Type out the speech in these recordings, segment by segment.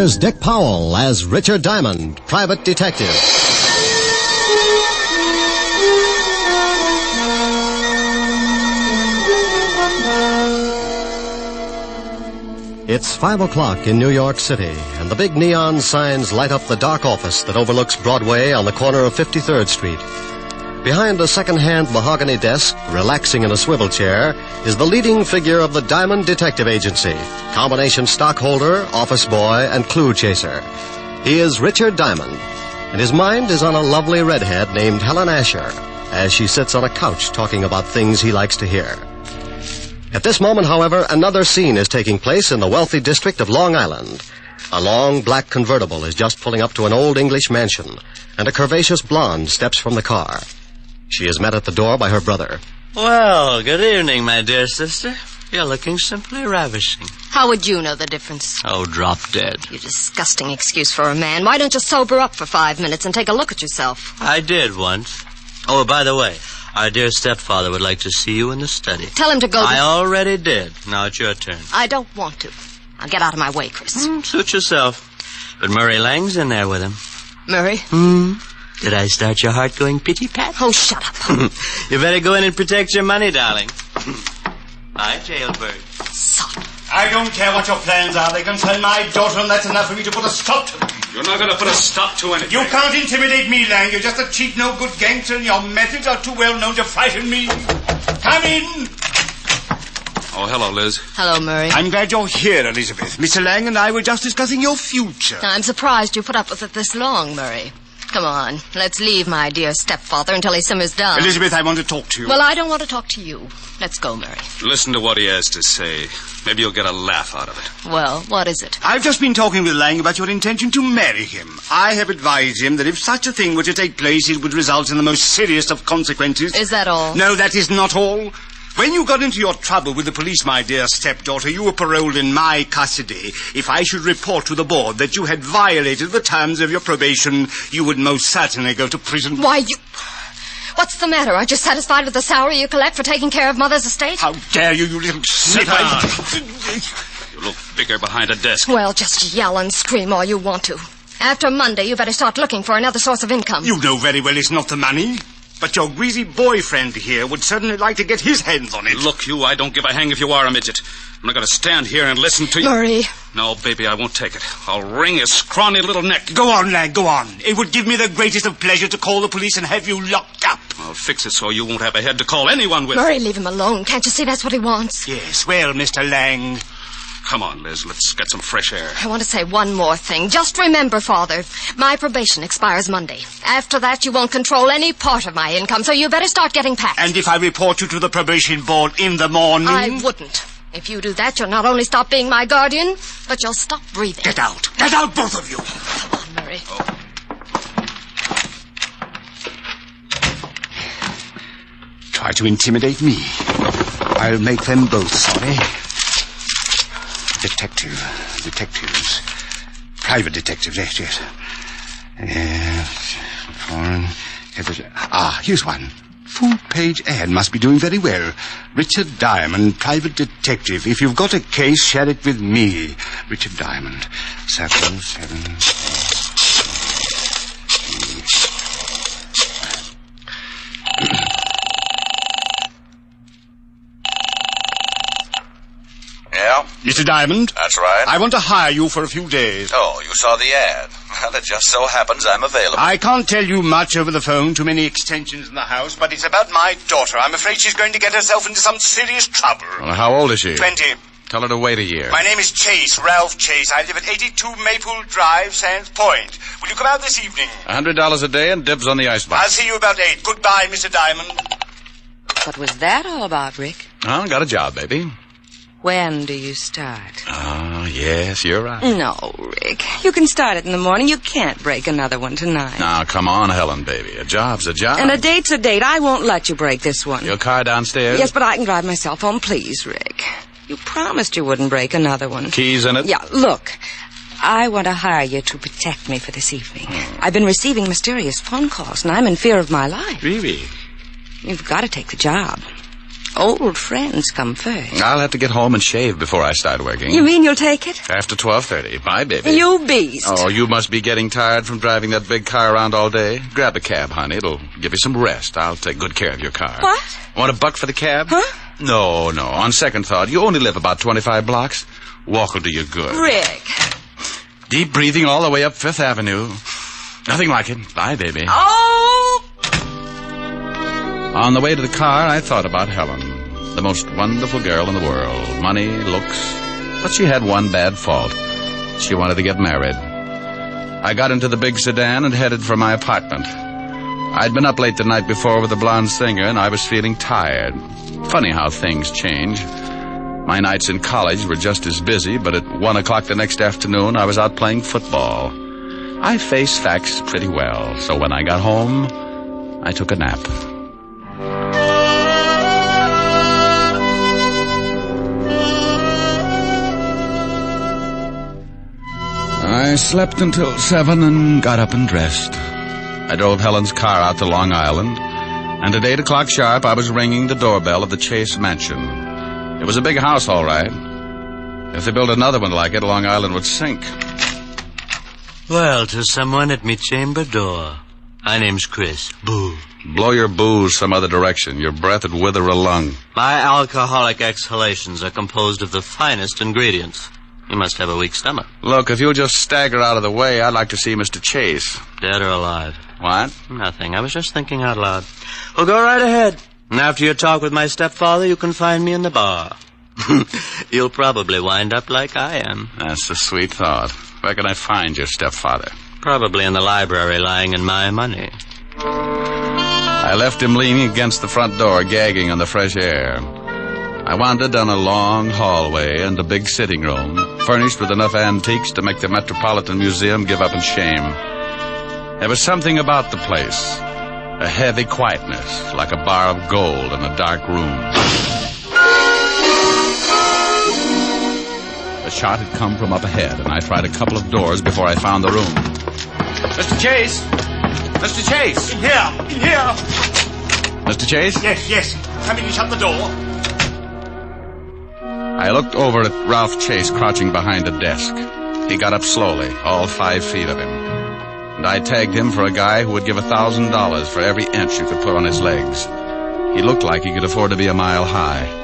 Here's Dick Powell as Richard Diamond, private detective. It's 5 o'clock in New York City, and the big neon signs light up the dark office that overlooks Broadway on the corner of 53rd Street. Behind a second-hand mahogany desk, relaxing in a swivel chair, is the leading figure of the Diamond Detective Agency, combination stockholder, office boy, and clue chaser. He is Richard Diamond, and his mind is on a lovely redhead named Helen Asher, as she sits on a couch talking about things he likes to hear. At this moment, however, another scene is taking place in the wealthy district of Long Island. A long black convertible is just pulling up to an old English mansion, and a curvaceous blonde steps from the car. She is met at the door by her brother. Well, good evening, my dear sister. You're looking simply ravishing. How would you know the difference? Oh, drop dead. You disgusting excuse for a man. Why don't you sober up for 5 minutes and take a look at yourself? I did once. Oh, by the way, our dear stepfather would like to see you in the study. Tell him to go... I already did. Now it's your turn. I don't want to. Now get out of my way, Chris. Suit yourself. But Murray Lang's in there with him. Murray? Did I start your heart going pitty-pat? Oh, shut up. You better go in and protect your money, darling. Bye, jailbird. Son. I don't care what your plans are. They concern my daughter, and that's enough for me to put a stop to them. You're not going to put a stop to anything. You can't intimidate me, Lang. You're just a cheap, no-good gangster, and your methods are too well known to frighten me. Come in. Oh, hello, Liz. Hello, Murray. I'm glad you're here, Elizabeth. Mr. Lang and I were just discussing your future. I'm surprised you put up with it this long, Murray. Come on, let's leave my dear stepfather until he simmers down. Elizabeth, I want to talk to you. Well, I don't want to talk to you. Let's go, Murray. Listen to what he has to say. Maybe you'll get a laugh out of it. Well, what is it? I've just been talking with Lang about your intention to marry him. I have advised him that if such a thing were to take place, it would result in the most serious of consequences. Is that all? No, that is not all. When you got into your trouble with the police, my dear stepdaughter, you were paroled in my custody. If I should report to the board that you had violated the terms of your probation, you would most certainly go to prison. Why, you... What's the matter? Aren't you satisfied with the salary you collect for taking care of Mother's estate? How dare you, you little Sit sniffer! down. You look bigger behind a desk. Well, just yell and scream all you want to. After Monday, you better start looking for another source of income. You know very well it's not the money. But your greasy boyfriend here would certainly like to get his hands on it. Look, you, I don't give a hang if you are a midget. I'm not going to stand here and listen to you. Murray. No, baby, I won't take it. I'll wring his scrawny little neck. Go on, lad, go on. It would give me the greatest of pleasure to call the police and have you locked up. I'll fix it so you won't have a head to call anyone with. Murray, leave him alone. Can't you see that's what he wants? Yes, well, Mr. Lang. Come on, Liz, let's get some fresh air. I want to say one more thing. Just remember, Father, my probation expires Monday. After that, you won't control any part of my income, so you better start getting packed. And if I report you to the probation board in the morning? I wouldn't. If you do that, you'll not only stop being my guardian, but you'll stop breathing. Get out. Get out, both of you. Come on, Murray. Try to intimidate me. I'll make them both sorry. Detectives. Private detectives, yes. Foreign. Here's one. Full-page ad must be doing very well. Richard Diamond, private detective. If you've got a case, share it with me. Richard Diamond. 7. Yeah? Mr. Diamond? That's right. I want to hire you for a few days. Oh, you saw the ad. Well, it just so happens I'm available. I can't tell you much over the phone, too many extensions in the house, but it's about my daughter. I'm afraid she's going to get herself into some serious trouble. Well, how old is she? 20. Tell her to wait a year. My name is Chase, Ralph Chase. I live at 82 Maple Drive, Sands Point. Will you come out this evening? $100 a day and dibs on the icebox. I'll see you about 8. Goodbye, Mr. Diamond. What was that all about, Rick? Oh, got a job, baby. When do you start? Oh, yes, you're right. No, Rick. You can start it in the morning. You can't break another one tonight. Now, come on, Helen, baby. A job's a job. And a date's a date. I won't let you break this one. Your car downstairs? Yes, but I can drive myself home. Please, Rick. You promised you wouldn't break another one. Keys in it? Yeah, look. I want to hire you to protect me for this evening. I've been receiving mysterious phone calls, and I'm in fear of my life. Really? You've got to take the job. Old friends come first. I'll have to get home and shave before I start working. You mean you'll take it? After 12:30. Bye, baby. You beast. Oh, you must be getting tired from driving that big car around all day. Grab a cab, honey. It'll give you some rest. I'll take good care of your car. What? Want $1 for the cab? Huh? No. On second thought, you only live about 25 blocks. Walk will do you good. Rick. Deep breathing all the way up Fifth Avenue. Nothing like it. Bye, baby. Oh! On the way to the car, I thought about Helen. The most wonderful girl in the world. Money, looks. But she had one bad fault. She wanted to get married. I got into the big sedan and headed for my apartment. I'd been up late the night before with the blonde singer, and I was feeling tired. Funny how things change. My nights in college were just as busy, but at 1 o'clock the next afternoon, I was out playing football. I face facts pretty well, so when I got home, I took a nap. I slept until 7 and got up and dressed. I drove Helen's car out to Long Island, and at 8 o'clock sharp, I was ringing the doorbell of the Chase Mansion. It was a big house, all right. If they built another one like it, Long Island would sink. Well, to someone at me chamber door. My name's Chris. Boo. Blow your booze some other direction. Your breath would wither a lung. My alcoholic exhalations are composed of the finest ingredients. You must have a weak stomach. Look, if you'll just stagger out of the way, I'd like to see Mr. Chase. Dead or alive? What? Nothing. I was just thinking out loud. Well, go right ahead. And after your talk with my stepfather, you can find me in the bar. You'll probably wind up like I am. That's a sweet thought. Where can I find your stepfather? Probably in the library, lying in my money. I left him leaning against the front door, gagging on the fresh air. I wandered down a long hallway and a big sitting room, furnished with enough antiques to make the Metropolitan Museum give up in shame. There was something about the place, a heavy quietness, like a bar of gold in a dark room. A shot had come from up ahead, and I tried a couple of doors before I found the room. Mr. Chase! Mr. Chase! In here! Mr. Chase? Yes. Come in and shut the door. I looked over at Ralph Chase crouching behind a desk. He got up slowly, all 5 feet of him. And I tagged him for a guy who would give $1,000 for every inch you could put on his legs. He looked like he could afford to be a mile high.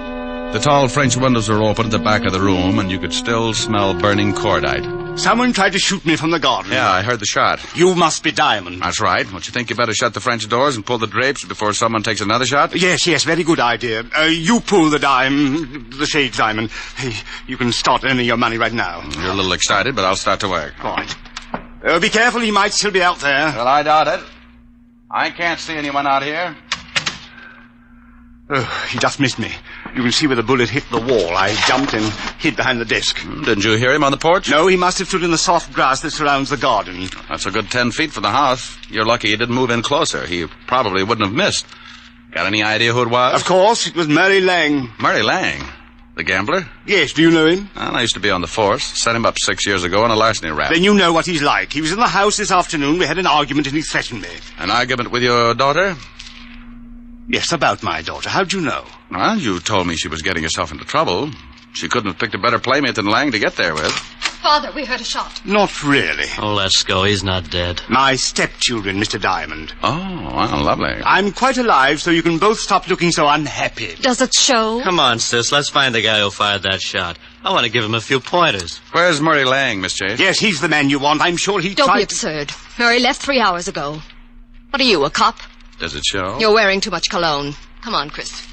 The tall French windows were open at the back of the room, and you could still smell burning cordite. Someone tried to shoot me from the garden. Yeah, I heard the shot. You must be Diamond. That's right. Don't you think you better shut the French doors and pull the drapes before someone takes another shot? Yes, very good idea. You pull the shades, Diamond. Hey, you can start earning your money right now. You're a little excited, but I'll start to work. All right. Be careful, he might still be out there. Well, I doubt it. I can't see anyone out here. Oh, he just missed me. You can see where the bullet hit the wall. I jumped and hid behind the desk. Didn't you hear him on the porch? No, he must have stood in the soft grass that surrounds the garden. That's a good 10 feet from the house. You're lucky he didn't move in closer. He probably wouldn't have missed. Got any idea who it was? Of course, it was Murray Lang. Murray Lang? The gambler? Yes, do you know him? Well, I used to be on the force. Set him up 6 years ago on a larceny rap. Then you know what he's like. He was in the house this afternoon. We had an argument and he threatened me. An argument with your daughter? Yes, about my daughter. How'd you know? Well, you told me she was getting herself into trouble. She couldn't have picked a better playmate than Lang to get there with. Father, we heard a shot. Not really. Oh, let's go. He's not dead. My stepchildren, Mr. Diamond. Oh, well, lovely. I'm quite alive, so you can both stop looking so unhappy. Does it show? Come on, sis. Let's find the guy who fired that shot. I want to give him a few pointers. Where's Murray Lang, Miss Chase? Yes, he's the man you want. I'm sure he Don't tried be absurd. Murray left 3 hours ago. What are you, a cop? Does it show? You're wearing too much cologne. Come on, Chris.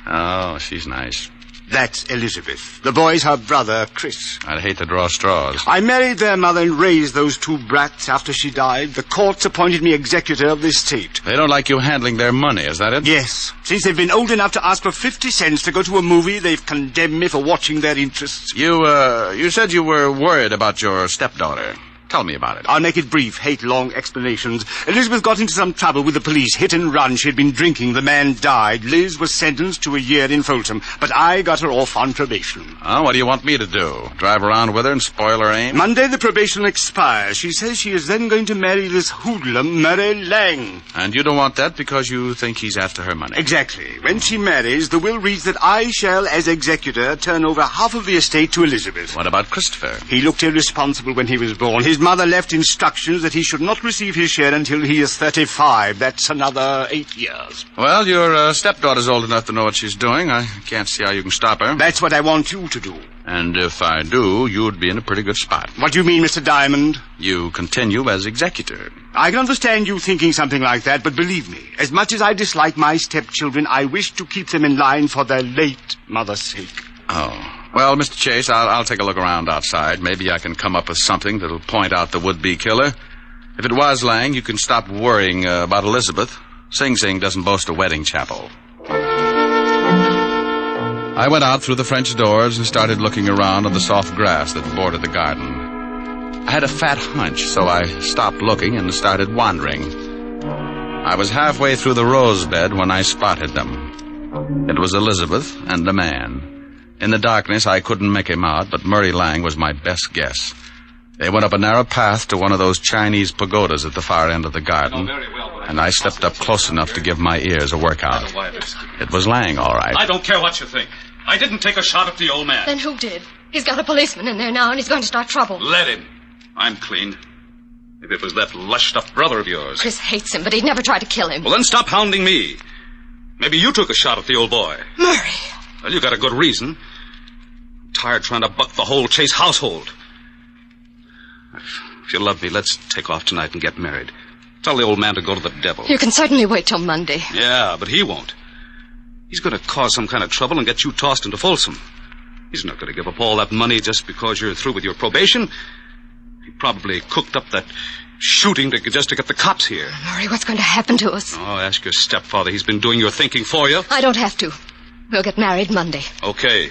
Oh, she's nice. That's Elizabeth. The boy's her brother, Chris. I'd hate to draw straws. I married their mother and raised those 2 brats after she died. The courts appointed me executor of the estate. They don't like you handling their money, is that it? Yes. Since they've been old enough to ask for 50 cents to go to a movie, they've condemned me for watching their interests. You said you were worried about your stepdaughter. Tell me about it. I'll make it brief. Hate long explanations. Elizabeth got into some trouble with the police. Hit and run. She'd been drinking. The man died. Liz was sentenced to a year in Folsom. But I got her off on probation. Oh, what do you want me to do? Drive around with her and spoil her aim? Monday the probation expires. She says she is then going to marry this hoodlum, Murray Lang. And you don't want that because you think he's after her money? Exactly. When she marries, the will reads that I shall, as executor, turn over half of the estate to Elizabeth. What about Christopher? He looked irresponsible when he was born. His mother left instructions that he should not receive his share until he is 35. That's another 8 years. Well, your stepdaughter's old enough to know what she's doing. I can't see how you can stop her. That's what I want you to do. And if I do, you'd be in a pretty good spot. What do you mean, Mr. Diamond? You continue as executor. I can understand you thinking something like that, but believe me, as much as I dislike my stepchildren, I wish to keep them in line for their late mother's sake. Oh. Well, Mr. Chase, I'll take a look around outside. Maybe I can come up with something that'll point out the would-be killer. If it was Lang, you can stop worrying about Elizabeth. Sing Sing doesn't boast a wedding chapel. I went out through the French doors and started looking around on the soft grass that bordered the garden. I had a fat hunch, so I stopped looking and started wandering. I was halfway through the rose bed when I spotted them. It was Elizabeth and a man. In the darkness, I couldn't make him out, but Murray Lang was my best guess. They went up a narrow path to one of those Chinese pagodas at the far end of the garden, and I stepped up close enough to give my ears a workout. It was Lang, all right. I don't care what you think. I didn't take a shot at the old man. Then who did? He's got a policeman in there now, and he's going to start trouble. Let him. I'm clean. If it was that lushed-up brother of yours. Chris hates him, but he'd never try to kill him. Well, then stop hounding me. Maybe you took a shot at the old boy. Murray. Well, you got a good reason. I'm tired trying to buck the whole Chase household. If you love me, let's take off tonight and get married. Tell the old man to go to the devil. You can certainly wait till Monday. Yeah, but he won't. He's going to cause some kind of trouble and get you tossed into Folsom. He's not going to give up all that money just because you're through with your probation. He probably cooked up that shooting just to get the cops here. Murray, what's going to happen to us? Oh, ask your stepfather. He's been doing your thinking for you. I don't have to. We'll get married Monday. Okay.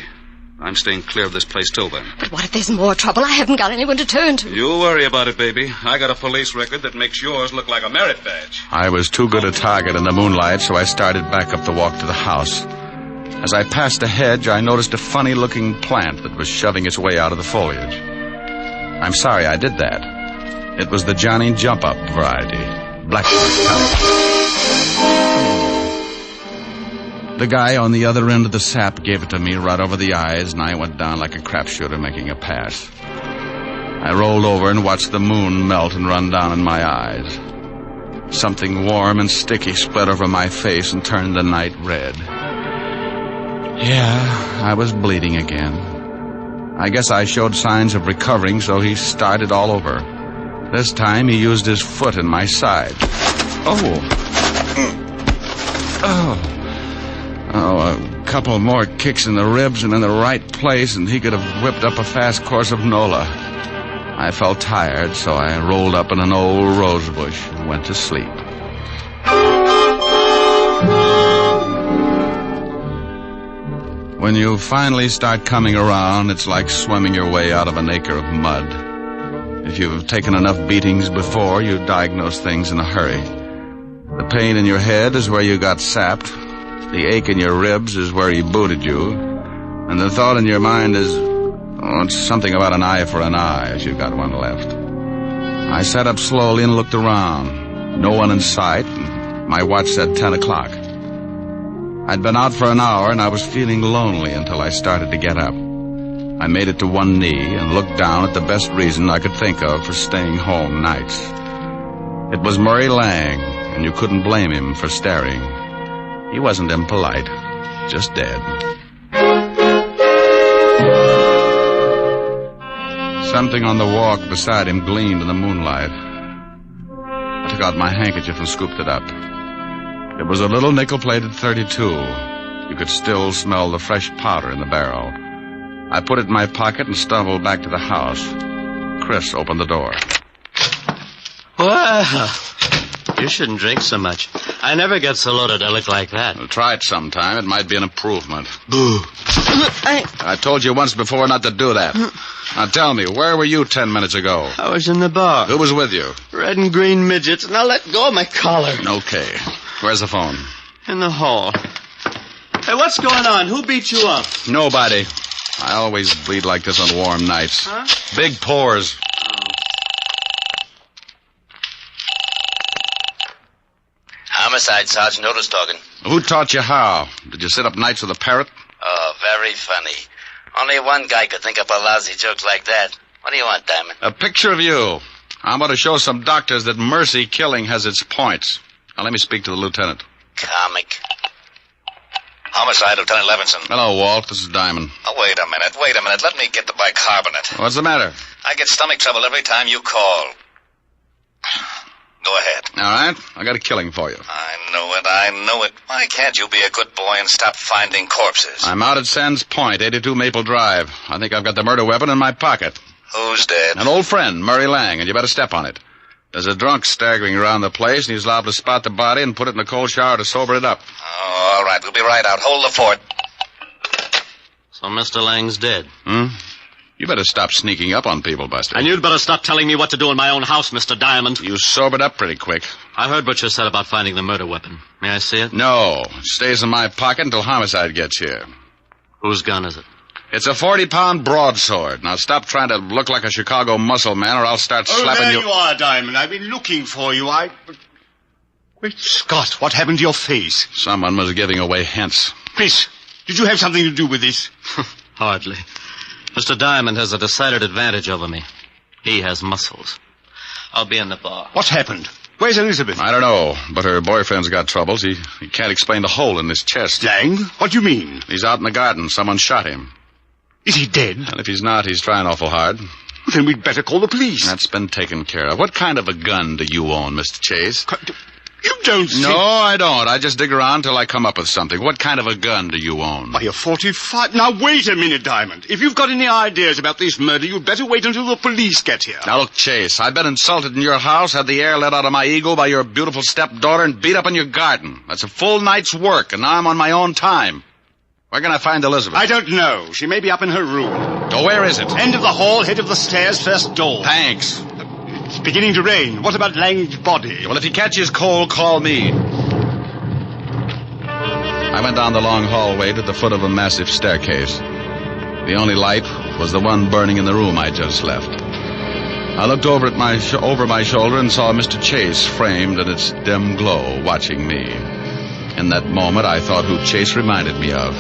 I'm staying clear of this place till then. But what if there's more trouble? I haven't got anyone to turn to. You worry about it, baby. I got a police record that makes yours look like a merit badge. I was too good a target in the moonlight, so I started back up the walk to the house. As I passed a hedge, I noticed a funny-looking plant that was shoving its way out of the foliage. I'm sorry I did that. It was the Johnny Jump-Up variety. Blackjack kind. The guy on the other end of the sap gave it to me right over the eyes, and I went down like a crapshooter making a pass. I rolled over and watched the moon melt and run down in my eyes. Something warm and sticky spread over my face and turned the night red. Yeah, I was bleeding again. I guess I showed signs of recovering, so he started all over. This time he used his foot in my side. A couple more kicks in the ribs and in the right place, and he could have whipped up a fast course of Nola. I felt tired, so I rolled up in an old rose bush and went to sleep. When you finally start coming around, it's like swimming your way out of an acre of mud. If you've taken enough beatings before, you diagnose things in a hurry. The pain in your head is where you got sapped. The ache in your ribs is where he booted you. And the thought in your mind is, it's something about an eye for an eye, if you've got one left. I sat up slowly and looked around. No one in sight, and my watch said 10 o'clock. I'd been out for an hour, and I was feeling lonely until I started to get up. I made it to one knee and looked down at the best reason I could think of for staying home nights. It was Murray Lang, and you couldn't blame him for staring. He wasn't impolite, just dead. Something on the walk beside him gleamed in the moonlight. I took out my handkerchief and scooped it up. It was a little nickel-plated .32. You could still smell the fresh powder in the barrel. I put it in my pocket and stumbled back to the house. Chris opened the door. Well, you shouldn't drink so much. I never get so loaded I look like that. Well, try it sometime. It might be an improvement. Boo. I told you once before not to do that. Now tell me, where were you 10 minutes ago? I was in the bar. Who was with you? Red and green midgets. Now let go of my collar. Okay. Where's the phone? In the hall. Hey, what's going on? Who beat you up? Nobody. I always bleed like this on warm nights. Huh? Big pores. Homicide, Sergeant Otis talking. Who taught you how? Did you sit up nights with a parrot? Oh, very funny. Only one guy could think up a lousy joke like that. What do you want, Diamond? A picture of you. I'm going to show some doctors that mercy killing has its points. Now, let me speak to the lieutenant. Comic. Homicide, Lieutenant Levinson. Hello, Walt. This is Diamond. Oh, wait a minute. Let me get the bicarbonate. What's the matter? I get stomach trouble every time you call. Go ahead. All right. I got a killing for you. I know it. Why can't you be a good boy and stop finding corpses? I'm out at Sands Point, 82 Maple Drive. I think I've got the murder weapon in my pocket. Who's dead? An old friend, Murray Lang, and you better step on it. There's a drunk staggering around the place, and he's liable to spot the body and put it in a cold shower to sober it up. Oh, all right. We'll be right out. Hold the fort. So Mr. Lang's dead. You better stop sneaking up on people, Buster. And you'd better stop telling me what to do in my own house, Mr. Diamond. You sobered up pretty quick. I heard what you said about finding the murder weapon. May I see it? No. It stays in my pocket until homicide gets here. Whose gun is it? It's a 40-pound broadsword. Now stop trying to look like a Chicago muscle man or I'll start slapping you. Oh, there you are, Diamond. I've been looking for you. Great Scott, what happened to your face? Someone was giving away hints. Chris, did you have something to do with this? Hardly. Mr. Diamond has a decided advantage over me. He has muscles. I'll be in the bar. What happened? Where's Elizabeth? I don't know, but her boyfriend's got troubles. He can't explain the hole in his chest. Lang? What do you mean? He's out in the garden. Someone shot him. Is he dead? And if he's not, he's trying awful hard. Then we'd better call the police. That's been taken care of. What kind of a gun do you own, Mr. Chase? You don't think... No, I don't. I just dig around till I come up with something. What kind of a gun do you own? Why, a 45... Now, wait a minute, Diamond. If you've got any ideas about this murder, you'd better wait until the police get here. Now, look, Chase, I've been insulted in your house, had the air let out of my ego by your beautiful stepdaughter, and beat up in your garden. That's a full night's work, and now I'm on my own time. Where can I find Elizabeth? I don't know. She may be up in her room. So where is it? End of the hall, head of the stairs, first door. Thanks. It's beginning to rain. What about Lang's body? Well, if he catches cold, call me. I went down the long hallway to the foot of a massive staircase. The only light was the one burning in the room I just left. I looked over at over my shoulder and saw Mr. Chase framed in its dim glow, watching me. In that moment, I thought who Chase reminded me of.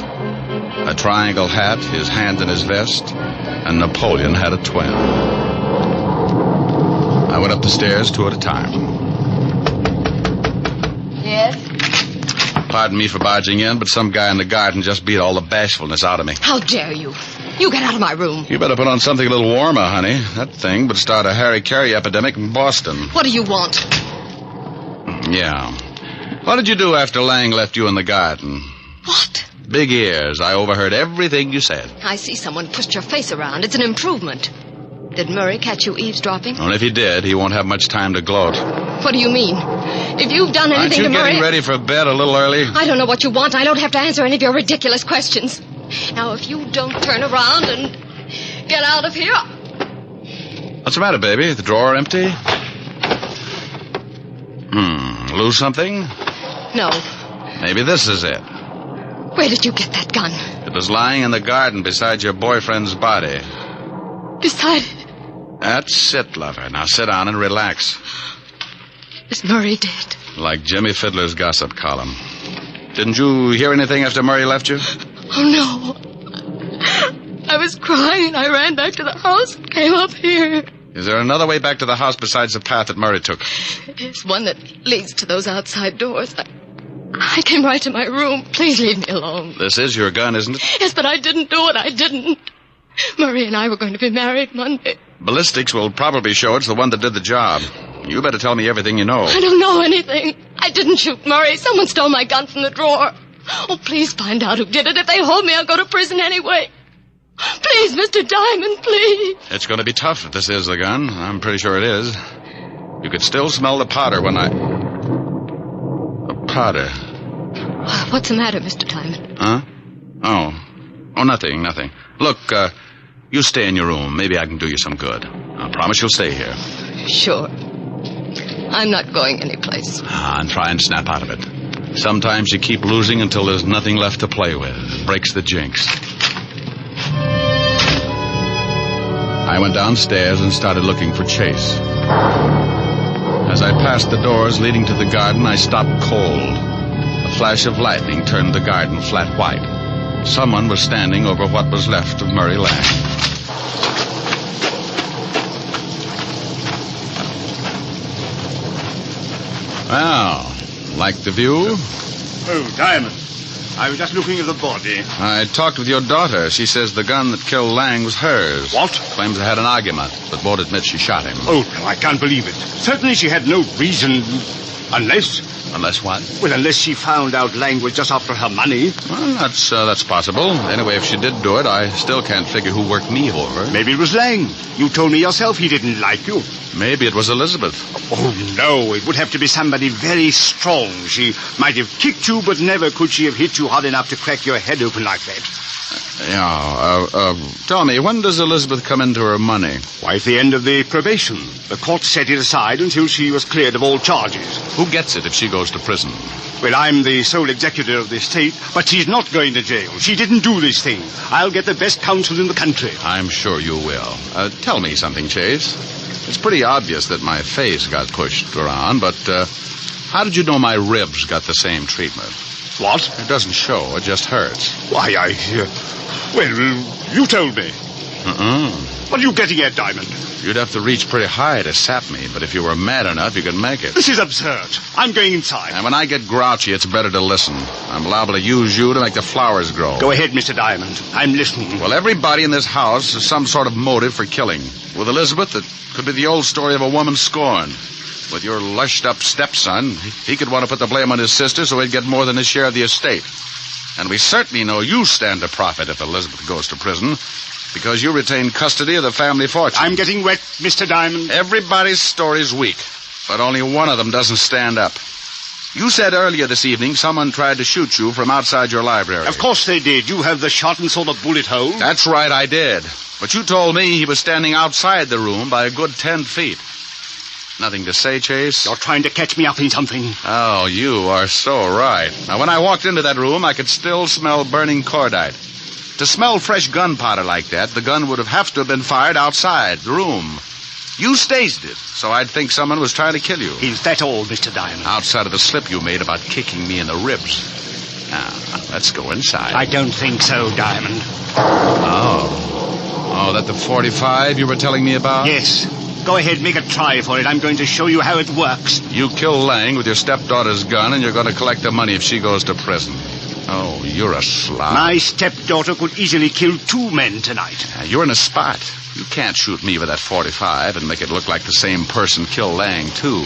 A triangle hat, his hand in his vest, and Napoleon had a twin. I went up the stairs 2 at a time. Yes? Pardon me for barging in, but some guy in the garden just beat all the bashfulness out of me. How dare you? You get out of my room. You better put on something a little warmer, honey. That thing would start a Harry Carey epidemic in Boston. What do you want? Yeah. What did you do after Lang left you in the garden? What? Big ears. I overheard everything you said. I see someone pushed your face around. It's an improvement. Did Murray catch you eavesdropping? Well, if he did, he won't have much time to gloat. What do you mean? If you've done anything to Murray... Aren't you getting ready for bed a little early? I don't know what you want. I don't have to answer any of your ridiculous questions. Now, if you don't turn around and get out of here... What's the matter, baby? The drawer empty? Lose something? No. Maybe this is it. Where did you get that gun? It was lying in the garden beside your boyfriend's body. Beside... That's it, lover. Now sit down and relax. Is Murray dead? Like Jimmy Fiddler's gossip column. Didn't you hear anything after Murray left you? Oh, no. I was crying. I ran back to the house and came up here. Is there another way back to the house besides the path that Murray took? It's one that leads to those outside doors. I came right to my room. Please leave me alone. This is your gun, isn't it? Yes, but I didn't do it. I didn't. Murray and I were going to be married Monday. Ballistics will probably show it's the one that did the job. You better tell me everything you know. I don't know anything. I didn't shoot Murray. Someone stole my gun from the drawer. Oh, please find out who did it. If they hold me, I'll go to prison anyway. Please, Mr. Diamond, please. It's going to be tough if this is the gun. I'm pretty sure it is. You could still smell the powder when I... The powder. What's the matter, Mr. Diamond? Huh? Oh, nothing. Look, You stay in your room. Maybe I can do you some good. I promise you'll stay here. Sure. I'm not going anyplace. And try and snap out of it. Sometimes you keep losing until there's nothing left to play with. It breaks the jinx. I went downstairs and started looking for Chase. As I passed the doors leading to the garden, I stopped cold. A flash of lightning turned the garden flat white. Someone was standing over what was left of Murray Lang. Well, like the view? Oh, Diamond. I was just looking at the body. I talked with your daughter. She says the gun that killed Lang was hers. What? Claims they had an argument, but won't admit she shot him. Oh, no, I can't believe it. Certainly she had no reason. Unless... Unless what? Well, unless she found out Lang was just after her money. Well, that's possible. Anyway, if she did do it, I still can't figure who worked me over. Maybe it was Lang. You told me yourself he didn't like you. Maybe it was Elizabeth. Oh, no, it would have to be somebody very strong. She might have kicked you, but never could she have hit you hard enough to crack your head open like that. Tell me, when does Elizabeth come into her money? Why, at the end of the probation. The court set it aside until she was cleared of all charges. Who gets it if she goes to prison? Well, I'm the sole executor of the estate, but she's not going to jail. She didn't do this thing. I'll get the best counsel in the country. I'm sure you will. Tell me something, Chase. It's pretty obvious that my face got pushed around, but how did you know my ribs got the same treatment? What? It doesn't show. It just hurts. Why, well, you told me. What are you getting at, Diamond? You'd have to reach pretty high to sap me, but if you were mad enough, you could make it. This is absurd. I'm going inside. And when I get grouchy, it's better to listen. I'm liable to use you to make the flowers grow. Go ahead, Mr. Diamond. I'm listening. Well, everybody in this house has some sort of motive for killing. With Elizabeth, it could be the old story of a woman scorned. With your lushed-up stepson, he could want to put the blame on his sister so he'd get more than his share of the estate. And we certainly know you stand to profit if Elizabeth goes to prison, because you retain custody of the family fortune. I'm getting wet, Mr. Diamond. Everybody's story's weak, but only one of them doesn't stand up. You said earlier this evening someone tried to shoot you from outside your library. Of course they did. You have the shot and saw the bullet hole. That's right, I did. But you told me he was standing outside the room by a good 10 feet. Nothing to say, Chase? You're trying to catch me up in something. Oh, you are so right. Now, when I walked into that room, I could still smell burning cordite. To smell fresh gunpowder like that, the gun would have to have been fired outside the room. You staged it, so I'd think someone was trying to kill you. Is that all, Mr. Diamond? Outside of the slip you made about kicking me in the ribs. Now, let's go inside. I don't think so, Diamond. Oh, that the 45 you were telling me about? Yes. Go ahead, make a try for it. I'm going to show you how it works. You kill Lang with your stepdaughter's gun, and you're going to collect the money if she goes to prison. Oh, you're a slob. My stepdaughter could easily kill 2 men tonight. You're in a spot. You can't shoot me with that 45 and make it look like the same person killed Lang, too.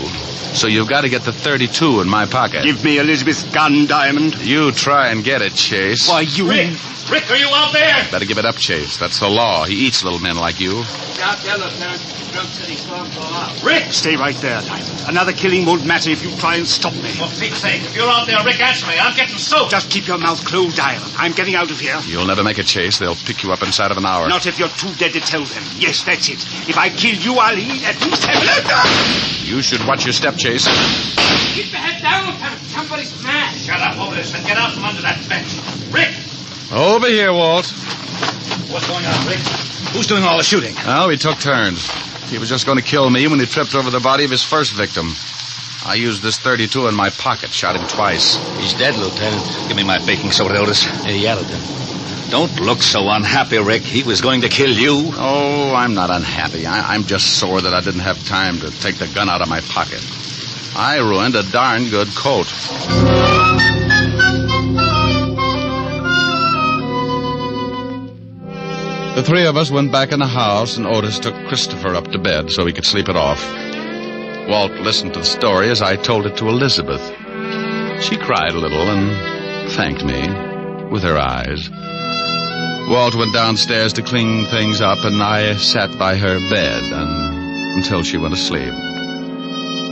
So you've got to get the 32 in my pocket. Give me Elizabeth's gun, Diamond. You try and get it, Chase. Why, you... Rick, are you out there? Better give it up, Chase. That's the law. He eats little men like you. Out there, Lieutenant. Drunk City storm go out. Rick! Stay right there, Diamond. Another killing won't matter if you try and stop me. For Pete's sake, if you're out there, Rick, answer me. I'm getting soaked. Just keep your mouth closed, Diamond. I'm getting out of here. You'll never make it, Chase. They'll pick you up inside of an hour. Not if you're too dead to tell them. Yes, that's it. If I kill you, I'll eat at least have a... You should watch your step, Chase. Keep your head down, Lieutenant. Somebody's mad. Shut up, Otis, and get out from under that bench. Rick! Over here, Walt. What's going on, Rick? Who's doing all the shooting? Oh, we took turns. He was just going to kill me when he tripped over the body of his first victim. I used this 32 in my pocket, shot him twice. He's dead, Lieutenant. Give me my baking soda, Otis. Yeah, Lieutenant. Don't look so unhappy, Rick. He was going to kill you. Oh, I'm not unhappy. I'm just sore that I didn't have time to take the gun out of my pocket. I ruined a darn good coat. The 3 of us went back in the house, and Otis took Christopher up to bed so he could sleep it off. Walt listened to the story as I told it to Elizabeth. She cried a little and thanked me with her eyes. Walt went downstairs to clean things up, and I sat by her bed until she went to sleep.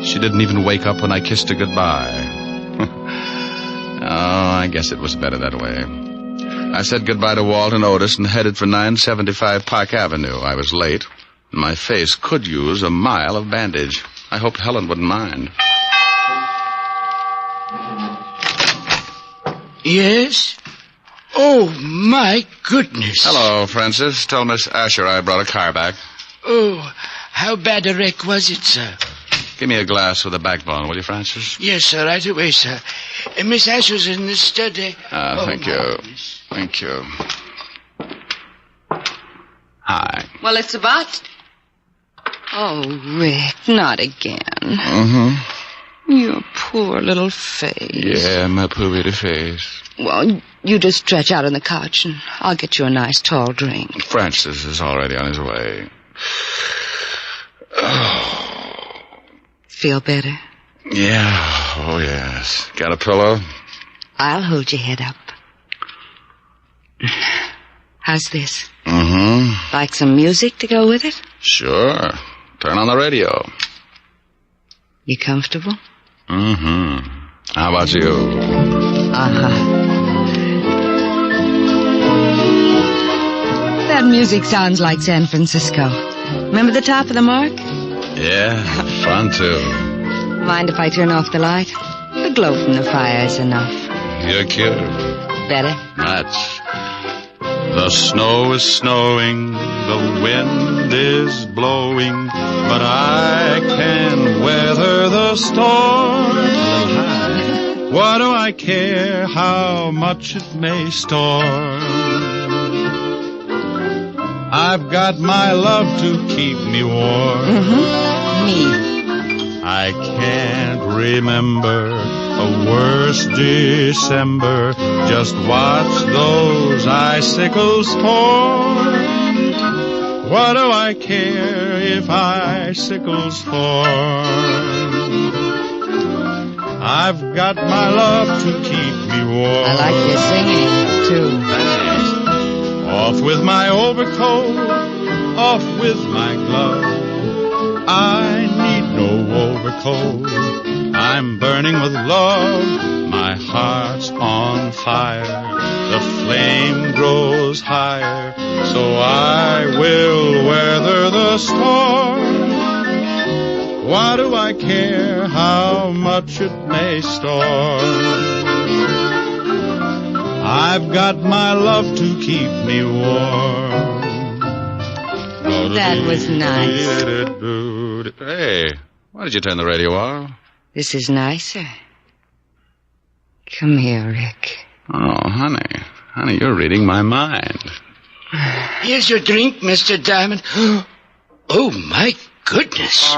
She didn't even wake up when I kissed her goodbye. Oh, I guess it was better that way. I said goodbye to Walt and Otis and headed for 975 Park Avenue. I was late. My face could use a mile of bandage. I hoped Helen wouldn't mind. Yes? Oh, my goodness. Hello, Francis. Tell Miss Asher I brought a car back. Oh, how bad a wreck was it, sir? Give me a glass with a backbone, will you, Francis? Yes, sir, right away, sir. Miss Asher's in the study. Thank you. Goodness. Thank you. Hi. Well, it's about... Oh, Rick, not again. Mm-hmm. Your poor little face. Yeah, my poor little face. Well, you just stretch out on the couch and I'll get you a nice tall drink. Francis is already on his way. Feel better? Yeah, oh yes. Got a pillow? I'll hold your head up. How's this? Mm-hmm. Like some music to go with it? Sure. Turn on the radio. You comfortable? Mm-hmm. How about you? That music sounds like San Francisco. Remember the top of the mark? Yeah, fun too. Mind if I turn off the light? The glow from the fire is enough. You're cute. Better? Much. The snow is snowing, the wind is blowing, but I can weather the storm. A little high. What do I care how much it may storm? I've got my love to keep me warm. Me. I can't remember a worse December. Just watch those icicles form. What do I care if icicles form? I've got my love to keep me warm. I like your singing, too. Thanks. Off with my overcoat, off with my glove. I need no overcoat. I'm burning with love. My heart's on fire. The flame grows higher. So I will weather the storm. Why do I care how much it may storm? I've got my love to keep me warm. That was nice. Hey, why did you turn the radio off? This is nicer. Come here, Rick. Oh, honey. Honey, you're reading my mind. Here's your drink, Mr. Diamond. Oh, my goodness.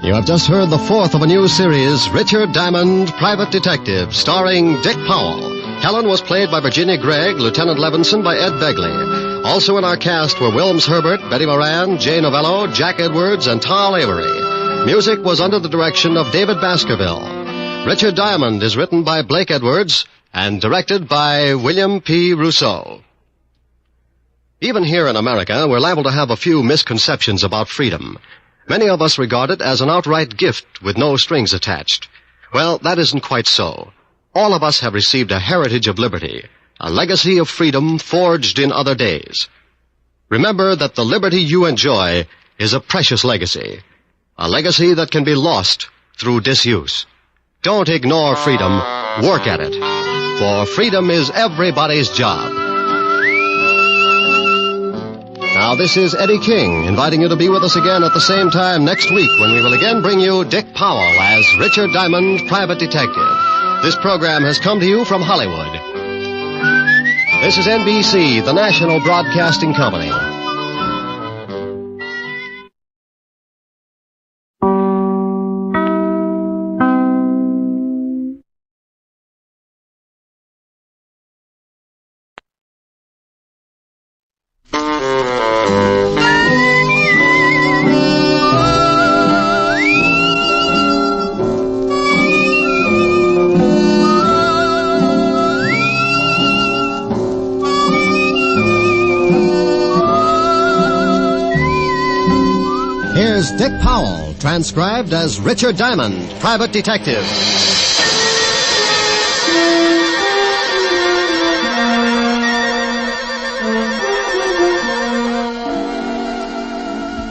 You have just heard the fourth of a new series, Richard Diamond, Private Detective, starring Dick Powell. Helen was played by Virginia Gregg, Lieutenant Levinson by Ed Begley. Also in our cast were Wilms Herbert, Betty Moran, Jay Novello, Jack Edwards, and Tal Avery. Music was under the direction of David Baskerville. Richard Diamond is written by Blake Edwards and directed by William P. Rousseau. Even here in America, we're liable to have a few misconceptions about freedom. Many of us regard it as an outright gift with no strings attached. Well, that isn't quite so. All of us have received a heritage of liberty, a legacy of freedom forged in other days. Remember that the liberty you enjoy is a precious legacy, a legacy that can be lost through disuse. Don't ignore freedom, work at it, for freedom is everybody's job. Now, this is Eddie King, inviting you to be with us again at the same time next week when we will again bring you Dick Powell as Richard Diamond, Private Detective. This program has come to you from Hollywood. This is NBC, the National Broadcasting Company. Here's Dick Powell, transcribed as Richard Diamond, private detective.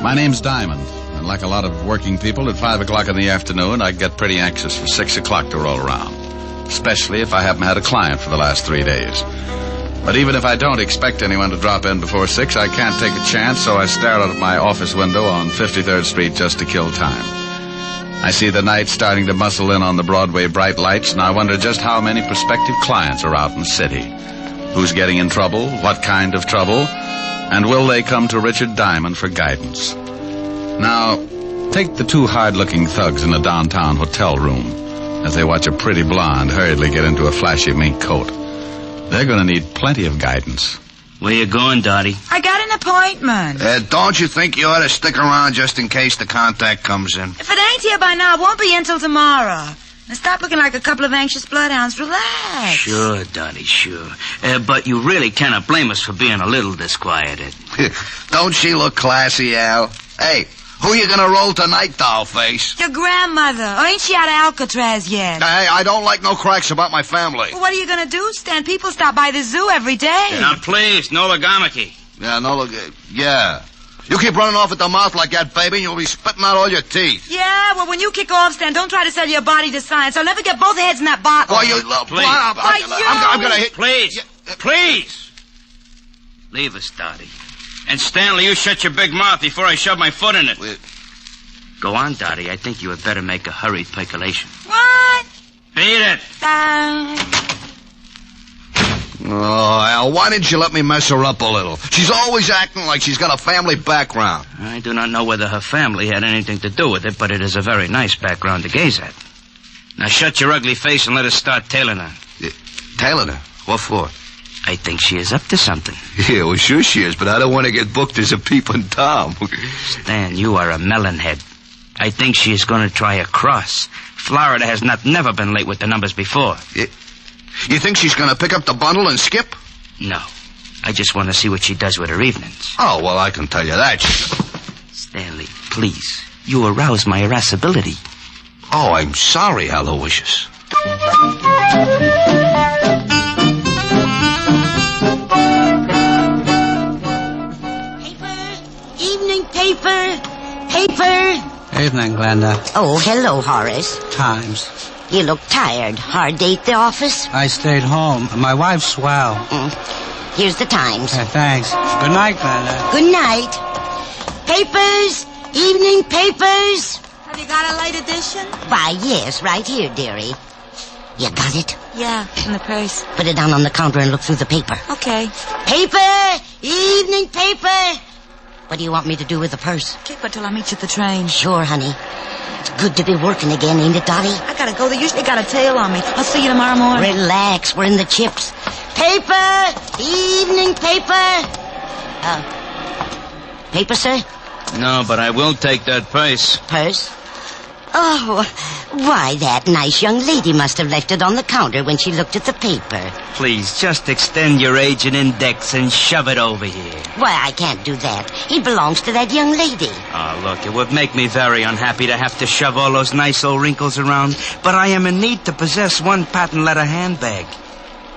My name's Diamond, and like a lot of working people, at 5 o'clock in the afternoon, I get pretty anxious for 6 o'clock to roll around, especially if I haven't had a client for the last 3 days. But even if I don't expect anyone to drop in before 6, I can't take a chance, so I stare out of my office window on 53rd Street just to kill time. I see the night starting to muscle in on the Broadway bright lights, and I wonder just how many prospective clients are out in the city. Who's getting in trouble? What kind of trouble? And will they come to Richard Diamond for guidance? Now, take the 2 hard-looking thugs in a downtown hotel room as they watch a pretty blonde hurriedly get into a flashy mink coat. They're going to need plenty of guidance. Where you going, Dottie? I got an appointment. Don't you think you ought to stick around just in case the contact comes in? If it ain't here by now, it won't be until tomorrow. Now stop looking like a couple of anxious bloodhounds. Relax. Sure, Dottie, sure. But you really cannot blame us for being a little disquieted. Don't she look classy, Al? Hey, who you gonna roll tonight, dollface? Your grandmother. Or ain't she out of Alcatraz yet? Hey, I don't like no cracks about my family. Well, what are you gonna do, Stan? People stop by the zoo every day. Now, please, no legamaki. Yeah, no, look, yeah. You keep running off at the mouth like that, baby, and you'll be spitting out all your teeth. Yeah, well, when you kick off, Stan, don't try to sell your body to science. I'll never get both heads in that bottle. Why, you... Please. I'm gonna hit... Please. Please. Leave us, Dottie. And Stanley, you shut your big mouth before I shove my foot in it. Go on, Dottie. I think you had better make a hurried percolation. What? Beat it. Oh, Al, why didn't you let me mess her up a little? She's always acting like she's got a family background. I do not know whether her family had anything to do with it, but it is a very nice background to gaze at. Now shut your ugly face and let us start tailing her. Tailing her? What for? I think she is up to something. Yeah, well, sure she is, but I don't want to get booked as a peeping Tom. Stan, you are a melonhead. I think she is going to try a cross. Florida has never been late with the numbers before. You think she's going to pick up the bundle and skip? No. I just want to see what she does with her evenings. Oh, well, I can tell you that. Stanley, please. You arouse my irascibility. Oh, I'm sorry, Aloysius. Evening paper. Evening, Glenda. Oh, hello, Horace. Times. You look tired. Hard day at the office? I stayed home. My wife's swell. Here's the Times. Thanks. Good night, Glenda. Good night. Papers. Evening papers. Have you got a late edition? Why, yes, right here, dearie. You got it? Yeah, in the purse. Put it down on the counter and look through the paper. Okay. Paper. Evening paper. What do you want me to do with the purse? Keep it till I meet you at the train. Sure, honey. It's good to be working again, ain't it, Dottie? I gotta go. They usually got a tail on me. I'll see you tomorrow morning. Relax. We're in the chips. Paper. Evening paper. Paper, sir? No, but I will take that purse. Purse? Oh, why, that nice young lady must have left it on the counter when she looked at the paper. Please, just extend your agent index and shove it over here. Why, I can't do that. He belongs to that young lady. Oh, look, it would make me very unhappy to have to shove all those nice old wrinkles around, but I am in need to possess one patent leather handbag.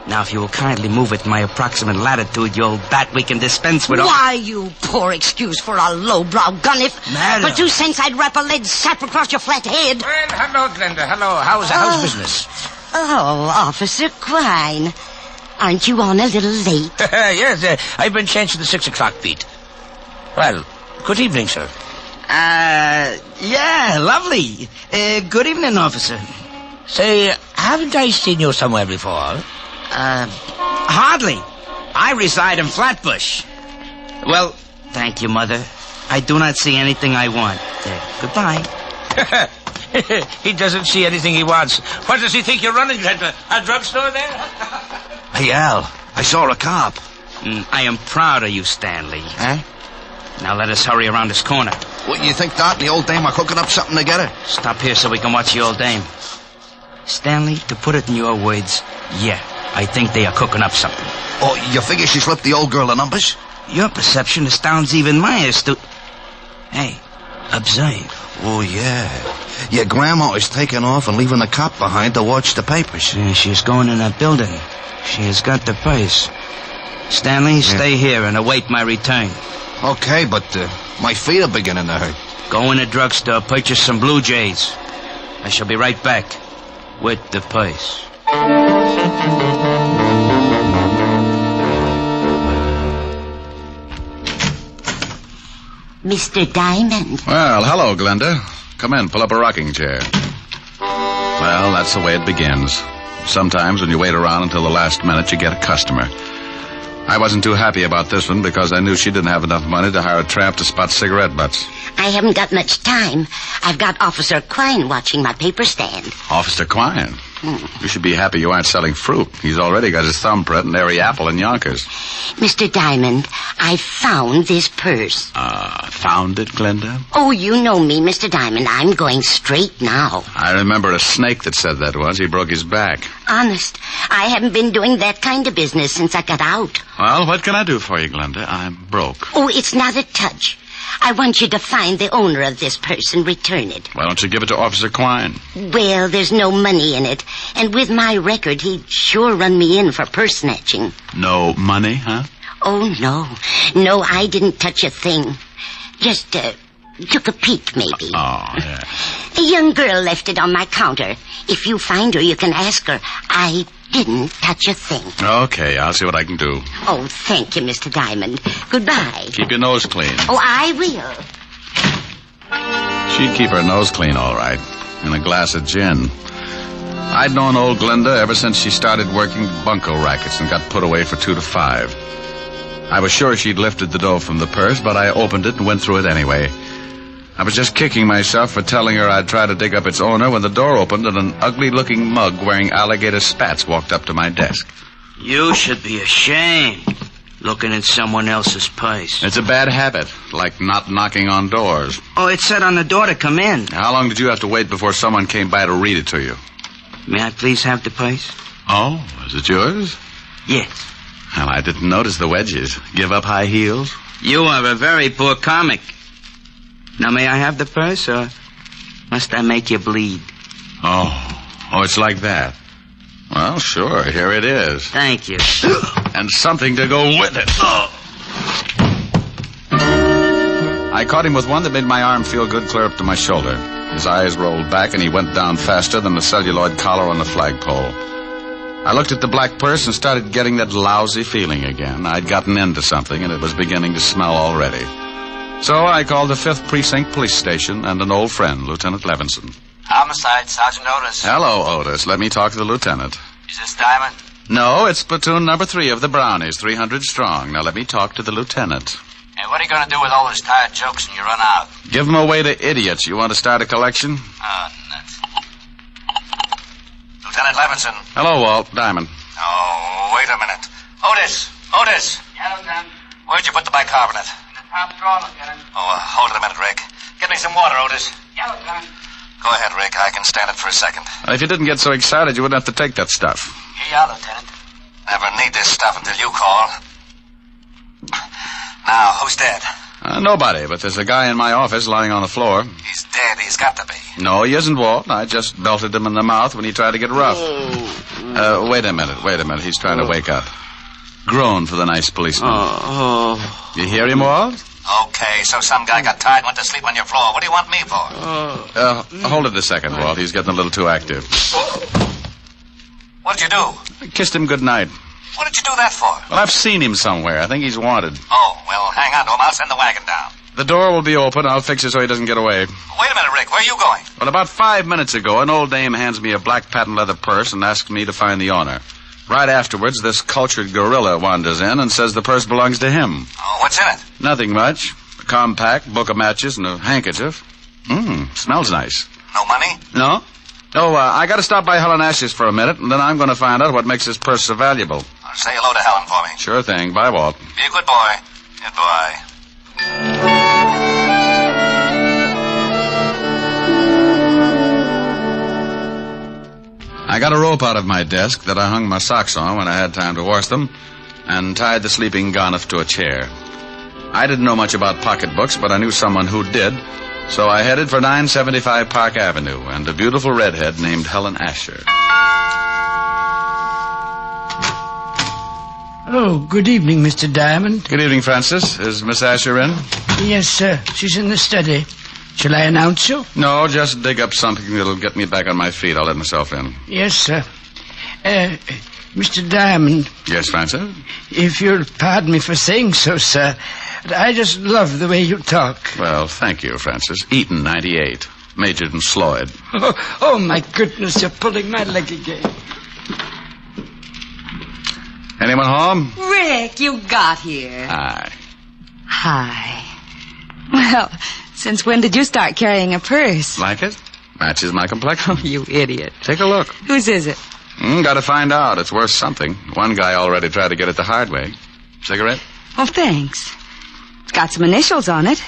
Now, if you will kindly move it in my approximate latitude, you old bat, we can dispense with all... Why, you poor excuse for a lowbrow gun. If Madam. for 2 cents I'd wrap a lead sap across your flat head. Well, hello, Glenda. Hello. How's business? Oh, Officer Quine. Aren't you on a little late? Yes, I've been changed to the 6 o'clock beat. Well, good evening, sir. Yeah, lovely. Good evening, officer. Say, haven't I seen you somewhere before? Hardly. I reside in Flatbush. Well, thank you, Mother. I do not see anything I want. Goodbye. He doesn't see anything he wants. What does he think you're running? A drugstore there? Hey, Al, I saw a cop. I am proud of you, Stanley. Huh? Now let us hurry around this corner. What, you think Dot and the old dame are cooking up something together? Stop here so we can watch the old dame. Stanley, to put it in your words, yeah, I think they are cooking up something. Oh, you figure she slipped the old girl the numbers? Your perception astounds even my astute... Hey, Observe. Oh, yeah. Your grandma is taking off and leaving the cop behind to watch the papers. Yeah, she's going in that building. She has got the purse. Stanley, stay here and await my return. Okay, but my feet are beginning to hurt. Go in the drugstore, purchase some Blue Jays. I shall be right back with the purse. Mr. Diamond. Well, hello, Glenda. Come in, pull up a rocking chair. Well, that's the way it begins. Sometimes when you wait around until the last minute, you get a customer. I wasn't too happy about this one because I knew she didn't have enough money to hire a tramp to spot cigarette butts. I haven't got much time. I've got Officer Quine watching my paper stand. Officer Quine? You should be happy you aren't selling fruit. He's already got his thumbprint in every apple in Yonkers. Mr. Diamond, I found this purse. Found it, Glenda? Oh, you know me, Mr. Diamond. I'm going straight now. I remember a snake that said that once. He broke his back. Honest, I haven't been doing that kind of business since I got out. Well, what can I do for you, Glenda? I'm broke. Oh, it's not a touch. I want you to find the owner of this purse and return it. Why don't you give it to Officer Quine? Well, there's no money in it. And with my record, he'd sure run me in for purse snatching. No money, huh? Oh, no. No, I didn't touch a thing. Just, took a peek, maybe. Oh, yeah. A young girl left it on my counter. If you find her, you can ask her. I didn't touch a thing. Okay, I'll see what I can do. Oh, thank you, Mr. Diamond. Goodbye. Keep your nose clean. Oh, I will. She'd keep her nose clean, all right. And a glass of gin. I'd known old Glenda ever since she started working bunco rackets and got put away for 2 to 5. I was sure she'd lifted the dough from the purse, but I opened it and went through it anyway. I was just kicking myself for telling her I'd try to dig up its owner when the door opened and an ugly-looking mug wearing alligator spats walked up to my desk. You should be ashamed, looking in someone else's purse. It's a bad habit, like not knocking on doors. Oh, it said on the door to come in. How long did you have to wait before someone came by to read it to you? May I please have the purse? Oh, is it yours? Yes. Well, I didn't notice the wedges. Give up high heels? You are a very poor comic. Now, may I have the purse, or must I make you bleed? Oh, it's like that. Well, sure, here it is. Thank you. And something to go with it. I caught him with one that made my arm feel good clear up to my shoulder. His eyes rolled back, and he went down faster than the celluloid collar on the flagpole. I looked at the black purse and started getting that lousy feeling again. I'd gotten into something, and it was beginning to smell already. So I called the 5th Precinct Police Station and an old friend, Lieutenant Levinson. Homicide, Sergeant Otis. Hello, Otis. Let me talk to the lieutenant. Is this Diamond? No, it's platoon number 3 of the Brownies, 300 strong. Now let me talk to the lieutenant. And what are you going to do with all those tired jokes when you run out? Give them away to idiots. You want to start a collection? Oh, nuts. Lieutenant Levinson. Hello, Walt. Diamond. Oh, wait a minute. Otis! Yeah, Lieutenant. Where'd you put the bicarbonate? Top drawer, Lieutenant. Oh, hold it a minute, Rick. Get me some water, Otis. Yeah, Lieutenant. Go ahead, Rick. I can stand it for a second. If you didn't get so excited, you wouldn't have to take that stuff. Here you are, Lieutenant. Never need this stuff until you call. Now, who's dead? Nobody, but there's a guy in my office lying on the floor. He's dead. He's got to be. No, he isn't, Walt. I just belted him in the mouth when he tried to get rough. Wait a minute. He's trying to wake up. Groan for the nice policeman. You hear him, Walt? Okay, so some guy got tired and went to sleep on your floor. What do you want me for? Hold it a second, Walt. He's getting a little too active. What did you do? I kissed him goodnight. What did you do that for? Well, I've seen him somewhere. I think he's wanted. Oh, well, hang on to him. I'll send the wagon down. The door will be open. I'll fix it so he doesn't get away. Wait a minute, Rick. Where are you going? Well, about 5 minutes ago, an old dame hands me a black patent leather purse and asks me to find the owner. Right afterwards, this cultured gorilla wanders in and says the purse belongs to him. Oh, what's in it? Nothing much. A compact, book of matches, and a handkerchief. Smells nice. No money? No. I gotta stop by Helen Ash's for a minute, and then I'm gonna find out what makes this purse so valuable. Say hello to Helen for me. Sure thing. Bye, Walt. Be a good boy. Goodbye. I got a rope out of my desk that I hung my socks on when I had time to wash them, and tied the sleeping Garniff to a chair. I didn't know much about pocketbooks, but I knew someone who did, So I headed for 975 Park Avenue and a beautiful redhead named Helen Asher. Oh, good evening, Mr. Diamond. Good evening, Francis. Is Miss Asher in? Yes, sir. She's in the study. Shall I announce you? No, just dig up something that'll get me back on my feet. I'll let myself in. Yes, sir. Mr. Diamond. Yes, Francis? If you'll pardon me for saying so, sir, I just love the way you talk. Well, thank you, Francis. Eaton, 98. Majored in Sloyd. Oh, my goodness, you're pulling my leg again. Anyone home? Rick, you got here. Hi. Hi. Well, since when did you start carrying a purse? Like it? Matches my complexion. Oh, you idiot. Take a look. Whose is it? Gotta find out. It's worth something. One guy already tried to get it the hard way. Cigarette? Oh, thanks. It's got some initials on it.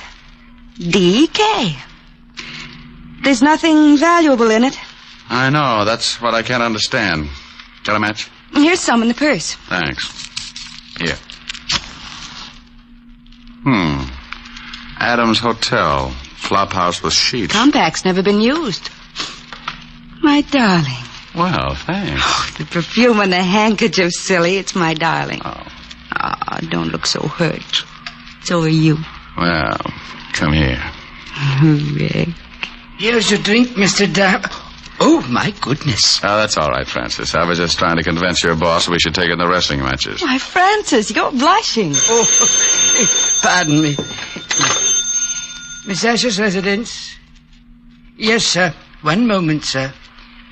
D.K. There's nothing valuable in it. I know. That's what I can't understand. Got a match? Here's some in the purse. Thanks. Here. Adams Hotel. Flop house with sheets. Compact's never been used. My darling. Well, thanks. Oh, the perfume and the handkerchief, silly. It's my darling. Oh. Ah, don't look so hurt. So are you. Well, come here. Rick. Here's your drink, Mr. Diamond. Oh, my goodness. Oh, that's all right, Francis. I was just trying to convince your boss we should take in the wrestling matches. Why, Francis, you're blushing. Oh, pardon me. Miss Asher's residence? Yes, sir. One moment, sir.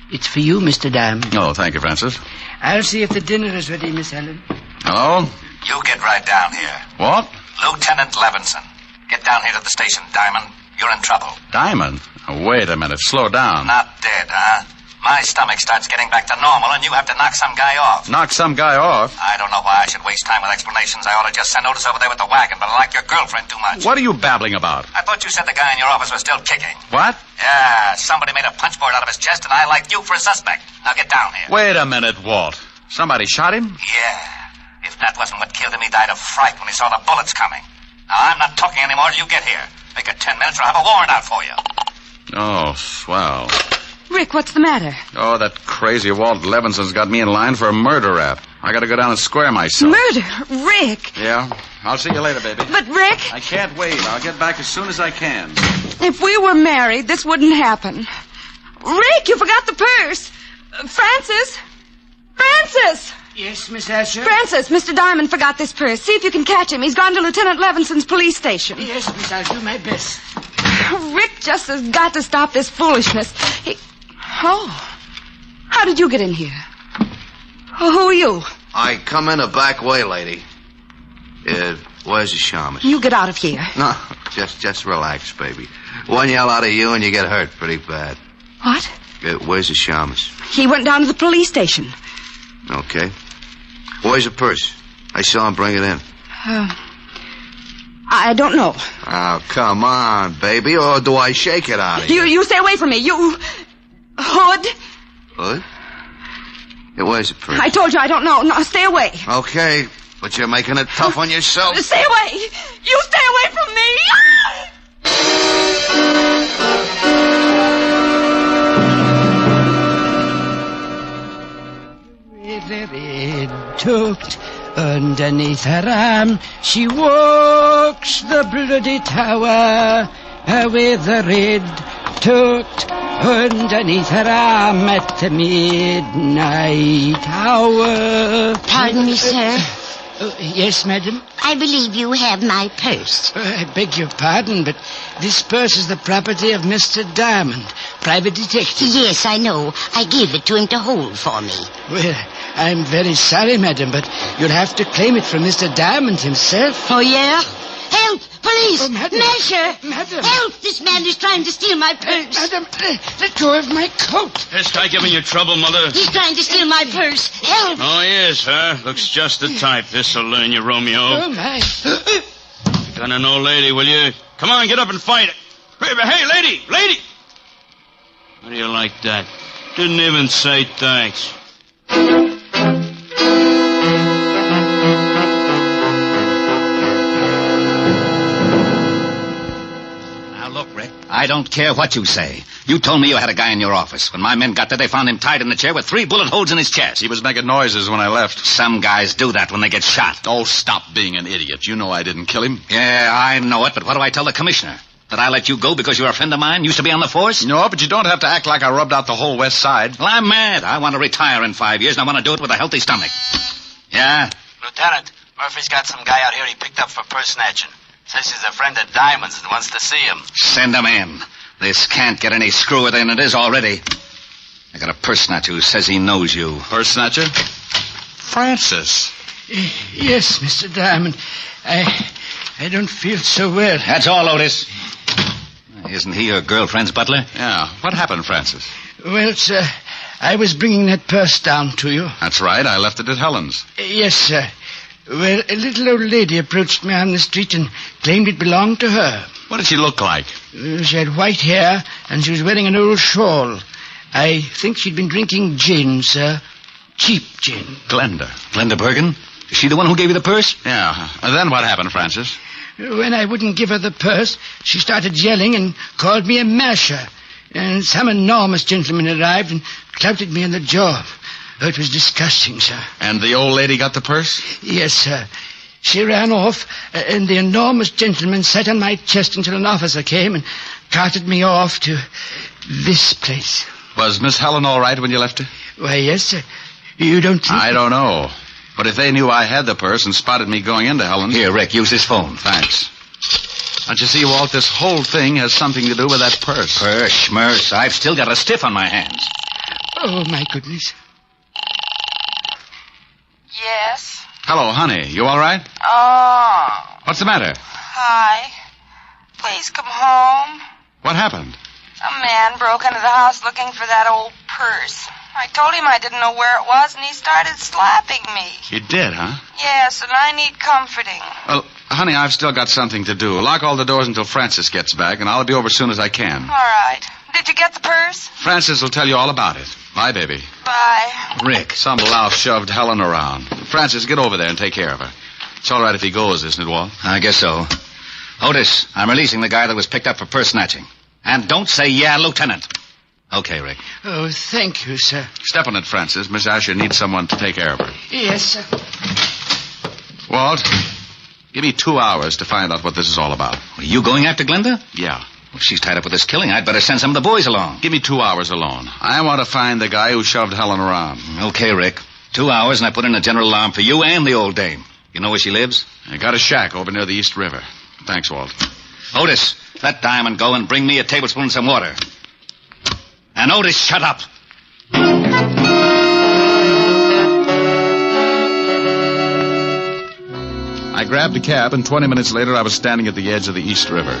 It's for you, Mr. Diamond. Oh, thank you, Francis. I'll see if the dinner is ready, Miss Helen. Hello? You get right down here. What? Lieutenant Levinson. Get down here to the station, Diamond. You're in trouble. Diamond? Oh, wait a minute. Slow down. Not dead, huh? My stomach starts getting back to normal, and you have to knock some guy off. Knock some guy off? I don't know why I should waste time with explanations. I ought to just send notice over there with the wagon, but I like your girlfriend too much. What are you babbling about? I thought you said the guy in your office was still kicking. What? Yeah, somebody made a punch board out of his chest, and I like you for a suspect. Now get down here. Wait a minute, Walt. Somebody shot him? Yeah. If that wasn't what killed him, he died of fright when he saw the bullets coming. Now, I'm not talking anymore till you get here. Make it 10 minutes or I'll have a warrant out for you. Oh, swell. Rick, what's the matter? Oh, that crazy Walt Levinson's got me in line for a murder rap. I gotta go down and square myself. Murder? Rick! Yeah? I'll see you later, baby. But, Rick... I can't wait. I'll get back as soon as I can. If we were married, this wouldn't happen. Rick, you forgot the purse. Francis? Francis! Yes, Miss Asher? Francis, Mr. Diamond forgot this purse. See if you can catch him. He's gone to Lieutenant Levinson's police station. Yes, Miss, I'll do my best. Rick just has got to stop this foolishness. Oh. How did you get in here? Oh, who are you? I come in a back way, lady. Where's the shaman? You get out of here. No, just relax, baby. One yell out of you and you get hurt pretty bad. What? Where's the shaman? He went down to the police station. Okay. Where's the purse? I saw him bring it in. I don't know. Oh, come on, baby, or do I shake it out of you? You stay away from me. You... Hood? Hood? Yeah, where's the purse? I told you I don't know. No, stay away. Okay, but you're making it tough on yourself. Stay away. You stay away from me. With the red tucked underneath her arm, she walks the bloody tower. With the red tucked underneath her arm at the midnight hour. Pardon me, sir. Yes, madam? I believe you have my purse. I beg your pardon, but this purse is the property of Mr. Diamond, private detective. Yes, I know. I gave it to him to hold for me. Well, I'm very sorry, madam, but you'll have to claim it from Mr. Diamond himself. Oh, yeah? Help! Police! Oh, madam. Measure! Madam! Help! This man is trying to steal my purse. Madam, let go of my coat. This guy giving you trouble, Mother? He's trying to steal my purse. Help! Oh, he is, huh? Looks just the type. This'll learn you, Romeo. Oh, my. Gun an old lady, will you? Come on, get up and fight. Hey, lady! Lady! How do you like that? Didn't even say thanks. Now, look, Rick, I don't care what you say. You told me you had a guy in your office. When my men got there, they found him tied in the chair with 3 bullet holes in his chest. He was making noises when I left. Some guys do that when they get shot. Oh, stop being an idiot. You know I didn't kill him. Yeah, I know it, but what do I tell the commissioner? That I let you go because you're a friend of mine, used to be on the force? No, but you don't have to act like I rubbed out the whole West Side. Well, I'm mad. I want to retire in 5 years, and I want to do it with a healthy stomach. Yeah? Lieutenant, Murphy's got some guy out here he picked up for purse snatching. Says he's a friend of Diamond's and wants to see him. Send him in. This can't get any screwier than it is already. I got a purse snatcher who says he knows you. Purse snatcher? Francis. Yes, Mr. Diamond. I don't feel so well. That's all, Otis. Isn't he your girlfriend's butler? Yeah. What happened, Francis? Well, sir, I was bringing that purse down to you. That's right. I left it at Helen's. Yes, sir. Well, a little old lady approached me on the street and claimed it belonged to her. What did she look like? She had white hair, and she was wearing an old shawl. I think she'd been drinking gin, sir. Cheap gin. Glenda Bergen? Is she the one who gave you the purse? Yeah. And then what happened, Francis? When I wouldn't give her the purse, she started yelling and called me a masher. And some enormous gentleman arrived and clouted me in the jaw. Oh, it was disgusting, sir. And the old lady got the purse? Yes, sir. She ran off, and the enormous gentleman sat on my chest until an officer came and carted me off to this place. Was Miss Helen all right when you left her? Why, yes, sir. You don't think... I don't know. But if they knew I had the purse and spotted me going into Helen's... Here, Rick, use this phone. Thanks. Don't you see, Walt, this whole thing has something to do with that purse. Purse, schmurse. I've still got a stiff on my hands. Oh, my goodness. Yes? Hello, honey. You all right? Oh. What's the matter? Hi. Please come home. What happened? A man broke into the house looking for that old purse. I told him I didn't know where it was, and he started slapping me. You did, huh? Yes, and I need comforting. Well, honey, I've still got something to do. Lock all the doors until Francis gets back, and I'll be over as soon as I can. All right. Did you get the purse? Francis will tell you all about it. Bye, baby. Bye. Rick, some louse shoved Helen around. Francis, get over there and take care of her. It's all right if he goes, isn't it, Walt? I guess so. Otis, I'm releasing the guy that was picked up for purse snatching. And don't say, yeah, Lieutenant. Okay, Rick. Oh, thank you, sir. Step on it, Francis. Miss Asher needs someone to take care of her. Yes, sir. Walt, give me 2 hours to find out what this is all about. Are you going after Glenda? Yeah. If she's tied up with this killing, I'd better send some of the boys along. Give me 2 hours alone. I want to find the guy who shoved Helen around. Okay, Rick. 2 hours, and I put in a general alarm for you and the old dame. You know where she lives? I got a shack over near the East River. Thanks, Walt. Otis, let Diamond go and bring me a tablespoon and some water. And Otis, shut up. I grabbed a cab, and 20 minutes later I was standing at the edge of the East River.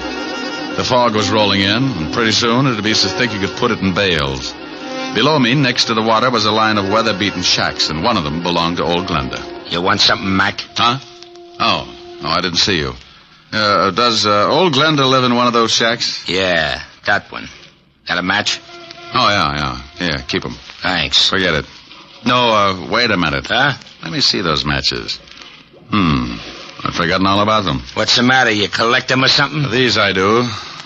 The fog was rolling in, and pretty soon it'd be so thick you could put it in bales. Below me, next to the water, was a line of weather-beaten shacks, and one of them belonged to old Glenda. You want something, Mac? Huh? Oh, I didn't see you. Does old Glenda live in one of those shacks? Yeah, that one. Got a match? Oh, yeah. Here, keep them. Thanks. Forget it. No, wait a minute. Huh? Let me see those matches. I've forgotten all about them. What's the matter? You collect them or something? These I do.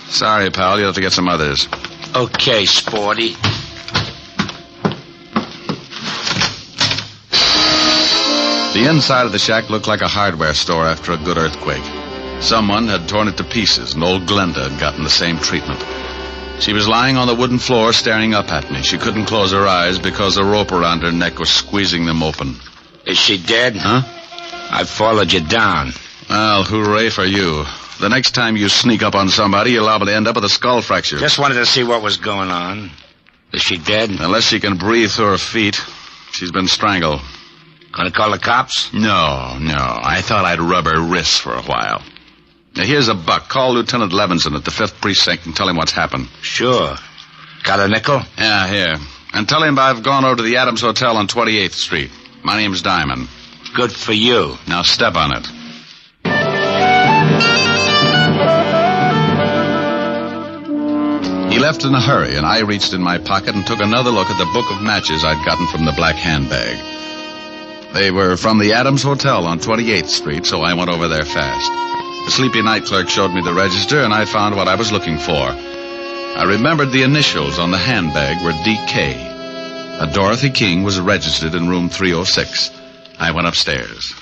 Sorry, pal. You'll have to get some others. Okay, sporty. The inside of the shack looked like a hardware store after a good earthquake. Someone had torn it to pieces, and old Glenda had gotten the same treatment. She was lying on the wooden floor staring up at me. She couldn't close her eyes because a rope around her neck was squeezing them open. Is she dead? Huh? I followed you down. Well, hooray for you. The next time you sneak up on somebody, you're liable to end up with a skull fracture. Just wanted to see what was going on. Is she dead? Unless she can breathe through her feet. She's been strangled. Gonna call the cops? No. I thought I'd rub her wrists for a while. Now, here's a buck. Call Lieutenant Levinson at the 5th Precinct and tell him what's happened. Sure. Got a nickel? Yeah, here. And tell him I've gone over to the Adams Hotel on 28th Street. My name's Diamond. Good for you. Now step on it. He left in a hurry, and I reached in my pocket and took another look at the book of matches I'd gotten from the black handbag. They were from the Adams Hotel on 28th Street, so I went over there fast. The sleepy night clerk showed me the register, and I found what I was looking for. I remembered the initials on the handbag were D.K. Dorothy King was registered in room 306. I went upstairs.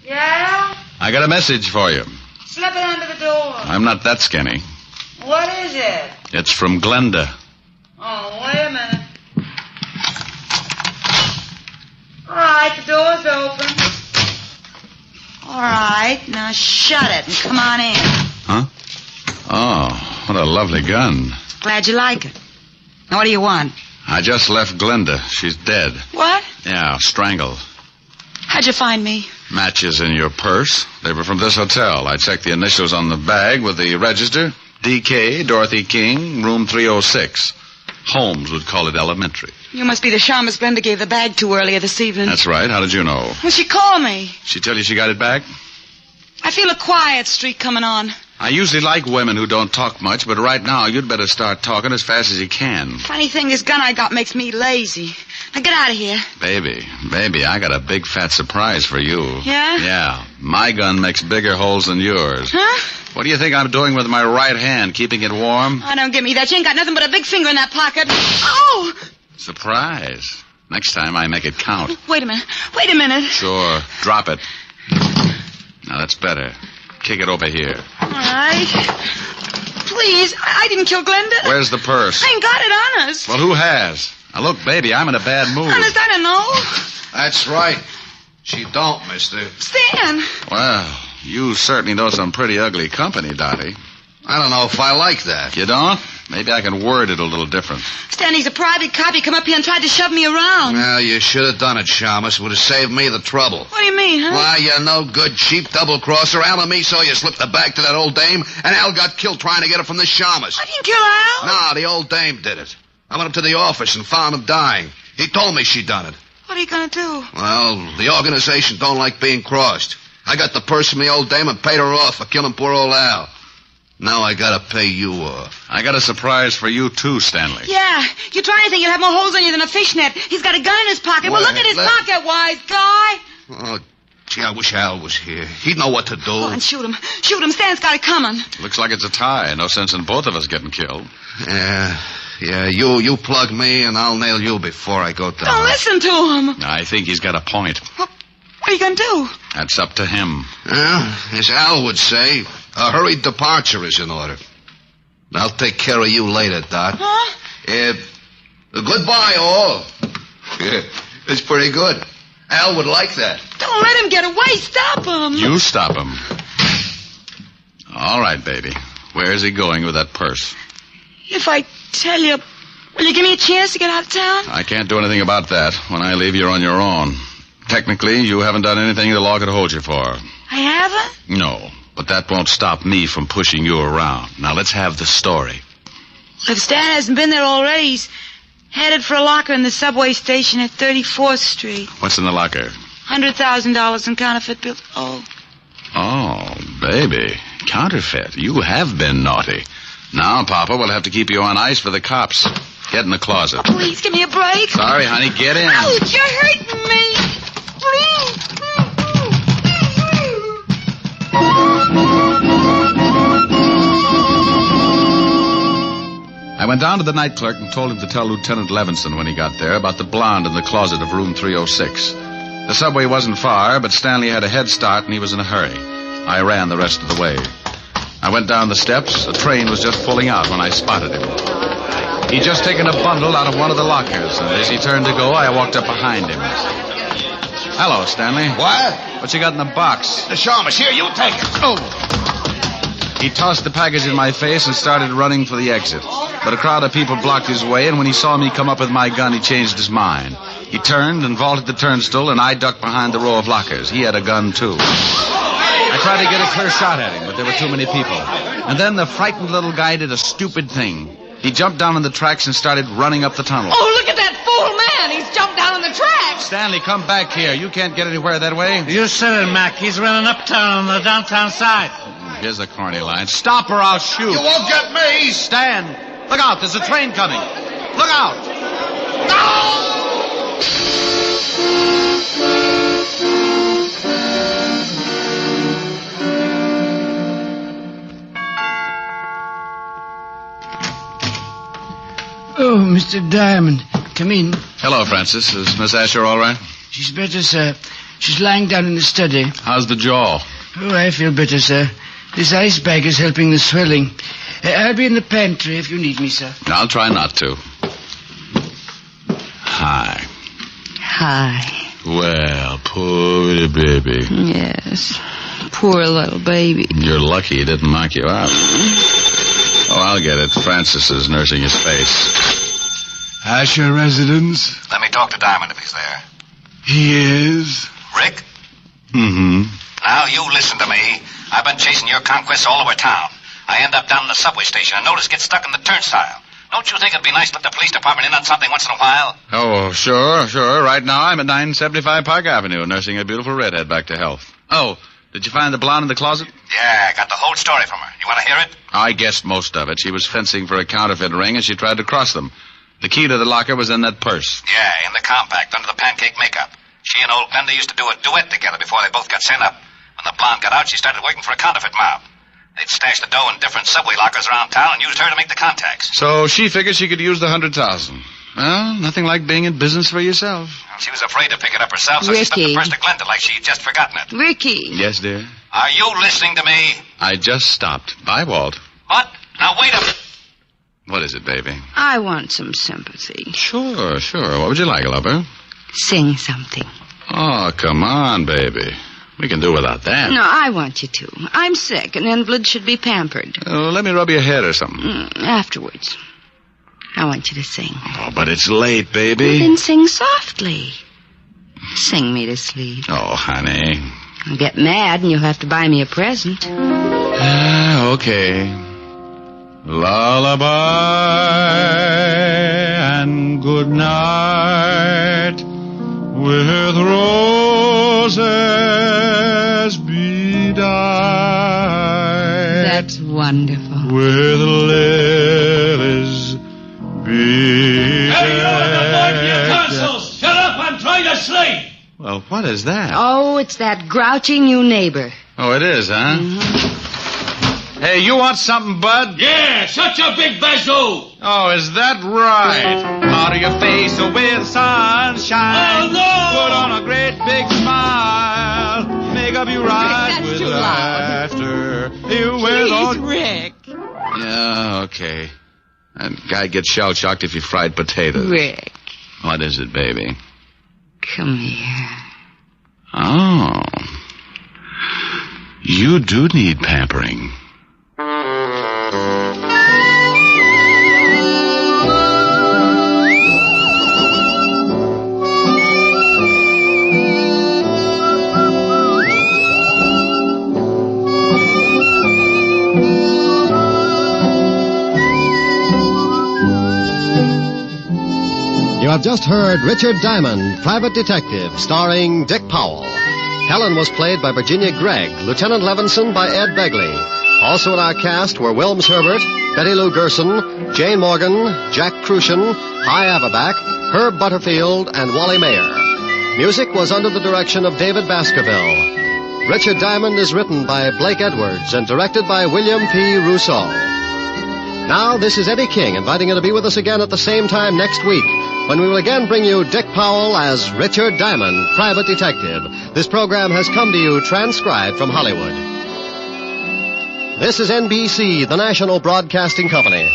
Yeah? I got a message for you. Slip it under the door. I'm not that skinny. What is it? It's from Glenda. Oh, wait a minute. All right, the door's open. All right, now shut it and come on in. Huh? Oh, what a lovely gun. Glad you like it. Now, what do you want? I just left Glenda. She's dead. What? Yeah, strangled. How'd you find me? Matches in your purse. They were from this hotel. I checked the initials on the bag with the register. D.K., Dorothy King, room 306. Holmes would call it elementary. You must be the shamus Glenda gave the bag to earlier this evening. That's right. How did you know? Well, she called me. She tell you she got it back? I feel a quiet streak coming on. I usually like women who don't talk much, but right now you'd better start talking as fast as you can. Funny thing, this gun I got makes me lazy. Now get out of here. Baby, I got a big fat surprise for you. Yeah? Yeah. My gun makes bigger holes than yours. Huh? What do you think I'm doing with my right hand, keeping it warm? Oh, don't give me that. You ain't got nothing but a big finger in that pocket. Oh! Surprise. Next time I make it count. Wait a minute. Sure. Drop it. Now that's better. Kick it over here. All right. Please, I didn't kill Glenda. Where's the purse? I ain't got it, honest. Well, who has? Now, look, baby, I'm in a bad mood. Honest, I don't know. That's right. She don't, mister. Stan. Well, you certainly know some pretty ugly company, Dottie. I don't know if I like that. You don't? Maybe I can word it a little different. Stan, he's a private cop. He come up here and tried to shove me around. Well, you should have done it, Shamus. Would have saved me the trouble. What do you mean, huh? Why, you no good, cheap double-crosser. Al and me saw you slip the bag to that old dame, and Al got killed trying to get it from the Shamus. I didn't kill Al. Nah, the old dame did it. I went up to the office and found him dying. He told me she'd done it. What are you going to do? Well, the organization don't like being crossed. I got the purse from the old dame and paid her off for killing poor old Al. Now I gotta pay you off. I got a surprise for you, too, Stanley. Yeah, you try anything, you'll have more holes on you than a fishnet. He's got a gun in his pocket. Well, look at his pocket, wise guy. Oh, gee, I wish Al was here. He'd know what to do. Go on, shoot him. Shoot him. Stan's got it coming. Looks like it's a tie. No sense in both of us getting killed. Yeah, you plug me and I'll nail you before I go down. Don't listen to him. I think he's got a point. What are you going to do? That's up to him. Well, as Al would say, a hurried departure is in order. I'll take care of you later, Dot. Huh? Goodbye, all. Yeah, it's pretty good. Al would like that. Don't let him get away. Stop him. You stop him. All right, baby. Where's he going with that purse? If I tell you, will you give me a chance to get out of town? I can't do anything about that. When I leave, you're on your own. Technically, you haven't done anything the law could hold you for. I haven't? No, but that won't stop me from pushing you around. Now, let's have the story. If Stan hasn't been there already, he's headed for a locker in the subway station at 34th Street. What's in the locker? $100,000 in counterfeit bills. Oh, baby. Counterfeit. You have been naughty. Now, Papa, we'll have to keep you on ice for the cops. Get in the closet. Oh, please, give me a break. Sorry, honey. Get in. Ouch, you're hurting me. Please. I went down to the night clerk and told him to tell Lieutenant Levinson when he got there about the blonde in the closet of room 306. The subway wasn't far, but Stanley had a head start and he was in a hurry. I ran the rest of the way. I went down the steps. A train was just pulling out when I spotted him. He'd just taken a bundle out of one of the lockers, and as he turned to go, I walked up behind him. Hello, Stanley. What? What you got in the box? The Shamus. Here, you take it. Oh! He tossed the package in my face and started running for the exit. But a crowd of people blocked his way, and when he saw me come up with my gun, he changed his mind. He turned and vaulted the turnstile, and I ducked behind the row of lockers. He had a gun, too. I tried to get a clear shot at him, but there were too many people. And then the frightened little guy did a stupid thing. He jumped down on the tracks and started running up the tunnel. Oh, look at that fool man. He's jumped down on the tracks. Stanley, come back here. You can't get anywhere that way. You said it, Mac. He's running uptown on the downtown side. Here's the corny line. Stop or I'll shoot. You won't get me. Stan, look out. There's a train coming. Look out. No! Oh, Mr. Diamond. Come in. Hello, Francis. Is Miss Asher all right? She's better, sir. She's lying down in the study. How's the jaw? Oh, I feel better, sir. This ice bag is helping the swelling. I'll be in the pantry if you need me, sir. I'll try not to. Hi. Hi. Well, poor little baby. Yes. Poor little baby. You're lucky he didn't knock you out. Oh, I'll get it. Francis is nursing his face. Asher residence? Let me talk to Diamond if he's there. He is. Rick? Mm-hmm. Now, you listen to me. I've been chasing your conquests all over town. I end up down in the subway station and notice get stuck in the turnstile. Don't you think it'd be nice to let the police department in on something once in a while? Oh, sure. Right now I'm at 975 Park Avenue, nursing a beautiful redhead back to health. Oh, did you find the blonde in the closet? Yeah, I got the whole story from her. You want to hear it? I guessed most of it. She was fencing for a counterfeit ring, and she tried to cross them. The key to the locker was in that purse. Yeah, in the compact, under the pancake makeup. She and old Glenda used to do a duet together before they both got sent up. When the blonde got out, she started working for a counterfeit mob. They'd stashed the dough in different subway lockers around town and used her to make the contacts. So she figured she could use the 100,000. Well, nothing like being in business for yourself. Well, she was afraid to pick it up herself, so she slipped the purse to Glenda like she'd just forgotten it. Ricky. Yes, dear? Are you listening to me? I just stopped. Bye, Walt. What? Now, wait a minute. What is it, baby? I want some sympathy. Sure. What would you like, lover? Sing something. Oh, come on, baby. We can do without that. No, I want you to. I'm sick. An invalid should be pampered. Let me rub your head or something. Afterwards. I want you to sing. Oh, but it's late, baby. Then sing softly. Sing me to sleep. Oh, honey. I'll get mad and you'll have to buy me a present. Okay. Lullaby and good night with roses bedight. That's wonderful. With lilies bedight. Hey, you in the boy to your tonsils! Shut up, I'm trying to sleep! Well, what is that? Oh, it's that grouchy new neighbor. Oh, it is, huh? Mm-hmm. Hey, you want something, bud? Yeah, shut your big bazoo! Oh, is that right? Powder your face with sunshine. Oh, no! Put on a great big smile. Make up your eyes Rick, that's with too laughter. Please, Rick. Yeah, okay. That guy gets shell-shocked if you fried potatoes. Rick. What is it, baby? Come here. Oh. You do need pampering. You have just heard Richard Diamond, Private Detective, starring Dick Powell. Helen was played by Virginia Gregg, Lieutenant Levinson by Ed Begley. Also in our cast were Wilms Herbert, Betty Lou Gerson, Jane Morgan, Jack Crucian, Hy Averback, Herb Butterfield, and Wally Mayer. Music was under the direction of David Baskerville. Richard Diamond is written by Blake Edwards and directed by William P. Rousseau. Now, this is Eddie King inviting you to be with us again at the same time next week, when we will again bring you Dick Powell as Richard Diamond, Private Detective. This program has come to you transcribed from Hollywood. This is NBC, the national broadcasting company.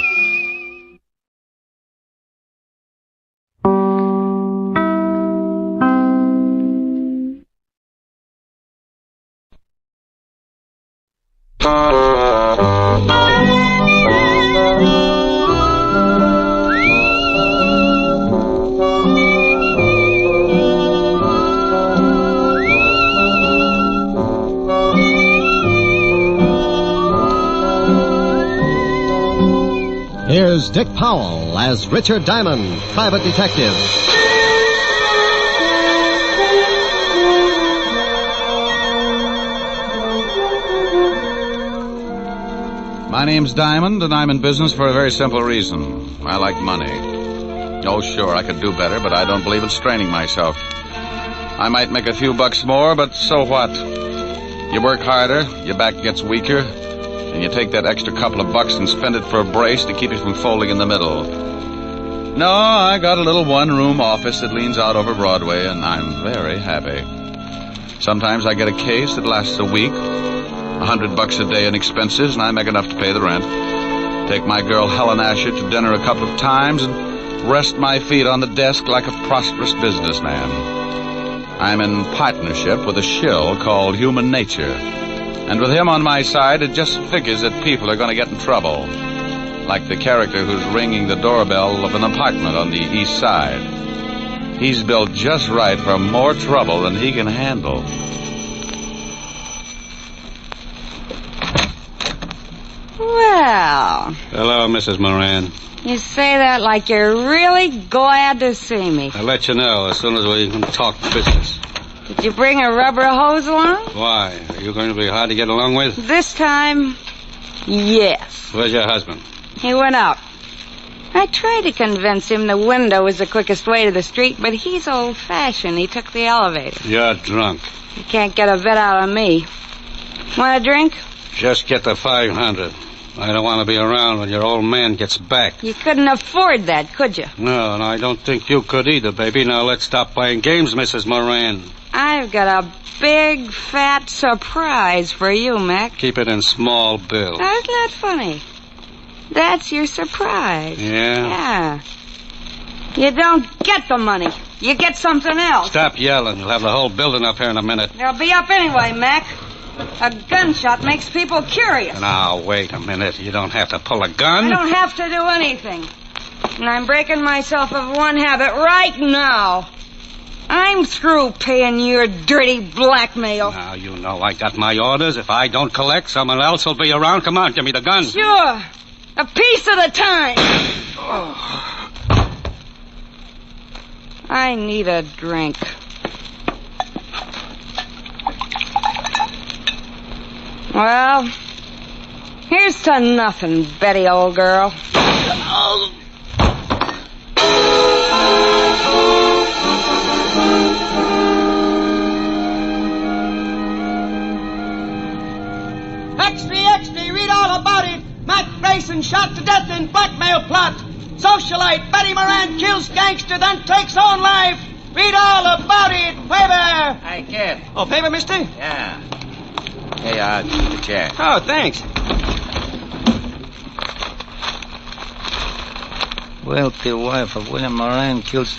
Here's Dick Powell as Richard Diamond, Private Detective. My name's Diamond, and I'm in business for a very simple reason. I like money. Oh, sure, I could do better, but I don't believe in straining myself. I might make a few bucks more, but so what? You work harder, your back gets weaker, and you take that extra couple of bucks and spend it for a brace to keep you from folding in the middle. No, I got a little one-room office that leans out over Broadway, and I'm very happy. Sometimes I get a case that lasts a week, $100 a day in expenses, and I make enough to pay the rent. Take my girl Helen Asher to dinner a couple of times and rest my feet on the desk like a prosperous businessman. I'm in partnership with a shill called Human Nature. And with him on my side, it just figures that people are going to get in trouble. Like the character who's ringing the doorbell of an apartment on the east side. He's built just right for more trouble than he can handle. Well, Hello, Mrs. Moran. you say that like you're really glad to see me. I'll let you know as soon as we can talk business. Did you bring a rubber hose along? Why? Are you going to be hard to get along with? This time, yes. Where's your husband? He went out. I tried to convince him the window was the quickest way to the street, but he's old-fashioned. He took the elevator. You're drunk. You can't get a bit out of me. Want a drink? Just get the 500. I don't want to be around when your old man gets back. You couldn't afford that, could you? No, and I don't think you could either, baby. Now let's stop playing games, Mrs. Moran. I've got a big, fat surprise for you, Mac. Keep it in small bills. That's not funny. That's your surprise. Yeah? Yeah. You don't get the money. You get something else. Stop yelling. You'll have the whole building up here in a minute. They'll be up anyway, Mac. A gunshot makes people curious. Now, wait a minute. You don't have to pull a gun. I don't have to do anything. And I'm breaking myself of one habit right now. I'm through paying your dirty blackmail. Now, you know I got my orders. If I don't collect, someone else will be around. Come on, give me the gun. Sure. A piece at a time. I need a drink. Well, here's to nothing, Betty, old girl. Extra, read all about it. Mac Grayson shot to death in blackmail plot. Socialite Betty Moran kills gangster, then takes own life. Read all about it. Paper. Hey, kid. Oh, paper, mister? Yeah. Hey, the chair. Oh, thanks. Wealthy wife of William Moran kills...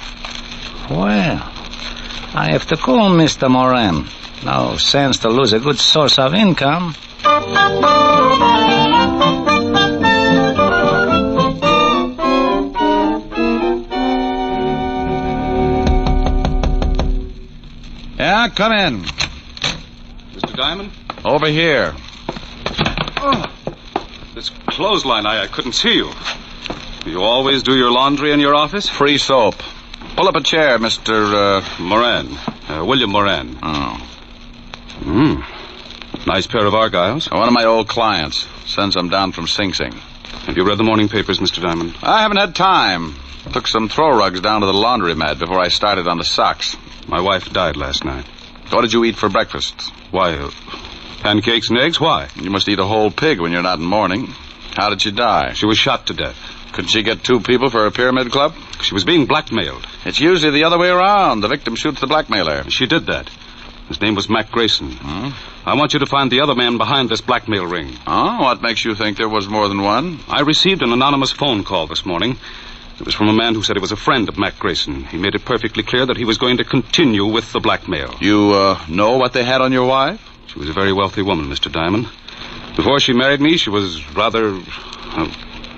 Well, I have to call Mr. Moran. No sense to lose a good source of income. Yeah, come in. Mr. Diamond? Over here. Oh, this clothesline, I couldn't see you. Do you always do your laundry in your office? Free soap. Pull up a chair, Mr. Moran. William Moran. Oh. Nice pair of Argyles. One of my old clients. Sends them down from Sing Sing. Have you read the morning papers, Mr. Diamond? I haven't had time. Took some throw rugs down to the laundromat before I started on the socks. My wife died last night. What did you eat for breakfast? Why, pancakes and eggs? Why? You must eat a whole pig when you're not in mourning. How did she die? She was shot to death. Could she get 2 people for a pyramid club? She was being blackmailed. It's usually the other way around. The victim shoots the blackmailer. She did that. His name was Mac Grayson. I want you to find the other man behind this blackmail ring. Oh, what makes you think there was more than one? I received an anonymous phone call this morning. It was from a man who said he was a friend of Mac Grayson. He made it perfectly clear that he was going to continue with the blackmail. You, know what they had on your wife? She was a very wealthy woman, Mr. Diamond. Before she married me, she was rather,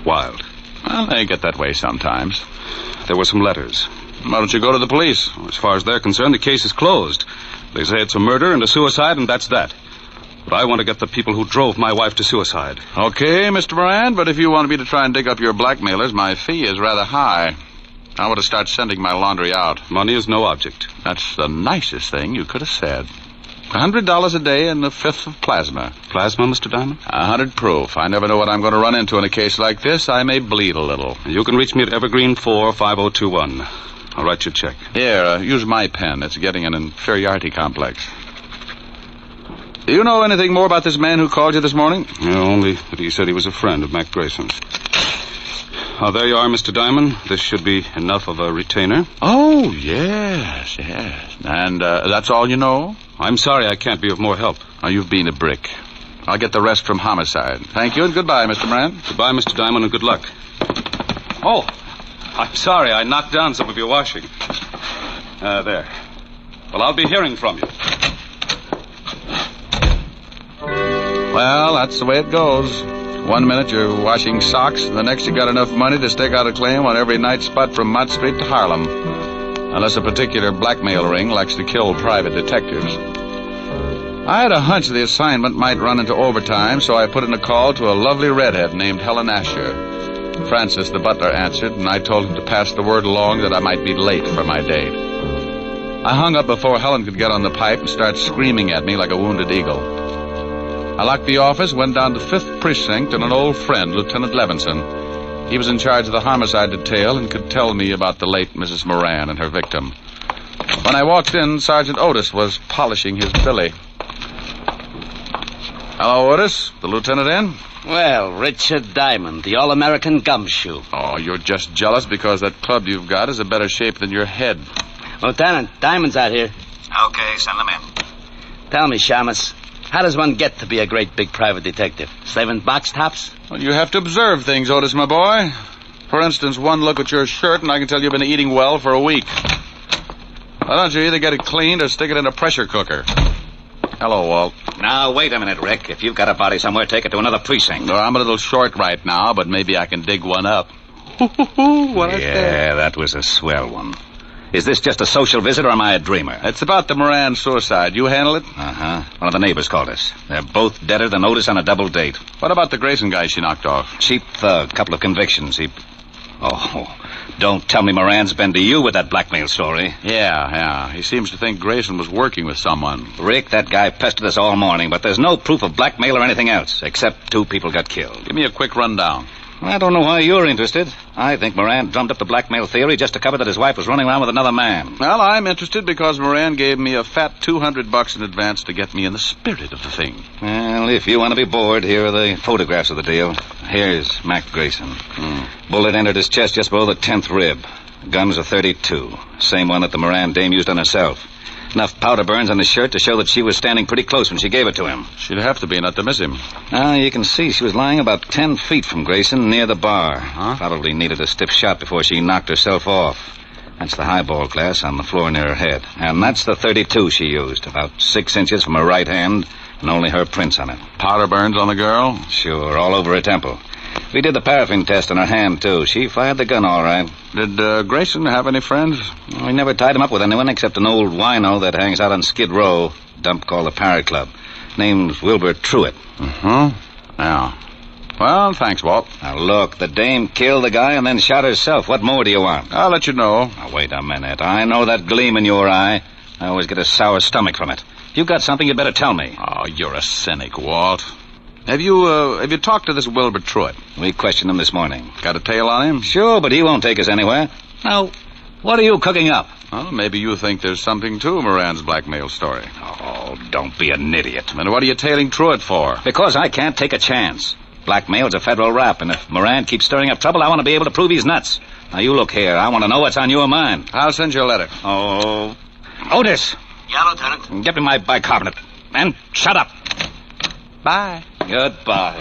wild. Well, they get that way sometimes. There were some letters. Why don't you go to the police? As far as they're concerned, the case is closed. They say it's a murder and a suicide, and that's that. But I want to get the people who drove my wife to suicide. Okay, Mr. Moran, but if you want me to try and dig up your blackmailers, my fee is rather high. I want to start sending my laundry out. Money is no object. That's the nicest thing you could have said. $100 a day and a fifth of plasma. Plasma, Mr. Diamond? 100 proof. I never know what I'm going to run into in a case like this. I may bleed a little. You can reach me at Evergreen 45021. I'll write you a check. Here, use my pen. It's getting an inferiority complex. Do you know anything more about this man who called you this morning? Yeah, only that he said he was a friend of Mac Grayson's. Oh, there you are, Mr. Diamond. This should be enough of a retainer. Oh, yes. And that's all you know? I'm sorry I can't be of more help. Oh, you've been a brick. I'll get the rest from homicide. Thank you and goodbye, Mr. Moran. Goodbye, Mr. Diamond, and good luck. Oh, I'm sorry. I knocked down some of your washing. There. Well, I'll be hearing from you. Well, that's the way it goes. 1 minute you're washing socks, and the next you got enough money to stake out a claim on every night spot from Mott Street to Harlem. Unless a particular blackmail ring likes to kill private detectives. I had a hunch the assignment might run into overtime, so I put in a call to a lovely redhead named Helen Asher. Francis, the butler, answered, and I told him to pass the word along that I might be late for my date. I hung up before Helen could get on the pipe and start screaming at me like a wounded eagle. I locked the office, went down to 5th Precinct, and an old friend, Lieutenant Levinson. He was in charge of the homicide detail and could tell me about the late Mrs. Moran and her victim. When I walked in, Sergeant Otis was polishing his billy. Hello, Otis. The lieutenant in? Well, Richard Diamond, the All-American gumshoe. Oh, you're just jealous because that club you've got is a better shape than your head. Lieutenant, Diamond's out here. Okay, send them in. Tell me, Shamus, how does one get to be a great big private detective? Slaving box tops? Well, you have to observe things, Otis, my boy. For instance, one look at your shirt and I can tell you've been eating well for a week. Why don't you either get it cleaned or stick it in a pressure cooker? Hello, Walt. Now, wait a minute, Rick. If you've got a body somewhere, take it to another precinct. No, I'm a little short right now, but maybe I can dig one up. Yeah, that was a swell one. Is this just a social visit, or am I a dreamer? It's about the Moran suicide. You handle it? Uh-huh. One of the neighbors called us. They're both deader than Otis on a double date. What about the Grayson guy she knocked off? Cheap thug. Couple of convictions. Oh, don't tell me Moran's been to you with that blackmail story. Yeah. He seems to think Grayson was working with someone. Rick, that guy pestered us all morning, but there's no proof of blackmail or anything else, except 2 people got killed. Give me a quick rundown. I don't know why you're interested. I think Moran drummed up the blackmail theory just to cover that his wife was running around with another man. Well, I'm interested because Moran gave me a fat $200 in advance to get me in the spirit of the thing. Well, if you want to be bored, here are the photographs of the deal. Here's Mac Grayson. Bullet entered his chest just below the 10th rib. Gun's a .32. Same one that the Moran dame used on herself. Enough powder burns on his shirt to show that she was standing pretty close when she gave it to him. She'd have to be not to miss him. You can see she was lying about 10 feet from Grayson near the bar. Probably needed a stiff shot before she knocked herself off. That's the highball glass on the floor near her head. And that's the .32 she used, about 6 inches from her right hand, and only her prints on it. Powder burns on the girl? Sure, all over her temple. We did the paraffin test on her hand, too. She fired the gun all right. Did Grayson have any friends? We never tied him up with anyone except an old wino that hangs out on Skid Row, dump called the Parrot Club. Name's Wilbur Truitt. Yeah. Well, thanks, Walt. Now, look, the dame killed the guy and then shot herself. What more do you want? I'll let you know. Now, wait a minute. I know that gleam in your eye. I always get a sour stomach from it. If you've got something, you'd better tell me. Oh, you're a cynic, Walt. Have you talked to this Wilbur Truitt? We questioned him this morning. Got a tail on him? Sure, but he won't take us anywhere. Now, what are you cooking up? Well, maybe you think there's something to Moran's blackmail story. Oh, don't be an idiot. And what are you tailing Truitt for? Because I can't take a chance. Blackmail's a federal rap, and if Moran keeps stirring up trouble, I want to be able to prove he's nuts. Now, you look here. I want to know what's on your mind. I'll send you a letter. Oh, Otis. Yeah, Lieutenant. Get me my bicarbonate. And shut up. Bye. Goodbye.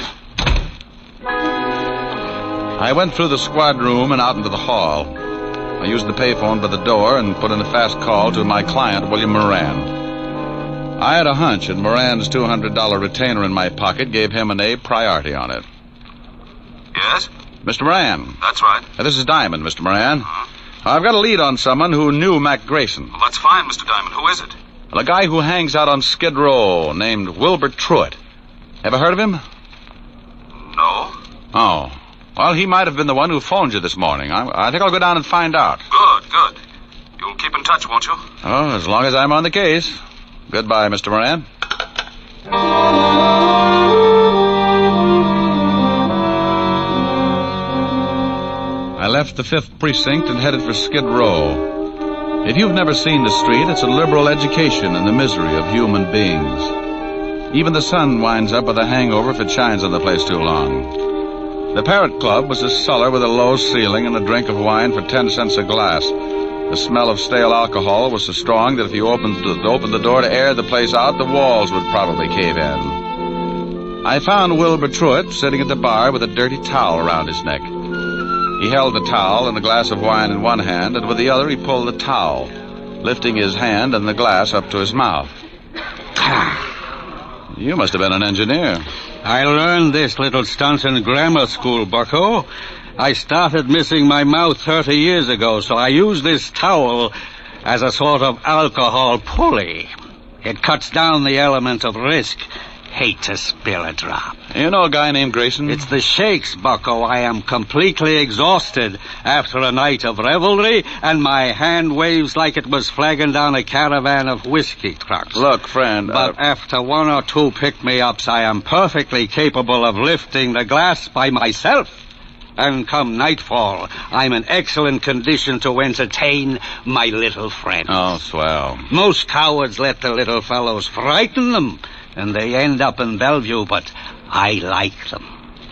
I went through the squad room and out into the hall. I used the payphone by the door and put in a fast call to my client, William Moran. I had a hunch, and Moran's $200 retainer in my pocket gave him an A priority on it. Yes? Mr. Moran. That's right. This is Diamond, Mr. Moran. I've got a lead on someone who knew Mac Grayson. Well, that's fine, Mr. Diamond. Who is it? A guy who hangs out on Skid Row named Wilbur Truitt. Ever heard of him? No. Oh. Well, he might have been the one who phoned you this morning. I think I'll go down and find out. Good. You'll keep in touch, won't you? Oh, as long as I'm on the case. Goodbye, Mr. Moran. I left the 5th Precinct and headed for Skid Row. If you've never seen the street, it's a liberal education in the misery of human beings. Even the sun winds up with a hangover if it shines on the place too long. The Parrot Club was a cellar with a low ceiling and a drink of wine for 10 cents a glass. The smell of stale alcohol was so strong that if you opened the door to air the place out, the walls would probably cave in. I found Wilbur Truitt sitting at the bar with a dirty towel around his neck. He held the towel and a glass of wine in one hand, and with the other he pulled the towel, lifting his hand and the glass up to his mouth. You must have been an engineer. I learned this little stunt in grammar school, bucko. I started missing my mouth 30 years ago, so I used this towel as a sort of alcohol pulley. It cuts down the element of risk. Hate to spill a drop. You know a guy named Grayson? It's the shakes, bucko. I am completely exhausted after a night of revelry, and my hand waves like it was flagging down a caravan of whiskey trucks. Look, friend... But after one or two pick-me-ups, I am perfectly capable of lifting the glass by myself. And come nightfall, I'm in excellent condition to entertain my little friend. Oh, swell. Most cowards let the little fellows frighten them, and they end up in Bellevue, but I like them.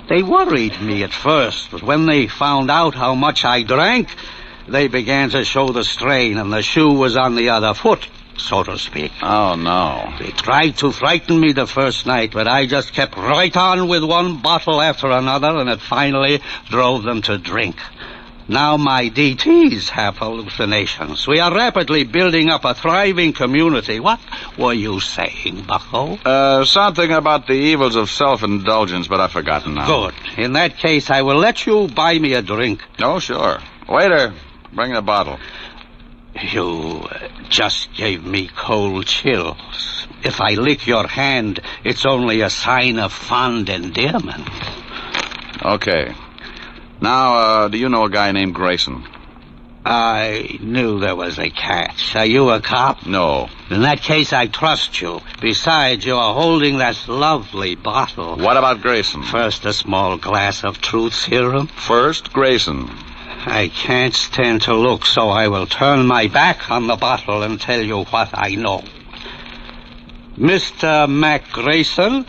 They worried me at first, but when they found out how much I drank, they began to show the strain, and the shoe was on the other foot, so to speak. Oh, no. They tried to frighten me the first night, but I just kept right on with one bottle after another, and it finally drove them to drink. Now my DTs have hallucinations. We are rapidly building up a thriving community. What were you saying, bucko? Something about the evils of self-indulgence, but I've forgotten now. Good. In that case, I will let you buy me a drink. Oh, sure. Waiter, bring the bottle. You just gave me cold chills. If I lick your hand, it's only a sign of fond endearment. Okay. Now, do you know a guy named Grayson? I knew there was a catch. Are you a cop? No. In that case, I trust you. Besides, you are holding that lovely bottle. What about Grayson? First, a small glass of truth serum. First, Grayson. I can't stand to look, so I will turn my back on the bottle and tell you what I know. Mr. Mac Grayson,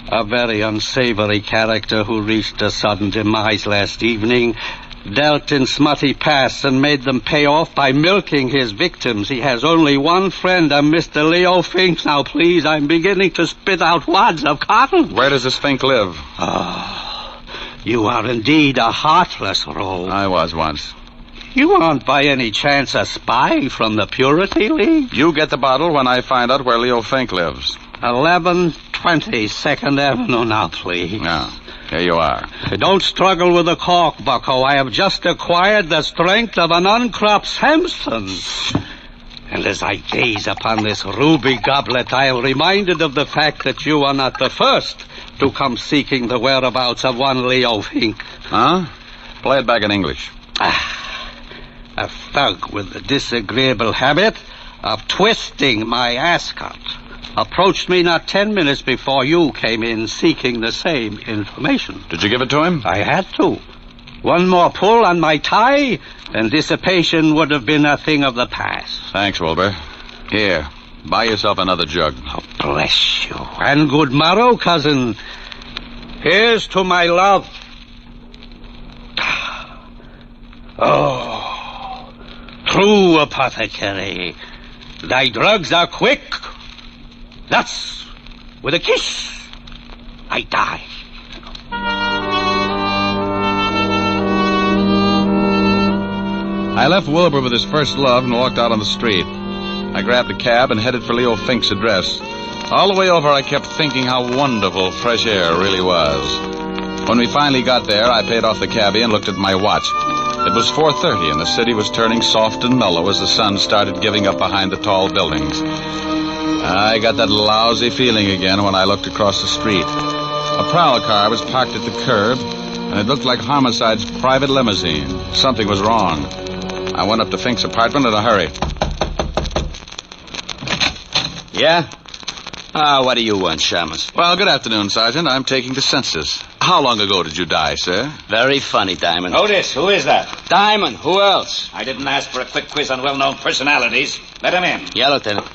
a very unsavory character who reached a sudden demise last evening, dealt in smutty pasts and made them pay off by milking his victims. He has only one friend, a Mr. Leo Fink. Now, please, I'm beginning to spit out wads of cotton. Where does this Fink live? Oh, you are indeed a heartless rogue. I was once. You aren't by any chance a spy from the Purity League? You get the bottle when I find out where Leo Fink lives. 1120 2nd Avenue now, please. Yeah, here you are. Don't struggle with the cork, bucko. I have just acquired the strength of an uncropped Samson. And as I gaze upon this ruby goblet, I am reminded of the fact that you are not the first to come seeking the whereabouts of one Leo Fink. Huh? Play it back in English. A thug with the disagreeable habit of twisting my ascot approached me not 10 minutes before you came in seeking the same information. Did you give it to him? I had to. One more pull on my tie, and dissipation would have been a thing of the past. Thanks, Wilbur. Here, buy yourself another jug. Oh, bless you. And good morrow, cousin. Here's to my love. Oh, true apothecary. Thy drugs are quick. Thus, with a kiss, I die. I left Wilbur with his first love and walked out on the street. I grabbed a cab and headed for Leo Fink's address. All the way over, I kept thinking how wonderful fresh air really was. When we finally got there, I paid off the cabbie and looked at my watch. It was 4:30, and the city was turning soft and mellow as the sun started giving up behind the tall buildings. I got that lousy feeling again when I looked across the street. A prowl car was parked at the curb, and it looked like Homicide's private limousine. Something was wrong. I went up to Fink's apartment in a hurry. Yeah? What do you want, Shamus? Well, good afternoon, Sergeant. I'm taking the census. How long ago did you die, sir? Very funny, Diamond. Otis, who is that? Diamond, who else? I didn't ask for a quick quiz on well-known personalities. Let him in. Yeah, Lieutenant.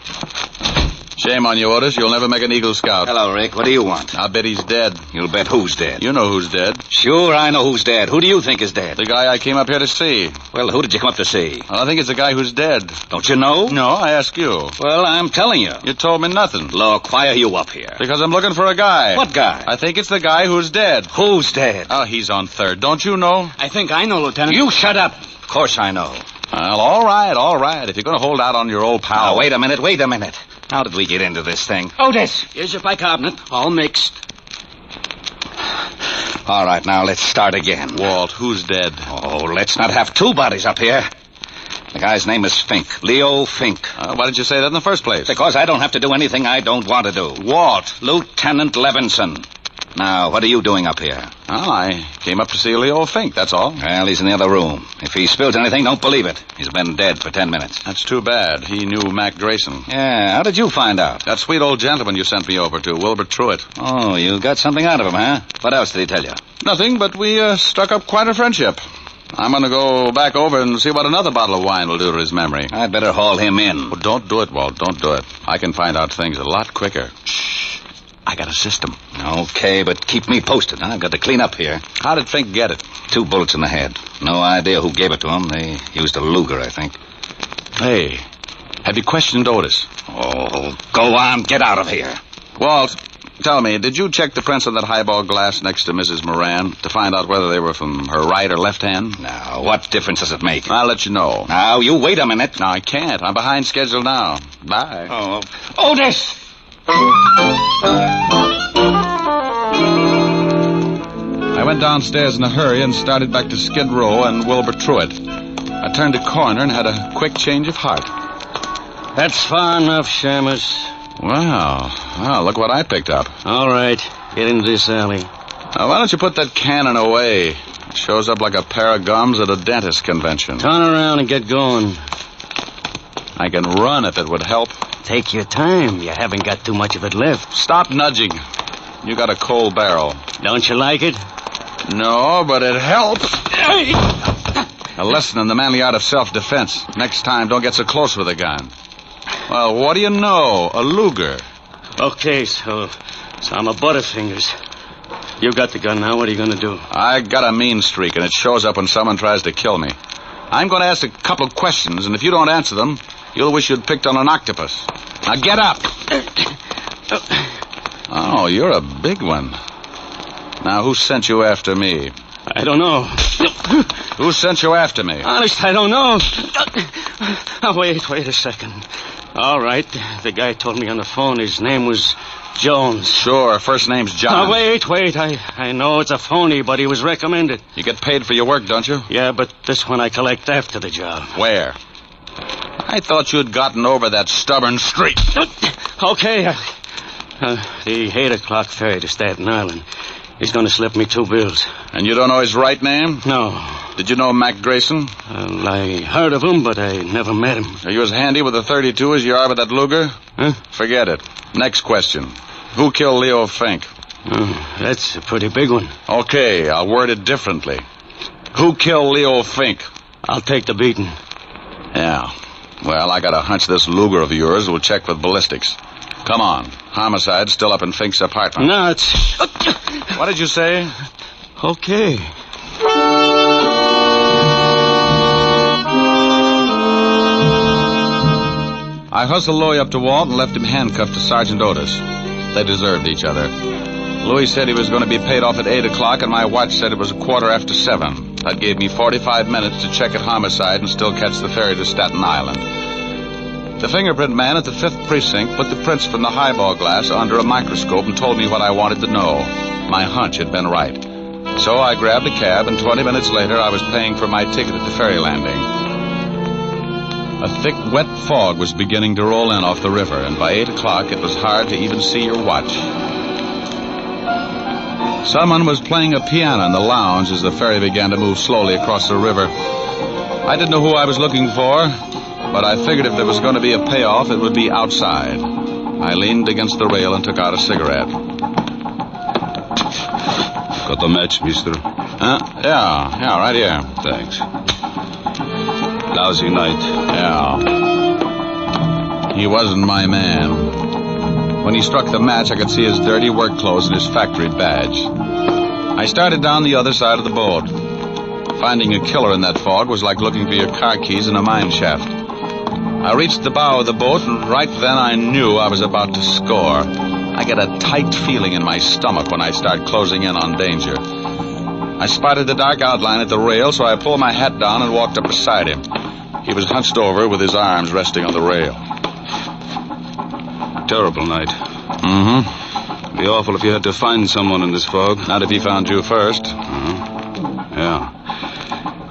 Shame on you, Otis. You'll never make an Eagle Scout. Hello, Rick. What do you want? I'll bet he's dead. You'll bet who's dead? You know who's dead. Sure, I know who's dead. Who do you think is dead? The guy I came up here to see. Well, who did you come up to see? Well, I think it's the guy who's dead. Don't you know? No, I ask you. Well, I'm telling you. You told me nothing. Look, why are you up here? Because I'm looking for a guy. What guy? I think it's the guy who's dead. Who's dead? Oh, he's on third. Don't you know? I think I know, Lieutenant. You shut up. Of course I know. Well, all right. If you're going to hold out on your old pal... Now, wait a minute. How did we get into this thing? Otis, here's your bicarbonate, all mixed. All right, now let's start again. Walt, who's dead? Oh, let's not have two bodies up here. The guy's name is Fink. Leo Fink. Why didn't you say that in the first place? Because I don't have to do anything I don't want to do. Walt. Lieutenant Levinson. Now, what are you doing up here? Well, I came up to see Leo Fink, that's all. Well, he's in the other room. If he spills anything, don't believe it. He's been dead for 10 minutes. That's too bad. He knew Mac Grayson. Yeah, how did you find out? That sweet old gentleman you sent me over to, Wilbur Truitt. Oh, you got something out of him, huh? What else did he tell you? Nothing, but we struck up quite a friendship. I'm going to go back over and see what another bottle of wine will do to his memory. I'd better haul him in. Well, don't do it, Walt. Don't do it. I can find out things a lot quicker. Shh. I got a system. Okay, but keep me posted. I've got to clean up here. How did Fink get it? 2 bullets in the head. No idea who gave it to him. They used a Luger, I think. Hey, have you questioned Otis? Oh, go on. Get out of here. Walt, tell me, did you check the prints on that highball glass next to Mrs. Moran to find out whether they were from her right or left hand? Now, what difference does it make? I'll let you know. Now, you wait a minute. No, I can't. I'm behind schedule now. Bye. Oh, Otis! I went downstairs in a hurry and started back to Skid Row and Wilbur Truitt. I turned a corner and had a quick change of heart. That's far enough, Shamus. Wow. Well, look what I picked up. All right. Get into this alley. Now, why don't you put that cannon away? It shows up like a pair of gums at a dentist convention. Turn around and get going. I can run if it would help. Take your time. You haven't got too much of it left. Stop nudging. You got a cold barrel. Don't you like it? No, but it helps. A lesson in the manly art of self-defense. Next time, don't get so close with a gun. Well, what do you know? A Luger. Okay, so I'm a Butterfingers. You got the gun now. What are you going to do? I got a mean streak, and it shows up when someone tries to kill me. I'm going to ask a couple of questions, and if you don't answer them, you'll wish you'd picked on an octopus. Now get up. Oh, you're a big one. Now, who sent you after me? I don't know. Who sent you after me? Honest, I don't know. Oh, wait a second. All right. The guy told me on the phone his name was Jones. Sure, first name's John. Oh, wait. I know it's a phony, but he was recommended. You get paid for your work, don't you? Yeah, but this one I collect after the job. Where? I thought you'd gotten over that stubborn streak. Okay. The 8 o'clock ferry to Staten Island. He's going to slip me 2 bills. And you don't know his right name? No. Did you know Mac Grayson? I heard of him, but I never met him. Are you as handy with a .32 as you are with that Luger? Huh? Forget it. Next question. Who killed Leo Fink? That's a pretty big one. Okay, I'll word it differently. Who killed Leo Fink? I'll take the beating. Yeah. Well, I got a hunch this Luger of yours will check with ballistics. Come on. Homicide's still up in Fink's apartment. No, it's... What did you say? Okay. I hustled Louis up to Walt and left him handcuffed to Sergeant Otis. They deserved each other. Louis said he was going to be paid off at 8 o'clock, and my watch said it was 7:15. That gave me 45 minutes to check at homicide and still catch the ferry to Staten Island. The fingerprint man at the 5th Precinct put the prints from the highball glass under a microscope and told me what I wanted to know. My hunch had been right. So I grabbed a cab, and 20 minutes later I was paying for my ticket at the ferry landing. A thick, wet fog was beginning to roll in off the river, and by 8 o'clock it was hard to even see your watch. Someone was playing a piano in the lounge as the ferry began to move slowly across the river. I didn't know who I was looking for, but I figured if there was going to be a payoff, it would be outside. I leaned against the rail and took out a cigarette. Got a match, mister? Yeah, right here. Thanks. Lousy night. Yeah. He wasn't my man. When he struck the match, I could see his dirty work clothes and his factory badge. I started down the other side of the boat. Finding a killer in that fog was like looking for your car keys in a mine shaft. I reached the bow of the boat, and right then I knew I was about to score. I get a tight feeling in my stomach when I start closing in on danger. I spotted the dark outline at the rail, so I pulled my hat down and walked up beside him. He was hunched over with his arms resting on the rail. Terrible night. Mm-hmm. Be awful if you had to find someone in this fog. Not if he found you first. Yeah.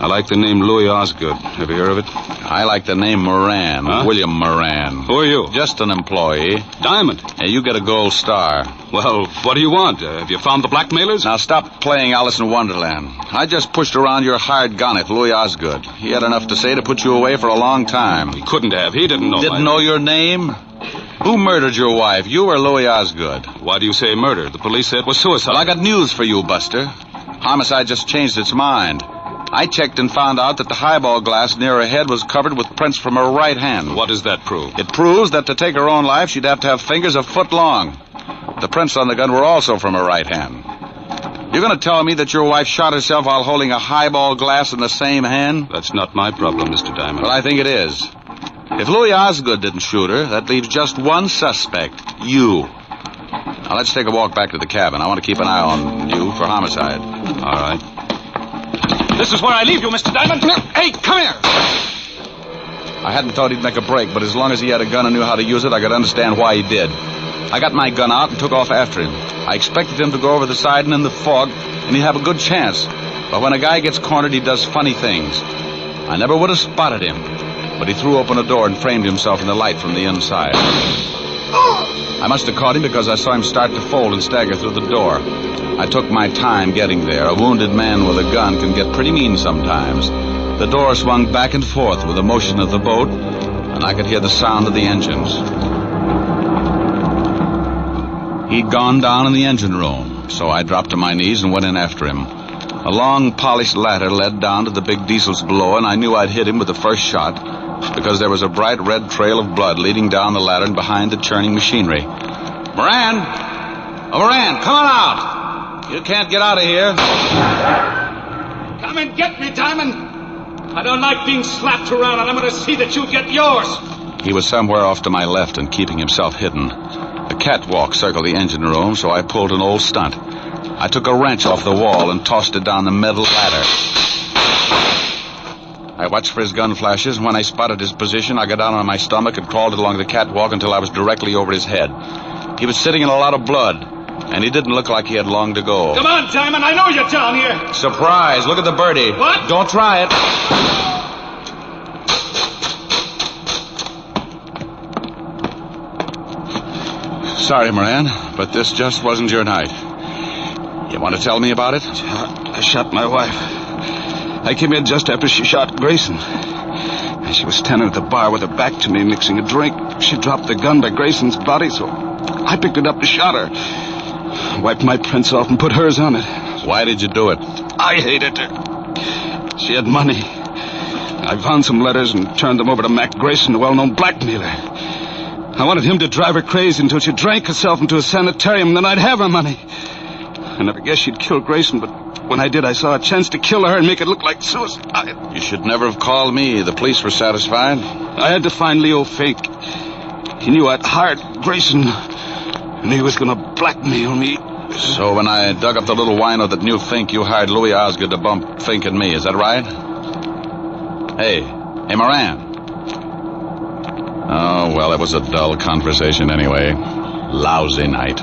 I like the name Louis Osgood. Have you heard of it? I like the name Moran. Huh? William Moran. Who are you? Just an employee. Diamond. Yeah, you get a gold star. Well, what do you want? Have you found the blackmailers? Now stop playing Alice in Wonderland. I just pushed around your hired gunnet, Louis Osgood. He had enough to say to put you away for a long time. He couldn't have. He didn't know. Didn't know your name? Who murdered your wife, you or Louis Osgood? Why do you say murder? The police said it was suicide. Well, I got news for you, Buster. Homicide just changed its mind. I checked and found out that the highball glass near her head was covered with prints from her right hand. What does that prove? It proves that to take her own life, she'd have to have fingers a foot long. The prints on the gun were also from her right hand. You're going to tell me that your wife shot herself while holding a highball glass in the same hand? That's not my problem, Mr. Diamond. Well, I think it is. If Louis Osgood didn't shoot her, that leaves just one suspect, you. Now, let's take a walk back to the cabin. I want to keep an eye on you for homicide. All right. This is where I leave you, Mr. Diamond. Hey, come here. I hadn't thought he'd make a break, but as long as he had a gun and knew how to use it, I could understand why he did. I got my gun out and took off after him. I expected him to go over the side and in the fog, and he'd have a good chance. But when a guy gets cornered, he does funny things. I never would have spotted him, but he threw open a door and framed himself in the light from the inside. I must have caught him because I saw him start to fold and stagger through the door. I took my time getting there. A wounded man with a gun can get pretty mean sometimes. The door swung back and forth with the motion of the boat, and I could hear the sound of the engines. He'd gone down in the engine room, so I dropped to my knees and went in after him. A long, polished ladder led down to the big diesels below, and I knew I'd hit him with the first shot because there was a bright red trail of blood leading down the ladder and behind the churning machinery. Moran! Oh, Moran, come on out! You can't get out of here. Come and get me, Diamond. I don't like being slapped around, and I'm going to see that you get yours. He was somewhere off to my left and keeping himself hidden. A catwalk circled the engine room, so I pulled an old stunt. I took a wrench off the wall and tossed it down the metal ladder. I watched for his gun flashes, and when I spotted his position, I got down on my stomach and crawled along the catwalk until I was directly over his head. He was sitting in a lot of blood, and he didn't look like he had long to go. Come on, Diamond, I know you're down here. Surprise, look at the birdie. What? Don't try it. Sorry, Moran, but this just wasn't your night. You want to tell me about it? I shot my wife. I came in just after she shot Grayson. And she was standing at the bar with her back to me, mixing a drink. She dropped the gun by Grayson's body, so I picked it up to shot her. Wiped my prints off and put hers on it. Why did you do it? I hated her. She had money. I found some letters and turned them over to Mac Grayson, a well-known blackmailer. I wanted him to drive her crazy until she drank herself into a sanitarium, and then I'd have her money. I never guessed she'd kill Grayson, but when I did, I saw a chance to kill her and make it look like suicide. You should never have called me. The police were satisfied. I had to find Leo Fink. He knew I'd hired Grayson, and he was going to blackmail me. So when I dug up the little wino that knew Fink, you hired Louis Osgood to bump Fink and me. Is that right? Hey, Moran. Oh, well, it was a dull conversation anyway. Lousy night.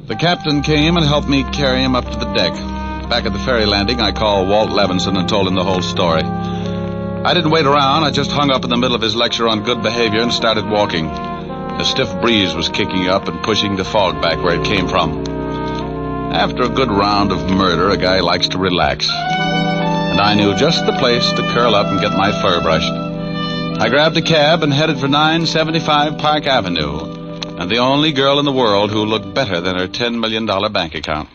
The captain came and helped me carry him up to the deck. Back at the ferry landing, I called Walt Levinson and told him the whole story. I didn't wait around. I just hung up in the middle of his lecture on good behavior and started walking. A stiff breeze was kicking up and pushing the fog back where it came from. After a good round of murder, a guy likes to relax. And I knew just the place to curl up and get my fur brushed. I grabbed a cab and headed for 975 Park Avenue, and the only girl in the world who looked better than her $10 million bank account.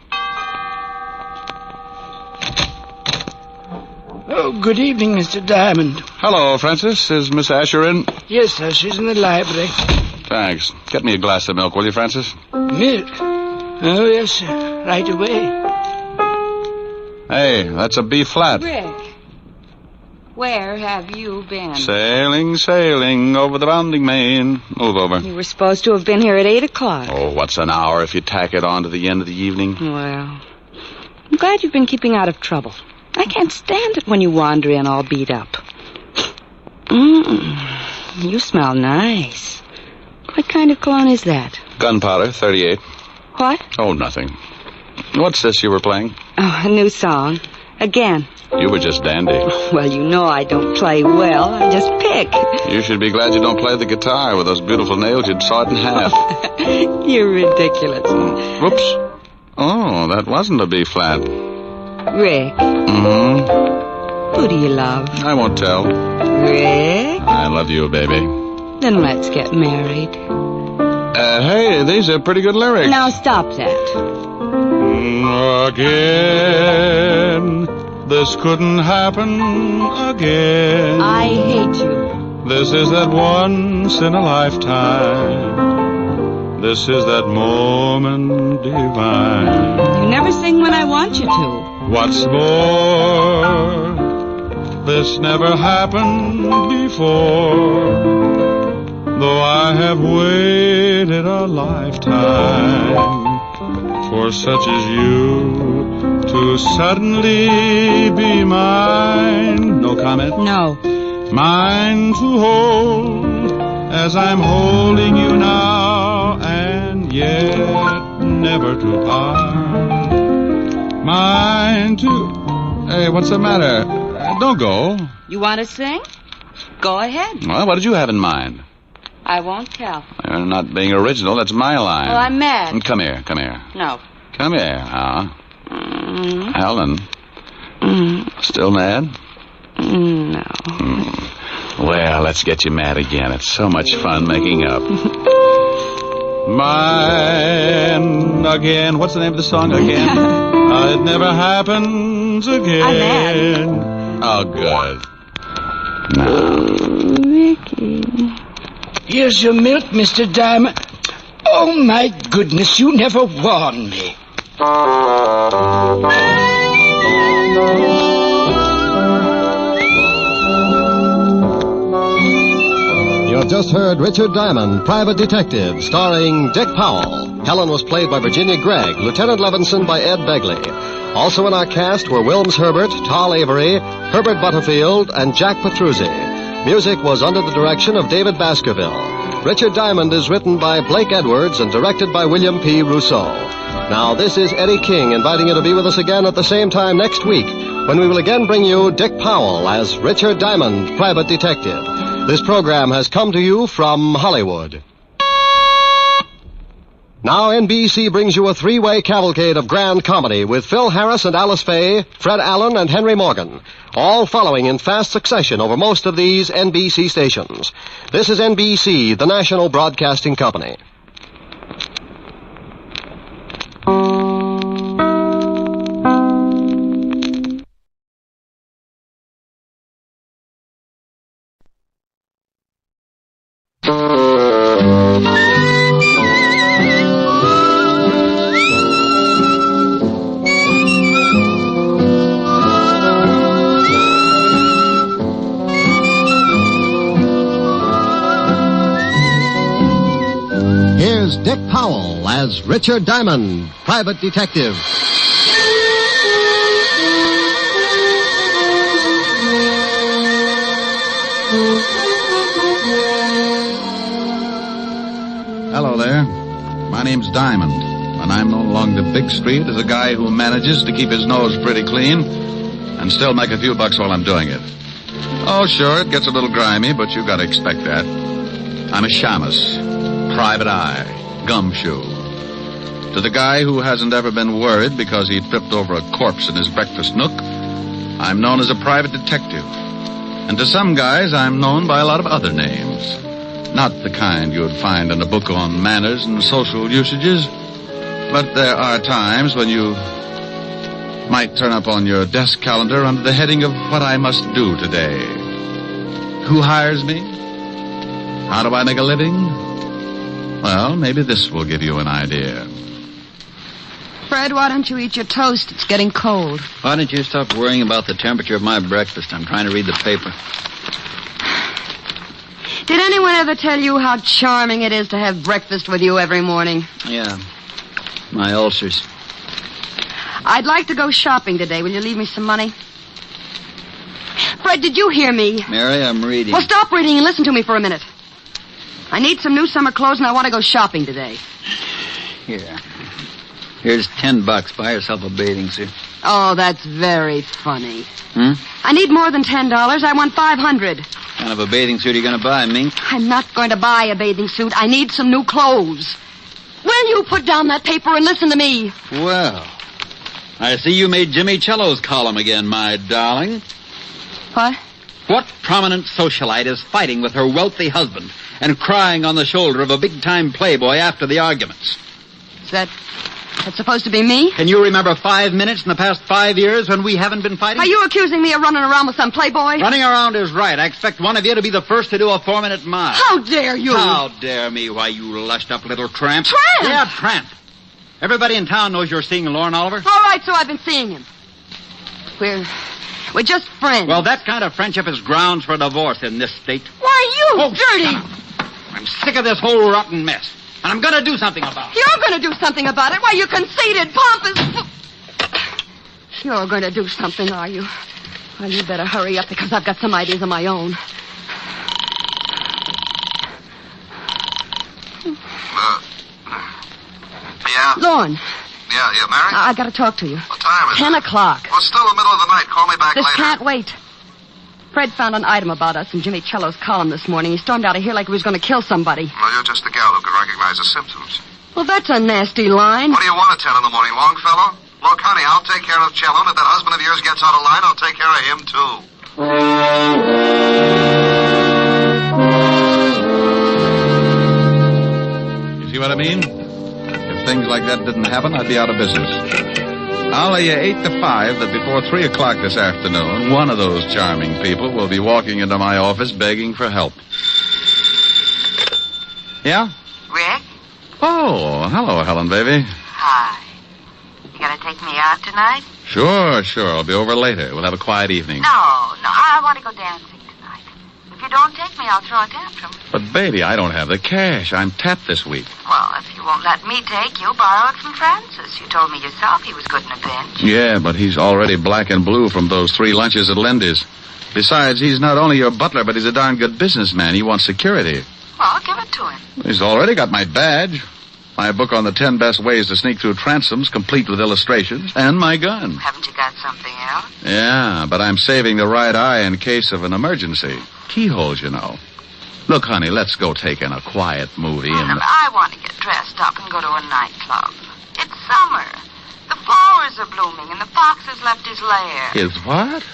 Oh, good evening, Mr. Diamond. Hello, Francis. Is Miss Asher in? Yes, sir. She's in the library. Thanks. Get me a glass of milk, will you, Francis? Milk? Oh, yes, sir. Right away. Hey, that's a B flat. Rick, where have you been? Sailing, sailing over the bounding main. Move over. You were supposed to have been here at 8 o'clock. Oh, what's an hour if you tack it on to the end of the evening? Well, I'm glad you've been keeping out of trouble. I can't stand it when you wander in all beat up. You smell nice. What kind of cologne is that? Gunpowder, 38. What? Oh, nothing. What's this you were playing? Oh, a new song. Again. You were just dandy. Well, you know I don't play well. I just pick. You should be glad you don't play the guitar. With those beautiful nails, you'd saw it in half. You're ridiculous. Whoops. Oh, that wasn't a B flat. Rick. Mm-hmm. Who do you love? I won't tell. Rick? I love you, baby. Then let's get married. Hey, these are pretty good lyrics. Now stop that. Again, this couldn't happen again. I hate you. This is that once in a lifetime. This is that moment divine. You never sing when I want you to. What's more, this never happened before. Though I have waited a lifetime for such as you to suddenly be mine. No comment? No. Mine to hold as I'm holding you now, and yet never to part. Mine to... Hey, what's the matter? Don't go. You want to sing? Go ahead. Well, what did you have in mind? I won't tell. You're not being original. That's my line. Well, I'm mad. Come here, come here. No. Come here, Helen. Still mad? No. Well, let's get you mad again. It's so much fun making up. Mine again. What's the name of the song again? It never happens again. I'm mad. Oh, good. Ricky. Here's your milk, Mr. Diamond. Oh, my goodness, you never warned me. You have just heard Richard Diamond, Private Detective, starring Dick Powell. Helen was played by Virginia Gregg, Lieutenant Levinson by Ed Begley. Also in our cast were Wilms Herbert, Tal Avery, Herbert Butterfield, and Jack Petruzzi. Music was under the direction of David Baskerville. Richard Diamond is written by Blake Edwards and directed by William P. Rousseau. Now, this is Eddie King inviting you to be with us again at the same time next week, when we will again bring you Dick Powell as Richard Diamond, Private Detective. This program has come to you from Hollywood. Now NBC brings you a three-way cavalcade of grand comedy with Phil Harris and Alice Faye, Fred Allen and Henry Morgan, all following in fast succession over most of these NBC stations. This is NBC, the national broadcasting company. Here's Dick Powell as Richard Diamond, Private Detective. Hello there. My name's Diamond, and I'm known along the big street as a guy who manages to keep his nose pretty clean and still make a few bucks while I'm doing it. Oh, sure, it gets a little grimy, but you gotta expect that. I'm a shamus, private eye, gumshoe. To the guy who hasn't ever been worried because he tripped over a corpse in his breakfast nook, I'm known as a private detective. And to some guys, I'm known by a lot of other names. Not the kind you'd find in a book on manners and social usages. But there are times when you Might turn up on your desk calendar under the heading of what I must do today. Who hires me? How do I make a living? Well, maybe this will give you an idea. Fred, why don't you eat your toast? It's getting cold. Why don't you stop worrying about the temperature of my breakfast? I'm trying to read the paper. Did anyone ever tell you how charming it is to have breakfast with you every morning? Yeah. My ulcers. I'd like to go shopping today. Will you leave me some money? Fred, did you hear me? Mary, I'm reading. Well, stop reading and listen to me for a minute. I need some new summer clothes, and I want to go shopping today. Here. Here's $10. Buy yourself a bathing suit. Oh, that's very funny. Hmm? I need more than $10. I want $500. What kind of a bathing suit are you going to buy, Mink? I'm not going to buy a bathing suit. I need some new clothes. Will you put down that paper and listen to me? Well, I see you made Jimmy Cello's column again, my darling. What? What prominent socialite is fighting with her wealthy husband and crying on the shoulder of a big-time playboy after the arguments? Is that's supposed to be me? Can you remember 5 minutes in the past 5 years when we haven't been fighting? Are you accusing me of running around with some playboy? Running around is right. I expect one of you to be the first to do a 4-minute mile. How dare you? How dare me? Why, you lushed up little tramp. Tramp? Yeah, tramp. Everybody in town knows you're seeing Lorne Oliver. All right, so I've been seeing him. We're just friends. Well, that kind of friendship is grounds for divorce in this state. Why, you dirty... I'm sick of this whole rotten mess. And I'm going to do something about it. You're going to do something about it? Why, you conceited, pompous... You're going to do something, are you? Well, you better hurry up, because I've got some ideas of my own. Yeah? Lorne. Yeah, Mary? I got to talk to you. What time is 10 it? o'clock. Well, it's still the middle of the night. Call me back This later. can't wait. Fred found an item about us in Jimmy Cello's column this morning. He stormed out of here like he was going to kill somebody. Well, you're just the gal who can recognize the symptoms. Well, that's a nasty line. What do you want at 10 in the morning, Longfellow? Look, honey, I'll take care of Cello, and if that husband of yours gets out of line, I'll take care of him, too. You see what I mean? If things like that didn't happen, I'd be out of business. I'll lay you 8 to 5 that before 3 o'clock this afternoon, one of those charming people will be walking into my office begging for help. Yeah? Rick? Oh, hello, Helen, baby. Hi. You gonna take me out tonight? Sure. I'll be over later. We'll have a quiet evening. No, I want to go dancing tonight. If you don't take me, I'll throw a tantrum. But, baby, I don't have the cash. I'm tapped this week. Well, if you won't let me take you, borrow it from Francis. You told me yourself he was good in a pinch. Yeah, but he's already black and blue from those 3 lunches at Lindy's. Besides, he's not only your butler, but he's a darn good businessman. He wants security. Well, give it to him. He's already got my badge, my book on the 10 best ways to sneak through transoms, complete with illustrations, and my gun. Haven't you got something else? Yeah, but I'm saving the right eye in case of an emergency. Keyholes, you know. Look, honey, let's go take in a quiet movie and... I want to get dressed up and go to a nightclub. It's summer. The flowers are blooming, and the fox has left his lair. His what?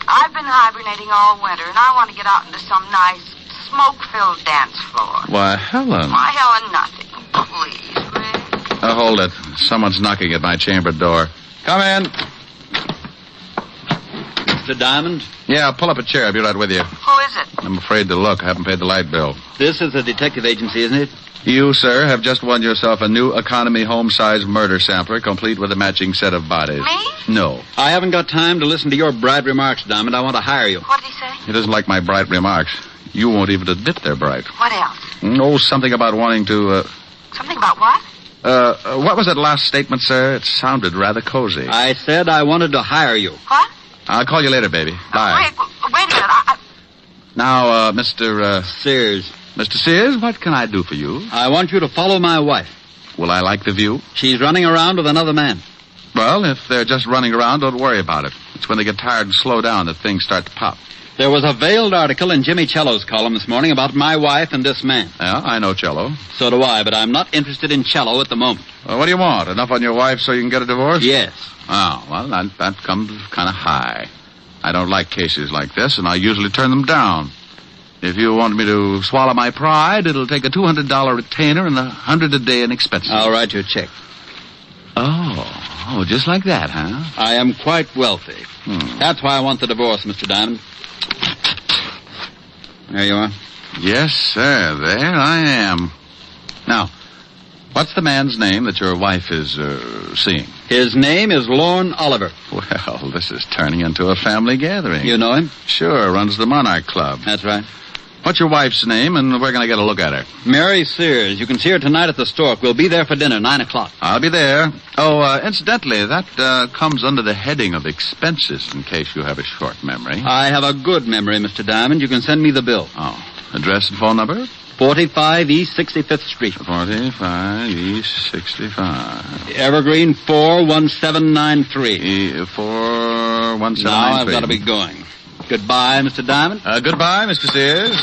I've been hibernating all winter, and I want to get out into some nice, smoke-filled dance floor. Why, Helen. Why, Helen, nothing. Please, Rick. Hold it. Someone's knocking at my chamber door. Come in. Mr. Diamond? Yeah, pull up a chair. I'll be right with you. Who is it? I'm afraid to look. I haven't paid the light bill. This is a detective agency, isn't it? You, sir, have just won yourself a new economy home-size murder sampler, complete with a matching set of bodies. Me? No. I haven't got time to listen to your bright remarks, Diamond. I want to hire you. What did he say? He doesn't like my bright remarks. You won't even admit they're bright. What else? Oh, something about wanting to, Something about what? what was that last statement, sir? It sounded rather cozy. I said I wanted to hire you. What? I'll call you later, baby. Bye. Wait a minute. Now, Mr. Sears. Mr. Sears, what can I do for you? I want you to follow my wife. Will I like the view? She's running around with another man. Well, if they're just running around, don't worry about it. It's when they get tired and slow down that things start to pop. There was a veiled article in Jimmy Cello's column this morning about my wife and this man. Yeah, I know Cello. So do I, but I'm not interested in Cello at the moment. Well, what do you want? Enough on your wife so you can get a divorce? Yes. Oh, well, that comes kind of high. I don't like cases like this, and I usually turn them down. If you want me to swallow my pride, it'll take a $200 retainer and $100 a day in expenses. I'll write you a check. Oh, Oh, just like that, huh? I am quite wealthy. That's why I want the divorce, Mr. Diamond. There you are. Yes, sir. There I am. Now, what's the man's name that your wife is seeing? His name is Lorne Oliver. Well, this is turning into a family gathering. You know him? Sure, runs the Monarch Club. That's right. What's your wife's name, and we're going to get a look at her? Mary Sears. You can see her tonight at the Stork. We'll be there for dinner, 9 o'clock. I'll be there. Oh, incidentally, that comes under the heading of expenses, in case you have a short memory. I have a good memory, Mr. Diamond. You can send me the bill. Oh. Address and phone number? 45 East 65th Street. 45 East 65. Evergreen 41793. 41793. Now I've got to be going. Goodbye, Mr. Diamond. Goodbye, Mr. Sears.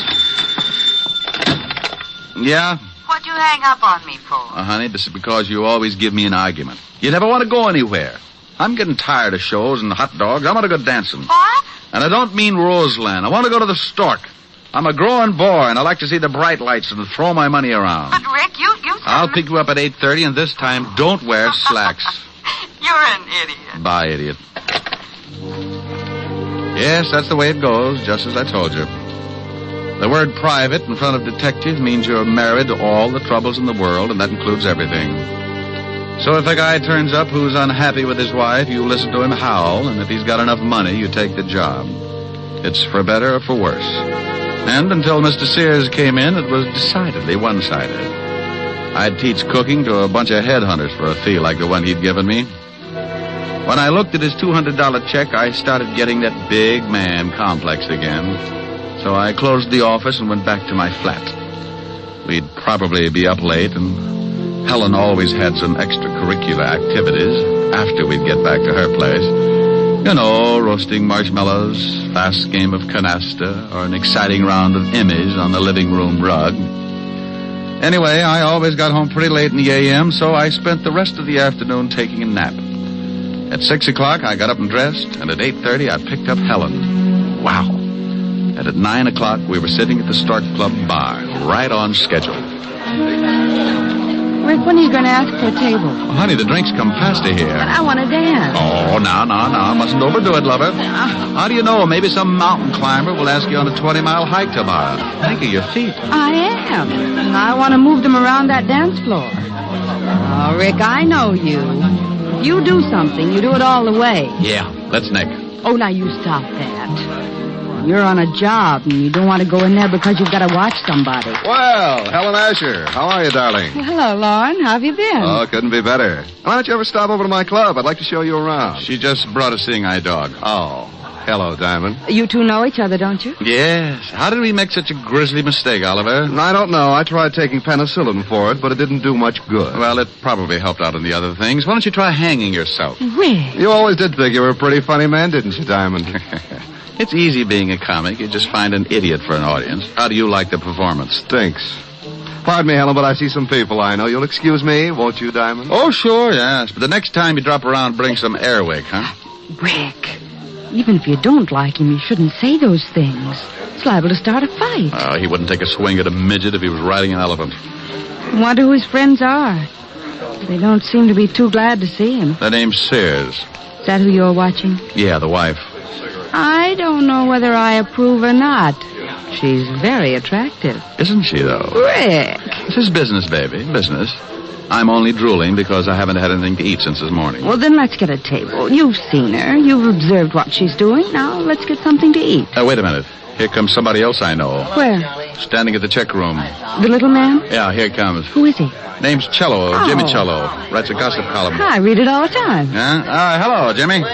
Yeah? What'd you hang up on me for? Honey, this is because you always give me an argument. You never want to go anywhere. I'm getting tired of shows and hot dogs. I want to go dancing. What? And I don't mean Roseland. I want to go to the Stork. I'm a growing boy, and I like to see the bright lights and throw my money around. But, Rick, you I'll pick you up at 8:30, and this time, don't wear slacks. You're an idiot. Bye, idiot. Yes, that's the way it goes, just as I told you. The word private in front of detective means you're married to all the troubles in the world, and that includes everything. So if a guy turns up who's unhappy with his wife, you listen to him howl, and if he's got enough money, you take the job. It's for better or for worse. And until Mr. Sears came in, it was decidedly one-sided. I'd teach cooking to a bunch of headhunters for a fee like the one he'd given me. When I looked at his $200 check, I started getting that big man complex again. So I closed the office and went back to my flat. We'd probably be up late, and Helen always had some extracurricular activities after we'd get back to her place. You know, roasting marshmallows, fast game of canasta, or an exciting round of Emmys on the living room rug. Anyway, I always got home pretty late in the a.m., so I spent the rest of the afternoon taking a nap. At 6 o'clock, I got up and dressed, and at 8:30, I picked up Helen. Wow. And at 9 o'clock, we were sitting at the Stork Club bar, right on schedule. Rick, when are you going to ask for a table? Oh, honey, the drinks come faster here. But I want to dance. Oh, no. Mustn't overdo it, lover. How do you know? Maybe some mountain climber will ask you on a 20-mile hike tomorrow. Think of your feet. I am. And I want to move them around that dance floor. Oh, Rick, I know you. If you do something, you do it all the way. Yeah, let's nick. Oh, now you stop that. You're on a job, and you don't want to go in there because you've got to watch somebody. Well, Helen Asher, how are you, darling? Well, hello, Lauren. How have you been? Oh, couldn't be better. Why don't you ever stop over to my club? I'd like to show you around. She just brought a seeing-eye dog. Oh, hello, Diamond. You two know each other, don't you? Yes. How did we make such a grisly mistake, Oliver? I don't know. I tried taking penicillin for it, but it didn't do much good. Well, it probably helped out in the other things. Why don't you try hanging yourself? Rick. You always did think you were a pretty funny man, didn't you, Diamond? It's easy being a comic. You just find an idiot for an audience. How do you like the performance? Stinks. Pardon me, Helen, but I see some people I know. You'll excuse me, won't you, Diamond? Oh, sure, yes. But the next time you drop around, bring some airwick, huh? Rick, even if you don't like him, you shouldn't say those things. It's liable to start a fight. Oh, he wouldn't take a swing at a midget if he was riding an elephant. I wonder who his friends are. They don't seem to be too glad to see him. The name's Sears. Is that who you're watching? Yeah, the wife. I don't know whether I approve or not. She's very attractive. Isn't she, though? Rick. This is business, baby. Business. I'm only drooling because I haven't had anything to eat since this morning. Well, then let's get a table. You've seen her. You've observed what she's doing. Now let's get something to eat. Wait a minute. Here comes somebody else I know. Where? Standing at the check room. The little man? Yeah, here he comes. Who is he? Name's Cello, Oh. Jimmy Cello. Writes a gossip column. I read it all the time. Huh? Hello, Jimmy.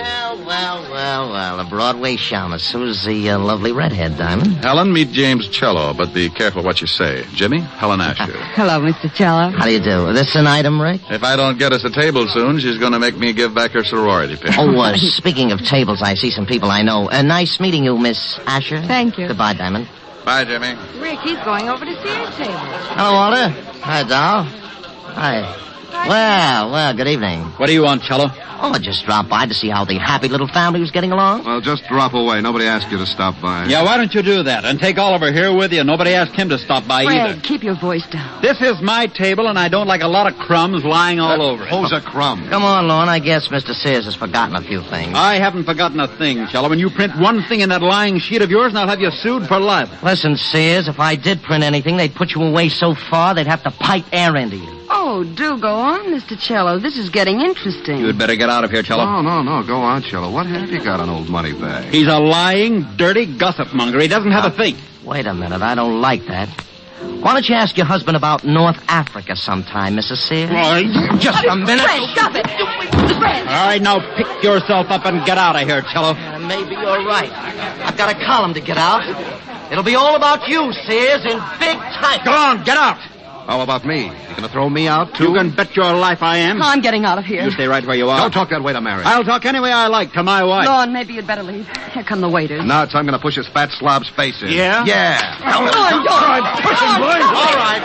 Well, a Broadway shamus. Who's the lovely redhead, Diamond? Helen, meet James Cello, but be careful what you say. Jimmy, Helen Asher. Hello, Mr. Cello. How do you do? This an item, Rick? If I don't get us a table soon, she's going to make me give back her sorority pin. Oh, speaking of tables, I see some people I know. Nice meeting you, Miss Asher. Thank you. Goodbye, Diamond. Bye, Jimmy. Rick, he's going over to see his table. Hello, Walter. Hi, doll. Hi. Well, good evening. What do you want, Cello? Oh, I just dropped by to see how the happy little family was getting along. Well, just drop away. Nobody asked you to stop by. Yeah, why don't you do that? And take Oliver here with you. Nobody asked him to stop by either. Fred, keep your voice down. This is my table, and I don't like a lot of crumbs lying all over it. Who's a crumb? Come on, Lorne. I guess Mr. Sears has forgotten a few things. I haven't forgotten a thing, Cello. When you print one thing in that lying sheet of yours, and I'll have you sued for libel. Listen, Sears, if I did print anything, they'd put you away so far they'd have to pipe air into you. Oh, do go on, Mr. Cello. This is getting interesting. You'd better get out of here, Cello. No. Go on, Cello. What have you got on old Moneybag? He's a lying, dirty gossip monger. He doesn't have a thing. Wait a minute. I don't like that. Why don't you ask your husband about North Africa sometime, Mrs. Sears? Just a minute. Fred, stop it. Fred. All right, now pick yourself up and get out of here, Cello. Maybe you're right. I've got a column to get out. It'll be all about you, Sears, in big type. Go on, get out. How about me? You gonna throw me out, too? You can bet your life I am. I'm getting out of here. You stay right where you are. Don't talk that way to Mary. I'll talk any way I like to my wife. Lorne, maybe you'd better leave. Here come the waiters. Nuts, I'm gonna push his fat slob's face in. Yeah? Yeah. Lorne, don't. Push him, boys. All right.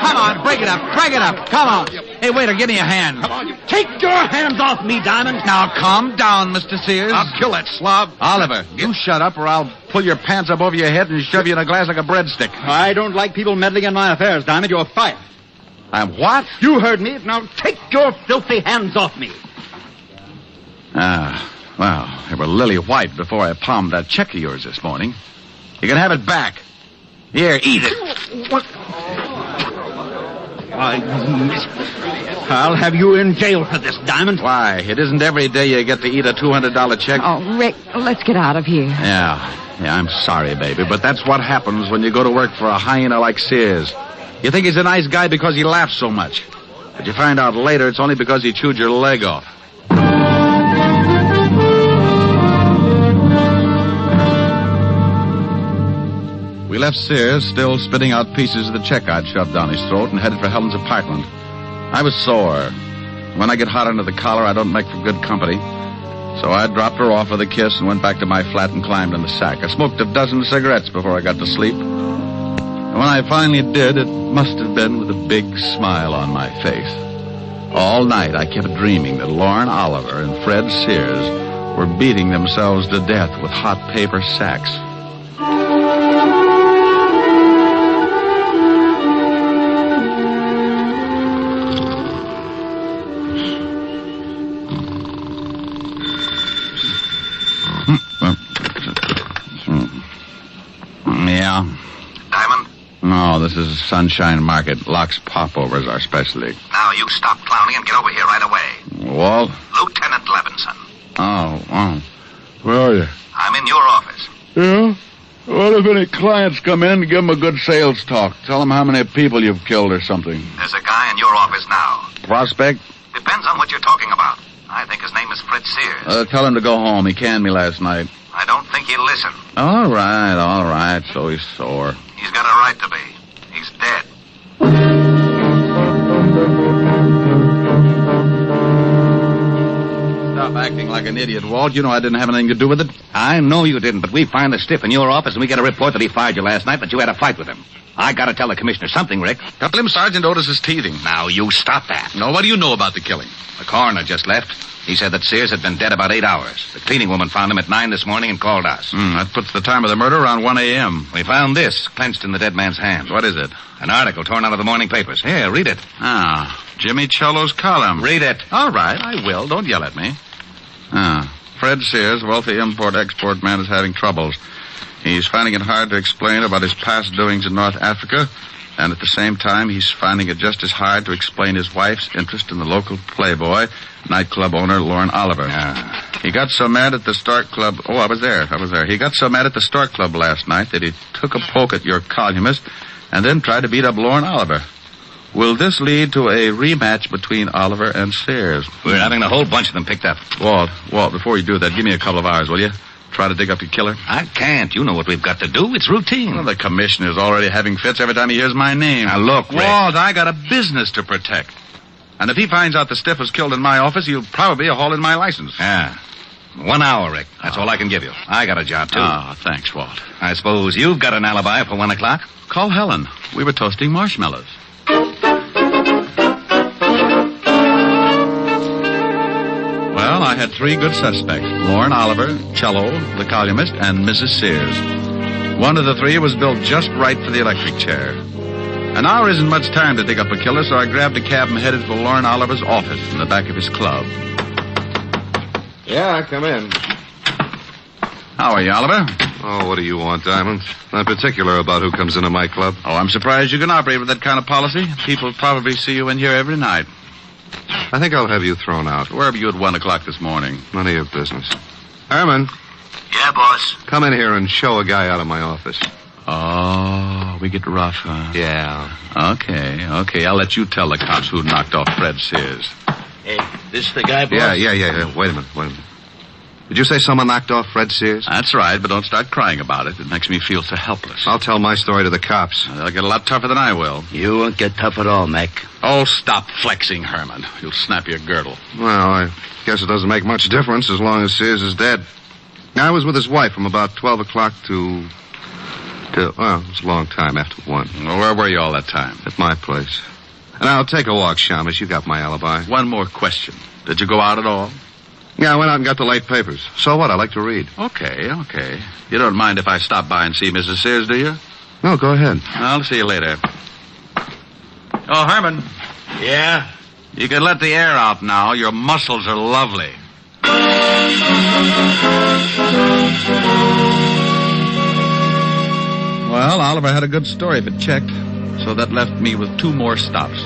Come on, break it up. Come on. Hey, waiter, give me a hand. Come on, Take your hands off me, Diamond. Now, calm down, Mr. Sears. I'll kill that slob. Oliver, you shut up or I'll pull your pants up over your head and shove you in a glass like a breadstick. I don't like people meddling in my affairs, Diamond. You're fired. I'm what? You heard me. Now take your filthy hands off me. Well, they were lily white before I palmed that check of yours this morning. You can have it back. Here, eat it. What? I'll have you in jail for this, Diamond. Why? It isn't every day you get to eat a $200 check. Oh, Rick, let's get out of here. Yeah, I'm sorry, baby, but that's what happens when you go to work for a hyena like Sears. You think he's a nice guy because he laughs so much. But you find out later it's only because he chewed your leg off. We left Sears still spitting out pieces of the check I'd shoved down his throat and headed for Helen's apartment. I was sore. When I get hot under the collar, I don't make for good company. So I dropped her off with a kiss and went back to my flat and climbed in the sack. I smoked a dozen cigarettes before I got to sleep. And when I finally did, it must have been with a big smile on my face. All night I kept dreaming that Lorne Oliver and Fred Sears were beating themselves to death with hot paper sacks. Yeah. Diamond? No, this is Sunshine Market. Locks Popovers, our specialty. Now you stop clowning and get over here right away. Walt? Lieutenant Levinson. Oh. Where are you? I'm in your office. Yeah? What if any clients come in, give them a good sales talk. Tell them how many people you've killed or something. There's a guy in your office now. Prospect? Depends on what you're talking about. I think his name is Fred Sears. Tell him to go home. He canned me last night. I don't think he'll listen. All right. So he's sore. He's got a right to be. He's dead. Stop acting like an idiot, Walt. You know I didn't have anything to do with it. I know you didn't, but we find the stiff in your office, and we get a report that he fired you last night, that you had a fight with him. I gotta tell the commissioner something, Rick. Tell him Sergeant Otis is teething. Now, you stop that. No, what do you know about the killing? The coroner just left. He said that Sears had been dead about 8 hours. The cleaning woman found him at 9 this morning and called us. That puts the time of the murder around 1 a.m. We found this, clenched in the dead man's hand. What is it? An article torn out of the morning papers. Here, read it. Jimmy Cello's column. Read it. All right, I will. Don't yell at me. Fred Sears, wealthy import-export man, is having troubles. He's finding it hard to explain about his past doings in North Africa, and at the same time, he's finding it just as hard to explain his wife's interest in the local playboy, nightclub owner Lorne Oliver. He got so mad at the Stork Club... Oh, I was there. He got so mad at the Stork Club last night that he took a poke at your columnist and then tried to beat up Lorne Oliver. Will this lead to a rematch between Oliver and Sears? We're having a whole bunch of them picked up. Walt, before you do that, give me a couple of hours, will you? Try to dig up your killer? I can't. You know what we've got to do. It's routine. Well, the commissioner's already having fits every time he hears my name. Now, look, Rick. Walt, I got a business to protect. And if he finds out the stiff was killed in my office, he'll probably haul in my license. Yeah. 1 hour, Rick. That's all I can give you. I got a job, too. Thanks, Walt. I suppose you've got an alibi for 1 o'clock? Call Helen. We were toasting marshmallows. had 3 good suspects: Lorne Oliver, Cello, the columnist, and Mrs. Sears. One of the 3 was built just right for the electric chair. An hour isn't much time to dig up a killer, so I grabbed a cab and headed for Lorne Oliver's office in the back of his club. Yeah, come in. How are you, Oliver? Oh, what do you want, Diamond? Not particular about who comes into my club. Oh, I'm surprised you can operate with that kind of policy. People probably see you in here every night. I think I'll have you thrown out. Where were you at 1 o'clock this morning? None of your business. Herman. Yeah, boss. Come in here and show a guy out of my office. Oh, we get rough, huh? Yeah. Okay. I'll let you tell the cops who knocked off Fred Sears. Hey, this the guy, boss? Yeah. Wait a minute. Did you say someone knocked off Fred Sears? That's right, but don't start crying about it. It makes me feel so helpless. I'll tell my story to the cops. They'll get a lot tougher than I will. You won't get tough at all, Mac. Oh, stop flexing, Herman. You'll snap your girdle. Well, I guess it doesn't make much difference as long as Sears is dead. I was with his wife from about 12 o'clock to well, it was a long time after 1. Well, where were you all that time? At my place. Now, take a walk, Shamus. You got my alibi. One more question. Did you go out at all? Yeah, I went out and got the late papers. So what? I like to read. Okay. You don't mind if I stop by and see Mrs. Sears, do you? No, go ahead. I'll see you later. Oh, Herman. Yeah? You can let the air out now. Your muscles are lovely. Well, Oliver had a good story if it checked, so that left me with 2 more stops.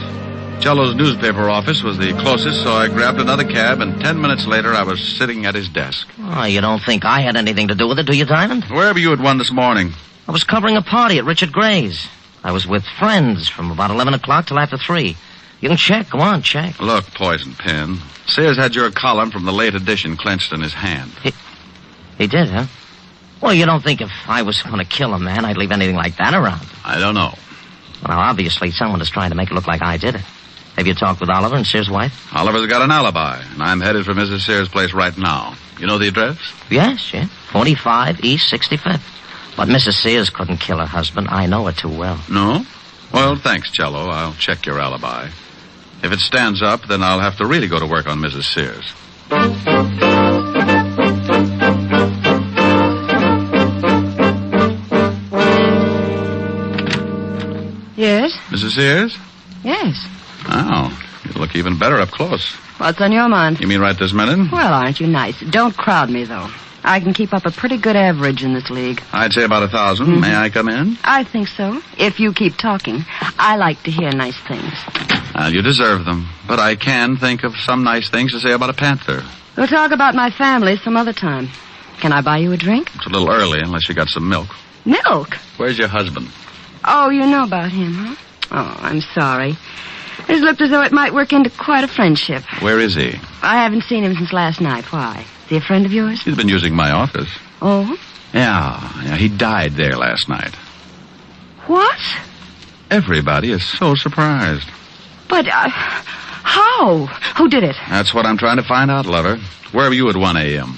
Cello's newspaper office was the closest, so I grabbed another cab, and 10 minutes later I was sitting at his desk. Oh, you don't think I had anything to do with it, do you, Diamond? Where were you at 1 this morning? I was covering a party at Richard Gray's. I was with friends from about 11 o'clock till after 3. You can check. Go on, check. Look, Poison Pin. Sears had your column from the late edition clenched in his hand. He did, huh? Well, you don't think if I was going to kill a man, I'd leave anything like that around? I don't know. Well, obviously, someone is trying to make it look like I did it. Have you talked with Oliver and Sears' wife? Oliver's got an alibi, and I'm headed for Mrs. Sears' place right now. You know the address? Yes. 45 East 65th. But Mrs. Sears couldn't kill her husband. I know her too well. No? Well, thanks, Cello. I'll check your alibi. If it stands up, then I'll have to really go to work on Mrs. Sears. Yes? Mrs. Sears? Yes. Oh, you look even better up close. What's on your mind? You mean right this minute? Well, aren't you nice? Don't crowd me, though. I can keep up a pretty good average in this league. I'd say about 1,000. Mm-hmm. May I come in? I think so. If you keep talking. I like to hear nice things. Well, you deserve them. But I can think of some nice things to say about a panther. We'll talk about my family some other time. Can I buy you a drink? It's a little early, unless you got some milk. Milk? Where's your husband? Oh, you know about him, huh? Oh, I'm sorry. It looked as though it might work into quite a friendship. Where is he? I haven't seen him since last night. Why? Is he a friend of yours? He's been using my office. Oh? Yeah, he died there last night. What? Everybody is so surprised. But, how? Who did it? That's what I'm trying to find out, lover. Where were you at 1 a.m.?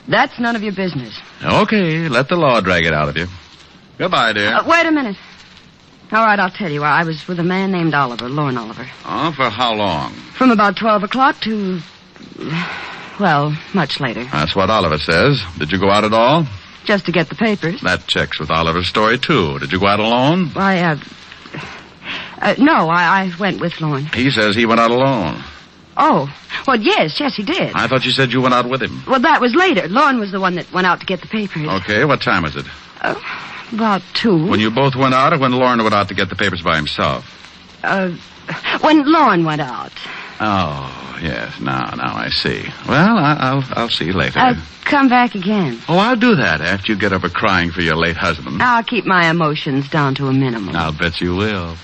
That's none of your business. Okay, let the law drag it out of you. Goodbye, dear. Wait a minute. All right, I'll tell you. I was with a man named Oliver, Lorne Oliver. Oh, for how long? From about 12 o'clock to, well, much later. That's what Oliver says. Did you go out at all? Just to get the papers. That checks with Oliver's story, too. Did you go out alone? No, I went with Lorne. He says he went out alone. Oh, well, yes, he did. I thought you said you went out with him. Well, that was later. Lorne was the one that went out to get the papers. Okay, what time was it? About 2. When you both went out or when Lorne went out to get the papers by himself? When Lorne went out. Oh, yes, now I see. Well, I'll see you later. Come back again. Oh, I'll do that after you get over crying for your late husband. I'll keep my emotions down to a minimum. I'll bet you will.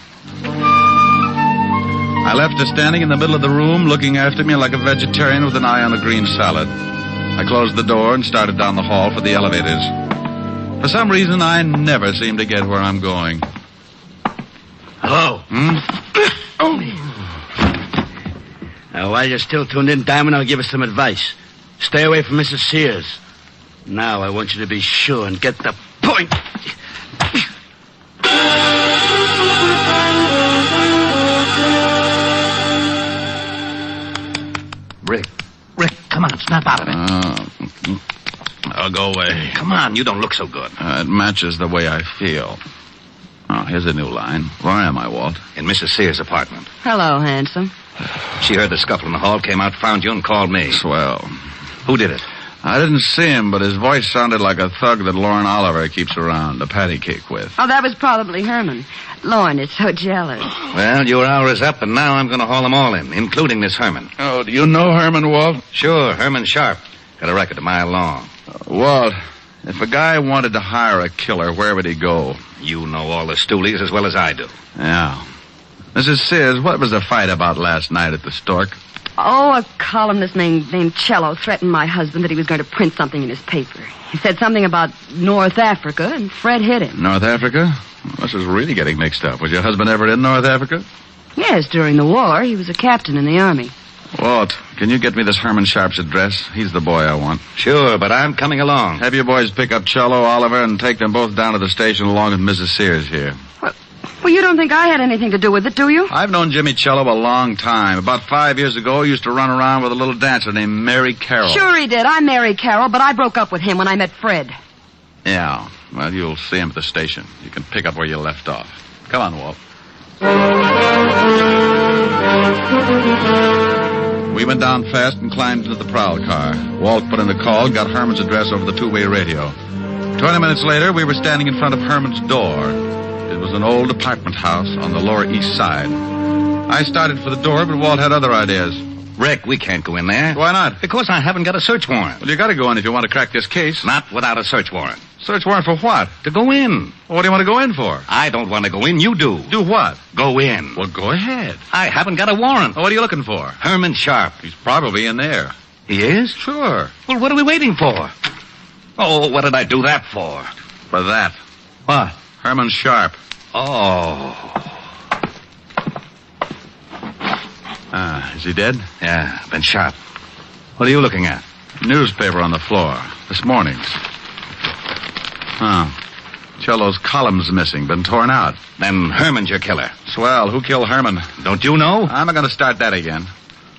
I left her standing in the middle of the room, looking after me like a vegetarian with an eye on a green salad. I closed the door and started down the hall for the elevators. For some reason, I never seem to get where I'm going. Hello. Now, while you're still tuned in, Diamond, I'll give us some advice. Stay away from Mrs. Sears. Now, I want you to be sure and get the point. Rick, come on, Now go away. Come on, you don't look so good. It matches the way I feel. Oh, here's a new line. Where am I, Walt? In Mrs. Sears' apartment. Hello, handsome. She heard the scuffle in the hall, came out, found you, and called me. Swell. Who did it? I didn't see him, but his voice sounded like a thug that Lauren Oliver keeps around, a patty cake with. Oh, that was probably Herman. Lauren is so jealous. Well, your hour is up, and now I'm going to haul them all in, including this Herman. Oh, do you know Herman, Walt? Sure, Herman Sharp. Got a record a mile long. Walt, if a guy wanted to hire a killer, where would he go? You know all the stoolies as well as I do. Yeah. Mrs. Sears, what was the fight about last night at the Stork? Oh, a columnist named Cello threatened my husband that he was going to print something in his paper. He said something about North Africa, and Fred hit him. North Africa? This is really getting mixed up. Was your husband ever in North Africa? Yes, during the war. He was a captain in the army. Walt, can you get me this Herman Sharp's address? He's the boy I want. Sure, but I'm coming along. Have your boys pick up Cello, Oliver, and take them both down to the station along with Mrs. Sears here. Well, you don't think I had anything to do with it, do you? I've known Jimmy Cello a long time. About 5 years ago, he used to run around with a little dancer named Mary Carroll. Sure he did. I married Carol, but I broke up with him when I met Fred. Yeah. Well, you'll see him at the station. You can pick up where you left off. Come on, Walt. We went down fast and climbed into the prowl car. Walt put in a call, got Herman's address over the two-way radio. 20 minutes later, we were standing in front of Herman's door. It was an old apartment house on the Lower East Side. I started for the door, but Walt had other ideas. Rick, we can't go in there. Why not? Because I haven't got a search warrant. Well, you gotta go in if you want to crack this case. Not without a search warrant. Search warrant for what? To go in. Well, what do you want to go in for? I don't want to go in. You do. Do what? Go in. Well, go ahead. I haven't got a warrant. Well, what are you looking for? Herman Sharp. He's probably in there. He is? Sure. Well, what are we waiting for? Oh, what did I do that for? For that. What? Herman Sharp. Oh. Is he dead? Yeah, been shot. What are you looking at? Newspaper on the floor. This morning's. Oh. Cello's column's missing. Been torn out. Then Herman's your killer. Swell. Who killed Herman? Don't you know? I'm not going to start that again.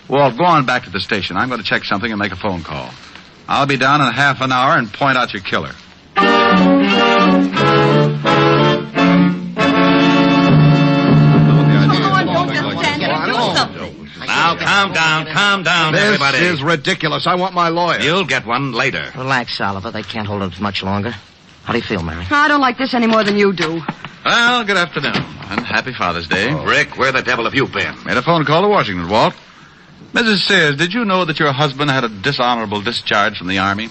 Walt, go on back to the station. I'm going to check something and make a phone call. I'll be down in half an hour and point out your killer. Now, calm down, everybody. This is ridiculous. I want my lawyer. You'll get one later. Relax, Oliver. They can't hold him much longer. How do you feel, Mary? I don't like this any more than you do. Well, good afternoon. And happy Father's Day. Rick, where the devil have you been? Made a phone call to Washington, Walt. Mrs. Sears, did you know that your husband had a dishonorable discharge from the Army?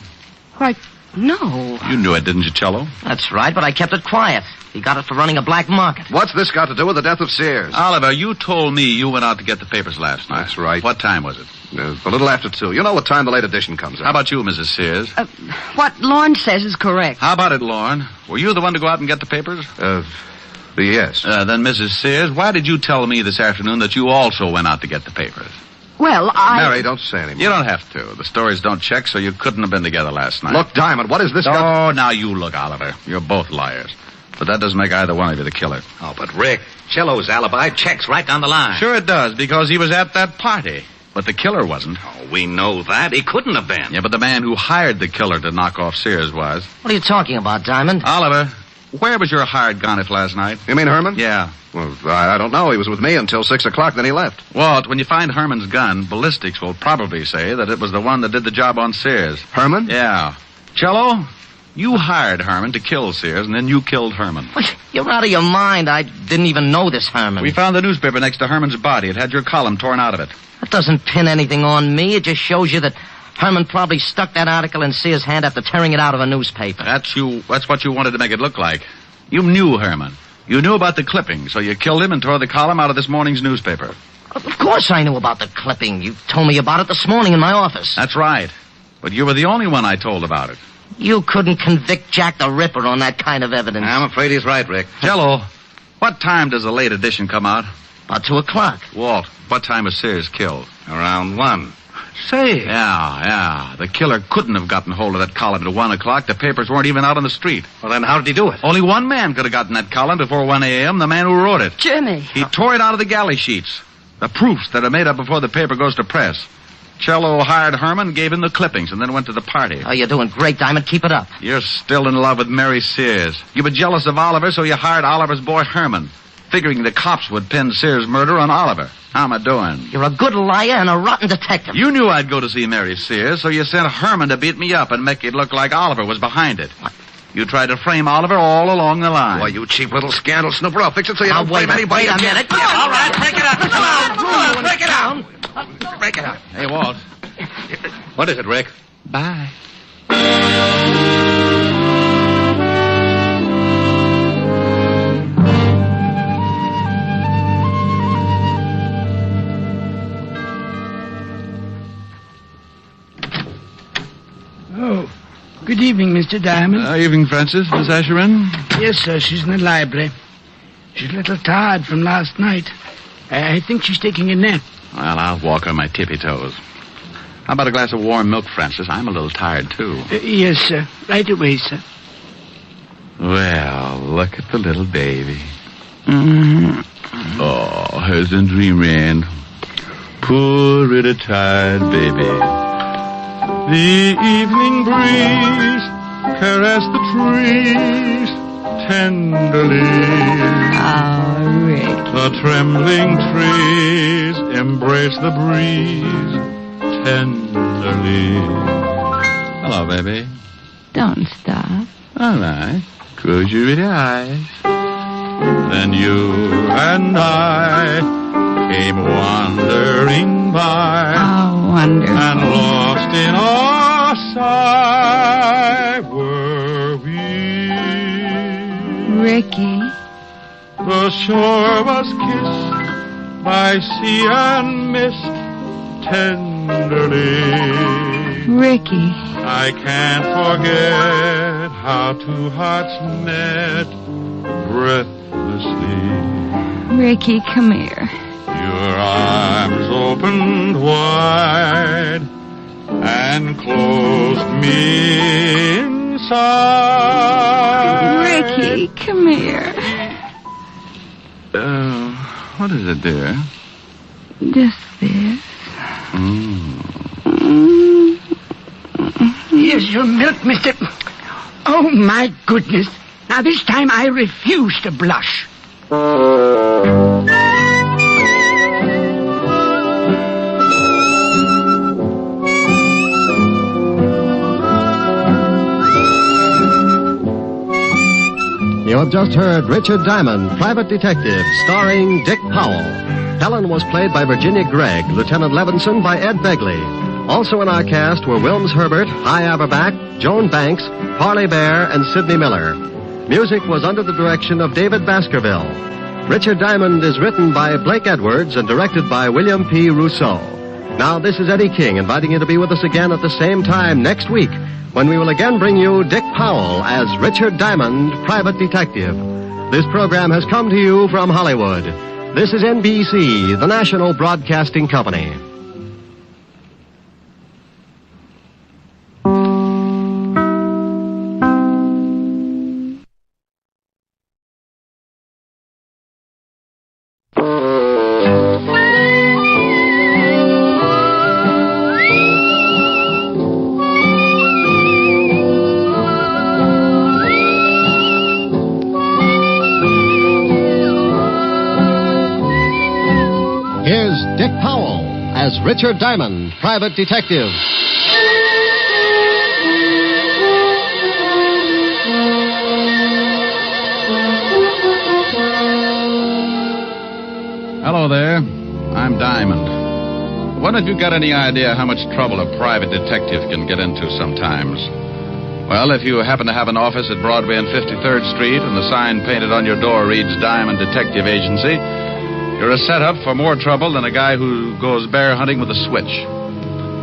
Why, no. You knew it, didn't you, Cello? That's right, but I kept it quiet. He got it for running a black market. What's this got to do with the death of Sears? Oliver, you told me you went out to get the papers last night. That's right. What time was it? A little after 2. You know what time the late edition comes out. How about you, Mrs. Sears? What Lorne says is correct. How about it, Lorne? Were you the one to go out and get the papers? Yes. Then, Mrs. Sears, why did you tell me this afternoon that you also went out to get the papers? Well, Mary, don't say anymore. You don't have to. The stories don't check, so you couldn't have been together last night. Look, Diamond, what is this Oh, now you look, Oliver. You're both liars. But that doesn't make either one of you the killer. Oh, but Rick, Cello's alibi checks right down the line. Sure it does, because he was at that party. But the killer wasn't. Oh, we know that. He couldn't have been. Yeah, but the man who hired the killer to knock off Sears was. What are you talking about, Diamond? Oliver, where was your hired gun if last night? You mean Herman? Yeah. Well, I don't know. He was with me until 6 o'clock, then he left. Walt, when you find Herman's gun, ballistics will probably say that it was the one that did the job on Sears. Herman? Yeah. Cello, you hired Herman to kill Sears, and then you killed Herman. What? You're out of your mind. I didn't even know this Herman. We found the newspaper next to Herman's body. It had your column torn out of it. That doesn't pin anything on me. It just shows you that Herman probably stuck that article in Sears' hand after tearing it out of a newspaper. That's what you wanted to make it look like. You knew Herman. You knew about the clipping, so you killed him and tore the column out of this morning's newspaper. Of course I knew about the clipping. You told me about it this morning in my office. That's right. But you were the only one I told about it. You couldn't convict Jack the Ripper on that kind of evidence. I'm afraid he's right, Rick. Cello, what time does the late edition come out? About 2 o'clock. Walt, what time was Sears killed? Around 1. Say. Yeah. The killer couldn't have gotten hold of that column at 1 o'clock. The papers weren't even out on the street. Well, then how did he do it? Only one man could have gotten that column before 1 a.m., the man who wrote it. Jimmy. He tore it out of the galley sheets. The proofs that are made up before the paper goes to press. Cello hired Herman, gave him the clippings, and then went to the party. Oh, you're doing great, Diamond. Keep it up. You're still in love with Mary Sears. You were jealous of Oliver, so you hired Oliver's boy Herman, figuring the cops would pin Sears' murder on Oliver. How am I doing? You're a good liar and a rotten detective. You knew I'd go to see Mary Sears, so you sent Herman to beat me up and make it look like Oliver was behind it. What? You tried to frame Oliver all along the line. Why, you cheap little scandal snooper. I'll fix it so you don't wait blame anybody. Wait a minute. Yeah, all right, break it up. Come on, break it down. break it up. Hey, Walt. What is it, Rick? Bye. Oh, good evening, Mr. Diamond. Evening, Francis. Miss Asherin? Yes, sir. She's in the library. She's a little tired from last night. I think she's taking a nap. Well, I'll walk on my tippy toes. How about a glass of warm milk, Francis? I'm a little tired, too. Yes, sir. Right away, sir. Well, look at the little baby. Mm-hmm. Oh, hers in dreamland. Poor little tired baby. The evening breeze caressed the trees tenderly. Oh, Rick. The trembling trees embrace the breeze tenderly. Hello, baby. Don't stop. All right. Close your little eyes. Then you and I came wandering by. Oh, wonderful. And lost in our sigh were we. Ricky. The shore was kissed by sea and mist tenderly. Ricky. I can't forget how two hearts met breathlessly. Ricky, come here. Your arms opened wide and closed me inside. Ricky, come here. What is it, dear? Just this. Here's your milk, mister. Oh, my goodness. Now, this time I refuse to blush. You have just heard Richard Diamond, Private Detective, starring Dick Powell. Helen was played by Virginia Gregg, Lieutenant Levinson by Ed Begley. Also in our cast were Wilms Herbert, Hy Averback, Joan Banks, Parley Bear, and Sidney Miller. Music was under the direction of David Baskerville. Richard Diamond is written by Blake Edwards and directed by William P. Rousseau. Now, this is Eddie King inviting you to be with us again at the same time next week when we will again bring you Dick Powell as Richard Diamond, Private Detective. This program has come to you from Hollywood. This is NBC, the National Broadcasting Company. Here's Dick Powell as Richard Diamond, Private Detective. Hello there. I'm Diamond. What have you got any idea how much trouble a private detective can get into sometimes? Well, if you happen to have an office at Broadway and 53rd Street and the sign painted on your door reads Diamond Detective Agency, you're a setup for more trouble than a guy who goes bear hunting with a switch.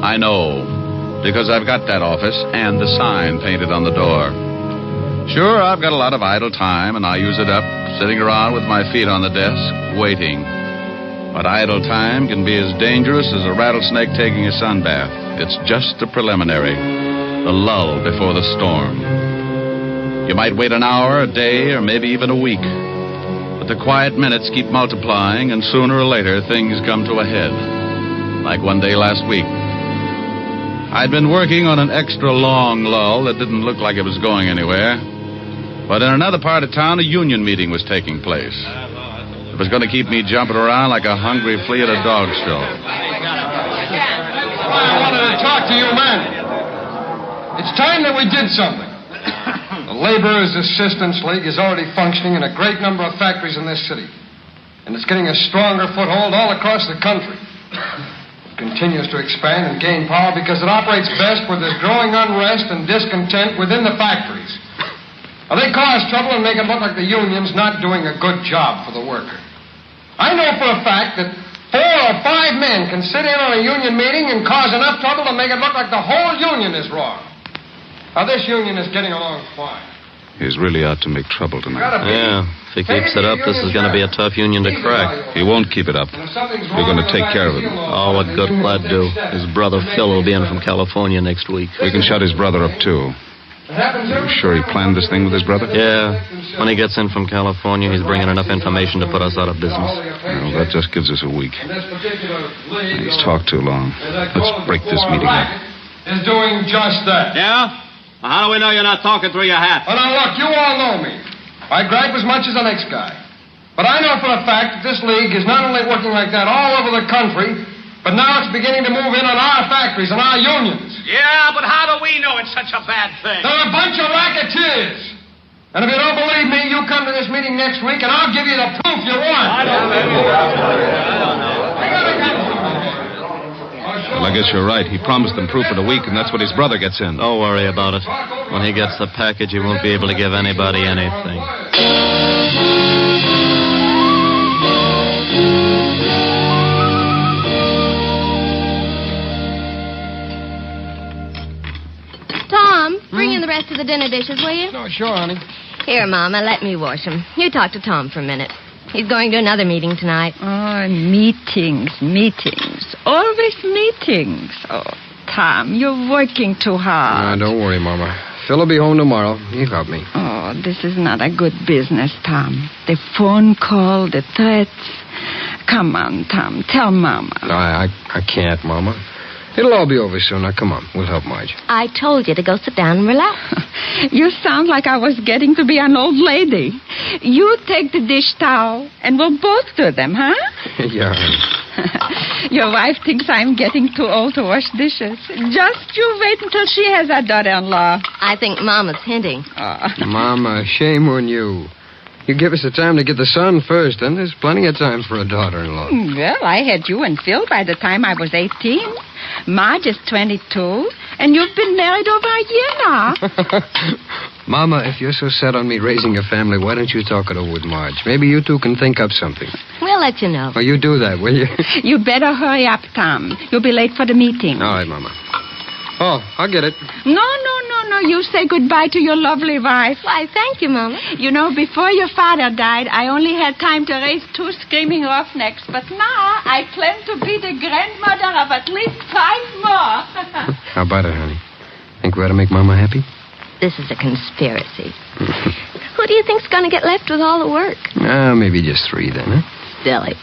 I know, because I've got that office and the sign painted on the door. Sure, I've got a lot of idle time, and I use it up sitting around with my feet on the desk, waiting. But idle time can be as dangerous as a rattlesnake taking a sunbath. It's just the preliminary, the lull before the storm. You might wait an hour, a day, or maybe even a week. But the quiet minutes keep multiplying, and sooner or later things come to a head. Like one day last week, I'd been working on an extra long lull that didn't look like it was going anywhere. But in another part of town, a union meeting was taking place. It was going to keep me jumping around like a hungry flea at a dog show. I wanted to talk to you men. It's time that we did something. The Laborers' Assistance League is already functioning in a great number of factories in this city. And it's getting a stronger foothold all across the country. It continues to expand and gain power because it operates best where there's growing unrest and discontent within the factories. Now, they cause trouble and make it look like the union's not doing a good job for the worker. I know for a fact that 4 or 5 men can sit in on a union meeting and cause enough trouble to make it look like the whole union is wrong. Now, this union is getting along fine. He's really out to make trouble tonight. Yeah, if he keeps it up, this is going to be a tough union to crack. He won't keep it up. We're going to take care of him. Oh, what good will that do? His brother Phil will be in from California next week. We can shut his brother up, too. You sure he planned this thing with his brother? Yeah. When he gets in from California, he's bringing enough information to put us out of business. Well, that just gives us a week. He's talked too long. Let's break this meeting up. Is doing just that. Yeah? Well, how do we know you're not talking through your hat? Well, now, look, you all know me. I gripe as much as the next guy. But I know for a fact that this league is not only working like that all over the country, but now it's beginning to move in on our factories and our unions. Yeah, but how do we know it's such a bad thing? They're a bunch of racketeers. And if you don't believe me, you come to this meeting next week and I'll give you the proof you want. Well, I guess you're right. He promised them proof in a week, and that's what his brother gets in. Don't worry about it. When he gets the package, he won't be able to give anybody anything. Tom, bring in the rest of the dinner dishes, will you? No, sure, honey. Here, Mama, let me wash them. You talk to Tom for a minute. He's going to another meeting tonight. Oh, meetings. Always meetings. Oh, Tom, you're working too hard. Don't worry, Mama. Phil will be home tomorrow. He'll help me. Oh, this is not a good business, Tom. The phone call, the threats. Come on, Tom. Tell Mama. I can't, Mama. It'll all be over soon. Now, come on. We'll help Marge. I told you to go sit down and relax. You sound like I was getting to be an old lady. You take the dish towel, and we'll both do them, huh? Yeah, honey. Your wife thinks I'm getting too old to wash dishes. Just you wait until she has a daughter-in-law. I think Mama's hinting. Mama, shame on you. You give us the time to get the son first, then there's plenty of time for a daughter-in-law. Well, I had you and Phil by the time I was 18. Marge is 22, and you've been married over a year now. Mama, if you're so set on me raising a family, why don't you talk it over with Marge? Maybe you two can think up something. We'll let you know. Oh, you do that, will you? You better hurry up, Tom. You'll be late for the meeting. All right, Mama. Oh, I'll get it. No. You say goodbye to your lovely wife. Why, thank you, Mama. You know, before your father died, I only had time to raise 2 screaming roughnecks. But now I plan to be the grandmother of at least 5 more. How about it, honey? Think we ought to make Mama happy? This is a conspiracy. Who do you think's going to get left with all the work? Maybe just 3 then, huh? Silly.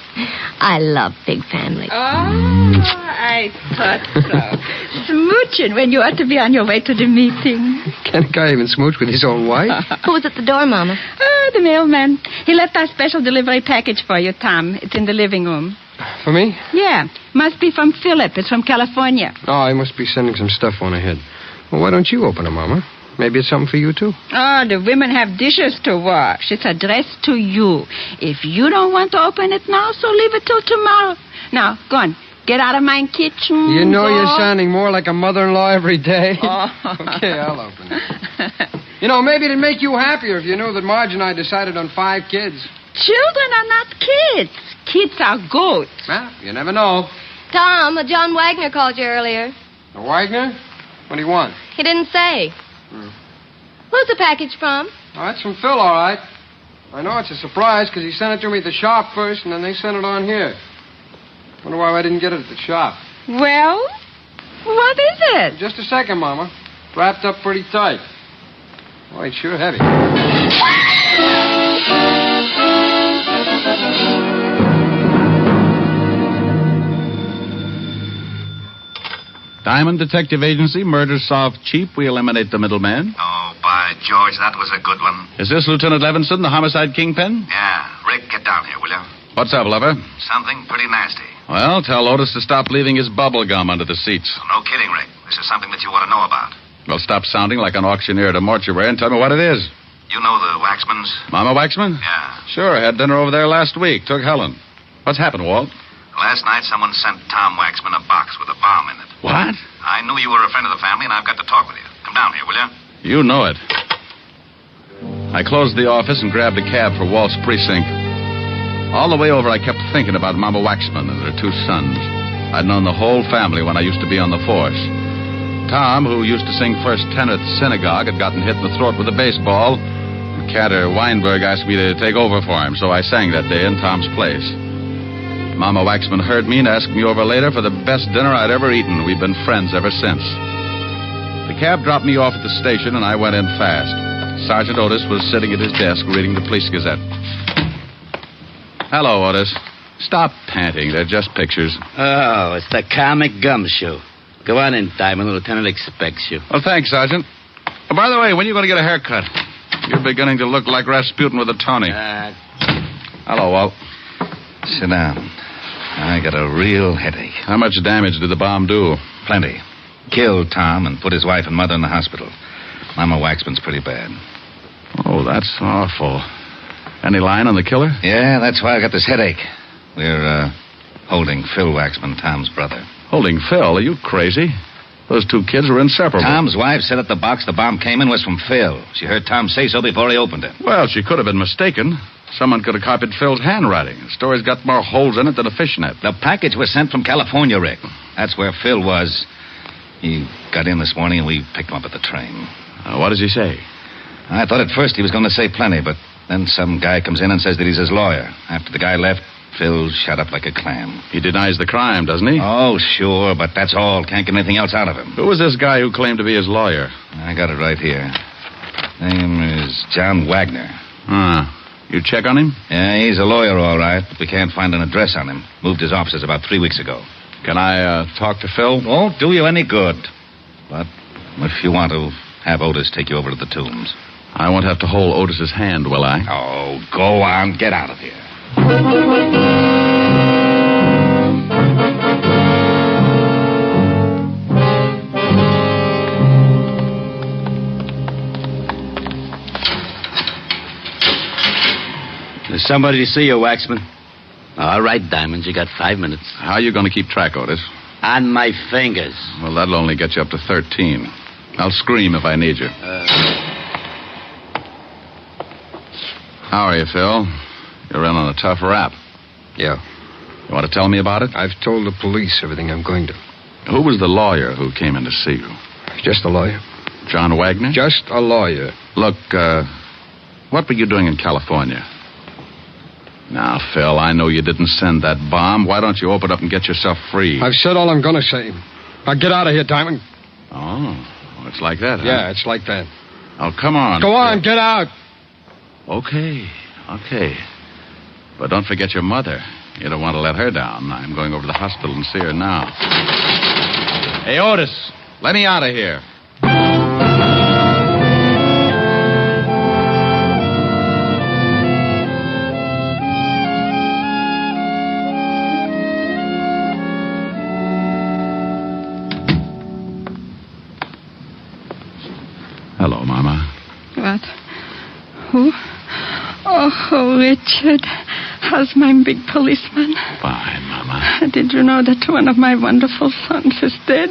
I love big families. Oh, I thought so. Smooching when you ought to be on your way to the meeting. Can a guy even smooch with his own wife? Who was at the door, Mama? Oh, the mailman. He left our special delivery package for you, Tom. It's in the living room. For me? Yeah. Must be from Philip. It's from California. Oh, he must be sending some stuff on ahead. Well, why don't you open it, Mama? Maybe it's something for you, too. Oh, the women have dishes to wash. It's addressed to you. If you don't want to open it now, so leave it till tomorrow. Now, go on. Get out of my kitchen. You know go. You're sounding more like a mother-in-law every day. Oh. Okay, I'll open it. You know, maybe it'd make you happier if you knew that Marge and I decided on 5 kids. Children are not kids. Kids are goats. Well, you never know. Tom, John Wagner called you earlier. Wagner? What do you want? He didn't say. Who's the package from? Oh, it's from Phil, all right. I know it's a surprise because he sent it to me at the shop first, and then they sent it on here. Wonder why I didn't get it at the shop. Well, what is it? Just a second, Mama. Wrapped up pretty tight. Boy, it's sure heavy. Diamond Detective Agency, murder solved cheap. We eliminate the middleman. Oh, by George, that was a good one. Is this Lieutenant Levinson, the homicide kingpin? Yeah. Rick, get down here, will you? What's up, lover? Something pretty nasty. Well, tell Otis to stop leaving his bubble gum under the seats. No kidding, Rick. This is something that you ought to know about. Well, stop sounding like an auctioneer at a mortuary and tell me what it is. You know the Waxmans? Mama Waxman? Yeah. Sure, I had dinner over there last week. Took Helen. What's happened, Walt? Last night, someone sent Tom Waxman a box with a bomb in it. What? I knew you were a friend of the family, and I've got to talk with you. Come down here, will you? You know it. I closed the office and grabbed a cab for Walt's precinct. All the way over, I kept thinking about Mama Waxman and her 2 sons. I'd known the whole family when I used to be on the force. Tom, who used to sing first tenor at the synagogue, had gotten hit in the throat with a baseball. Cantor Weinberg asked me to take over for him, so I sang that day in Tom's place. Mama Waxman heard me and asked me over later for the best dinner I'd ever eaten. We've been friends ever since. The cab dropped me off at the station, and I went in fast. Sergeant Otis was sitting at his desk reading the Police Gazette. Hello, Otis. Stop panting. They're just pictures. Oh, it's the comic gum show. Go on in, Diamond. The lieutenant expects you. Well, thanks, Sergeant. Oh, by the way, when are you going to get a haircut? You're beginning to look like Rasputin with a Tony. Hello, Walt. Sit down. I got a real headache. How much damage did the bomb do? Plenty. Killed Tom and put his wife and mother in the hospital. Mama Waxman's pretty bad. Oh, that's awful. Any line on the killer? Yeah, that's why I got this headache. We're holding Phil Waxman, Tom's brother. Holding Phil? Are you crazy? Those 2 kids were inseparable. Tom's wife said that the box the bomb came in was from Phil. She heard Tom say so before he opened it. Well, she could have been mistaken. Someone could have copied Phil's handwriting. The story's got more holes in it than a fishnet. The package was sent from California, Rick. That's where Phil was. He got in this morning and we picked him up at the train. What does he say? I thought at first he was going to say plenty, but then some guy comes in and says that he's his lawyer. After the guy left, Phil shut up like a clam. He denies the crime, doesn't he? Oh, sure, but that's all. Can't get anything else out of him. Who was this guy who claimed to be his lawyer? I got it right here. Name is John Wagner. You check on him? Yeah, he's a lawyer, all right, but we can't find an address on him. Moved his offices about 3 weeks ago. Can I talk to Phil? Won't do you any good. But if you want to, have Otis take you over to the tombs. I won't have to hold Otis's hand, will I? Oh, go on. Get out of here. There's somebody to see you, Waxman. All right, Diamond, you got 5 minutes. How are you going to keep track, Otis? On my fingers. Well, that'll only get you up to 13. I'll scream if I need you. How are you, Phil? You're in on a tough rap. Yeah. You want to tell me about it? I've told the police everything I'm going to. Who was the lawyer who came in to see you? Just a lawyer. John Wagner? Just a lawyer. Look, what were you doing in California? Now, Phil, I know you didn't send that bomb. Why don't you open up and get yourself free? I've said all I'm going to say. Now get out of here, Diamond. Oh, it's like that, huh? Yeah, it's like that. Oh, come on. Go on, get out. Okay. But don't forget your mother. You don't want to let her down. I'm going over to the hospital and see her now. Hey, Otis, let me out of here. Hello, Mama. What? Who? Oh, Richard. How's my big policeman? Fine, Mama. Did you know that one of my wonderful sons is dead?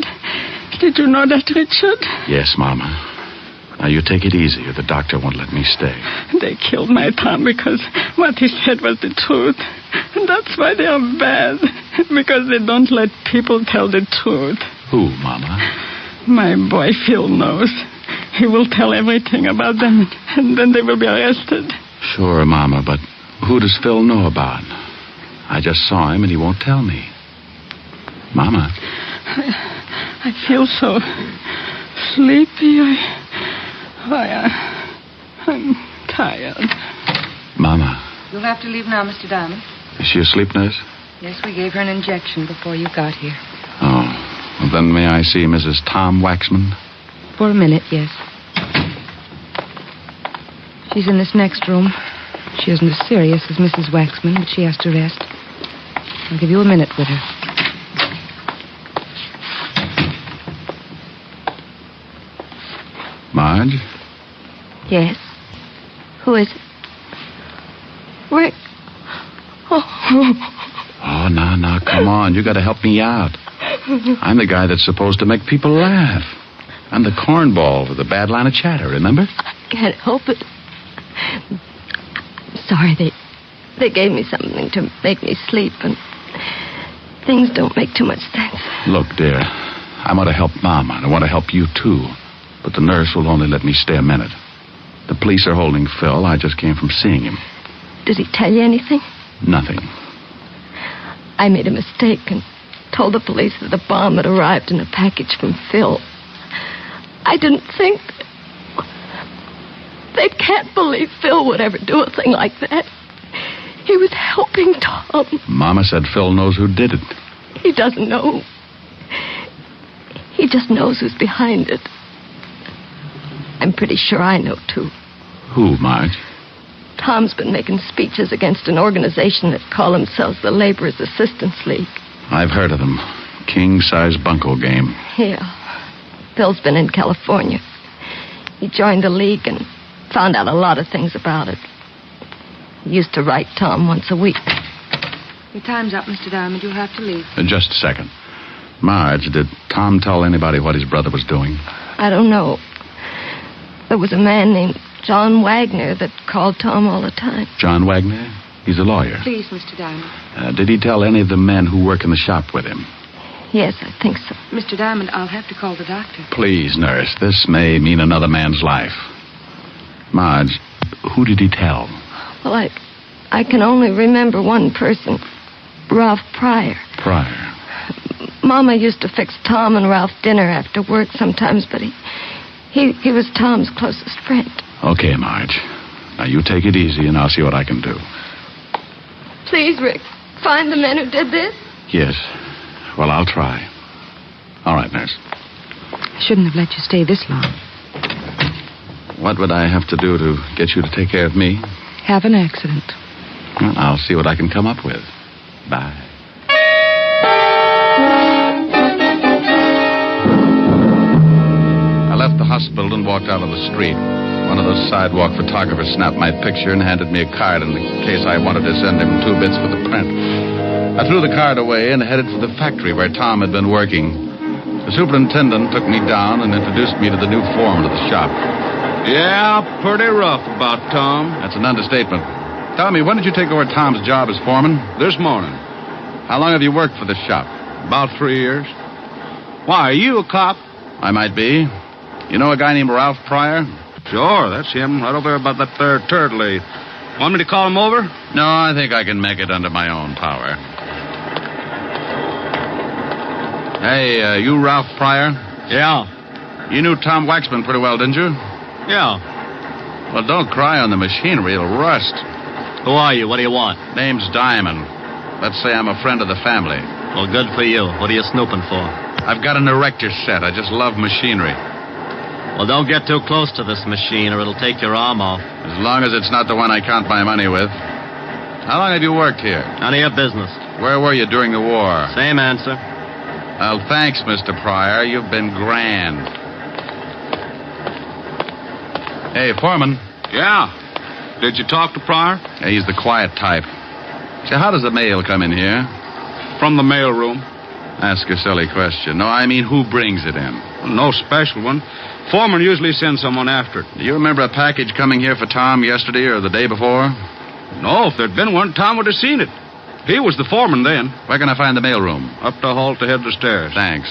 Did you know that, Richard? Yes, Mama. Now, you take it easy or the doctor won't let me stay. They killed my Tom because what he said was the truth. And that's why they are bad. Because they don't let people tell the truth. Who, Mama? My boy Phil knows. He will tell everything about them, and then they will be arrested. Sure, Mama, but who does Phil know about? I just saw him, and he won't tell me. Mama. I feel so sleepy. I'm tired. Mama. You'll have to leave now, Mr. Diamond. Is she asleep, nurse? Yes, we gave her an injection before you got here. Oh, Then may I see Mrs. Tom Waxman? For a minute, yes. She's in this next room. She isn't as serious as Mrs. Waxman, but she has to rest. I'll give you a minute with her. Marge? Yes? Who is it? Rick. Oh, now, come on. You got to help me out. I'm the guy that's supposed to make people laugh. I'm the cornball with the bad line of chatter, remember? I can't help it. I'm sorry they gave me something to make me sleep, and things don't make too much sense. Look, dear, I want to help Mama, and I want to help you, too. But the nurse will only let me stay a minute. The police are holding Phil. I just came from seeing him. Did he tell you anything? Nothing. I made a mistake and told the police that a bomb had arrived in a package from Phil. I didn't think... They can't believe Phil would ever do a thing like that. He was helping Tom. Mama said Phil knows who did it. He doesn't know. He just knows who's behind it. I'm pretty sure I know, too. Who, Marge? Tom's been making speeches against an organization that call themselves the Laborers' Assistance League. I've heard of them. King-size bunco game. Yeah. Phil's been in California. He joined the league and found out a lot of things about it. He used to write Tom once a week. Your time's up, Mr. Diamond. You'll have to leave. Just a second. Marge, did Tom tell anybody what his brother was doing? I don't know. There was a man named John Wagner that called Tom all the time. John Wagner? He's a lawyer. Please, Mr. Diamond. Did he tell any of the men who work in the shop with him? Yes, I think so. Mr. Diamond, I'll have to call the doctor. Please, nurse. This may mean another man's life. Marge, who did he tell? Well, I can only remember one person. Ralph Pryor. Pryor. Mama used to fix Tom and Ralph dinner after work sometimes, but he was Tom's closest friend. Okay, Marge. Now, you take it easy, and I'll see what I can do. Please, Rick, find the men who did this. Yes. Well, I'll try. All right, nurse. I shouldn't have let you stay this long. What would I have to do to get you to take care of me? Have an accident. Well, I'll see what I can come up with. Bye. I left the hospital and walked out on the street. One of those sidewalk photographers snapped my picture and handed me a card in the case I wanted to send him 2 bits for the print. I threw the card away and headed for the factory where Tom had been working. The superintendent took me down and introduced me to the new foreman of the shop. Yeah, pretty rough about Tom. That's an understatement. Tell me, when did you take over Tom's job as foreman? This morning. How long have you worked for this shop? About 3 years. Why, are you a cop? I might be. You know a guy named Ralph Pryor? Sure, that's him, right over there about that there turd lathe. Want me to call him over? No, I think I can make it under my own power. Hey, you Ralph Pryor? Yeah. You knew Tom Waxman pretty well, didn't you? Yeah. Well, don't cry on the machinery. It'll rust. Who are you? What do you want? Name's Diamond. Let's say I'm a friend of the family. Well, good for you. What are you snooping for? I've got an erector set. I just love machinery. Well, don't get too close to this machine or it'll take your arm off. As long as it's not the one I count my money with. How long have you worked here? None of your business. Where were you during the war? Same answer. Well, thanks, Mr. Pryor. You've been grand. Hey, Foreman. Yeah. Did you talk to Pryor? Yeah, he's the quiet type. So how does the mail come in here? From the mail room. Ask a silly question. No, I mean, who brings it in? No special one. Foreman usually sends someone after it. Do you remember a package coming here for Tom yesterday or the day before? No, if there'd been one, Tom would have seen it. He was the foreman then. Where can I find the mailroom? Up the hall to head the stairs. Thanks.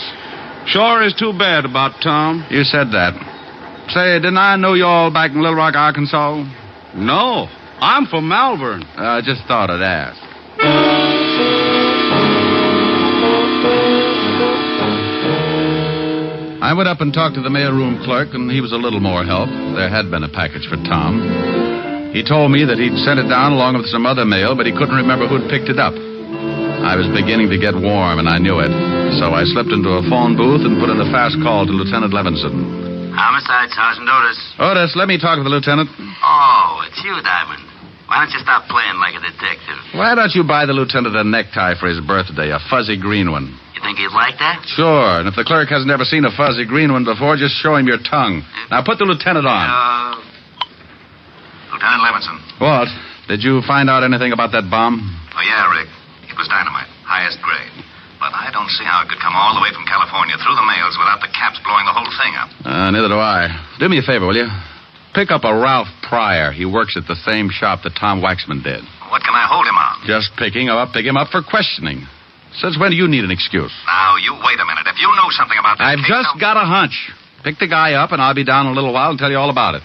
Sure is too bad about Tom. You said that. Say, didn't I know you all back in Little Rock, Arkansas? No, I'm from Malvern. I just thought I'd ask. I went up and talked to the mailroom clerk, and he was a little more help. There had been a package for Tom. He told me that he'd sent it down along with some other mail, but he couldn't remember who'd picked it up. I was beginning to get warm, and I knew it. So I slipped into a phone booth and put in a fast call to Lieutenant Levinson. Homicide, Sergeant Otis. Otis, let me talk to the lieutenant. Oh, it's you, Diamond. Why don't you stop playing like a detective? Why don't you buy the lieutenant a necktie for his birthday, a fuzzy green one? You think he'd like that? Sure, and if the clerk hasn't ever seen a fuzzy green one before, just show him your tongue. Now put the lieutenant on. Lieutenant Levinson. Walt, did you find out anything about that bomb? Oh, yeah, Rick. It was dynamite. Highest grade. But I don't see how it could come all the way from California through the mails without the caps blowing the whole thing up. Neither do I. Do me a favor, will you? Pick up a Ralph Pryor. He works at the same shop that Tom Waxman did. What can I hold him on? Just pick him up for questioning. Since when do you need an excuse? Now, you wait a minute. If you know something about that I've just got a hunch. Pick the guy up, and I'll be down in a little while and tell you all about it.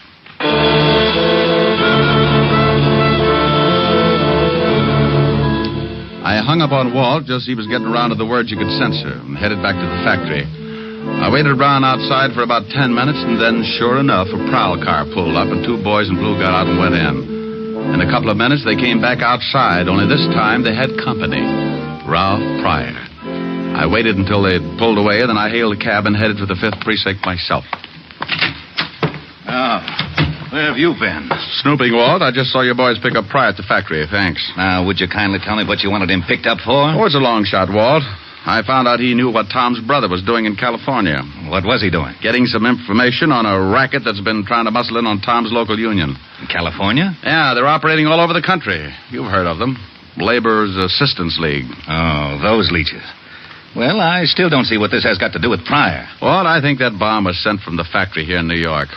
I hung up on Walt just as he was getting around to the words you could censor and headed back to the factory. I waited around outside for about 10 minutes, and then, sure enough, a prowl car pulled up, and two boys in blue got out and went in. In a couple of minutes, they came back outside, only this time they had company. Ralph Pryor. I waited until they'd pulled away, and then I hailed a cab and headed for the 5th Precinct myself. Where have you been? Snooping, Walt. I just saw your boys pick up Pryor at the factory. Thanks. Now, would you kindly tell me what you wanted him picked up for? Oh, it's a long shot, Walt. I found out he knew what Tom's brother was doing in California. What was he doing? Getting some information on a racket that's been trying to muscle in on Tom's local union. In California? Yeah, they're operating all over the country. You've heard of them. Laborers Assistance League. Oh, those leeches. Well, I still don't see what this has got to do with Pryor. Well, I think that bomb was sent from the factory here in New York.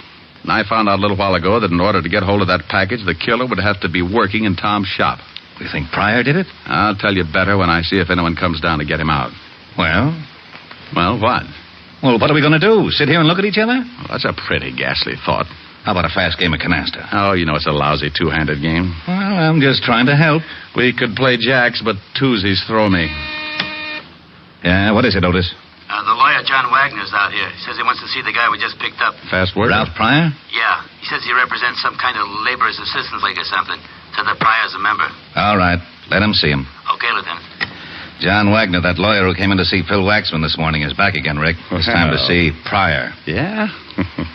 And I found out a little while ago that in order to get hold of that package, the killer would have to be working in Tom's shop. You think Pryor did it? I'll tell you better when I see if anyone comes down to get him out. Well? Well, what? Well, what are we going to do? Sit here and look at each other? Well, that's a pretty ghastly thought. How about a fast game of canasta? Oh, you know it's a lousy two-handed game. Well, I'm just trying to help. We could play jacks, but twosies throw me. Yeah, what is it, Otis? The lawyer, John Wagner's out here. He says he wants to see the guy we just picked up. Fast word? Ralph Pryor? Yeah. He says he represents some kind of laborers' assistance league or something. Said that Pryor's a member. All right. Let him see him. Okay, Lieutenant. John Wagner, that lawyer who came in to see Phil Waxman this morning, is back again, Rick. It's time to see Pryor. Yeah?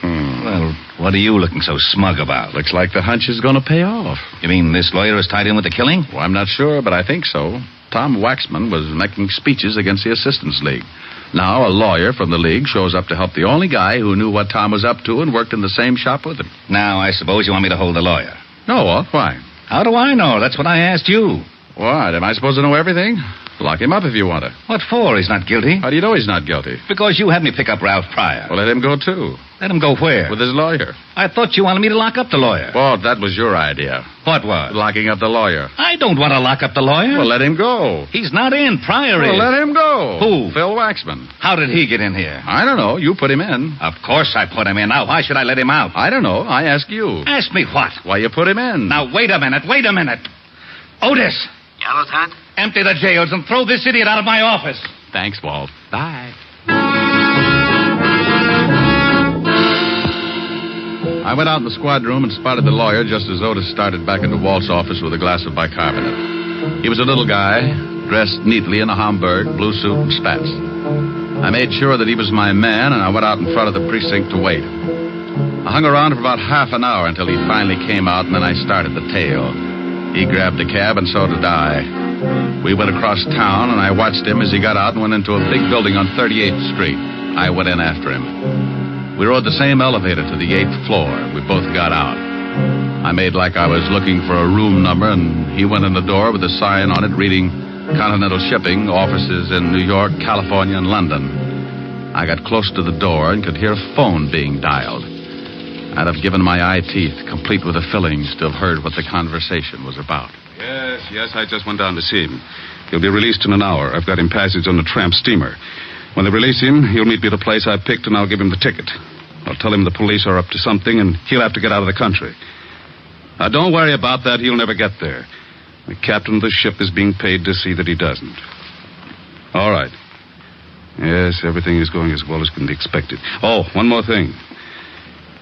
Well, what are you looking so smug about? Looks like the hunch is going to pay off. You mean this lawyer is tied in with the killing? Well, I'm not sure, but I think so. Tom Waxman was making speeches against the Assistance League. Now, a lawyer from the league shows up to help the only guy who knew what Tom was up to and worked in the same shop with him. Now, I suppose you want me to hold the lawyer. No, Walt. Why? How do I know? That's what I asked you. What? Am I supposed to know everything? Lock him up if you want to. What for? He's not guilty. How do you know he's not guilty? Because you had me pick up Ralph Pryor. Well, let him go, too. Let him go where? With his lawyer. I thought you wanted me to lock up the lawyer. Walt, that was your idea. What was? Locking up the lawyer. I don't want to lock up the lawyer. Well, let him go. He's not in. Pryor is. Well, let him go. Who? Phil Waxman. How did he get in here? I don't know. You put him in. Of course I put him in. Now, why should I let him out? I don't know. I ask you. Ask me what? Why you put him in. Now, wait a minute. Otis. Yeah, Lieutenant? Empty the jails and throw this idiot out of my office. Thanks, Walt. Bye. I went out in the squad room and spotted the lawyer just as Otis started back into Walt's office with a glass of bicarbonate. He was a little guy, dressed neatly in a Homburg, blue suit, and spats. I made sure that he was my man, and I went out in front of the precinct to wait. I hung around for about half an hour until he finally came out, and then I started the tale. He grabbed a cab, and so did I. We went across town, and I watched him as he got out and went into a big building on 38th Street. I went in after him. We rode the same elevator to the 8th floor. We both got out. I made like I was looking for a room number, and he went in the door with a sign on it reading Continental Shipping, offices in New York, California, and London. I got close to the door and could hear a phone being dialed. I'd have given my eye teeth, complete with the fillings, to have heard what the conversation was about. Yes, I just went down to see him. He'll be released in an hour. I've got him passage on the tramp steamer. When they release him, he'll meet me at a place I picked, and I'll give him the ticket. I'll tell him the police are up to something, and he'll have to get out of the country. Now, don't worry about that. He'll never get there. The captain of the ship is being paid to see that he doesn't. All right. Yes, everything is going as well as can be expected. Oh, one more thing.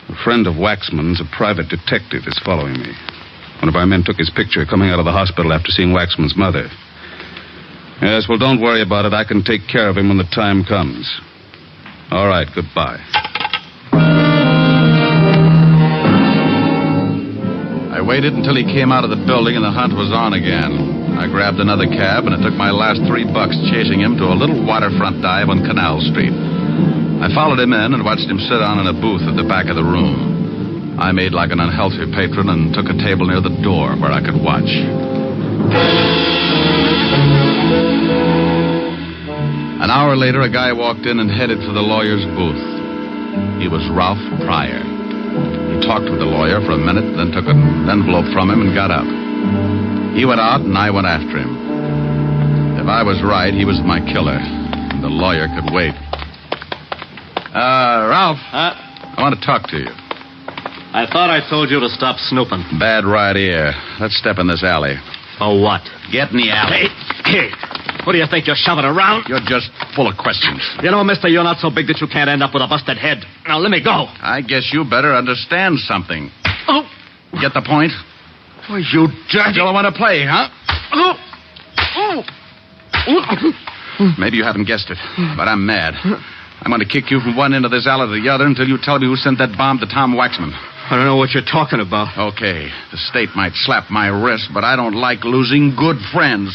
A friend of Waxman's, a private detective, is following me. One of our men took his picture coming out of the hospital after seeing Waxman's mother. Yes, well, don't worry about it. I can take care of him when the time comes. All right, goodbye. I waited until he came out of the building and the hunt was on again. I grabbed another cab and it took my last $3 chasing him to a little waterfront dive on Canal Street. I followed him in and watched him sit down in a booth at the back of the room. I made like an unhealthy patron and took a table near the door where I could watch. An hour later, a guy walked in and headed for the lawyer's booth. He was Ralph Pryor. He talked with the lawyer for a minute, then took an envelope from him and got up. He went out, and I went after him. If I was right, he was my killer, and the lawyer could wait. Ralph. Huh? I want to talk to you. I thought I told you to stop snooping. Bad right ear. Let's step in this alley. For what? Get in the alley. Hey, what do you think you're shoving around? You're just full of questions. You know, mister, you're not so big that you can't end up with a busted head. Now, let me go. I guess you better understand something. Oh. Get the point? Oh, you dirty... You don't want to play, huh? Oh. Maybe you haven't guessed it, but I'm mad. I'm going to kick you from one end of this alley to the other until you tell me who sent that bomb to Tom Waxman. I don't know what you're talking about. Okay, the state might slap my wrist, but I don't like losing good friends.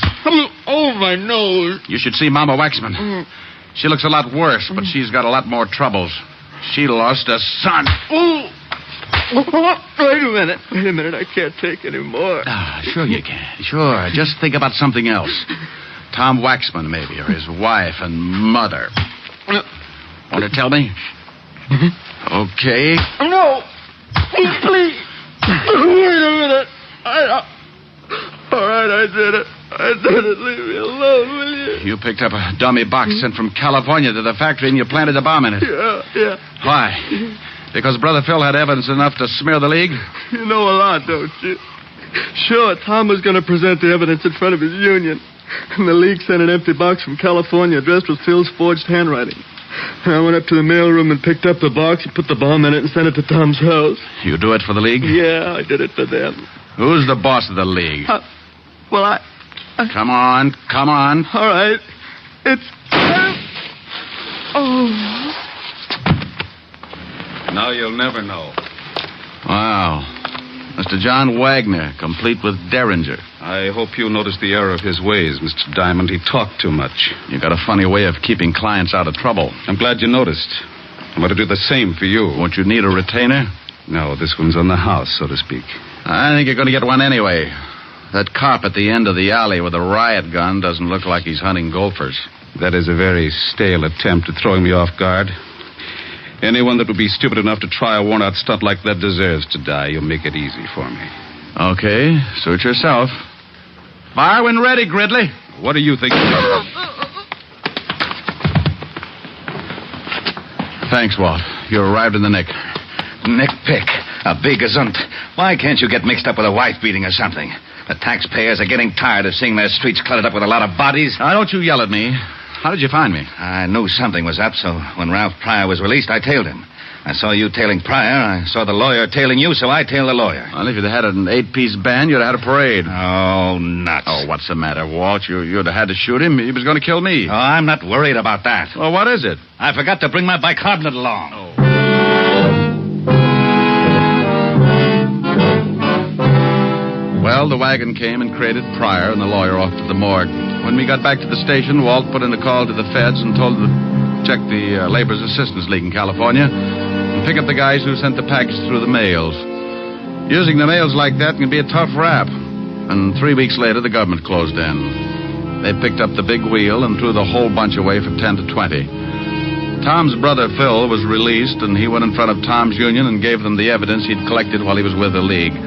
Oh, my nose. You should see Mama Waxman. She looks a lot worse, but she's got a lot more troubles. She lost a son. Oh. Wait a minute. I can't take any more. Sure you can. Sure. Just think about something else. Tom Waxman, maybe, or his wife and mother. Want to tell me? Okay. No. Please. Wait a minute. All right, I did it. Leave me alone, will you? You picked up a dummy box sent from California to the factory and you planted a bomb in it. Yeah. Why? Because Brother Phil had evidence enough to smear the League? You know a lot, don't you? Sure, Tom was going to present the evidence in front of his union. And the League sent an empty box from California addressed with Phil's forged handwriting. And I went up to the mailroom and picked up the box, put the bomb in it, and sent it to Tom's house. You do it for the League? Yeah, I did it for them. Who's the boss of the League? Well, I... Come on. All right. It's... Oh... Now you'll never know. Wow. Mr. John Wagner, complete with Derringer. I hope you noticed the error of his ways, Mr. Diamond. He talked too much. You got a funny way of keeping clients out of trouble. I'm glad you noticed. I'm going to do the same for you. Won't you need a retainer? No, this one's on the house, so to speak. I think you're going to get one anyway. That cop at the end of the alley with a riot gun doesn't look like he's hunting golfers. That is a very stale attempt at throwing me off guard. Anyone that would be stupid enough to try a worn-out stunt like that deserves to die. You'll make it easy for me. Okay, suit yourself. Fire when ready, Gridley. What do you think? Thanks, Walt. You arrived in the nick. Nick Pick, a big gazunt. Why can't you get mixed up with a wife beating or something? The taxpayers are getting tired of seeing their streets cluttered up with a lot of bodies. Now, don't you yell at me. How did you find me? I knew something was up, so when Ralph Pryor was released, I tailed him. I saw you tailing Pryor. I saw the lawyer tailing you, so I tailed the lawyer. Well, if you'd had an 8-piece band, you'd have had a parade. Oh, nuts. Oh, what's the matter, Walt? You'd have had to shoot him. He was going to kill me. Oh, I'm not worried about that. Well, what is it? I forgot to bring my bicarbonate along. Oh. Well, the wagon came and crated Pryor and the lawyer off to the morgue. When we got back to the station, Walt put in a call to the feds and told them to check the Labor's Assistance League in California and pick up the guys who sent the package through the mails. Using the mails like that can be a tough rap. And 3 weeks later, the government closed in. They picked up the big wheel and threw the whole bunch away for 10 to 20. Tom's brother, Phil, was released, and he went in front of Tom's union and gave them the evidence he'd collected while he was with the League.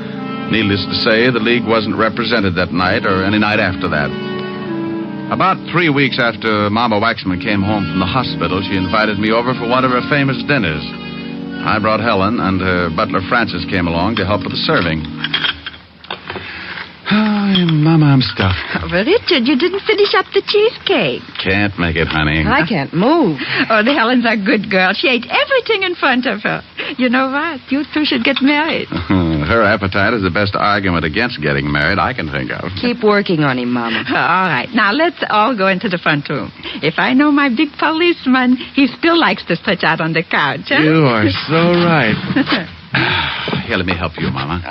Needless to say, the League wasn't represented that night or any night after that. About 3 weeks after Mama Waxman came home from the hospital, she invited me over for one of her famous dinners. I brought Helen, and her butler Francis came along to help with the serving. Oh, Mama, I'm stuffed. Oh, but Richard, you didn't finish up the cheesecake. Can't make it, honey. I can't move. Oh, the Helen's a good girl. She ate everything in front of her. You know what? You two should get married. Her appetite is the best argument against getting married I can think of. Keep working on him, Mama. All right. Now, let's all go into the front room. If I know my big policeman, he still likes to stretch out on the couch, huh? You are so right. Here, let me help you, Mama.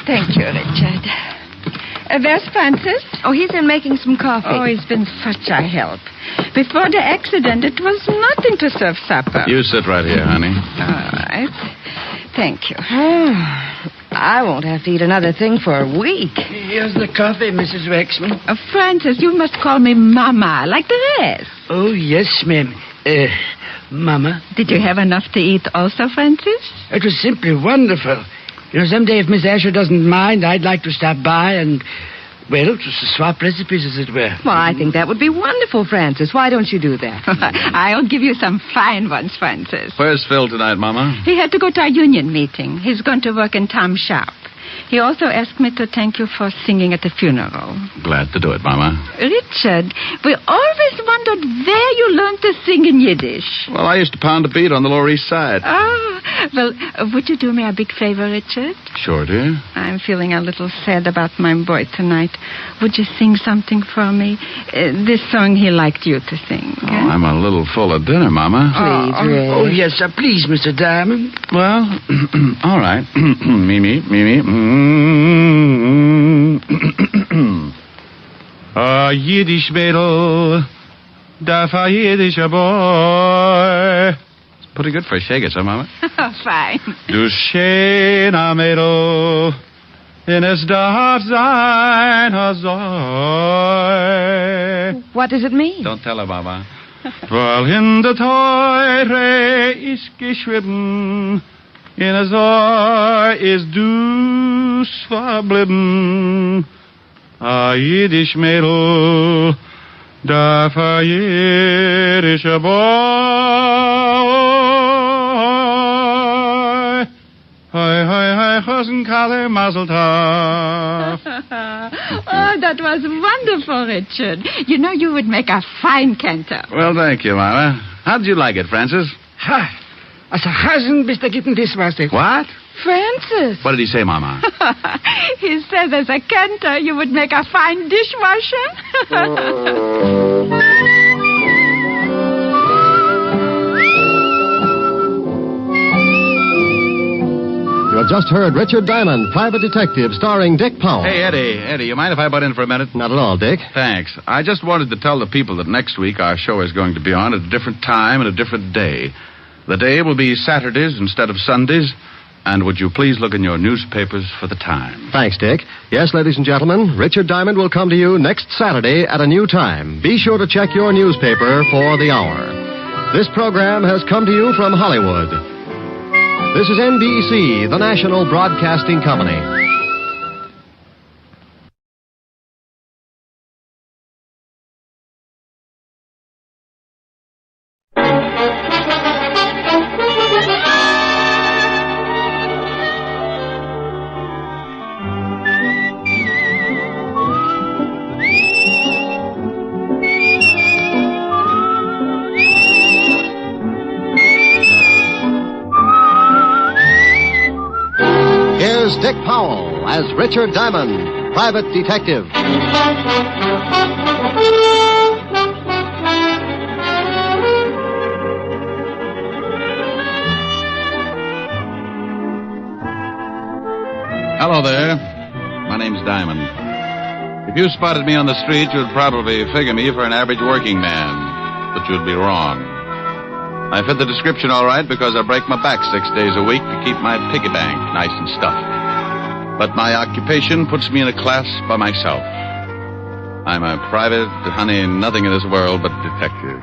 Thank you, Richard. Where's Francis? Oh, he's in making some coffee. Oh, he's been such a help. Before the accident, it was nothing to serve supper. You sit right here, honey. All right. Thank you. I won't have to eat another thing for a week. Here's the coffee, Mrs. Waxman. Francis, you must call me Mama, like the rest. Oh, yes, ma'am. Mama. Did you have enough to eat also, Francis? It was simply wonderful. You know, someday if Miss Asher doesn't mind, I'd like to stop by and, well, just swap recipes, as it were. Well, I think that would be wonderful, Francis. Why don't you do that? I'll give you some fine ones, Francis. Where's Phil tonight, Mama? He had to go to our union meeting. He's going to work in Tom's shop. He also asked me to thank you for singing at the funeral. Glad to do it, Mama. Richard, we always wondered where you learned to sing in Yiddish. Well, I used to pound a beat on the Lower East Side. Oh, well, would you do me a big favor, Richard? Sure, dear. I'm feeling a little sad about my boy tonight. Would you sing something for me? This song he liked you to sing. Oh, I'm a little full of dinner, Mama. Please, Ray. Oh, yes, sir. Please, Mr. Diamond. Well, all right. Mimi. A Yiddish Mädel, darf a Yiddischer boy. It's pretty good for a shake it, huh, Mama? Fine. Du schöner Mädel, in es darf sein a Zoi. What does it mean? Don't tell her, Mama. Weil in der Teure ist geschrieben, in a Zoi is dus verblieben. A Yiddish Mädel, darf a Yiddischer boy. Hi, Chosenkale Mazel Tov. Oh, that was wonderful, Richard. You know you would make a fine cantor. Well, thank you, Mama. How did you like it, Francis? Ha! Als een gazen bis der gitten Dishwasser. What? Francis. What did he say, Mama? He said as a cantor you would make a fine dishwasher. You have just heard Richard Diamond, Private Detective, starring Dick Powell. Hey, Eddie, you mind if I butt in for a minute? Not at all, Dick. Thanks. I just wanted to tell the people that next week our show is going to be on at a different time and a different day. The day will be Saturdays instead of Sundays. And would you please look in your newspapers for the time? Thanks, Dick. Yes, ladies and gentlemen, Richard Diamond will come to you next Saturday at a new time. Be sure to check your newspaper for the hour. This program has come to you from Hollywood. This is NBC, the National Broadcasting Company. Here's Dick Powell as Richard Diamond, Private Detective. Hello there. My name's Diamond. If you spotted me on the street, you'd probably figure me for an average working man. But you'd be wrong. I fit the description all right because I break my back 6 days a week to keep my piggy bank nice and stuffed. But my occupation puts me in a class by myself. I'm a private, honey, nothing in this world but detective.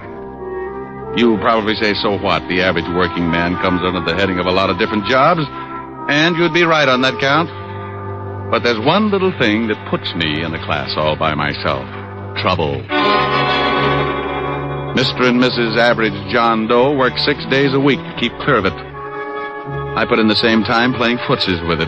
You probably say, so what? The average working man comes under the heading of a lot of different jobs, and you'd be right on that count. But there's one little thing that puts me in a class all by myself. Trouble. Mr. and Mrs. Average John Doe work 6 days a week to keep clear of it. I put in the same time playing footsies with it.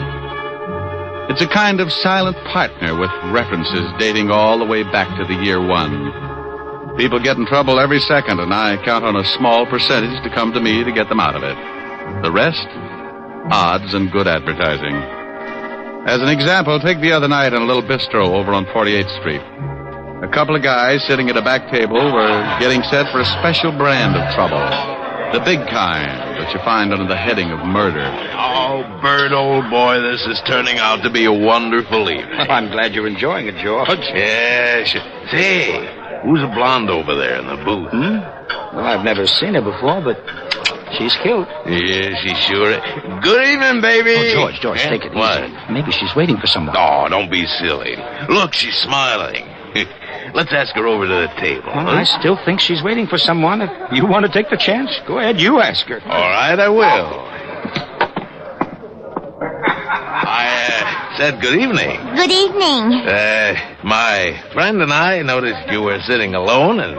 It's a kind of silent partner with references dating all the way back to the year 1. People get in trouble every second, and I count on a small percentage to come to me to get them out of it. The rest, odds and good advertising. As an example, take the other night in a little bistro over on 48th Street. A couple of guys sitting at a back table were getting set for a special brand of trouble. The big kind that you find under the heading of murder. Oh, Bert, old boy, this is turning out to be a wonderful evening. I'm glad you're enjoying it, George. Yes. Say, who's the blonde over there in the booth? Well, I've never seen her before, but she's cute. Yeah, she sure is. Good evening, baby. Oh, George, Eh? take it What? easy. Maybe she's waiting for someone. Oh, don't be silly. Look, she's smiling. Let's ask her over to the table. Well, I still think she's waiting for someone. If you want to take the chance, go ahead, you ask her. All right, I will. I said good evening. Good evening. My friend and I noticed you were sitting alone, and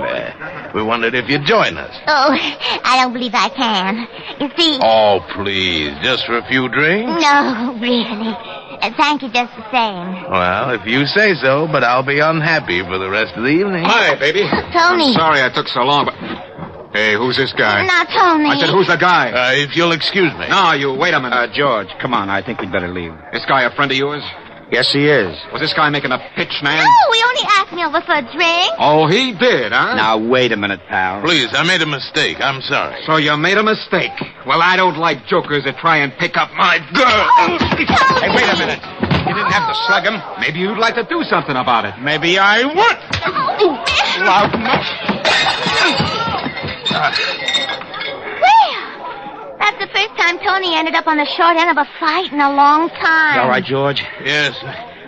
we wondered if you'd join us. Oh, I don't believe I can. You see... Oh, please, just for a few drinks? No, really. Thank you just the same. Well, if you say so, but I'll be unhappy for the rest of the evening. Hi, baby. Tony. I'm sorry I took so long, but... Hey, who's this guy? Now, Tony. I said, who's the guy? If you'll excuse me. No, you wait a minute. George, come on. I think we'd better leave. This guy a friend of yours? Yes, he is. Was this guy making a pitch, man? No, we only asked me over for a drink. Oh, he did, huh? Now, wait a minute, pal. Please, I made a mistake. I'm sorry. So you made a mistake. Well, I don't like jokers that try and pick up my girl. Hey, wait a minute. You didn't have to slug him. Maybe you'd like to do something about it. Maybe I would. Loud enough. Well, that's the first time Tony ended up on the short end of a fight in a long time. You all right, George? Yes,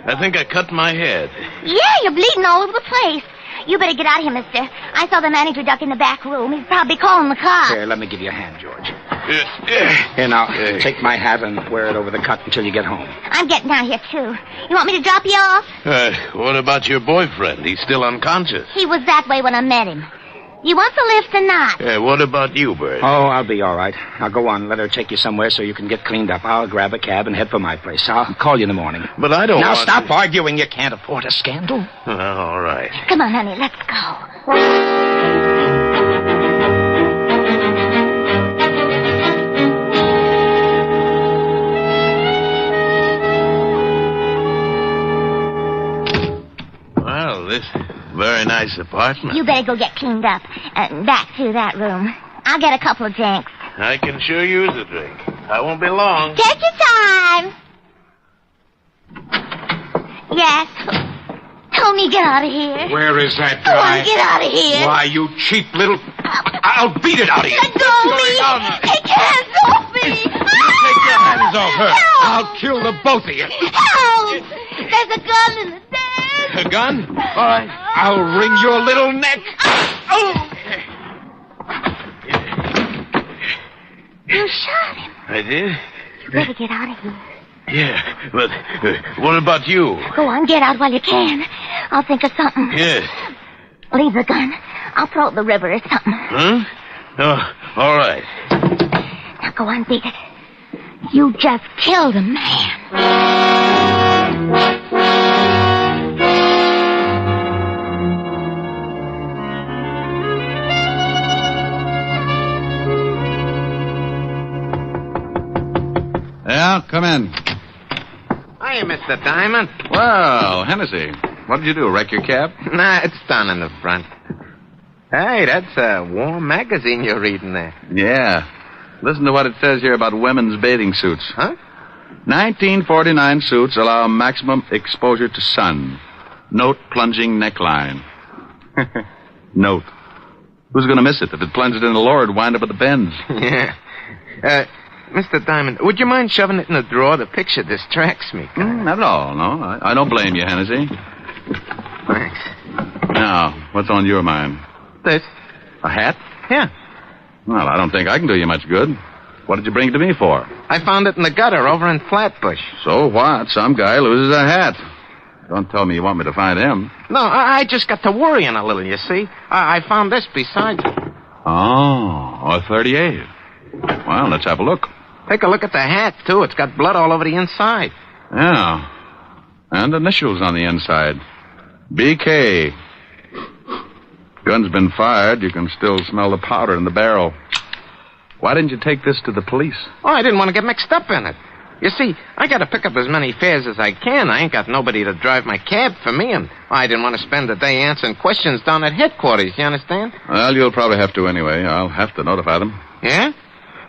I think I cut my head. Yeah, you're bleeding all over the place. You better get out of here, mister. I saw the manager duck in the back room. He's probably calling the cops. Here, let me give you a hand, George. Here, now, take my hat and wear it over the cut until you get home. I'm getting down here, too. You want me to drop you off? What about your boyfriend? He's still unconscious. He was that way when I met him. You want the lift or not? What about you, Bert? Oh, I'll be all right. Now, go on. Let her take you somewhere so you can get cleaned up. I'll grab a cab and head for my place. I'll call you in the morning. But I don't Now, want stop to... arguing. You can't afford a scandal. All right. Come on, honey, let's go. Well, this very nice apartment. You better go get cleaned up. Back to that room. I'll get a couple of drinks. I can sure use a drink. I won't be long. Take your time. Yes. Tony, get out of here. Where is that Go guy? on, get out of here. Why, you cheap little... I'll beat it out of you. Let go of me. Take your hands off me. Take your hands off her. Help. I'll kill the both of you. Help. There's a gun in the desk. A gun? All right. I'll wring your little neck. You shot him. I did? You better get out of here. Yeah, but what about you? Go on, get out while you can. I'll think of something. Yes. Leave the gun. I'll throw it in the river or something. Huh? Oh, all right. Now go on, beat it. You just killed a man. Yeah, come in. Hiya, Mr. Diamond. Well, Hennessy, what did you do, wreck your cab? Nah, it's down in the front. Hey, that's a warm magazine you're reading there. Yeah. Listen to what it says here about women's bathing suits. Huh? 1949 suits allow maximum exposure to sun. Note plunging neckline. Note. Who's going to miss it? If it plunged in the lower, it'd wind up at the bends. Yeah. Mr. Diamond, would you mind shoving it in the drawer? The picture distracts me. Not at all, no. I don't blame you, Hennessy. Thanks. Now, what's on your mind? This. A hat? Yeah. Well, I don't think I can do you much good. What did you bring it to me for? I found it in the gutter over in Flatbush. So what? Some guy loses a hat. Don't tell me you want me to find him. No, I just got to worrying a little, you see. I found this besides it. Oh, a 38. Well, let's have a look. Take a look at the hat, too. It's got blood all over the inside. Yeah. And initials on the inside. BK. Gun's been fired. You can still smell the powder in the barrel. Why didn't you take this to the police? Oh, I didn't want to get mixed up in it. You see, I got to pick up as many fares as I can. I ain't got nobody to drive my cab for me, and I didn't want to spend the day answering questions down at headquarters, you understand? Well, you'll probably have to anyway. I'll have to notify them. Yeah?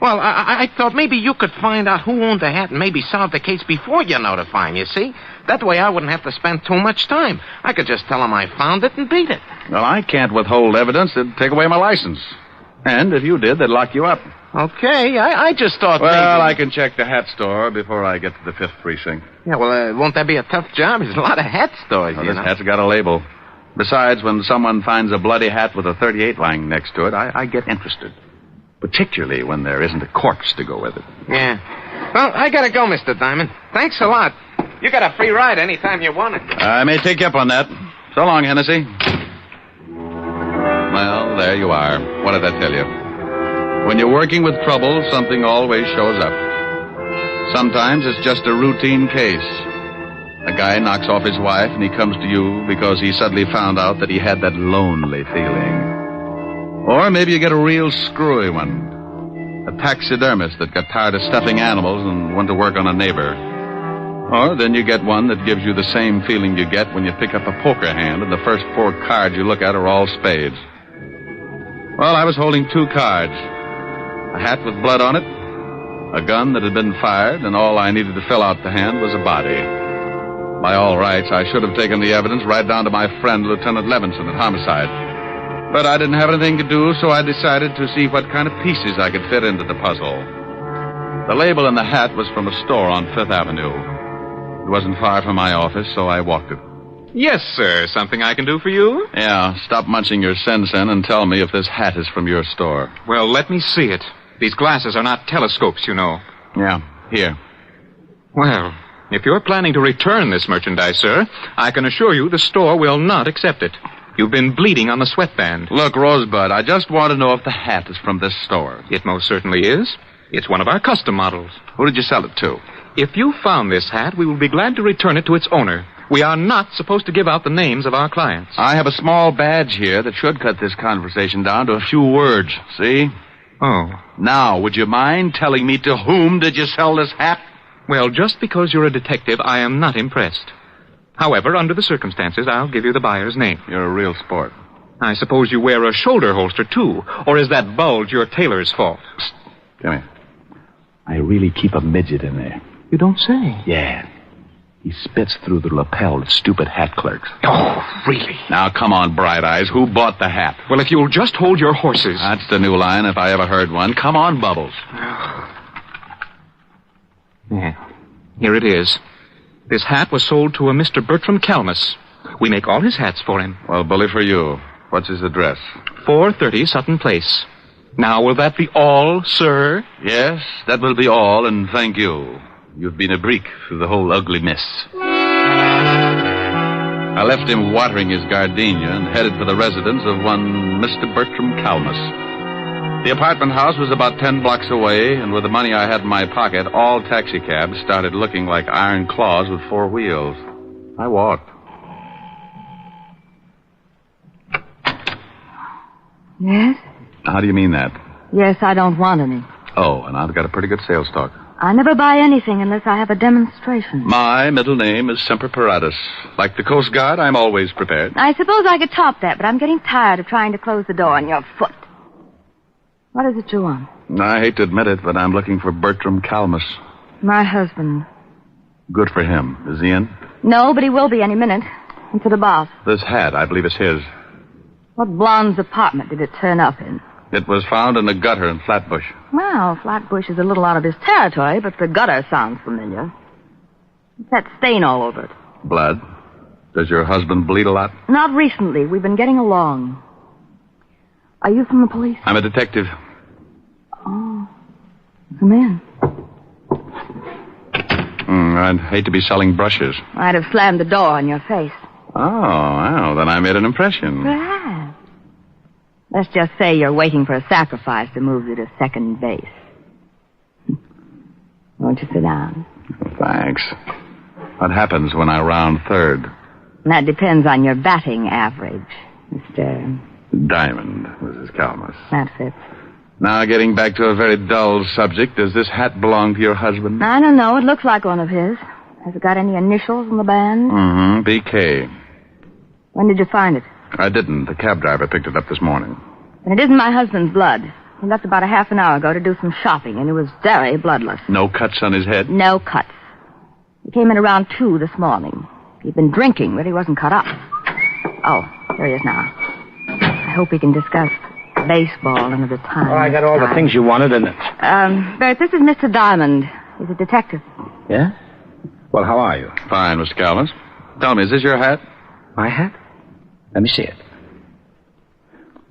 Well, I thought maybe you could find out who owned the hat and maybe solve the case before you notify them, you see? That way I wouldn't have to spend too much time. I could just tell them I found it and beat it. Well, I can't withhold evidence. It'd take away my license. And if you did, they'd lock you up. Okay, I just thought Well, maybe... I can check the hat store before I get to the 5th precinct. Yeah, well, won't that be a tough job? There's a lot of hat stores, Well, you this know. hat's got a label. Besides, when someone finds a bloody hat with a .38 lying next to it, I get interested. Particularly when there isn't a corpse to go with it. Yeah. Well, I gotta go, Mr. Diamond. Thanks a lot. You got a free ride anytime you want it. I may take you up on that. So long, Hennessy. Well, there you are. What did I tell you? When you're working with trouble, something always shows up. Sometimes it's just a routine case. A guy knocks off his wife and he comes to you because he suddenly found out that he had that lonely feeling. Or maybe you get a real screwy one. A taxidermist that got tired of stuffing animals and went to work on a neighbor. Or then you get one that gives you the same feeling you get when you pick up a poker hand and the first 4 cards you look at are all spades. Well, I was holding 2 cards. A hat with blood on it, a gun that had been fired, and all I needed to fill out the hand was a body. By all rights, I should have taken the evidence right down to my friend, Lieutenant Levinson, at homicide. But I didn't have anything to do, so I decided to see what kind of pieces I could fit into the puzzle. The label in the hat was from a store on 5th Avenue. It wasn't far from my office, so I walked it. Yes, sir. Something I can do for you? Yeah, stop munching your sen-sen and tell me if this hat is from your store. Well, let me see it. These glasses are not telescopes, you know. Yeah, here. Well, if you're planning to return this merchandise, sir, I can assure you the store will not accept it. You've been bleeding on the sweatband. Look, Rosebud, I just want to know if the hat is from this store. It most certainly is. It's one of our custom models. Who did you sell it to? If you found this hat, we will be glad to return it to its owner. We are not supposed to give out the names of our clients. I have a small badge here that should cut this conversation down to a few words. See? Oh. Now, would you mind telling me to whom did you sell this hat? Well, just because you're a detective, I am not impressed. However, under the circumstances, I'll give you the buyer's name. You're a real sport. I suppose you wear a shoulder holster, too. Or is that bulge your tailor's fault? Psst. Come here. I really keep a midget in there. You don't say? Yeah. He spits through the lapel of stupid hat clerks. Oh, really? Now, come on, Bright Eyes. Who bought the hat? Well, if you'll just hold your horses. That's the new line, if I ever heard one. Come on, Bubbles. Yeah. Here it is. This hat was sold to a Mr. Bertram Calmus. We make all his hats for him. Well, bully for you. What's his address? 430 Sutton Place. Now, will that be all, sir? Yes, that will be all, and thank you. You've been a brick through the whole ugly mess. I left him watering his gardenia and headed for the residence of one Mr. Bertram Calmus. The apartment house was about 10 blocks away, and with the money I had in my pocket, all taxicabs started looking like iron claws with 4 wheels. I walked. Yes? How do you mean that? Yes, I don't want any. Oh, and I've got a pretty good sales talk. I never buy anything unless I have a demonstration. My middle name is Semper Paratus. Like the Coast Guard, I'm always prepared. I suppose I could top that, but I'm getting tired of trying to close the door on your foot. What is it you want? I hate to admit it, but I'm looking for Bertram Calmus. My husband. Good for him. Is he in? No, but he will be any minute. And to the boss. This hat, I believe, is his. What blonde's apartment did it turn up in? It was found in a gutter in Flatbush. Well, Flatbush is a little out of his territory, but the gutter sounds familiar. What's that stain all over it? Blood. Does your husband bleed a lot? Not recently. We've been getting along. Are you from the police? I'm a detective. Oh. Come in. I'd hate to be selling brushes. I'd have slammed the door on your face. Oh, well, then I made an impression. Perhaps. Let's just say you're waiting for a sacrifice to move you to second base. Won't you sit down? Thanks. What happens when I round third? That depends on your batting average, Mr. Diamond, Mrs. Calmus. That fits. Now, getting back to a very dull subject, does this hat belong to your husband? I don't know. It looks like one of his. Has it got any initials in the band? Mm-hmm. BK. When did you find it? I didn't. The cab driver picked it up this morning. And it isn't my husband's blood. He left about a half an hour ago to do some shopping, and it was very bloodless. No cuts on his head? No cuts. He came in around 2 this morning. He'd been drinking, but he wasn't cut up. Oh, here he is now. I hope we can discuss baseball another time. Oh, I got all the things you wanted, and... Bert, this is Mr. Diamond. He's a detective. Yeah? Well, how are you? Fine, Mr. Calmus. Tell me, is this your hat? My hat? Let me see it.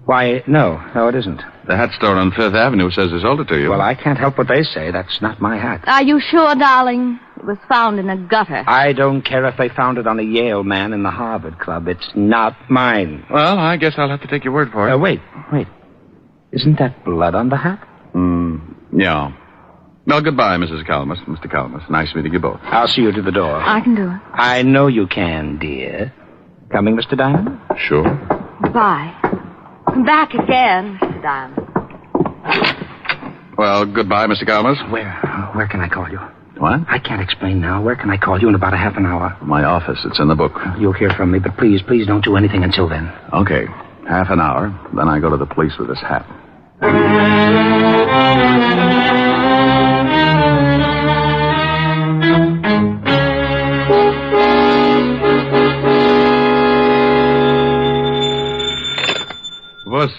Why, no, it isn't. The hat store on Fifth Avenue says they sold it to you. Well, I can't help what they say. That's not my hat. Are you sure, darling? It was found in a gutter. I don't care if they found it on a Yale man in the Harvard Club. It's not mine. Well, I guess I'll have to take your word for it. Wait. Isn't that blood on the hat? Yeah. Well, goodbye, Mrs. Calmus, Mr. Calmus. Nice meeting you both. I'll see you to the door. I can do it. I know you can, dear. Coming, Mr. Diamond? Sure. Goodbye. Come back again, Mr. Diamond. Well, goodbye, Mr. Calmus. Where can I call you? What? I can't explain now. Where can I call you in about a half an hour? My office. It's in the book. You'll hear from me, but please don't do anything until then. Okay. Half an hour. Then I go to the police with this hat. What?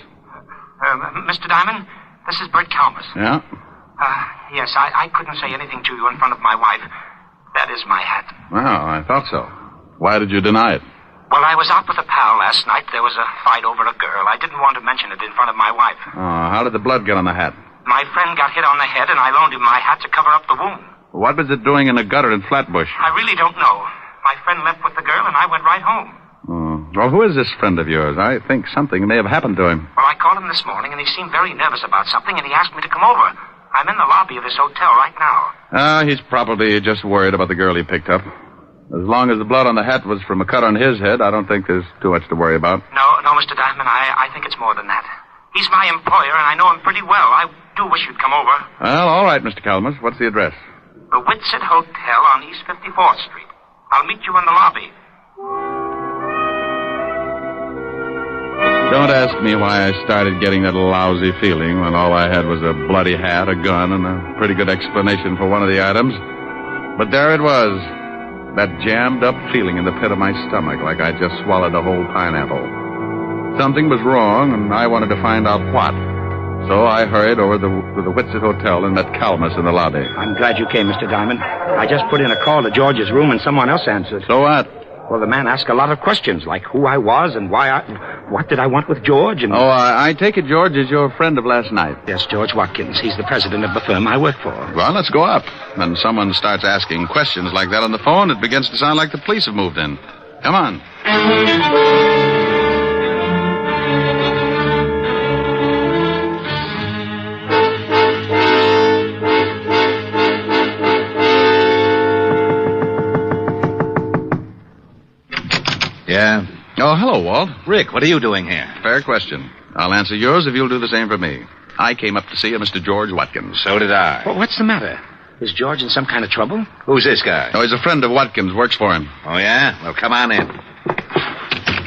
Mr. Diamond, this is Bert Calmus. Yeah? Yes, I couldn't say anything to you in front of my wife. That is my hat. Well, I thought so. Why did you deny it? Well, I was out with a pal last night. There was a fight over a girl. I didn't want to mention it in front of my wife. How did the blood get on the hat? My friend got hit on the head, and I loaned him my hat to cover up the wound. What was it doing in a gutter in Flatbush? I really don't know. My friend left with the girl, and I went right home. Well, who is this friend of yours? I think something may have happened to him. Well, I called him this morning, and he seemed very nervous about something, and he asked me to come over. I'm in the lobby of his hotel right now. He's probably just worried about the girl he picked up. As long as the blood on the hat was from a cut on his head, I don't think there's too much to worry about. No, Mr. Diamond, I think it's more than that. He's my employer, and I know him pretty well. I do wish you'd come over. Well, all right, Mr. Calmus. What's the address? The Whitsett Hotel on East 54th Street. I'll meet you in the lobby. Don't ask me why I started getting that lousy feeling when all I had was a bloody hat, a gun, and a pretty good explanation for one of the items. But there it was. That jammed-up feeling in the pit of my stomach, like I just swallowed a whole pineapple. Something was wrong, and I wanted to find out what. So I hurried over to the Whitsett Hotel and met Calmus in the lobby. I'm glad you came, Mr. Diamond. I just put in a call to George's room, and someone else answered. So what? Well, the man asked a lot of questions, like who I was and what did I want with George, and... I take it George is your friend of last night. Yes, George Watkins. He's the president of the firm I work for. Well, let's go up. When someone starts asking questions like that on the phone, it begins to sound like the police have moved in. Come on. Yeah? Oh, hello, Walt. Rick, what are you doing here? Fair question. I'll answer yours if you'll do the same for me. I came up to see a Mr. George Watkins. So did I. Well, what's the matter? Is George in some kind of trouble? Who's this guy? Oh, he's a friend of Watkins. Works for him. Oh, yeah? Well, come on in.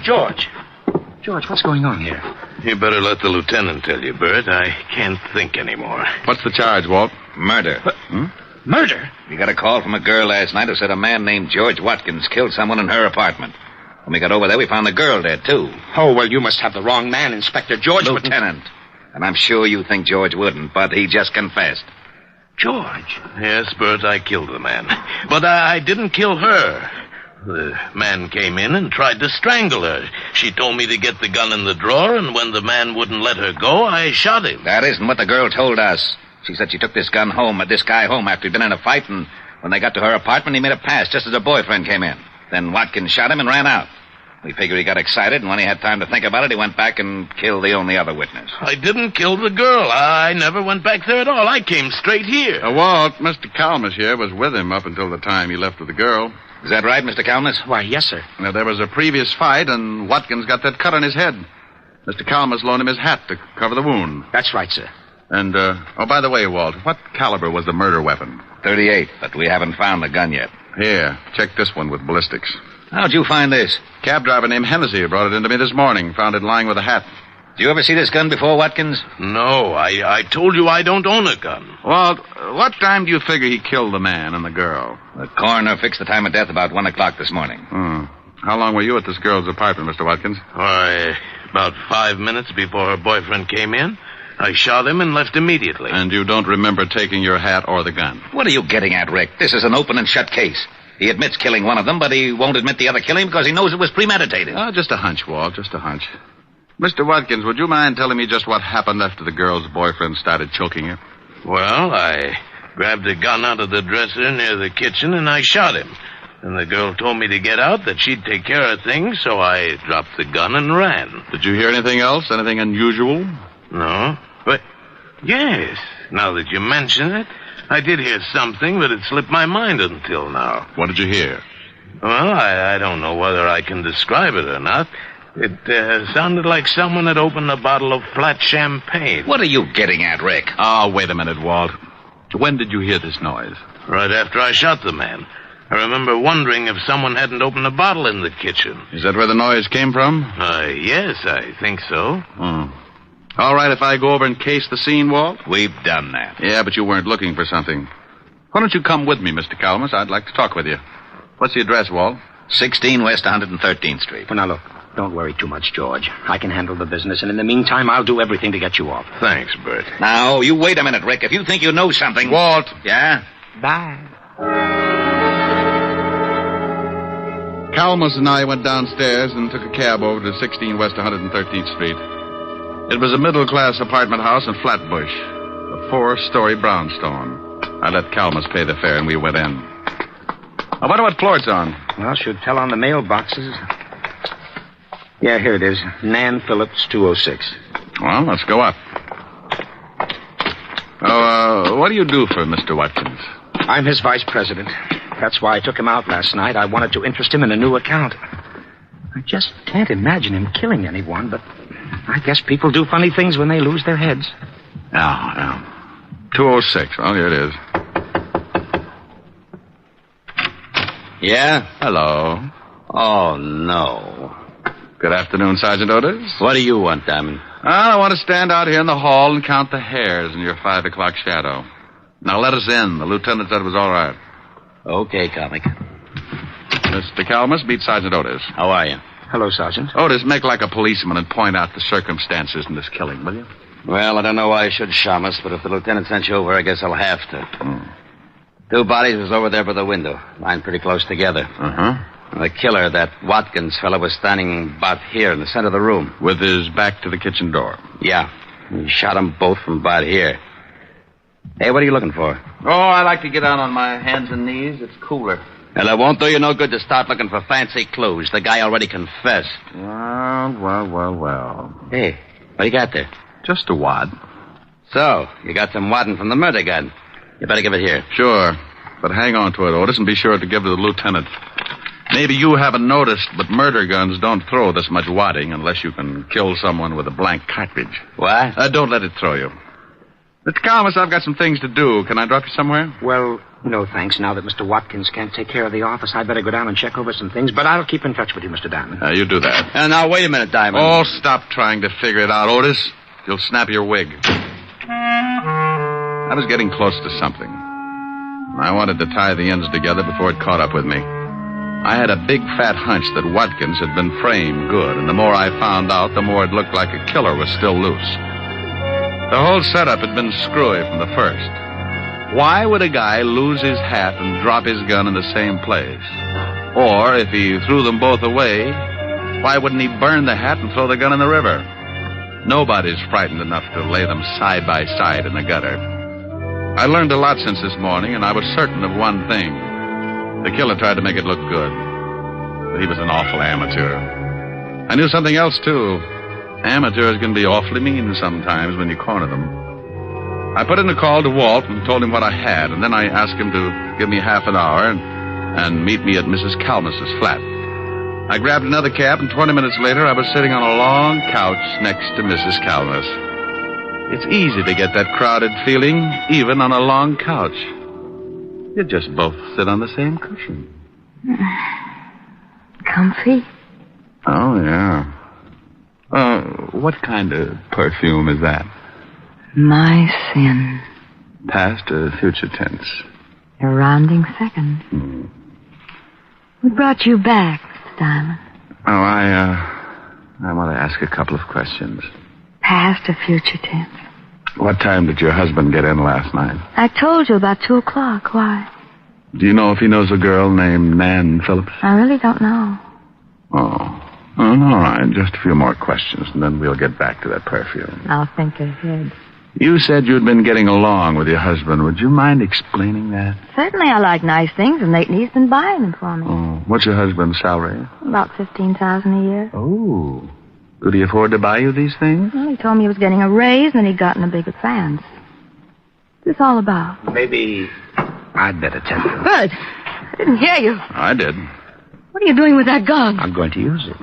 George, what's going on here? You better let the lieutenant tell you, Bert. I can't think anymore. What's the charge, Walt? Murder. Murder? We got a call from a girl last night who said a man named George Watkins killed someone in her apartment. When we got over there, we found the girl dead, too. Oh, well, you must have the wrong man, Inspector George. Lieutenant. And I'm sure you think George wouldn't, but he just confessed. George? Yes, Bert, I killed the man. But I didn't kill her. The man came in and tried to strangle her. She told me to get the gun in the drawer, and when the man wouldn't let her go, I shot him. That isn't what the girl told us. She said she took this guy home after he'd been in a fight, and when they got to her apartment, he made a pass just as her boyfriend came in. Then Watkins shot him and ran out. We figured he got excited, and when he had time to think about it, he went back and killed the only other witness. I didn't kill the girl. I never went back there at all. I came straight here. Walt, Mr. Calmus here was with him up until the time he left with the girl. Is that right, Mr. Calmus? Why, yes, sir. Now, there was a previous fight, and Watkins got that cut on his head. Mr. Calmus loaned him his hat to cover the wound. That's right, sir. And, by the way, Walt, what caliber was the murder weapon? .38, but we haven't found the gun yet. Here, check this one with ballistics. How'd you find this? Cab driver named Hennessy brought it into me this morning. Found it lying with a hat. Did you ever see this gun before, Watkins? No, I told you I don't own a gun. Walt, what time do you figure he killed the man and the girl? The coroner fixed the time of death about 1 o'clock this morning. How long were you at this girl's apartment, Mr. Watkins? Why, about 5 minutes before her boyfriend came in. I shot him and left immediately. And you don't remember taking your hat or the gun? What are you getting at, Rick? This is an open and shut case. He admits killing one of them, but he won't admit the other killing because he knows it was premeditated. Just a hunch, Walt, just a hunch. Mr. Watkins, would you mind telling me just what happened after the girl's boyfriend started choking her? Well, I grabbed a gun out of the dresser near the kitchen and I shot him. And the girl told me to get out, that she'd take care of things, so I dropped the gun and ran. Did you hear anything else? Anything unusual? No. But, yes, now that you mention it, I did hear something, but it slipped my mind until now. What did you hear? Well, I don't know whether I can describe it or not. It sounded like someone had opened a bottle of flat champagne. What are you getting at, Rick? Oh, wait a minute, Walt. When did you hear this noise? Right after I shot the man. I remember wondering if someone hadn't opened a bottle in the kitchen. Is that where the noise came from? Yes, I think so. All right, if I go over and case the scene, Walt? We've done that. Yeah, but you weren't looking for something. Why don't you come with me, Mr. Calmus? I'd like to talk with you. What's the address, Walt? 16 West 113th Street. Well, now, look, don't worry too much, George. I can handle the business, and in the meantime, I'll do everything to get you off. Thanks, Bert. Now, you wait a minute, Rick. If you think you know something... Walt. Yeah? Bye. Calmus and I went downstairs and took a cab over to 16 West 113th Street. It was a middle-class apartment house in Flatbush, a 4-story brownstone. I let Calmus pay the fare, and we went in. I wonder what floor it's on. Well, should tell on the mailboxes. Yeah, here it is. Nan Phillips, 206. Well, let's go up. What do you do for Mr. Watkins? I'm his vice president. That's why I took him out last night. I wanted to interest him in a new account. I just can't imagine him killing anyone, but I guess people do funny things when they lose their heads. Yeah. 206. Well, here it is. Yeah? Hello. Oh, no. Good afternoon, Sergeant Otis. What do you want, Diamond? I want to stand out here in the hall and count the hairs in your 5 o'clock shadow. Now let us in. The lieutenant said it was all right. Okay, comic. Mr. Calmus, beat Sergeant Otis. How are you? Hello, Sergeant. Otis, make like a policeman and point out the circumstances in this killing, will you? Well, I don't know why I should, Shamus, but if the lieutenant sent you over, I guess I'll have to. 2 bodies was over there by the window, lying pretty close together. The killer, that Watkins fellow, was standing about here in the center of the room. With his back to the kitchen door? Yeah. He shot them both from about here. Hey, what are you looking for? Oh, I like to get down on my hands and knees. It's cooler. Well, it won't do you no good to start looking for fancy clues. The guy already confessed. Well. Hey, what do you got there? Just a wad. So, you got some wadding from the murder gun. You better give it here. Sure. But hang on to it, Otis, and be sure to give it to the lieutenant. Maybe you haven't noticed, but murder guns don't throw this much wadding unless you can kill someone with a blank cartridge. What? Don't let it throw you. Mr. Calmus, I've got some things to do. Can I drop you somewhere? Well, no, thanks. Now that Mr. Watkins can't take care of the office, I'd better go down and check over some things, but I'll keep in touch with you, Mr. Diamond. You do that. Now, wait a minute, Diamond. Oh, stop trying to figure it out, Otis. You'll snap your wig. I was getting close to something. I wanted to tie the ends together before it caught up with me. I had a big fat hunch that Watkins had been framed good, and the more I found out, the more it looked like a killer was still loose. The whole setup had been screwy from the first. Why would a guy lose his hat and drop his gun in the same place? Or, if he threw them both away, why wouldn't he burn the hat and throw the gun in the river? Nobody's frightened enough to lay them side by side in the gutter. I learned a lot since this morning, and I was certain of one thing. The killer tried to make it look good, but he was an awful amateur. I knew something else, too. Amateurs can be awfully mean sometimes when you corner them. I put in a call to Walt and told him what I had, and then I asked him to give me half an hour, and and meet me at Mrs. Calmus's flat. I grabbed another cab, and 20 minutes later, I was sitting on a long couch next to Mrs. Calmus. It's easy to get that crowded feeling, even on a long couch. You just both sit on the same cushion. Comfy? Oh, yeah. What kind of perfume is that? My sin. Past or future tense? A rounding second. What brought you back, Mr. Diamond? Oh, I want to ask a couple of questions. Past or future tense? What time did your husband get in last night? I told you about 2 o'clock. Why? Do you know if he knows a girl named Nan Phillips? I really don't know. Oh, all right. Just a few more questions, and then we'll get back to that perfume. I'll think ahead. You said you'd been getting along with your husband. Would you mind explaining that? Certainly I like nice things, and lately he's been buying them for me. Oh, what's your husband's salary? About $15,000 a year. Oh. Could he afford to buy you these things? Well, he told me he was getting a raise, and he'd gotten a bigger advance. What's this all about? Maybe I'd better tell you. Bud, I didn't hear you. I did. What are you doing with that gun? I'm going to use it.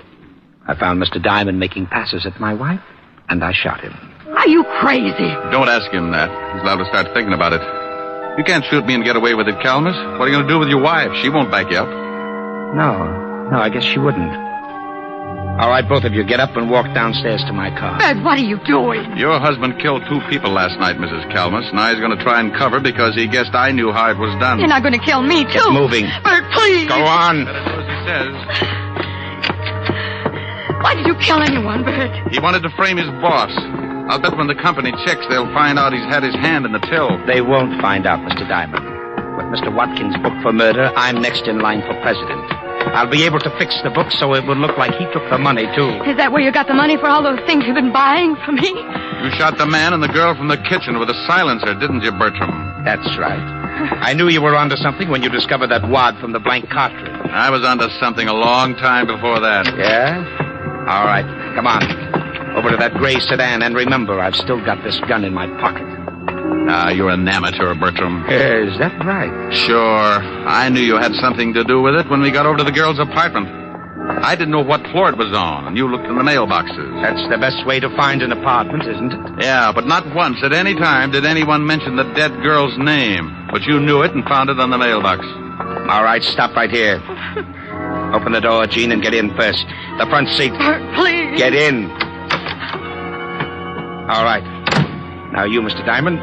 I found Mr. Diamond making passes at my wife, and I shot him. Are you crazy? Don't ask him that. He's liable to start thinking about it. You can't shoot me and get away with it, Calmus. What are you going to do with your wife? She won't back you up. No, I guess she wouldn't. All right, both of you, get up and walk downstairs to my car. Bud, what are you doing? Your husband killed 2 people last night, Mrs. Calmus. Now he's going to try and cover because he guessed I knew how it was done. You're not going to kill me, too. Get moving. Bert, please. Go on. Better do as he says. Why did you kill anyone, Bert? He wanted to frame his boss. I'll bet when the company checks, they'll find out he's had his hand in the till. They won't find out, Mr. Diamond. With Mr. Watkins' book for murder, I'm next in line for president. I'll be able to fix the book so it will look like he took the money, too. Is that where you got the money for all those things you've been buying for me? You shot the man and the girl from the kitchen with a silencer, didn't you, Bertram? That's right. I knew you were onto something when you discovered that wad from the blank cartridge. I was onto something a long time before that. Yeah? All right, come on. Over to that gray sedan, and remember, I've still got this gun in my pocket. You're an amateur, Bertram. Is that right? Sure. I knew you had something to do with it when we got over to the girl's apartment. I didn't know what floor it was on, and you looked in the mailboxes. That's the best way to find an apartment, isn't it? Yeah, but not once at any time did anyone mention the dead girl's name. But you knew it and found it on the mailbox. All right, stop right here. Open the door, Gene, and get in first. The front seat. Please. Get in. All right. Now you, Mr. Diamond,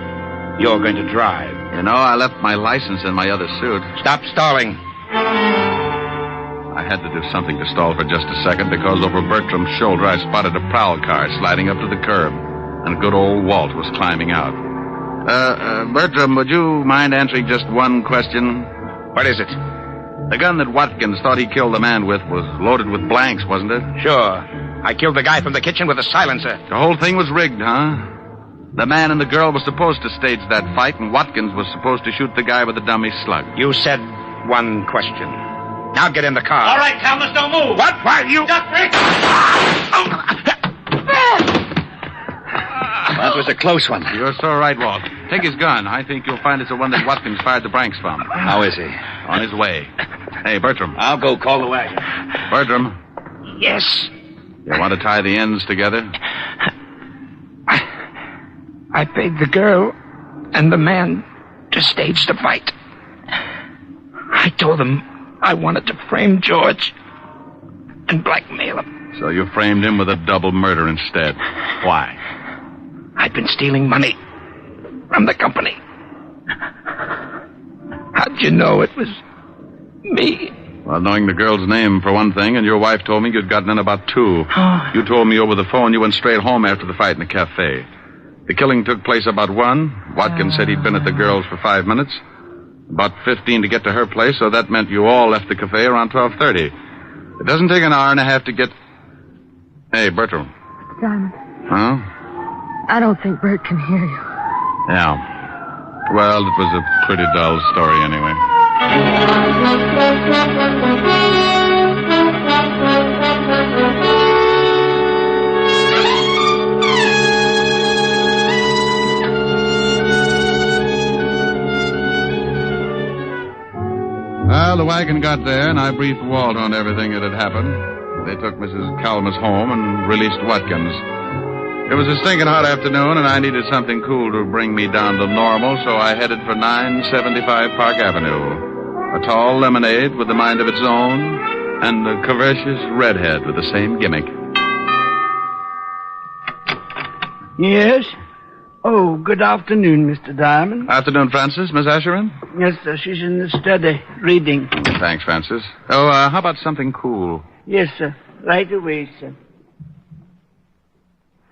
you're going to drive. You know, I left my license in my other suit. Stop stalling. I had to do something to stall for just a second because over Bertram's shoulder I spotted a prowl car sliding up to the curb, and good old Walt was climbing out. Bertram, would you mind answering just one question? What is it? The gun that Watkins thought he killed the man with was loaded with blanks, wasn't it? Sure. I killed the guy from the kitchen with a silencer. The whole thing was rigged, huh? The man and the girl were supposed to stage that fight, and Watkins was supposed to shoot the guy with the dummy slug. You said one question. Now get in the car. All right, Calmus, don't move. What? Why, you... Just break. That was a close one. You're so right, Walt. Take his gun. I think you'll find it's the one that Watkins fired the blanks from. How is he? On his way. Hey, Bertram. I'll go call the wagon. Bertram. Yes? You want to tie the ends together? I paid the girl and the man to stage the fight. I told them I wanted to frame George and blackmail him. So you framed him with a double murder instead. Why? I'd been stealing money from the company. How'd you know it was me? Well, knowing the girl's name for one thing, and your wife told me you'd gotten in about 2. You told me over the phone you went straight home after the fight in the cafe. The killing took place about 1. Watkins said he'd been at the girl's for 5 minutes. About 15 to get to her place, so that meant you all left the cafe around 12:30. It doesn't take an hour and a half to get... Hey, Bertram. Diamond, Huh? I don't think Bert can hear you. Yeah. Well, it was a pretty dull story anyway. Well, the wagon got there, and I briefed Walt on everything that had happened. They took Mrs. Calmus home and released Watkins. It was a stinking hot afternoon, and I needed something cool to bring me down to normal, so I headed for 975 Park Avenue. A tall lemonade with a mind of its own, and a curvaceous redhead with the same gimmick. Yes? Oh, good afternoon, Mr. Diamond. Afternoon, Francis. Miss Asheron? Yes, sir. She's in the study, reading. Thanks, Francis. Oh, how about something cool? Yes, sir. Right away, sir.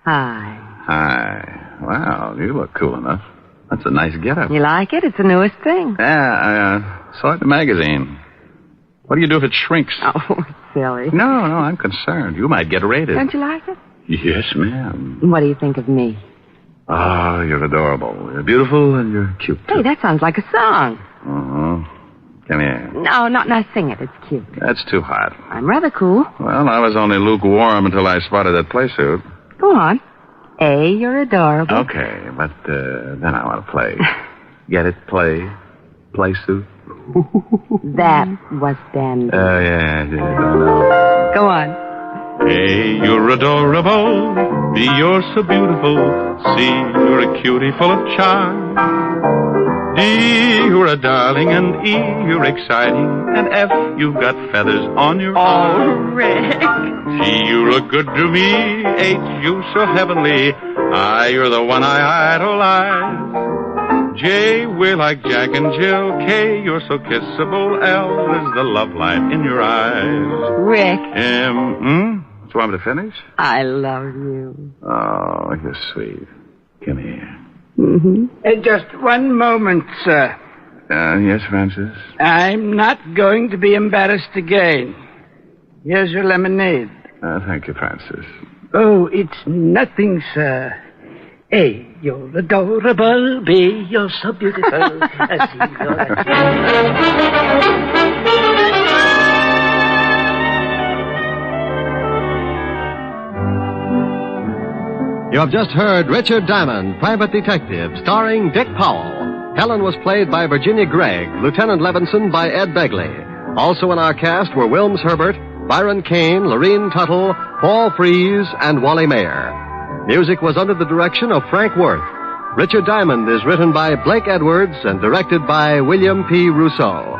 Hi. Hi. Wow, you look cool enough. That's a nice getup. You like it? It's the newest thing. Yeah, I saw it in the magazine. What do you do if it shrinks? Oh, it's silly. No, I'm concerned. You might get raided. Don't you like it? Yes, ma'am. What do you think of me? Oh, you're adorable. You're beautiful and you're cute. Hey, that sounds like a song. Uh-huh. Come here. No, not sing it. It's cute. That's too hot. I'm rather cool. Well, I was only lukewarm until I spotted that play suit. Go on. A, you're adorable. Okay, but then I want to play. Get it? Play suit. That was dandy. Oh, yeah, I know. Go on. Hey, you're adorable. B, you're so beautiful. C, you're a cutie full of charm. D, you're a darling. And E, you're exciting. And F, you've got feathers on your arm. Rick. G, you look good to me. H, you so heavenly. I, you're the one I idolize. J, we're like Jack and Jill. K, you're so kissable. L is the love light in your eyes. Rick. M, do you want me to finish? I love you. Oh, you're sweet. Come here. Mm-hmm. Just one moment, sir. Yes, Francis? I'm not going to be embarrassed again. Here's your lemonade. Thank you, Francis. Oh, it's nothing, sir. A, you're adorable. B, you're so beautiful. C, You have just heard Richard Diamond, Private Detective, starring Dick Powell. Helen was played by Virginia Gregg, Lieutenant Levinson by Ed Begley. Also in our cast were Wilms Herbert, Byron Kane, Lorene Tuttle, Paul Freese, and Wally Mayer. Music was under the direction of Frank Worth. Richard Diamond is written by Blake Edwards and directed by William P. Rousseau.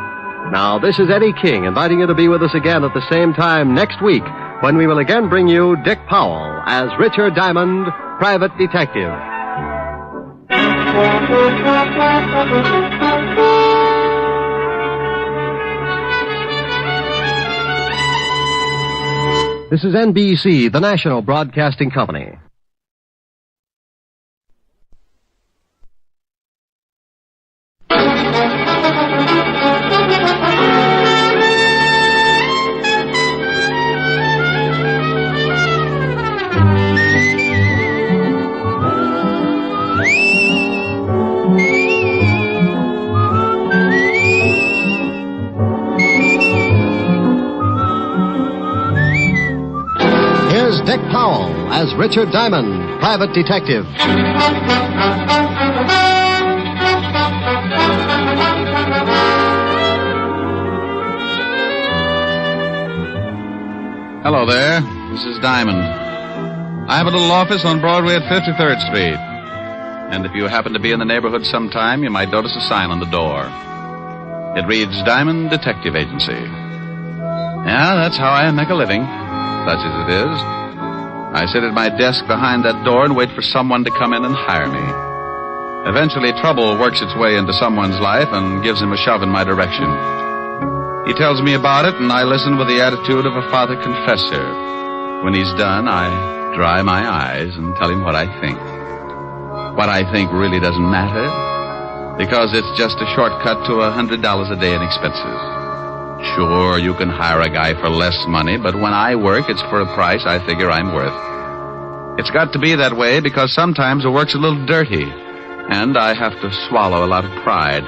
Now, this is Eddie King inviting you to be with us again at the same time next week when we will again bring you Dick Powell as Richard Diamond, Private Detective. This is NBC, the national broadcasting company. Dick Powell as Richard Diamond, Private Detective. Hello there. This is Diamond. I have a little office on Broadway at 53rd Street. And if you happen to be in the neighborhood sometime, you might notice a sign on the door. It reads Diamond Detective Agency. Yeah, that's how I make a living, such as it is. I sit at my desk behind that door and wait for someone to come in and hire me. Eventually, trouble works its way into someone's life and gives him a shove in my direction. He tells me about it, and I listen with the attitude of a father confessor. When he's done, I dry my eyes and tell him what I think. What I think really doesn't matter, because it's just a shortcut to $100 a day in expenses. Sure, you can hire a guy for less money, but when I work, it's for a price I figure I'm worth. It's got to be that way because sometimes the work's a little dirty, and I have to swallow a lot of pride.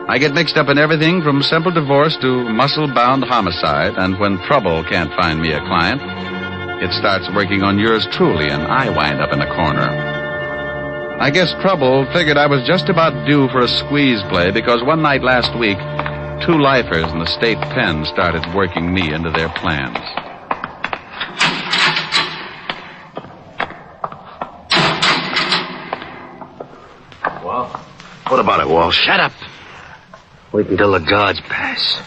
I get mixed up in everything from simple divorce to muscle-bound homicide, and when trouble can't find me a client, it starts working on yours truly, and I wind up in a corner. I guess trouble figured I was just about due for a squeeze play because one night last week, 2 lifers in the state pen started working me into their plans. Well, what about it, Walsh? Shut up. Wait until the guards pass.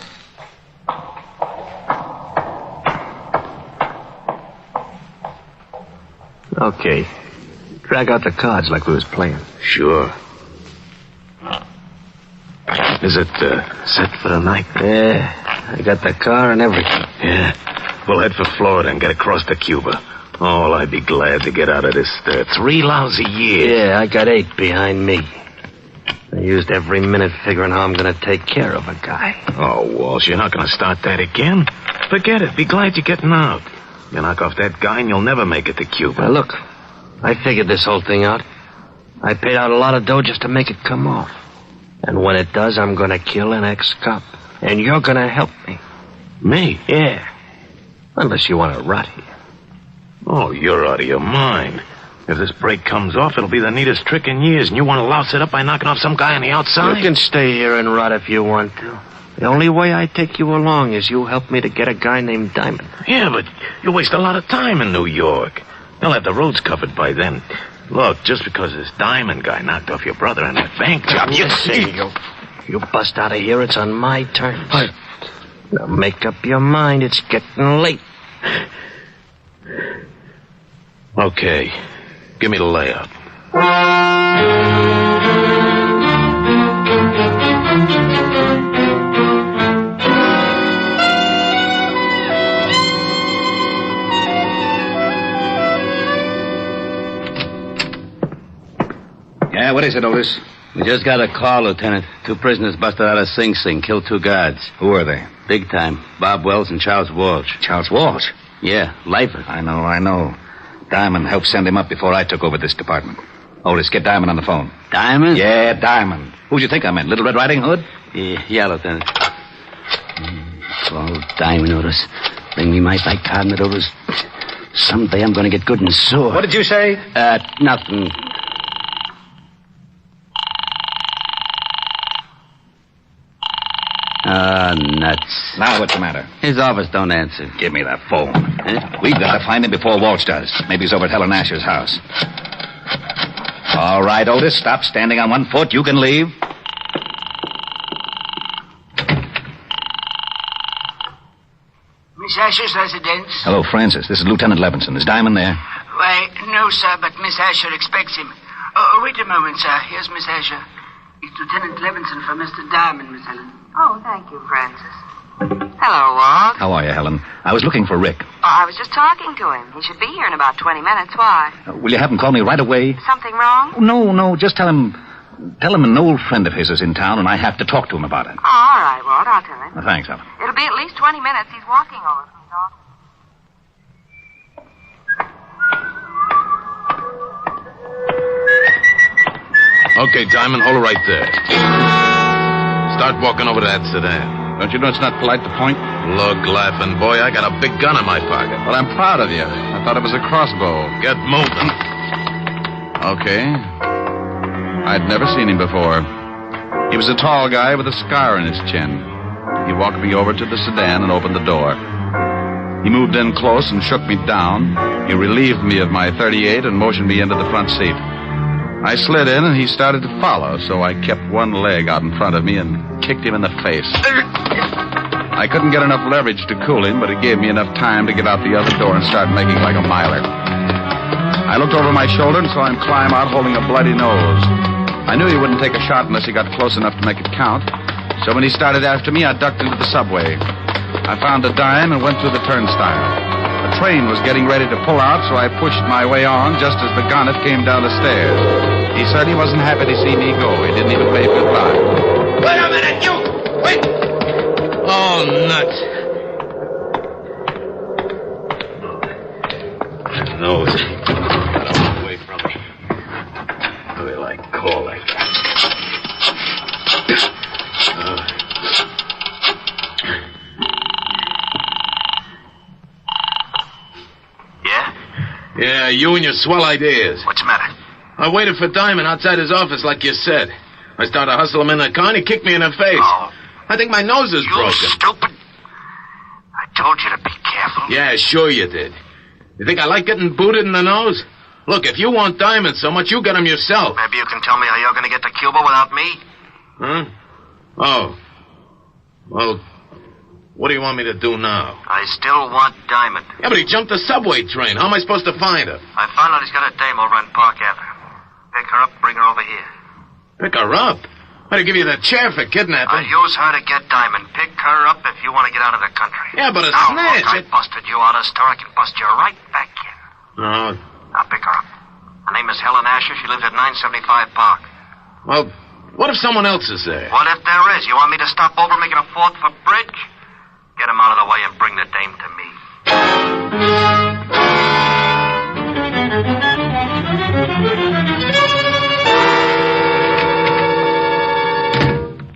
Okay. Drag out the cards like we was playing. Sure. Is it set for the night? Yeah. I got the car and everything. Yeah. We'll head for Florida and get across to Cuba. Oh, I'd be glad to get out of this 3 lousy years. Yeah, I got 8 behind me. I used every minute figuring how I'm going to take care of a guy. Oh, Walsh, you're not going to start that again? Forget it. Be glad you're getting out. You knock off that guy and you'll never make it to Cuba. Now, look, I figured this whole thing out. I paid out a lot of dough just to make it come off. And when it does, I'm going to kill an ex-cop. And you're going to help me. Me? Yeah. Unless you want to rot here. Oh, you're out of your mind. If this break comes off, it'll be the neatest trick in years, and you want to louse it up by knocking off some guy on the outside? You can stay here and rot if you want to. The only way I take you along is you help me to get a guy named Diamond. Yeah, but you waste a lot of time in New York. They'll have the roads covered by then. Look, just because this Diamond guy knocked off your brother in that bank job, you bust out of here, it's on my terms. Now make up your mind, it's getting late. Okay. Give me the layout. Yeah, what is it, Otis? We just got a call, Lieutenant. 2 prisoners busted out of Sing Sing, killed 2 guards. Who are they? Big time. Bob Wells and Charles Walsh. Charles Walsh? Yeah, lifer. I know. Diamond helped send him up before I took over this department. Otis, get Diamond on the phone. Diamond? Yeah, Diamond. Who'd you think I meant? Little Red Riding Hood? Yeah, Lieutenant. Oh, Diamond, Otis. Bring me my bicarbonate, Otis. Someday I'm going to get good and sore. What did you say? Nothing. Nuts. Now what's the matter? His office don't answer. Give me that phone. We've got to find him before Walsh does. Maybe he's over at Helen Asher's house. All right, Otis, stop standing on one foot. You can leave. Miss Asher's residence? Hello, Francis. This is Lieutenant Levinson. Is Diamond there? Why, no, sir, but Miss Asher expects him. Wait a moment, sir. Here's Miss Asher. It's Lieutenant Levinson for Mr. Diamond, Miss Helen. Oh, thank you, Francis. Hello, Walt. How are you, Helen? I was looking for Rick. Oh, I was just talking to him. He should be here in about 20 minutes. Why? Will you have him call me right away? Something wrong? No. Just tell him an old friend of his is in town, and I have to talk to him about it. Oh, all right, Walt. I'll tell him. Well, thanks, Helen. It'll be at least 20 minutes. He's walking over from his office. Okay, Diamond, hold it right there. Start walking over to that sedan. Don't you know it's not polite to point? Look, laughing boy, I got a big gun in my pocket. Well, I'm proud of you. I thought it was a crossbow. Get moving. Okay. I'd never seen him before. He was a tall guy with a scar on his chin. He walked me over to the sedan and opened the door. He moved in close and shook me down. He relieved me of my .38 and motioned me into the front seat. I slid in, and he started to follow, so I kept one leg out in front of me and kicked him in the face. I couldn't get enough leverage to cool him, but it gave me enough time to get out the other door and start making like a miler. I looked over my shoulder and saw him climb out holding a bloody nose. I knew he wouldn't take a shot unless he got close enough to make it count, so when he started after me, I ducked into the subway. I found a dime and went through the turnstile. A train was getting ready to pull out, so I pushed my way on just as the gonnet came down the stairs. He certainly wasn't happy to see me go. He didn't even wave goodbye. Wait a minute, you! Wait! Oh, nuts. Nose. Got away from me. What do they like call like that? Yeah, you and your swell ideas. What's the matter? I waited for Diamond outside his office like you said. I started to hustle him in the car and he kicked me in the face. Oh, I think my nose is broken. Stupid. I told you to be careful. Yeah, sure you did. You think I like getting booted in the nose? Look, if you want diamonds so much, you get them yourself. Maybe you can tell me how you're going to get to Cuba without me? Huh? Oh. Well, what do you want me to do now? I still want Diamond. Yeah, but he jumped the subway train. How am I supposed to find her? I found out he's got a dame over on Park Avenue. Pick her up, bring her over here. Pick her up? I'd give you the chair for kidnapping. I'll use her to get Diamond. Pick her up if you want to get out of the country. Yeah, but a now, snitch. Look, I busted you out of the store. I can bust you right back in. No. Now, pick her up. Her name is Helen Asher. She lives at 975 Park. Well, what if someone else is there? What if there is? You want me to stop over making a fourth for bridge? Get him out of the way and bring the dame to me.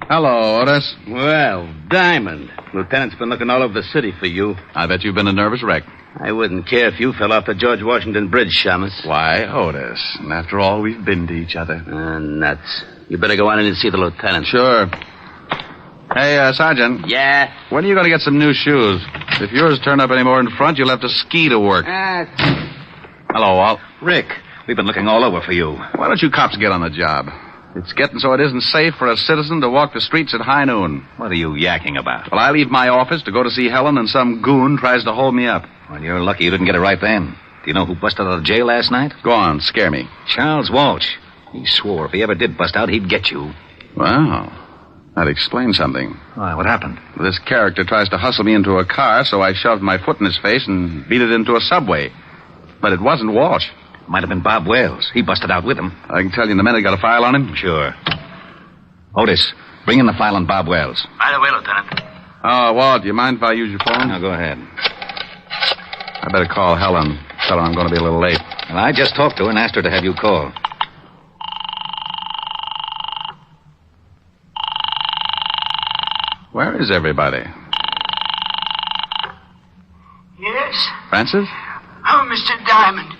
Hello, Otis. Well, Diamond. Lieutenant's been looking all over the city for you. I bet you've been a nervous wreck. I wouldn't care if you fell off the George Washington Bridge, Shamus. Why, Otis? And after all, we've been to each other. Nuts. You better go on in and see the lieutenant. Sure. Hey, Sergeant. Yeah? When are you going to get some new shoes? If yours turn up any more in front, you'll have to ski to work. Hello, Walt. Rick, we've been looking all over for you. Why don't you cops get on the job? It's getting so it isn't safe for a citizen to walk the streets at high noon. What are you yakking about? Well, I leave my office to go to see Helen, and some goon tries to hold me up. Well, you're lucky you didn't get it right then. Do you know who busted out of jail last night? Go on, scare me. Charles Walsh. He swore if he ever did bust out, he'd get you. Wow. That explains something. Why, what happened? This character tries to hustle me into a car, so I shoved my foot in his face and beat it into a subway. But it wasn't Walsh. Might have been Bob Wells. He busted out with him. I can tell you in a minute. Got a file on him? Sure. Otis, bring in the file on Bob Wells. Right away, Lieutenant. Oh, Walt, do you mind if I use your phone? Now, go ahead. I better call Helen. Tell her I'm going to be a little late. Well, I just talked to her and asked her to have you call. Where is everybody? Yes? Francis? Oh, Mr. Diamond.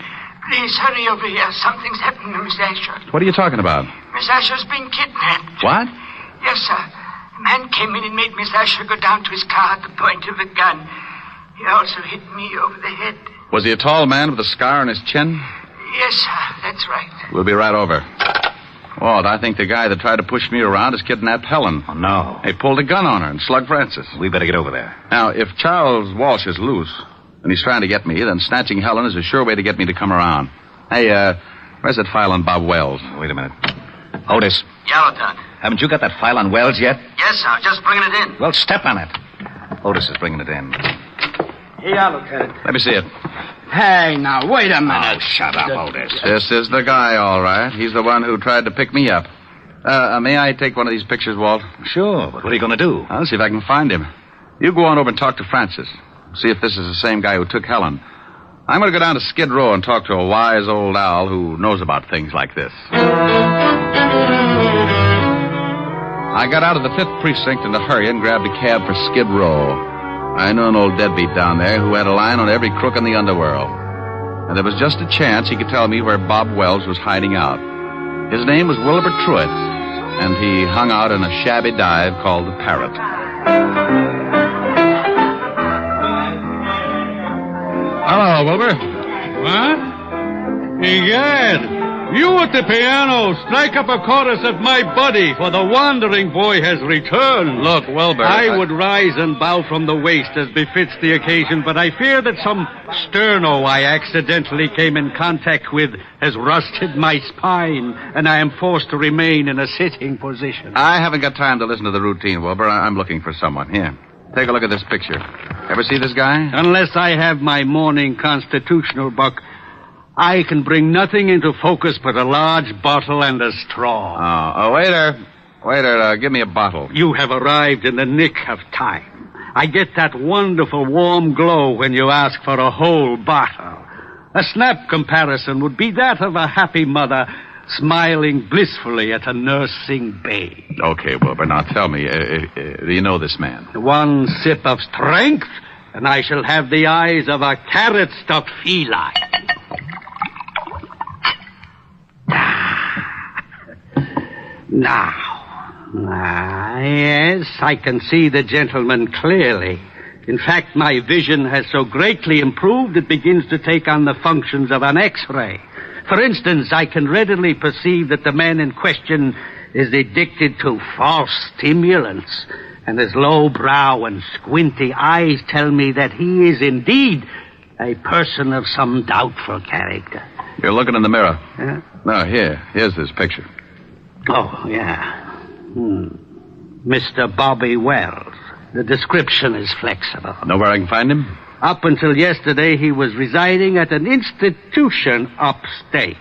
Please hurry over here. Something's happened to Miss Asher. What are you talking about? Miss Asher's been kidnapped. What? Yes, sir. A man came in and made Miss Asher go down to his car at the point of a gun. He also hit me over the head. Was he a tall man with a scar on his chin? Yes, sir. That's right. We'll be right over. Walt, I think the guy that tried to push me around has kidnapped Helen. Oh, no. He pulled a gun on her and slugged Francis. We better get over there. Now, if Charles Walsh is loose and he's trying to get me, then snatching Helen is a sure way to get me to come around. Hey, where's that file on Bob Wells? Wait a minute. Otis. Yeah, Lieutenant. Haven't you got that file on Wells yet? Yes, sir. Just bringing it in. Well, step on it. Otis is bringing it in. Yeah, Lieutenant. Let me see it. Hey, now, wait a minute. Oh, shut up, Otis. This is the guy, all right. He's the one who tried to pick me up. May I take one of these pictures, Walt? Sure, but what are you going to do? I'll see if I can find him. You go on over and talk to Francis. See if this is the same guy who took Helen. I'm going to go down to Skid Row and talk to a wise old owl who knows about things like this. I got out of the 5th Precinct in a hurry and grabbed a cab for Skid Row. I knew an old deadbeat down there who had a line on every crook in the underworld. And there was just a chance he could tell me where Bob Wells was hiding out. His name was Wilbur Truitt, and he hung out in a shabby dive called the Parrot. Hello, Wilbur. What? Egad, you at the piano, strike up a chorus of My Buddy, for the wandering boy has returned. Look, Wilbur. I would rise and bow from the waist as befits the occasion, but I fear that some sterno I accidentally came in contact with has rusted my spine, and I am forced to remain in a sitting position. I haven't got time to listen to the routine, Wilbur. I'm looking for someone. Here, take a look at this picture. Ever see this guy? Unless I have my morning constitutional, Buck, I can bring nothing into focus but a large bottle and a straw. Oh, waiter. Waiter, give me a bottle. You have arrived in the nick of time. I get that wonderful warm glow when you ask for a whole bottle. A snap comparison would be that of a happy mother smiling blissfully at a nursing babe. Okay, Wilbur, now tell me, do you know this man? One sip of strength, and I shall have the eyes of a carrot-stuffed feline. Now, Yes, I can see the gentleman clearly. In fact, my vision has so greatly improved it begins to take on the functions of an X-ray. For instance, I can readily perceive that the man in question is addicted to false stimulants, and his low brow and squinty eyes tell me that he is indeed a person of some doubtful character. You're looking in the mirror. Yeah? No, here's this picture. Oh, yeah. Mr. Bobby Wells. The description is flexible. Know where I can find him? Up until yesterday, he was residing at an institution upstate.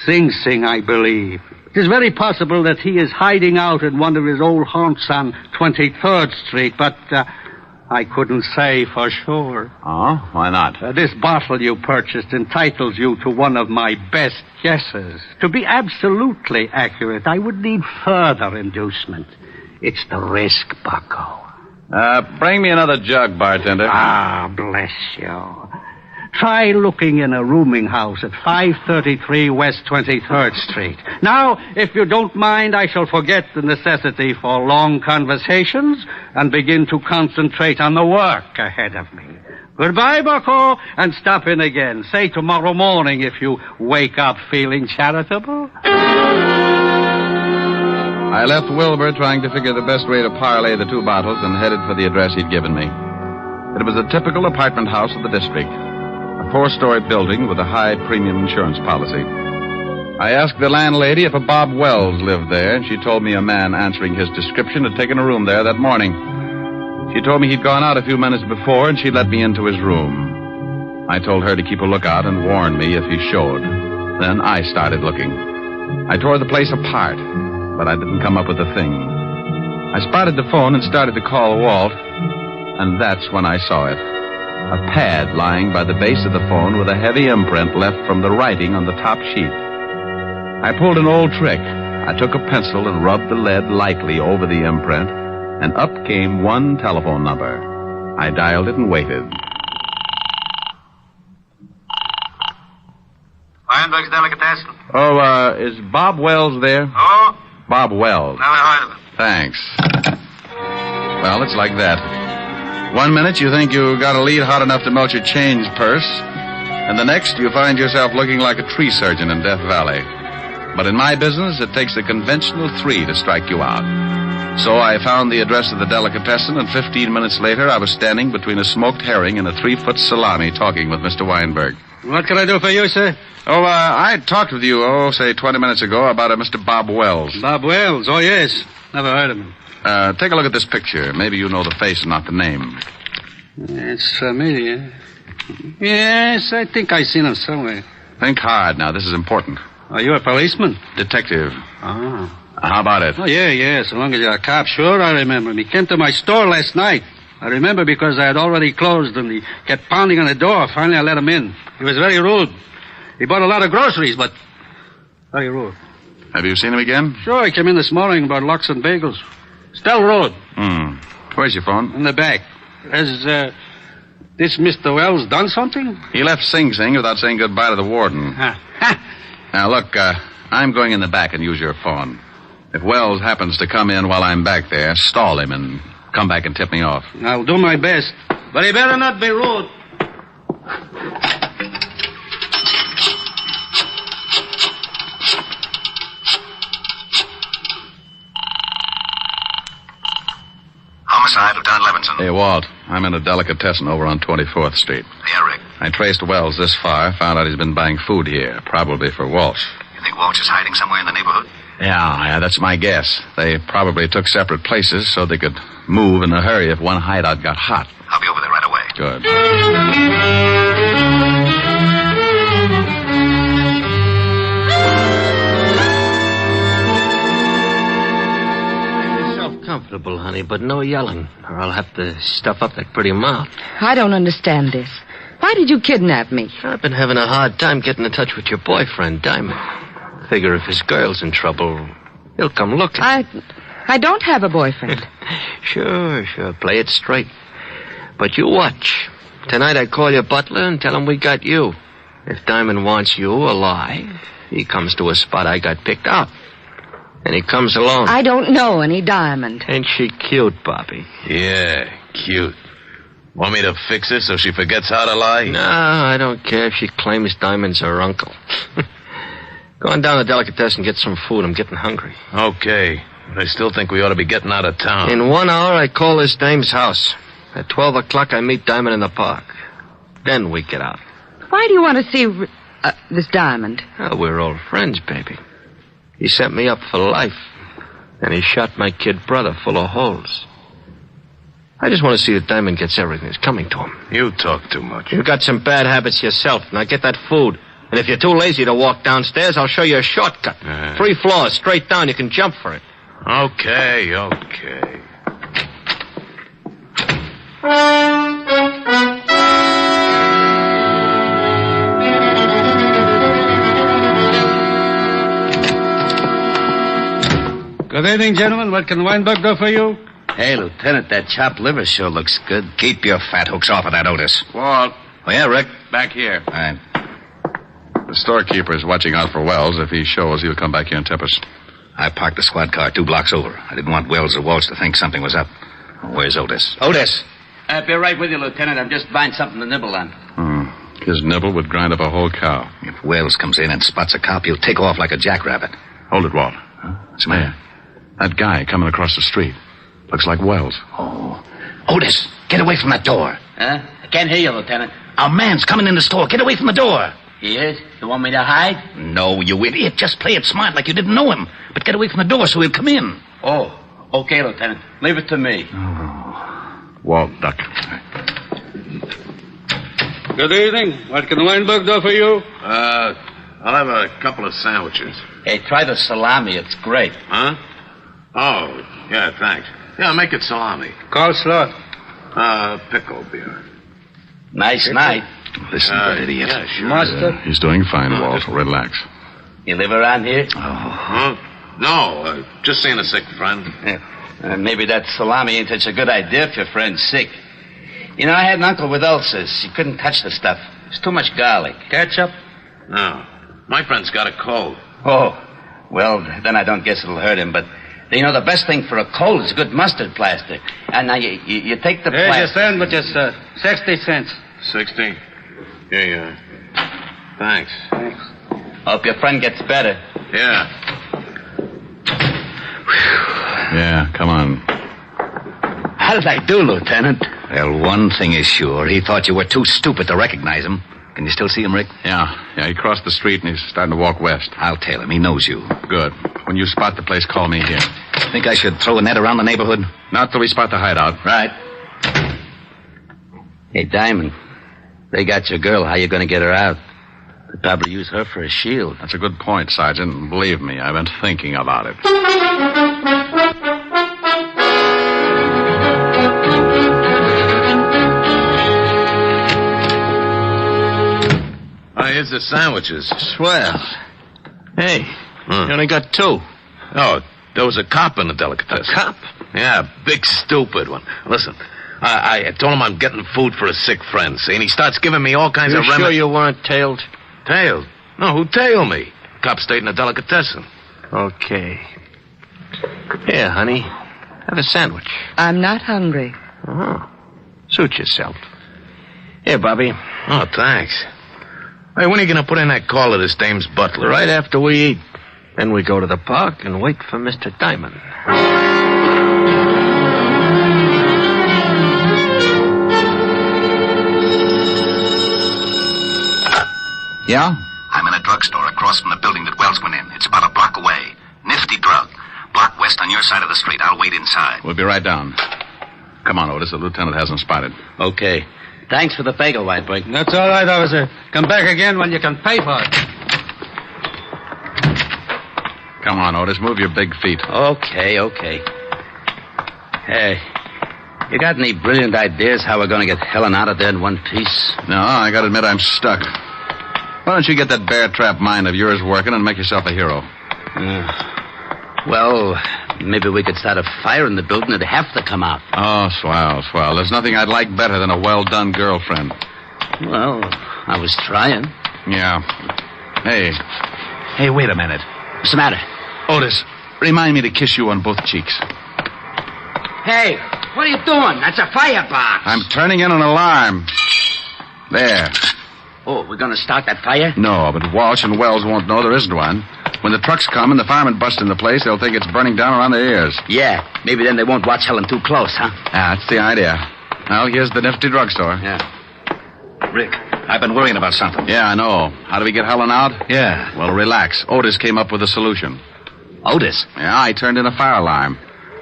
Sing Sing, I believe. It is very possible that he is hiding out in one of his old haunts on 23rd Street, but I couldn't say for sure. Oh, why not? This bottle you purchased entitles you to one of my best guesses. To be absolutely accurate, I would need further inducement. It's the risk, bucko. Bring me another jug, bartender. Ah, bless you. Try looking in a rooming house at 533 West 23rd Street. Now, if you don't mind, I shall forget the necessity for long conversations and begin to concentrate on the work ahead of me. Goodbye, bucko, and stop in again. Say tomorrow morning if you wake up feeling charitable. I left Wilbur trying to figure the best way to parlay the two bottles and headed for the address he'd given me. It was a typical apartment house of the district. A 4-story building with a high premium insurance policy. I asked the landlady if a Bob Wells lived there, and she told me a man answering his description had taken a room there that morning. She told me he'd gone out a few minutes before, and she'd let me into his room. I told her to keep a lookout and warn me if he showed. Then I started looking. I tore the place apart, but I didn't come up with a thing. I spotted the phone and started to call Walt, and that's when I saw it. A pad lying by the base of the phone with a heavy imprint left from the writing on the top sheet. I pulled an old trick. I took a pencil and rubbed the lead lightly over the imprint, and up came one telephone number. I dialed it and waited. Weinberg's Delicatessen. Oh, is Bob Wells there? Oh? Bob Wells. Never heard of him. Thanks. Well, it's like that. 1 minute you think you got a lead hot enough to melt your change purse, and the next you find yourself looking like a tree surgeon in Death Valley. But in my business, it takes a conventional 3 to strike you out. So I found the address of the delicatessen, and 15 minutes later I was standing between a smoked herring and a 3-foot salami talking with Mr. Weinberg. What can I do for you, sir? Oh, I talked with you, say 20 minutes ago about a Mr. Bob Wells. Bob Wells? Oh, yes. Never heard of him. Take a look at this picture. Maybe you know the face and not the name. It's familiar. Yes, I think I've seen him somewhere. Think hard now. This is important. Are you a policeman? Detective. Ah. How about it? Oh, yeah. So long as you're a cop, sure, I remember him. He came to my store last night. I remember because I had already closed and he kept pounding on the door. Finally, I let him in. He was very rude. He bought a lot of groceries, but very rude. Have you seen him again? Sure, he came in this morning about lox and bagels. Still Road. Where's your phone? In the back. Has this Mr. Wells done something? He left Sing Sing without saying goodbye to the warden. Now, look, I'm going in the back and use your phone. If Wells happens to come in while I'm back there, stall him and come back and tip me off. I'll do my best. But he better not be rude. Homicide, Lieutenant Levinson. Hey, Walt, I'm in a delicatessen over on 24th Street. Yeah, Rick. I traced Wells this far, found out he's been buying food here, probably for Walsh. You think Walsh is hiding somewhere in the neighborhood? Yeah, that's my guess. They probably took separate places so they could move in a hurry if one hideout got hot. I'll be over there right away. Good. Comfortable, honey, but no yelling, or I'll have to stuff up that pretty mouth. I don't understand this. Why did you kidnap me? I've been having a hard time getting in touch with your boyfriend, Diamond. Figure if his girl's in trouble, he'll come looking. I don't have a boyfriend. Sure. Play it straight. But you watch. Tonight I call your butler and tell him we got you. If Diamond wants you alive, he comes to a spot I got picked out. And he comes along. I don't know any Diamond. Ain't she cute, Bobby? Yeah, cute. Want me to fix her so she forgets how to lie? No, I don't care if she claims Diamond's her uncle. Go on down to the delicatessen and get some food. I'm getting hungry. Okay. But I still think we ought to be getting out of town. In 1 hour, I call this dame's house. At 12 o'clock, I meet Diamond in the park. Then we get out. Why do you want to see this Diamond? Oh, we're old friends, baby. He set me up for life. And he shot my kid brother full of holes. I just want to see that Diamond gets everything that's coming to him. You talk too much. You've got some bad habits yourself. Now get that food. And if you're too lazy to walk downstairs, I'll show you a shortcut. 3 floors, straight down. You can jump for it. Okay. Good evening, gentlemen. What can Weinberg do for you? Hey, Lieutenant, that chopped liver sure looks good. Keep your fat hooks off of that, Otis. Walt. Oh, yeah, Rick? Back here. All right. The storekeeper is watching out for Wells. If he shows, he'll come back here and tip us. I parked the squad car 2 blocks over. I didn't want Wells or Walsh to think something was up. Where's Otis? Otis! I'll be right with you, Lieutenant. I'm just buying something to nibble on. His nibble would grind up a whole cow. If Wells comes in and spots a cop, he'll take off like a jackrabbit. Hold it, Walt. What's the matter? That guy coming across the street. Looks like Wells. Oh. Otis, get away from that door. Huh? I can't hear you, Lieutenant. Our man's coming in the store. Get away from the door. He is? You want me to hide? No, you idiot. Just play it smart like you didn't know him. But get away from the door so he'll come in. Oh, okay, Lieutenant. Leave it to me. Walt, duck. Good evening. What can Weinberg do for you? I'll have a couple of sandwiches. Hey, try the salami. It's great. Huh? Oh, yeah, thanks. Yeah, make it salami. Coleslaw. Pickle beer. Nice night. Listen, idiot. Yeah, sure. Mustard. He's doing fine, Walt. Relax. You live around here? Huh? No, just seeing a sick friend. Yeah. Maybe that salami ain't such a good idea if your friend's sick. You know, I had an uncle with ulcers. He couldn't touch the stuff. It's too much garlic. Ketchup? No. My friend's got a cold. Oh, well, then I don't guess it'll hurt him, but... You know, the best thing for a cold is a good mustard plaster. And now you take the Here's plaster... your sandwiches, sir. 60 cents. 60? Yeah. Thanks. Hope your friend gets better. Yeah. Yeah, come on. How did I do, Lieutenant? Well, one thing is sure. He thought you were too stupid to recognize him. Can you still see him, Rick? Yeah, he crossed the street and he's starting to walk west. I'll tell him. He knows you. Good. When you spot the place, call me here. Think I should throw a net around the neighborhood? Not till we spot the hideout. Right. Hey, Diamond, they got your girl. How you going to get her out? They'll probably use her for a shield. That's a good point, Sergeant. And believe me, I've been thinking about it. Here's the sandwiches. Swell. Hey, you only got 2. Oh, there was a cop in the delicatessen. A cop? Yeah, big stupid one. Listen, I told him I'm getting food for a sick friend, see, and he starts giving me all kinds of You sure you weren't tailed? Tailed? No, who tailed me? Cop stayed in the delicatessen. Okay. Here, honey. Have a sandwich. I'm not hungry. Oh. Suit yourself. Here, Bobby. Oh, thanks. Hey, when are you going to put in that call to this dame's butler? Right after we eat. Then we go to the park and wait for Mr. Diamond. Yeah? I'm in a drugstore across from the building that Wells went in. It's about a block away. Nifty drug. Block west on your side of the street. I'll wait inside. We'll be right down. Come on, Otis. The lieutenant hasn't spotted. Okay. Thanks for the bagel, Weinberg. That's all right, officer. Come back again when you can pay for it. Come on, Otis. Move your big feet. Okay. Hey, you got any brilliant ideas how we're going to get Helen out of there in one piece? No, I gotta admit I'm stuck. Why don't you get that bear trap mind of yours working and make yourself a hero? Well, maybe we could start a fire in the building. It'd have to come out. Oh, swell. There's nothing I'd like better than a well-done girlfriend. Well, I was trying. Yeah. Hey, wait a minute. What's the matter? Otis, Remind me to kiss you on both cheeks. Hey, what are you doing? That's a firebox. I'm turning in an alarm. There. Oh, we're going to start that fire? No, but Walsh and Wells won't know there isn't one. When the trucks come and the firemen bust in the place, they'll think it's burning down around their ears. Yeah, maybe then they won't watch Helen too close, huh? That's the idea. Well, here's the nifty drugstore. Yeah. Rick, I've been worrying about something. Yeah, I know. How do we get Helen out? Yeah. Well, relax. Otis came up with a solution. Otis? Yeah, I turned in a fire alarm.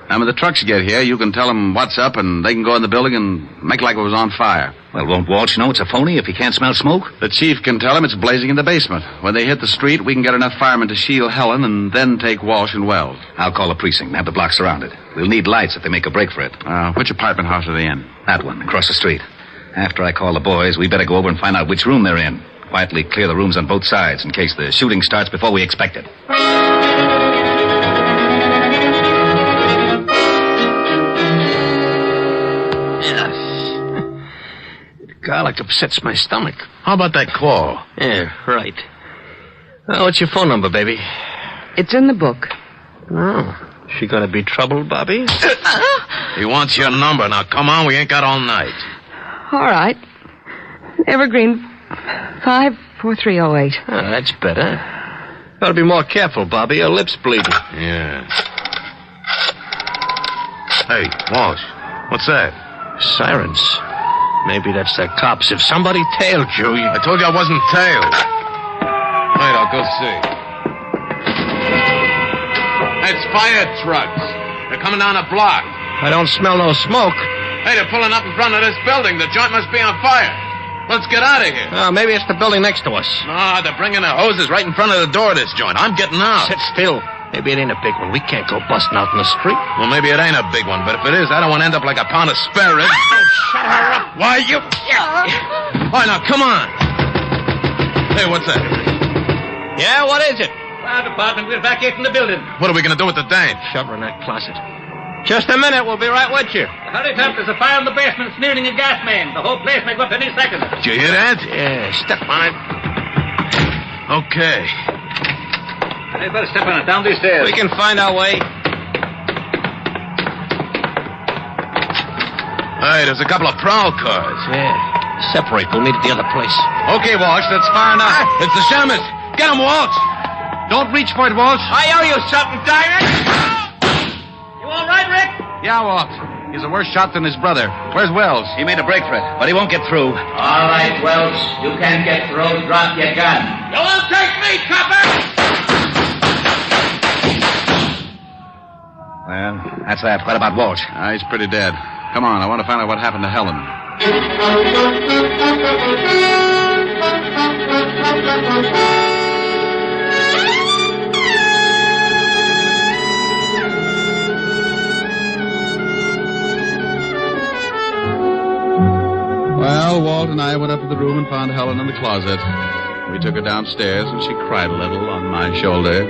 Now, when the trucks get here, you can tell them what's up, and they can go in the building and make like it was on fire. Well, won't Walsh know it's a phony if he can't smell smoke? The chief can tell him it's blazing in the basement. When they hit the street, we can get enough firemen to shield Helen and then take Walsh and Wells. I'll call the precinct and have the block surrounded. We'll need lights if they make a break for it. Which apartment house are they in? That one, across the street. After I call the boys, we better go over and find out which room they're in. Quietly clear the rooms on both sides in case the shooting starts before we expect it. Garlic upsets my stomach. How about that claw? Yeah, right. Well, what's your phone number, baby? It's in the book. Oh, she gonna be troubled, Bobby? He wants your number. Now, come on, we ain't got all night. All right. Evergreen 54308. Oh, that's better. Gotta be more careful, Bobby. Your lip's bleeding. Yeah. Hey, Walsh, what's that? Sirens. Maybe that's the cops. If somebody tailed you... I told you I wasn't tailed. Wait, I'll go see. It's fire trucks. They're coming down a block. I don't smell no smoke. Hey, they're pulling up in front of this building. The joint must be on fire. Let's get out of here. Maybe it's the building next to us. No, they're bringing the hoses right in front of the door of this joint. I'm getting out. Sit still. Maybe it ain't a big one. We can't go busting out in the street. Well, maybe it ain't a big one, but if it is, I don't want to end up like a pound of spare ribs. Oh, shut her up. Why, you... All right, now, come on. Hey, what's that? Yeah, what is it? Fire department, we're back here from the building. What are we going to do with the dame? Shove her in that closet. Just a minute, we'll be right with you. Hurry up, there's a fire in the basement. It's nearing a gas main. The whole place may go up any second. Did you hear that? Yeah, step on it. Okay. Hey, better step on it, down these stairs. We can find our way. Hey, there's a couple of prowl cars. Yeah. Separate. We'll meet at the other place. Okay, Walsh, that's fire now. It's the shamus. Get him, Walsh. Don't reach for it, Walsh. I owe you something, Diamond. You all right, Rick? Yeah, Walt. He's a worse shot than his brother. Where's Wells? He made a break for it, but he won't get through. All right, Wells. You can't get through. Drop your gun. You won't take me, copper! Well, that's that. What about Walsh? He's pretty dead. Come on, I want to find out what happened to Helen. Well, Walt and I went up to the room and found Helen in the closet. We took her downstairs, and she cried a little on my shoulder.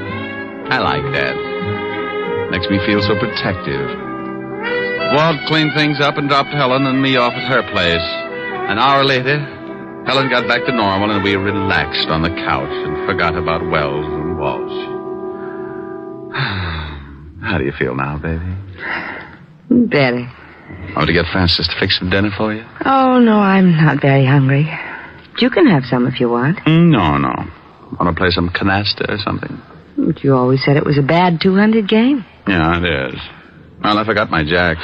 I like that. Makes me feel so protective. Walt cleaned things up and dropped Helen and me off at her place. An hour later, Helen got back to normal, and we relaxed on the couch and forgot about Wells and Walsh. How do you feel now, baby? Better. Want to get Francis to fix some dinner for you? Oh, no, I'm not very hungry. You can have some if you want. No. Want to play some canasta or something? But you always said it was a bad 200 game. Yeah, it is. Well, I forgot my jacks.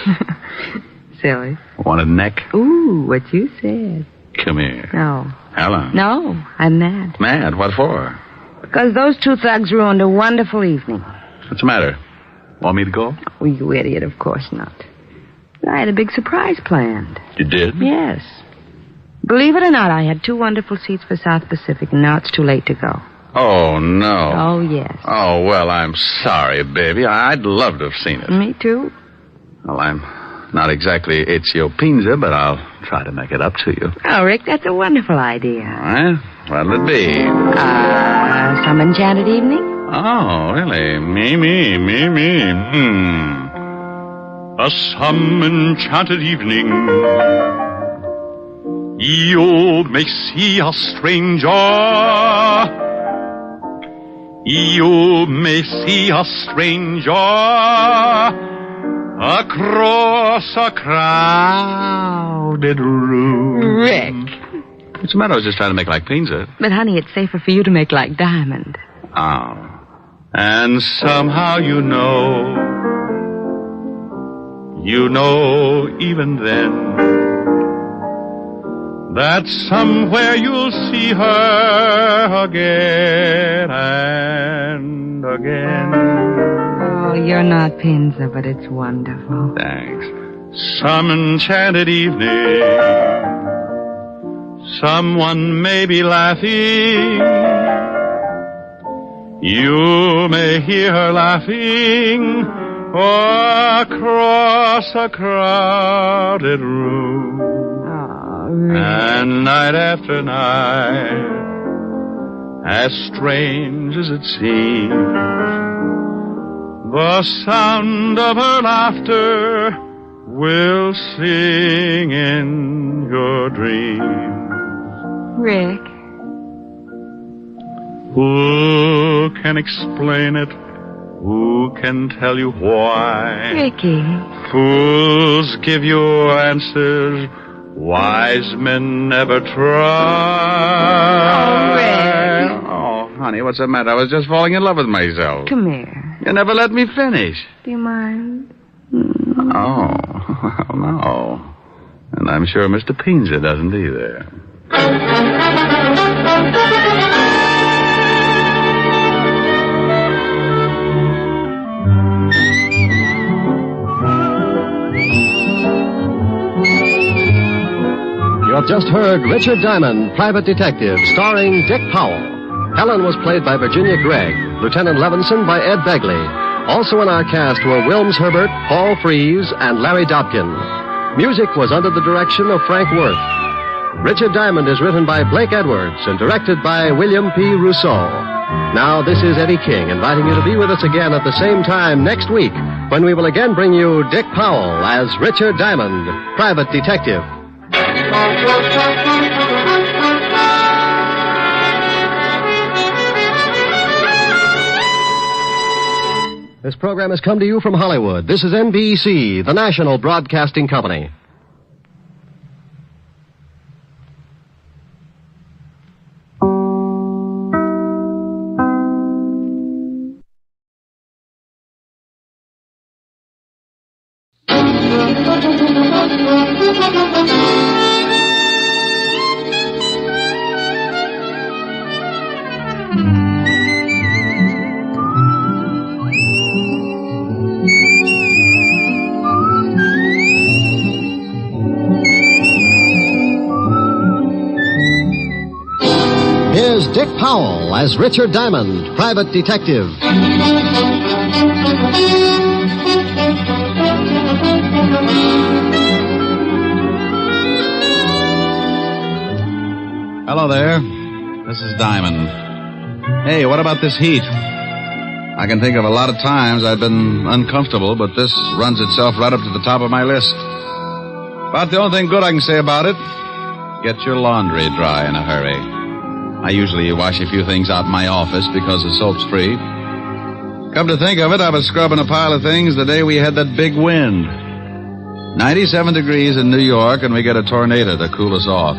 Silly. Want a neck? Ooh, what you said. Come here. No. Helen. No, I'm mad. Mad? What for? Because those two thugs ruined a wonderful evening. What's the matter? Want me to go? Oh, you idiot, of course not. I had a big surprise planned. You did? Yes. Believe it or not, I had 2 wonderful seats for South Pacific, and now it's too late to go. Oh, no. Oh, yes. Oh, well, I'm sorry, baby. I'd love to have seen it. Me too. Well, I'm not exactly Ezio Pinza, but I'll try to make it up to you. Oh, Rick, that's a wonderful idea. All right. What'll it be? Some enchanted evening? Oh, really? Me. A some enchanted evening. You may see a stranger You may see a stranger across a crowded room. Rick. What's the matter? I was just trying to make like Pinza. But, honey, it's safer for you to make like Diamond. Oh. And somehow you know even then, that somewhere you'll see her again and again. Oh, you're not Pinza, but it's wonderful. Thanks. Some enchanted evening, someone may be laughing. You may hear her laughing across a crowded room. And night after night, as strange as it seems, the sound of her laughter will sing in your dreams. Rick. Who can explain it? Who can tell you why? Ricky. Fools give you answers wise men never try. Oh, honey, what's the matter? I was just falling in love with myself. Come here. You never let me finish. Do you mind? Oh, well, no. And I'm sure Mr. Pinza doesn't either. You have just heard Richard Diamond, Private Detective, starring Dick Powell. Helen was played by Virginia Gregg, Lieutenant Levinson by Ed Begley. Also in our cast were Wilms Herbert, Paul Frees, and Larry Dobkin. Music was under the direction of Frank Worth. Richard Diamond is written by Blake Edwards and directed by William P. Rousseau. Now, this is Eddie King inviting you to be with us again at the same time next week when we will again bring you Dick Powell as Richard Diamond, Private Detective. This program has come to you from Hollywood. This is NBC, the national broadcasting company. Here's Dick Powell as Richard Diamond, Private Detective. Hello there. This is Diamond. Hey, what about this heat? I can think of a lot of times I've been uncomfortable, but this runs itself right up to the top of my list. About the only thing good I can say about it, get your laundry dry in a hurry. I usually wash a few things out in my office because the soap's free. Come to think of it, I was scrubbing a pile of things the day we had that big wind. 97 degrees in New York, and we get a tornado to cool us off.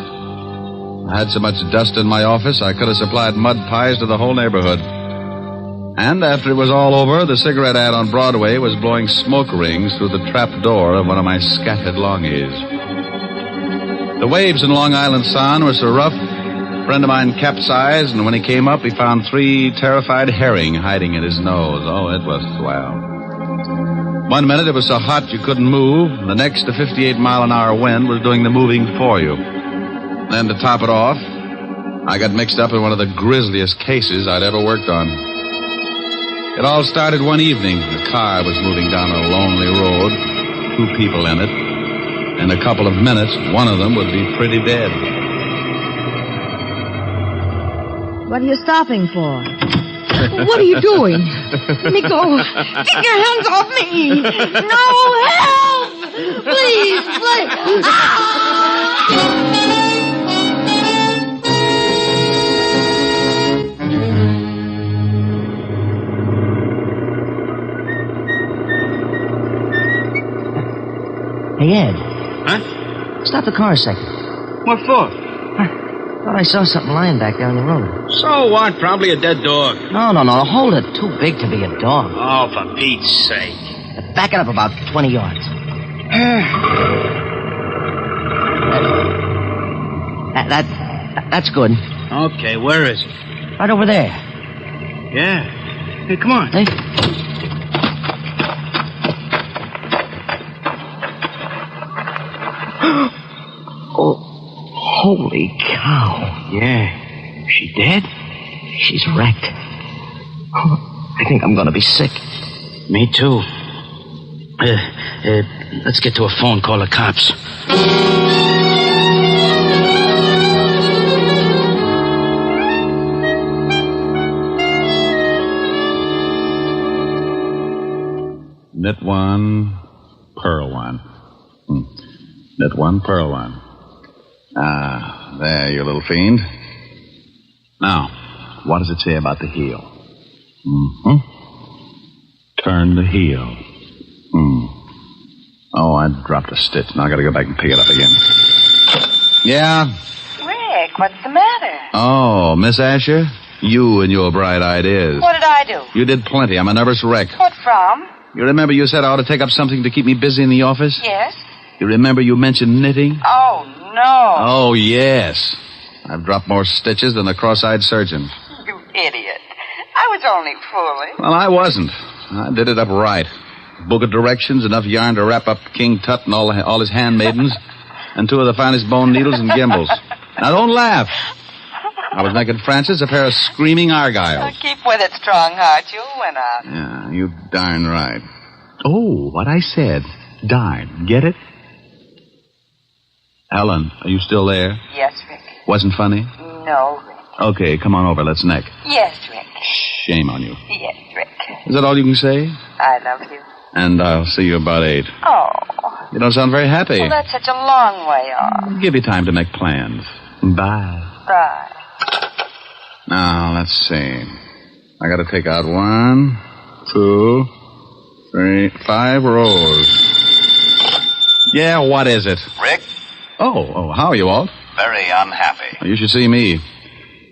I had so much dust in my office, I could have supplied mud pies to the whole neighborhood. And after it was all over, the cigarette ad on Broadway was blowing smoke rings through the trap door of one of my scattered longies. The waves in Long Island Sound were so rough, a friend of mine capsized, and when he came up, he found 3 terrified herring hiding in his nose. Oh, it was swell. One minute it was so hot you couldn't move, and the next, a 58-mile-an-hour wind was doing the moving for you. Then to top it off, I got mixed up in one of the grisliest cases I'd ever worked on. It all started one evening. A car was moving down a lonely road, 2 people in it. In a couple of minutes, one of them would be pretty dead. What are you stopping for? What are you doing? Let me go. Get your hands off me. No, help! Please, please. Hey, Ed. Huh? Stop the car a second. What for? Thought I saw something lying back there on the road. So what? Probably a dead dog. No. Hold it. Too big to be a dog. Oh, for Pete's sake. Back it up about 20 yards. That's good. Okay, where is it? Right over there. Yeah. Hey, come on. Hey. Oh, holy cow. Yeah. She dead? She's wrecked. Oh, I think I'm going to be sick. Me too. Let's get to a phone, call the cops. Knit one, purl one. Knit one, purl one. Ah, there, you little fiend. Now, what does it say about the heel? Turn the heel. Oh, I dropped a stitch. Now I gotta go back and pick it up again. Yeah? Rick, what's the matter? Oh, Miss Asher? You and your bright ideas. What did I do? You did plenty. I'm a nervous wreck. What from? You remember you said I ought to take up something to keep me busy in the office? Yes. You remember you mentioned knitting? Oh, no. Oh, yes. I've dropped more stitches than a cross-eyed surgeon. You idiot. I was only fooling. Well, I wasn't. I did it up right. Book of directions, enough yarn to wrap up King Tut and all his handmaidens, and 2 of the finest bone needles and gimbals. Now, don't laugh. I was making Francis a pair of screaming argyles. Keep with it, strong heart. You'll win out. Yeah, you darn right. Oh, what I said. Darn. Get it? Helen, are you still there? Yes, Rick. Wasn't funny? No, Rick. Okay, come on over. Let's neck. Yes, Rick. Shame on you. Yes, Rick. Is that all you can say? I love you. And I'll see you about 8. Oh. You don't sound very happy. Well, that's such a long way off. Give you time to make plans. Bye. Bye. Now, let's see. I gotta take out 1, 2, 3, 5 rows. Yeah, what is it? Rick? Oh, how are you, Walt? Very unhappy. You should see me.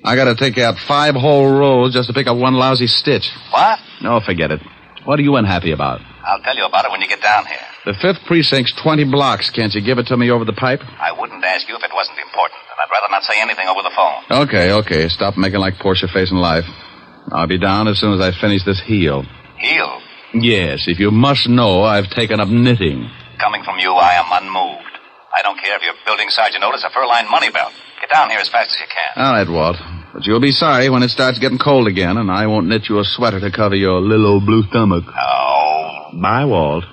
I gotta take out 5 whole rows just to pick up 1 lousy stitch. What? No, forget it. What are you unhappy about? I'll tell you about it when you get down here. The 5th precinct's 20 blocks. Can't you give it to me over the pipe? I wouldn't ask you if it wasn't important, and I'd rather not say anything over the phone. Okay. Stop making like Portia facing life. I'll be down as soon as I finish this heel. Heel? Yes, if you must know, I've taken up knitting. Coming from you, I am unmoved. I don't care if you're building Sergeant Otis a fur-lined money belt. Get down here as fast as you can. All right, Walt. But you'll be sorry when it starts getting cold again, and I won't knit you a sweater to cover your little old blue stomach. Oh. Bye, Walt.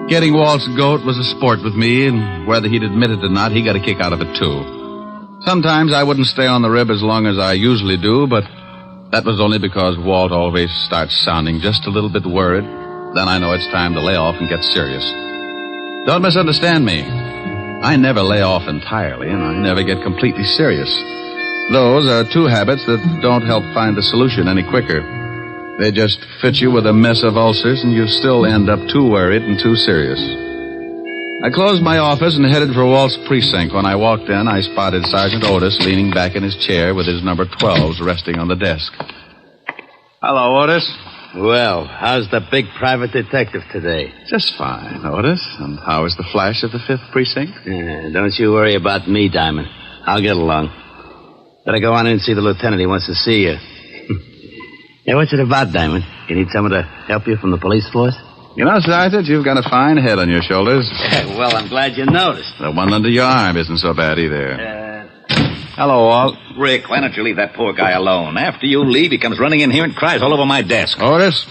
Getting Walt's goat was a sport with me, and whether he'd admit it or not, he got a kick out of it, too. Sometimes I wouldn't stay on the rib as long as I usually do, but that was only because Walt always starts sounding just a little bit worried. Then I know it's time to lay off and get serious. Don't misunderstand me. I never lay off entirely, and I never get completely serious. Those are 2 habits that don't help find the solution any quicker. They just fit you with a mess of ulcers, and you still end up too worried and too serious. I closed my office and headed for Walt's precinct. When I walked in, I spotted Sergeant Otis leaning back in his chair with his number 12s resting on the desk. Hello, Otis. Well, how's the big private detective today? Just fine, Otis. And how is the flash of the 5th precinct? Don't you worry about me, Diamond. I'll get along. Better go on in and see the lieutenant. He wants to see you. Hey, what's it about, Diamond? You need someone to help you from the police force? You know, Sergeant, you've got a fine head on your shoulders. Well, I'm glad you noticed. The one under your arm isn't so bad either. Hello, Walt. Rick, why don't you leave that poor guy alone? After you leave, he comes running in here and cries all over my desk. Otis?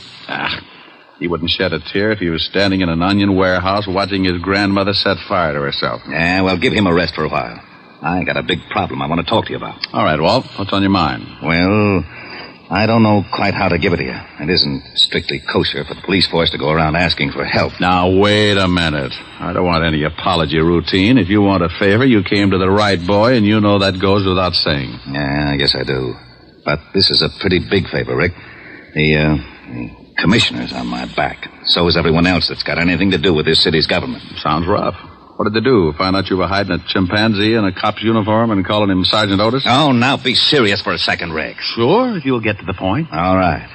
He wouldn't shed a tear if he was standing in an onion warehouse watching his grandmother set fire to herself. Yeah, well, give him a rest for a while. I got a big problem I want to talk to you about. All right, Walt. What's on your mind? Well, I don't know quite how to give it to you. It isn't strictly kosher for the police force to go around asking for help. Now, wait a minute. I don't want any apology routine. If you want a favor, you came to the right boy, and you know that goes without saying. Yeah, I guess I do. But this is a pretty big favor, Rick. The Commissioner's on my back. So is everyone else that's got anything to do with this city's government. Sounds rough. What did they do? Find out you were hiding a chimpanzee in a cop's uniform and calling him Sergeant Otis? Oh, now be serious for a second, Rick. Sure, if you'll get to the point. All right.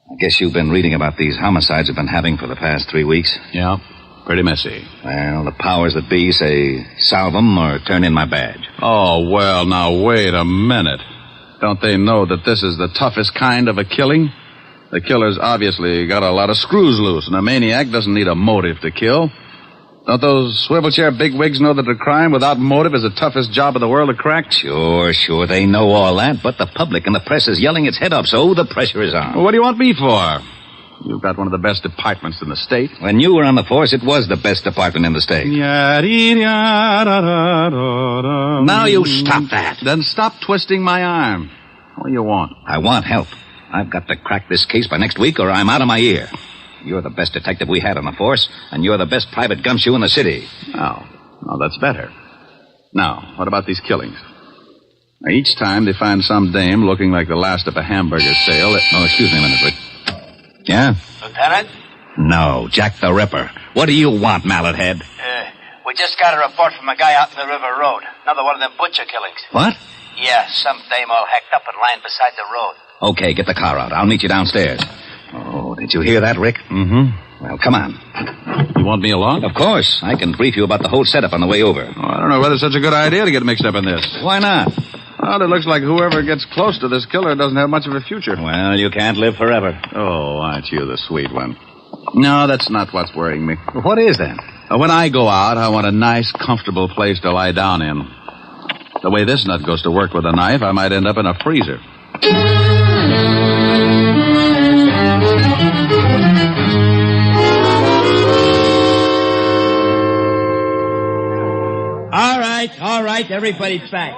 I guess you've been reading about these homicides we've been having for the past 3 weeks. Yeah, pretty messy. Well, the powers that be say solve them or turn in my badge. Oh, well, now, wait a minute. Don't they know that this is the toughest kind of a killing? The killer's obviously got a lot of screws loose, and a maniac doesn't need a motive to kill. Don't those swivel chair bigwigs know that a crime without motive is the toughest job in the world to crack? Sure, they know all that, but the public and the press is yelling its head up, so the pressure is on. Well, what do you want me for? You've got one of the best departments in the state. When you were on the force, it was the best department in the state. Now you stop that. Then stop twisting my arm. What do you want? I want help. I've got to crack this case by next week or I'm out of my ear. You're the best detective we had on the force, and you're the best private gumshoe in the city. Oh, that's better. Now, what about these killings? Now, each time they find some dame looking like the last of a hamburger sale... Oh, excuse me a minute, Rick. Yeah? Lieutenant? No, Jack the Ripper. What do you want, Mallet Head? We just got a report from a guy out in the River Road. Another one of them butcher killings. What? Yeah, some dame all hacked up and lying beside the road. Okay, get the car out. I'll meet you downstairs. Oh, did you hear that, Rick? Mm-hmm. Well, come on. You want me along? Of course. I can brief you about the whole setup on the way over. Oh, I don't know whether it's such a good idea to get mixed up in this. Why not? Well, it looks like whoever gets close to this killer doesn't have much of a future. Well, you can't live forever. Oh, aren't you the sweet one? No, that's not what's worrying me. What is then? When I go out, I want a nice, comfortable place to lie down in. The way this nut goes to work with a knife, I might end up in a freezer. All right, everybody's back.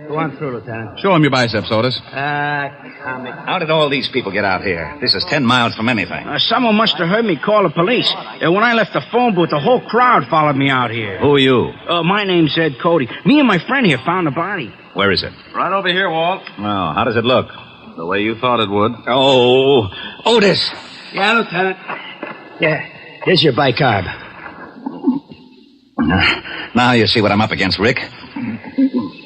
Go on through, Lieutenant. Show him your biceps, Otis. How did all these people get out here? This is 10 miles from anything. Someone must have heard me call the police. When I left the phone booth, the whole crowd followed me out here. Who are you? My name's Ed Cody. Me and my friend here found the body. Where is it? Right over here, Walt. Oh, how does it look? The way you thought it would. Oh, Otis. Yeah, Lieutenant. Yeah, here's your bicarb. Now you see what I'm up against, Rick.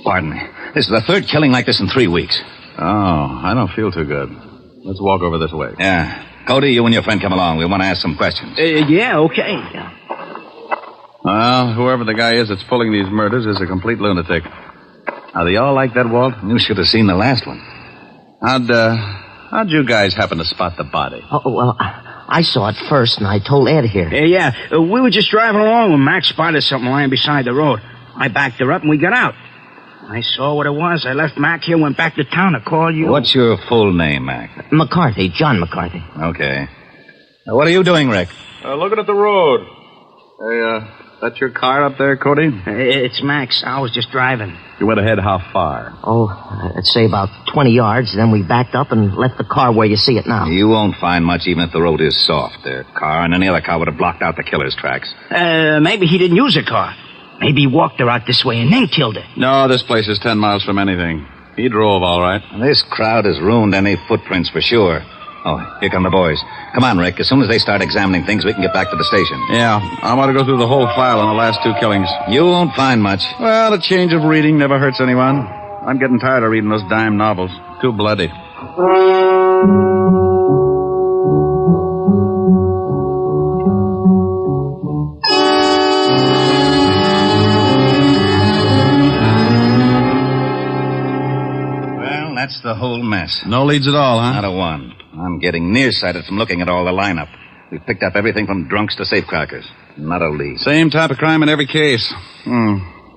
Pardon me. This is the third killing like this in 3 weeks. Oh, I don't feel too good. Let's walk over this way. Yeah. Cody, you and your friend come along. We want to ask some questions. Yeah, okay. Well, whoever the guy is that's pulling these murders is a complete lunatic. Now, do y'all like that, Walt? You should have seen the last one. How'd you guys happen to spot the body? Oh, well, I saw it first, and I told Ed here. We were just driving along when Mac spotted something lying beside the road. I backed her up, and we got out. I saw what it was. I left Mac here, went back to town to call you. What's your full name, Mac? McCarthy, John McCarthy. Okay. Now, what are you doing, Rick? Looking at the road. Hey, that's your car up there, Cody? It's Mac's. I was just driving. You went ahead how far? Oh, I'd say about 20 yards. Then we backed up and left the car where you see it now. You won't find much even if the road is soft. Their car and any other car would have blocked out the killer's tracks. Maybe he didn't use a car. Maybe he walked her out this way and then killed her. No, this place is 10 miles from anything. He drove, all right. This crowd has ruined any footprints for sure. Oh, here come the boys. Come on, Rick. As soon as they start examining things, we can get back to the station. Yeah, I want to go through the whole file on the last 2 killings. You won't find much. Well, a change of reading never hurts anyone. I'm getting tired of reading those dime novels. Too bloody. Well, that's the whole mess. No leads at all, huh? Not a one. I'm getting nearsighted from looking at all the lineup. We've picked up everything from drunks to safecrackers. Not a lead. Same type of crime in every case.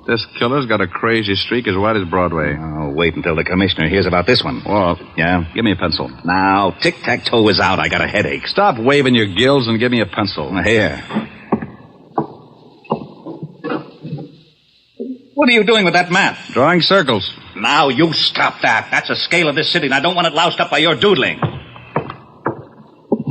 This killer's got a crazy streak as wide as Broadway. Oh, wait until the commissioner hears about this one. Walt. Yeah? Give me a pencil. Now, tic-tac-toe is out. I got a headache. Stop waving your gills and give me a pencil. Here. What are you doing with that map? Drawing circles. Now, you stop that. That's a scale of this city, and I don't want it loused up by your doodling.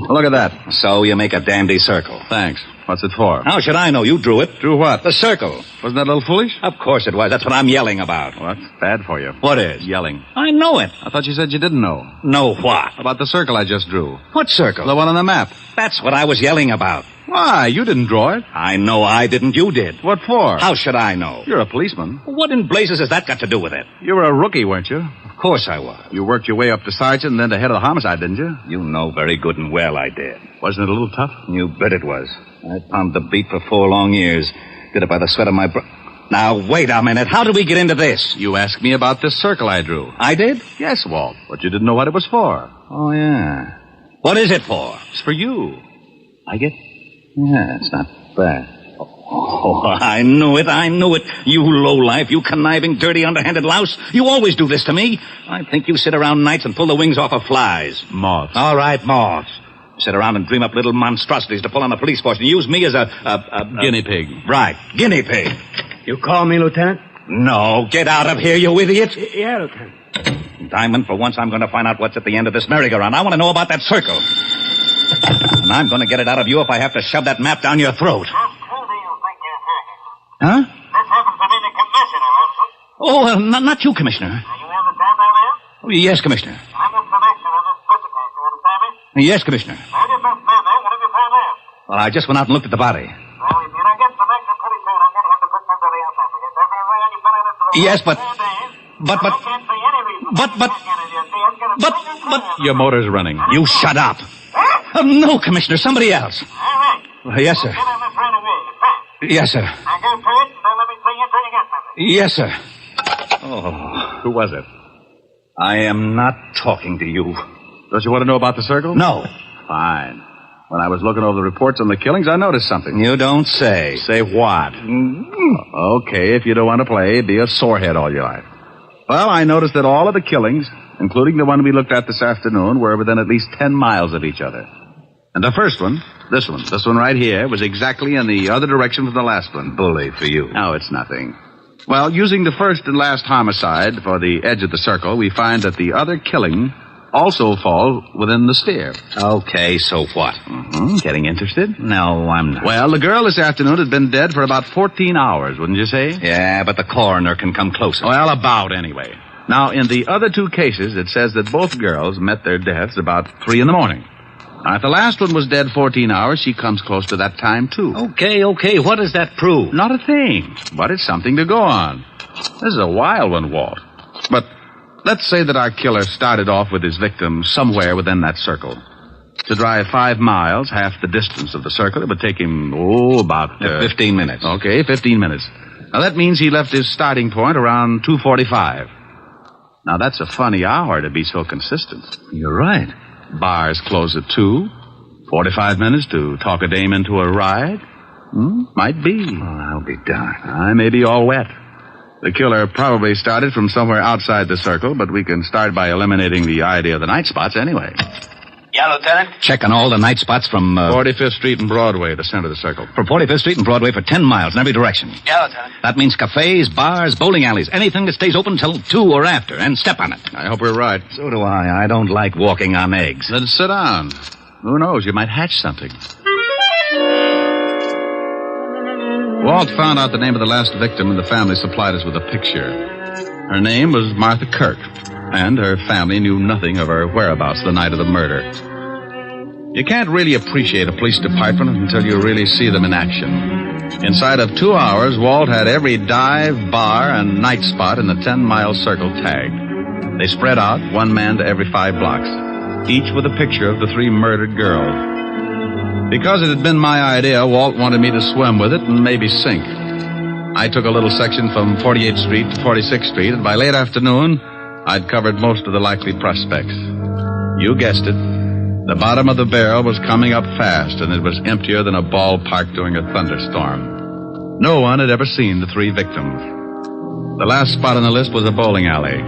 Look at that. So you make a dandy circle. Thanks. What's it for? How should I know? You drew it. Drew what? The circle. Wasn't that a little foolish? Of course it was. That's what I'm yelling about. Well, that's bad for you. What is? Yelling. I know it. I thought you said you didn't know. Know what? About the circle I just drew. What circle? The one on the map. That's what I was yelling about. Why? You didn't draw it. I know I didn't. You did. What for? How should I know? You're a policeman. What in blazes has that got to do with it? You were a rookie, weren't you? Of course I was. You worked your way up to sergeant and then to head of the homicide, didn't you? You know very good and well I did. Wasn't it a little tough? You bet it was. I pounded the beat for 4 long years. Did it by the sweat of my brow. Now, wait a minute. How did we get into this? You asked me about this circle I drew. I did? Yes, Walt. But you didn't know what it was for. Oh, yeah. What is it for? It's for you. Like it? Yeah, it's not bad. Oh, I knew it. You lowlife, you conniving, dirty, underhanded louse. You always do this to me. I think you sit around nights and pull the wings off of flies. Moths. All right, moths. Sit around and dream up little monstrosities to pull on the police force and use me as a guinea pig. Right, guinea pig. You call me, Lieutenant? No, get out of here, you idiot. Yeah, Lieutenant. Diamond, for once I'm going to find out what's at the end of this merry-go-round. I want to know about that circle. And I'm going to get it out of you if I have to shove that map down your throat. Who do you think you're talking? Huh? This happens to be the commissioner, Wilson. Oh, not you, Commissioner. Are you in the time over there? Oh, yes, Commissioner. I'm the selection of this pistol case, you understand me? Yes, Commissioner. How did this man there? What have you found there? Well, I just went out and looked at the body. Well, if you don't get selection pretty soon, I'm going to have to put somebody else on because every man you've been in it for the Yes, last 4 days, I can't see any reason. But... Your motor's running. You shut up. No, Commissioner, somebody else. All right. Yes, sir. Get on this right away. Fast. Yes, sir. Now go for it, and don't let me see you until you get something. Yes, sir. Oh. Who was it? I am not talking to you. Don't you want to know about the circle? No. Fine. When I was looking over the reports on the killings, I noticed something. You don't say. Say what? Okay, if you don't want to play, be a sorehead all your life. Well, I noticed that all of the killings, including the one we looked at this afternoon, were within at least 10 miles of each other. And the first one, this one right here, was exactly in the other direction from the last one. Bully for you. No, it's nothing. Well, using the first and last homicide for the edge of the circle, we find that the other killing also falls within the sphere. Okay, so what? Getting interested? No, I'm not. Well, the girl this afternoon had been dead for about 14 hours, wouldn't you say? Yeah, but the coroner can come closer. Well, about anyway. Now, in the other 2 cases, it says that both girls met their deaths about 3 in the morning. Now, if the last one was dead 14 hours, she comes close to that time, too. Okay. What does that prove? Not a thing, but it's something to go on. This is a wild one, Walt. But let's say that our killer started off with his victim somewhere within that circle. To drive 5 miles, half the distance of the circle, it would take him, about... 15 minutes. Okay, 15 minutes. Now, that means he left his starting point around 2:45. Now, that's a funny hour to be so consistent. You're right. Bars close at 2. 45 minutes to talk a dame into a ride? Might be. Oh, I'll be darned. I may be all wet. The killer probably started from somewhere outside the circle, but we can start by eliminating the idea of the night spots anyway. Yeah, Lieutenant? Checking all the night spots from... 45th Street and Broadway, the center of the circle. From 45th Street and Broadway for 10 miles in every direction. Yeah, Lieutenant. That means cafes, bars, bowling alleys, anything that stays open till 2 or after, and step on it. I hope we're right. So do I. I don't like walking on eggs. Then sit down. Who knows? You might hatch something. Walt found out the name of the last victim, and the family supplied us with a picture. Her name was Martha Kirk, and her family knew nothing of her whereabouts the night of the murder. You can't really appreciate a police department until you really see them in action. Inside of 2 hours, Walt had every dive, bar, and night spot in the 10-mile circle tagged. They spread out, 1 man to every 5 blocks, each with a picture of the 3 murdered girls. Because it had been my idea, Walt wanted me to swim with it and maybe sink. I took a little section from 48th Street to 46th Street, and by late afternoon, I'd covered most of the likely prospects. You guessed it. The bottom of the barrel was coming up fast, and it was emptier than a ballpark during a thunderstorm. No one had ever seen the 3 victims. The last spot on the list was a bowling alley.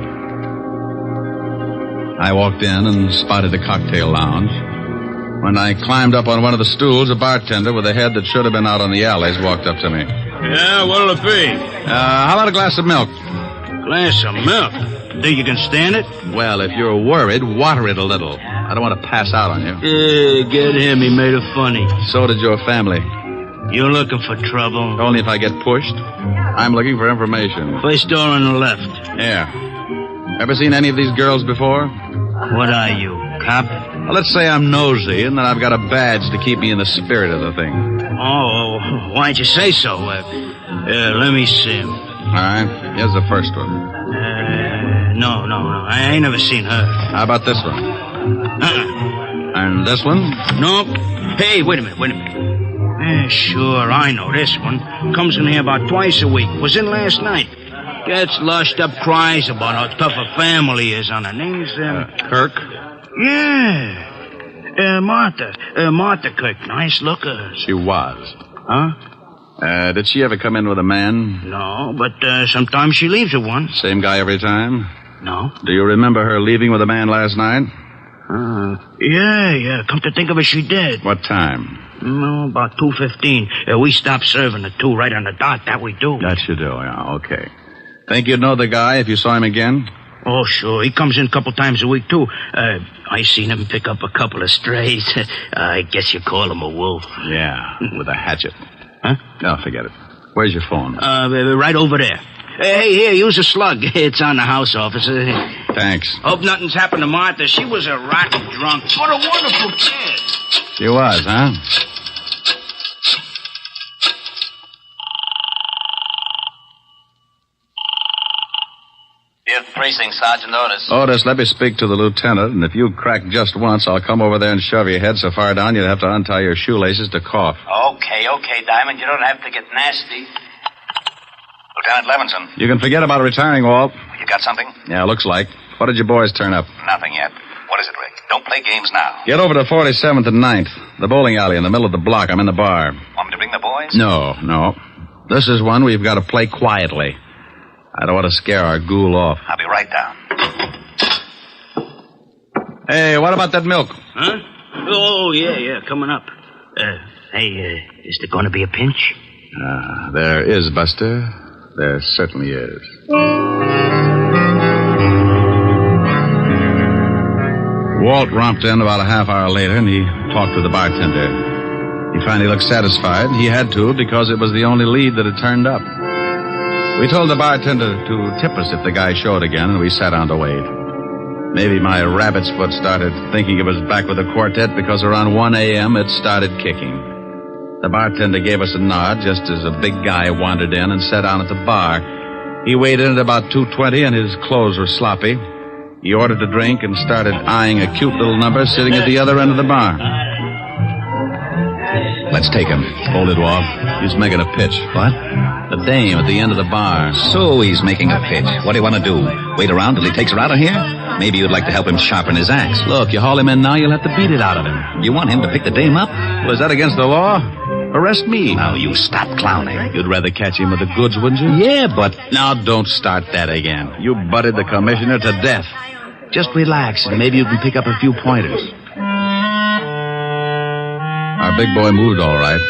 I walked in and spotted the cocktail lounge. When I climbed up on one of the stools, a bartender with a head that should have been out on the alleys walked up to me. Yeah, what'll it be? How about a glass of milk? Glass of milk? Think you can stand it? Well, if you're worried, water it a little. I don't want to pass out on you. Yeah, get him. He made it funny. So did your family. You looking for trouble? Only if I get pushed. I'm looking for information. First door on the left. Yeah. Ever seen any of these girls before? What are you, cop? Well, let's say I'm nosy, and then I've got a badge to keep me in the spirit of the thing. Oh, why'd you say so? Let me see. All right. Here's the first one. No. I ain't never seen her. How about this one? And this one? No. Hey, wait a minute. Sure, I know this one. Comes in here about twice a week. Was in last night. Gets lushed up, cries about how tough a family is on her. Name's, Kirk? Yeah. Martha Kirk. Nice looker. She was. Huh? Did she ever come in with a man? No, but sometimes she leaves with one. Same guy every time? No. Do you remember her leaving with a man last night? Yeah. Come to think of it, she did. What time? No, about 2:15. We stopped serving at 2 right on the dot. That we do. That you do, yeah. Okay. Think you'd know the guy if you saw him again? Oh, sure. He comes in a couple times a week, too. I seen him pick up a couple of strays. I guess you call him a wolf. Yeah, with a hatchet. Huh? No, forget it. Where's your phone? Right over there. Hey, here, use a slug. It's on the house, officer. Thanks. Hope nothing's happened to Martha. She was a rotten drunk. What a wonderful kid. She was, huh? Fifth Precinct, Sergeant Otis. Otis, let me speak to the lieutenant, and if you crack just once, I'll come over there and shove your head so far down you'd have to untie your shoelaces to cough. Okay, Diamond. You don't have to get nasty. Lieutenant Levinson. You can forget about retiring, Walt. You got something? Yeah, looks like. What did your boys turn up? Nothing yet. What is it, Rick? Don't play games now. Get over to 47th and 9th, the bowling alley in the middle of the block. I'm in the bar. Want me to bring the boys? No. This is one we've got to play quietly. I don't want to scare our ghoul off. I'll be right down. Hey, what about that milk? Huh? Oh, yeah, coming up. Hey, is there going to be a pinch? There is, Buster. There certainly is. Walt romped in about a half hour later, and he talked with the bartender. He finally looked satisfied. He had to, because it was the only lead that had turned up. We told the bartender to tip us if the guy showed again, and we sat down to wait. Maybe my rabbit's foot started thinking it was back with the quartet because around 1 a.m. it started kicking. The bartender gave us a nod just as a big guy wandered in and sat down at the bar. He weighed in at about 2:20, and his clothes were sloppy. He ordered a drink and started eyeing a cute little number sitting at the other end of the bar. Let's take him. Hold it, Walt. He's making a pitch. What? The dame at the end of the bar. So he's making a pitch. What do you want to do? Wait around till he takes her out of here? Maybe you'd like to help him sharpen his axe. Look, you haul him in now, you'll have to beat it out of him. You want him to pick the dame up? Well, is that against the law? Arrest me. Now, you stop clowning. You'd rather catch him with the goods, wouldn't you? Yeah, but... Now, don't start that again. You butted the commissioner to death. Just relax, and maybe you can pick up a few pointers. Our big boy moved all right.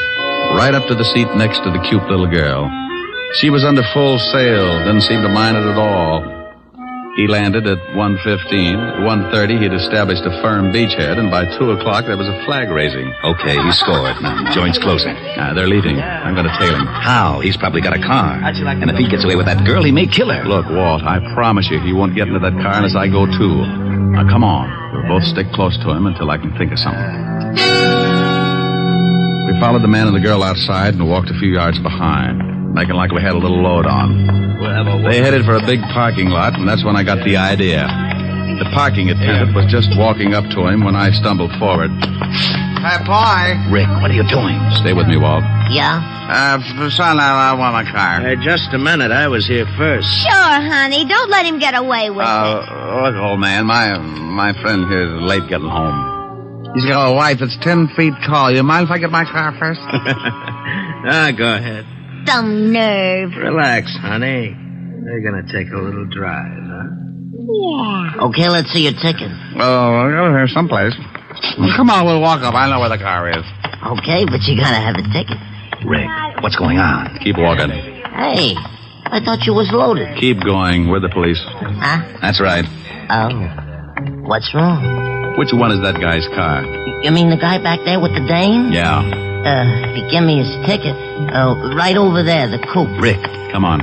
Right up to the seat next to the cute little girl. She was under full sail, didn't seem to mind it at all. He landed at 1:15. At 1:30, he'd established a firm beachhead, and by 2 o'clock, there was a flag raising. Okay, he scored. Now, joint's closing. They're leaving. I'm going to tail him. How? He's probably got a car. And if he gets away with that girl, he may kill her. Look, Walt, I promise you he won't get into that car unless I go too. Now, come on. We'll both stick close to him until I can think of something. We followed the man and the girl outside and walked a few yards behind, making like we had a little load on. They headed for a big parking lot, and that's when I got the idea. The parking attendant was just walking up to him when I stumbled forward. Hey, boy. Rick, what are you doing? Stay with me, Walt. Yeah? Son, I want my car. Just a minute. I was here first. Sure, honey. Don't let him get away with it. Look, old man, my friend here is late getting home. He's got a wife that's 10 feet tall. You mind if I get my car first? Go ahead. Some nerve. Relax, honey. They're gonna take a little drive, huh? Yeah. Okay, let's see your ticket. Oh, we'll go here someplace. Well, come on, we'll walk up. I know where the car is. Okay, but you gotta have a ticket. Rick, what's going on? Keep walking. Hey, I thought you was loaded. Keep going. We're the police. Huh? That's right. Oh. What's wrong? Which one is that guy's car? You mean the guy back there with the dame? Yeah. If you give me his ticket, right over there, the coupe. Rick, come on.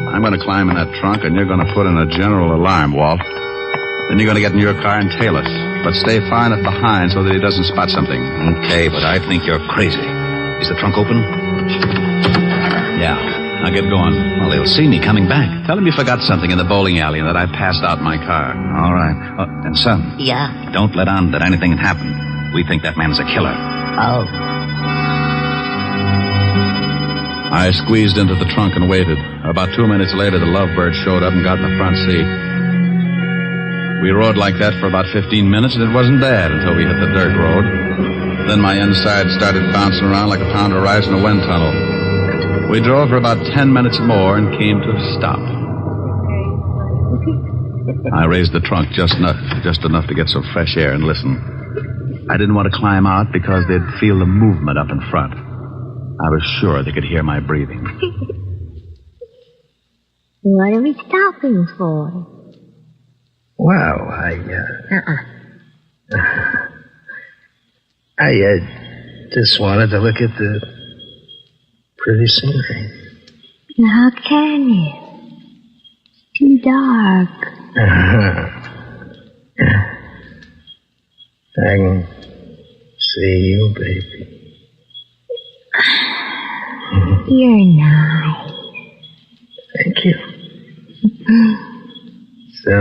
I'm going to climb in that trunk, and you're going to put in a general alarm, Walt. Then you're going to get in your car and tail us. But stay far enough behind so that he doesn't spot something. Okay, but I think you're crazy. Is the trunk open? Yeah. Now get going. Well, they'll see me coming back. Tell him you forgot something in the bowling alley and that I passed out my car. All right. And, son. Yeah? Don't let on that anything had happened. We think that man's a killer. Oh. I squeezed into the trunk and waited. About 2 minutes later, the Lovebird showed up and got in the front seat. We rode like that for about 15 minutes, and it wasn't bad until we hit the dirt road. Then my inside started bouncing around like a pound of rice in a wind tunnel. We drove for about 10 minutes more and came to a stop. I raised the trunk just enough to get some fresh air and listen. I didn't want to climb out because they'd feel the movement up in front. I was sure they could hear my breathing. What are we stopping for? Well, I just wanted to look at the pretty scenery. How can you? It's too dark. I can see you, baby. You're nice. Thank you. So,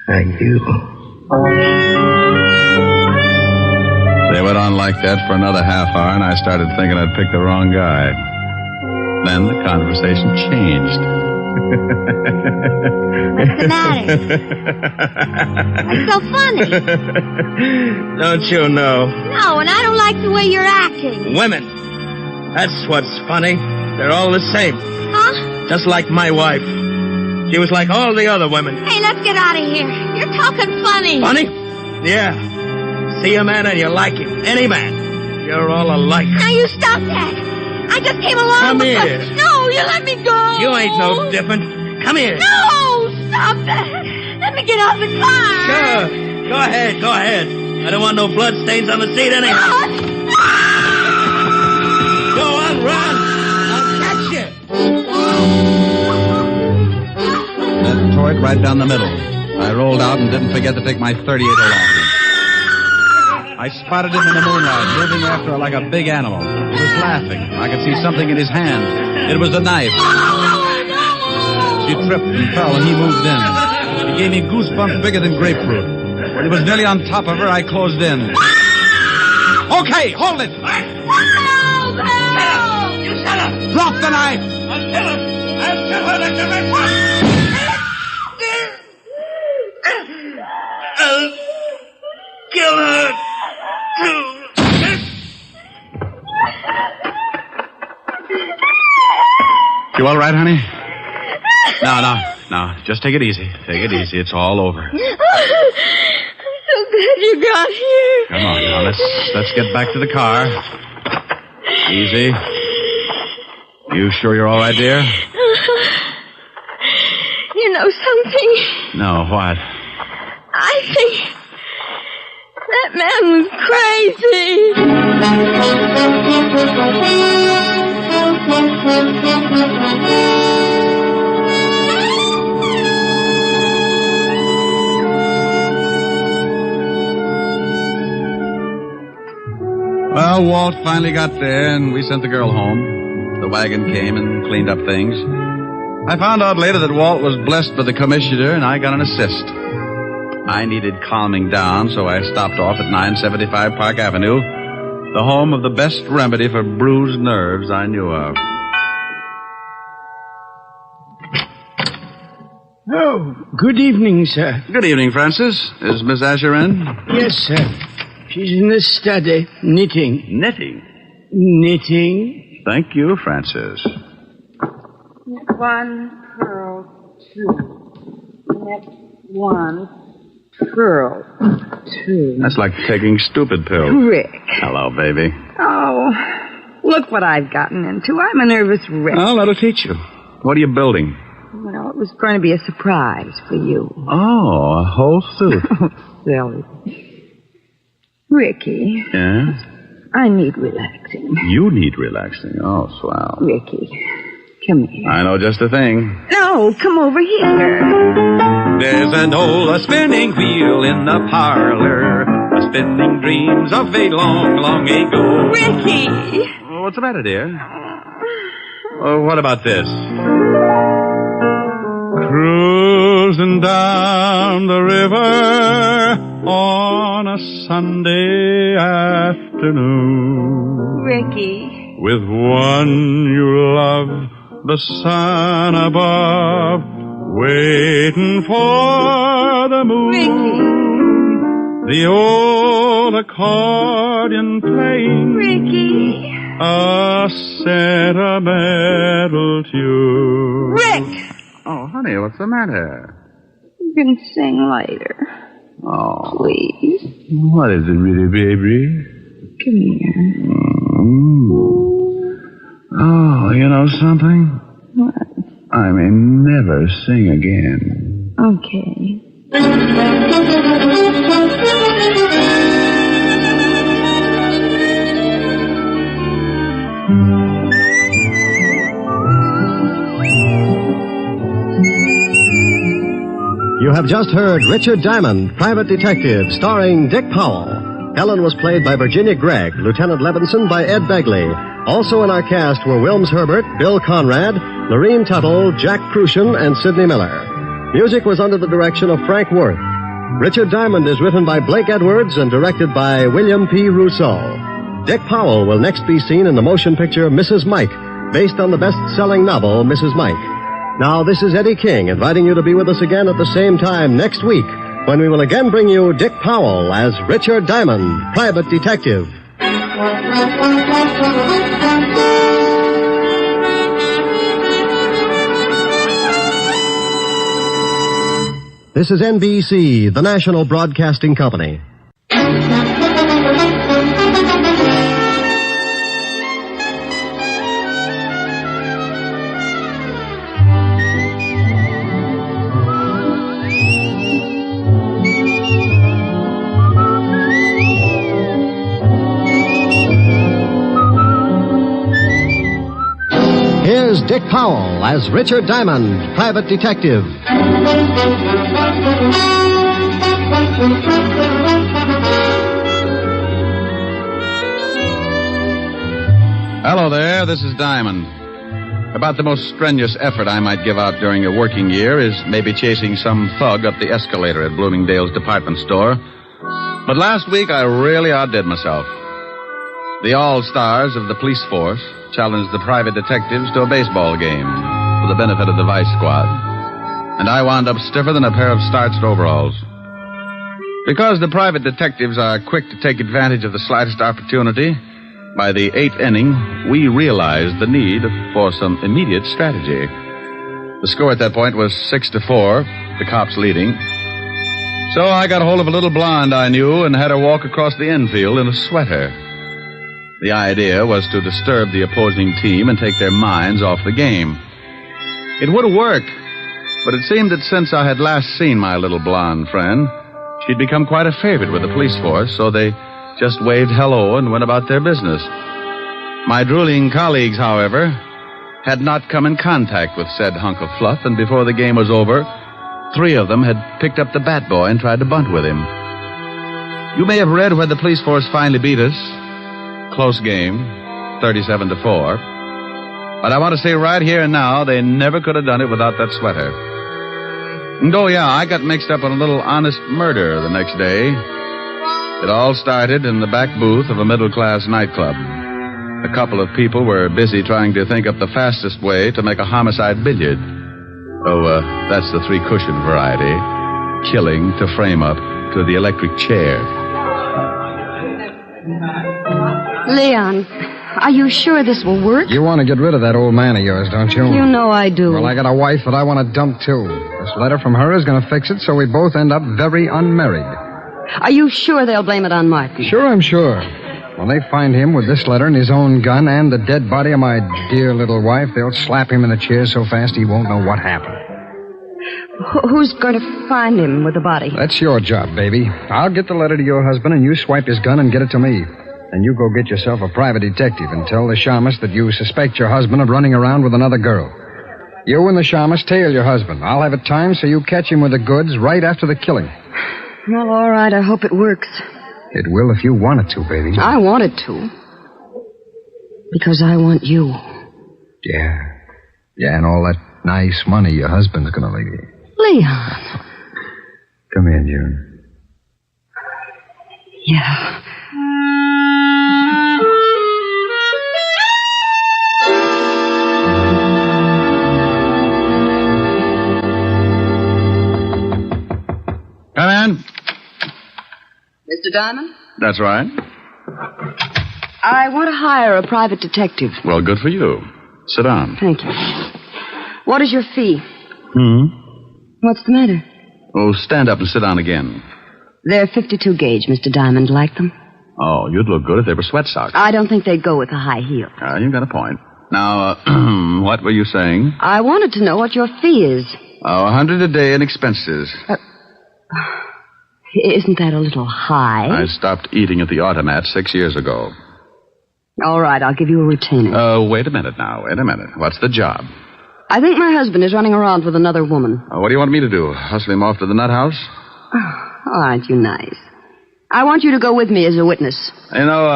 are you? They went on like that for another half hour, and I started thinking I'd picked the wrong guy. Then the conversation changed. What's the matter? What's so funny? Don't you know? No, and I don't like the way you're acting. Women. That's what's funny. They're all the same. Huh? Just like my wife. She was like all the other women. Hey, let's get out of here. You're talking funny. Funny? Yeah. See a man and you like him. Any man. You're all alike. Now you stop that. I just came along Come because... here. No, you let me go. You ain't no different. Come here. No, stop that. Let me get out of the car. Sure. Go ahead, go ahead. I don't want no blood stains on the seat anyhow. Go on, run. I'll catch you. That tore it right down the middle. I rolled out and didn't forget to take my 38 along. I spotted him in the moonlight, moving after her like a big animal. He was laughing. I could see something in his hand. It was a knife. She tripped and fell, and he moved in. He gave me goosebumps bigger than grapefruit. When he was nearly on top of her, I closed in. Okay, hold it! Help! You shut up! Drop the knife! I'll kill her! I'll kill her like the next one! I'll kill her, too! You all right, honey? No. Just take it easy. Take it easy. It's all over. I'm so glad you got here. Come on, now. Let's get back to the car. Easy. You sure you're all right, dear? You know something? No, what? I think that man was crazy. Well, Walt finally got there, and we sent the girl home. The wagon came and cleaned up things. I found out later that Walt was blessed by the commissioner, and I got an assist. I needed calming down, so I stopped off at 975 Park Avenue, the home of the best remedy for bruised nerves I knew of. Oh, good evening, sir. Good evening, Francis. Is Miss Asher in? Yes, sir. She's in the study, knitting. Knitting? Knitting. Thank you, Francis. Knit 1, purl 2. Knit 1, purl 2. That's like taking stupid pills. Rick. Hello, baby. Oh, look what I've gotten into. I'm a nervous wreck. Oh, that'll teach you. What are you building? Well, it was going to be a surprise for you. Oh, a whole suit. Silly. Ricky, Yeah? I need relaxing. You need relaxing. Oh, swell. Ricky, come here. I know just the thing. No, come over here. There's an old spinning wheel in the parlor, spinning dreams of a long, long ago. Ricky! Oh, what's the matter, dear? Oh, what about this? Cruising down the river on a Sunday afternoon. Ricky. With one you love, the sun above, waiting for the moon. Ricky. The old accordion playing. Ricky. A sentimental tune. Rick! Oh, honey, what's the matter? You can sing later. Oh. Please. What is it, really, baby? Come here. Oh, you know something? What? I may never sing again. Okay. You have just heard Richard Diamond, Private Detective, starring Dick Powell. Helen was played by Virginia Gregg, Lieutenant Levinson by Ed Begley. Also in our cast were Wilms Herbert, Bill Conrad, Lorene Tuttle, Jack Crucian, and Sidney Miller. Music was under the direction of Frank Worth. Richard Diamond is written by Blake Edwards and directed by William P. Rousseau. Dick Powell will next be seen in the motion picture Mrs. Mike, based on the best-selling novel Mrs. Mike. Now, this is Eddie King inviting you to be with us again at the same time next week when we will again bring you Dick Powell as Richard Diamond, Private Detective. This is NBC, the national broadcasting company. Here's Dick Powell as Richard Diamond, Private Detective. Hello there, this is Diamond. About the most strenuous effort I might give out during a working year is maybe chasing some thug up the escalator at Bloomingdale's department store. But last week I really outdid myself. The all-stars of the police force challenged the private detectives to a baseball game for the benefit of the vice squad. And I wound up stiffer than a pair of starched overalls. Because the private detectives are quick to take advantage of the slightest opportunity, by the 8th inning, we realized the need for some immediate strategy. The score at that point was 6-4, the cops leading. So I got hold of a little blonde I knew and had her walk across the infield in a sweater. The idea was to disturb the opposing team and take their minds off the game. It would have worked, but it seemed that since I had last seen my little blonde friend, she'd become quite a favorite with the police force, so they just waved hello and went about their business. My drooling colleagues, however, had not come in contact with said hunk of fluff, and before the game was over, 3 of them had picked up the bat boy and tried to bunt with him. You may have read where the police force finally beat us. Close game, 37-4. But I want to say right here and now, they never could have done it without that sweater. And oh yeah, I got mixed up in a little honest murder the next day. It all started in the back booth of a middle-class nightclub. A couple of people were busy trying to think up the fastest way to make a homicide billiard. Oh, that's the 3-cushion variety. Killing to frame up to the electric chair. Leon, are you sure this will work? You want to get rid of that old man of yours, don't you? You know I do. Well, I got a wife that I want to dump, too. This letter from her is going to fix it so we both end up very unmarried. Are you sure they'll blame it on Martin? Sure, I'm sure. When they find him with this letter and his own gun and the dead body of my dear little wife, they'll slap him in the chair so fast he won't know what happened. Who's going to find him with the body? That's your job, baby. I'll get the letter to your husband, and you swipe his gun and get it to me. And you go get yourself a private detective and tell the shamus that you suspect your husband of running around with another girl. You and the shamus tail your husband. I'll have it timed so you catch him with the goods right after the killing. Well, all right. I hope it works. It will if you want it to, baby. I want it to. Because I want you. Yeah. Yeah, and all that nice money your husband's going to leave you. Leon. Come in, June. Yeah. Come in. Mr. Diamond? That's right. I want to hire a private detective. Well, good for you. Sit down. Thank you. What is your fee? What's the matter? Oh, stand up and sit down again. They're 52 gauge, Mr. Diamond. Like them? Oh, you'd look good if they were sweat socks. I don't think they'd go with a high heel. You've got a point. Now, what were you saying? I wanted to know what your fee is. Oh, $100 a day in expenses. Isn't that a little high? I stopped eating at the automat 6 years ago. All right, I'll give you a retainer. Wait a minute now. Wait a minute. What's the job? I think my husband is running around with another woman. What do you want me to do? Hustle him off to the nut house? Oh, aren't you nice? I want you to go with me as a witness. You know,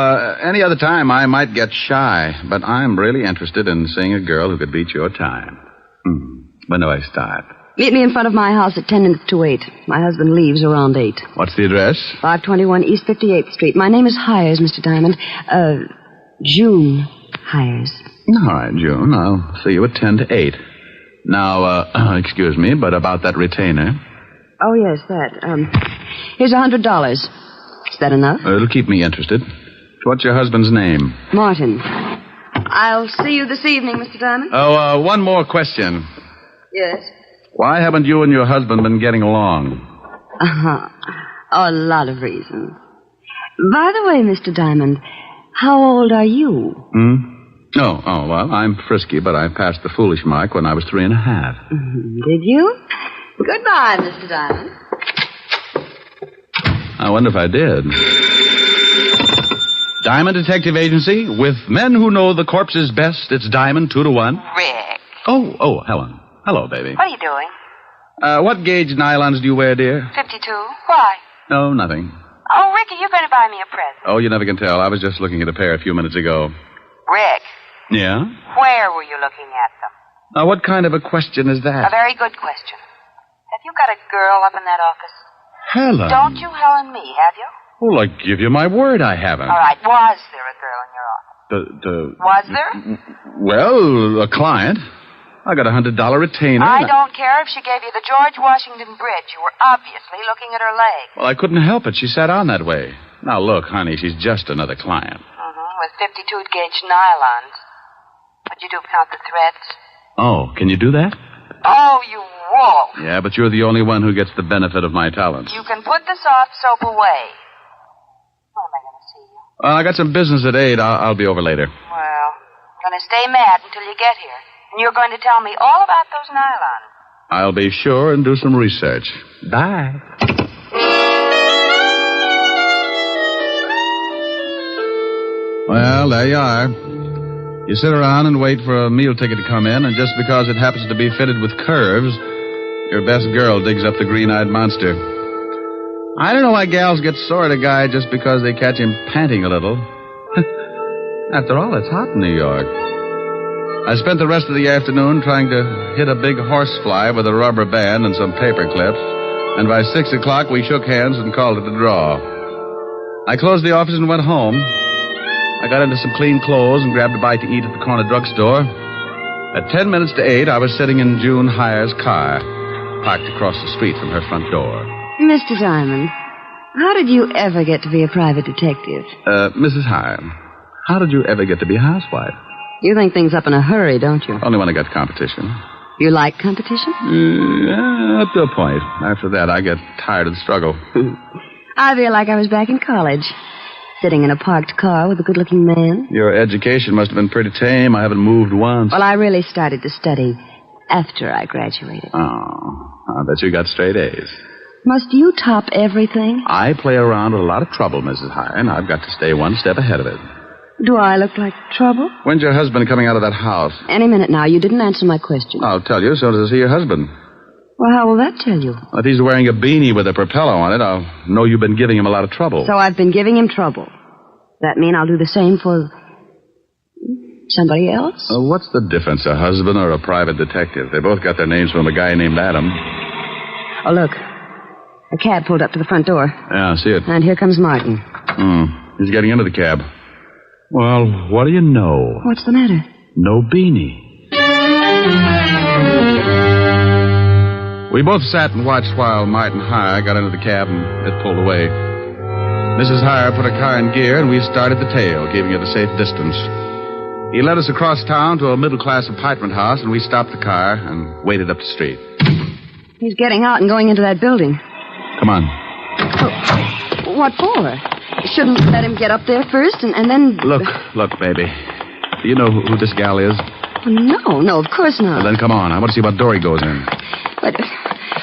any other time I might get shy, but I'm really interested in seeing a girl who could beat your time. When do I start? Meet me in front of my house at 10 minutes to 8. My husband leaves around 8. What's the address? 521 East 58th Street. My name is Hires, Mr. Diamond. June Hires. All right, June. I'll see you at 10 to 8. Now, excuse me, but about that retainer. Oh, yes, that. Here's $100. Is that enough? It'll keep me interested. What's your husband's name? Martin. I'll see you this evening, Mr. Diamond. Oh, one more question. Yes? Why haven't you and your husband been getting along? A lot of reasons. By the way, Mr. Diamond, how old are you? Oh, well, I'm frisky, but I passed the foolish mark when I was 3.5. Did you? Goodbye, Mr. Diamond. I wonder if I did. Diamond Detective Agency, with men who know the corpses best. It's Diamond 2 to 1. Rick. Oh, Helen. Hello, baby. What are you doing? What gauge nylons do you wear, dear? 52. Why? No, nothing. Oh, Ricky, you're going to buy me a present. Oh, you never can tell. I was just looking at a pair a few minutes ago. Rick. Yeah? Where were you looking at them? Now, what kind of a question is that? A very good question. Have you got a girl up in that office? Helen. Don't you Helen me, have you? Well, I give you my word I haven't. All right, was there a girl in your office? Was there? Well, a client. I got a $100 retainer. I don't care if she gave you the George Washington Bridge. You were obviously looking at her leg. Well, I couldn't help it. She sat on that way. Now, look, honey, she's just another client. With 52-gauge nylons. Would you do count the threads? Oh, can you do that? Oh, you wolf. Yeah, but you're the only one who gets the benefit of my talents. You can put the soft soap away. When am I going to see you? Well, I got some business at 8. I'll be over later. Well, I'm going to stay mad until you get here. And you're going to tell me all about those nylons. I'll be sure and do some research. Bye. Well, there you are. You sit around and wait for a meal ticket to come in, and just because it happens to be fitted with curves, your best girl digs up the green-eyed monster. I don't know why gals get sore at a guy just because they catch him panting a little. After all, it's hot in New York. I spent the rest of the afternoon trying to hit a big horsefly with a rubber band and some paper clips, and by 6 o'clock we shook hands and called it a draw. I closed the office and went home. I got into some clean clothes and grabbed a bite to eat at the corner drugstore. At 10 minutes to 8, I was sitting in June Hires' car, parked across the street from her front door. Mr. Diamond, how did you ever get to be a private detective? Mrs. Hire, how did you ever get to be a housewife? You think things up in a hurry, don't you? Only when I got competition. You like competition? Yeah, up to a point. After that, I get tired of the struggle. I feel like I was back in college, sitting in a parked car with a good-looking man. Your education must have been pretty tame. I haven't moved once. Well, I really started to study after I graduated. Oh, I bet you got straight A's. Must you top everything? I play around with a lot of trouble, Mrs. Hire, and I've got to stay one step ahead of it. Do I look like trouble? When's your husband coming out of that house? Any minute now. You didn't answer my question. I'll tell you as soon as I see your husband. Well, how will that tell you? If he's wearing a beanie with a propeller on it, I'll know you've been giving him a lot of trouble. So I've been giving him trouble. That mean I'll do the same for somebody else? What's the difference, a husband or a private detective? They both got their names from a guy named Adam. Oh, look. A cab pulled up to the front door. Yeah, I see it. And here comes Martin. He's getting into the cab. Well, what do you know? What's the matter? No beanie. We both sat and watched while Martin Hire got into the cab and it pulled away. Mrs. Hire put her car in gear and we started the tail, keeping it a safe distance. He led us across town to a middle-class apartment house and we stopped the car and waited up the street. He's getting out and going into that building. Come on. Oh, what for? Shouldn't let him get up there first and then... Look, baby. Do you know who this gal is? No, of course not. Well, then come on. I want to see what door he goes in. But,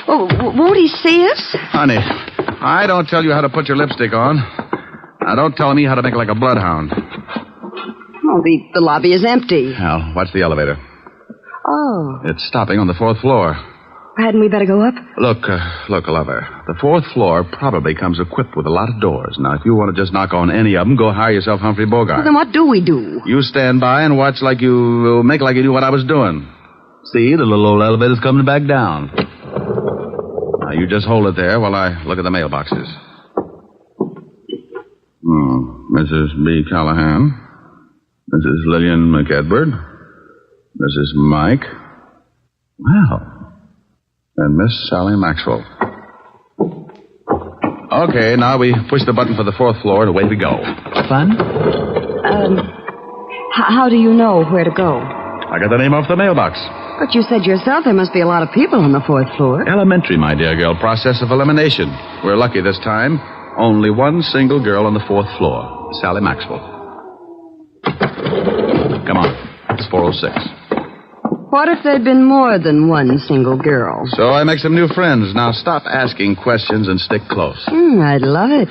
won't he see us? Honey, I don't tell you how to put your lipstick on. Now, don't tell me how to make it like a bloodhound. Oh, the lobby is empty. Now, watch the elevator. Oh. It's stopping on the 4th floor. Hadn't we better go up? Look, lover. The 4th floor probably comes equipped with a lot of doors. Now, if you want to just knock on any of them, go hire yourself Humphrey Bogart. Well, then what do we do? You stand by and watch like you... make like you knew what I was doing. See, the little old elevator's coming back down. Now, you just hold it there while I look at the mailboxes. Mrs. B. Callahan. Mrs. Lillian McEdward. Mrs. Mike. Well... and Miss Sally Maxwell. Okay, now we push the button for the 4th floor and away we go. Fun? How do you know where to go? I got the name off the mailbox. But you said yourself there must be a lot of people on the 4th floor. Elementary, my dear girl. Process of elimination. We're lucky this time. Only one single girl on the 4th floor. Sally Maxwell. Come on. It's 406. What if there'd been more than one single girl? So I make some new friends. Now stop asking questions and stick close. I'd love it.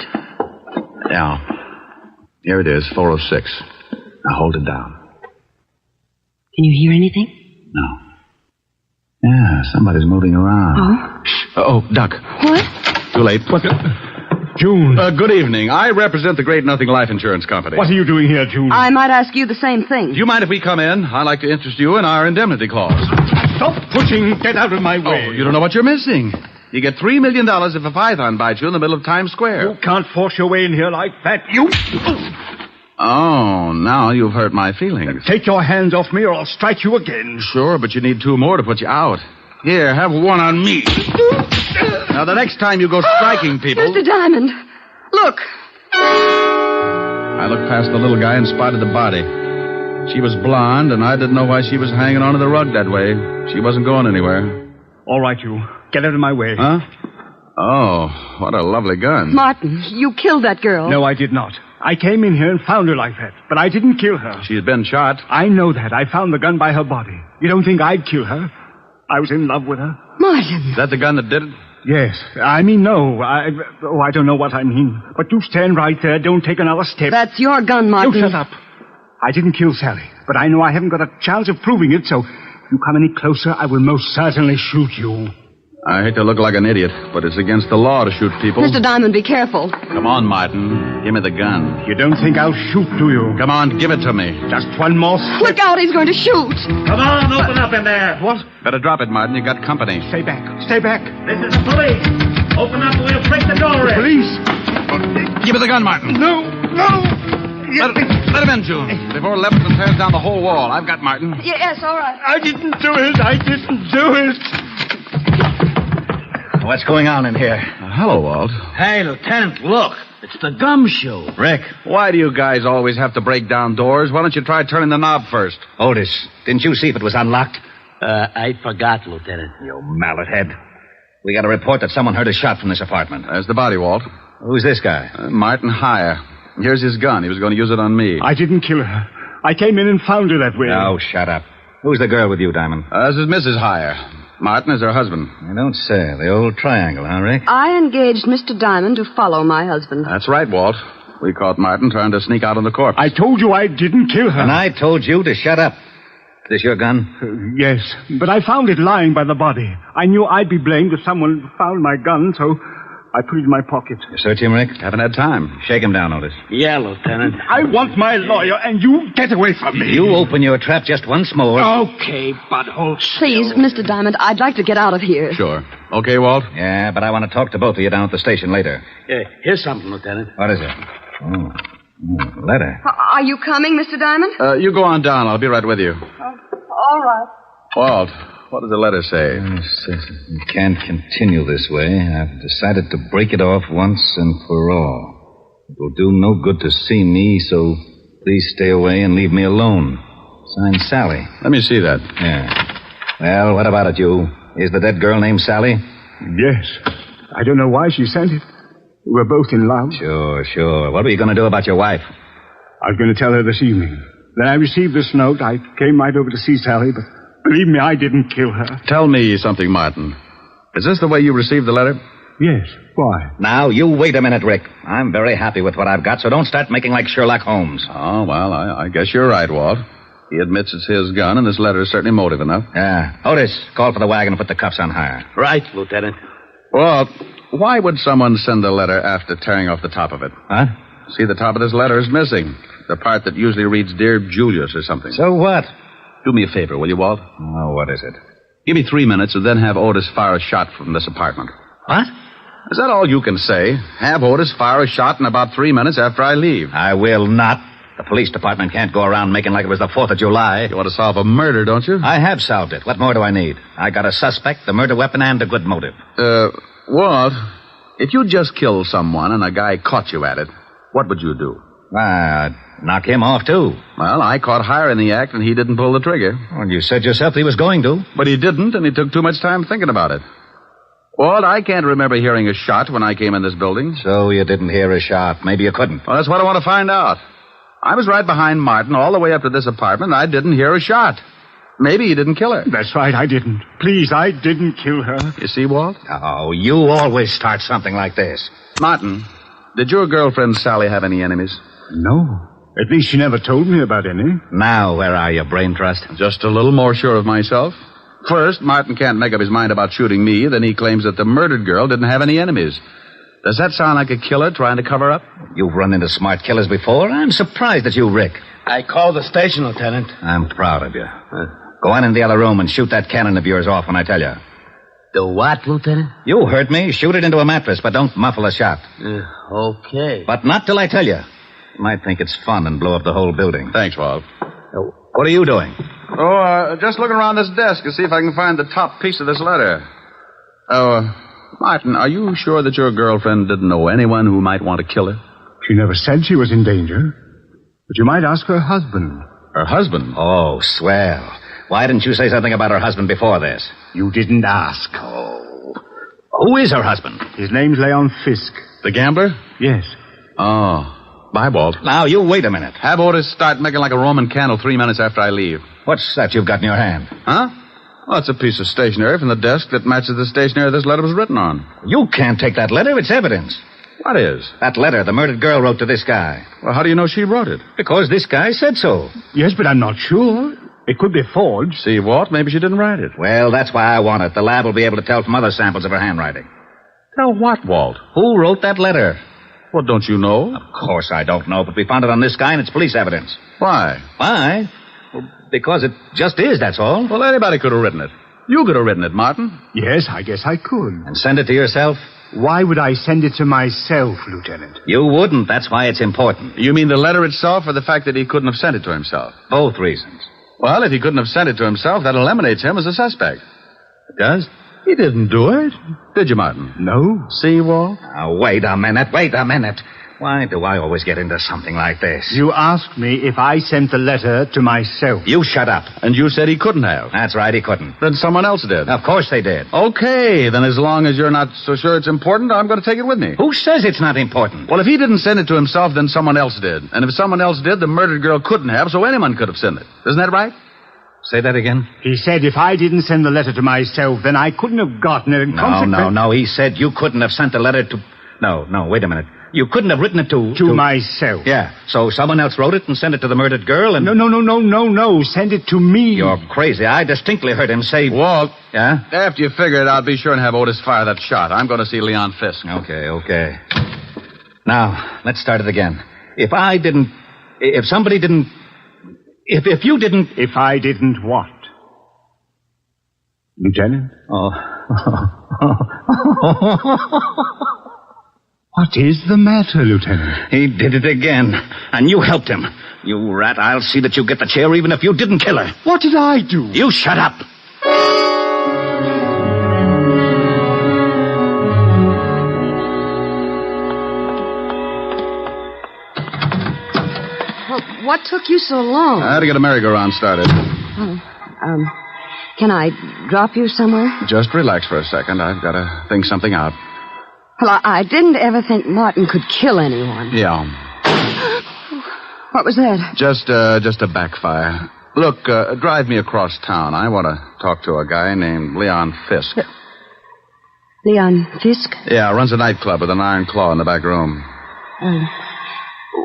Now, here it is, 406. Now hold it down. Can you hear anything? No. Yeah, somebody's moving around. Oh, duck. What? Too late. What? June. Good evening. I represent the Great Nothing Life Insurance Company. What are you doing here, June? I might ask you the same thing. Do you mind if we come in? I'd like to interest you in our indemnity clause. Stop pushing. Get out of my way. Oh, you don't know what you're missing. You get $3 million if a python bites you in the middle of Times Square. You can't force your way in here like that. You... Oh, now you've hurt my feelings. Take your hands off me or I'll strike you again. Sure, but you need 2 more to put you out. Here, have one on me. Now, the next time you go striking people... Mr. Diamond, look. I looked past the little guy and spotted the body. She was blonde, and I didn't know why she was hanging onto the rug that way. She wasn't going anywhere. All right, you. Get out of my way. Huh? Oh, what a lovely gun. Martin, you killed that girl. No, I did not. I came in here and found her like that, but I didn't kill her. She's been shot. I know that. I found the gun by her body. You don't think I'd kill her? I was in love with her. Martin. Is that the gun that did it? Yes. I mean, no. I don't know what I mean. But you stand right there. Don't take another step. That's your gun, Martin. You shut up. I didn't kill Sally, but I know I haven't got a chance of proving it, so if you come any closer, I will most certainly shoot you. I hate to look like an idiot, but it's against the law to shoot people. Mr. Diamond, be careful. Come on, Martin. Give me the gun. You don't think I'll shoot, do you? Come on, give it to me. Just one more step. Look out, he's going to shoot. Come on, open up in there. What? Better drop it, Martin. You got company. Stay back. Stay back. This is the police. Open up or we'll break the door in. Police? Give me the gun, Martin. No. Let him in, June. Before Levinson tears down the whole wall. I've got Martin. Yes, all right. I didn't do it. What's going on in here? Hello, Walt. Hey, Lieutenant, look. It's the gumshoe. Rick. Why do you guys always have to break down doors? Why don't you try turning the knob first? Otis, didn't you see if it was unlocked? I forgot, Lieutenant. You mallet head. We got a report that someone heard a shot from this apartment. There's the body, Walt. Who's this guy? Martin Hire. Here's his gun. He was going to use it on me. I didn't kill her. I came in and found her that way. Oh, shut up. Who's the girl with you, Diamond? This is Mrs. Hire. Martin is her husband. I don't say. The old triangle, huh, Rick? I engaged Mr. Diamond to follow my husband. That's right, Walt. We caught Martin trying to sneak out on the corpse. I told you I didn't kill her. And I told you to shut up. Is this your gun? Yes, but I found it lying by the body. I knew I'd be blamed if someone found my gun, so I put it in my pocket. You search him, Rick? Haven't had time. Shake him down, Otis. Yeah, Lieutenant. I want my lawyer, and you get away from me. You open your trap just once more. Okay, but hold still. Please, Mr. Diamond, I'd like to get out of here. Sure. Okay, Walt? Yeah, but I want to talk to both of you down at the station later. Here's something, Lieutenant. What is it? Oh, letter. Are you coming, Mr. Diamond? You go on down. I'll be right with you. All right. Walt, what does the letter say? It says we can't continue this way. I've decided to break it off once and for all. It will do no good to see me, so please stay away and leave me alone. Signed, Sally. Let me see that. Yeah. Well, what about it, you? Is the dead girl named Sally? Yes. I don't know why she sent it. We were both in love. Sure. What were you going to do about your wife? I was going to tell her this evening. Then I received this note. I came right over to see Sally, but believe me, I didn't kill her. Tell me something, Martin. Is this the way you received the letter? Yes. Why? Now, you wait a minute, Rick. I'm very happy with what I've got, so don't start making like Sherlock Holmes. Oh, well, I guess you're right, Walt. He admits it's his gun, and this letter is certainly motive enough. Yeah. Otis, call for the wagon and put the cuffs on Hire. Right, Lieutenant. Walt, why would someone send the letter after tearing off the top of it? Huh? See, the top of this letter is missing. The part that usually reads, Dear Julius or something. So what? Do me a favor, will you, Walt? Oh, what is it? Give me 3 minutes and then have Otis fire a shot from this apartment. What? Is that all you can say? Have Otis fire a shot in about 3 minutes after I leave. I will not. The police department can't go around making like it was the 4th of July. You want to solve a murder, don't you? I have solved it. What more do I need? I got a suspect, the murder weapon, and a good motive. Walt, if you just killed someone and a guy caught you at it, what would you do? Knock him off, too. Well, I caught Hire in the act, and he didn't pull the trigger. Well, you said yourself he was going to. But he didn't, and he took too much time thinking about it. Walt, I can't remember hearing a shot when I came in this building. So you didn't hear a shot. Maybe you couldn't. Well, that's what I want to find out. I was right behind Martin all the way up to this apartment, and I didn't hear a shot. Maybe he didn't kill her. That's right, I didn't. Please, I didn't kill her. You see, Walt? Oh, you always start something like this. Martin, did your girlfriend Sally have any enemies? No. At least she never told me about any. Now, where are you, Brain Trust? Just a little more sure of myself. First, Martin can't make up his mind about shooting me. Then he claims that the murdered girl didn't have any enemies. Does that sound like a killer trying to cover up? You've run into smart killers before. I'm surprised at you, Rick. I called the station, Lieutenant. I'm proud of you. Go on in the other room and shoot that cannon of yours off when I tell you. The what, Lieutenant? You heard me. Shoot it into a mattress, but don't muffle a shot. Okay. But not till I tell you. You might think it's fun and blow up the whole building. Thanks, Walt. What are you doing? Just looking around this desk to see if I can find the top piece of this letter. Martin, are you sure that your girlfriend didn't know anyone who might want to kill her? She never said she was in danger. But you might ask her husband. Her husband? Oh, swell. Why didn't you say something about her husband before this? You didn't ask. Oh. Who is her husband? His name's Leon Fisk. The gambler? Yes. Oh. Bye, Walt. Now, you wait a minute. Have Otis start making like a Roman candle 3 minutes after I leave. What's that you've got in your hand? Huh? Well, it's a piece of stationery from the desk that matches the stationery this letter was written on. You can't take that letter. It's evidence. What is? That letter the murdered girl wrote to this guy. Well, how do you know she wrote it? Because this guy said so. Yes, but I'm not sure. It could be forged. See, Walt, maybe she didn't write it. Well, that's why I want it. The lab will be able to tell from other samples of her handwriting. Tell what, Walt? Who wrote that letter? Well, don't you know? Of course I don't know, but we found it on this guy and it's police evidence. Why? Why? Well, because it just is, that's all. Well, anybody could have written it. You could have written it, Martin. Yes, I guess I could. And send it to yourself? Why would I send it to myself, Lieutenant? You wouldn't. That's why it's important. You mean the letter itself or the fact that he couldn't have sent it to himself? Both reasons. Well, if he couldn't have sent it to himself, that eliminates him as a suspect. It does? He didn't do it. Did you, Martin? No. See, Walt? Now, wait a minute. Why do I always get into something like this? You asked me if I sent the letter to myself. You shut up. And you said he couldn't have. That's right, he couldn't. Then someone else did. Of course they did. Okay, then as long as you're not so sure it's important, I'm going to take it with me. Who says it's not important? Well, if he didn't send it to himself, then someone else did. And if someone else did, the murdered girl couldn't have, so anyone could have sent it. Isn't that right? Say that again? He said if I didn't send the letter to myself, then I couldn't have gotten it. No. He said you couldn't have sent the letter to... No, wait a minute. You couldn't have written it to myself. Yeah, so someone else wrote it and sent it to the murdered girl and... No. Send it to me. You're crazy. I distinctly heard him say... Walt. Yeah? After you figure it out, be sure and have Otis fire that shot. I'm going to see Leon Fisk. Okay. Now, let's start it again. If I didn't... If somebody didn't... If you didn't... If I didn't what? Lieutenant? Oh. What is the matter, Lieutenant? He did it again. And you helped him. You rat, I'll see that you get the chair even if you didn't kill her. What did I do? You shut up. Well, what took you so long? I had to get a merry-go-round started. Can I drop you somewhere? Just relax for a second. I've got to think something out. Well, I didn't ever think Martin could kill anyone. Yeah. What was that? Just a backfire. Look, drive me across town. I want to talk to a guy named Leon Fisk. Leon Fisk? Yeah, runs a nightclub with an iron claw in the back room.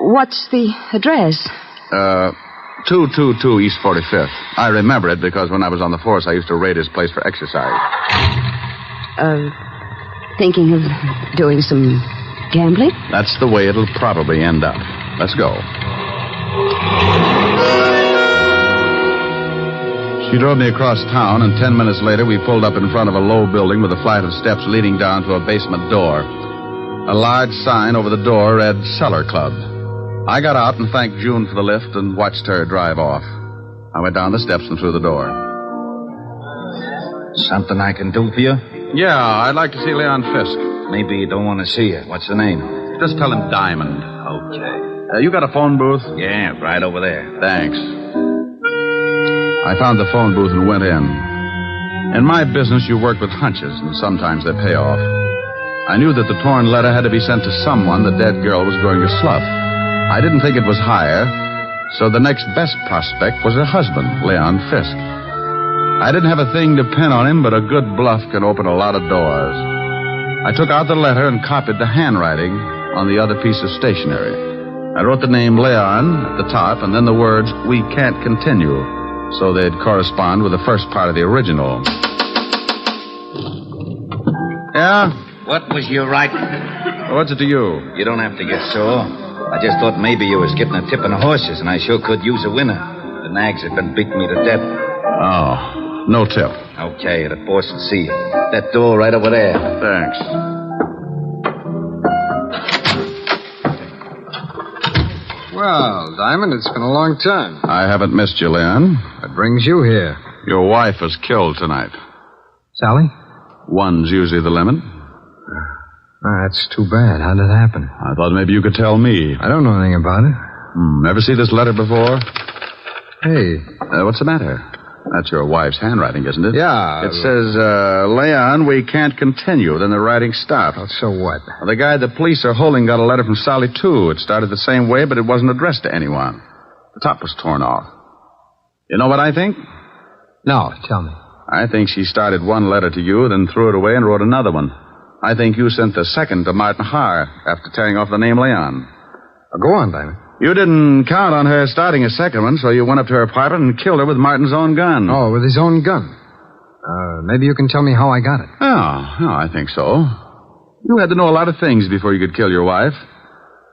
What's the address? 222 East 45th. I remember it because when I was on the force, I used to raid his place for exercise. Thinking of doing some gambling? That's the way it'll probably end up. Let's go. She drove me across town, and 10 minutes later, we pulled up in front of a low building with a flight of steps leading down to a basement door. A large sign over the door read Cellar Club. I got out and thanked June for the lift and watched her drive off. I went down the steps and through the door. Something I can do for you? Yeah, I'd like to see Leon Fisk. Maybe you don't want to see her. What's the name? Just tell him Diamond. Okay. You got a phone booth? Yeah, right over there. Thanks. I found the phone booth and went in. In my business, you work with hunches, and sometimes they pay off. I knew that the torn letter had to be sent to someone the dead girl was going to slough. I didn't think it was higher, so the next best prospect was her husband, Leon Fisk. I didn't have a thing to pin on him, but a good bluff can open a lot of doors. I took out the letter and copied the handwriting on the other piece of stationery. I wrote the name Leon at the top and then the words, "We can't continue," so they'd correspond with the first part of the original. Yeah? What was you writing? What's it to you? You don't have to get sore. I just thought maybe you was getting a tip on the horses, and I sure could use a winner. The nags have been beating me to death. Oh, no tip. Okay, the boss will see you. That door right over there. Thanks. Well, Diamond, it's been a long time. I haven't missed you, Leon. What brings you here? Your wife was killed tonight. Sally? One's usually the limit. That's too bad. How did it happen? I thought maybe you could tell me. I don't know anything about it. Ever see this letter before? Hey. What's the matter? That's your wife's handwriting, isn't it? Yeah. It says, Leon, we can't continue. Then the writing stopped. Oh, so what? Well, the guy the police are holding got a letter from Sally, too. It started the same way, but it wasn't addressed to anyone. The top was torn off. You know what I think? No, tell me. I think she started one letter to you, then threw it away and wrote another one. I think you sent the second to Martin Haar after tearing off the name Leon. Go on, Diamond. You didn't count on her starting a second one, so you went up to her apartment and killed her with Martin's own gun. Oh, with his own gun. Maybe you can tell me how I got it. Oh, I think so. You had to know a lot of things before you could kill your wife.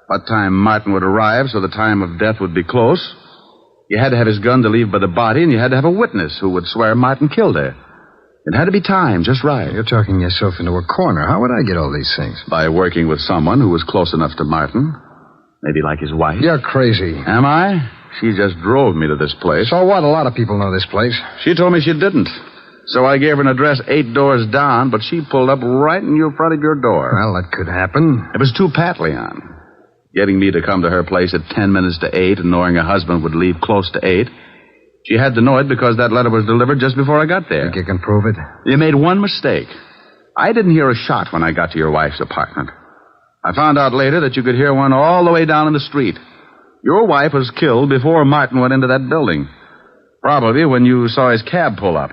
What time Martin would arrive so the time of death would be close. You had to have his gun to leave by the body, and you had to have a witness who would swear Martin killed her. It had to be timed just right. You're talking yourself into a corner. How would I get all these things? By working with someone who was close enough to Martin. Maybe like his wife. You're crazy. Am I? She just drove me to this place. So what? A lot of people know this place. She told me she didn't. So I gave her an address 8 doors down, but she pulled up right in front of your door. Well, that could happen. It was too pat, Leon. Getting me to come to her place at 10 minutes to 8 and knowing her husband would leave close to 8. She had to know it because that letter was delivered just before I got there. Think you can prove it? You made one mistake. I didn't hear a shot when I got to your wife's apartment. I found out later that you could hear one all the way down in the street. Your wife was killed before Martin went into that building. Probably when you saw his cab pull up.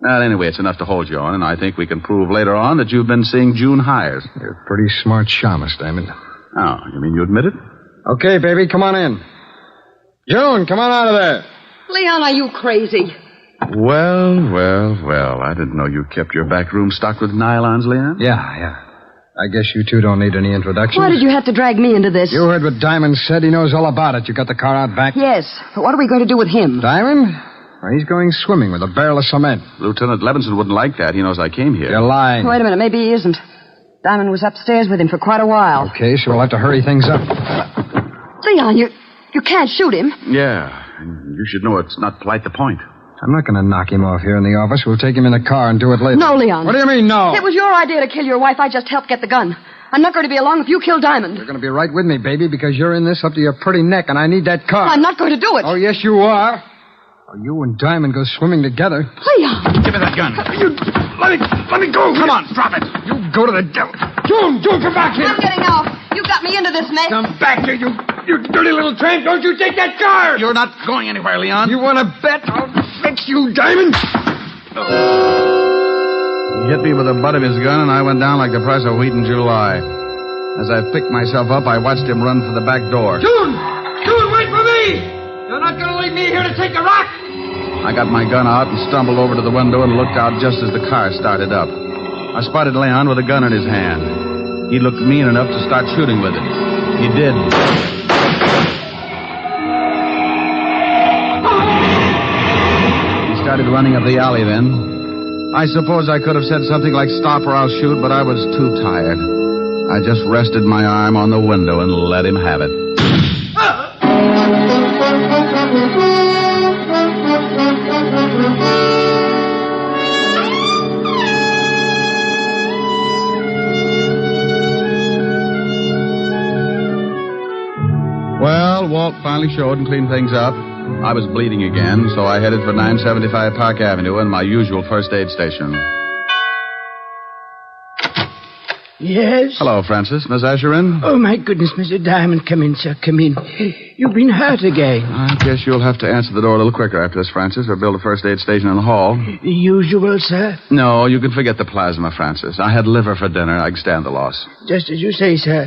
Well, anyway, it's enough to hold you on, and I think we can prove later on that you've been seeing June Hires. You're a pretty smart shamus, Diamond. Oh, you mean you admit it? Okay, baby, come on in. June, come on out of there. Leon, are you crazy? Well. I didn't know you kept your back room stocked with nylons, Leon. Yeah. I guess you two don't need any introductions. Why did you have to drag me into this? You heard what Diamond said. He knows all about it. You got the car out back? Yes, but what are we going to do with him? Diamond? Well, he's going swimming with a barrel of cement. Lieutenant Levinson wouldn't like that. He knows I came here. You're lying. Wait a minute, maybe he isn't. Diamond was upstairs with him for quite a while. Okay, so we'll have to hurry things up. Leon, you can't shoot him. Yeah, you should know it's not polite to point. I'm not going to knock him off here in the office. We'll take him in the car and do it later. No, Leon. What do you mean, no? It was your idea to kill your wife. I just helped get the gun. I'm not going to be along if you kill Diamond. You're going to be right with me, baby, because you're in this up to your pretty neck, and I need that car. I'm not going to do it. Oh, yes, you are. Oh, you and Diamond go swimming together. Leon! Give me that gun. Let me go. Come on, drop it. You go to the devil. June, come back here. I'm getting out. You got me into this mess. Come back here, you dirty little tramp. Don't you take that car. You're not going anywhere, Leon. You want to bet? I'll fix you, Diamond. He hit me with the butt of his gun, and I went down like the price of wheat in July. As I picked myself up, I watched him run for the back door. June, wait for me. You're not going to leave me here to take a rock. I got my gun out and stumbled over to the window and looked out just as the car started up. I spotted Leon with a gun in his hand. He looked mean enough to start shooting with it. He did. He started running up the alley then. I suppose I could have said something like, "Stop or I'll shoot," but I was too tired. I just rested my arm on the window and let him have it. Well, Walt finally showed and cleaned things up. I was bleeding again, so I headed for 975 Park Avenue and my usual first aid station. Yes? Hello, Francis. Miss Asherin? Oh, my goodness, Mr. Diamond. Come in, sir. Come in. You've been hurt again. I guess you'll have to answer the door a little quicker after this, Francis, or build a first aid station in the hall. The usual, sir? No, you can forget the plasma, Francis. I had liver for dinner. I can stand the loss. Just as you say, sir.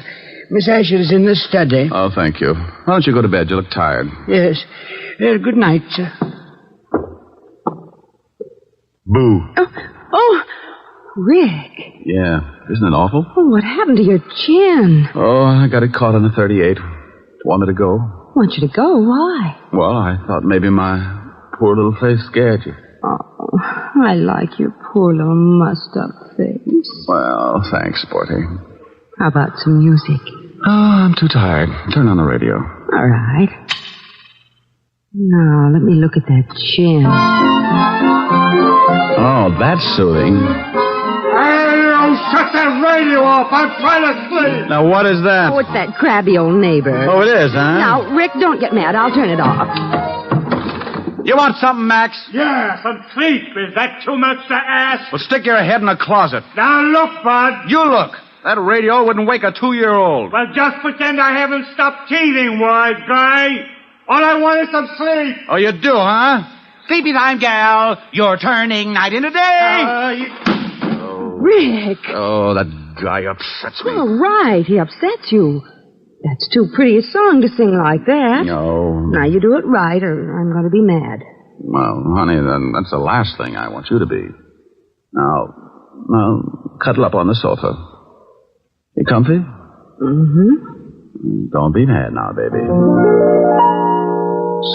Miss Asher is in the study. Oh, thank you. Why don't you go to bed? You look tired. Yes. Good night, sir. Boo. Oh, Rick. Yeah. Isn't it awful? Oh, what happened to your chin? Oh, I got it caught on the 38. Want me to go? Want you to go? Why? Well, I thought maybe my poor little face scared you. Oh, I like your poor little mussed-up face. Well, thanks, Sporty. How about some music? Oh, I'm too tired. Turn on the radio. All right. Now, let me look at that chin. Oh, that's soothing. Hey, shut that radio off. I'm trying to sleep. Now, what is that? Oh, it's that crabby old neighbor. Oh, it is, huh? Now, Rick, don't get mad. I'll turn it off. You want something, Max? Yeah, some sleep. Is that too much to ask? Well, stick your head in a closet. Now, look, Bud. You look. That radio wouldn't wake a 2-year-old. Well, just pretend I haven't stopped teething, wise guy. All I want is some sleep. Oh, you do, huh? Sleepy time, gal. You're turning night into day. Rick. Oh, that guy upsets me. All right, he upsets you. That's too pretty a song to sing like that. No. Now, you do it right, or I'm going to be mad. Well, honey, then that's the last thing I want you to be. Now, cuddle up on the sofa. You comfy? Mm-hmm. Don't be mad now, baby.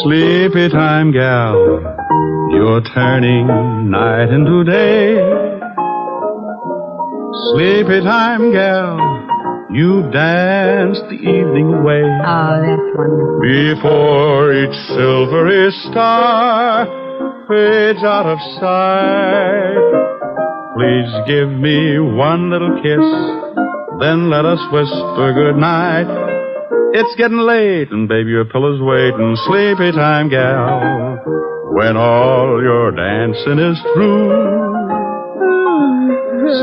Sleepy time, gal. You're turning night into day. Sleepy time, gal. You dance the evening away. Oh, that's wonderful. Before each silvery star fades out of sight. Please give me one little kiss, then let us whisper goodnight. It's getting late, and baby, your pillow's waiting. Sleepy time, gal, when all your dancing is through.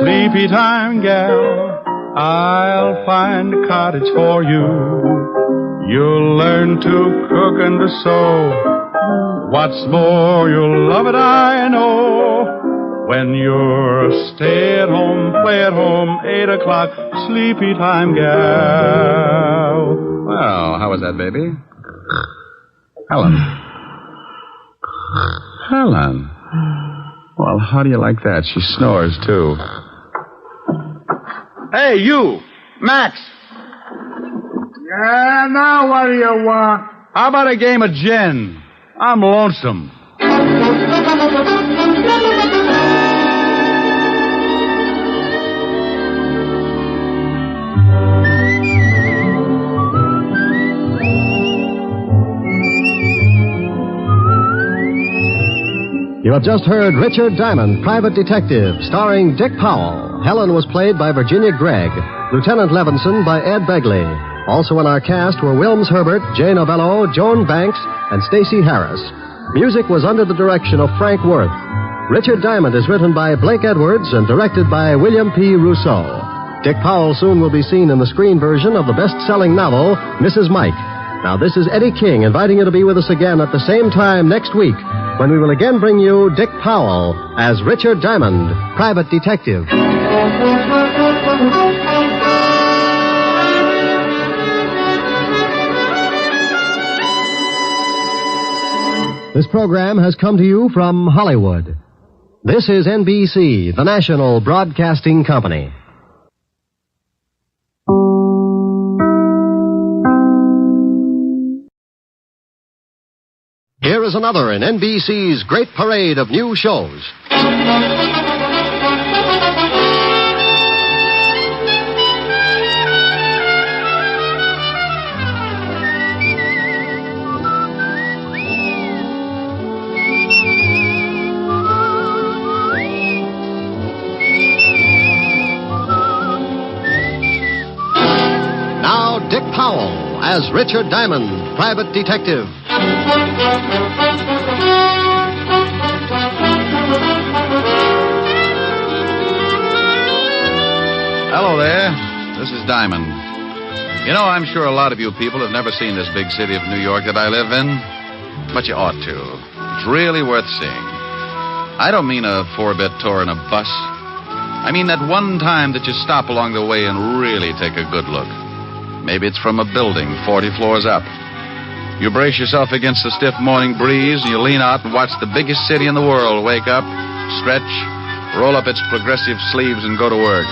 Sleepy time, gal, I'll find a cottage for you. You'll learn to cook and to sew What's more, you'll love it, I know, when you're a stay-at-home, play-at-home, 8 o'clock, sleepy time gal. Well, how was that, baby? Helen. Helen. Well, how do you like that? She snores, too. Hey, you! Max! Yeah, now what do you want? How about a game of gin? I'm lonesome. You have just heard Richard Diamond, Private Detective, starring Dick Powell. Helen was played by Virginia Gregg. Lieutenant Levinson by Ed Begley. Also in our cast were Wilms Herbert, Jay Novello, Joan Banks, and Stacey Harris. Music was under the direction of Frank Worth. Richard Diamond is written by Blake Edwards and directed by William P. Rousseau. Dick Powell soon will be seen in the screen version of the best-selling novel, Mrs. Mike. Now, this is Eddie King inviting you to be with us again at the same time next week when we will again bring you Dick Powell as Richard Diamond, Private Detective. This program has come to you from Hollywood. This is NBC, the national broadcasting company. Here is another in NBC's great parade of new shows. Now, Dick Powell as Richard Diamond, Private Detective. Hello there. This is Diamond. You know, I'm sure a lot of you people have never seen this big city of New York that I live in, but you ought to. It's really worth seeing. I don't mean a 4-bit tour in a bus. I mean that one time that you stop along the way and really take a good look. Maybe it's from a building 40 floors up. You brace yourself against the stiff morning breeze and you lean out and watch the biggest city in the world wake up, stretch, roll up its progressive sleeves and go to work.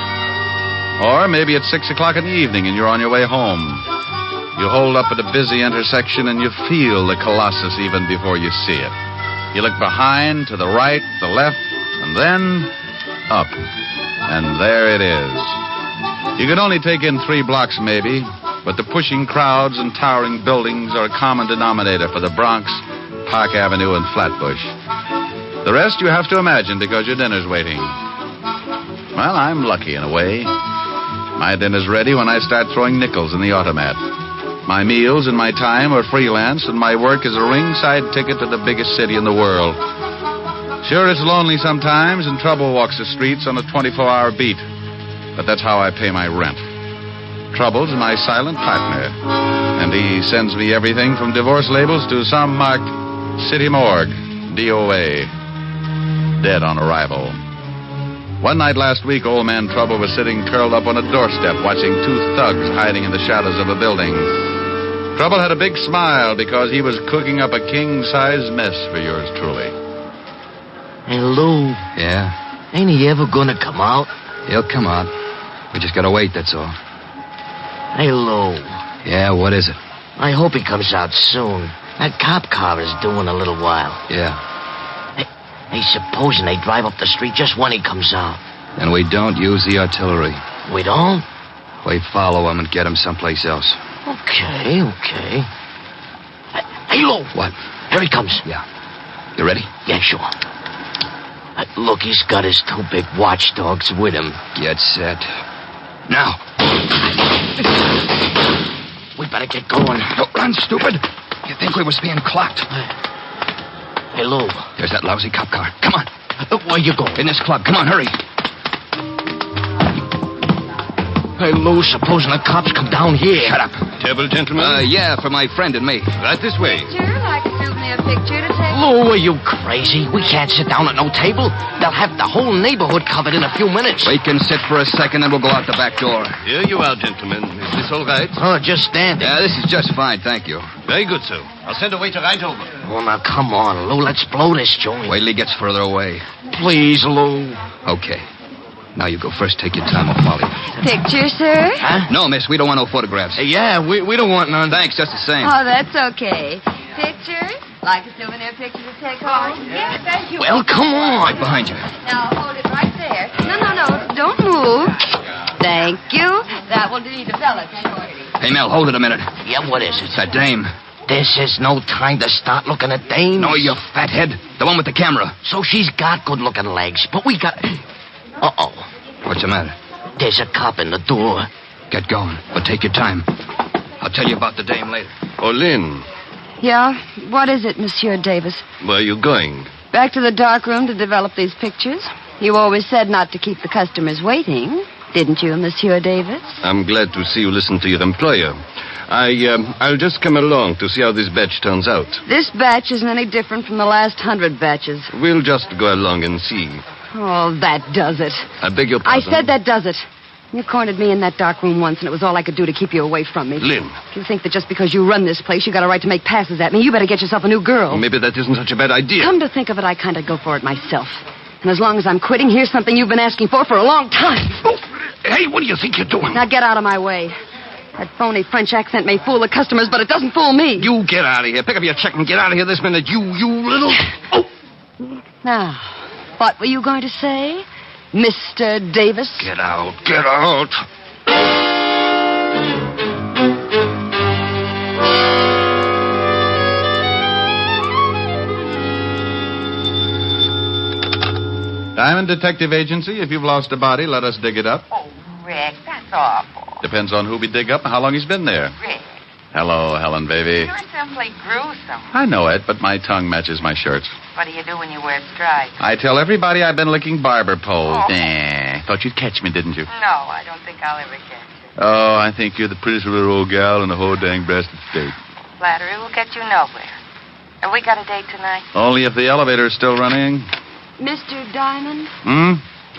Or maybe it's 6 o'clock in the evening and you're on your way home. You hold up at a busy intersection and you feel the Colossus even before you see it. You look behind, to the right, the left, and then up. And there it is. You can only take in 3 blocks maybe, but the pushing crowds and towering buildings are a common denominator for the Bronx, Park Avenue, and Flatbush. The rest you have to imagine because your dinner's waiting. Well, I'm lucky in a way. My dinner's ready when I start throwing nickels in the automat. My meals and my time are freelance, and my work is a ringside ticket to the biggest city in the world. Sure, it's lonely sometimes, and trouble walks the streets on a 24-hour beat. But that's how I pay my rent. Trouble's my silent partner, and he sends me everything from divorce labels to some marked City Morgue, DOA, dead on arrival. One night last week, old man Trouble was sitting curled up on a doorstep watching 2 thugs hiding in the shadows of a building. Trouble had a big smile because he was cooking up a king-size mess for yours truly. Hey, Lou. Yeah? Ain't he ever gonna come out? He'll come out. We just gotta wait, that's all. Hey, Lou. Yeah, what is it? I hope he comes out soon. That cop car is due in a little while. Yeah. Hey, supposing they drive up the street just when he comes out. And we don't use the artillery. We don't? We follow him and get him someplace else. Okay. Hey, Lou. What? Here he comes. Yeah. You ready? Yeah, sure. Look, he's got his 2 big watchdogs with him. Get set. Now. We better get going. Don't run, stupid. You think we was being clocked? Hey, Lou. There's that lousy cop car. Come on. Where you going? In this club. Come on, hurry. Hey, Lou, supposing the cops come down here. Shut up. Table, gentlemen? Yeah, for my friend and me. Right this way. Sure, like to shoot me a picture to take. Lou, are you crazy? We can't sit down at no table. They'll have the whole neighborhood covered in a few minutes. We can sit for a second, and we'll go out the back door. Here you are, gentlemen. Is this all right? Oh, just standing. Yeah, this is just fine, thank you. Very good, sir. I'll send a waiter right over. Oh, now, come on, Lou. Let's blow this joint. Wait till he gets further away. Please, Lou. Okay. Now you go first. Take your time. I'll follow you. Picture, sir? Huh? No, miss. We don't want no photographs. Yeah, we don't want none. Thanks, just the same. Oh, that's okay. Picture? Like a souvenir picture to take home? Yes, thank you. Well, come on. Right behind you. Now, hold it right there. No. Don't move. Thank you. That will develop shortly. Hey, Mel, hold it a minute. Yeah, what is it? It's that dame. This is no time to start looking at dames. No, you fathead. The one with the camera. So she's got good-looking legs, but we got... Uh-oh. What's the matter? There's a cop in the door. Get going, but take your time. I'll tell you about the dame later. Oh, Lynn, Yeah? What is it, Monsieur Davis? where are you going? Back to the dark room to develop these pictures? You always said not to keep the customers waiting, didn't you, Monsieur Davis? I'm glad to see you listen to your employer. I'll just come along to see how this batch turns out. This batch isn't any different from the last 100 batches. We'll just go along and see. Oh, that does it. I beg your I pardon. said that does it. You cornered me in that dark room once, and it was all I could do to keep you away from me. Lynn. If you think that just because you run this place, you got a right to make passes at me, you better get yourself a new girl. Maybe that isn't such a bad idea. Come to think of it, I kind of go for it myself. And as long as I'm quitting, here's something you've been asking for a long time. Oh, hey, what do you think you're doing? Now get out of my way. That phony French accent may fool the customers, but it doesn't fool me. You get out of here. Pick up your check and get out of here this minute. You little... Oh! Now, what were you going to say, Mr. Davis? Get out. Get out. Diamond Detective Agency, if you've lost a body, let us dig it up. Oh, Rick, that's awful. Depends on who we dig up and how long he's been there. Rick, Hello, Helen, baby. you're simply gruesome. I know it, but my tongue matches my shirts. What do you do when you wear stripes? I tell everybody I've been licking barber poles. Oh. Nah, thought you'd catch me, didn't you? No, I don't think I'll ever catch you. Oh, I think you're the prettiest little old gal in the whole dang breasted state. Flattery will get you nowhere. Have we got a date tonight? Only if the elevator's still running. Mr. Diamond?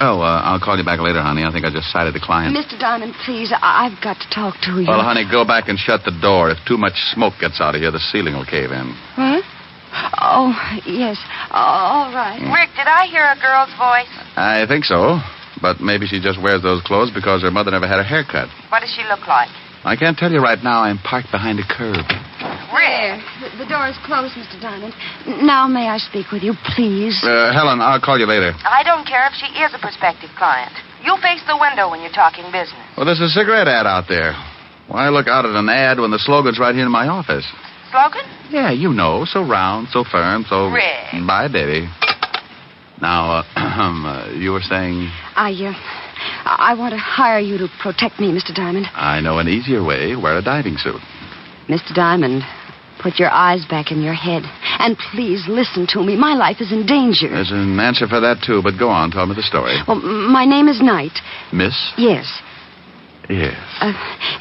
Oh, I'll call you back later, honey. I think I just sighted the client. Mr. Diamond, please, I've got to talk to you. Well, honey, go back and shut the door. If too much smoke gets out of here, the ceiling will cave in. Huh? Oh, yes. All right. Rick, did I hear a girl's voice? I think so. But maybe she just wears those clothes because her mother never had a haircut. What does she look like? I can't tell you right now. I'm parked behind a curb. There. The door is closed, Mr. Diamond. Now may I speak with you, please? Helen, I'll call you later. I don't care if she is a prospective client. You face the window when you're talking business. Well, there's a cigarette ad out there. Why look out at an ad when the slogan's right here in my office? Slogan? Yeah, you know. So round, so firm, so... Rick. Bye, baby. Now, you were saying... I want to hire you to protect me, Mr. Diamond. I know an easier way. Wear a diving suit. Mr. Diamond, put your eyes back in your head. And please listen to me. My life is in danger. There's an answer for that, too, but go on. Tell me the story. Well, my name is Knight. Miss? Yes. Yes.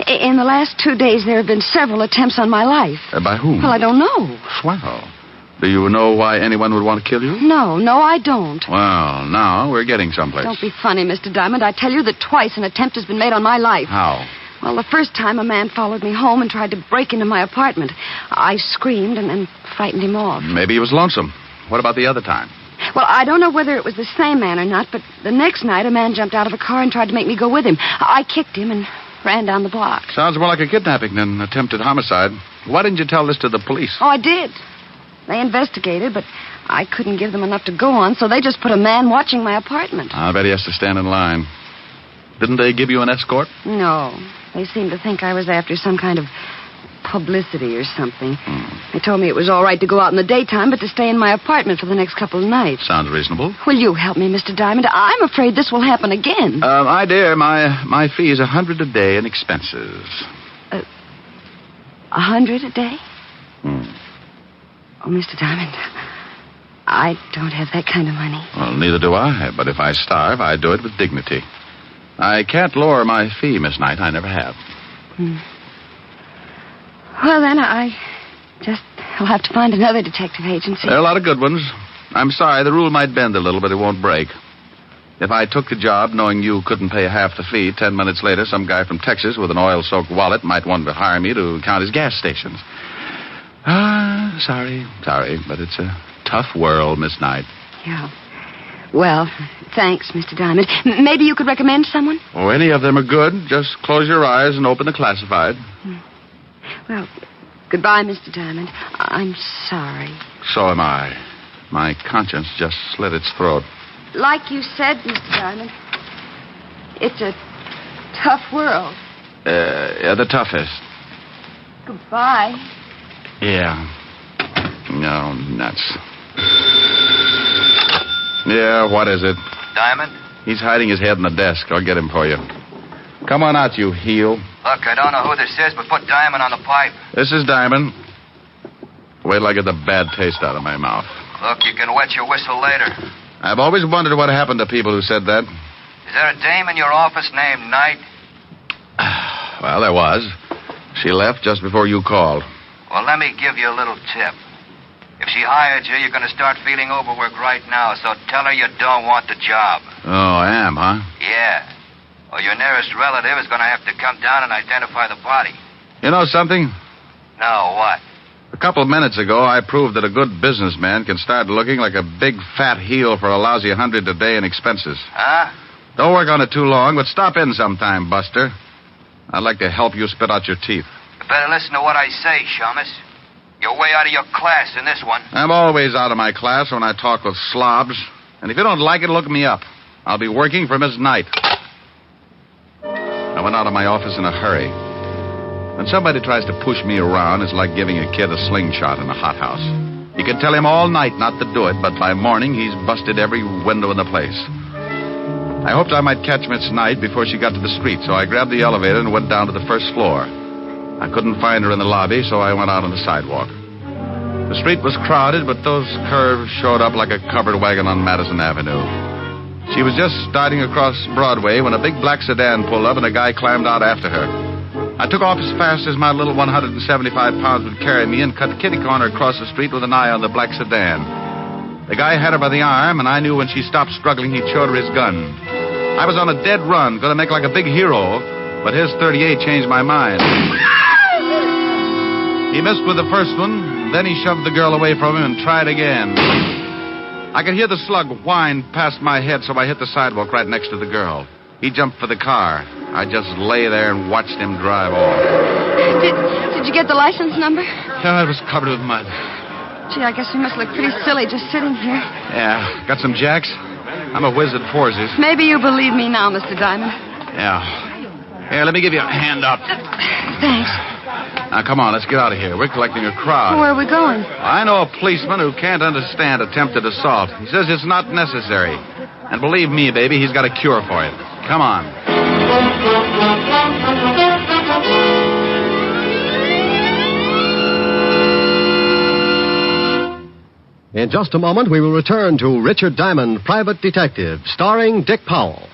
In the last 2 days, there have been several attempts on my life. By whom? Well, I don't know. Swell. Do you know why anyone would want to kill you? No, I don't. Well, now we're getting someplace. Don't be funny, Mr. Diamond. I tell you that twice an attempt has been made on my life. How? Well, the first time a man followed me home and tried to break into my apartment. I screamed and frightened him off. Maybe he was lonesome. What about the other time? Well, I don't know whether it was the same man or not, but the next night a man jumped out of a car and tried to make me go with him. I kicked him and ran down the block. Sounds more like a kidnapping than attempted homicide. Why didn't you tell this to the police? Oh, I did. They investigated, but I couldn't give them enough to go on, so they just put a man watching my apartment. I bet he has to stand in line. Didn't they give you an escort? No. They seemed to think I was after some kind of publicity or something. They told me it was all right to go out in the daytime, but to stay in my apartment for the next couple of nights. Sounds reasonable. Will you help me, Mr. Diamond? I'm afraid this will happen again. My dear, my fee is $100 a day in expenses. 100 a day? Oh, Mr. Diamond, I don't have that kind of money. Well, neither do I, but if I starve, I do it with dignity. I can't lower my fee, Miss Knight. I never have. Well, then, I'll have to find another detective agency. There are a lot of good ones. I'm sorry, the rule might bend a little, but it won't break. If I took the job knowing you couldn't pay half the fee, 10 minutes later, some guy from Texas with an oil-soaked wallet might want to hire me to count his gas stations. Sorry, but it's a tough world, Miss Knight. Yeah. Well, thanks, Mr. Diamond. Maybe you could recommend someone? Oh, any of them are good. Just close your eyes and open the classified. Well, goodbye, Mr. Diamond. I'm sorry. So am I. My conscience just slit its throat. Like you said, Mr. Diamond, it's a tough world. Yeah, the toughest. Goodbye. Yeah. No, nuts. Yeah, what is it? Diamond? He's hiding his head in the desk. I'll get him for you. Come on out, you heel. Look, I don't know who this is, but put Diamond on the pipe. This is Diamond. Wait till I get the bad taste out of my mouth. Look, you can wet your whistle later. I've always wondered what happened to people who said that. Is there a dame in your office named Knight? Well, there was. She left just before you called. Well, let me give you a little tip. If she hired you, you're going to start feeling overworked right now, so tell her you don't want the job. Oh, I am, huh? Yeah. Or your nearest relative is going to have to come down and identify the body. You know something? No, what? A couple of minutes ago, I proved that a good businessman can start looking like a big fat heel for a lousy $100 a day in expenses. Huh? Don't work on it too long, but stop in sometime, Buster. I'd like to help you spit out your teeth. You better listen to what I say, Shamus. You're way out of your class in this one. I'm always out of my class when I talk with slobs. And if you don't like it, look me up. I'll be working for Miss Knight. I went out of my office in a hurry. When somebody tries to push me around, it's like giving a kid a slingshot in a hothouse. You can tell him all night not to do it, but by morning he's busted every window in the place. I hoped I might catch Miss Knight before she got to the street, so I grabbed the elevator and went down to the first floor. I couldn't find her in the lobby, so I went out on the sidewalk. The street was crowded, but those curves showed up like a covered wagon on Madison Avenue. She was just starting across Broadway when a big black sedan pulled up and a guy climbed out after her. I took off as fast as my little 175 pounds would carry me and cut kitty corner across the street with an eye on the black sedan. The guy had her by the arm, and I knew when she stopped struggling, he'd showed her his gun. I was on a dead run, going to make like a big hero, but his .38 changed my mind. He missed with the first one, then he shoved the girl away from him and tried again. I could hear the slug whine past my head, so I hit the sidewalk right next to the girl. He jumped for the car. I just lay there and watched him drive off. Did you get the license number? Yeah, it was covered with mud. Gee, I guess we must look pretty silly just sitting here. Yeah. Got some jacks? I'm a whiz at foursies. Maybe you believe me now, Mr. Diamond. Yeah. Here, let me give you a hand up. Thanks. Now, come on, let's get out of here. We're collecting a crowd. Where are we going? I know a policeman who can't understand attempted assault. He says it's not necessary. And believe me, baby, he's got a cure for it. Come on. In just a moment, we will return to Richard Diamond, Private Detective, starring Dick Powell.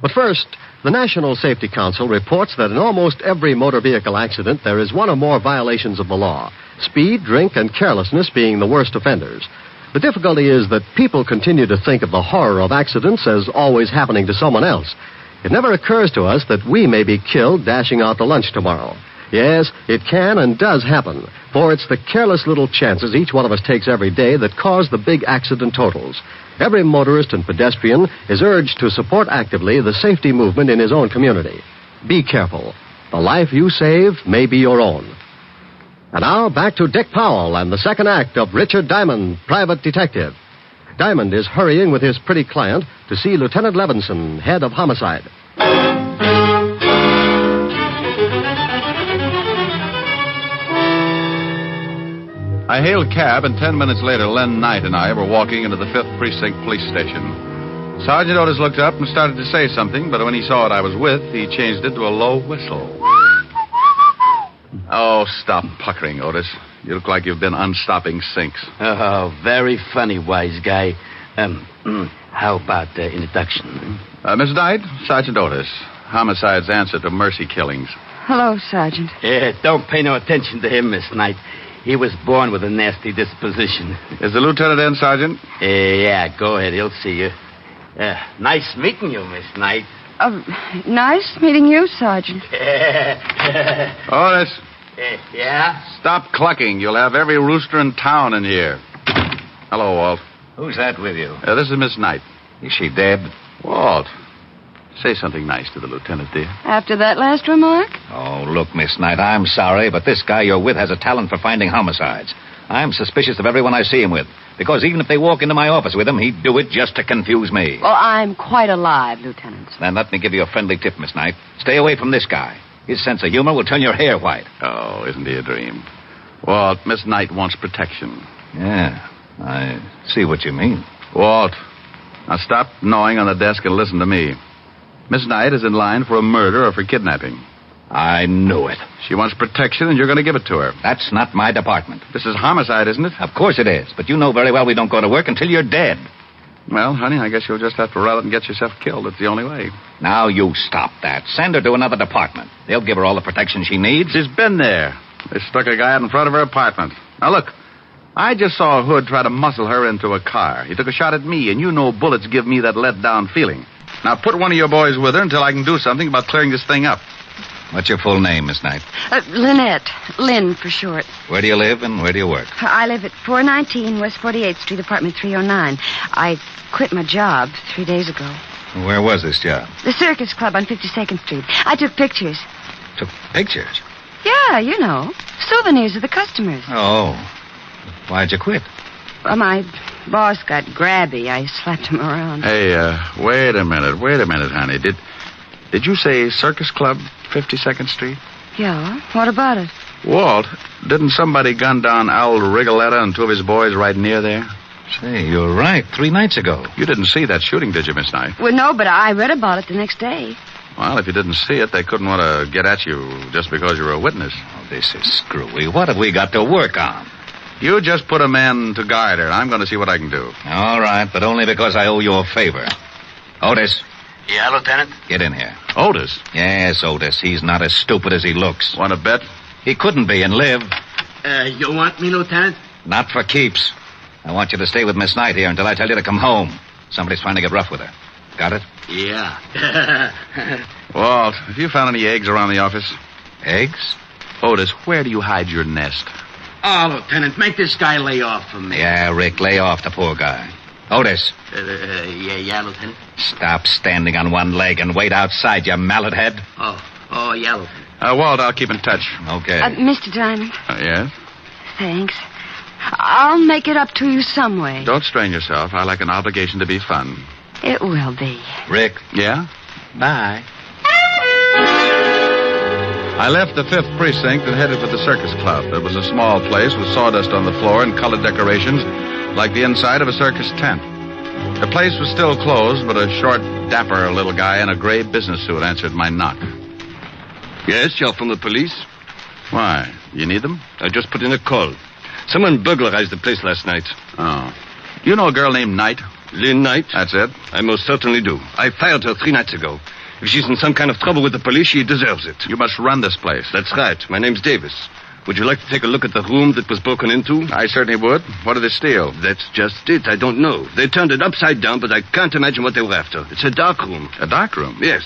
But first, the National Safety Council reports that in almost every motor vehicle accident, there is one or more violations of the law, speed, drink, and carelessness being the worst offenders. The difficulty is that people continue to think of the horror of accidents as always happening to someone else. It never occurs to us that we may be killed dashing out to lunch tomorrow. Yes, it can and does happen, for it's the careless little chances each one of us takes every day that cause the big accident totals. Every motorist and pedestrian is urged to support actively the safety movement in his own community. Be careful. The life you save may be your own. And now, back to Dick Powell and the second act of Richard Diamond, Private Detective. Diamond is hurrying with his pretty client to see Lieutenant Levinson, head of homicide. I hailed a cab, and 10 minutes later, Len Knight and I were walking into the 5th Precinct Police Station. Sergeant Otis looked up and started to say something, but when he saw what I was with, he changed it to a low whistle. Oh, stop puckering, Otis. You look like you've been unstopping sinks. Oh, very funny, wise guy. How about introduction? Miss Knight, Sergeant Otis. Homicide's answer to mercy killings. Hello, Sergeant. Don't pay no attention to him, Miss Knight. He was born with a nasty disposition. Is the lieutenant in, Sergeant? Yeah, go ahead. He'll see you. Nice meeting you, Miss Knight. Nice meeting you, Sergeant. Otis. Yeah? Stop clucking. You'll have every rooster in town in here. Hello, Walt. Who's that with you? This is Miss Knight. Is she dead? Walt, say something nice to the lieutenant, dear. After that last remark? Oh, look, Miss Knight, I'm sorry, but this guy you're with has a talent for finding homicides. I'm suspicious of everyone I see him with, because even if they walk into my office with him, he'd do it just to confuse me. Well, I'm quite alive, Lieutenant. Then let me give you a friendly tip, Miss Knight. Stay away from this guy. His sense of humor will turn your hair white. Oh, isn't he a dream? Walt, Miss Knight wants protection. Yeah, I see what you mean. Walt, now stop gnawing on the desk and listen to me. Miss Knight is in line for a murder or for kidnapping. I knew it. She wants protection, and you're going to give it to her. That's not my department. This is homicide, isn't it? Of course it is, but you know very well we don't go to work until you're dead. Well, honey, I guess you'll just have to route it and get yourself killed. It's the only way. Now you stop that. Send her to another department. They'll give her all the protection she needs. She's been there. They stuck a guy out in front of her apartment. Now, look, I just saw Hood try to muscle her into a car. He took a shot at me, and you know bullets give me that let-down feeling. Now, put one of your boys with her until I can do something about clearing this thing up. What's your full name, Miss Knight? Lynette. Lynn, for short. Where do you live and where do you work? I live at 419 West 48th Street, apartment 309. I quit my job 3 days ago. Where was this job? The Circus Club on 52nd Street. I took pictures. Took pictures? Yeah, you know. Souvenirs of the customers. Oh. Why'd you quit? Well, my boss got grabby. I slapped him around. Hey, wait a minute, honey. Did you say Circus Club, 52nd Street? Yeah, what about it? Walt, didn't somebody gun down Al Rigoletta and two of his boys right near there? Say, you're right. 3 nights ago. You didn't see that shooting, did you, Miss Knight? Well, no, but I read about it the next day. Well, if you didn't see it, they couldn't want to get at you just because you were a witness. Oh, this is screwy. What have we got to work on? You just put a man to guide her. I'm going to see what I can do. All right, but only because I owe you a favor. Otis. Yeah, Lieutenant? Get in here. Otis? Yes, Otis. He's not as stupid as he looks. Want to bet? He couldn't be and live. You want me, Lieutenant? Not for keeps. I want you to stay with Miss Knight here until I tell you to come home. Somebody's trying to get rough with her. Got it? Yeah. Walt, have you found any eggs around the office? Eggs? Otis, where do you hide your nest? Oh, Lieutenant, make this guy lay off from me. Yeah, Rick, lay off the poor guy. Otis. Yeah, Lieutenant. Stop standing on one leg and wait outside, you mallet head. Oh, yeah, Lieutenant. Walt, I'll keep in touch. Okay. Mr. Diamond. Yes? Thanks. I'll make it up to you some way. Don't strain yourself. I like an obligation to be fun. It will be. Rick. Yeah? Bye. I left the 5th Precinct and headed for the Circus Club. It was a small place with sawdust on the floor and colored decorations like the inside of a circus tent. The place was still closed, but a short, dapper little guy in a gray business suit answered my knock. Yes, you're from the police? Why? You need them? I just put in a call. Someone burglarized the place last night. Oh. You know a girl named Knight? Lynn Knight? That's it? I most certainly do. I fired her 3 nights ago. If she's in some kind of trouble with the police, she deserves it. You must run this place. That's right. My name's Davis. Would you like to take a look at the room that was broken into? I certainly would. What did they steal? That's just it. I don't know. They turned it upside down, but I can't imagine what they were after. It's a dark room. A dark room? Yes.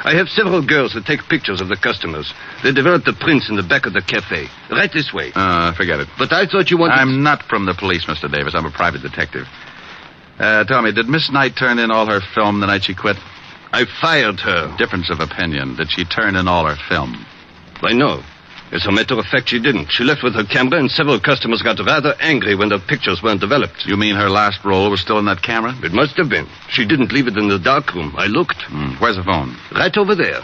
I have several girls that take pictures of the customers. They developed the prints in the back of the cafe. Right this way. Forget it. But I thought you wanted... I'm not from the police, Mr. Davis. I'm a private detective. Tell me, did Miss Knight turn in all her film the night she quit? I fired her. Difference of opinion. Did she turn in all her film? Why, no. As a matter of fact, she didn't. She left with her camera, and several customers got rather angry when the pictures weren't developed. You mean her last roll was still in that camera? It must have been. She didn't leave it in the dark room. I looked. Where's the phone? Right over there.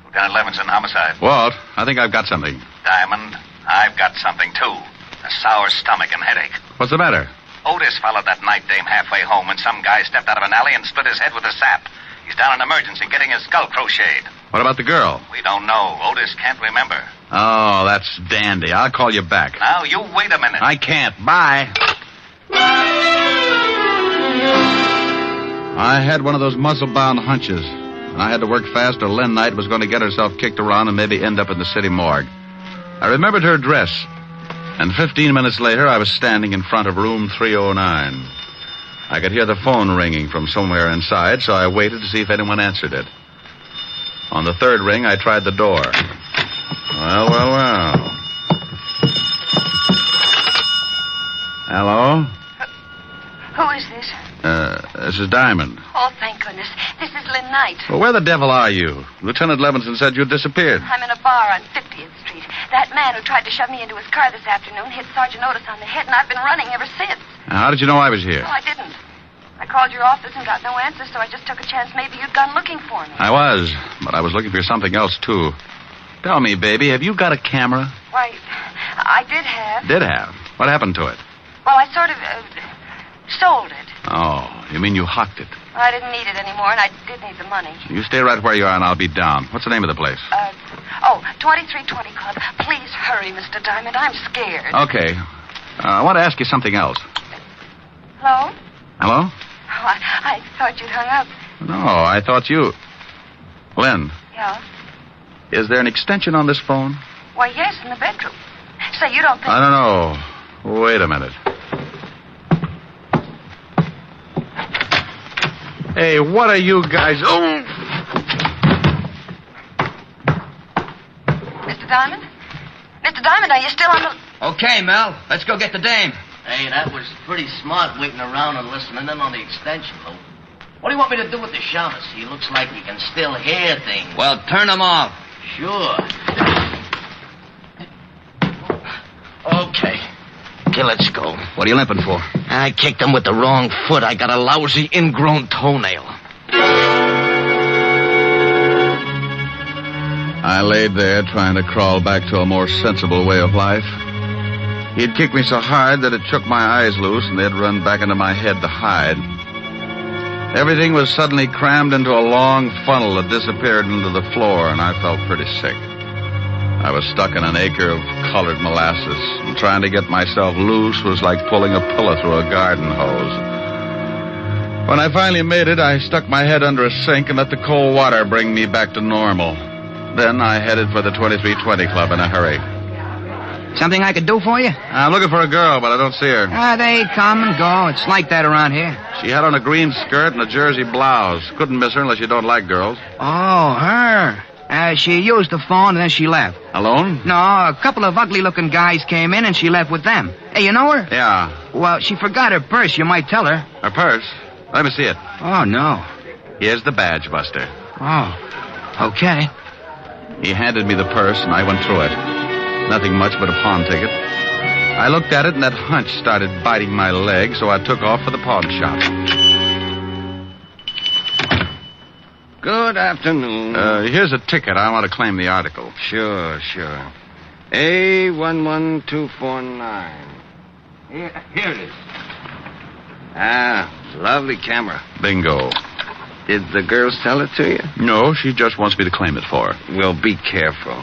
Lieutenant Levinson, homicide. Walt, I think I've got something. Diamond, I've got something, too. A sour stomach and headache. What's the matter? Otis followed that night dame halfway home when some guy stepped out of an alley and split his head with a sap. He's down in emergency getting his skull crocheted. What about the girl? We don't know. Otis can't remember. Oh, that's dandy. I'll call you back. Now, you wait a minute. I can't. Bye. I had one of those muscle-bound hunches, and I had to work fast or Lynn Knight was going to get herself kicked around and maybe end up in the city morgue. I remembered her dress, and 15 minutes later I was standing in front of room 309. I could hear the phone ringing from somewhere inside, so I waited to see if anyone answered it. On the third ring, I tried the door. Well. Hello? Who is this? This is Diamond. Oh, thank goodness. This is Lynn Knight. Well, where the devil are you? Lieutenant Levinson said you'd disappeared. I'm in a bar on 50th Street. That man who tried to shove me into his car this afternoon hit Sergeant Otis on the head, and I've been running ever since. Now, how did you know I was here? Oh, I didn't. I called your office and got no answer, so I just took a chance maybe you'd gone looking for me. I was, but I was looking for something else, too. Tell me, baby, have you got a camera? Why, I did have. Did have? What happened to it? Well, I sort of sold it. Oh, you mean you hocked it? I didn't need it anymore, and I did need the money. You stay right where you are, and I'll be down. What's the name of the place? 2320 Club. Please hurry, Mr. Diamond. I'm scared. Okay. I want to ask you something else. Hello? Hello? Oh, I thought you'd hung up. No, I thought you... Lynn. Yeah? Is there an extension on this phone? Why, yes, in the bedroom. Say, you don't think... I don't know. Wait a minute. Hey, what are you guys... Oh! Mr. Diamond? Mr. Diamond, are you still on the... Okay, Mel. Let's go get the dame. Hey, that was pretty smart waiting around and listening in on the extension, Lou. What do you want me to do with the shamus? He looks like he can still hear things. Well, turn them off. Sure. Okay. Okay, let's go. What are you limping for? I kicked him with the wrong foot. I got a lousy ingrown toenail. I laid there trying to crawl back to a more sensible way of life. He'd kicked me so hard that it shook my eyes loose and they'd run back into my head to hide. Everything was suddenly crammed into a long funnel that disappeared into the floor, and I felt pretty sick. I was stuck in an acre of colored molasses, and trying to get myself loose was like pulling a pillow through a garden hose. When I finally made it, I stuck my head under a sink and let the cold water bring me back to normal. Then I headed for the 2320 Club in a hurry. Something I could do for you? I'm looking for a girl, but I don't see her. They come and go. It's like that around here. She had on a green skirt and a jersey blouse. Couldn't miss her unless you don't like girls. Oh, her. She used the phone and then she left. Alone? No, a couple of ugly-looking guys came in and she left with them. Hey, you know her? Yeah. Well, she forgot her purse. You might tell her. Her purse? Let me see it. Oh, no. Here's the badge, Buster. Oh, okay. He handed me the purse and I went through it. Nothing much but a pawn ticket. I looked at it and that hunch started biting my leg, so I took off for the pawn shop. Good afternoon. Here's a ticket. I want to claim the article. Sure. A11249. Here it is. Lovely camera. Bingo. Did the girls tell it to you? No, she just wants me to claim it for her. Well, be careful.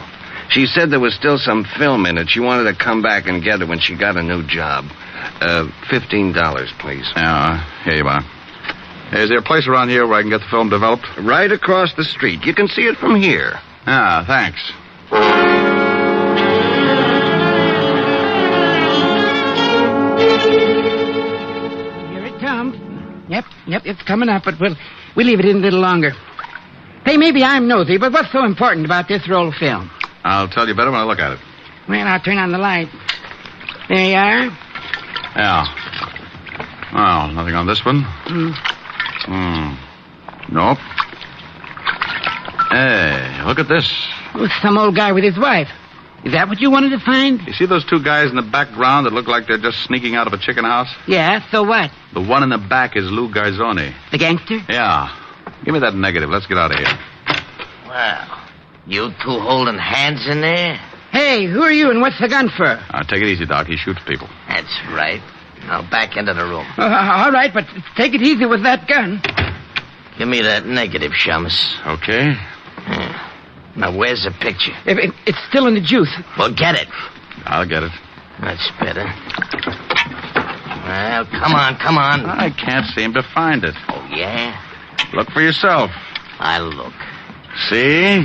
She said there was still some film in it. She wanted to come back and get it when she got a new job. $15, please. Yeah, here you are. Hey, is there a place around here where I can get the film developed? Right across the street. You can see it from here. Ah, thanks. Here it comes. Yep, it's coming up, but we'll leave it in a little longer. Hey, maybe I'm nosy, but what's so important about this roll of film? I'll tell you better when I look at it. Well, I'll turn on the light. There you are. Yeah. Well, nothing on this one. Nope. Hey, look at this. Oh, some old guy with his wife. Is that what you wanted to find? You see those two guys in the background that look like they're just sneaking out of a chicken house? Yeah, so what? The one in the back is Lou Garzoni. The gangster? Yeah. Give me that negative. Let's get out of here. Well, you two holding hands in there? Hey, who are you and what's the gun for? Take it easy, Doc. He shoots people. That's right. Now back into the room. All right, but take it easy with that gun. Give me that negative, Shamus. Okay. Yeah. Now, where's the picture? It's still in the juice. Well, get it. I'll get it. That's better. Well, come on. I can't seem to find it. Oh, yeah? Look for yourself. I'll look. See?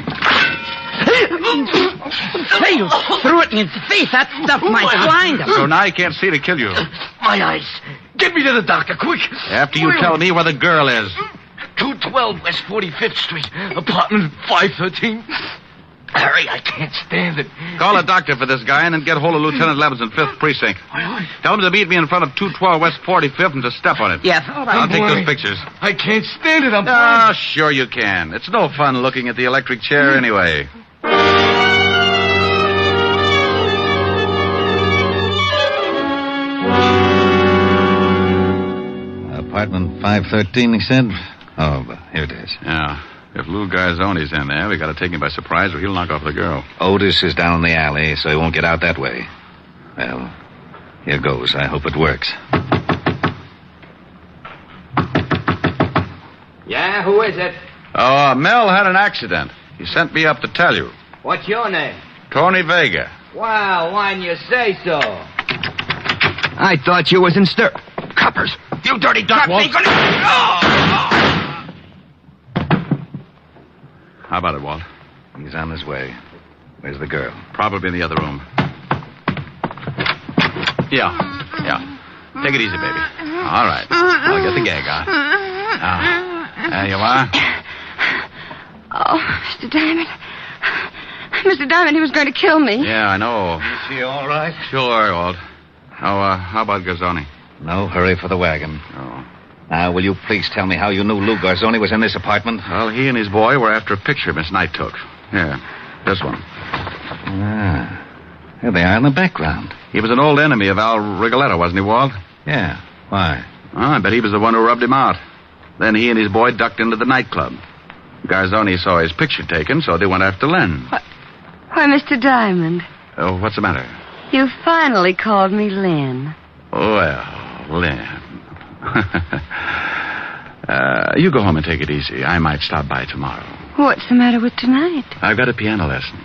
Say, you threw it in his face. That stuff might blind him. So now he can't see to kill you. My eyes. Get me to the doctor, quick. After you tell me where the girl is. 212 West 45th Street, apartment 513. Hurry, I can't stand it. Call a doctor for this guy and then get hold of Lieutenant Levins in 5th Precinct. Tell him to meet me in front of 212 West 45th and to step on it. Yes, all right. I'll take those pictures. I can't stand it. I'm Ah, sure you can. It's no fun looking at the electric chair anyway. Apartment 513, he said? Oh, here it is. Yeah. If Lou Garzoni's in there, we got to take him by surprise or he'll knock off the girl. Otis is down in the alley, so he won't get out that way. Well, here goes. I hope it works. Yeah, who is it? Oh, Mel had an accident. He sent me up to tell you. What's your name? Tony Vega. Well, why didn't you say so? I thought you was in stir... Coppers! You dirty duck! How about it, Walt? He's on his way. Where's the girl? Probably in the other room. Yeah. Take it easy, baby. All right. I'll get the gag on. There you are. Oh, Mr. Diamond. Mr. Diamond, he was going to kill me. Yeah, I know. Is he all right? Sure, Walt. How about Garzoni? No, hurry for the wagon. Oh. Now, will you please tell me how you knew Lou Garzoni was in this apartment? Well, he and his boy were after a picture Miss Knight took. Here, this one. Ah, there they are in the background. He was an old enemy of Al Rigoletto, wasn't he, Walt? Yeah. Why? Oh, I bet he was the one who rubbed him out. Then he and his boy ducked into the nightclub. Garzoni saw his picture taken, so they went after Len. Why, Mr. Diamond. Oh, what's the matter? You finally called me Lynn. Well, Len. You go home and take it easy. I might stop by tomorrow. What's the matter with tonight? I've got a piano lesson.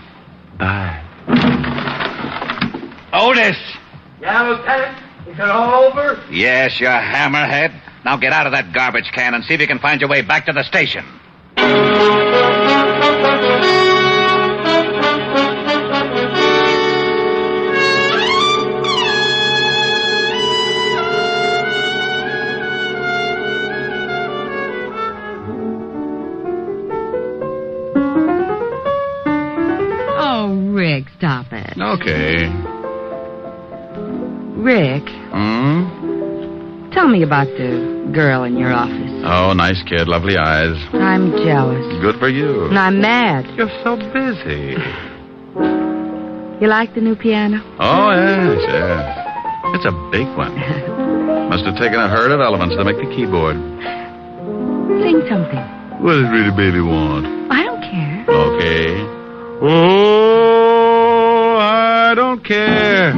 Bye. Otis! Yeah, Lieutenant? Is it all over? Yes, you hammerhead. Now get out of that garbage can and see if you can find your way back to the station. Rick, stop it. Okay. Rick, tell me about the girl in your office. Oh, nice kid, lovely eyes. I'm jealous. Good for you. And I'm mad. You're so busy. You like the new piano? Oh, yes. It's a big one. Must have taken a herd of elephants to make the keyboard. Sing something. What does really baby want? I don't care. Okay. Oh, I don't care.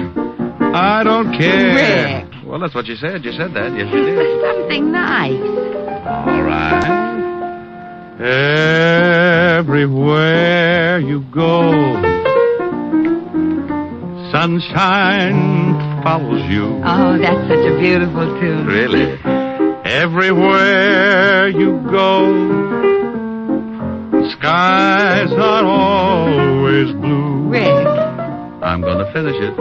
I don't care. Rick. Well, that's what you said. You said that. Yes, you did. Something nice. All right. Everywhere you go, sunshine follows you. Oh, that's such a beautiful tune. Really? Everywhere you go, skies are always blue. Rick. I'm going to finish it.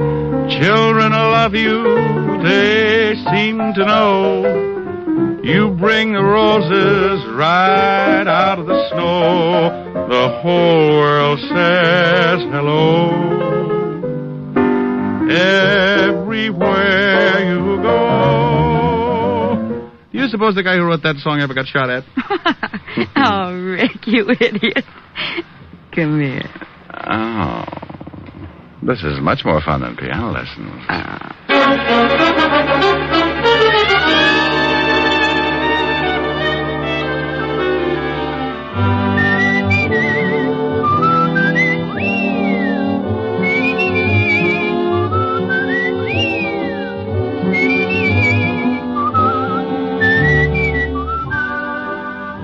Children love you, they seem to know. You bring the roses right out of the snow. The whole world says hello. Everywhere you go. Do you suppose the guy who wrote that song ever got shot at? Oh, Rick, you idiot. Come here. Oh. This is much more fun than piano lessons.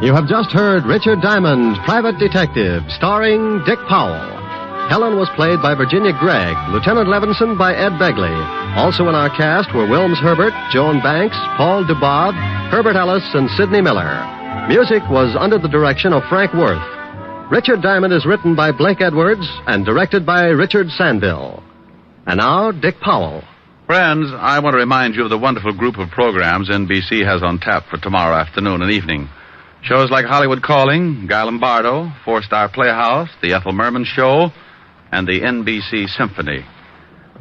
You have just heard Richard Diamond, Private Detective, starring Dick Powell. Helen was played by Virginia Gregg, Lieutenant Levinson by Ed Begley. Also in our cast were Wilms Herbert, Joan Banks, Paul DuBois, Herbert Ellis, and Sidney Miller. Music was under the direction of Frank Worth. Richard Diamond is written by Blake Edwards and directed by Richard Sandville. And now, Dick Powell. Friends, I want to remind you of the wonderful group of programs NBC has on tap for tomorrow afternoon and evening. Shows like Hollywood Calling, Guy Lombardo, Four-Star Playhouse, The Ethel Merman Show, and the NBC Symphony.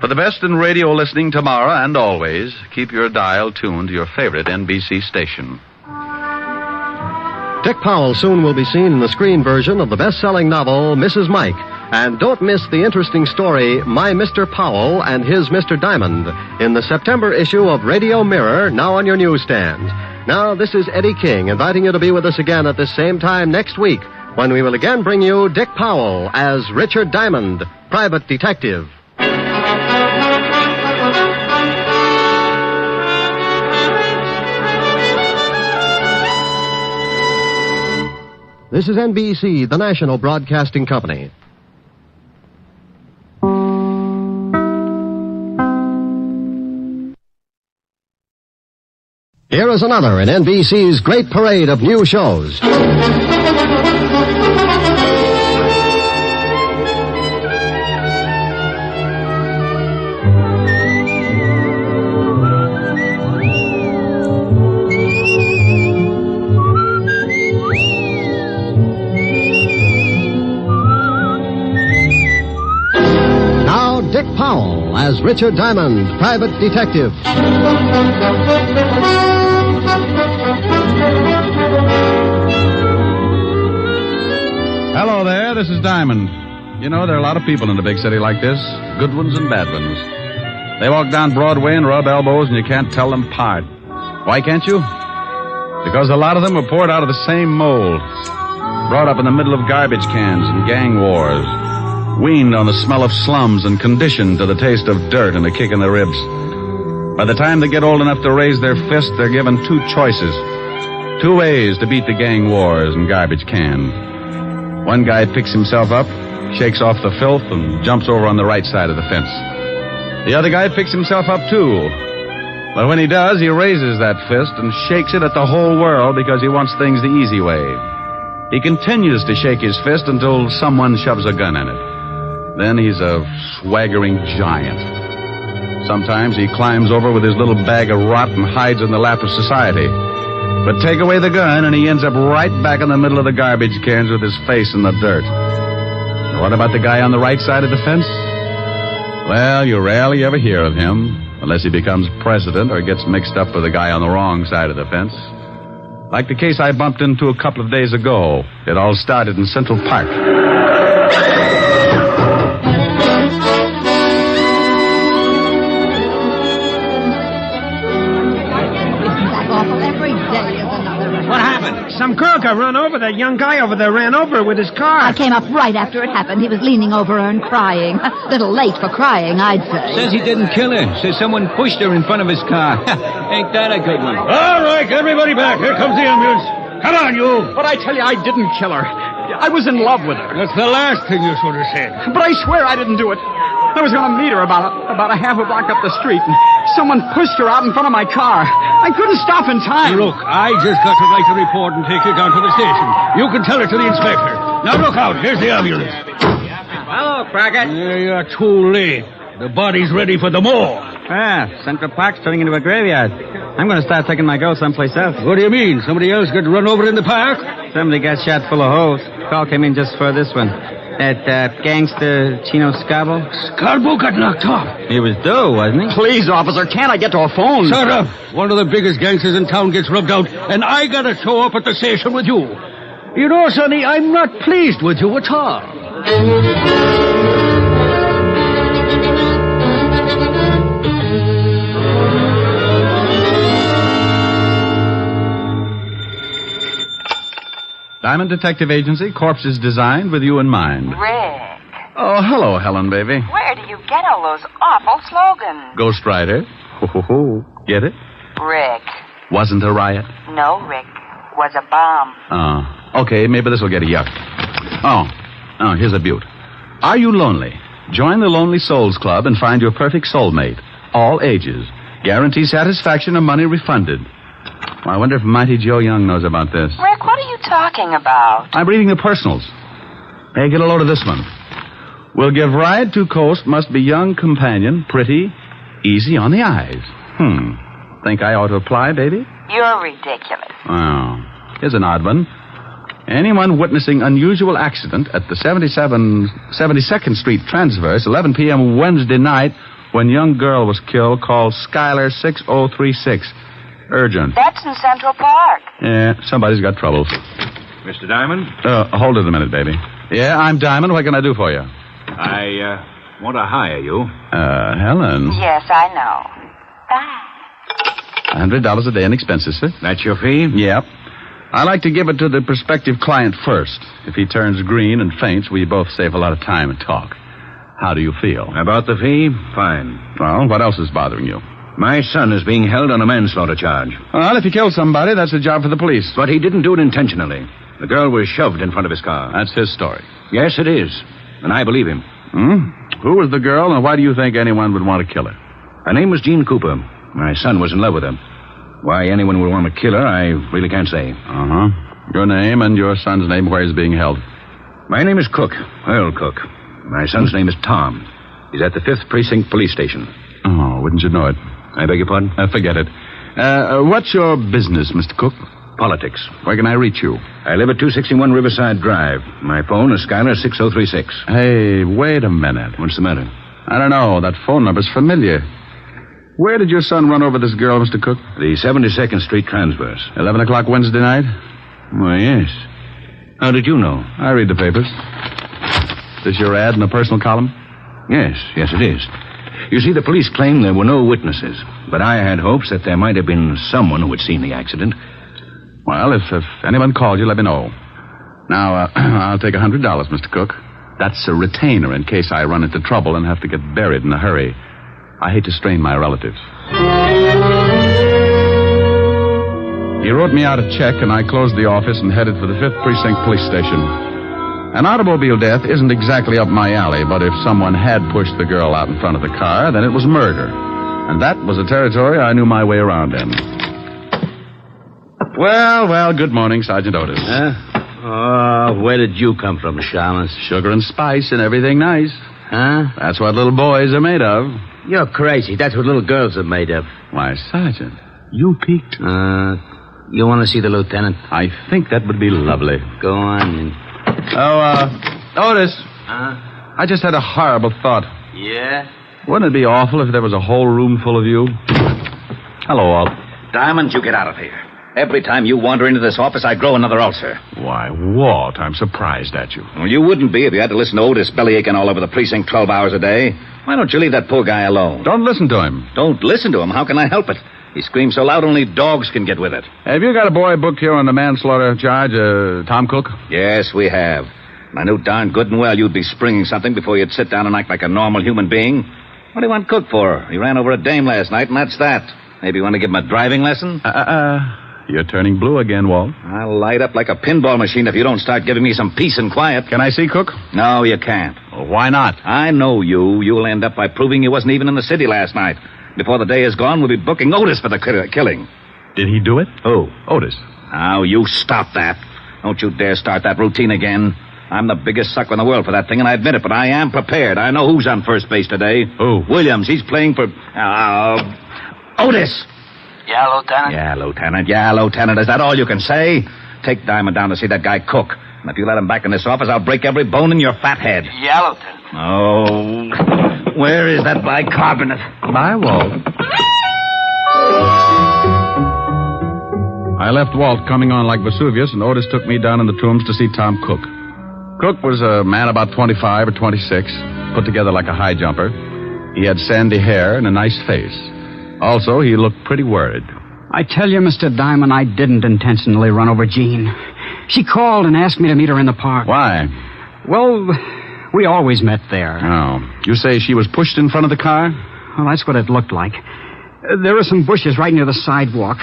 For the best in radio listening tomorrow and always, keep your dial tuned to your favorite NBC station. Dick Powell soon will be seen in the screen version of the best-selling novel, Mrs. Mike. And don't miss the interesting story, My Mr. Powell and His Mr. Diamond, in the September issue of Radio Mirror, now on your newsstand. Now, this is Eddie King, inviting you to be with us again at this same time next week, when we will again bring you Dick Powell as Richard Diamond, Private Detective. This is NBC, the national broadcasting company. Here is another in NBC's great parade of new shows. Now, Dick Powell as Richard Diamond, Private Detective. Hello there, this is Diamond. You know, there are a lot of people in a big city like this, good ones and bad ones. They walk down Broadway and rub elbows and you can't tell them apart. Why can't you? Because a lot of them were poured out of the same mold. Brought up in the middle of garbage cans and gang wars. Weaned on the smell of slums and conditioned to the taste of dirt and a kick in the ribs. By the time they get old enough to raise their fist, they're given two choices. Two ways to beat the gang wars and garbage can. One guy picks himself up, shakes off the filth, and jumps over on the right side of the fence. The other guy picks himself up, too. But when he does, he raises that fist and shakes it at the whole world because he wants things the easy way. He continues to shake his fist until someone shoves a gun in it. Then he's a swaggering giant. Sometimes he climbs over with his little bag of rot and hides in the lap of society. But take away the gun, and he ends up right back in the middle of the garbage cans with his face in the dirt. And what about the guy on the right side of the fence? Well, you rarely ever hear of him, unless he becomes president or gets mixed up with the guy on the wrong side of the fence. Like the case I bumped into a couple of days ago. It all started in Central Park. What happened? Some girl got run over. That young guy over there ran over her with his car. I came up right after it happened. He was leaning over her and crying. A little late for crying, I'd say. Says he didn't kill her. Says someone pushed her in front of his car. Ain't that a good one? All right, everybody back. Here comes the ambulance. Come on, you. But I tell you, I didn't kill her. I was in love with her. That's the last thing you should have said. But I swear I didn't do it. I was going to meet her about a half a block up the street, and someone pushed her out in front of my car. I couldn't stop in time. Look, I just got to write the report and take you down to the station. You can tell it to the inspector. Now look out. Here's the ambulance. Hello, Crockett. You're too late. The body's ready for the morgue. Ah, Central Park's turning into a graveyard. I'm going to start taking my girl someplace else. What do you mean? Somebody else got run over in the park? Somebody got shot full of holes. Call came in just for this one. That gangster Chino Scabo. Scabo got knocked off. He was due, wasn't he? Please, officer, can't I get to a phone? Shut up. One of the biggest gangsters in town gets rubbed out, and I gotta show up at the station with you. You know, Sonny, I'm not pleased with you at all. Diamond Detective Agency, corpses designed with you in mind. Rick, Oh, hello, Helen, baby. where do you get all those awful slogans? Ghost Rider. Ho, ho, ho. Get it? Rick. Wasn't a riot. No, Rick. was a bomb. Okay, maybe this will get a yuck. Oh, here's a beaut. Are you lonely? Join the Lonely Souls Club and find your perfect soulmate. All ages. Guarantee satisfaction and money refunded. Well, I wonder if Mighty Joe Young knows about this. Rick, what are you talking about? I'm reading the personals. Hey, get a load of this one. Will give ride to coast, must be young companion, pretty, easy on the eyes. Think I ought to apply, baby? You're ridiculous. Oh, here's an odd one. Anyone witnessing unusual accident at the 72nd Street Transverse, 11 p.m. Wednesday night, when young girl was killed, call Skylar 6036. Urgent. That's in Central Park. Yeah, somebody's got troubles. Mr. Diamond? Hold it a minute, baby. Yeah, I'm Diamond. What can I do for you? I want to hire you. Helen. Yes, I know. Bye. $100 a day in expenses, sir. That's your fee? Yep. I like to give it to the prospective client first. If he turns green and faints, we both save a lot of time and talk. How do you feel? About the fee? Fine. Well, what else is bothering you? My son is being held on a manslaughter charge. Well, if he killed somebody, that's a job for the police. But he didn't do it intentionally. The girl was shoved in front of his car. That's his story. Yes, it is. And I believe him. Who was the girl, and why do you think anyone would want to kill her? Her name was Jean Cooper. My son was in love with her. Why anyone would want to kill her, I really can't say. Your name and your son's name, where he's being held? My name is Cook, Earl Cook. My son's name is Tom. He's at the 5th Precinct Police Station. Oh, wouldn't you know it? I beg your pardon? Forget it. What's your business, Mr. Cook? Politics. Where can I reach you? I live at 261 Riverside Drive. My phone is Skylar 6036. Hey, wait a minute. What's the matter? I don't know. That phone number's familiar. Where did your son run over this girl, Mr. Cook? The 72nd Street Transverse. 11 o'clock Wednesday night? Why, yes. How did you know? I read the papers. Is this your ad in the personal column? Yes, it is. You see, the police claim there were no witnesses, but I had hopes that there might have been someone who had seen the accident. Well, if anyone called you, let me know. Now, I'll take $100, Mr. Cook. That's a retainer in case I run into trouble and have to get buried in a hurry. I hate to strain my relatives. He wrote me out a check, and I closed the office and headed for the 5th Precinct Police Station. An automobile death isn't exactly up my alley, but if someone had pushed the girl out in front of the car, then it was murder. And that was a territory I knew my way around in. Well, good morning, Sergeant Otis. Where did you come from, Shamus? Sugar and spice and everything nice. Huh? That's what little boys are made of. You're crazy. That's what little girls are made of. Why, Sergeant, you peeked. You want to see the lieutenant? I think that would be lovely. Go on. Otis. I just had a horrible thought. Yeah? Wouldn't it be awful if there was a whole room full of you? Hello, Walt. Diamond, you get out of here. Every time you wander into this office, I grow another ulcer. Why, Walt, I'm surprised at you. Well, you wouldn't be if you had to listen to Otis bellyaching all over the precinct 12 hours a day. Why don't you leave that poor guy alone? Don't listen to him. Don't listen to him? How can I help it? He screams so loud only dogs can get with it. Have you got a boy booked here on the manslaughter charge, Tom Cook? Yes, we have. And I knew darn good and well you'd be springing something before you'd sit down and act like a normal human being. What do you want Cook for? He ran over a dame last night, and that's that. Maybe you want to give him a driving lesson? You're turning blue again, Walt. I'll light up like a pinball machine if you don't start giving me some peace and quiet. Can I see Cook? No, you can't. Well, why not? I know you. You'll end up by proving you wasn't even in the city last night. Before the day is gone, we'll be booking Otis for the killing. Did he do it? Who? Otis. Now, you stop that. Don't you dare start that routine again. I'm the biggest sucker in the world for that thing, and I admit it, but I am prepared. I know who's on first base today. Who? Williams. He's playing for... Otis! Yeah, Lieutenant? Yeah, Lieutenant. Is that all you can say? Take Diamond down to see that guy Cook. And if you let him back in this office, I'll break every bone in your fat head. Yeah, Lieutenant. Oh, where is that bicarbonate? Bye, Walt. I left Walt coming on like Vesuvius, and Otis took me down in the tombs to see Tom Cook. Cook was a man about 25 or 26, put together like a high jumper. He had sandy hair and a nice face. Also, he looked pretty worried. I tell you, Mr. Diamond, I didn't intentionally run over Jean. She called and asked me to meet her in the park. Why? Well, we always met there. Oh. You say she was pushed in front of the car? Well, that's what it looked like. There were some bushes right near the sidewalk.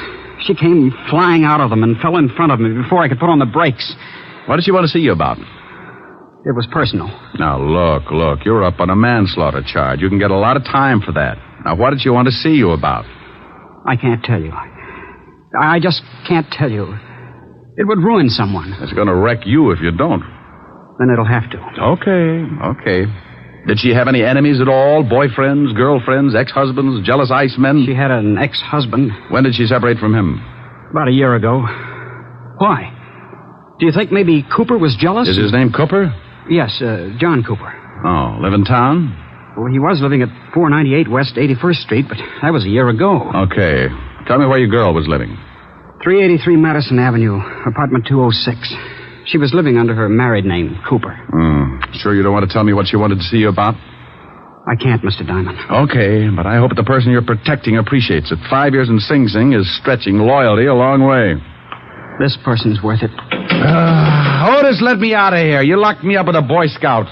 She came flying out of them and fell in front of me before I could put on the brakes. What did she want to see you about? It was personal. Now, look. You're up on a manslaughter charge. You can get a lot of time for that. Now, what did she want to see you about? I can't tell you. I just can't tell you. It would ruin someone. It's going to wreck you if you don't. Then it'll have to. Okay. Did she have any enemies at all? Boyfriends, girlfriends, ex-husbands, jealous icemen? She had an ex-husband. When did she separate from him? About a year ago. Why? Do you think maybe Cooper was jealous? Is his name Cooper? Yes, John Cooper. Oh, live in town? Well, he was living at 498 West 81st Street, but that was a year ago. Okay. Tell me where your girl was living. 383 Madison Avenue, apartment 206. She was living under her married name, Cooper. Sure you don't want to tell me what she wanted to see you about? I can't, Mr. Diamond. Okay, but I hope the person you're protecting appreciates it. 5 years in Sing Sing is stretching loyalty a long way. This person's worth it. Otis, let me out of here. You locked me up with a Boy Scout.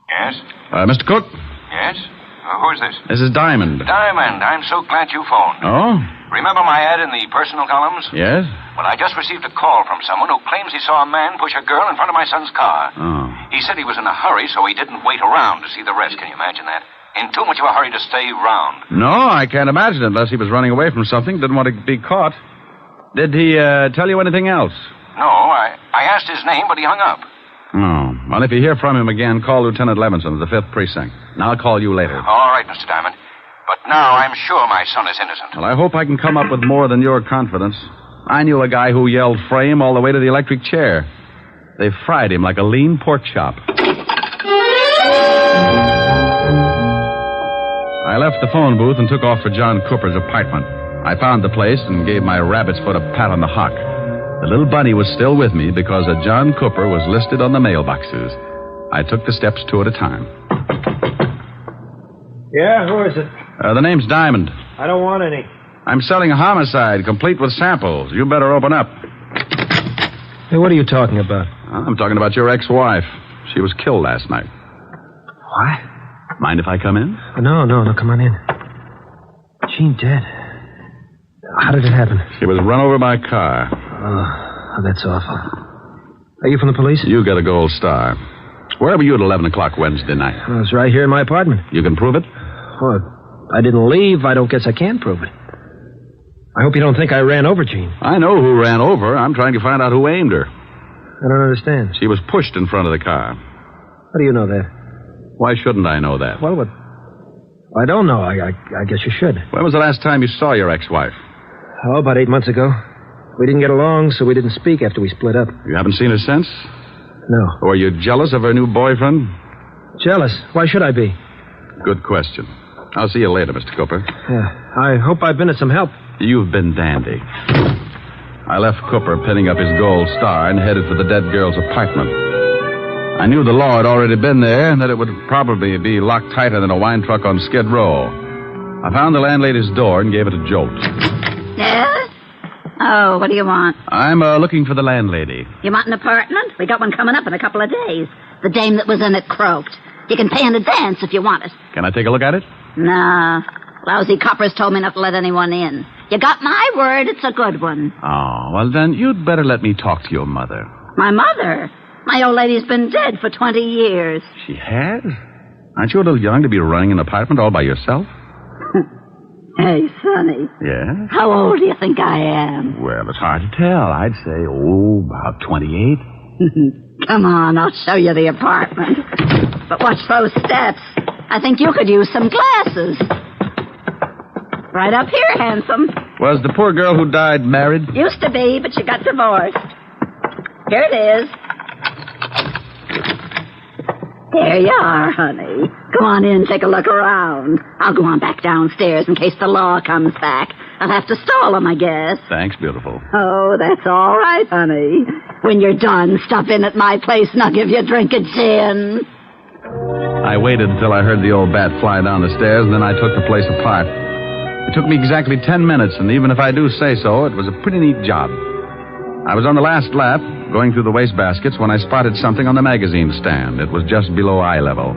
Yes? Mr. Cook? Yes? Who's this? This is Diamond. Diamond, I'm so glad you phoned. Oh? Remember my ad in the personal columns? Yes? Well, I just received a call from someone who claims he saw a man push a girl in front of my son's car. Oh. He said he was in a hurry, so he didn't wait around to see the rest. Can you imagine that? In too much of a hurry to stay round. No, I can't imagine it unless he was running away from something, didn't want to be caught. Did he tell you anything else? No, I asked his name, but he hung up. Oh. Well, if you hear from him again, call Lieutenant Levinson of the 5th Precinct. And I'll call you later. All right, Mr. Diamond. But now I'm sure my son is innocent. Well, I hope I can come up with more than your confidence. I knew a guy who yelled frame all the way to the electric chair. They fried him like a lean pork chop. I left the phone booth and took off for John Cooper's apartment. I found the place and gave my rabbit's foot a pat on the hock. The little bunny was still with me because a John Cooper was listed on the mailboxes. I took the steps two at a time. Yeah, who is it? The name's Diamond. I don't want any. I'm selling a homicide, complete with samples. You better open up. Hey, what are you talking about? I'm talking about your ex-wife. She was killed last night. What? Mind if I come in? No, come on in. Jean dead. How did it happen? She was run over by a car. Oh, that's awful. Are you from the police? You got a gold star. Where were you at 11 o'clock Wednesday night? I was right here in my apartment. You can prove it? Well, I didn't leave. I don't guess I can prove it. I hope you don't think I ran over Jean. I know who ran over. I'm trying to find out who aimed her. I don't understand. She was pushed in front of the car. How do you know that? Why shouldn't I know that? Well, I don't know. I guess you should. When was the last time you saw your ex-wife? Oh, about 8 months ago. We didn't get along, so we didn't speak after we split up. You haven't seen her since? No. Were you jealous of her new boyfriend? Jealous? Why should I be? Good question. I'll see you later, Mr. Cooper. Yeah, I hope I've been of some help. You've been dandy. I left Cooper pinning up his gold star and headed for the dead girl's apartment. I knew the law had already been there and that it would probably be locked tighter than a wine truck on Skid Row. I found the landlady's door and gave it a jolt. Yes? Oh, what do you want? I'm looking for the landlady. You want an apartment? We got one coming up in a couple of days. The dame that was in it croaked. You can pay in advance if you want it. Can I take a look at it? Nah. Lousy coppers told me not to let anyone in. You got my word, it's a good one. Oh, well then, you'd better let me talk to your mother. My mother? My old lady's been dead for 20 years. She has? Aren't you a little young to be running an apartment all by yourself? Hey, Sonny. Yes? How old do you think I am? Well, it's hard to tell. I'd say, about 28. Come on, I'll show you the apartment. But watch those steps. I think you could use some glasses. Right up here, handsome. Was the poor girl who died married? Used to be, but she got divorced. Here it is. There you are, honey. Go on in, take a look around. I'll go on back downstairs in case the law comes back. I'll have to stall him, I guess. Thanks, beautiful. Oh, that's all right, honey. When you're done, stop in at my place and I'll give you a drink of gin. I waited until I heard the old bat fly down the stairs, and then I took the place apart. It took me exactly 10 minutes, and even if I do say so, it was a pretty neat job. I was on the last lap, going through the wastebaskets, when I spotted something on the magazine stand. It was just below eye level.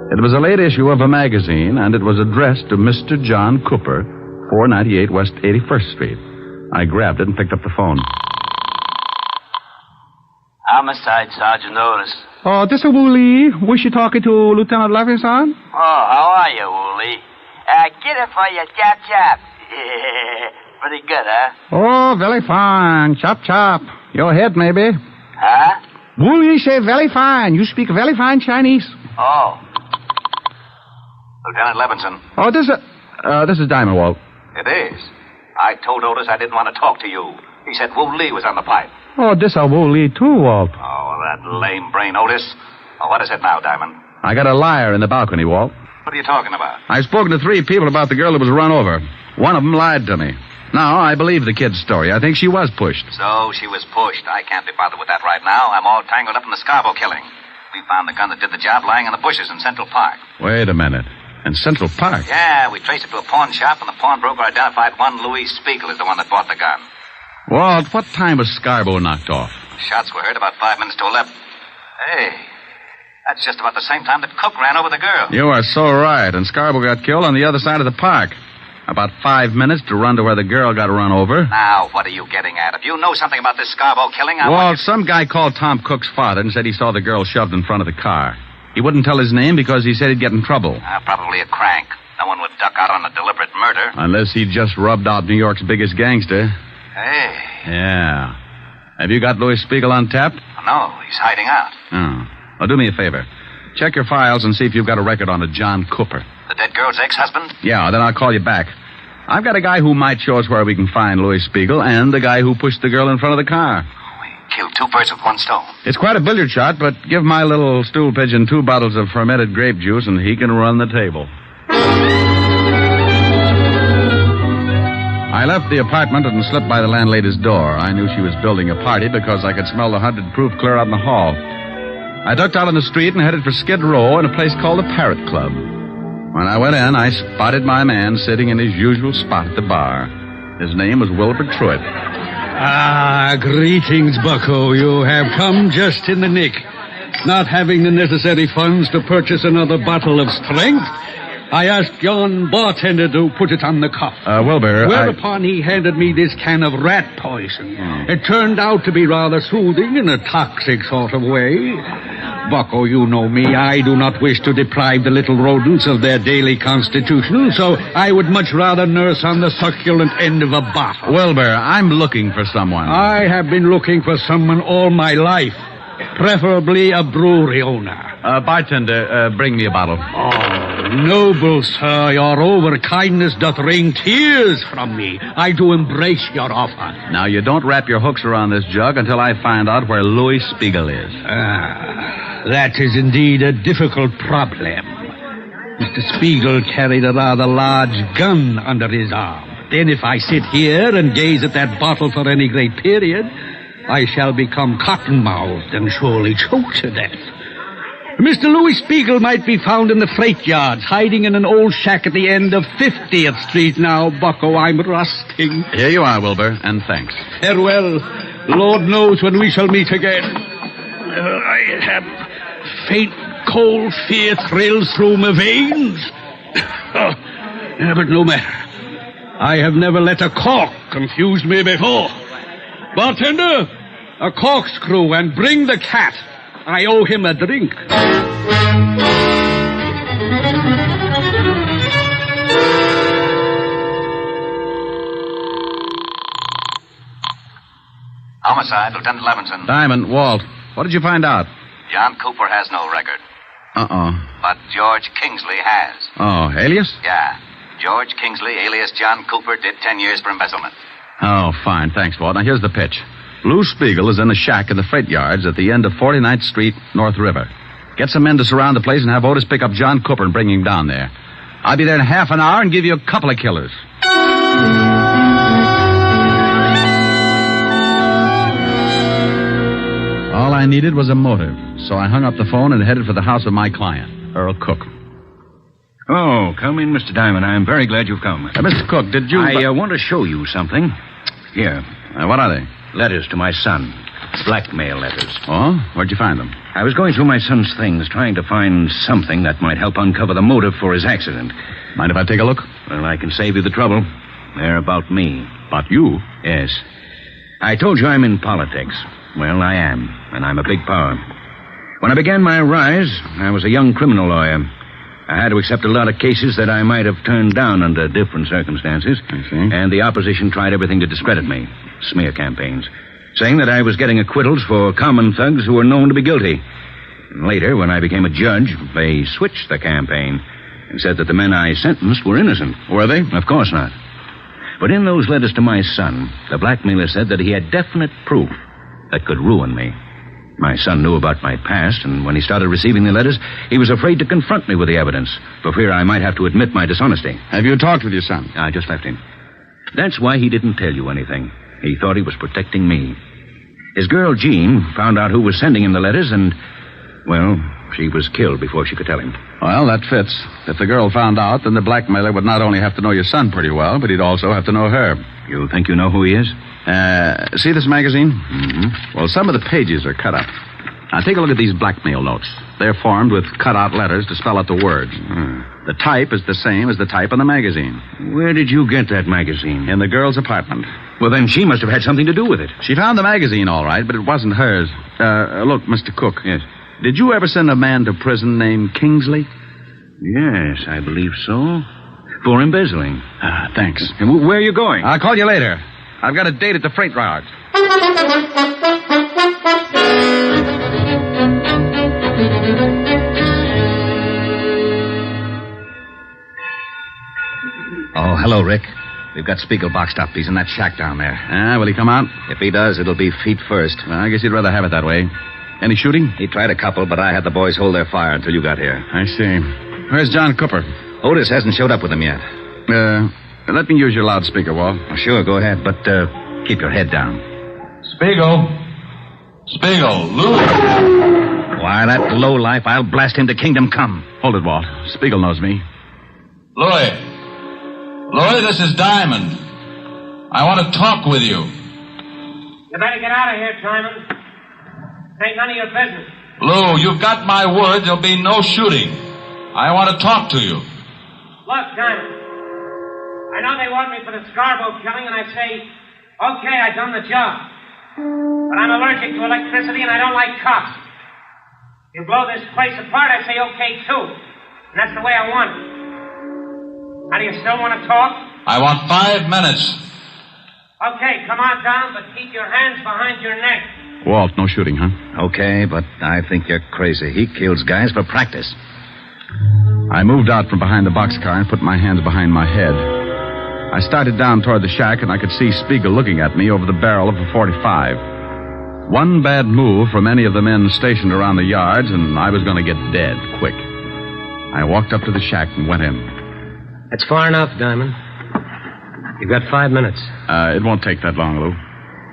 It was a late issue of a magazine, and it was addressed to Mr. John Cooper, 498 West 81st Street. I grabbed it and picked up the phone. Homicide, Sergeant Otis. Oh, this is Woolley. Was you talking to Lieutenant Levinson? Oh, how are you, Woolley? Get it for you, chap chap. Pretty good, huh? Oh, very fine. Chop, chop. Your head, maybe. Huh? Woolley say very fine. You speak very fine Chinese. Oh. Lieutenant Levinson. Oh, this is Diamond, Walt. It is. I told Otis I didn't want to talk to you. He said Wu Lee was on the pipe. Oh, this is Woolley, too, Walt. Oh, that lame brain, Otis. Oh, what is it now, Diamond? I got a liar in the balcony, Walt. What are you talking about? I've spoken to 3 people about the girl that was run over. One of them lied to me. Now, I believe the kid's story. I think she was pushed. So she was pushed. I can't be bothered with that right now. I'm all tangled up in the Scarborough killing. We found the gun that did the job lying in the bushes in Central Park. Wait a minute. In Central Park? Yeah, we traced it to a pawn shop, and the pawnbroker identified one Louis Spiegel as the one that bought the gun. Walt, what time was Scarborough knocked off? Shots were heard about 5 minutes to 11. Hey, that's just about the same time that Cook ran over the girl. You are so right. And Scarborough got killed on the other side of the park. About 5 minutes to run to where the girl got run over. Now, what are you getting at? If you know something about this Scarborough killing, I Walt, want you... some guy called Tom Cook's father and said he saw the girl shoved in front of the car. He wouldn't tell his name because he said he'd get in trouble. Probably a crank. No one would duck out on a deliberate murder. Unless he just rubbed out New York's biggest gangster. Hey. Yeah. Have you got Louis Spiegel on tap? No, he's hiding out. Oh. Well, do me a favor. Check your files and see if you've got a record on a John Cooper. The dead girl's ex-husband? Yeah, then I'll call you back. I've got a guy who might show us where we can find Louis Spiegel and the guy who pushed the girl in front of the car. Killed 2 birds with 1 stone. It's quite a billiard shot, but give my little stool pigeon 2 bottles of fermented grape juice and he can run the table. I left the apartment and slipped by the landlady's door. I knew she was building a party because I could smell the 100 proof clear out in the hall. I ducked out on the street and headed for Skid Row in a place called the Parrot Club. When I went in, I spotted my man sitting in his usual spot at the bar. His name was Wilbur Truitt. Ah, greetings, Bucko. You have come just in the nick. Not having the necessary funds to purchase another bottle of strength, I asked yon bartender to put it on the cuff. Wilbur, Whereupon he handed me this can of rat poison. It turned out to be rather soothing in a toxic sort of way. Bucko, you know me. I do not wish to deprive the little rodents of their daily constitution, so I would much rather nurse on the succulent end of a bottle. Wilbur, I'm looking for someone. I have been looking for someone all my life. Preferably a brewery owner. Bartender, bring me a bottle. Oh, noble sir, your overkindness doth wring tears from me. I do embrace your offer. Now, you don't wrap your hooks around this jug until I find out where Louis Spiegel is. That is indeed a difficult problem. Mr. Spiegel carried a rather large gun under his arm. Then if I sit here and gaze at that bottle for any great period, I shall become cotton-mouthed and surely choke to death. Mr. Louis Spiegel might be found in the freight yards, hiding in an old shack at the end of 50th Street. Now, Bucko, I'm rusting. Here you are, Wilbur, and thanks. Farewell. Lord knows when we shall meet again. I have faint, cold fear thrills through my veins. But no matter. I have never let a cork confuse me before. Bartender, a corkscrew and bring the cat. I owe him a drink. Homicide, Lieutenant Levinson. Diamond, Walt, what did you find out? John Cooper has no record. Uh-oh. But George Kingsley has. Oh, alias? Yeah. George Kingsley, alias John Cooper, did 10 years for embezzlement. Oh, fine. Thanks, Walt. Now, here's the pitch. Lou Spiegel is in a shack in the freight yards at the end of 49th Street, North River. Get some men to surround the place and have Otis pick up John Cooper and bring him down there. I'll be there in half an hour and give you a couple of killers. All I needed was a motive, so I hung up the phone and headed for the house of my client, Earl Cook. Oh, come in, Mr. Diamond. I'm very glad you've come. Mr. Cook, did you... I want to show you something. Here. What are they? Letters to my son. Blackmail letters. Oh? Where'd you find them? I was going through my son's things, trying to find something that might help uncover the motive for his accident. Mind if I take a look? Well, I can save you the trouble. They're about me. About you? Yes. I told you I'm in politics. Well, I am, and I'm a big power. When I began my rise, I was a young criminal lawyer. I had to accept a lot of cases that I might have turned down under different circumstances. I see. And the opposition tried everything to discredit me. Smear campaigns. Saying that I was getting acquittals for common thugs who were known to be guilty. And later, when I became a judge, they switched the campaign and said that the men I sentenced were innocent. Were they? Of course not. But in those letters to my son, the blackmailer said that he had definite proof that could ruin me. My son knew about my past, and when he started receiving the letters, he was afraid to confront me with the evidence, for fear I might have to admit my dishonesty. Have you talked with your son? I just left him. That's why he didn't tell you anything. He thought he was protecting me. His girl, Jean, found out who was sending him the letters, and, well, she was killed before she could tell him. Well, that fits. If the girl found out, then the blackmailer would not only have to know your son pretty well, but he'd also have to know her. You think you know who he is? See this magazine? Mm-hmm. Well, some of the pages are cut up. Now, take a look at these blackmail notes. They're formed with cut-out letters to spell out the words. The type is the same as the type on the magazine. Where did you get that magazine? In the girl's apartment. Well, then she must have had something to do with it. She found the magazine, all right, but it wasn't hers. Look, Mr. Cook. Yes. Did you ever send a man to prison named Kingsley? Yes, I believe so. For embezzling. Thanks. And where are you going? I'll call you later. I've got a date at the freight yard. Oh, hello, Rick. We've got Spiegel boxed up. He's in that shack down there. Will he come out? If he does, it'll be feet first. Well, I guess he'd rather have it that way. Any shooting? He tried a couple, but I had the boys hold their fire until you got here. I see. Where's John Cooper? Otis hasn't showed up with him yet. Let me use your loudspeaker, Walt. Oh, sure, go ahead, but keep your head down. Spiegel, Lou. Why, that lowlife, I'll blast him to kingdom come. Hold it, Walt. Spiegel knows me. Louis, this is Diamond. I want to talk with you. You better get out of here, Simon. This ain't none of your business. Lou, you've got my word there'll be no shooting. I want to talk to you. Look, Diamond. I know they want me for the Scarborough killing, and I say, okay, I done the job. But I'm allergic to electricity, and I don't like cops. You blow this place apart, I say okay, too. And that's the way I want it. Now, do you still want to talk? I want 5 minutes. Okay, come on down, but keep your hands behind your neck. Walt, no shooting, huh? Okay, but I think you're crazy. He kills guys for practice. I moved out from behind the boxcar and put my hands behind my head. I started down toward the shack, and I could see Spiegel looking at me over the barrel of a .45. One bad move from any of the men stationed around the yards, and I was going to get dead quick. I walked up to the shack and went in. That's far enough, Diamond. You've got 5 minutes. It won't take that long, Lou.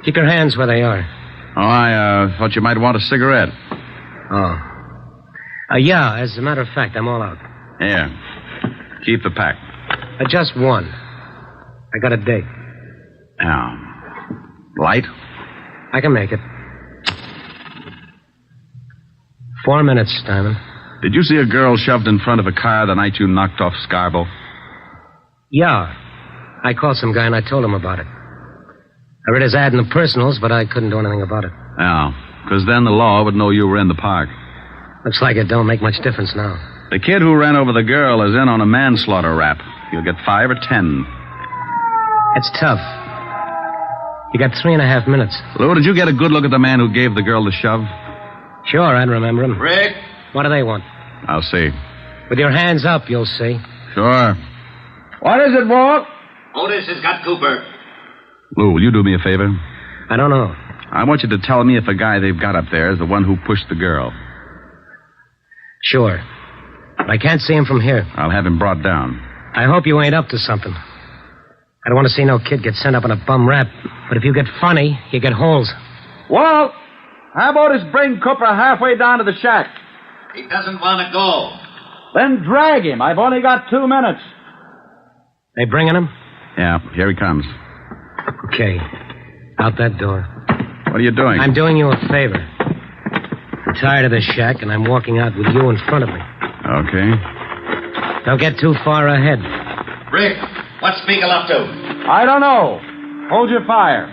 Keep your hands where they are. Oh, I thought you might want a cigarette. Oh. Yeah, as a matter of fact, I'm all out. Yeah. Keep the pack. Just one. I got a date. Light? I can make it. 4 minutes, Diamond. Did you see a girl shoved in front of a car the night you knocked off Scarborough? Yeah. I called some guy and I told him about it. I read his ad in the personals, but I couldn't do anything about it. Oh, because then the law would know you were in the park. Looks like it don't make much difference now. The kid who ran over the girl is in on a manslaughter rap. You'll get 5 or 10. That's tough. You got 3.5 minutes. Lou, did you get a good look at the man who gave the girl the shove? Sure, I'd remember him. Rick? What do they want? I'll see. With your hands up, you'll see. Sure. What is it, Walt? Otis has got Cooper. Lou, will you do me a favor? I don't know. I want you to tell me if the guy they've got up there is the one who pushed the girl. Sure. But I can't see him from here. I'll have him brought down. I hope you ain't up to something. I don't want to see no kid get sent up on a bum rap. But if you get funny, you get holes. Walt, how about us bring Cooper halfway down to the shack? He doesn't want to go. Then drag him. I've only got 2 minutes. They bringing him? Yeah, here he comes. Okay. Out that door. What are you doing? I'm doing you a favor. I'm tired of this shack, and I'm walking out with you in front of me. Okay. Don't get too far ahead. Rick, what's Spiegel up to? I don't know. Hold your fire.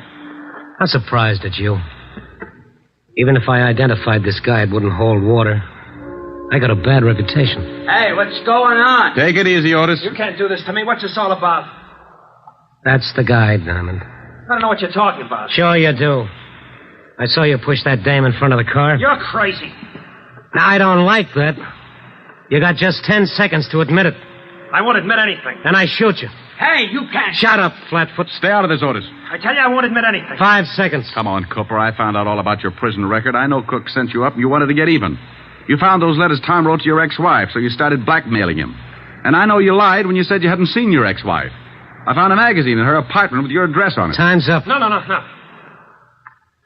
I'm surprised at you. Even if I identified this guy, it wouldn't hold water. I got a bad reputation. Hey, what's going on? Take it easy, Otis. You can't do this to me. What's this all about? That's the guy, Diamond. I don't know what you're talking about. Sure you do. I saw you push that dame in front of the car. You're crazy. Now, I don't like that. You got just 10 seconds to admit it. I won't admit anything. Then I shoot you. Hey, you can't. Shut up, Flatfoot. Stay out of this, Otis. I tell you, I won't admit anything. 5 seconds. Come on, Cooper. I found out all about your prison record. I know Cook sent you up and you wanted to get even. You found those letters Tom wrote to your ex-wife, so you started blackmailing him. And I know you lied when you said you hadn't seen your ex-wife. I found a magazine in her apartment with your address on it. Time's up. No.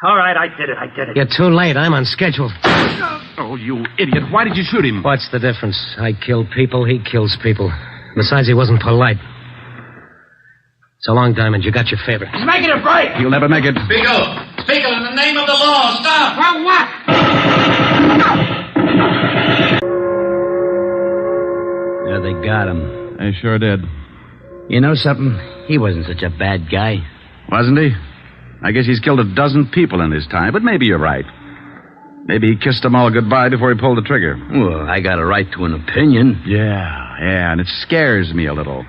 All right, I did it. You're too late. I'm on schedule. Oh, you idiot. Why did you shoot him? What's the difference? I kill people, he kills people. Besides, he wasn't polite. So long, Diamond. You got your favor. He's making a break. You'll never make it. Spiegel, in the name of the law, stop! For what? Yeah, they got him. They sure did. You know something? He wasn't such a bad guy. Wasn't he? I guess he's killed 12 people in his time, but maybe you're right. Maybe he kissed them all goodbye before he pulled the trigger. Well, I got a right to an opinion. Yeah, and it scares me a little.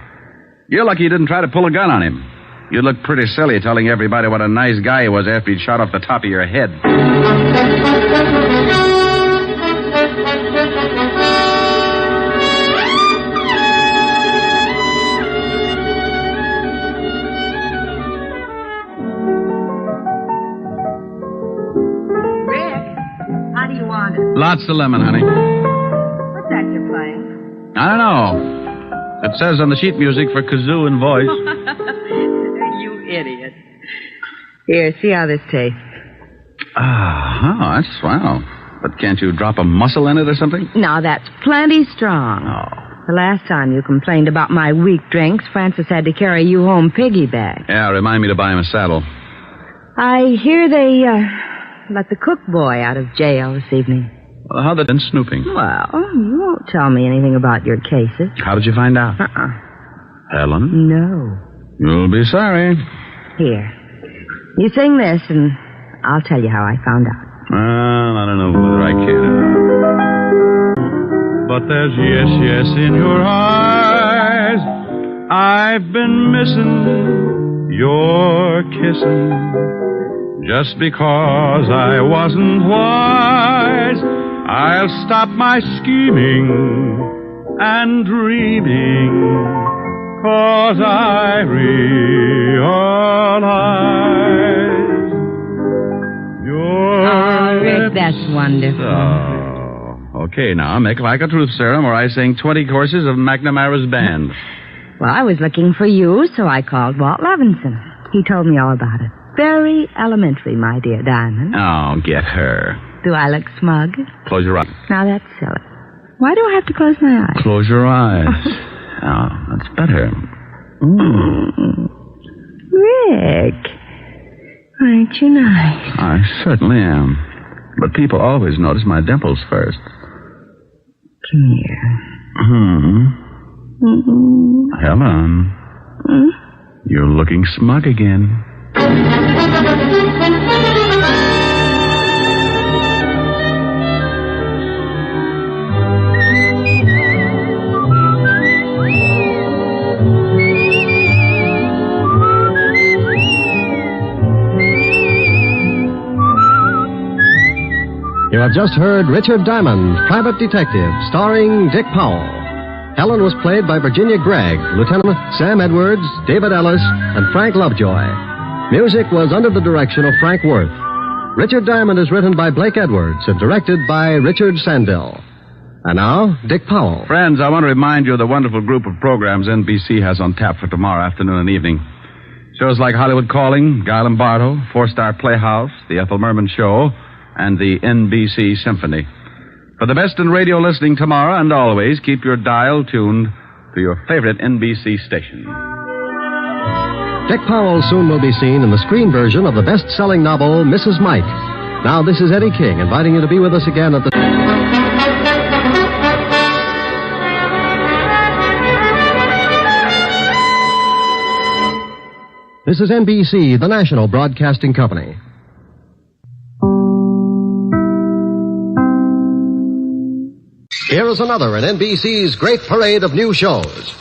You're lucky you didn't try to pull a gun on him. You'd look pretty silly telling everybody what a nice guy he was after he'd shot off the top of your head. How do you want it? Lots of lemon, honey. What's that you're playing? I don't know. It says on the sheet music for kazoo and voice. You idiot. Here, see how this tastes. That's swell. But can't you drop a mussel in it or something? No, that's plenty strong. Oh. The last time you complained about my weak drinks, Francis had to carry you home piggyback. Yeah, remind me to buy him a saddle. I hear they let the cook boy out of jail this evening. Well, how they been snooping? Well, you won't tell me anything about your cases. How did you find out? Helen? No. You'll be sorry. Here. You sing this, and I'll tell you how I found out. Well, I don't know whether I can. But there's yes in your eyes. I've been missing your kissing. Just because I wasn't wise, I'll stop my scheming and dreaming, 'cause I realize your Rick, that's wonderful. Oh, okay, now make like a truth serum where I sing 20 courses of McNamara's band. Well, I was looking for you, so I called Walt Levinson. He told me all about it. Very elementary, my dear Diamond. Oh, get her. Do I look smug? Close your eyes. Now, that's silly. Why do I have to close my eyes? Close your eyes. Oh, that's better. Rick, aren't you nice? I certainly am. But people always notice my dimples first. Come here. Helen, you're looking smug again. You have just heard Richard Diamond, Private Detective, starring Dick Powell. Helen was played by Virginia Gregg, Lieutenant Sam Edwards, David Ellis, and Frank Lovejoy. Music was under the direction of Frank Worth. Richard Diamond is written by Blake Edwards and directed by Richard Sandell. And now, Dick Powell. Friends, I want to remind you of the wonderful group of programs NBC has on tap for tomorrow afternoon and evening. Shows like Hollywood Calling, Guy Lombardo, Four-Star Playhouse, The Ethel Merman Show, and the NBC Symphony. For the best in radio listening tomorrow and always, keep your dial tuned to your favorite NBC station. Dick Powell soon will be seen in the screen version of the best-selling novel, Mrs. Mike. Now, this is Eddie King inviting you to be with us again at the... This is NBC, the national broadcasting company. Here is another in NBC's great parade of new shows.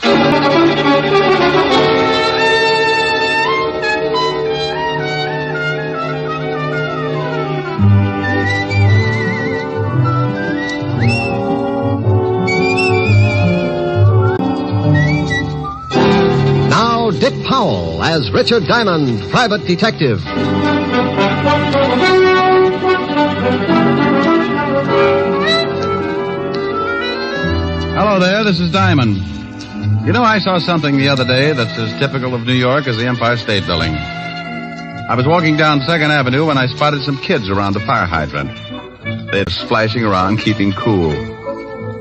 Now, Dick Powell as Richard Diamond, private detective. Hello there, this is Diamond. You know, I saw something the other day that's as typical of New York as the Empire State Building. I was walking down 2nd Avenue when I spotted some kids around a fire hydrant. They were splashing around, keeping cool.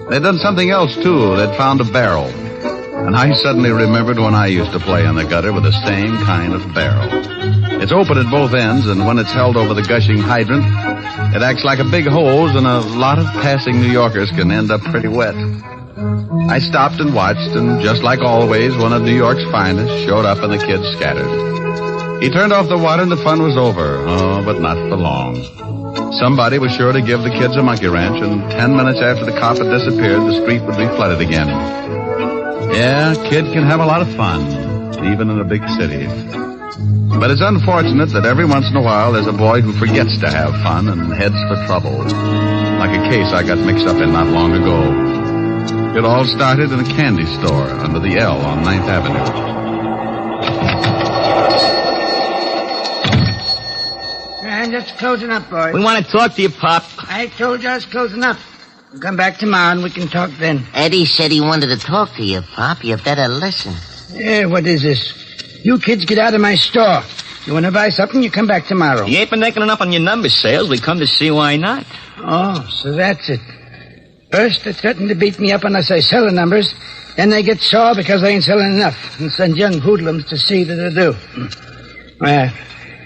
They'd done something else, too. They'd found a barrel. And I suddenly remembered when I used to play in the gutter with the same kind of barrel. It's open at both ends, and when it's held over the gushing hydrant, it acts like a big hose, and a lot of passing New Yorkers can end up pretty wet. I stopped and watched, and just like always, one of New York's finest showed up and the kids scattered. He turned off the water and the fun was over. Oh, but not for long. Somebody was sure to give the kids a monkey wrench, and 10 minutes after the cop had disappeared, the street would be flooded again. Yeah, a kid can have a lot of fun, even in a big city. But it's unfortunate that every once in a while there's a boy who forgets to have fun and heads for trouble. Like a case I got mixed up in not long ago. It all started in a candy store under the L on 9th Avenue. I'm just closing up, boys. We want to talk to you, Pop. I told you I was closing up. We'll come back tomorrow and we can talk then. Eddie said he wanted to talk to you, Pop. You better listen. Yeah, what is this? You kids get out of my store. You want to buy something, you come back tomorrow. You ain't been making enough on your number sales. We come to see why not. Oh, so that's it. First, they threaten to beat me up unless I sell the numbers. Then they get sore because I ain't selling enough and send young hoodlums to see that I do. Well,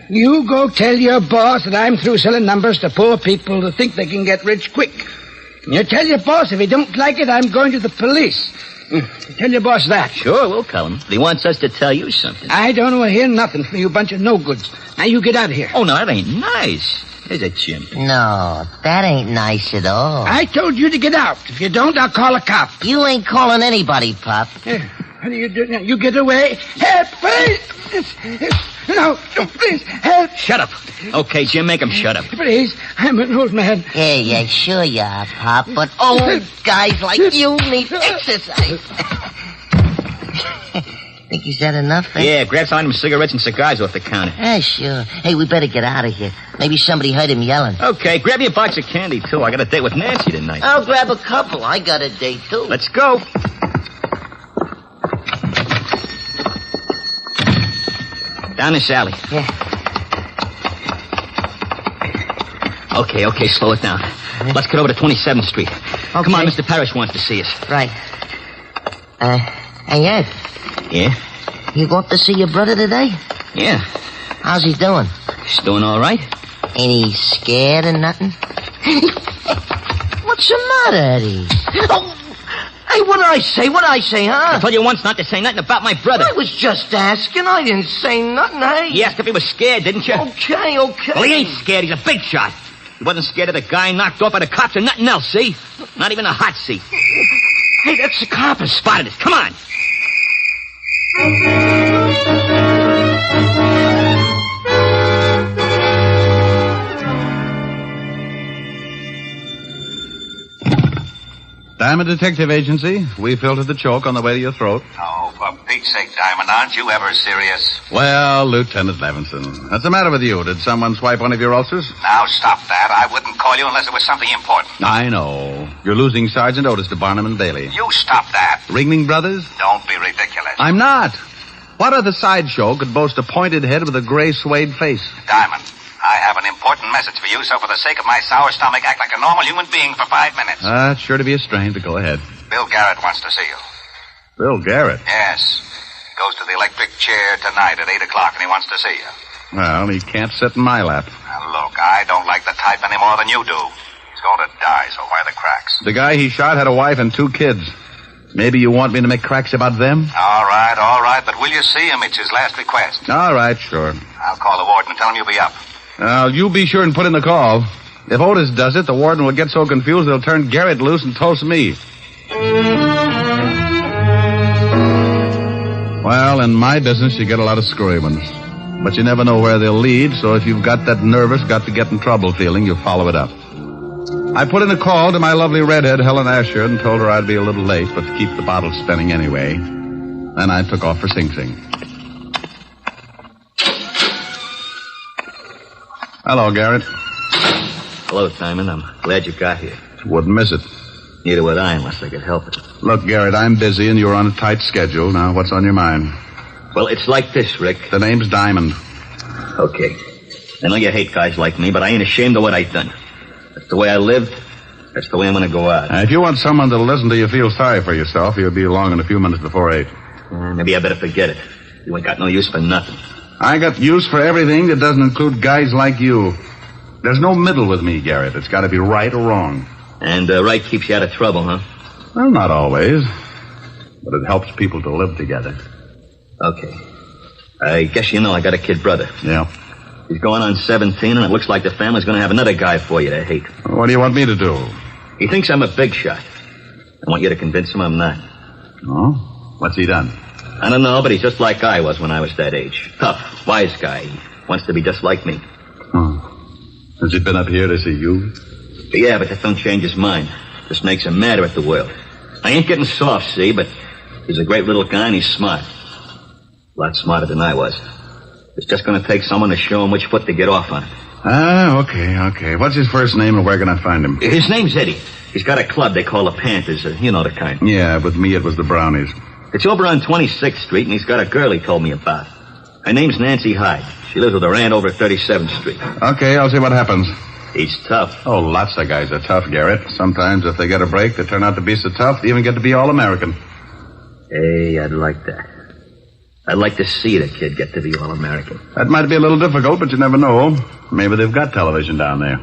you go tell your boss that I'm through selling numbers to poor people who think they can get rich quick. You tell your boss if he don't like it, I'm going to the police. Tell your boss that. Sure, we'll tell him. But he wants us to tell you something. I don't want to hear nothing from you bunch of no-goods. Now you get out of here. Oh, no, that ain't nice. Is it, Jim? No, that ain't nice at all. I told you to get out. If you don't, I'll call a cop. You ain't calling anybody, Pop. What are you doing now? You get away. Help, please. No, please, help. Shut up. Okay, Jim, make him shut up. Please, I'm an old man. Yeah, sure you are, Pop. But old guys like you need exercise. Think he's had enough? Eh? Yeah, grab some of them cigarettes and cigars off the counter. Yeah, sure. Hey, we better get out of here. Maybe somebody heard him yelling. Okay, grab me a box of candy, too. I got a date with Nancy tonight. I'll grab a couple. I got a date, too. Let's go. Down this alley. Yeah. Okay, slow it down. Let's get over to 27th Street. Okay. Come on, Mr. Parrish wants to see us. Right. Hey, Ed. Yeah? You going to see your brother today? Yeah. How's he doing? He's doing all right. Ain't he scared or nothing? What's the matter, Eddie? Oh, hey, what did I say, huh? I told you once not to say nothing about my brother. I was just asking. I didn't say nothing, hey? You asked if he was scared, didn't you? Okay. Well, he ain't scared. He's a big shot. He wasn't scared of the guy knocked off by the cops or nothing else, see? Not even a hot seat. Hey, that's the cop. I spotted it. Come on. Diamond Detective Agency. We filtered the choke on the way to your throat. Oh, for Pete's sake, Diamond, aren't you ever serious? Well, Lieutenant Levinson, what's the matter with you? Did someone swipe one of your ulcers? Now, stop that. I wouldn't call you unless it was something important. I know. You're losing Sergeant Otis to Barnum and Bailey. You stop that. Ringling Brothers? Don't be ridiculous. I'm not. What other sideshow could boast a pointed head with a gray suede face? Diamond, I have an important message for you, so for the sake of my sour stomach, act like a normal human being for 5 minutes. It's sure to be a strain, but go ahead. Bill Garrett wants to see you. Bill Garrett? Yes. Goes to the electric chair tonight at 8 o'clock, and he wants to see you. Well, he can't sit in my lap. Now, look, I don't like the type any more than you do. He's going to die, so why the cracks? The guy he shot had a wife and 2 kids. Maybe you want me to make cracks about them? All right, but will you see him? It's his last request. All right, sure. I'll call the warden and tell him you'll be up. You be sure and put in the call. If Otis does it, the warden will get so confused he'll turn Garrett loose and toast me. Well, in my business, you get a lot of screwy ones. But you never know where they'll lead, so if you've got that nervous, got-to-get-in-trouble feeling, you follow it up. I put in a call to my lovely redhead, Helen Asher, and told her I'd be a little late, but to keep the bottle spinning anyway. Then I took off for Sing Sing. Hello, Garrett. Hello, Simon. I'm glad you got here. Wouldn't miss it. Neither would I unless I could help it. Look, Garrett, I'm busy and you're on a tight schedule. Now, what's on your mind? Well, it's like this, Rick. The name's Diamond. Okay. I know you hate guys like me, but I ain't ashamed of what I've done. That's the way I lived. That's the way I'm going to go out. If you want someone to listen to you feel sorry for yourself, you'll be along in a few minutes before 8. Maybe I better forget it. You ain't got no use for nothing. I got use for everything that doesn't include guys like you. There's no middle with me, Garrett. It's got to be right or wrong. And right keeps you out of trouble, huh? Well, not always. But it helps people to live together. Okay. I guess you know I got a kid brother. Yeah. He's going on 17, and it looks like the family's going to have another guy for you to hate. What do you want me to do? He thinks I'm a big shot. I want you to convince him I'm not. Oh? What's he done? I don't know, but he's just like I was when I was that age. Tough, wise guy. He wants to be just like me. Oh. Has he been up here to see you? Yeah, but that don't change his mind. Just makes him madder at the world. I ain't getting soft, see, but he's a great little guy and he's smart. A lot smarter than I was. It's just going to take someone to show him which foot to get off on. Okay. What's his first name and where can I find him? His name's Eddie. He's got a club they call the Panthers. You know the kind. Yeah, with me it was the Brownies. It's over on 26th Street, and he's got a girl he told me about. Her name's Nancy Hyde. She lives with her aunt over at 37th Street. Okay, I'll see what happens. He's tough. Oh, lots of guys are tough, Garrett. Sometimes if they get a break, they turn out to be so tough, they even get to be All-American. Hey, I'd like that. I'd like to see the kid get to be All-American. That might be a little difficult, but you never know. Maybe they've got television down there.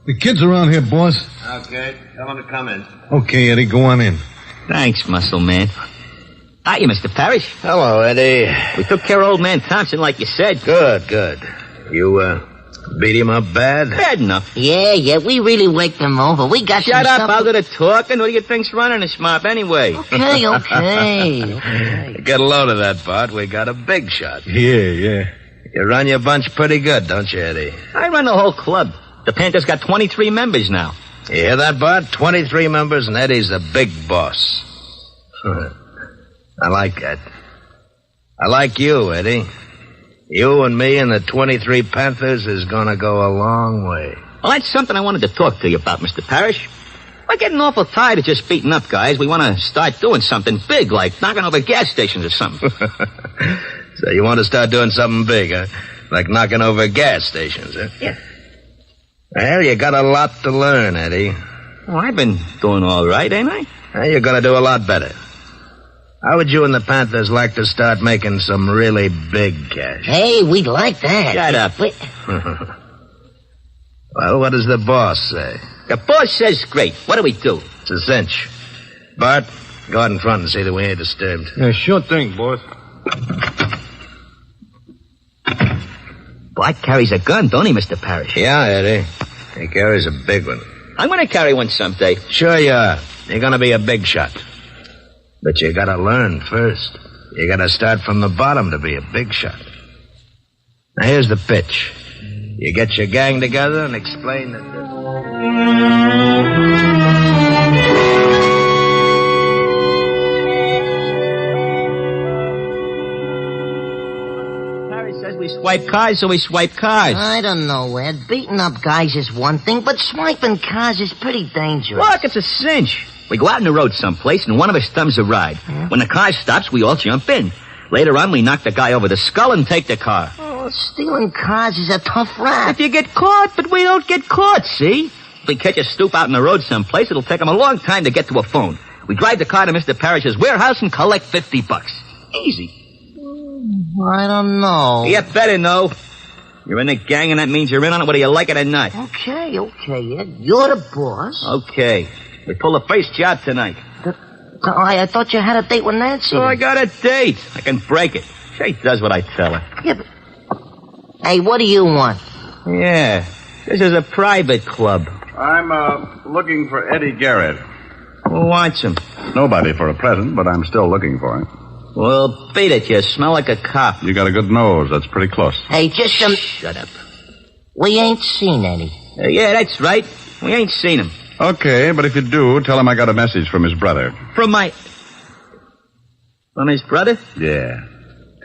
The kid's around here, boss. Okay, tell him to come in. Okay, Eddie, go on in. Thanks, muscle man. Hiya, Mr. Parrish. Hello, Eddie. We took care of old man Thompson like you said. Good. You, beat him up bad? Bad enough. Yeah, we really waked him over. We got Shut some up, I'll do the talking. What do you think's running this mob anyway? Okay. Get a load of that, Bart. We got a big shot. Yeah. You run your bunch pretty good, don't you, Eddie? I run the whole club. The Panthers got 23 members now. You hear that, Bart? 23 members, and Eddie's the big boss. I like that. I like you, Eddie. You and me and the 23 Panthers is gonna go a long way. Well, that's something I wanted to talk to you about, Mr. Parrish. We're getting awful tired of just beating up guys. We want to start doing something big, like knocking over gas stations or something. So you want to start doing something big, huh? Like knocking over gas stations, huh? Yeah. Well, you got a lot to learn, Eddie. Well, I've been doing all right, ain't I? Well, you're gonna do a lot better. How would you and the Panthers like to start making some really big cash? Hey, we'd like that. Shut up. Well, what does the boss say? The boss says great. What do we do? It's a cinch. Bart, go out in front and see that we ain't disturbed. Yeah, sure thing, boss. Bart carries a gun, don't he, Mr. Parrish? Yeah, Eddie. He carries a big one. I'm going to carry one someday. Sure you are. You're going to be a big shot. But you got to learn first. You got to start from the bottom to be a big shot. Now, here's the pitch. You get your gang together and explain that... We swipe cars, so we swipe cars. I don't know, Ed. Beating up guys is one thing, but swiping cars is pretty dangerous. Look, it's a cinch. We go out on the road someplace, and one of us thumbs a ride. When the car stops, we all jump in. Later on, we knock the guy over the skull and take the car. Oh, Well, stealing cars is a tough rap. If you get caught, but we don't get caught, see? If we catch a stoop out in the road someplace, it'll take him a long time to get to a phone. We drive the car to Mr. Parrish's warehouse and collect $50. Easy. I don't know. You better know. You're in the gang, and that means you're in on it whether you like it or not. Okay, Ed. You're the boss. Okay. We pull the first job tonight. I thought you had a date with Nancy. So I got a date. I can break it. She does what I tell her. Yeah, but... Hey, what do you want? Yeah. This is a private club. I'm, looking for Eddie Garrett. Who wants him? Nobody for a present, but I'm still looking for him. Well, beat it. You smell like a cop. You got a good nose. That's pretty close. Hey, just some... Shut up. We ain't seen any. Yeah, that's right. We ain't seen him. Okay, but if you do, tell him I got a message from his brother. From his brother? Yeah.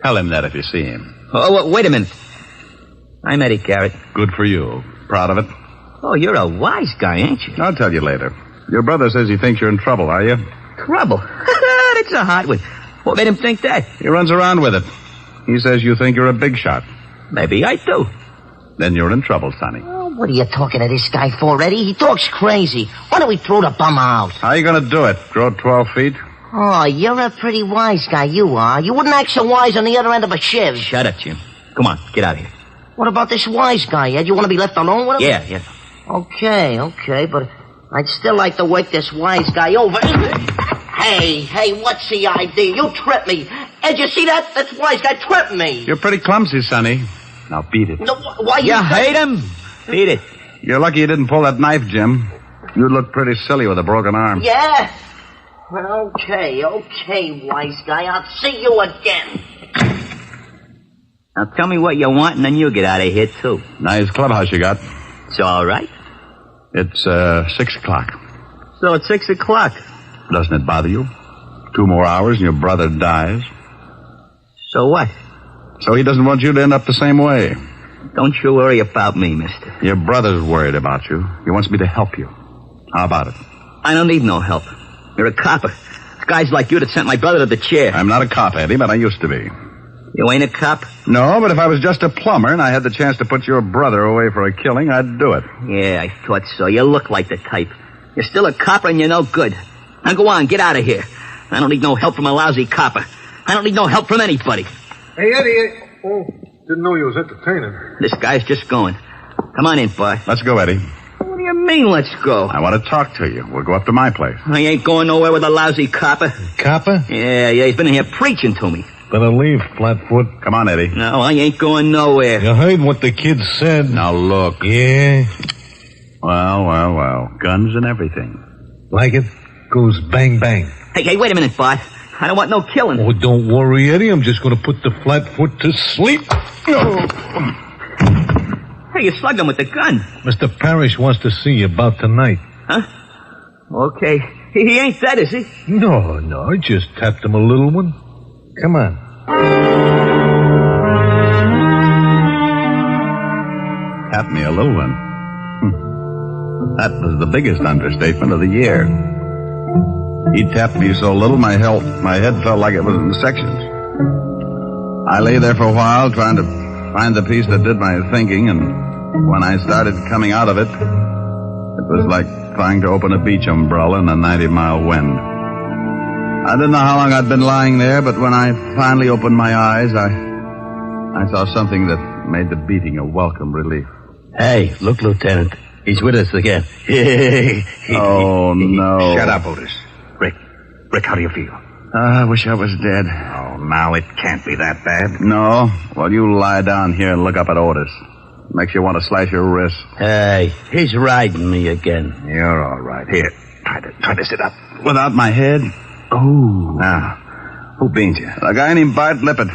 Tell him that if you see him. Oh, wait a minute. I'm Eddie Garrett. Good for you. Proud of it? Oh, you're a wise guy, ain't you? I'll tell you later. Your brother says he thinks you're in trouble, are you? Trouble? That's a hot one. What made him think that? He runs around with it. He says you think you're a big shot. Maybe I do. Then you're in trouble, Sonny. Oh, what are you talking to this guy for, Eddie? He talks crazy. Why don't we throw the bum out? How are you going to do it? Grow 12 feet? Oh, you're a pretty wise guy, you are. You wouldn't act so wise on the other end of a shiv. Shut up, Jim. Come on, get out of here. What about this wise guy, Ed? You want to be left alone with him? Yeah. Okay, but I'd still like to work this wise guy over. Hey, what's the idea? You tripped me. Ed, you see that? That's wise guy tripped me. You're pretty clumsy, Sonny. Now beat it. No, why you hate him? Beat it. You're lucky you didn't pull that knife, Jim. You'd look pretty silly with a broken arm. Yeah? Okay, wise guy. I'll see you again. Now tell me what you want, and then you get out of here, too. Nice clubhouse you got. It's all right. It's, 6 o'clock. So it's 6 o'clock. Doesn't it bother you? 2 more hours and your brother dies. So what? So he doesn't want you to end up the same way. Don't you worry about me, mister. Your brother's worried about you. He wants me to help you. How about it? I don't need no help. You're a copper. It's guys like you that sent my brother to the chair. I'm not a cop, Eddie, but I used to be. You ain't a cop? No, but if I was just a plumber and I had the chance to put your brother away for a killing, I'd do it. Yeah, I thought so. You look like the type. You're still a copper and you're no good. Now go on, get out of here. I don't need no help from a lousy copper. I don't need no help from anybody. Hey, Eddie. Oh, didn't know you was entertaining. This guy's just going. Come on in, boy. Let's go, Eddie. What do you mean, let's go? I want to talk to you. We'll go up to my place. I ain't going nowhere with a lousy copper. Copper? Yeah, he's been in here preaching to me. Better leave, Flatfoot. Come on, Eddie. No, I ain't going nowhere. You heard what the kid said. Now, look. Yeah? Well. Guns and everything. Like it? Goes bang, bang. Hey, wait a minute, Bart. I don't want no killing. Oh, don't worry, Eddie. I'm just going to put the Flatfoot to sleep. Hey, you slugged him with the gun. Mr. Parrish wants to see you about tonight. Huh? Okay. He ain't dead, is he? No. I just tapped him a little one. Come on. Tap me a little one. That was the biggest understatement of the year. He tapped me so little my head felt like it was in sections. I lay there for a while trying to find the piece that did my thinking, and when I started coming out of it, it was like trying to open a beach umbrella in a 90-mile wind. I didn't know how long I'd been lying there, but when I finally opened my eyes, I saw something that made the beating a welcome relief. Hey, look, Lieutenant. He's with us again. Oh, no. Shut up, Otis. Rick, how do you feel? I wish I was dead. Oh, now it can't be that bad. No? Well, you lie down here and look up at Otis. Makes you want to slash your wrist. Hey, he's riding me again. You're all right. Here, try to sit up. Without my head? Oh. Now, who beans you? A guy named Bart Lippett.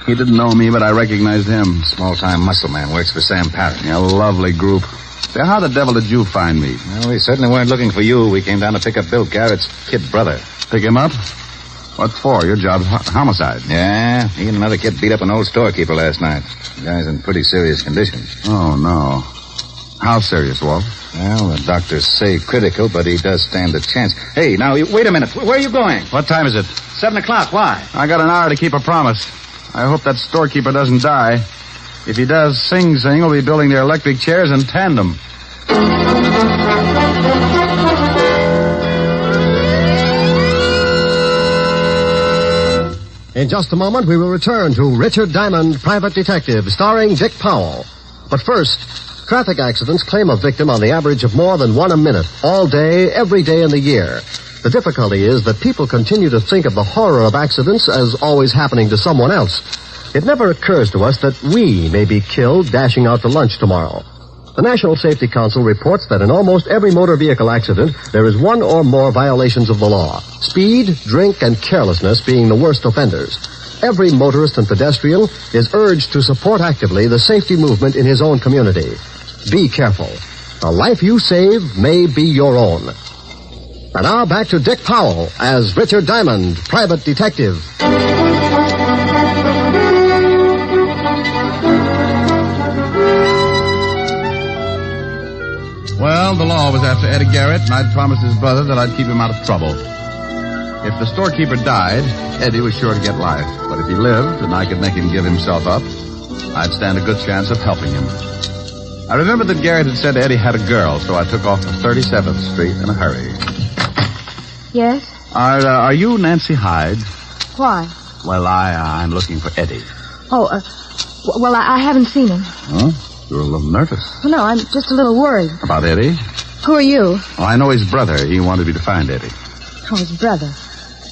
He didn't know me, but I recognized him. Small-time muscle man, works for Sam Parrish. A lovely group. Say, how the devil did you find me? Well, we certainly weren't looking for you. We came down to pick up Bill Garrett's kid brother. Pick him up? What for? Your job's homicide. Yeah, he and another kid beat up an old storekeeper last night. The guy's in pretty serious condition. Oh, no. How serious, Walt? Well, the doctors say critical, but he does stand a chance. Hey, now, wait a minute. Where are you going? What time is it? 7 o'clock. Why? I got an hour to keep a promise. I hope that storekeeper doesn't die. If he does, Sing Sing will be building their electric chairs in tandem. In just a moment, we will return to Richard Diamond, Private Detective, starring Dick Powell. But first, traffic accidents claim a victim on the average of more than one a minute, all day, every day in the year. The difficulty is that people continue to think of the horror of accidents as always happening to someone else. It never occurs to us that we may be killed dashing out to lunch tomorrow. The National Safety Council reports that in almost every motor vehicle accident, there is one or more violations of the law. Speed, drink, and carelessness being the worst offenders. Every motorist and pedestrian is urged to support actively the safety movement in his own community. Be careful. A life you save may be your own. And now back to Dick Powell as Richard Diamond, Private Detective. Well, the law was after Eddie Garrett, and I'd promised his brother that I'd keep him out of trouble. If the storekeeper died, Eddie was sure to get life. But if he lived, and I could make him give himself up, I'd stand a good chance of helping him. I remembered that Garrett had said Eddie had a girl, so I took off to 37th Street in a hurry. Yes? Are you Nancy Hyde? Why? Well, I'm looking for Eddie. Oh, well, I haven't seen him. Huh? You're a little nervous. Well, no, I'm just a little worried. About Eddie? Who are you? Well, I know his brother. He wanted me to find Eddie. Oh, his brother.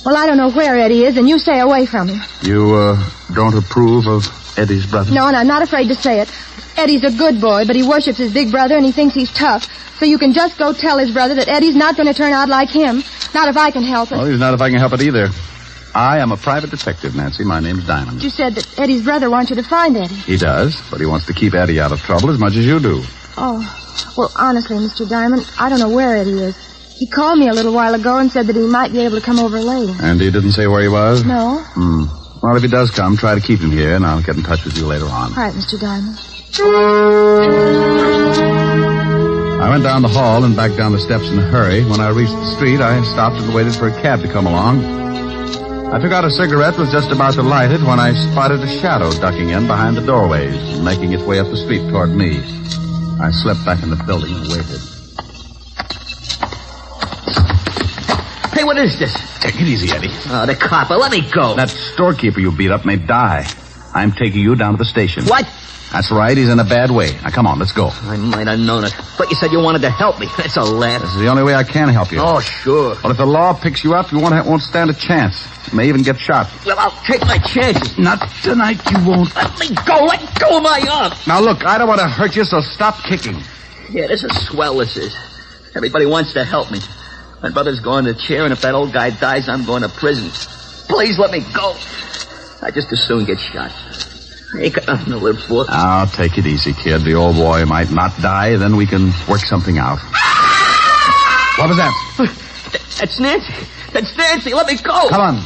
Well, I don't know where Eddie is, and you stay away from him. You, don't approve of Eddie's brother? No, and I'm not afraid to say it. Eddie's a good boy, but he worships his big brother, and he thinks he's tough. So you can just go tell his brother that Eddie's not going to turn out like him. Not if I can help it. Well, he's not if I can help it either. I am a private detective, Nancy. My name's Diamond. You said that Eddie's brother wants you to find Eddie. He does, but he wants to keep Eddie out of trouble as much as you do. Oh, well, honestly, Mr. Diamond, I don't know where Eddie is. He called me a little while ago and said that he might be able to come over later. And he didn't say where he was? No. Well, if he does come, try to keep him here, and I'll get in touch with you later on. All right, Mr. Diamond. I went down the hall and back down the steps in a hurry. When I reached the street, I stopped and waited for a cab to come along. I took out a cigarette, was just about to light it when I spotted a shadow ducking in behind the doorways and making its way up the street toward me. I slipped back in the building and waited. Hey, what is this? Take it easy, Eddie. Oh, the copper. Let me go. That storekeeper you beat up may die. I'm taking you down to the station. What? That's right. He's in a bad way. Now, come on, let's go. I might have known it. But you said you wanted to help me. That's a laugh. This is the only way I can help you. Oh, sure. But if the law picks you up, you won't stand a chance. You may even get shot. Well, I'll take my chances. Not tonight, you won't. Let me go. Let go of my arm. Now, look, I don't want to hurt you, so stop kicking. Yeah, this is swell, this is. Everybody wants to help me. My brother's going to chair, and if that old guy dies, I'm going to prison. Please let me go. I just as soon get shot. I ain't got nothing to live for. Now, take it easy, kid. The old boy might not die, then we can work something out. What was that? That's Nancy. That's Nancy. Let me go. Come on.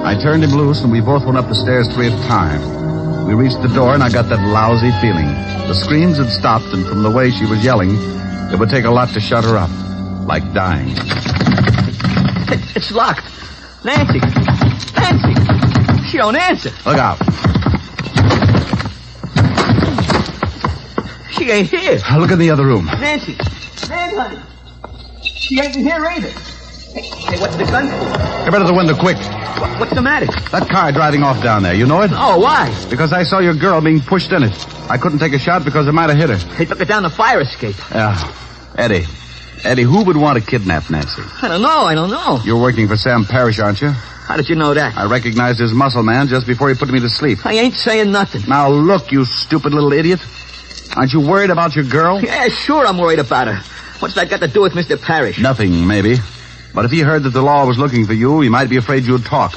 I turned him loose, and we both went up the stairs 3 at a time. We reached the door, and I got that lousy feeling. The screams had stopped, and from the way she was yelling, it would take a lot to shut her up. Like dying. It's locked. Nancy. Nancy. She don't answer. Look out. She ain't here. Look in the other room. Nancy. Man, honey. She ain't in here either. Hey, what's the gun for? Get rid of the window, quick. What's the matter? That car driving off down there. You know it? Oh, why? Because I saw your girl being pushed in it. I couldn't take a shot because it might have hit her. They took her down the fire escape. Eddie, who would want to kidnap Nancy? I don't know. You're working for Sam Parrish, aren't you? How did you know that? I recognized his muscle man just before he put me to sleep. I ain't saying nothing. Now look, you stupid little idiot. Aren't you worried about your girl? Yeah, sure I'm worried about her. What's that got to do with Mr. Parrish? Nothing, maybe. But if he heard that the law was looking for you, he might be afraid you'd talk.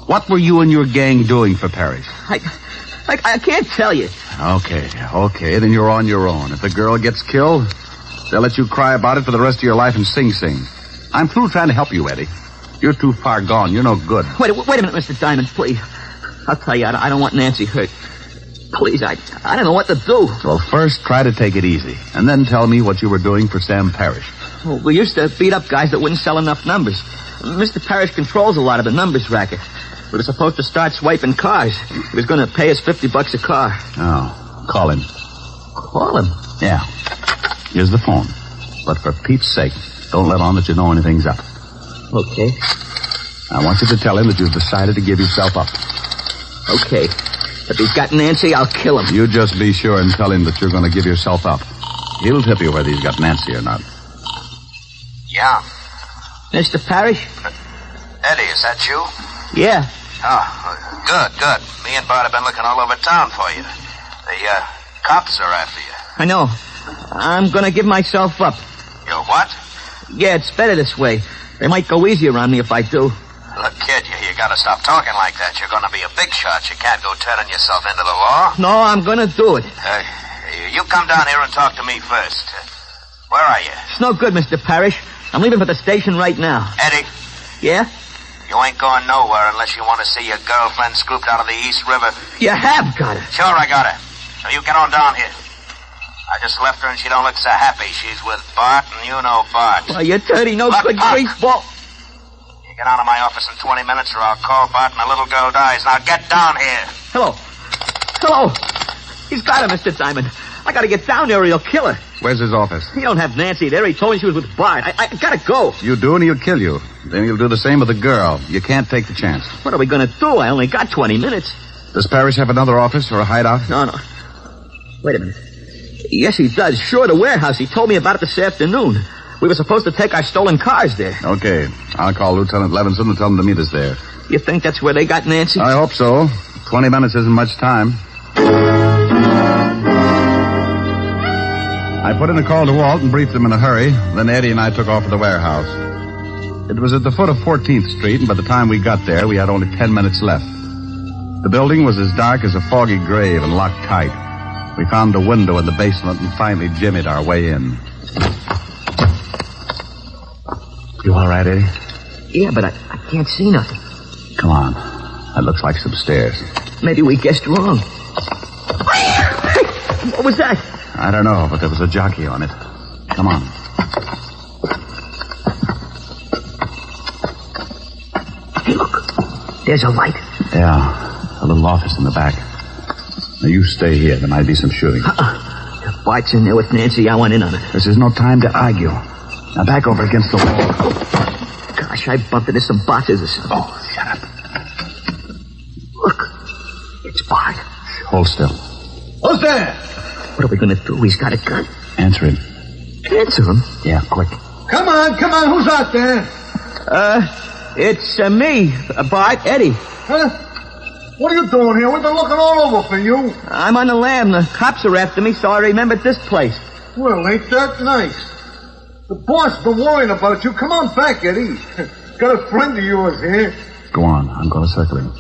What were you and your gang doing for Parrish? I can't tell you. Okay, then you're on your own. If the girl gets killed, they'll let you cry about it for the rest of your life and Sing Sing. I'm through trying to help you, Eddie. You're too far gone. You're no good. Wait a minute, Mr. Diamond, please. I'll tell you, I don't want Nancy hurt. Please, I don't know what to do. Well, first, try to take it easy, and then tell me what you were doing for Sam Parrish. Well, we used to beat up guys that wouldn't sell enough numbers. Mr. Parrish controls a lot of the numbers racket. We were supposed to start swiping cars. He was going to pay us $50 a car. Oh, call him. Call him? Yeah. Here's the phone. But for Pete's sake, don't let on that you know anything's up. Okay. I want you to tell him that you've decided to give yourself up. Okay. If he's got Nancy, I'll kill him. You just be sure and tell him that you're going to give yourself up. He'll tip you whether he's got Nancy or not. Yeah. Mr. Parrish? Eddie, is that you? Yeah. Oh, good. Me and Bart have been looking all over town for you. The cops are after you. I know. I'm going to give myself up. You what? Yeah, it's better this way. They might go easier on me if I do. Look, kid, you got to stop talking like that. You're going to be a big shot. You can't go turning yourself into the law. No, I'm going to do it. You come down here and talk to me first. Where are you? It's no good, Mr. Parrish. I'm leaving for the station right now. Eddie? Yeah? You ain't going nowhere unless you want to see your girlfriend scooped out of the East River. You have got her. Sure, I got her. So you get on down here. I just left her and she don't look so happy. She's with Bart, and you know Bart. Well, you're dirty, no good greaseball. You get out of my office in 20 minutes or I'll call Bart and the little girl dies. Now get down here. Hello. He's got her, Mr. Diamond. I gotta get down there or he'll kill her. Where's his office? He don't have Nancy there. He told me she was with Bart. I gotta go. You do and he'll kill you. Then he'll do the same with the girl. You can't take the chance. What are we gonna do? I only got 20 minutes. Does Parrish have another office or a hideout? No. Wait a minute. Yes, he does. Sure, the warehouse. He told me about it this afternoon. We were supposed to take our stolen cars there. Okay. I'll call Lieutenant Levinson and tell him to meet us there. You think that's where they got Nancy? I hope so. 20 minutes isn't much time. I put in a call to Walt and briefed him in a hurry. Then Eddie and I took off for the warehouse. It was at the foot of 14th Street, and by the time we got there, we had only 10 minutes left. The building was as dark as a foggy grave and locked tight. We found a window in the basement and finally jimmied our way in. You all right, Eddie? Yeah, but I can't see nothing. Come on. That looks like some stairs. Maybe we guessed wrong. Hey, what was that? I don't know, but there was a jockey on it. Come on. Hey, look. There's a light. Yeah, a little office in the back. Now, you stay here. There might be some shooting. If Bart's in there with Nancy, I want in on it. This is no time to argue. Now, back over against the wall. Gosh, I bumped into some boxes or something. Oh, shut up. Look. It's Bart. Hold still. Who's there? What are we going to do? He's got a gun. Answer him. Answer him? Yeah, quick. Come on. Who's out there? It's me, Bart, Eddie. Huh? What are you doing here? We've been looking all over for you. I'm on the lam. The cops are after me, so I remembered this place. Well, ain't that nice? The boss been worrying about you. Come on back, Eddie. Got a friend of yours here. Go on. I'm going to circle him.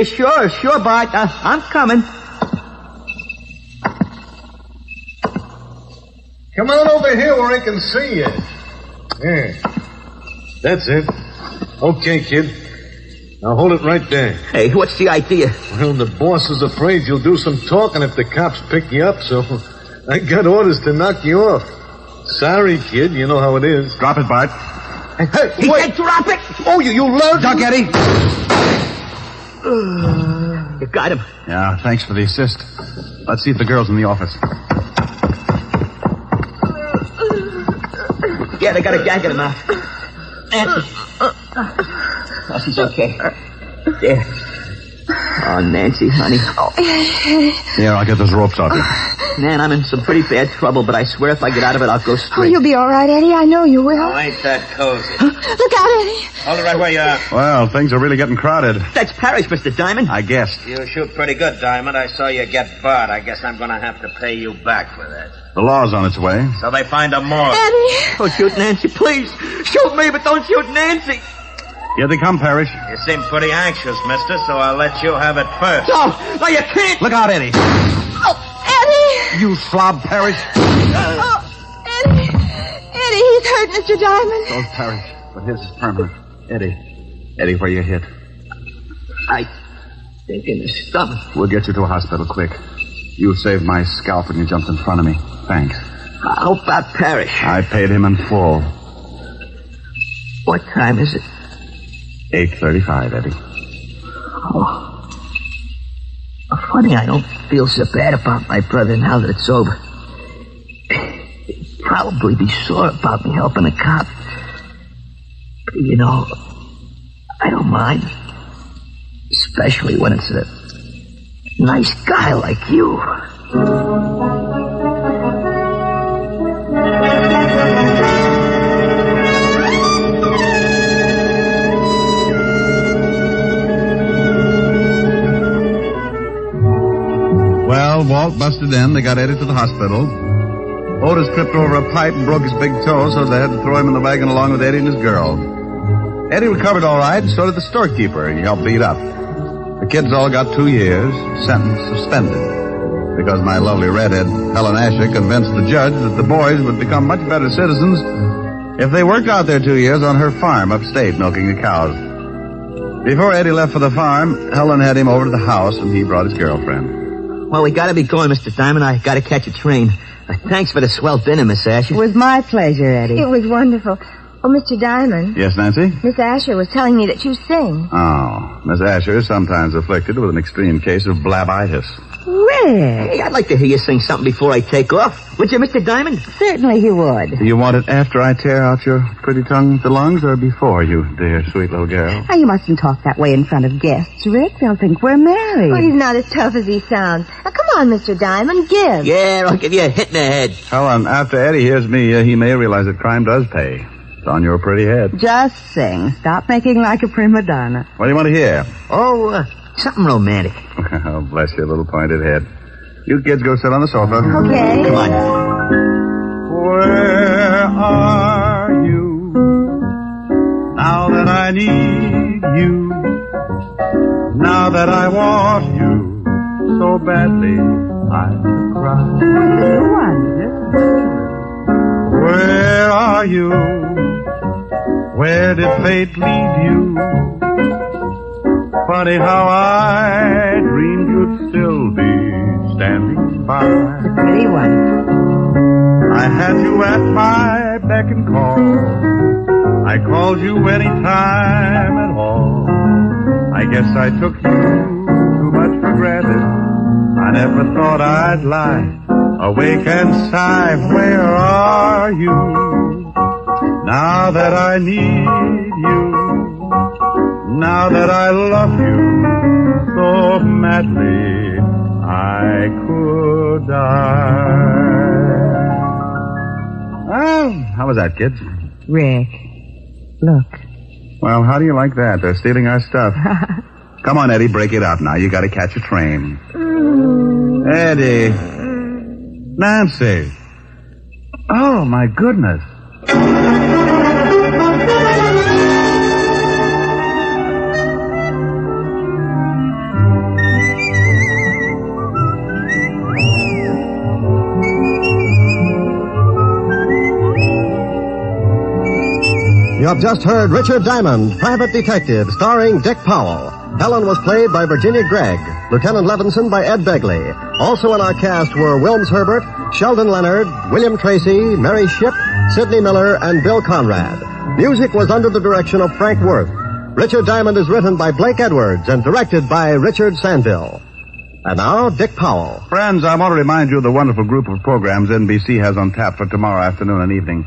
Sure, Bart. I'm coming. Come on over here where I can see you. Yeah. That's it. Okay, kid. Now hold it right there. Hey, what's the idea? Well, the boss is afraid you'll do some talking if the cops pick you up, so I got orders to knock you off. Sorry, kid. You know how it is. Drop it, Bart. Hey, he said drop it! Oh, you learned... Duck, Eddie. You got him. Yeah, thanks for the assist. Let's see if the girl's in the office. Yeah, they got a gag in her mouth. Nancy. Oh, she's okay. There. Oh, Nancy, honey. Oh. Here, I'll get those ropes off you. Man, I'm in some pretty bad trouble, but I swear if I get out of it, I'll go straight. Oh, you'll be all right, Eddie. I know you will. Oh, ain't that cozy? Look out, Eddie. Hold it right where you are. Well, things are really getting crowded. That's Parrish, Mr. Diamond. I guessed. You shoot pretty good, Diamond. I saw you get Bart. I guess I'm going to have to pay you back for that. The law's on its way. So they find a morgue. Eddie. Oh, shoot Nancy, please. Shoot me, but don't shoot Nancy. Here they come, Parrish. You seem pretty anxious, mister, so I'll let you have it first. No, you can't. Look out, Eddie. Oh, Eddie. You slob, Parrish. Oh, Eddie. Eddie, he's hurt, Mr. Diamond. So's Parrish, but his is permanent. Eddie, where you hit? I think in the stomach. We'll get you to a hospital quick. You saved my scalp when you jumped in front of me. Thanks. How about Parrish? I paid him in full. What time is it? 8:35, Eddie. Oh, funny, I don't feel so bad about my brother now that it's over. He'd probably be sore about me helping a cop. But, you know, I don't mind. Especially when it's a nice guy like you. Well, Walt busted in. They got Eddie to the hospital. Otis tripped over a pipe and broke his big toe, so they had to throw him in the wagon along with Eddie and his girl. Eddie recovered all right, and so did the storekeeper. He helped beat up. The kids all got 2 years, sentence suspended, because my lovely redhead, Helen Asher, convinced the judge that the boys would become much better citizens if they worked out their 2 years on her farm upstate, milking the cows. Before Eddie left for the farm, Helen had him over to the house, and he brought his girlfriend. Well, we gotta be going, Mr. Diamond. I gotta catch a train. Thanks for the swell dinner, Miss Asher. It was my pleasure, Eddie. It was wonderful. Oh, Mr. Diamond. Yes, Nancy? Miss Asher was telling me that you sing. Oh, Miss Asher is sometimes afflicted with an extreme case of blabitis. Rick. Hey, I'd like to hear you sing something before I take off. Would you, Mr. Diamond? Certainly he would. Do you want it after I tear out your pretty tongue with the lungs, or before, you dear, sweet little girl? Now, you mustn't talk that way in front of guests, Rick. They'll think we're married. Oh, he's not as tough as he sounds. Now, come on, Mr. Diamond, give. Yeah, I'll give you a hit in the head. Helen, after Eddie hears me, he may realize that crime does pay. It's on your pretty head. Just sing. Stop making like a prima donna. What do you want to hear? Oh, something romantic. Oh, bless your little pointed head. You kids go sit on the sofa. Okay. Come on. Where are you now that I need you? Now that I want you so badly, I cry. Where are you? Where did fate lead you? Funny how I dreamed you'd still be standing by. Pretty one. I had you at my beck and call. I called you any time at all. I guess I took you too much for granted. I never thought I'd lie, awake and sigh. Where are you now that I need you? Now that I love you so madly, I could die. Well, how was that, kids? Rick, look. Well, how do you like that? They're stealing our stuff. Come on, Eddie, break it up now. You gotta catch a train. Eddie. Nancy. Oh, my goodness. You have just heard Richard Diamond, Private Detective, starring Dick Powell. Helen was played by Virginia Gregg, Lieutenant Levinson by Ed Begley. Also in our cast were Wilms Herbert, Sheldon Leonard, William Tracy, Mary Shipp, Sidney Miller, and Bill Conrad. Music was under the direction of Frank Worth. Richard Diamond is written by Blake Edwards and directed by Richard Sandville. And now, Dick Powell. Friends, I want to remind you of the wonderful group of programs NBC has on tap for tomorrow afternoon and evening.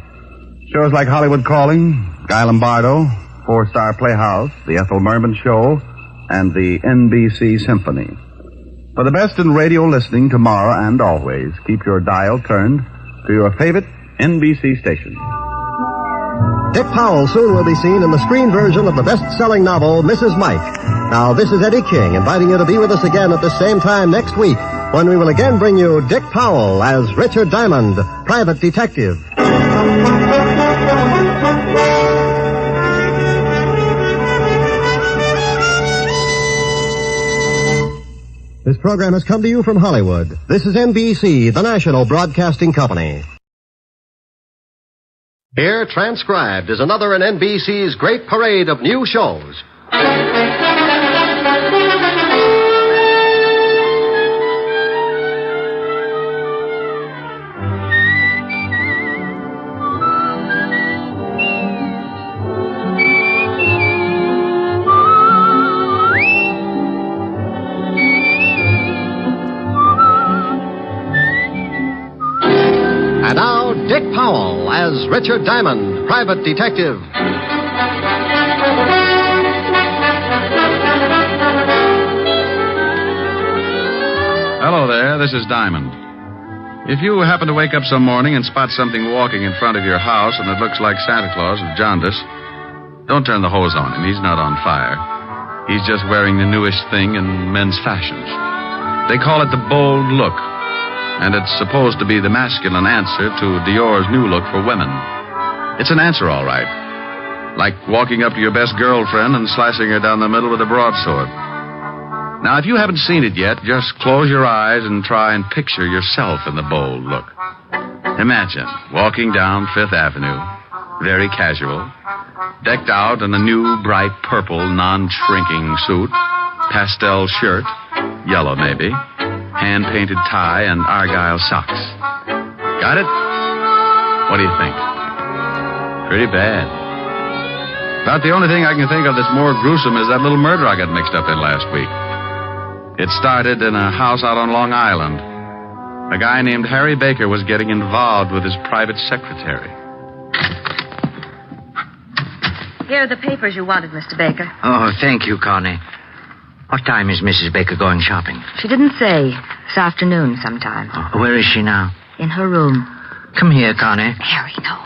Shows like Hollywood Calling, Guy Lombardo, Four-Star Playhouse, The Ethel Merman Show, and the NBC Symphony. For the best in radio listening tomorrow and always, keep your dial turned to your favorite NBC station. Dick Powell soon will be seen in the screen version of the best-selling novel, Mrs. Mike. Now, this is Eddie King inviting you to be with us again at the same time next week when we will again bring you Dick Powell as Richard Diamond, Private Detective. This program has come to you from Hollywood. This is NBC, the national broadcasting company. Here, transcribed, is another in NBC's great parade of new shows. Howell as Richard Diamond, private detective. Hello there, this is Diamond. If you happen to wake up some morning and spot something walking in front of your house and it looks like Santa Claus with jaundice, don't turn the hose on him. He's not on fire. He's just wearing the newest thing in men's fashions. They call it the bold look, and it's supposed to be the masculine answer to Dior's new look for women. It's an answer, all right. Like walking up to your best girlfriend and slicing her down the middle with a broadsword. Now, if you haven't seen it yet, just close your eyes and try and picture yourself in the bold look. Imagine walking down Fifth Avenue, very casual, decked out in a new, bright purple, non-shrinking suit, pastel shirt, yellow maybe, hand-painted tie, and argyle socks. Got it? What do you think? Pretty bad. About the only thing I can think of that's more gruesome is that little murder I got mixed up in last week. It started in a house out on Long Island. A guy named Harry Baker was getting involved with his private secretary. Here are the papers you wanted, Mr. Baker. Oh, thank you, Connie. What time is Mrs. Baker going shopping? She didn't say. This afternoon sometime. Oh, where is she now? In her room. Come here, Connie. Harry, no.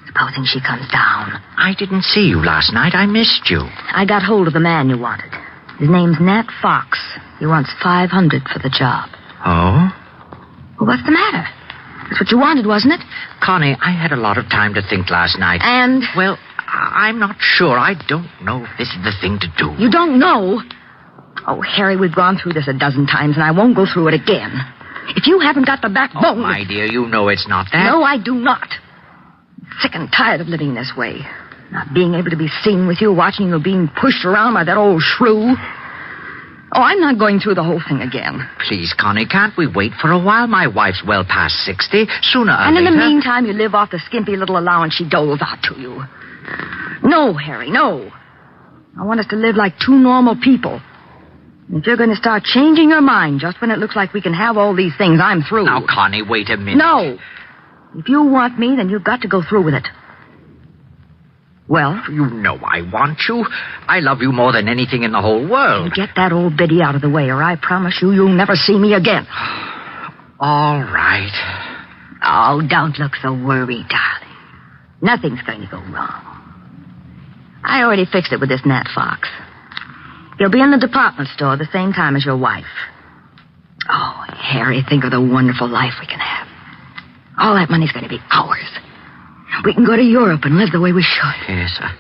Supposing she comes down. I didn't see you last night. I missed you. I got hold of the man you wanted. His name's Nat Fox. He wants $500 for the job. Oh? Well, what's the matter? That's what you wanted, wasn't it? Connie, I had a lot of time to think last night. And? Well, I'm not sure. I don't know if this is the thing to do. You don't know? Oh, Harry, we've gone through this a dozen times, and I won't go through it again. If you haven't got the backbone... Oh, my dear, you know it's not that. No, I do not. I'm sick and tired of living this way. Not being able to be seen with you, watching you being pushed around by that old shrew. Oh, I'm not going through the whole thing again. Please, Connie, can't we wait for a while? My wife's well past 60. Sooner or later... And in the meantime, you live off the skimpy little allowance she doles out to you. No, Harry, no. I want us to live like two normal people. If you're going to start changing your mind just when it looks like we can have all these things, I'm through. Now, Connie, wait a minute. No. If you want me, then you've got to go through with it. Well? You know I want you. I love you more than anything in the whole world. Get that old biddy out of the way, or I promise you'll never see me again. All right. Oh, don't look so worried, darling. Nothing's going to go wrong. I already fixed it with this Nat Fox. He'll be in the department store the same time as your wife. Oh, Harry, think of the wonderful life we can have. All that money's going to be ours. We can go to Europe and live the way we should. Yes, I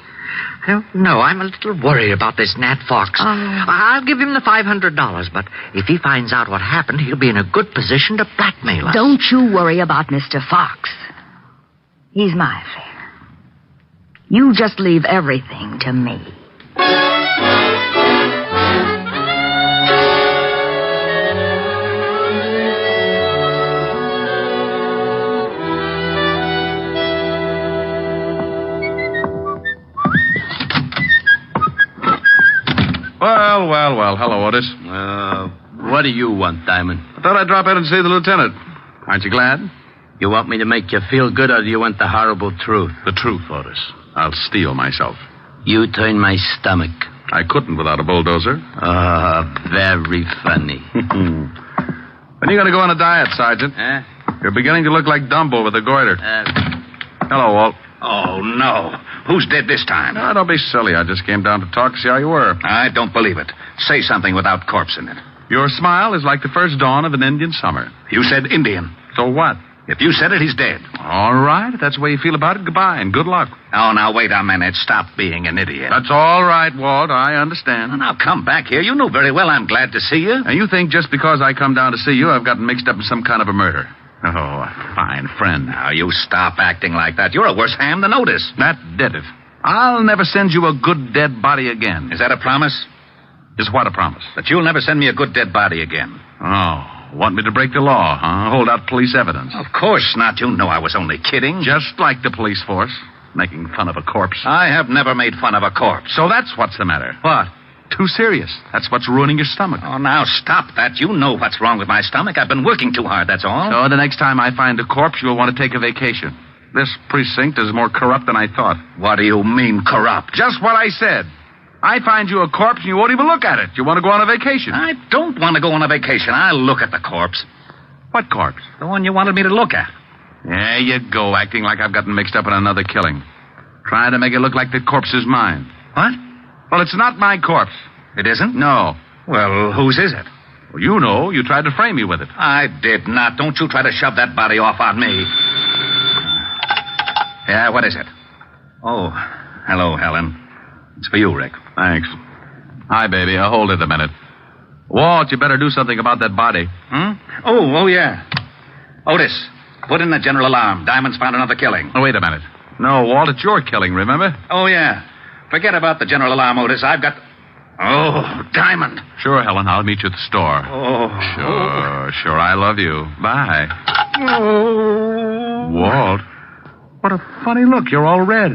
don't know. I'm a little worried about this Nat Fox. Oh. I'll give him the $500, but if he finds out what happened, he'll be in a good position to blackmail us. Don't you worry about Mr. Fox. He's my affair. You just leave everything to me. Well. Hello, Otis. What do you want, Diamond? I thought I'd drop in and see the lieutenant. Aren't you glad? You want me to make you feel good, or do you want the horrible truth? The truth, Otis. I'll steel myself. You turn my stomach. I couldn't without a bulldozer. Very funny. When are you going to go on a diet, Sergeant? You're beginning to look like Dumbo with a goiter. Hello, Walt. Oh, no. Who's dead this time? No, don't be silly. I just came down to talk to see how you were. I don't believe it. Say something without corpse in it. Your smile is like the first dawn of an Indian summer. You said Indian. So what? If you said it, he's dead. All right. If that's the way you feel about it, goodbye and good luck. Oh, now, wait a minute. Stop being an idiot. That's all right, Walt. I understand. Now, come back here. You know very well I'm glad to see you. And you think just because I come down to see you, I've gotten mixed up in some kind of a murder. Oh, a fine friend. Now, you stop acting like that. You're a worse ham than Otis. That did it. I'll never send you a good dead body again. Is that a promise? Is what a promise? That you'll never send me a good dead body again. Oh, want me to break the law, huh? Hold out police evidence. Of course not. You know I was only kidding. Just like the police force, making fun of a corpse. I have never made fun of a corpse. So that's what's the matter. What? Too serious. That's what's ruining your stomach. Oh, now stop that. You know what's wrong with my stomach. I've been working too hard, that's all. So the next time I find a corpse, you'll want to take a vacation. This precinct is more corrupt than I thought. What do you mean, corrupt? Just what I said. I find you a corpse and you won't even look at it. You want to go on a vacation. I don't want to go on a vacation. I'll look at the corpse. What corpse? The one you wanted me to look at. There you go, acting like I've gotten mixed up in another killing. Trying to make it look like the corpse is mine. What? Well, it's not my corpse. It isn't? No. Well, whose is it? Well, you know. You tried to frame me with it. I did not. Don't you try to shove that body off on me. Yeah, what is it? Oh, hello, Helen. It's for you, Rick. Thanks. Hi, baby. Hold it a minute. Walt, you better do something about that body. Oh, yeah. Otis, put in the general alarm. Diamond's found another killing. Oh, wait a minute. No, Walt, it's your killing, remember? Oh, yeah. Forget about the general alarm, Otis. I've got... Oh, Diamond. Sure, Helen. I'll meet you at the store. Oh. Sure. I love you. Bye. Oh. Walt, what a funny look. You're all red.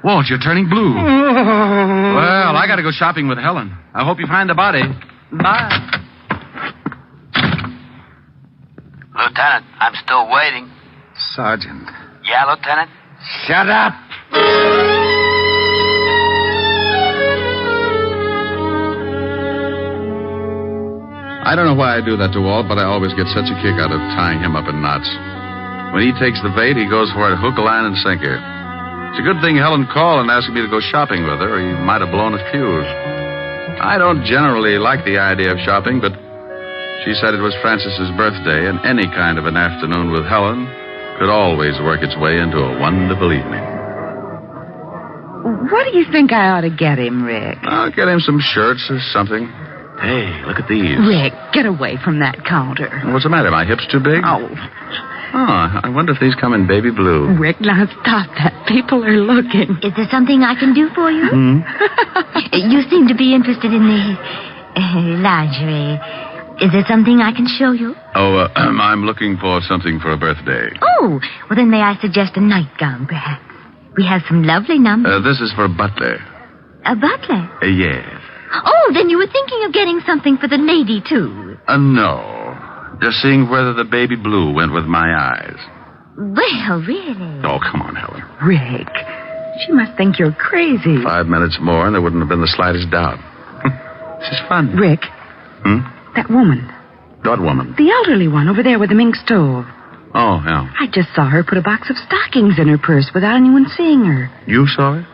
Walt, you're turning blue. Well, I got to go shopping with Helen. I hope you find the body. Bye. Lieutenant, I'm still waiting. Sergeant. Yeah, Lieutenant? Shut up! I don't know why I do that to Walt, but I always get such a kick out of tying him up in knots. When he takes the bait, he goes for it hook, line, and sinker. It's a good thing Helen called and asked me to go shopping with her, or he might have blown his fuse. I don't generally like the idea of shopping, but she said it was Francis's birthday, and any kind of an afternoon with Helen could always work its way into a wonderful evening. What do you think I ought to get him, Rick? I'll get him some shirts or something. Hey, look at these. Rick, get away from that counter. What's the matter? My hips too big? Oh, I wonder if these come in baby blue. Rick, now stop that. People are looking. Is there something I can do for you? You seem to be interested in the lingerie. Is there something I can show you? Oh, I'm looking for something for a birthday. Oh, well then may I suggest a nightgown, perhaps? We have some lovely numbers. This is for Butler. A butler? Yes. Oh, then you were thinking of getting something for the lady, too. No. Just seeing whether the baby blue went with my eyes. Well, really? Oh, come on, Helen. Rick, she must think you're crazy. 5 minutes more and there wouldn't have been the slightest doubt. This is fun. Rick. That woman. What woman? The elderly one over there with the mink stove. Oh, yeah. I just saw her put a box of stockings in her purse without anyone seeing her. You saw her?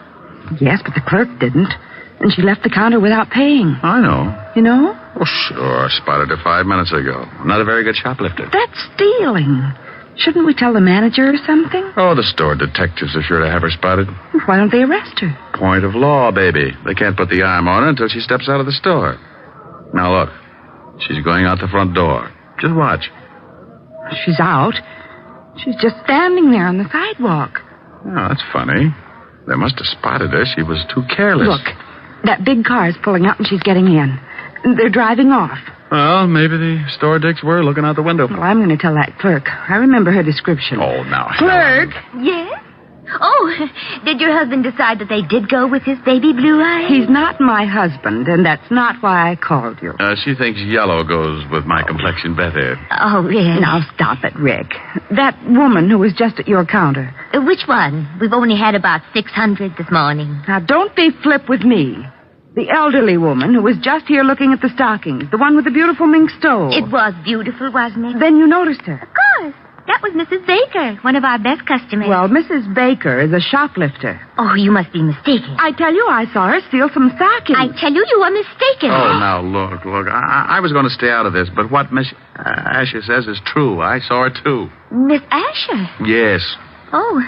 Yes, but the clerk didn't. And she left the counter without paying. I know. You know? Oh, sure. Spotted her 5 minutes ago. Not a very good shoplifter. That's stealing. Shouldn't we tell the manager or something? Oh, the store detectives are sure to have her spotted. Why don't they arrest her? Point of law, baby. They can't put the arm on her until she steps out of the store. Now, look. She's going out the front door. Just watch. She's out. She's just standing there on the sidewalk. Oh, that's funny. They must have spotted her. She was too careless. Look, that big car is pulling up and she's getting in. They're driving off. Well, maybe the store dicks were looking out the window. Well, I'm going to tell that clerk. I remember her description. Oh, now, Clerk! Yes? Oh, did your husband decide that they did go with his baby blue eyes? He's not my husband, and that's not why I called you. She thinks yellow goes with my complexion better. Oh, yes. Now, stop it, Rick. That woman who was just at your counter. Which one? We've only had about 600 this morning. Now, don't be flip with me. The elderly woman who was just here looking at the stockings. The one with the beautiful mink stove. It was beautiful, wasn't it? Then you noticed her. Of course. That was Mrs. Baker, one of our best customers. Well, Mrs. Baker is a shoplifter. Oh, you must be mistaken. I tell you, I saw her steal some stockings. I tell you, you are mistaken. Oh, now, look. I was going to stay out of this, but what Miss Asher says is true. I saw her, too. Miss Asher? Yes. Oh,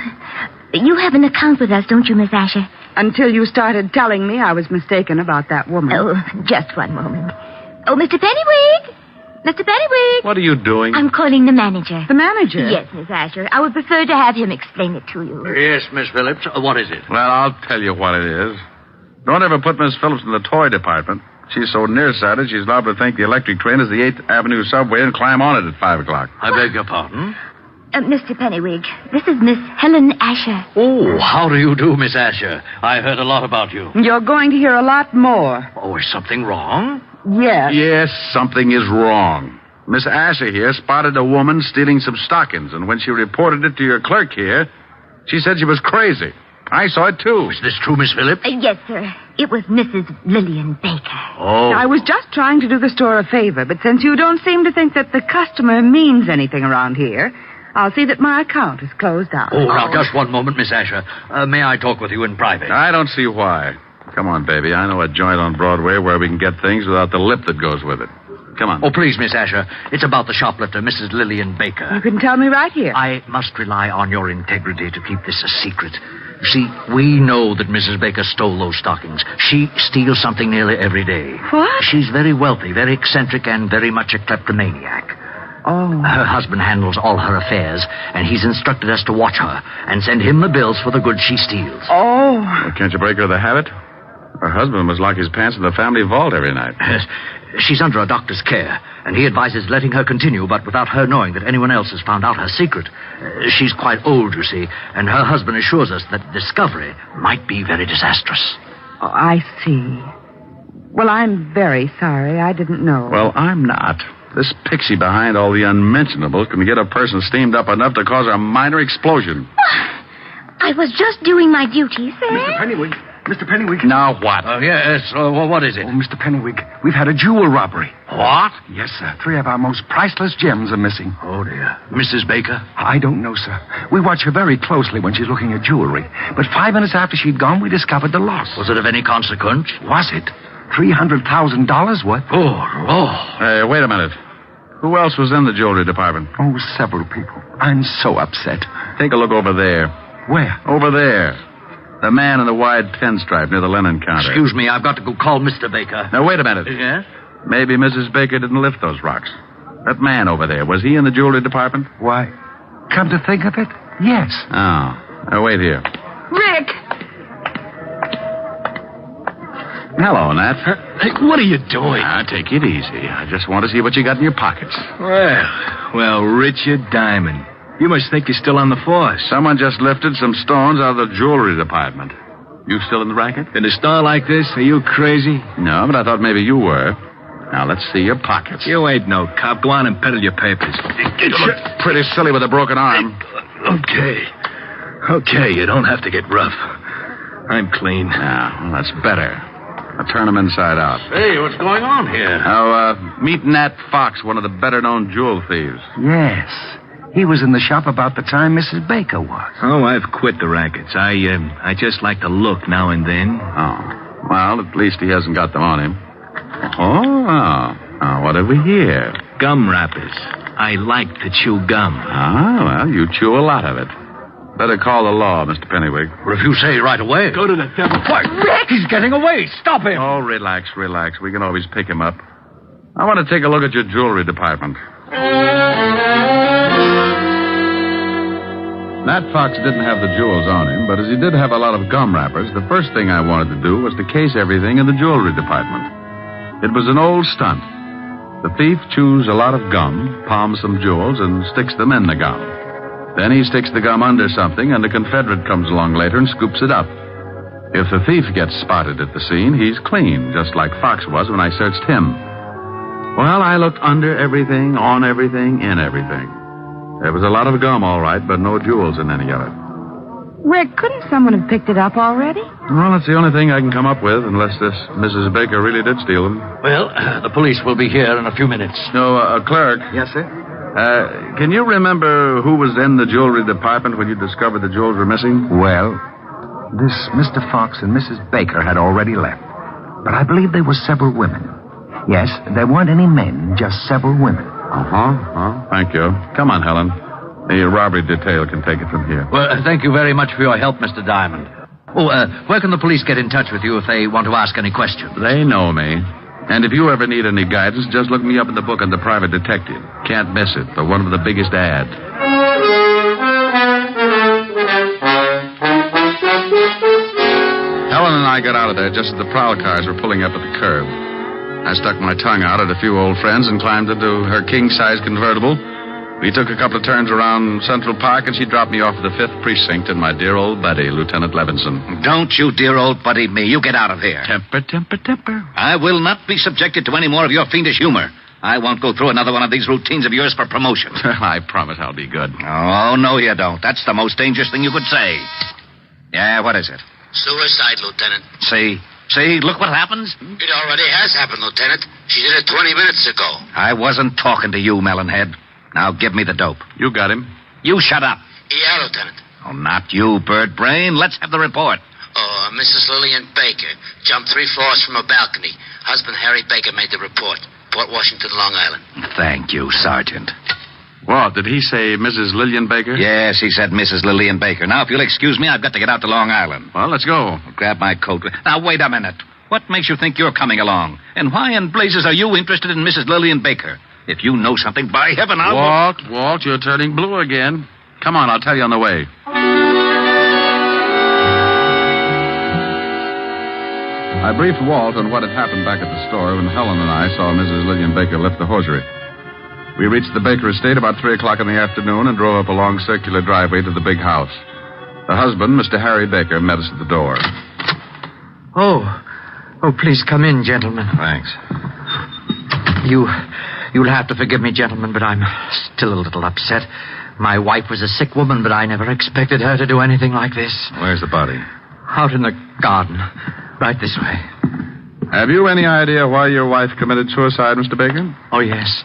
you have an account with us, don't you, Miss Asher? Until you started telling me I was mistaken about that woman. Oh, just one moment. Oh, Mr. Pennywig! Mr. Pennywig! What are you doing? I'm calling the manager. The manager? Yes, Miss Asher. I would prefer to have him explain it to you. Yes, Miss Phillips. What is it? Well, I'll tell you what it is. Don't ever put Miss Phillips in the toy department. She's so nearsighted, she's liable to think the electric train is the 8th Avenue subway and climb on it at 5 o'clock. I beg your pardon? Mr. Pennywig, this is Miss Helen Asher. Oh, how do you do, Miss Asher? I heard a lot about you. You're going to hear a lot more. Oh, is something wrong? Yes. Yes, something is wrong. Miss Asher here spotted a woman stealing some stockings, and when she reported it to your clerk here, she said she was crazy. I saw it, too. Is this true, Miss Phillips? Yes, sir. It was Mrs. Lillian Baker. Oh. I was just trying to do the store a favor, but since you don't seem to think that the customer means anything around here, I'll see that my account is closed out. Oh, now, just one moment, Miss Asher. May I talk with you in private? I don't see why. Come on, baby. I know a joint on Broadway where we can get things without the lip that goes with it. Come on. Oh, please, Miss Asher. It's about the shoplifter, Mrs. Lillian Baker. You can tell me right here. I must rely on your integrity to keep this a secret. You see, we know that Mrs. Baker stole those stockings. She steals something nearly every day. What? She's very wealthy, very eccentric, and very much a kleptomaniac. Oh. Her husband handles all her affairs, and he's instructed us to watch her and send him the bills for the goods she steals. Oh. Well, can't you break her of the habit? Her husband must lock his pants in the family vault every night. She's under a doctor's care, and he advises letting her continue, but without her knowing that anyone else has found out her secret. She's quite old, you see, and her husband assures us that discovery might be very disastrous. Oh, I see. Well, I'm very sorry. I didn't know. Well, I'm not. This pixie behind all the unmentionables can get a person steamed up enough to cause a minor explosion. I was just doing my duty, sir. Mr. Pennywig. Mr. Pennywig. Now what? Yes, what is it? Oh, Mr. Pennywig, we've had a jewel robbery. What? Yes, sir. 3 of our most priceless gems are missing. Oh, dear. Mrs. Baker? I don't know, sir. We watch her very closely when she's looking at jewelry. But 5 minutes after she'd gone, we discovered the loss. Was it of any consequence? Was it? $300,000 worth. Oh. Hey, wait a minute. Who else was in the jewelry department? Oh, several people. I'm so upset. Take a look over there. Where? Over there. The man in the wide pinstripe near the linen counter. Excuse me, I've got to go call Mr. Baker. Now, wait a minute. Yes? Maybe Mrs. Baker didn't lift those rocks. That man over there, was he in the jewelry department? Why, come to think of it, yes. Oh. Now, wait here. Rick! Hello, Nat. Hey, what are you doing? Now, take it easy. I just want to see what you got in your pockets. Well, Richard Diamond. You must think you're still on the force. Someone just lifted some stones out of the jewelry department. You still in the racket? In a store like this? Are you crazy? No, but I thought maybe you were. Now, let's see your pockets. You ain't no cop. Go on and peddle your papers. You look pretty silly with a broken arm. Okay, you don't have to get rough. I'm clean. Yeah, well, that's better. Now, turn them inside out. Hey, what's going on here? Now, meet Nat Fox, one of the better-known jewel thieves. Yes. He was in the shop about the time Mrs. Baker was. Oh, I've quit the rackets. I just like to look now and then. Oh. Well, at least he hasn't got them on him. Oh, what have we here? Gum wrappers. I like to chew gum. Well, you chew a lot of it. Better call the law, Mr. Pennywig. Well, if you say right away. Go to the devil. What? Rick! He's getting away. Stop him. Oh, relax. We can always pick him up. I want to take a look at your jewelry department. Nat Fox didn't have the jewels on him, but as he did have a lot of gum wrappers, the first thing I wanted to do was to case everything in the jewelry department. It was an old stunt. The thief chews a lot of gum, palms some jewels, and sticks them in the gum. Then he sticks the gum under something, and a Confederate comes along later and scoops it up. If the thief gets spotted at the scene, he's clean, just like Fox was when I searched him. Well, I looked under everything, on everything, in everything. There was a lot of gum, all right, but no jewels in any of it. Rick, couldn't someone have picked it up already? Well, that's the only thing I can come up with, unless this Mrs. Baker really did steal them. Well, the police will be here in a few minutes. No, clerk. Yes, sir? Can you remember who was in the jewelry department when you discovered the jewels were missing? Well, this Mr. Fox and Mrs. Baker had already left. But I believe there were several women. Yes, there weren't any men, just several women. Thank you. Come on, Helen. The robbery detail can take it from here. Well, thank you very much for your help, Mr. Diamond. Oh, where can the police get in touch with you if they want to ask any questions? They know me. And if you ever need any guidance, just look me up in the book on the private detective. Can't miss it. They're one of the biggest ads. Helen and I got out of there just as the prowl cars were pulling up at the curb. I stuck my tongue out at a few old friends and climbed into her king-size convertible. We took a couple of turns around Central Park, and she dropped me off at the 5th Precinct and my dear old buddy, Lieutenant Levinson. Don't you dear old buddy me. You get out of here. Temper. I will not be subjected to any more of your fiendish humor. I won't go through another one of these routines of yours for promotion. I promise I'll be good. Oh, no, you don't. That's the most dangerous thing you could say. Yeah, what is it? Suicide, Lieutenant. See? See? Look what happens. It already has happened, Lieutenant. She did it 20 minutes ago. I wasn't talking to you, Melonhead. Now give me the dope. You got him. You shut up. Yeah, Lieutenant. Oh, not you, Bird Brain. Let's have the report. Oh, Mrs. Lillian Baker jumped 3 floors from a balcony. Husband Harry Baker made the report. Port Washington, Long Island. Thank you, Sergeant. What, did he say Mrs. Lillian Baker? Yes, he said Mrs. Lillian Baker. Now, if you'll excuse me, I've got to get out to Long Island. Well, let's go. I'll grab my coat. Now, wait a minute. What makes you think you're coming along? And why in blazes are you interested in Mrs. Lillian Baker? If you know something, by heaven, I'll... Walt, you're turning blue again. Come on, I'll tell you on the way. I briefed Walt on what had happened back at the store when Helen and I saw Mrs. Lillian Baker lift the hosiery. We reached the Baker estate about 3 o'clock in the afternoon and drove up a long circular driveway to the big house. The husband, Mr. Harry Baker, met us at the door. Oh, please come in, gentlemen. Thanks. You'll have to forgive me, gentlemen, but I'm still a little upset. My wife was a sick woman, but I never expected her to do anything like this. Where's the body? Out in the garden. Right this way. Have you any idea why your wife committed suicide, Mr. Baker? Oh, yes.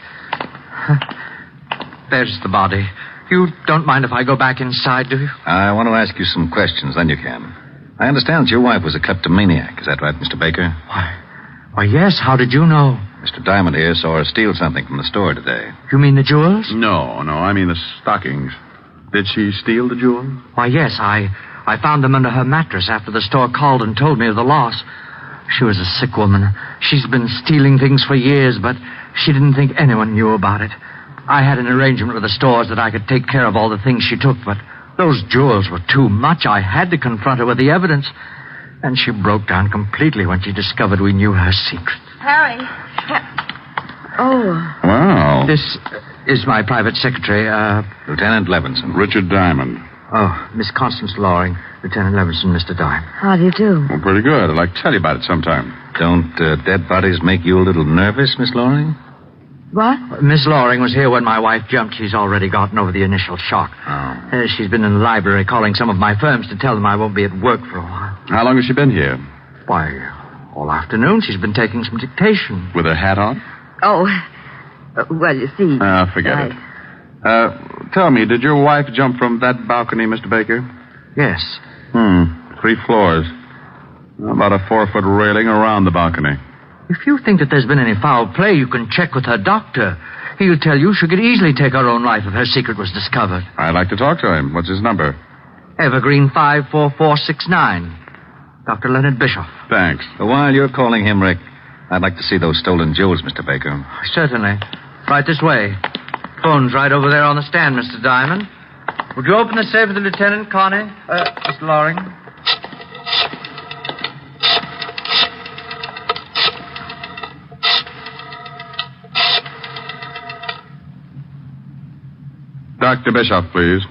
There's the body. You don't mind if I go back inside, do you? I want to ask you some questions, then you can. I understand that your wife was a kleptomaniac. Is that right, Mr. Baker? Why, yes. How did you know? Mr. Diamond here saw her steal something from the store today. You mean the jewels? No, I mean the stockings. Did she steal the jewels? Why, yes. I found them under her mattress after the store called and told me of the loss. She was a sick woman. She's been stealing things for years, but she didn't think anyone knew about it. I had an arrangement with the stores that I could take care of all the things she took, but those jewels were too much. I had to confront her with the evidence. And she broke down completely when she discovered we knew her secret. Harry. Oh. Wow. This is my private secretary, Lieutenant Levinson. Richard Diamond. Oh, Miss Constance Loring, Lieutenant Levinson, Mr. Diamond. How do you do? Well, pretty good. I'd like to tell you about it sometime. Don't dead bodies make you a little nervous, Miss Loring? What? Miss Loring was here when my wife jumped. She's already gotten over the initial shock. Oh. She's been in the library calling some of my firms to tell them I won't be at work for a while. How long has she been here? Why, all afternoon she's been taking some dictation. With her hat on? Oh, well, you see... forget it. Tell me, did your wife jump from that balcony, Mr. Baker? Yes. 3 floors. About a 4-foot railing around the balcony. If you think that there's been any foul play, you can check with her doctor. He'll tell you she could easily take her own life if her secret was discovered. I'd like to talk to him. What's his number? Evergreen 54469. Dr. Leonard Bischoff. Thanks. While you're calling him, Rick, I'd like to see those stolen jewels, Mr. Baker. Certainly. Right this way. Phone's right over there on the stand, Mr. Diamond. Would you open the safe for the Lieutenant, Connie? Mr. Loring? Dr. Bischoff, please.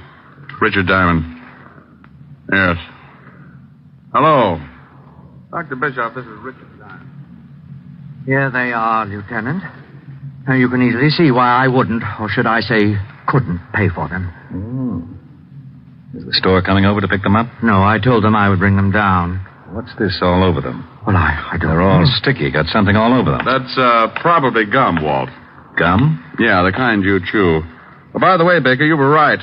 Richard Diamond. Yes. Hello. Dr. Bischoff, this is Richard Diamond. Here they are, Lieutenant. Now, you can easily see why I wouldn't, or should I say, couldn't pay for them. Is the store coming over to pick them up? No, I told them I would bring them down. What's this all over them? Well, I don't They're all sticky. Got something all over them. That's probably gum, Walt. Gum? Yeah, the kind you chew. Oh, by the way, Baker, you were right.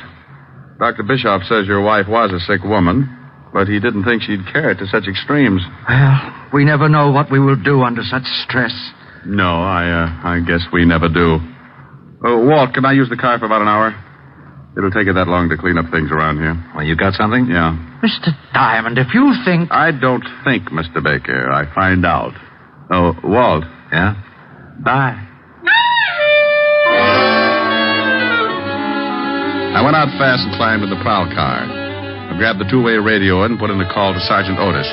Dr. Bischoff says your wife was a sick woman, but he didn't think she'd carry it to such extremes. Well, we never know what we will do under such stress. No, I guess we never do. Walt, can I use the car for about an hour? It'll take you that long to clean up things around here. Well, you got something? Yeah. Mr. Diamond, if you think... I don't think, Mr. Baker. I find out. Oh, Walt. Yeah? Bye. I went out fast and climbed in the prowl car. I grabbed the 2-way radio and put in a call to Sergeant Otis.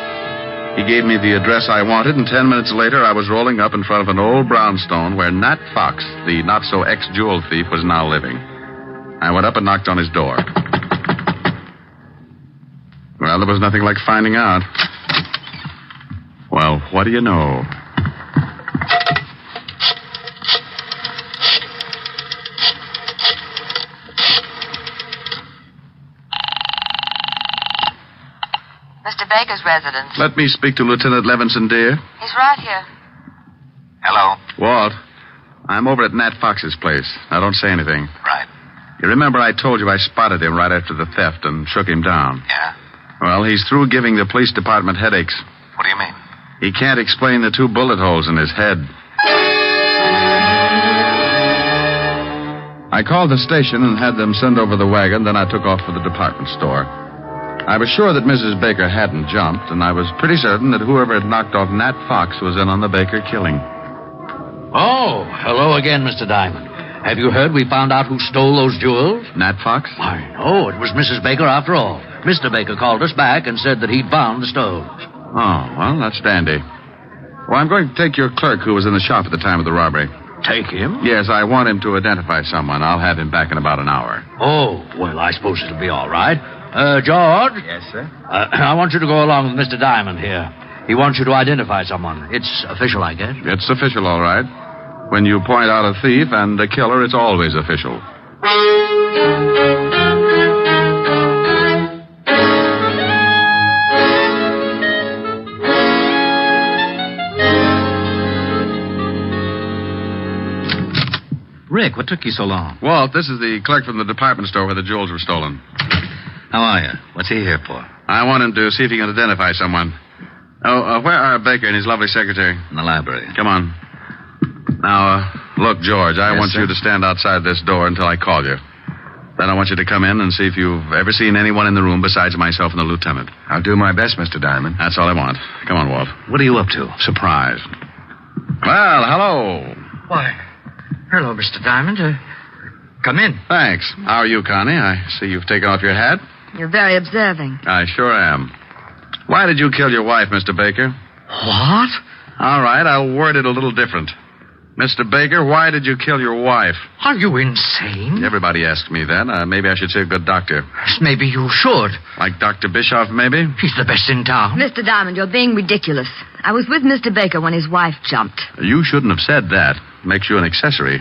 He gave me the address I wanted, and 10 minutes later I was rolling up in front of an old brownstone where Nat Fox, the not-so-ex-jewel thief, was now living. I went up and knocked on his door. Well, there was nothing like finding out. Well, what do you know? Mr. Baker's residence. Let me speak to Lieutenant Levinson, dear. He's right here. Hello. Walt, I'm over at Nat Fox's place. Now, don't say anything. Right. You remember I told you I spotted him right after the theft and shook him down? Yeah? Well, he's through giving the police department headaches. What do you mean? He can't explain the 2 bullet holes in his head. I called the station and had them send over the wagon, then I took off for the department store. I was sure that Mrs. Baker hadn't jumped, and I was pretty certain that whoever had knocked off Nat Fox was in on the Baker killing. Oh, hello again, Mr. Diamond. Have you heard we found out who stole those jewels? Nat Fox? Why, no, it was Mrs. Baker after all. Mr. Baker called us back and said that he'd found the stones. Oh, well, that's dandy. Well, I'm going to take your clerk who was in the shop at the time of the robbery. Take him? Yes, I want him to identify someone. I'll have him back in about an hour. Oh, well, I suppose it'll be all right. George? Yes, sir? I want you to go along with Mr. Diamond here. He wants you to identify someone. It's official, I guess. It's official, all right. When you point out a thief and a killer, it's always official. Rick, what took you so long? Walt, this is the clerk from the department store where the jewels were stolen. How are you? What's he here for? I want him to see if he can identify someone. Oh, where are Baker and his lovely secretary? In the library. Come on. Now, look, George, I want you to stand outside this door until I call you. Then I want you to come in and see if you've ever seen anyone in the room besides myself and the lieutenant. I'll do my best, Mr. Diamond. That's all I want. Come on, Walt. What are you up to? Surprise. Well, hello. Why, hello, Mr. Diamond. Come in. Thanks. How are you, Connie? I see you've taken off your hat. You're very observing. I sure am. Why did you kill your wife, Mr. Baker? What? All right, I'll word it a little different. Mr. Baker, why did you kill your wife? Are you insane? Everybody asks me that. Maybe I should say a good doctor. Maybe you should. Like Dr. Bischoff, maybe? He's the best in town. Mr. Diamond, you're being ridiculous. I was with Mr. Baker when his wife jumped. You shouldn't have said that. Makes you an accessory.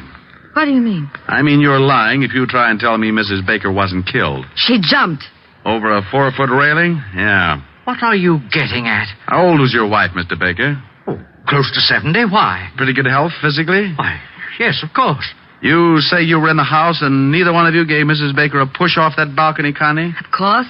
What do you mean? I mean you're lying if you try and tell me Mrs. Baker wasn't killed. She jumped. Over a 4-foot railing? Yeah. What are you getting at? How old was your wife, Mr. Baker? Oh, close to 70. Why? Pretty good health physically? Why, yes, of course. You say you were in the house and neither one of you gave Mrs. Baker a push off that balcony, Connie? Of course.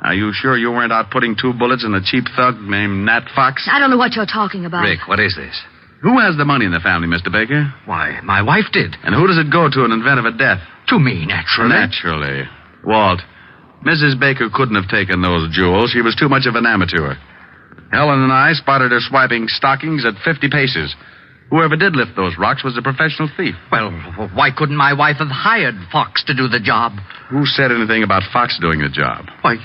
Are you sure you weren't out putting 2 bullets in a cheap thug named Nat Fox? I don't know what you're talking about. Rick, what is this? Who has the money in the family, Mr. Baker? Why, my wife did. And who does it go to in event of a death? To me, naturally. Naturally. Walt, Mrs. Baker couldn't have taken those jewels. She was too much of an amateur. Helen and I spotted her swiping stockings at 50 paces. Whoever did lift those rocks was a professional thief. Well, why couldn't my wife have hired Fox to do the job? Who said anything about Fox doing the job? Why,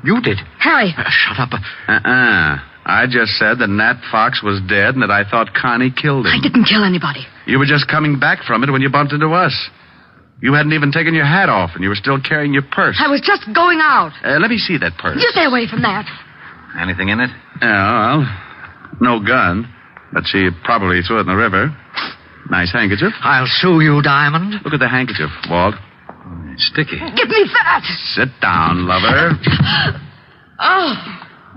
you did. Harry. Shut up. I just said that Nat Fox was dead and that I thought Connie killed him. I didn't kill anybody. You were just coming back from it when you bumped into us. You hadn't even taken your hat off and you were still carrying your purse. I was just going out. Let me see that purse. You stay away from that. Anything in it? Yeah, well, no gun. But she probably threw it in the river. Nice handkerchief. I'll sue you, Diamond. Look at the handkerchief, Walt. It's sticky. Give me that. Sit down, lover. Oh.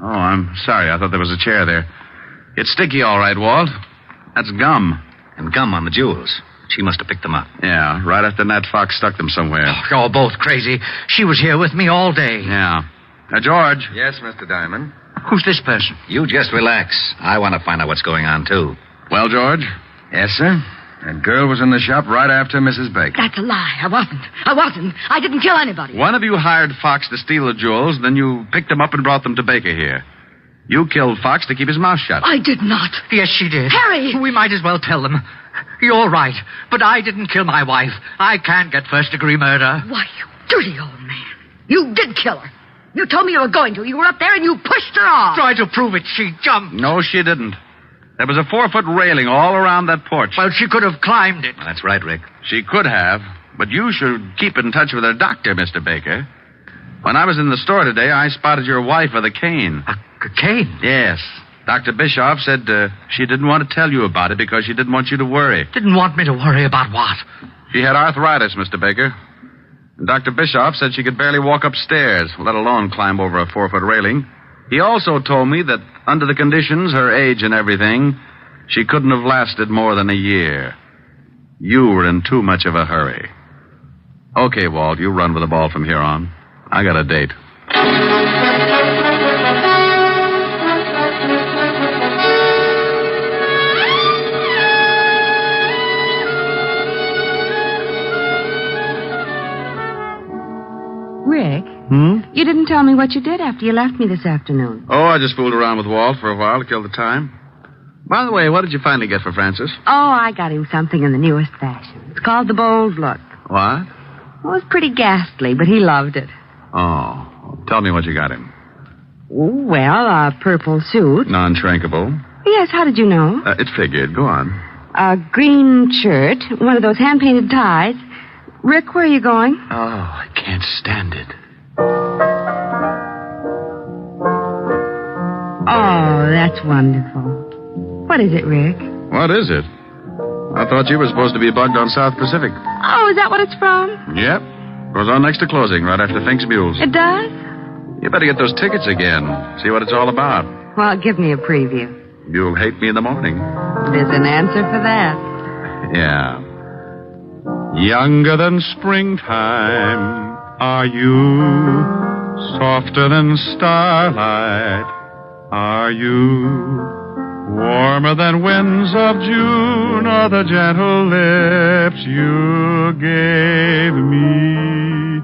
Oh, I'm sorry. I thought there was a chair there. It's sticky, all right, Walt. That's gum. And gum on the jewels. She must have picked them up. Yeah, right after Nat Fox stuck them somewhere. Oh, you're both crazy. She was here with me all day. Yeah. Now, George. Yes, Mr. Diamond. Who's this person? You just relax. I want to find out what's going on, too. Well, George? Yes, sir. That girl was in the shop right after Mrs. Baker. That's a lie. I wasn't. I didn't kill anybody. One of you hired Fox to steal the jewels, then you picked them up and brought them to Baker here. You killed Fox to keep his mouth shut. I did not. Yes, she did. Harry! We might as well tell them. You're right, but I didn't kill my wife. I can't get first-degree murder. Why, you dirty old man. You did kill her. You told me you were going to. You were up there and you pushed her off. Try to prove it. She jumped. No, she didn't. There was a 4-foot railing all around that porch. Well, she could have climbed it. Well, that's right, Rick. She could have, but you should keep in touch with her doctor, Mr. Baker. When I was in the store today, I spotted your wife with a cane. A cane? Yes. Dr. Bischoff said she didn't want to tell you about it because she didn't want you to worry. Didn't want me to worry about what? She had arthritis, Mr. Baker. And Dr. Bischoff said she could barely walk upstairs, let alone climb over a 4-foot railing. He also told me that under the conditions, her age and everything, she couldn't have lasted more than a year. You were in too much of a hurry. Okay, Walt, you run with the ball from here on. I got a date. Rick, you didn't tell me what you did after you left me this afternoon. Oh, I just fooled around with Walt for a while to kill the time. By the way, what did you finally get for Francis? Oh, I got him something in the newest fashion. It's called the Bold Look. What? Well, it was pretty ghastly, but he loved it. Oh, tell me what you got him. Well, a purple suit. Non-shrinkable. Yes, how did you know? It figured. Go on. A green shirt, one of those hand-painted ties. Rick, where are you going? Oh, I can't stand it. Oh, that's wonderful. What is it, Rick? What is it? I thought you were supposed to be bugged on South Pacific. Oh, is that what it's from? Yep. Goes on next to closing, right after Fink's Mules. It does? You better get those tickets again. See what it's all about. Well, give me a preview. You'll hate me in the morning. There's an answer for that. Yeah. Younger than springtime are you, softer than starlight are you, warmer than winds of June are the gentle lips you gave me,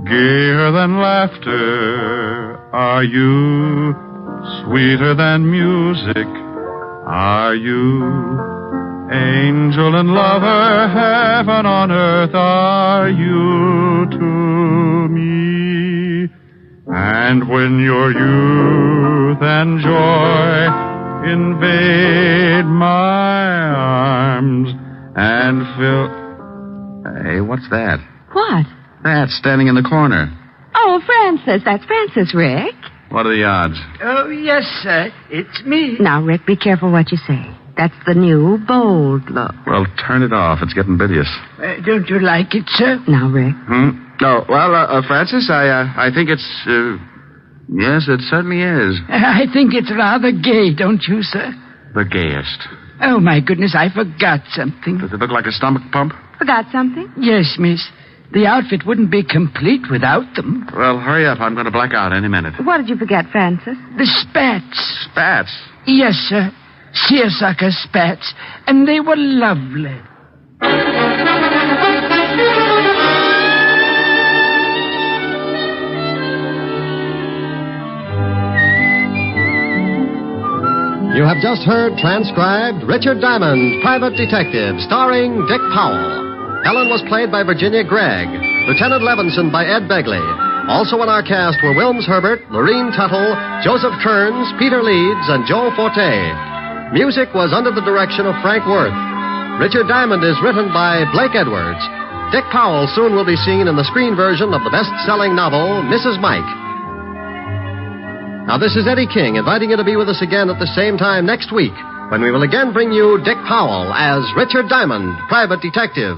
gayer than laughter are you, sweeter than music are you, angel and lover, heaven on earth are you to me. And when your youth and joy invade my arms and fill... Hey, what's that? What? That, standing in the corner. Oh, Francis. That's Francis, Rick. What are the odds? Oh, yes, sir. It's me. Now, Rick, be careful what you say. That's the new Bold Look. Well, turn it off. It's getting bilious. Don't you like it, sir? Now, Rick. No, well, Francis, I think it's, yes, it certainly is. I think it's rather gay, don't you, sir? The gayest. Oh, my goodness, I forgot something. Does it look like a stomach pump? Forgot something? Yes, miss. The outfit wouldn't be complete without them. Well, hurry up. I'm going to black out any minute. What did you forget, Francis? The spats. Spats? Yes, sir. Seersucker spats. And they were lovely. You have just heard transcribed Richard Diamond, Private Detective, starring Dick Powell. Ellen was played by Virginia Gregg, Lieutenant Levinson by Ed Begley. Also in our cast were Wilms Herbert, Lorene Tuttle, Joseph Kearns, Peter Leeds, and Joe Forte. Music was under the direction of Frank Worth. Richard Diamond is written by Blake Edwards. Dick Powell soon will be seen in the screen version of the best-selling novel, Mrs. Mike. Now, this is Eddie King inviting you to be with us again at the same time next week when we will again bring you Dick Powell as Richard Diamond, Private Detective.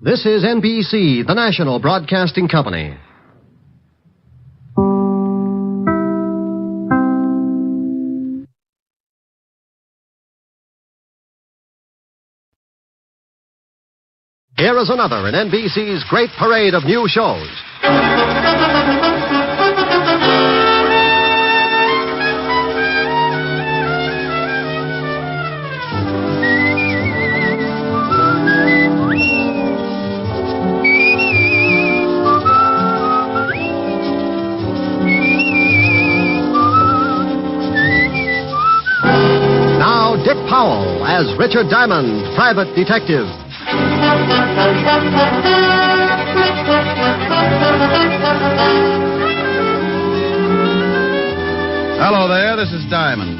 This is NBC, the national broadcasting company. Here is another in NBC's great parade of new shows. Now, Dick Powell as Richard Diamond, Private Detective. Hello there, this is Diamond.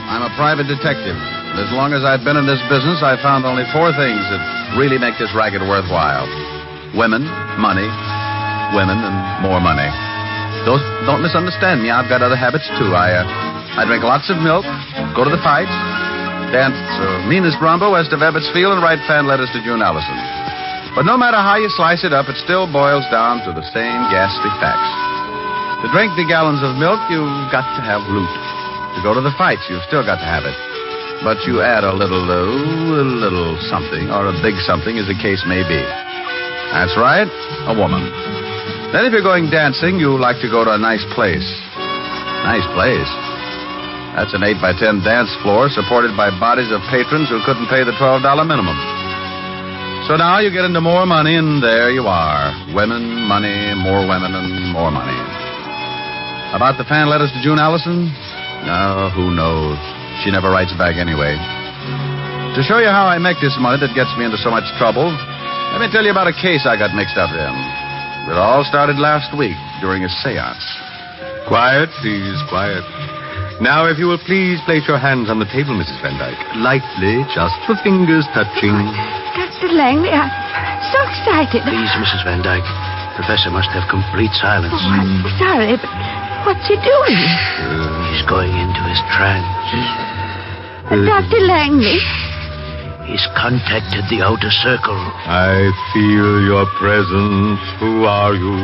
I'm a private detective. And as long as I've been in this business, I've found only 4 things that really make this racket worthwhile. Women, money, women, and more money. Don't misunderstand me. I've got other habits, too. I drink lots of milk, go to the fights, Dance meanest Rombo west of Ebbetsfield and write fan letters to June Allison. But no matter how you slice it up, it still boils down to the same ghastly facts. To drink the gallons of milk, you've got to have loot. To go to the fights, you've still got to have it. But you add a little something, or a big something, as the case may be. That's right, a woman. Then if you're going dancing, you like to go to a nice place. Nice place? That's an 8x10 dance floor supported by bodies of patrons who couldn't pay the $12 minimum. So now you get into more money, and there you are. Women, money, more women, and more money. About the fan letters to June Allison? No, who knows? She never writes back anyway. To show you how I make this money that gets me into so much trouble, let me tell you about a case I got mixed up in. It all started last week during a seance. Quiet, please, quiet. Now, if you will please place your hands on the table, Mrs. Van Dyke. Lightly, just the fingers touching. Dr. Langley, I'm so excited. Please, Mrs. Van Dyke. Professor must have complete silence. Oh, I'm sorry, but what's he doing? He's going into his trance. Dr. Langley. He's contacted the outer circle. I feel your presence. Who are you?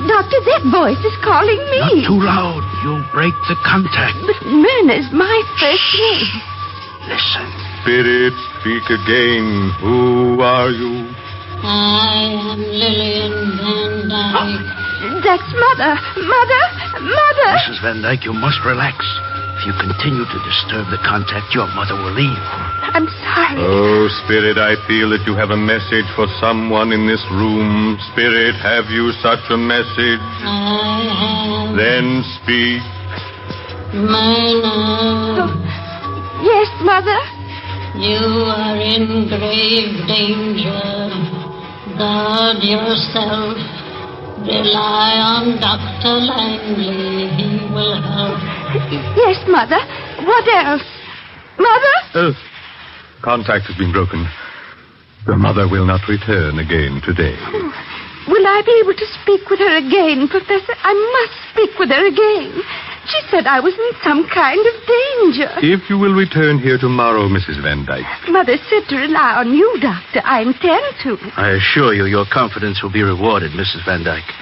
Doctor, that voice is calling me. Not too loud. You'll break the contact. But Myrna's my first name. Listen. Spirit, speak again. Who are you? I am Lillian Van Dyke. That's Mother. Mother! Mrs. Van Dyke, you must relax. If you continue to disturb the contact, your mother will leave. I'm sorry. Oh, Spirit, I feel that you have a message for someone in this room. Spirit, have you such a message? I have. Then speak. Myrna. Yes, Mother? You are in grave danger. Guard yourself. Rely on Dr. Langley. He will help. Yes, Mother. What else? Mother? Contact has been broken. Your mother will not return again today. Will I be able to speak with her again, Professor? I must speak with her again. She said I was in some kind of danger. If you will return here tomorrow, Mrs. Van Dyke. Mother said to rely on you, Doctor. I intend to. I assure you your confidence will be rewarded, Mrs. Van Dyke.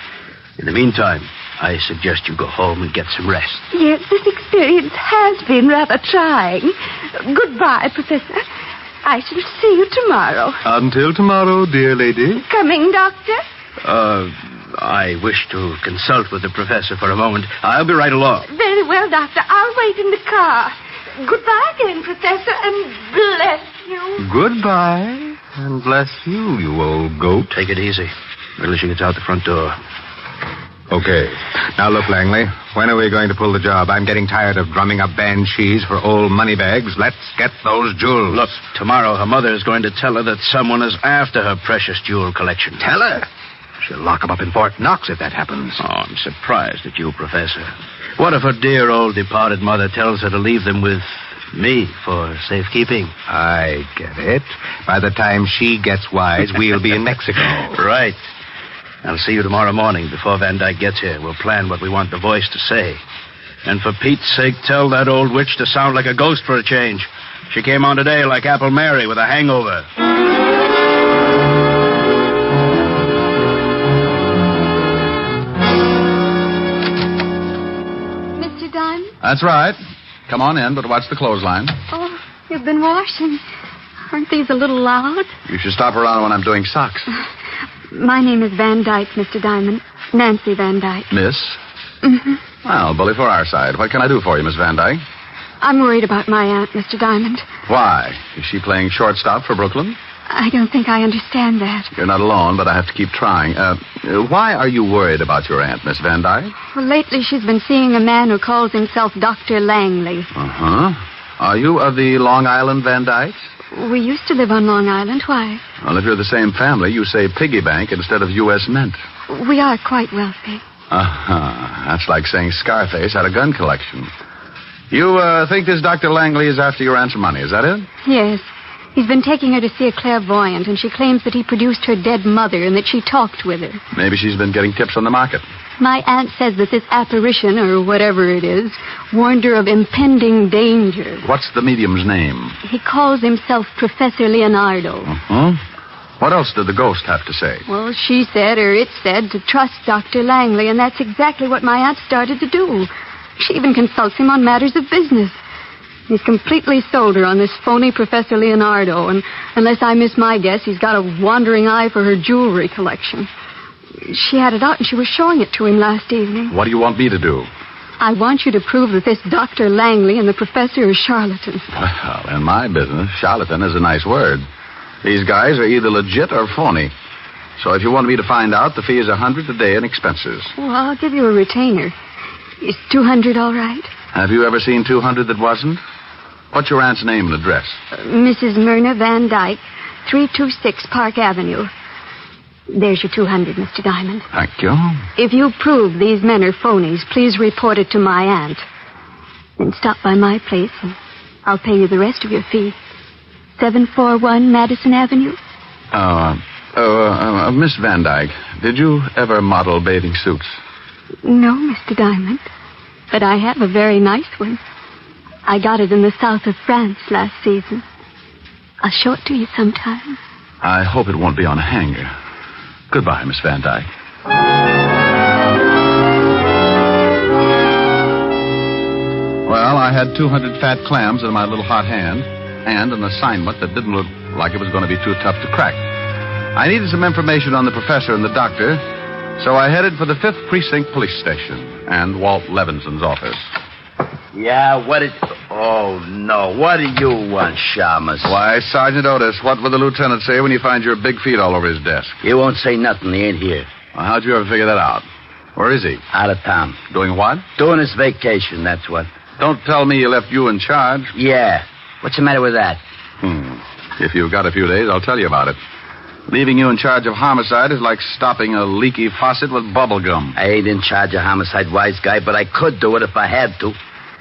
In the meantime, I suggest you go home and get some rest. Yes, this experience has been rather trying. Goodbye, Professor. I shall see you tomorrow. Until tomorrow, dear lady. Coming, Doctor? I wish to consult with the professor for a moment. I'll be right along. Very well, Doctor. I'll wait in the car. Goodbye again, Professor, and bless you. Goodbye, and bless you, you old goat. Take it easy. Really, she gets out the front door. Okay. Now, look, Langley. When are we going to pull the job? I'm getting tired of drumming up banshees for old money bags. Let's get those jewels. Look, tomorrow her mother is going to tell her that someone is after her precious jewel collection. Tell her? She'll lock him up in Fort Knox if that happens. Oh, I'm surprised at you, Professor. What if her dear old departed mother tells her to leave them with me for safekeeping? I get it. By the time she gets wise, we'll be in Mexico. Right. I'll see you tomorrow morning before Van Dyke gets here. We'll plan what we want the voice to say. And for Pete's sake, tell that old witch to sound like a ghost for a change. She came on today like Apple Mary with a hangover. Mr. Diamond? That's right. Come on in, but watch the clothesline. Oh, you've been washing. Aren't these a little loud? You should stop around when I'm doing socks. My name is Van Dyke, Mr. Diamond. Nancy Van Dyke. Miss? Mm-hmm. Well, bully for our side. What can I do for you, Miss Van Dyke? I'm worried about my aunt, Mr. Diamond. Why? Is she playing shortstop for Brooklyn? I don't think I understand that. You're not alone, but I have to keep trying. Why are you worried about your aunt, Miss Van Dyke? Well, lately she's been seeing a man who calls himself Dr. Langley. Uh-huh. Are you of the Long Island Van Dykes? We used to live on Long Island. Why? Well, if you're the same family, you say piggy bank instead of U.S. Mint. We are quite wealthy. Uh-huh. That's like saying Scarface had a gun collection. You think this Dr. Langley is after your aunt's money, is that it? Yes. He's been taking her to see a clairvoyant, and she claims that he produced her dead mother and that she talked with her. Maybe she's been getting tips on the market. My aunt says that this apparition, or whatever it is, warned her of impending danger. What's the medium's name? He calls himself Professor Leonardo. Uh-huh. What else did the ghost have to say? Well, she said, or it said, to trust Dr. Langley, and that's exactly what my aunt started to do. She even consults him on matters of business. He's completely sold her on this phony Professor Leonardo, and unless I miss my guess, he's got a wandering eye for her jewelry collection. She had it out, and she was showing it to him last evening. What do you want me to do? I want you to prove that this Dr. Langley and the professor are charlatans. Well, in my business, charlatan is a nice word. These guys are either legit or phony. So if you want me to find out, the fee is $100 a day and expenses. Well, I'll give you a retainer. Is $200 all right? Have you ever seen 200 that wasn't? What's your aunt's name and address? Mrs. Myrna Van Dyke, 326 Park Avenue. There's your 200, Mr. Diamond. Thank you. If you prove these men are phonies, please report it to my aunt. Then stop by my place, and I'll pay you the rest of your fee. 741 Madison Avenue. Miss Van Dyke, did you ever model bathing suits? No, Mr. Diamond. But I have a very nice one. I got it in the south of France last season. I'll show it to you sometime. I hope it won't be on a hanger. Goodbye, Miss Van Dyke. Well, I had 200 fat clams in my little hot hand, and an assignment that didn't look like it was going to be too tough to crack. I needed some information on the professor and the doctor, so I headed for the 5th Precinct Police Station and Walt Levinson's office. Yeah, what is... Oh, no. What do you want, Shamus? Why, Sergeant Otis, what will the lieutenant say when you find your big feet all over his desk? He won't say nothing. He ain't here. Well, how'd you ever figure that out? Where is he? Out of town. Doing what? Doing his vacation, that's what. Don't tell me he left you in charge. Yeah. What's the matter with that? If you've got a few days, I'll tell you about it. Leaving you in charge of homicide is like stopping a leaky faucet with bubble gum. I ain't in charge of homicide, wise guy, but I could do it if I had to.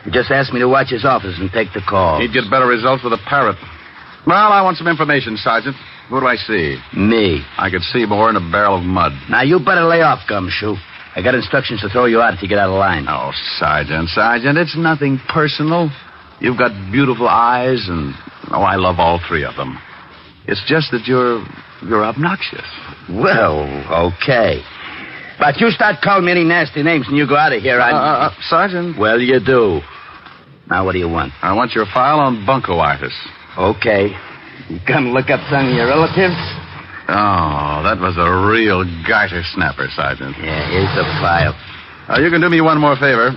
He just asked me to watch his office and take the call. He'd get better results with a parrot. Well, I want some information, Sergeant. What do I see? Me. I could see more in a barrel of mud. Now, you better lay off, Gumshoe. I got instructions to throw you out if you get out of line. Oh, Sergeant, it's nothing personal. You've got beautiful eyes, and, I love all three of them. It's just that you're obnoxious. Well, okay. But you start calling me any nasty names and you go out of here, Sergeant. Well, you do. Now, what do you want? I want your file on bunco artists. Okay. You come look up some of your relatives? Oh, that was a real garter snapper, Sergeant. Yeah, here's the file. You can do me one more favor.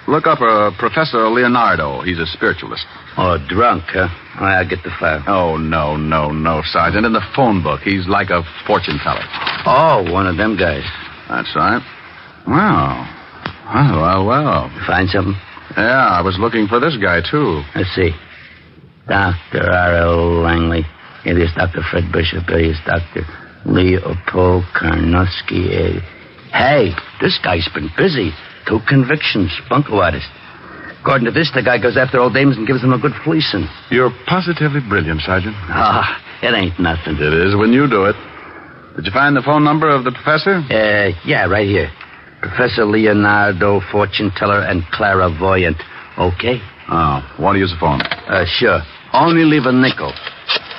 Look up Professor Leonardo. He's a spiritualist. Oh, drunk, huh? I'll get the file. Oh, no, Sergeant. In the phone book, he's like a fortune teller. Oh, one of them guys. That's right. Well. Find something? Yeah, I was looking for this guy, too. Let's see. Dr. R.L. Langley. Alias Dr. Fred Bishop. Alias Dr. Leopold Karnowski. Hey, this guy's been busy. 2 convictions. Bunco artist. According to this, the guy goes after old dames and gives them a good fleecing. You're positively brilliant, Sergeant. It ain't nothing. It is when you do it. Did you find the phone number of the professor? Yeah, right here. Professor Leonardo, fortune teller, and clairvoyant. Okay? Oh, want to use the phone? Sure. Only leave a nickel.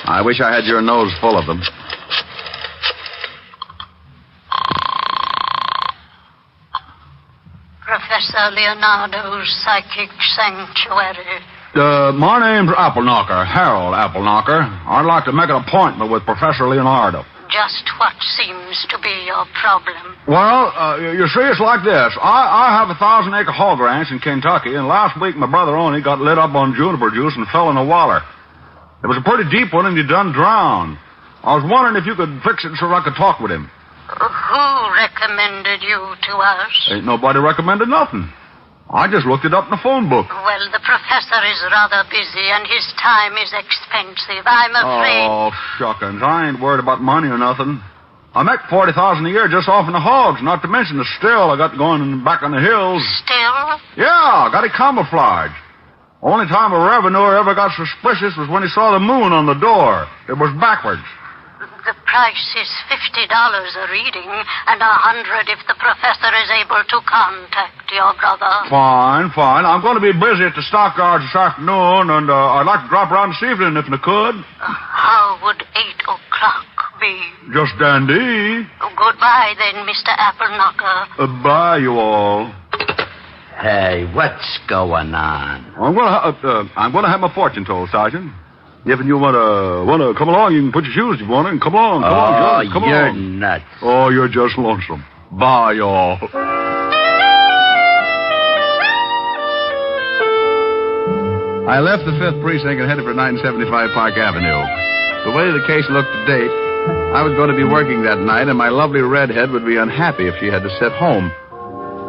I wish I had your nose full of them. Professor Leonardo's Psychic Sanctuary. My name's Appleknocker, Harold Appleknocker. I'd like to make an appointment with Professor Leonardo. Just what seems to be your problem? Well, you see, it's like this. I have a 1,000-acre hog ranch in Kentucky, and last week my brother Oney got lit up on juniper juice and fell in a waller. It was a pretty deep one, and he done drowned. I was wondering if you could fix it so I could talk with him. Who recommended you to us? Ain't nobody recommended nothing. I just looked it up in the phone book. Well, the professor is rather busy, and his time is expensive. I'm afraid... Oh, shuckins. I ain't worried about money or nothing. I make $40,000 a year just off in the hogs, not to mention the still I got going back on the hills. Still? Yeah, got it camouflaged. Only time a revenuer ever got suspicious was when he saw the moon on the door. It was backwards. The price is $50 a reading and $100 if the professor is able to contact your brother. Fine. I'm going to be busy at the stockyards this afternoon, and I'd like to drop around this evening if I could. How would 8 o'clock be? Just dandy. Goodbye, then, Mr. Appleknocker. Bye, you all. Hey, what's going on? I'm going to have my fortune told, Sergeant. If you want to come along, you can put your shoes if you want to, and come along, John. Come you're along. Nuts. Oh, you're just lonesome. Bye, y'all. I left the 5th Precinct and headed for 975 Park Avenue. The way the case looked to date, I was going to be working that night, and my lovely redhead would be unhappy if she had to sit home.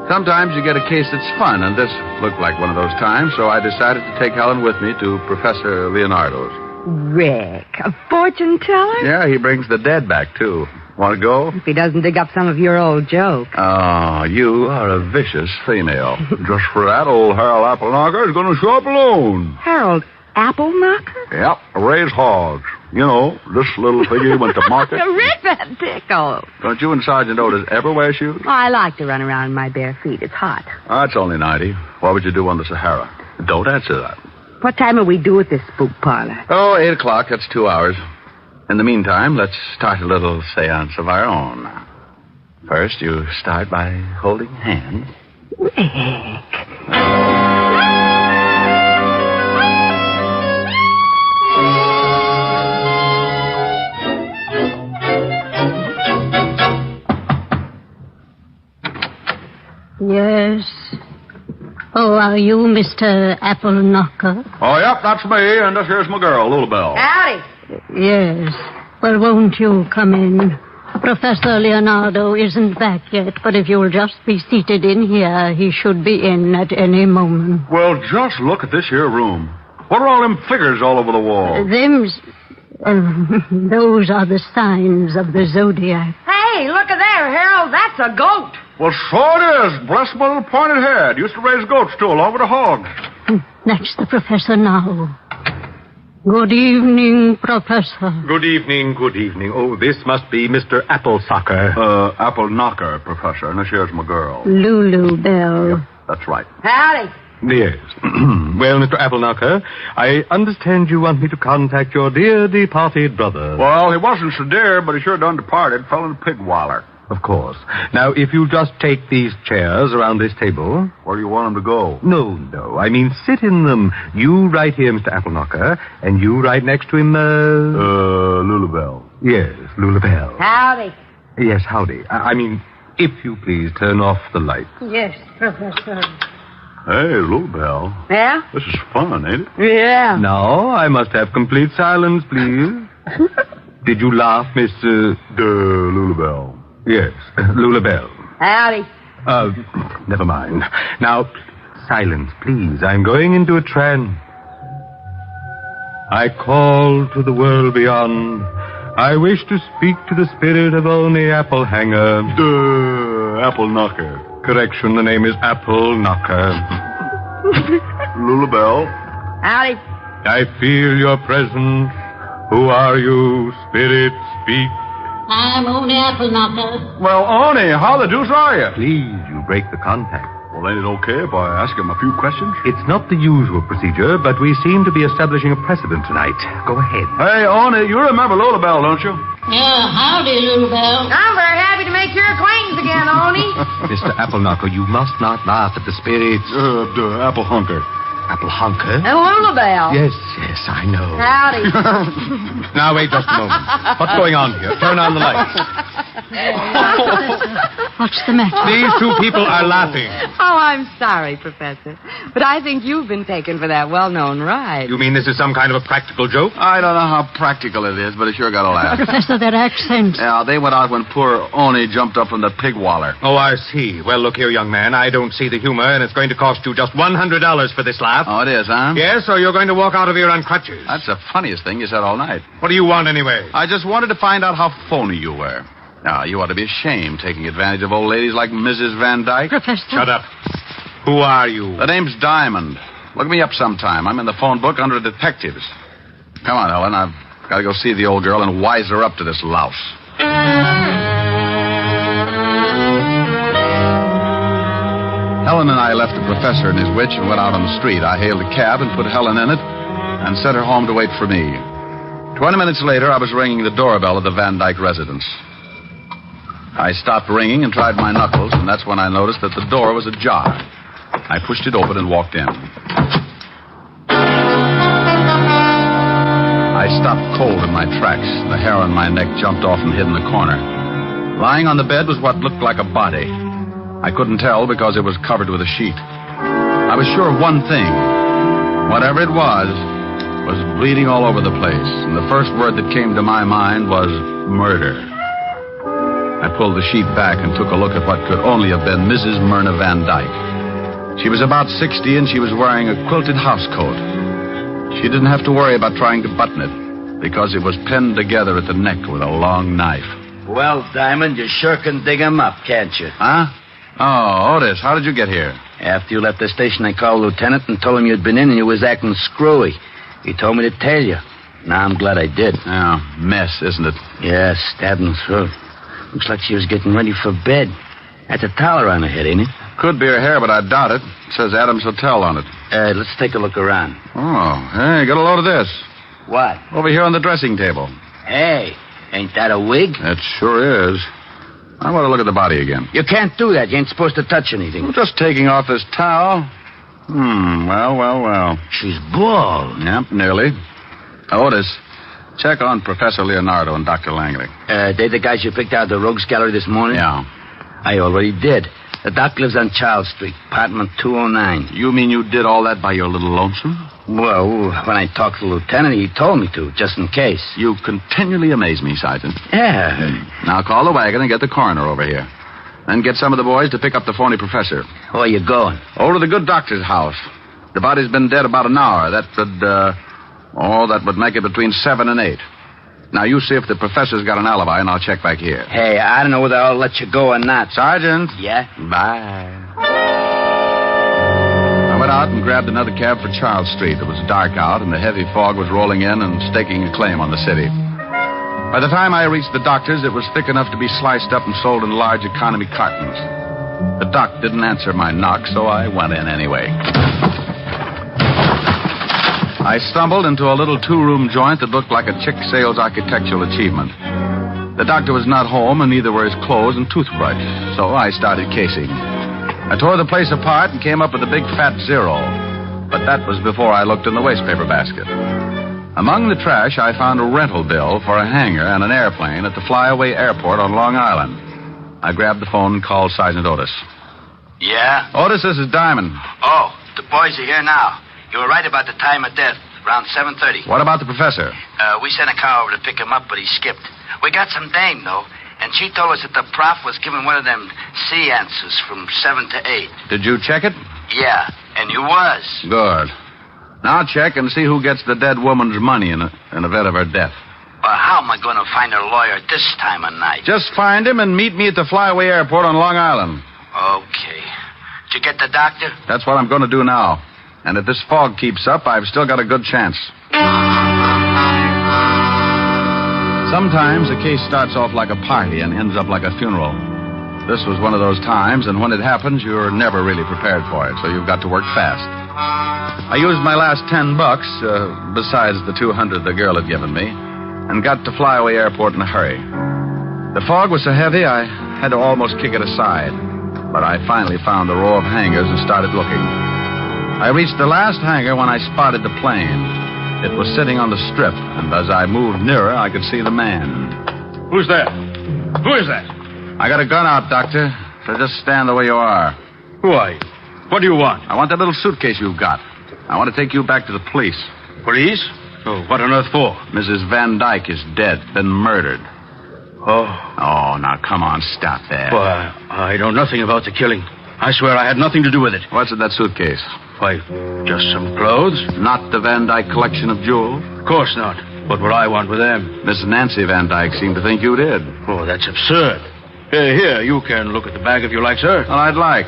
Sometimes you get a case that's fun, and this looked like one of those times, so I decided to take Helen with me to Professor Leonardo's. Rick, a fortune teller? Yeah, he brings the dead back, too. Want to go? If he doesn't dig up some of your old jokes. Oh, you are a vicious female. Just for that, old Harold Appleknocker is going to show up alone. Harold Appleknocker? Yep, raise hogs. You know, this little piggy went to market. Rick, that tickle. Don't you and Sergeant Otis ever wear shoes? Oh, I like to run around in my bare feet. It's hot. That's only 90. What would you do on the Sahara? Don't answer that. What time will we do at this spook parlor? Oh, 8 o'clock. That's 2 hours. In the meantime, let's start a little seance of our own. First, you start by holding hands. Rick. Yes. Oh, are you Mr. Appleknocker? Oh, yep, that's me, and this here's my girl, Lulabelle. Howdy. Yes. Well, won't you come in? Professor Leonardo isn't back yet, but if you'll just be seated in here, he should be in at any moment. Well, just look at this here room. What are all them figures all over the wall? Those are the signs of the zodiac. Hey, look at there, Harold. That's a goat. Well, so it is. Bless my little pointed head. Used to raise goats, too, along with the hogs. That's the professor now. Good evening, Professor. Good evening. Oh, this must be Mr. Applesucker. Appleknocker, Professor. And this here's my girl. Lulu Bell. Yep, that's right. Howdy. Yes. Well, Mr. Appleknocker, I understand you want me to contact your dear departed brother. Well, he wasn't so dear, but he sure done departed. Fell in a pig waller. Of course. Now, if you'll just take these chairs around this table. Where do you want him to go? No. I mean, sit in them. You right here, Mr. Appleknocker, and you right next to him, Lulabelle. Yes, Lulabelle. Howdy. Yes, howdy. I mean, if you please, turn off the light. Yes, Professor. Hey, Lulabelle. Yeah? This is fun, ain't it? Yeah. Now, I must have complete silence, please. Did you laugh, Miss, Lulabelle? Yes, Lulabelle. Howdy. Never mind. Now, silence, please. I'm going into a trance. I call to the world beyond. I wish to speak to the spirit of only Applehanger. Appleknocker. Correction, the name is Appleknocker. Lulabelle. Howdy. I feel your presence. Who are you, spirit? Speak. I'm only Appleknocker. Well, Oni, how the deuce are you? Please, you break the contact. Well, ain't it okay if I ask him a few questions? It's not the usual procedure, but we seem to be establishing a precedent tonight. Go ahead. Hey, Oni, you remember Lulabelle, don't you? Yeah, howdy, Lulabelle. I'm very happy to make your acquaintance again, Oni. Mr. Appleknocker, you must not laugh at the spirits. Applehunker. Applehunker? Lulabelle. Yes, I know. Howdy. Now, wait just a moment. What's going on here? Turn on the lights. What's the matter? These two people are laughing. Oh, I'm sorry, Professor. But I think you've been taken for that well-known ride. You mean this is some kind of a practical joke? I don't know how practical it is, but it sure got a laugh. Professor, that accent. Yeah, they went out when poor Oni jumped up from the pig waller. Oh, I see. Well, look here, young man. I don't see the humor, and it's going to cost you just $100 for this laugh. Oh, it is, huh? Yes, or you're going to walk out of here on crutches. That's the funniest thing you said all night. What do you want, anyway? I just wanted to find out how phony you were. Now, you ought to be ashamed taking advantage of old ladies like Mrs. Van Dyke. Professor. Shut up. Who are you? The name's Diamond. Look me up sometime. I'm in the phone book under detectives. Come on, Helen. I've Gotta go see the old girl and wise her up to this louse. Helen and I left the professor and his witch and went out on the street. I hailed a cab and put Helen in it and sent her home to wait for me. 20 minutes later, I was ringing the doorbell of the Van Dyke residence. I stopped ringing and tried my knuckles, and that's when I noticed that the door was ajar. I pushed it open and walked in. I stopped cold in my tracks. The hair on my neck jumped off and hid in the corner. Lying on the bed was what looked like a body. I couldn't tell because it was covered with a sheet. I was sure of one thing. Whatever it was bleeding all over the place, and the first word that came to my mind was murder. I pulled the sheet back and took a look at what could only have been Mrs. Myrna Van Dyke. She was about 60, and she was wearing a quilted housecoat. She didn't have to worry about trying to button it, because it was pinned together at the neck with a long knife. Well, Diamond, you sure can dig him up, can't you? Huh? Oh, Otis, how did you get here? After you left the station, I called Lieutenant and told him you'd been in and you was acting screwy. He told me to tell you. Now, I'm glad I did. Oh, mess, isn't it? Yeah, stabbed in the throat. Looks like she was getting ready for bed. That's a towel around her head, ain't it? Could be her hair, but I doubt it. It says Adams Hotel on it. Let's take a look around. Oh, hey, get a load of this. What? Over here on the dressing table. Hey, ain't that a wig? It sure is. I want to look at the body again. You can't do that. You ain't supposed to touch anything. Well, just taking off this towel. Well. She's bald. Yep, nearly. Otis, check on Professor Leonardo and Dr. Langley. They the guys you picked out of the Rogues Gallery this morning? Yeah. I already did. The doc lives on Charles Street, apartment 209. You mean you did all that by your little lonesome? Well, when I talked to the lieutenant, he told me to, just in case. You continually amaze me, Sergeant. Yeah. Now call the wagon and get the coroner over here. Then get some of the boys to pick up the phony professor. Where you going? Over to the good doctor's house. The body's been dead about an hour. That would make it between 7 and 8. Now, you see if the professor's got an alibi, and I'll check back here. Hey, I don't know whether I'll let you go or not. Sergeant. Yeah? Bye. I went out and grabbed another cab for Charles Street. It was dark out, and the heavy fog was rolling in and staking a claim on the city. By the time I reached the doctor's, it was thick enough to be sliced up and sold in large economy cartons. The doc didn't answer my knock, so I went in anyway. I stumbled into a little two-room joint that looked like a chick sales architectural achievement. The doctor was not home, and neither were his clothes and toothbrush, so I started casing. I tore the place apart and came up with a big fat zero, but that was before I looked in the wastepaper basket. Among the trash, I found a rental bill for a hangar and an airplane at the Flyaway Airport on Long Island. I grabbed the phone and called Sergeant Otis. Yeah? Otis, this is Diamond. Oh, the boys are here now. You were right about the time of death, around 7:30. What about the professor? We sent a car over to pick him up, but he skipped. We got some dame, though, and she told us that the prof was giving one of them seances from 7 to 8. Did you check it? Yeah, and you was. Good. Now check and see who gets the dead woman's money in event of her death. Well, how am I going to find her lawyer at this time of night? Just find him and meet me at the Flyaway Airport on Long Island. Okay. Did you get the doctor? That's what I'm going to do now. And if this fog keeps up, I've still got a good chance. Sometimes a case starts off like a party and ends up like a funeral. This was one of those times, and when it happens, you're never really prepared for it, so you've got to work fast. I used my last $10, besides the $200 the girl had given me, and got to Flyaway Airport in a hurry. The fog was so heavy, I had to almost kick it aside, but I finally found a row of hangars and started looking. I reached the last hangar when I spotted the plane. It was sitting on the strip, and as I moved nearer, I could see the man. Who's there? Who is that? I got a gun out, Doctor, so just stand the way you are. Who are you? What do you want? I want that little suitcase you've got. I want to take you back to the police. Police? Oh, what on earth for? Mrs. Van Dyke is dead, been murdered. Oh. Oh, now, come on, stop there. Well, I know nothing about the killing. I swear I had nothing to do with it. What's in that suitcase? Why, just some clothes. Not the Van Dyke collection of jewels? Of course not. What would I want with them? Miss Nancy Van Dyke seemed to think you did. Oh, that's absurd. Here, you can look at the bag if you like, sir. Well, I'd like.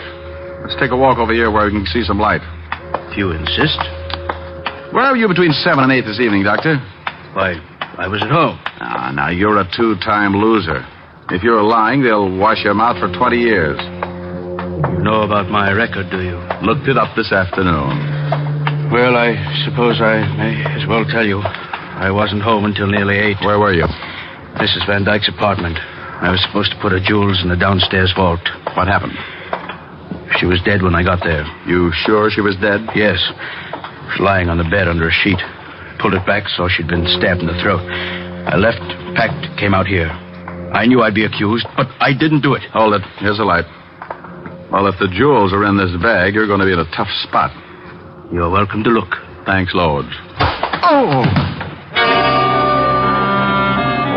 Let's take a walk over here where we can see some light. If you insist. Where are you between 7 and 8 this evening, Doctor? Why, I was at home. Now, you're a two-time loser. If you're lying, they'll wash your mouth for 20 years. You know about my record, do you? Looked it up this afternoon. Well, I suppose I may as well tell you. I wasn't home until nearly 8. Where were you? Mrs. Van Dyke's apartment. I was supposed to put her jewels in the downstairs vault. What happened? She was dead when I got there. You sure she was dead? Yes. She was lying on the bed under a sheet. Pulled it back, saw she'd been stabbed in the throat. I left, packed, came out here. I knew I'd be accused, but I didn't do it. Hold it. Here's a light. Well, if the jewels are in this bag, you're going to be in a tough spot. You're welcome to look. Thanks, loads. Oh!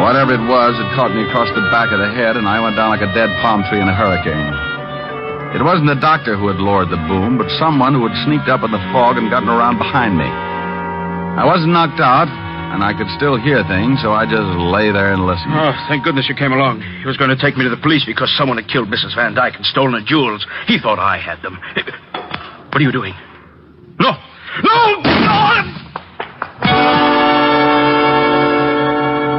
Whatever it was, it caught me across the back of the head, and I went down like a dead palm tree in a hurricane. It wasn't the doctor who had lowered the boom, but someone who had sneaked up in the fog and gotten around behind me. I wasn't knocked out, and I could still hear things, so I just lay there and listened. Oh, thank goodness you came along. He was going to take me to the police because someone had killed Mrs. Van Dyke and stolen her jewels. He thought I had them. What are you doing? No! No! No!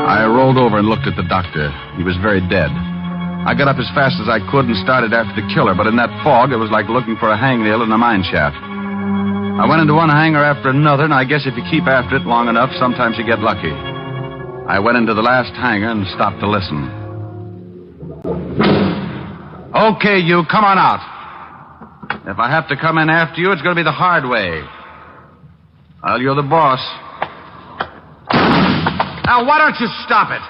I rolled over and looked at the doctor. He was very dead. I got up as fast as I could and started after the killer, but in that fog, it was like looking for a hangnail in a mine shaft. I went into one hangar after another, and I guess if you keep after it long enough, sometimes you get lucky. I went into the last hangar and stopped to listen. Okay, you, come on out. If I have to come in after you, it's going to be the hard way. Well, you're the boss. Now, why don't you stop it?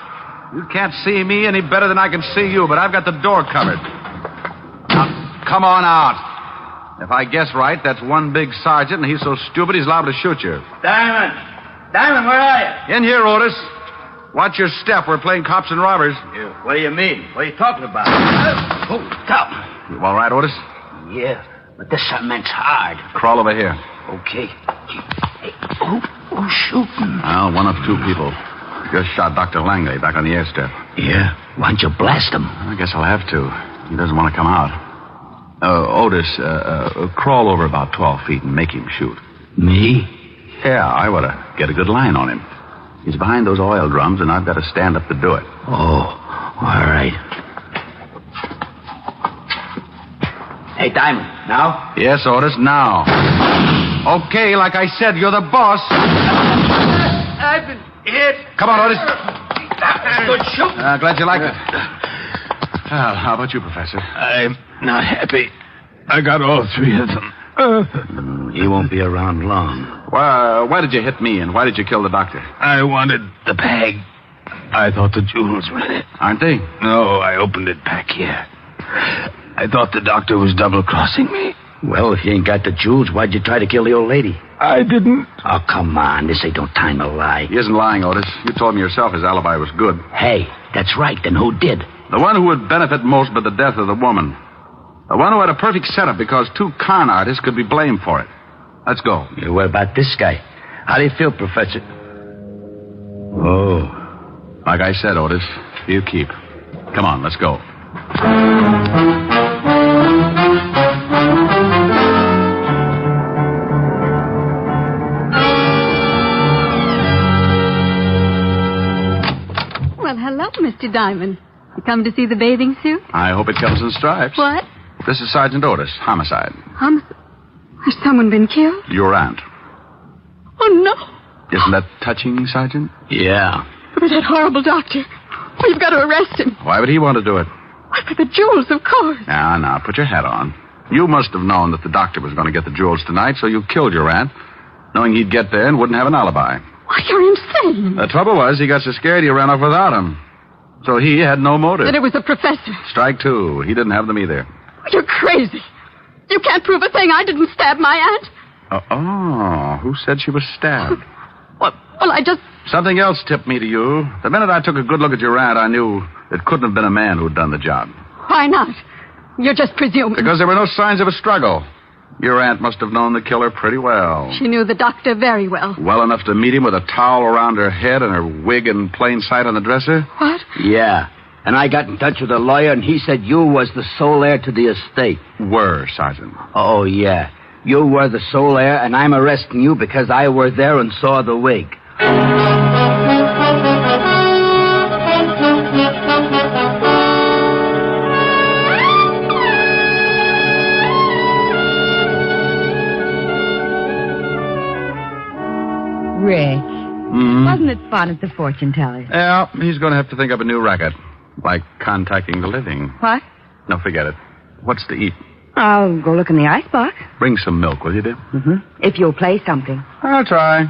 You can't see me any better than I can see you, but I've got the door covered. Now, come on out. If I guess right, that's one big sergeant, and he's so stupid he's liable to shoot you. Diamond! Diamond, where are you? In here, Otis. Watch your step. We're playing cops and robbers. What do you mean? What are you talking about? Oh, stop. You all right, Otis? Yeah, but this cement's hard. Crawl over here. Okay. Hey, who's shooting? Well, one of two people. Just shot Dr. Langley back on the airstrip. Yeah? Why don't you blast him? I guess I'll have to. He doesn't want to come out. Otis, crawl over about 12 feet and make him shoot. Me? Yeah, I ought to get a good line on him. He's behind those oil drums, and I've got to stand up to do it. Oh, all right. Hey, Diamond, now? Yes, Otis, now. Okay, like I said, you're the boss. I've been hit. Come on, Otis. Good shoot. Glad you liked it. Well, how about you, Professor? I'm not happy. I got all 3 of them. He won't be around long. Why did you hit me, and why did you kill the doctor? I wanted the bag. I thought the jewels were in it. Aren't they? No, I opened it back here. I thought the doctor was double-crossing me. Well, if you ain't got the jewels, why'd you try to kill the old lady? I didn't. Oh, come on. This ain't no time to lie. He isn't lying, Otis. You told me yourself his alibi was good. Hey, that's right. Then who did? The one who would benefit most by the death of the woman. The one who had a perfect setup because 2 con artists could be blamed for it. Let's go. Yeah, what about this guy? How do you feel, Professor? Oh. Like I said, Otis, you keep. Come on, let's go. Well, hello, Mr. Diamond. You come to see the bathing suit? I hope it comes in stripes. What? This is Sergeant Otis, homicide. Has someone been killed? Your aunt. Oh, no. Isn't that touching, Sergeant? Yeah. For that horrible doctor. Oh, you've got to arrest him. Why would he want to do it? Why, for the jewels, of course. Now, put your hat on. You must have known that the doctor was going to get the jewels tonight, so you killed your aunt, knowing he'd get there and wouldn't have an alibi. Why, you're insane. The trouble was, he got so scared he ran off without him. So he had no motive. That it was a professor. Strike 2. He didn't have them either. You're crazy. You can't prove a thing. I didn't stab my aunt. Who said she was stabbed? Well, I just... Something else tipped me to you. The minute I took a good look at your aunt, I knew it couldn't have been a man who'd done the job. Why not? You're just presuming. Because there were no signs of a struggle. Your aunt must have known the killer pretty well. She knew the doctor very well. Well enough to meet him with a towel around her head and her wig in plain sight on the dresser? What? Yeah. And I got in touch with a lawyer, and he said you was the sole heir to the estate. Were, Sergeant. Oh, yeah. You were the sole heir, and I'm arresting you because I were there and saw the wig. Rick, Mm-hmm. wasn't it fun at the fortune teller? Yeah, he's going to have to think up a new racket. Like contacting the living. What? No, forget it. What's to eat? I'll go look in the icebox. Bring some milk, will you, dear? Mm-hmm. If you'll play something. I'll try.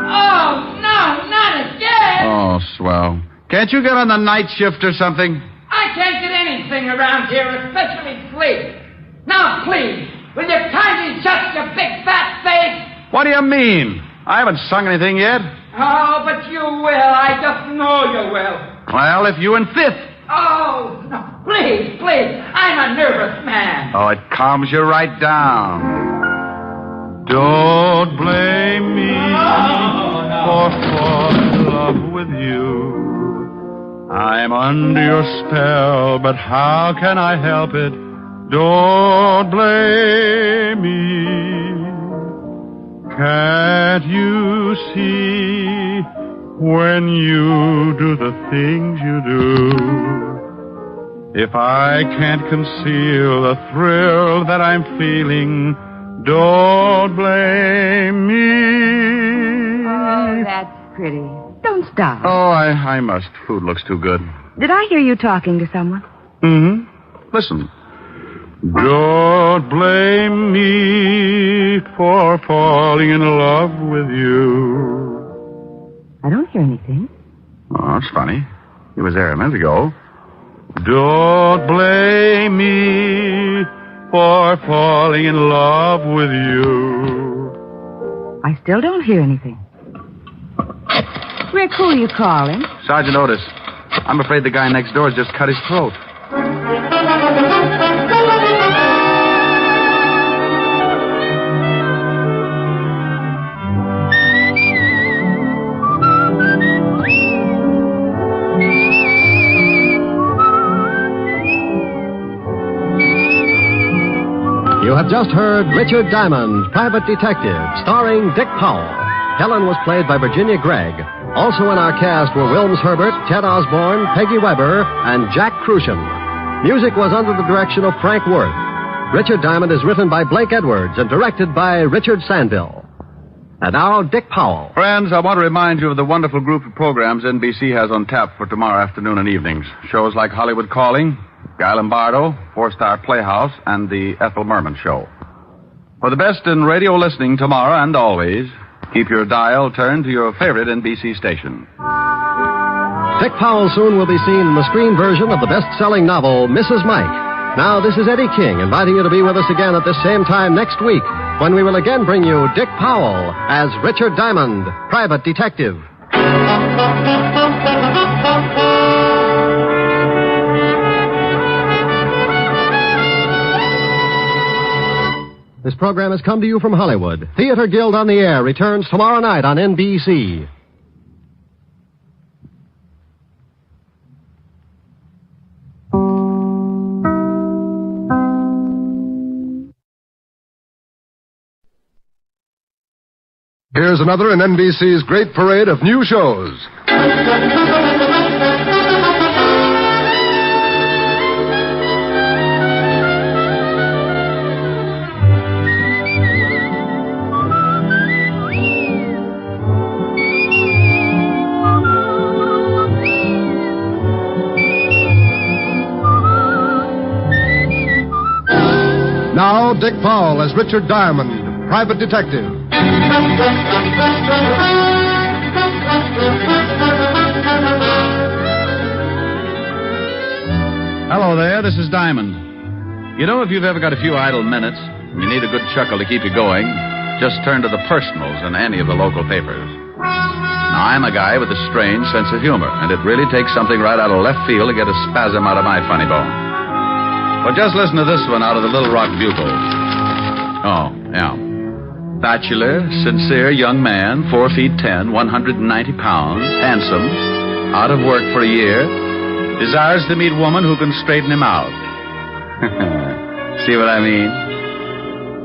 Oh, no, not again! Oh, swell. Can't you get on the night shift or something? I can't get anything around here, especially sleep. Now, please, will you kindly shut your big fat face? What do you mean? I haven't sung anything yet. Oh, but you will. I just know you will. Well, if you insist. Oh, no, please, please. I'm a nervous man. Oh, it calms you right down. Don't blame me for falling in love with you. I'm under your spell, but how can I help it? Don't blame me. Can't you see when you do the things you do? If I can't conceal the thrill that I'm feeling, don't blame me. Oh, that's pretty. Don't stop. Oh, I must. Food looks too good. Did I hear you talking to someone? Mm-hmm. Listen. Don't blame me for falling in love with you. I don't hear anything. Oh, that's funny. He was there a minute ago. Don't blame me for falling in love with you. I still don't hear anything. Rick, who are you calling? Sergeant Otis. I'm afraid the guy next door has just cut his throat. You have just heard Richard Diamond, Private Detective, starring Dick Powell. Helen was played by Virginia Gregg. Also in our cast were Wilms Herbert, Ted Osborne, Peggy Weber, and Jack Crucian. Music was under the direction of Frank Worth. Richard Diamond is written by Blake Edwards and directed by Richard Sandville. And now, Dick Powell. Friends, I want to remind you of the wonderful group of programs NBC has on tap for tomorrow afternoon and evenings. Shows like Hollywood Calling, Guy Lombardo, Four-Star Playhouse, and the Ethel Merman Show. For the best in radio listening tomorrow and always, keep your dial turned to your favorite NBC station. Dick Powell soon will be seen in the screen version of the best-selling novel, Mrs. Mike. Now, this is Eddie King inviting you to be with us again at this same time next week when we will again bring you Dick Powell as Richard Diamond, Private Detective. This program has come to you from Hollywood. Theater Guild on the Air returns tomorrow night on NBC. Here's another in NBC's great parade of new shows. Now, Dick Powell as Richard Diamond, Private Detective. Hello there, this is Diamond. You know, if you've ever got a few idle minutes and you need a good chuckle to keep you going, just turn to the personals in any of the local papers. Now, I'm a guy with a strange sense of humor, and it really takes something right out of left field to get a spasm out of my funny bone. Well, just listen to this one out of the Little Rock Bugle. Oh, yeah. Bachelor, sincere young man, 4 feet 10, 190 pounds, handsome, out of work for a year, desires to meet woman who can straighten him out. See what I mean?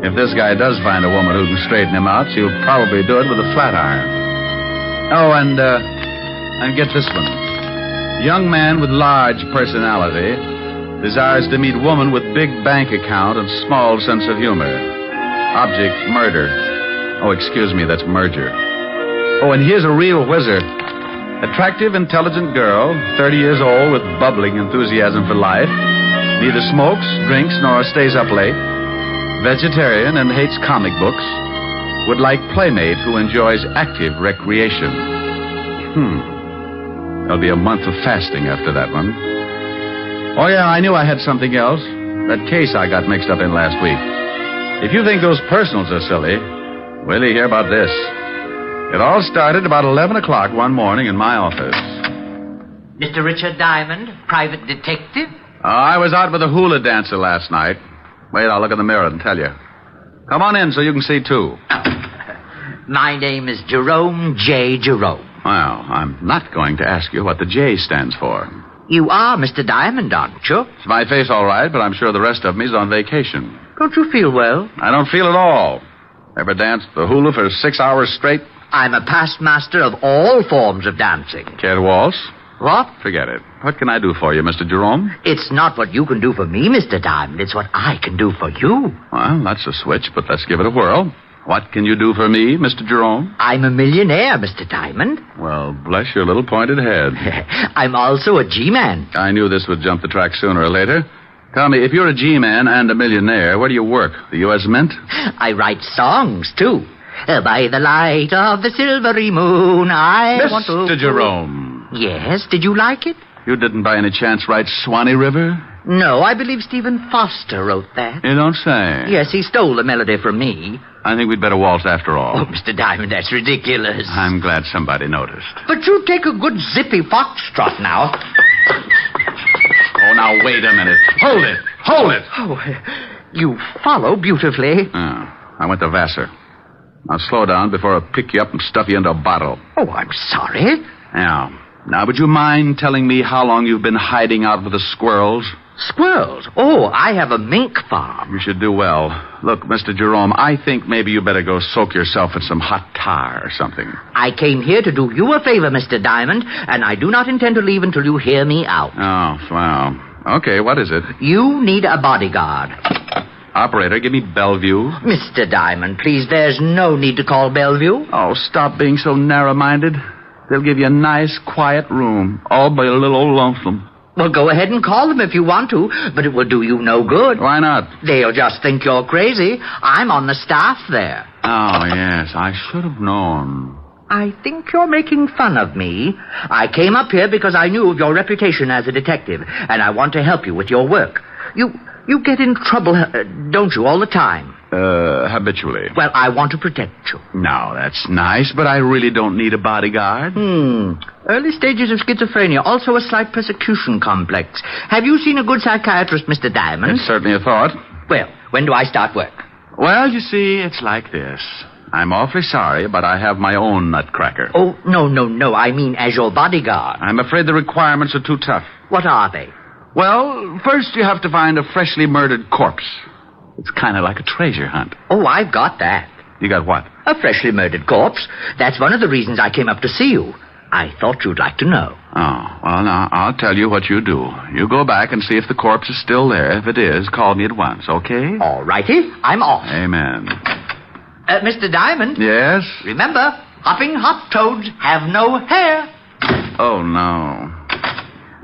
If this guy does find a woman who can straighten him out, she'll probably do it with a flat iron. Oh, and get this one. Young man with large personality desires to meet woman with big bank account and small sense of humor. Object, murder. Oh, excuse me, that's merger. Oh, and here's a real whizzer. Attractive, intelligent girl, 30 years old with bubbling enthusiasm for life. Neither smokes, drinks, nor stays up late. Vegetarian and hates comic books. Would like playmate who enjoys active recreation. There'll be a month of fasting after that one. Oh, yeah, I knew I had something else. That case I got mixed up in last week. If you think those personals are silly, wait till you hear about this. It all started about 11 o'clock one morning in my office. Mr. Richard Diamond, private detective? I was out with a hula dancer last night. Wait, I'll look in the mirror and tell you. Come on in so you can see, too. My name is Jerome J. Jerome. Well, I'm not going to ask you what the J stands for. You are Mr. Diamond, aren't you? It's my face, all right, but I'm sure the rest of me's on vacation. Don't you feel well? I don't feel at all. Ever danced the hula for 6 hours straight? I'm a past master of all forms of dancing. Care to waltz? What? Forget it. What can I do for you, Mr. Jerome? It's not what you can do for me, Mr. Diamond. It's what I can do for you. Well, that's a switch, but let's give it a whirl. What can you do for me, Mr. Jerome? I'm a millionaire, Mr. Diamond. Well, bless your little pointed head. I'm also a G-man. I knew this would jump the track sooner or later. Tell me, if you're a G-man and a millionaire, where do you work? The U.S. Mint? I write songs, too. By the light of the silvery moon, I want to... Mr. Jerome. Yes, did you like it? You didn't by any chance write Swanee River? No, I believe Stephen Foster wrote that. You don't say. Yes, he stole the melody from me. I think we'd better waltz after all. Oh, Mr. Diamond, that's ridiculous. I'm glad somebody noticed. But you take a good zippy foxtrot now. Oh, now, wait a minute. Hold it. Hold it. Oh, you follow beautifully. Oh, I went to Vassar. Now, slow down before I pick you up and stuff you into a bottle. Oh, I'm sorry. Now, would you mind telling me how long you've been hiding out with the squirrels? Squirrels? Oh, I have a mink farm. You should do well. Look, Mr. Jerome, I think maybe you better go soak yourself in some hot tar or something. I came here to do you a favor, Mr. Diamond, and I do not intend to leave until you hear me out. Oh, well. Okay, what is it? You need a bodyguard. Operator, give me Bellevue. Mr. Diamond, please, there's no need to call Bellevue. Oh, stop being so narrow-minded. They'll give you a nice, quiet room, all by a little old lonesome. Well, go ahead and call them if you want to, but it will do you no good. Why not? They'll just think you're crazy. I'm on the staff there. Oh, yes, I should have known. I think you're making fun of me. I came up here because I knew of your reputation as a detective, and I want to help you with your work. You get in trouble, don't you, all the time? Habitually. Well, I want to protect you. Now, that's nice, but I really don't need a bodyguard. Early stages of schizophrenia, also a slight persecution complex. Have you seen a good psychiatrist, Mr. Diamond? It's certainly a thought. Well, when do I start work? Well, you see, it's like this. I'm awfully sorry, but I have my own nutcracker. Oh, no. I mean as your bodyguard. I'm afraid the requirements are too tough. What are they? Well, first you have to find a freshly murdered corpse. It's kind of like a treasure hunt. Oh, I've got that. You got what? A freshly murdered corpse. That's one of the reasons I came up to see you. I thought you'd like to know. Oh, well, now, I'll tell you what you do. You go back and see if the corpse is still there. If it is, call me at once, okay? All righty. I'm off. Amen. Mr. Diamond? Yes? Remember, hopping hop toads have no hair. Oh, no.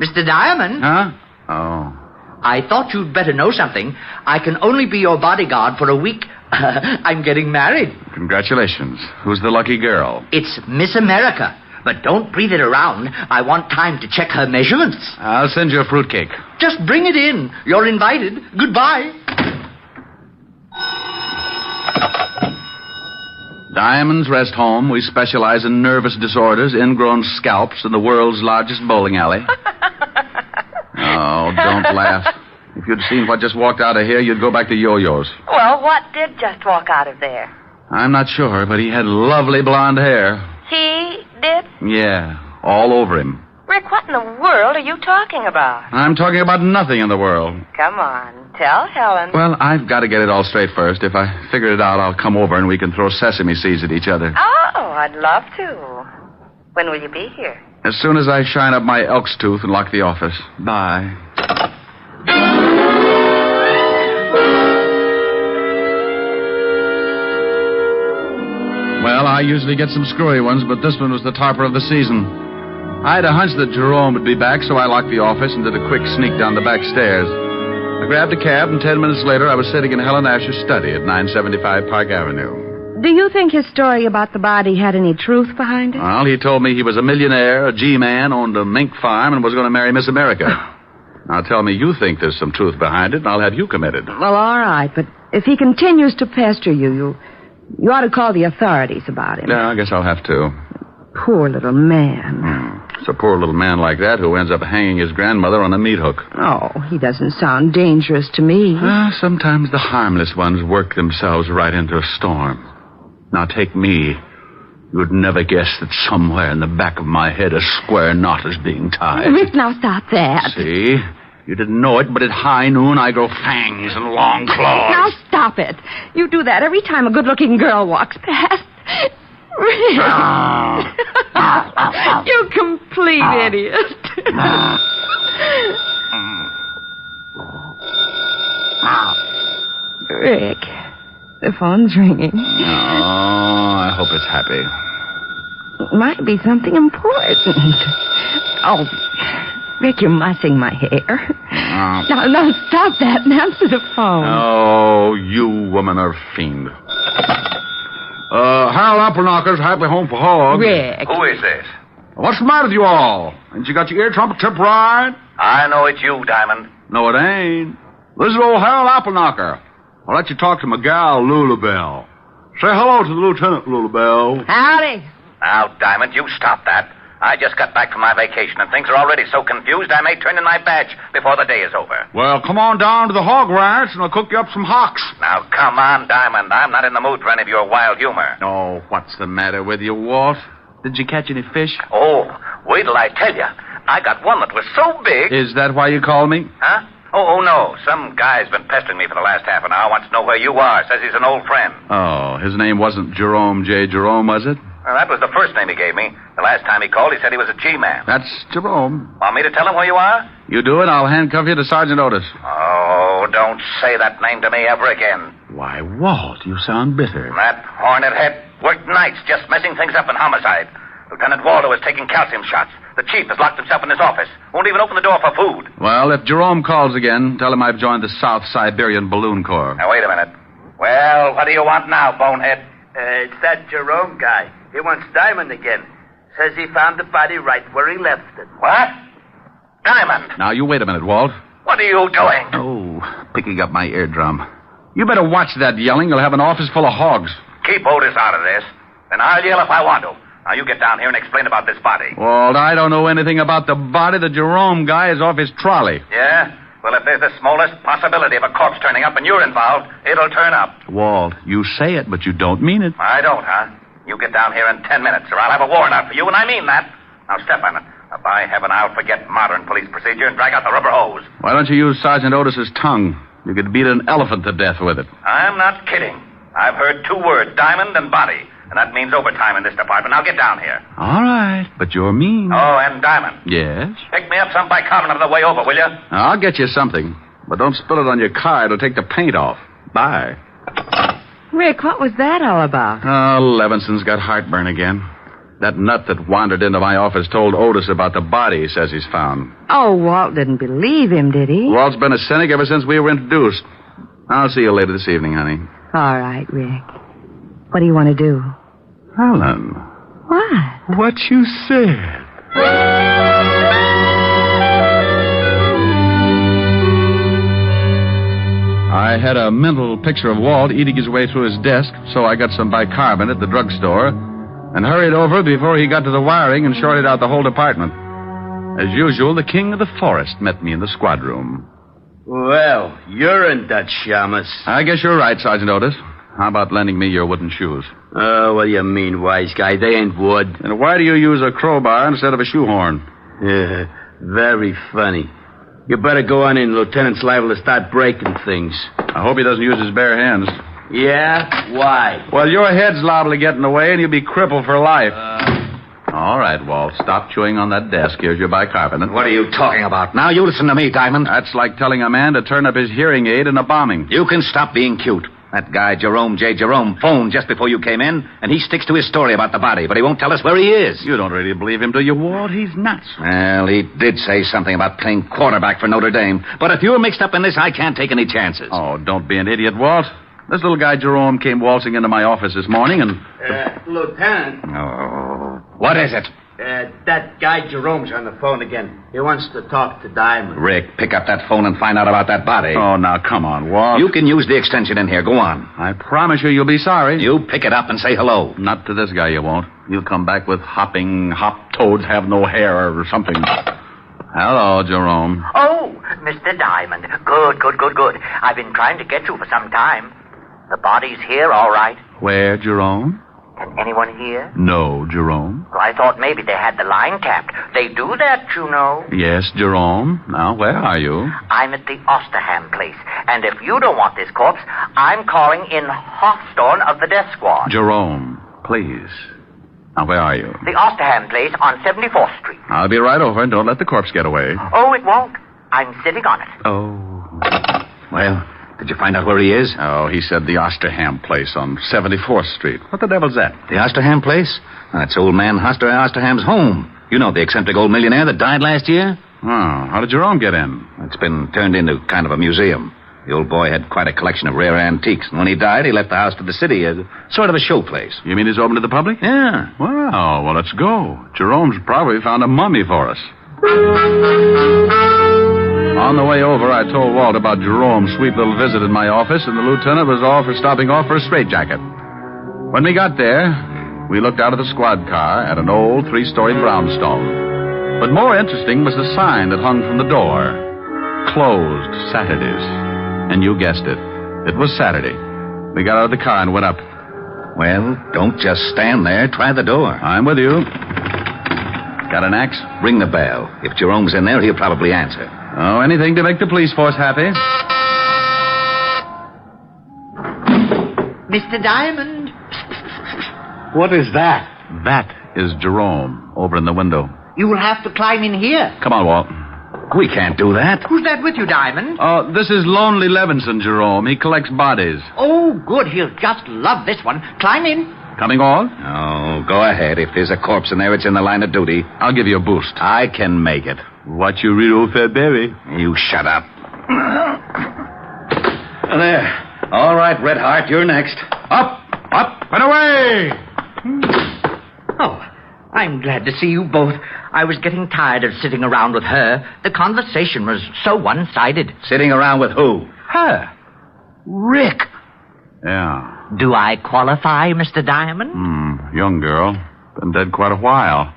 Mr. Diamond? Huh? Oh. I thought you'd better know something. I can only be your bodyguard for a week. I'm getting married. Congratulations. Who's the lucky girl? It's Miss America. But don't breathe it around. I want time to check her measurements. I'll send you a fruitcake. Just bring it in. You're invited. Goodbye. Diamond's Rest Home. We specialize in nervous disorders, ingrown scalps, and the world's largest bowling alley. Oh, don't laugh. If you'd seen what just walked out of here, you'd go back to yo-yos. Well, what did just walk out of there? I'm not sure, but he had lovely blonde hair. He did? Yeah, all over him. Rick, what in the world are you talking about? I'm talking about nothing in the world. Come on, tell Helen. Well, I've got to get it all straight first. If I figure it out, I'll come over and we can throw sesame seeds at each other. Oh, I'd love to. When will you be here? As soon as I shine up my elk's tooth and lock the office. Bye. Well, I usually get some screwy ones, but this one was the topper of the season. I had a hunch that Jerome would be back, so I locked the office and did a quick sneak down the back stairs. I grabbed a cab, and 10 minutes later, I was sitting in Helen Asher's study at 975 Park Avenue. Do you think his story about the body had any truth behind it? Well, he told me he was a millionaire, a G-man, owned a mink farm, and was going to marry Miss America. Now tell me you think there's some truth behind it, and I'll have you committed. Well, all right, but if he continues to pester you ought to call the authorities about him. Yeah, I guess I'll have to. Poor little man. It's a poor little man like that who ends up hanging his grandmother on a meat hook. Oh, he doesn't sound dangerous to me. Sometimes the harmless ones work themselves right into a storm. Now take me. You'd never guess that somewhere in the back of my head a square knot is being tied. Rick, now stop that. See? You didn't know it, but at high noon I grow fangs and long claws. Now stop it. You do that every time a good-looking girl walks past. Rick. You complete idiot. Rick, the phone's ringing. Oh, I hope it's happy. It might be something important. Oh, Rick, you're mussing my hair. Now stop that and answer the phone. Oh, you woman are a fiend. Harold Appleknocker's Happy Home for Hogs. Rick. Who is this? What's the matter with you all? Ain't you got your ear trumpet tipped right? I know it's you, Diamond. No, it ain't. This is old Harold Appleknocker. I'll let you talk to my gal, Lulabelle. Say hello to the Lieutenant, Lulabelle. Howdy. Now, Diamond, you stop that. I just got back from my vacation, and things are already so confused I may turn in my badge before the day is over. Well, come on down to the hog ranch, and I'll cook you up some hocks. Now, come on, Diamond. I'm not in the mood for any of your wild humor. Oh, what's the matter with you, Walt? Did you catch any fish? Oh, wait till I tell you. I got one that was so big. Is that why you called me? Huh? Oh, no. Some guy's been pestering me for the last half an hour. Wants to know where you are. Says he's an old friend. Oh, his name wasn't Jerome J. Jerome, was it? Well, that was the first name he gave me. The last time he called, he said he was a G-man. That's Jerome. Want me to tell him where you are? You do it, I'll handcuff you to Sergeant Otis. Oh, don't say that name to me ever again. Why, Walt, you sound bitter. That hornet head worked nights just messing things up in homicide. Lieutenant Waldo is taking calcium shots. The chief has locked himself in his office. Won't even open the door for food. Well, if Jerome calls again, tell him I've joined the South Siberian Balloon Corps. Now, wait a minute. Well, what do you want now, bonehead? It's that Jerome guy. He wants Diamond again. Says he found the body right where he left it. What? Diamond? Now, you wait a minute, Walt. What are you doing? Oh, picking up my eardrum. You better watch that yelling. You'll have an office full of hogs. Keep Otis out of this. Then I'll yell if I want to. Now, you get down here and explain about this body. Walt, I don't know anything about the body. The Jerome guy is off his trolley. Yeah? Well, if there's the smallest possibility of a corpse turning up and you're involved, it'll turn up. Walt, you say it, but you don't mean it. I don't, huh? You get down here in 10 minutes, or I'll have a warrant out for you, and I mean that. Now, step on it. Now, by heaven, I'll forget modern police procedure and drag out the rubber hose. Why don't you use Sergeant Otis's tongue? You could beat an elephant to death with it. I'm not kidding. I've heard 2 words, diamond and body, and that means overtime in this department. Now, get down here. All right, but you're mean. Oh, and Diamond. Yes? Pick me up some bicarbonate on the way over, will you? I'll get you something, but don't spill it on your car. It'll take the paint off. Bye. Rick, what was that all about? Oh, Levinson's got heartburn again. That nut that wandered into my office told Otis about the body he says he's found. Oh, Walt didn't believe him, did he? Walt's been a cynic ever since we were introduced. I'll see you later this evening, honey. All right, Rick. What do you want to do? Helen. What? What you said. I had a mental picture of Walt eating his way through his desk, so I got some bicarbonate at the drugstore and hurried over before he got to the wiring and shorted out the whole department. As usual, the king of the forest met me in the squad room. Well, you're in Dutch, Shamus. I guess you're right, Sergeant Otis. How about lending me your wooden shoes? Oh, what do you mean, wise guy? They ain't wood. And why do you use a crowbar instead of a shoehorn? Very funny. You better go on in. Lieutenant's liable to start breaking things. I hope he doesn't use his bare hands. Yeah? Why? Well, your head's liable to get in the way, and you'll be crippled for life. All right, Walt. Stop chewing on that desk. Here's your bicarbonate. What are you talking about? Now you listen to me, Diamond. That's like telling a man to turn up his hearing aid in a bombing. You can stop being cute. That guy, Jerome J. Jerome, phoned just before you came in, and he sticks to his story about the body, but he won't tell us where he is. You don't really believe him, do you, Walt? He's nuts. Well, he did say something about playing quarterback for Notre Dame, but if you're mixed up in this, I can't take any chances. Oh, don't be an idiot, Walt. This little guy, Jerome, came waltzing into my office this morning and... Lieutenant. Oh, what is it? That guy Jerome's on the phone again. He wants to talk to Diamond. Rick, pick up that phone and find out about that body. Oh, now, come on, Walt. You can use the extension in here. Go on. I promise you'll be sorry. You pick it up and say hello. Not to this guy, you won't. He'll come back with hopping, hop toads have no hair or something. Hello, Jerome. Oh, Mr. Diamond. Good. I've been trying to get you for some time. The body's here, all right. Where, Jerome? Can anyone hear? No, Jerome. Well, I thought maybe they had the line tapped. They do that, you know. Yes, Jerome. Now, where are you? I'm at the Osterham place. And if you don't want this corpse, I'm calling in Hawthorne of the death squad. Jerome, please. Now, where are you? The Osterham place on 74th Street. I'll be right over. Don't let the corpse get away. Oh, it won't. I'm sitting on it. Oh. Well, did you find out where he is? Oh, he said the Osterham place on 74th Street. What the devil's that? The Osterham place? That's old man Hoster Osterham's home. You know, the eccentric old millionaire that died last year? Oh, how did Jerome get in? It's been turned into kind of a museum. The old boy had quite a collection of rare antiques, and when he died, he left the house to the city as sort of a showplace. You mean it's open to the public? Yeah. Well, let's go. Jerome's probably found a mummy for us. On the way over, I told Walt about Jerome's sweet little visit in my office, and the lieutenant was all for stopping off for a straitjacket. When we got there, we looked out of the squad car at an old 3-story brownstone. But more interesting was the sign that hung from the door. Closed Saturdays. And you guessed it. It was Saturday. We got out of the car and went up. Well, don't just stand there. Try the door. I'm with you. Got an axe? Ring the bell. If Jerome's in there, he'll probably answer. Oh, anything to make the police force happy. Mr. Diamond. What is that? That is Jerome over in the window. You will have to climb in here. Come on, Walt. We can't do that. Who's that with you, Diamond? Oh, this is Lonely Levinson, Jerome. He collects bodies. Oh, good. He'll just love this one. Climb in. Coming on? Oh, go ahead. If there's a corpse in there, it's in the line of duty. I'll give you a boost. I can make it. What you read, old fat berry? You shut up. There. All right, Red Heart, you're next. Up, and away! Oh, I'm glad to see you both. I was getting tired of sitting around with her. The conversation was so one-sided. Sitting around with who? Her. Rick. Yeah. Do I qualify, Mr. Diamond? Young girl. Been dead quite a while.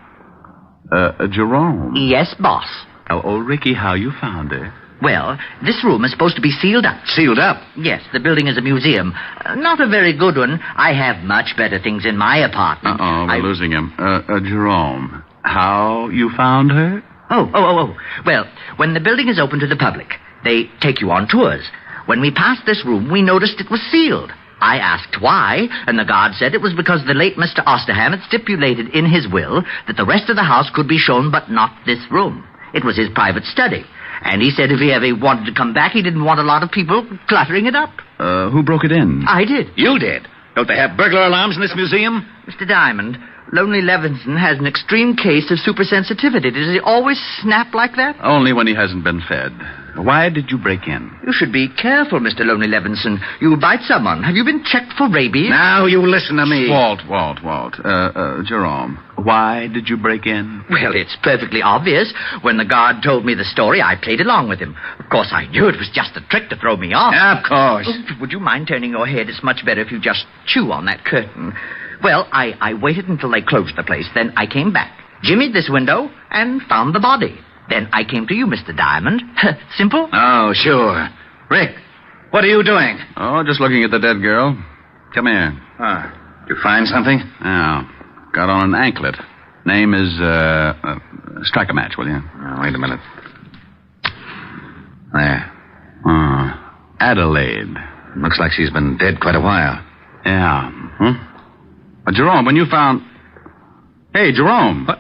Jerome. Yes, boss. Oh, Ricky, how you found her? Well, this room is supposed to be sealed up. Sealed up? Yes, the building is a museum. Not a very good one. I have much better things in my apartment. We're losing him. Jerome, how you found her? Oh. Well, when the building is open to the public, they take you on tours. When we passed this room, we noticed it was sealed. I asked why, and the guard said it was because the late Mr. Osterham had stipulated in his will that the rest of the house could be shown, but not this room. It was his private study. And he said if he ever wanted to come back, he didn't want a lot of people cluttering it up. Who broke it in? I did. You did? Don't they have burglar alarms in this museum? Mr. Diamond, Lonely Levinson has an extreme case of supersensitivity. Does he always snap like that? Only when he hasn't been fed. Why did you break in? You should be careful, Mr. Lonely Levinson. You'll bite someone. Have you been checked for rabies? Now you listen to me. Walt. Jerome, why did you break in? Well, it's perfectly obvious. When the guard told me the story, I played along with him. Of course, I knew it was just a trick to throw me off. Of course. Oh, would you mind turning your head? It's much better if you just chew on that curtain. Well, I waited until they closed the place. Then I came back, jimmied this window, and found the body. Then I came to you, Mr. Diamond. Simple? Oh, sure. Rick, what are you doing? Oh, just looking at the dead girl. Come here. Did you find something? Yeah. Got on an anklet. Name is, strike a match, will you? Oh, wait a minute. There. Adelaide. Looks like she's been dead quite a while. Yeah. Jerome, when you found... Hey, Jerome. What?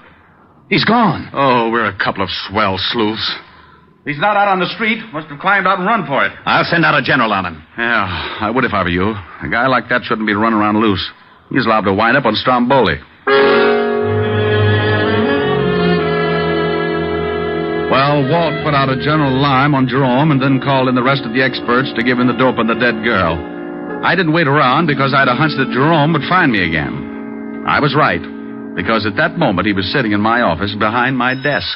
He's gone. Oh, we're a couple of swell sleuths. He's not out on the street. Must have climbed out and run for it. I'll send out a general on him. Yeah, I would if I were you. A guy like that shouldn't be running around loose. He's liable to wind up on Stromboli. Well, Walt put out a general alarm on Jerome and then called in the rest of the experts to give him the dope on the dead girl. I didn't wait around because I had a hunch that Jerome would find me again. I was right, because at that moment he was sitting in my office behind my desk.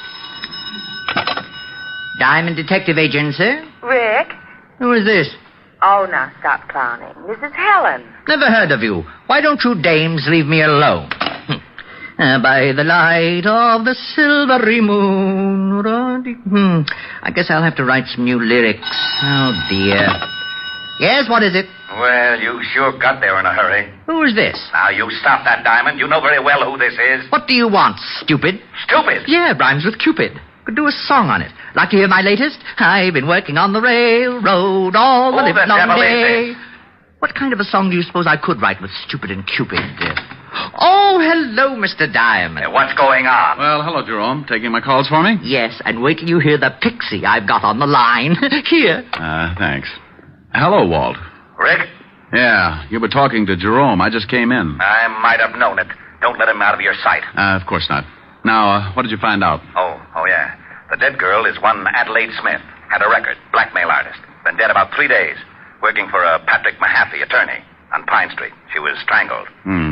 Diamond Detective Agency? Rick? Who is this? Oh, now stop clowning. This is Helen. Never heard of you. Why don't you dames leave me alone? By the light of the silvery moon. I guess I'll have to write some new lyrics. Oh, dear. Yes, what is it? Well, you sure got there in a hurry. Who is this? Now, you stop that, Diamond. You know very well who this is. What do you want, stupid? Stupid? Yeah, rhymes with Cupid. Could do a song on it. Like to hear my latest? I've been working on the railroad all the livelong day. What kind of a song do you suppose I could write with Stupid and Cupid? Oh, hello, Mr. Diamond. What's going on? Well, hello, Jerome. Taking my calls for me? Yes, and wait till you hear the pixie I've got on the line. Here. Thanks. Hello, Walt. Rick? Yeah, you were talking to Jerome. I just came in. I might have known it. Don't let him out of your sight. Of course not. Now, what did you find out? Oh, yeah. The dead girl is one Adelaide Smith. Had a record. Blackmail artist. Been dead about 3 days. Working for a Patrick Mahaffey, attorney, on Pine Street. She was strangled.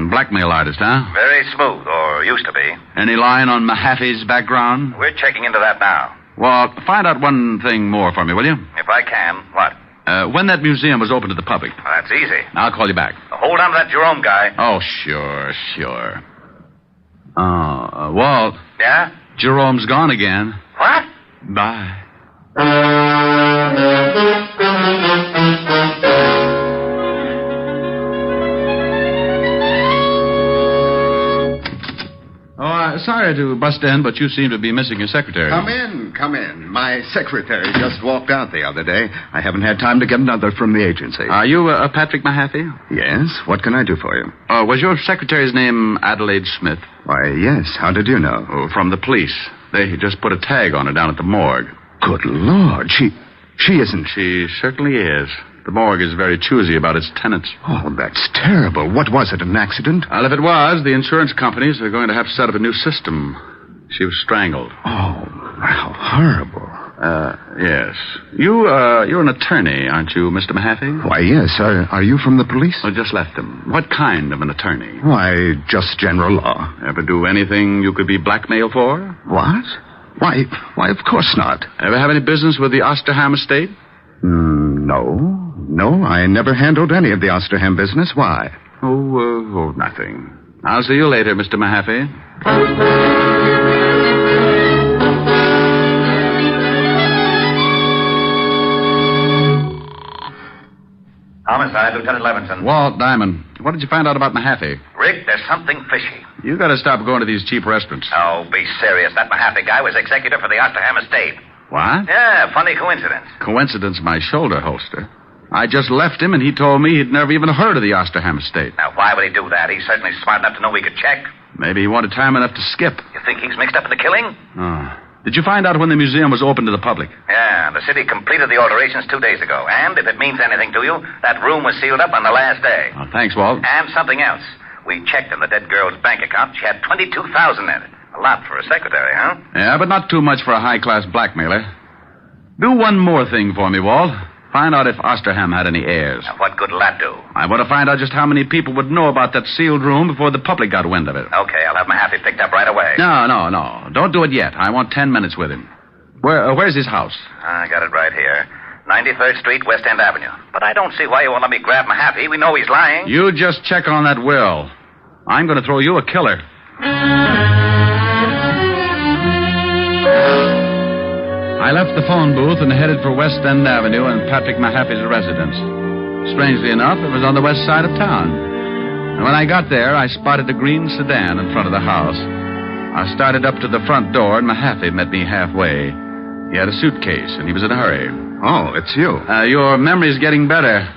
Blackmail artist, huh? Very smooth, or used to be. Any line on Mahaffey's background? We're checking into that now. Well, find out one thing more for me, will you? If I can. What? When that museum was open to the public. Well, that's easy. I'll call you back. Hold on to that Jerome guy. Oh, sure. Walt. Yeah? Jerome's gone again. What? Bye. Sorry to bust in, but you seem to be missing your secretary. Come in. My secretary just walked out the other day. I haven't had time to get another from the agency. Are you Patrick Mahaffey? Yes. What can I do for you? Was your secretary's name Adelaide Smith? Why, yes. How did you know? Oh, from the police. They just put a tag on her down at the morgue. Good Lord. She isn't... She certainly is. The morgue is very choosy about its tenants. Oh, that's terrible. What was it, an accident? Well, if it was, the insurance companies are going to have to set up a new system. She was strangled. Oh, how horrible. Yes. You're an attorney, aren't you, Mr. Mahaffey? Why, yes. Are you from the police? I just left them. What kind of an attorney? Why, just general law. Ever do anything you could be blackmailed for? What? Why, of course not. Ever have any business with the Osterham estate? No, I never handled any of the Osterham business. Why? Oh, nothing. I'll see you later, Mr. Mahaffey. Homicide, Lieutenant Levinson. Walt Diamond. What did you find out about Mahaffey? Rick, there's something fishy. You gotta stop going to these cheap restaurants. Oh, be serious. That Mahaffey guy was executor for the Osterham estate. What? Yeah, funny coincidence. Coincidence, my shoulder holster. I just left him, and he told me he'd never even heard of the Osterham estate. Now, why would he do that? He's certainly smart enough to know we could check. Maybe he wanted time enough to skip. You think he's mixed up in the killing? Oh. Did you find out when the museum was open to the public? Yeah, the city completed the alterations 2 days ago. And if it means anything to you, that room was sealed up on the last day. Oh, thanks, Walt. And something else. We checked in the dead girl's bank account. She had $22,000 in it. A lot for a secretary, huh? Yeah, but not too much for a high-class blackmailer. Do one more thing for me, Walt. Find out if Osterham had any heirs. Now, what good will that do? I want to find out just how many people would know about that sealed room before the public got wind of it. Okay, I'll have Mahaffey picked up right away. No. Don't do it yet. I want 10 minutes with him. Where's his house? I got it right here. 93rd Street, West End Avenue. But I don't see why you won't let me grab Mahaffey. We know he's lying. You just check on that will. I'm going to throw you a killer. I left the phone booth and headed for West End Avenue and Patrick Mahaffey's residence. Strangely enough, it was on the west side of town. And when I got there, I spotted a green sedan in front of the house. I started up to the front door, and Mahaffey met me halfway. He had a suitcase, and he was in a hurry. Oh, it's you. Your memory's getting better.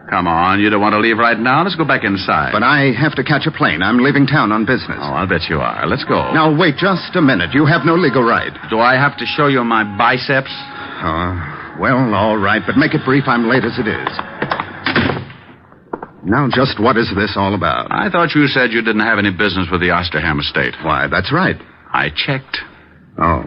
Come on, you don't want to leave right now? Let's go back inside. But I have to catch a plane. I'm leaving town on business. Oh, I'll bet you are. Let's go. Now, wait just a minute. You have no legal right. Do I have to show you my biceps? Well, all right, but make it brief. I'm late as it is. Now, just what is this all about? I thought you said you didn't have any business with the Osterham estate. Why, that's right. I checked. Oh.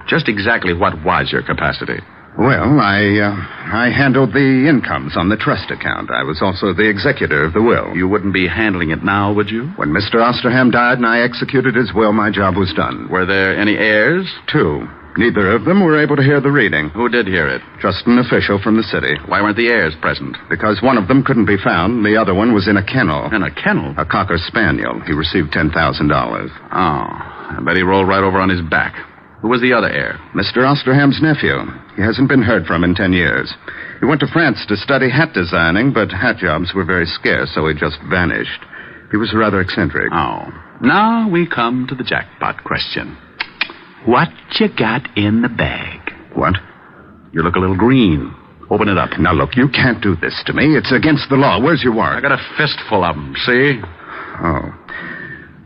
Just exactly what was your capacity? Well, I handled the incomes on the trust account. I was also the executor of the will. You wouldn't be handling it now, would you? When Mr. Osterham died and I executed his will, my job was done. Were there any heirs? 2. Neither of them were able to hear the reading. Who did hear it? Just an official from the city. Why weren't the heirs present? Because one of them couldn't be found, and the other one was in a kennel. In a kennel? A cocker spaniel. He received $10,000. Oh, I bet he rolled right over on his back. Who was the other heir? Mr. Osterham's nephew. He hasn't been heard from in 10 years. He went to France to study hat designing, but hat jobs were very scarce, so he just vanished. He was rather eccentric. Oh. Now we come to the jackpot question. What you got in the bag? What? You look a little green. Open it up. Now, look, you can't do this to me. It's against the law. Where's your warrant? I got a fistful of them, see? Oh.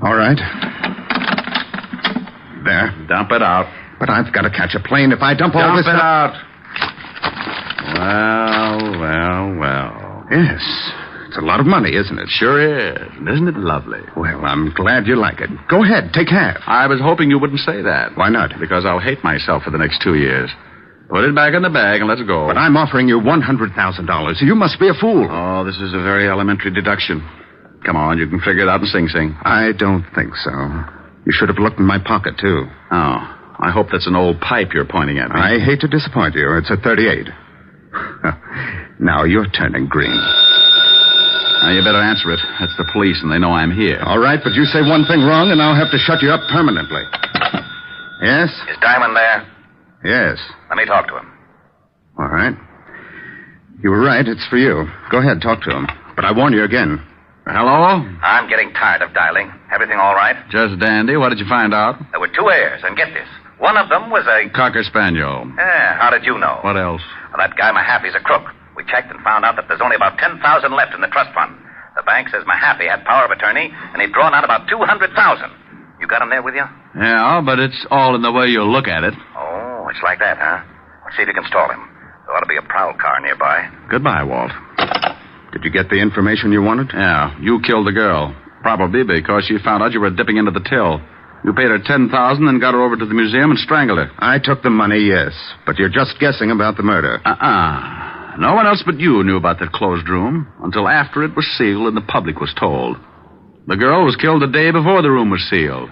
All right. There. Dump it out. But I've got to catch a plane. If I dump all this... Dump it out. Well. Yes. It's a lot of money, isn't it? Sure is. Isn't it lovely? Well, I'm glad you like it. Go ahead. Take half. I was hoping you wouldn't say that. Why not? Because I'll hate myself for the next 2 years. Put it back in the bag and let's go. But I'm offering you $100,000. You must be a fool. Oh, this is a very elementary deduction. Come on, you can figure it out in Sing Sing. I don't think so. You should have looked in my pocket, too. Oh, I hope that's an old pipe you're pointing at me. I hate to disappoint you. It's a .38. Now you're turning green. Now, you better answer it. That's the police, and they know I'm here. All right, but you say one thing wrong, and I'll have to shut you up permanently. Yes? Is Diamond there? Yes. Let me talk to him. All right. You were right. It's for you. Go ahead, talk to him. But I warn you again. Hello? I'm getting tired of dialing. Everything all right? Just dandy. What did you find out? There were 2 heirs, and get this. One of them was a... Cocker Spaniel. Yeah, how did you know? What else? Well, that guy Mahaffey's a crook. We checked and found out that there's only about 10,000 left in the trust fund. The bank says Mahaffey had power of attorney, and he'd drawn out about 200,000. You got him there with you? Yeah, but it's all in the way you look at it. Oh, it's like that, huh? Let's see if you can stall him. There ought to be a prowl car nearby. Goodbye, Walt. Did you get the information you wanted? Yeah, you killed the girl. Probably because she found out you were dipping into the till. You paid her $10,000 and got her over to the museum and strangled her. I took the money, yes. But you're just guessing about the murder. No one else but you knew about that closed room until after it was sealed and the public was told. The girl was killed the day before the room was sealed.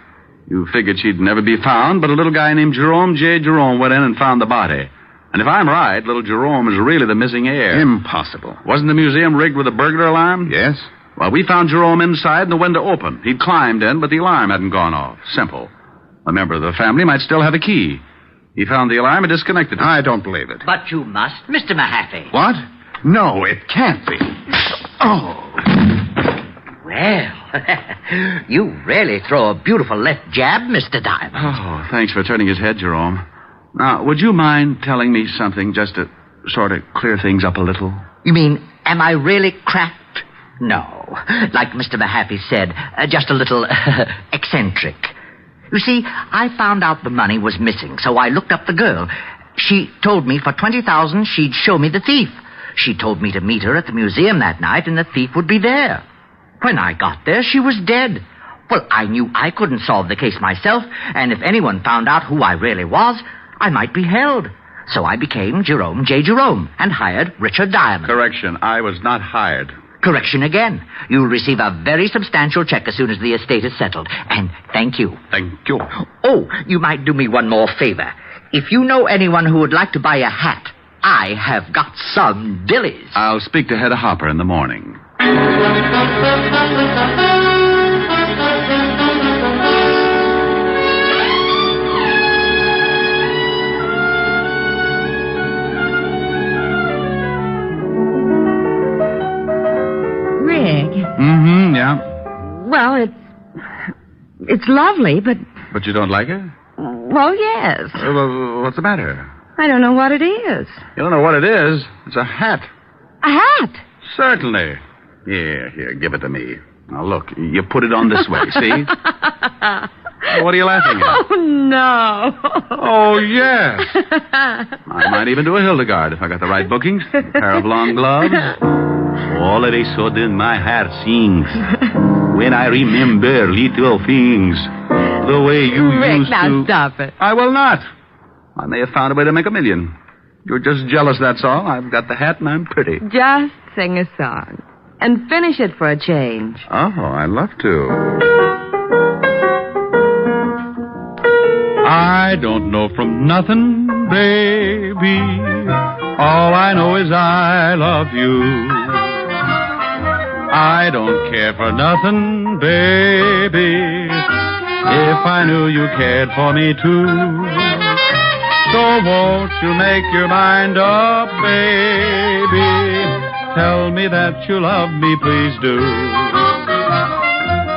You figured she'd never be found, but a little guy named Jerome J. Jerome went in and found the body. And if I'm right, little Jerome is really the missing heir. Impossible. Wasn't the museum rigged with a burglar alarm? Yes. Well, we found Jerome inside and the window open. He'd climbed in, but the alarm hadn't gone off. Simple. A member of the family might still have a key. He found the alarm and disconnected it. I don't believe it. But you must, Mr. Mahaffey. What? No, it can't be. Oh. Well, you really throw a beautiful left jab, Mr. Diamond. Oh, thanks for turning his head, Jerome. Now, would you mind telling me something just to sort of clear things up a little? You mean, am I really cracked? No. Like Mr. Mahaffey said, just a little eccentric. You see, I found out the money was missing, so I looked up the girl. She told me for $20,000 she'd show me the thief. She told me to meet her at the museum that night and the thief would be there. When I got there, she was dead. Well, I knew I couldn't solve the case myself, and if anyone found out who I really was, I might be held. So I became Jerome J. Jerome and hired Richard Diamond. Correction, I was not hired. Correction again. You'll receive a very substantial check as soon as the estate is settled. And thank you. Thank you. Oh, you might do me one more favor. If you know anyone who would like to buy a hat, I have got some dillies. I'll speak to Hedda Hopper in the morning. Rig. Yeah. Well, it's lovely, but... But you don't like it? Well, yes. What's the matter? I don't know what it is. You don't know what it is? It's a hat. A hat? Certainly. Here, give it to me. Now, look, you put it on this way, see? What are you laughing at? Oh, no. Oh, yes. I might even do a Hildegard if I got the right bookings. A pair of long gloves. All of a sudden, my heart sings when I remember little things. The way you Rick, used now to... stop it. I will not. I may have found a way to make $1 million. You're just jealous, that's all. I've got the hat and I'm pretty. Just sing a song. And finish it for a change. Oh, I'd love to. I don't know from nothing, baby. All I know is I love you. I don't care for nothing, baby. If I knew you cared for me too. So won't you make your mind up, baby? Tell me that you love me, please do.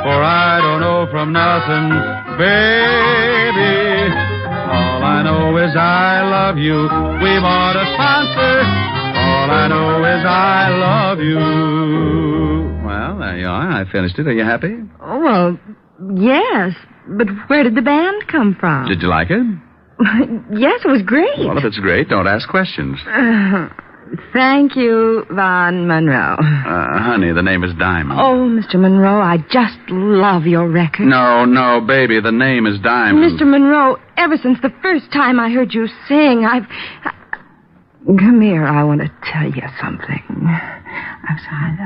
For I don't know from nothing, baby. All I know is I love you. We want a sponsor. All I know is I love you. Well, there you are. I finished it. Are you happy? Oh, well, yes. But where did the band come from? Did you like it? Yes, it was great. Well, if it's great, don't ask questions. Thank you, Von Monroe. Honey, the name is Diamond. Oh, Mr. Monroe, I just love your record. No, baby, the name is Diamond. Mr. Monroe, ever since the first time I heard you sing, Come here, I want to tell you something. I'm sorry.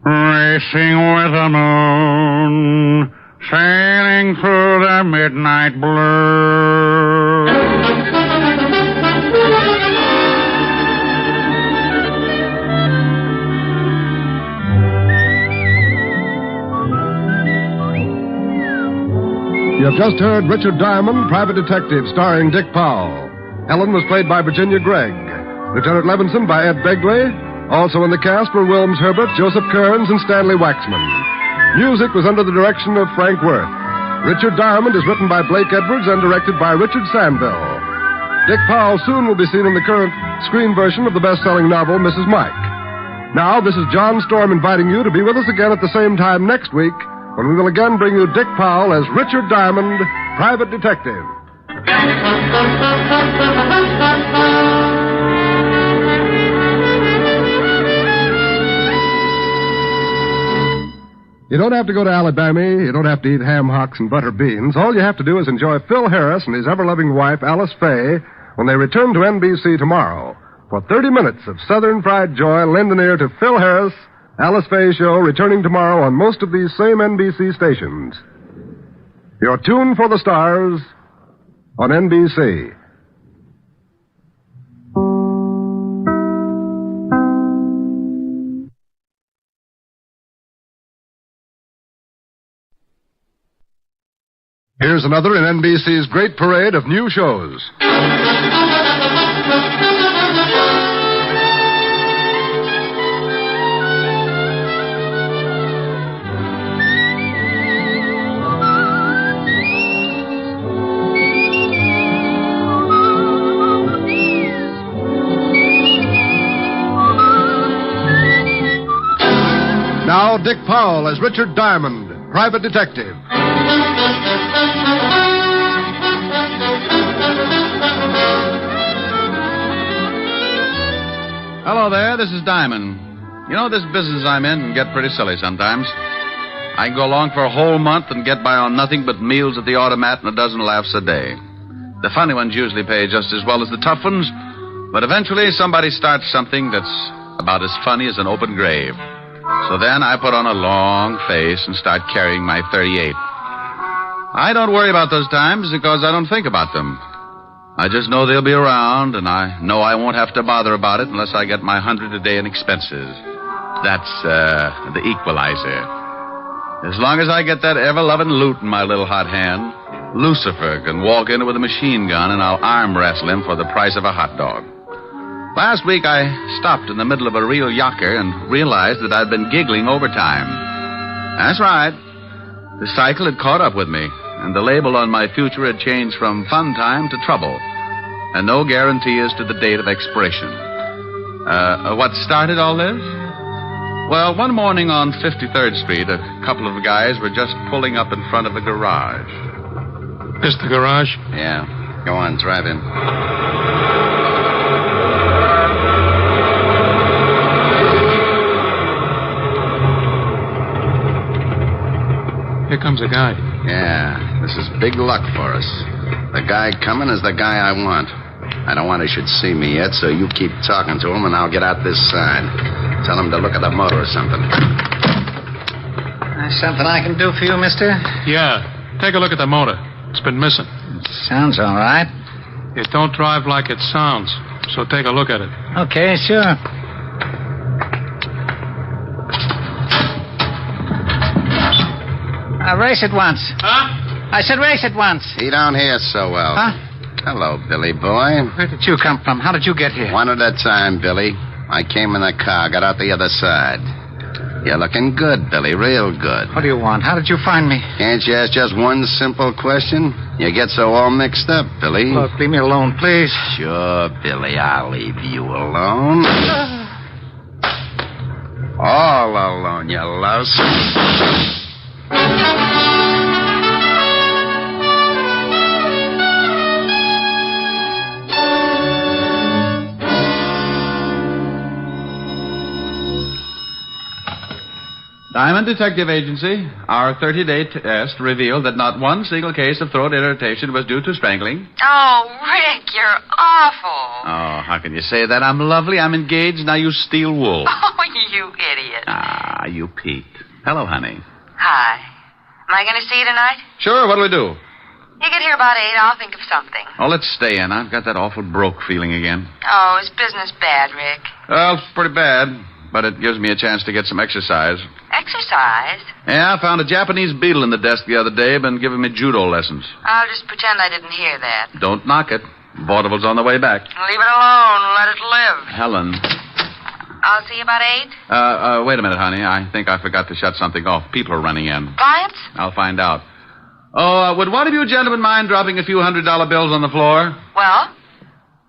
Racing with the moon, sailing through the midnight blue. You have just heard Richard Diamond, Private Detective, starring Dick Powell. Helen was played by Virginia Gregg. Lieutenant Levinson by Ed Begley. Also in the cast were Wilms Herbert, Joseph Kearns, and Stanley Waxman. Music was under the direction of Frank Worth. Richard Diamond is written by Blake Edwards and directed by Richard Sandville. Dick Powell soon will be seen in the current screen version of the best-selling novel, Mrs. Mike. Now, this is John Storm inviting you to be with us again at the same time next week, when we will again bring you Dick Powell as Richard Diamond, Private Detective. You don't have to go to Alabama. You don't have to eat ham hocks and butter beans. All you have to do is enjoy Phil Harris and his ever-loving wife, Alice Faye, when they return to NBC tomorrow. For 30 minutes of Southern Fried Joy, lend an ear to Phil Harris, Alice Faye Show, returning tomorrow on most of these same NBC stations. Your tune for the stars on NBC. Here's another in NBC's great parade of new shows. Now, Dick Powell as Richard Diamond, Private Detective. Hello there, this is Diamond. You know, this business I'm in can get pretty silly sometimes. I can go along for a whole month and get by on nothing but meals at the automat and a dozen laughs a day. The funny ones usually pay just as well as the tough ones, but eventually somebody starts something that's about as funny as an open grave. So then I put on a long face and start carrying my 38. I don't worry about those times because I don't think about them. I just know they'll be around, and I know I won't have to bother about it unless I get my 100 a day in expenses. That's, the equalizer. As long as I get that ever-loving loot in my little hot hand, Lucifer can walk in with a machine gun and I'll arm wrestle him for the price of a hot dog. Last week I stopped in the middle of a real yocker and realized that I'd been giggling overtime. That's right. The cycle had caught up with me, and the label on my future had changed from fun time to trouble, and no guarantee as to the date of expiration. What started all this? Well, one morning on 53rd Street, a couple of guys were just pulling up in front of the garage. This the garage? Yeah. Go on, drive in. Here comes a guy. Yeah, this is big luck for us. The guy coming is the guy I want. I don't want he should see me yet, so you keep talking to him, and I'll get out this side. Tell him to look at the motor or something. Something I can do for you, mister? Yeah. Take a look at the motor. It's been missing. Sounds all right. It don't drive like it sounds, so take a look at it. Okay, sure. Race it once. Huh? I said race it once. He don't hear so well. Huh? Hello, Billy boy. Where did you come from? How did you get here? One at a time, Billy. I came in the car, got out the other side. You're looking good, Billy, real good. What do you want? How did you find me? Can't you ask just one simple question? You get so all mixed up, Billy. Look, leave me alone, please. Sure, Billy, I'll leave you alone. All alone, you louse. Diamond Detective Agency, our 30-day test revealed that not one single case of throat irritation was due to strangling. Oh, Rick, you're awful. Oh, how can you say that? I'm lovely, I'm engaged, now you steal wool. Oh, you idiot. Ah, you peaked. Hello, honey. Hi. Am I going to see you tonight? Sure, what'll we do? You get here about 8, I'll think of something. Oh, let's stay in. I've got that awful broke feeling again. Oh, is business bad, Rick? Well, it's pretty bad, but it gives me a chance to get some exercise. Exercise? Yeah, I found a Japanese beetle in the desk the other day, been giving me judo lessons. I'll just pretend I didn't hear that. Don't knock it. Vaudeville's on the way back. Leave it alone. Let it live. Helen. I'll see you about 8. Wait a minute, honey. I think I forgot to shut something off. People are running in. Clients? I'll find out. Oh, would one of you gentlemen mind dropping a few $100 bills on the floor? Well?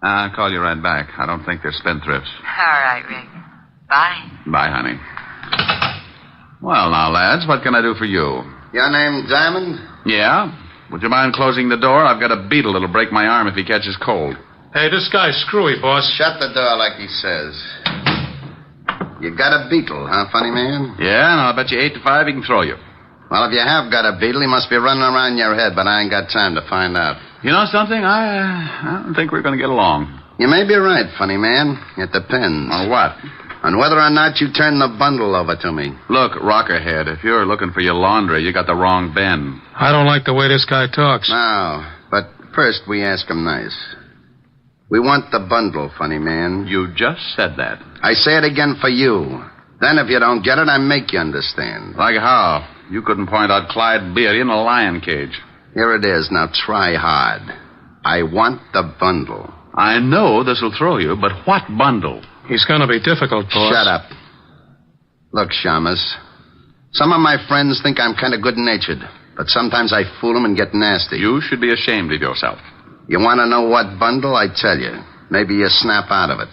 I'll call you right back. I don't think they're spendthrifts. All right, Rick. Bye. Bye, honey. Well, now, lads, what can I do for you? Your name Diamond? Yeah? Would you mind closing the door? I've got a beetle that'll break my arm if he catches cold. Hey, this guy's screwy, boss. Shut the door like he says. You got a beetle, huh, funny man? Yeah, and I'll bet you 8 to 5 he can throw you. Well, if you have got a beetle, he must be running around your head, but I ain't got time to find out. You know something? I don't think we're going to get along. You may be right, funny man. It depends. On what? On whether or not you turn the bundle over to me. Look, Rockerhead, if you're looking for your laundry, you got the wrong Ben. I don't like the way this guy talks. No, but first we ask him nice. We want the bundle, funny man. You just said that. I say it again for you. Then if you don't get it, I make you understand. Like how? You couldn't point out Clyde Beatty in a lion cage. Here it is. Now try hard. I want the bundle. I know this'll throw you, but what bundle? He's going to be difficult, boss. Shut up. Look, Shamus, some of my friends think I'm kind of good-natured, but sometimes I fool them and get nasty. You should be ashamed of yourself. You want to know what bundle? I tell you. Maybe you snap out of it.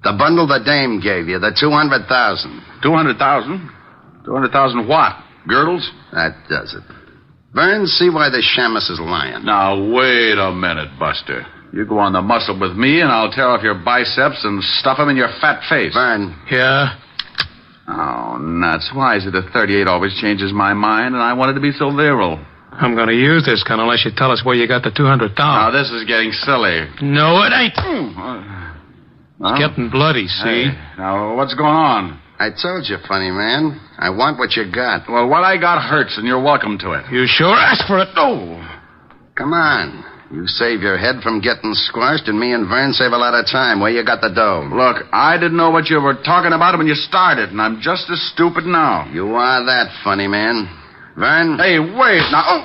The bundle the dame gave you, the 200,000. 200,000? 200,000 what? Girdles? That does it. Vern, see why the Shamus is lying. Now, wait a minute, Buster. You go on the muscle with me, and I'll tear off your biceps and stuff them in your fat face. Vern. Yeah? Oh, nuts. Why is it a 38 always changes my mind, and I wanted to be so virile? I'm going to use this gun unless you tell us where you got the 200,000. Now, this is getting silly. No, it ain't. It's getting bloody, see? Hey, now, what's going on? I told you, funny man. I want what you got. Well, what I got hurts, and you're welcome to it. You sure asked for it. Oh. Come on. You save your head from getting squashed, and me and Vern save a lot of time. Where you got the dough? Look, I didn't know what you were talking about when you started, and I'm just as stupid now. You are that, funny man. Vern? Hey, wait. Now,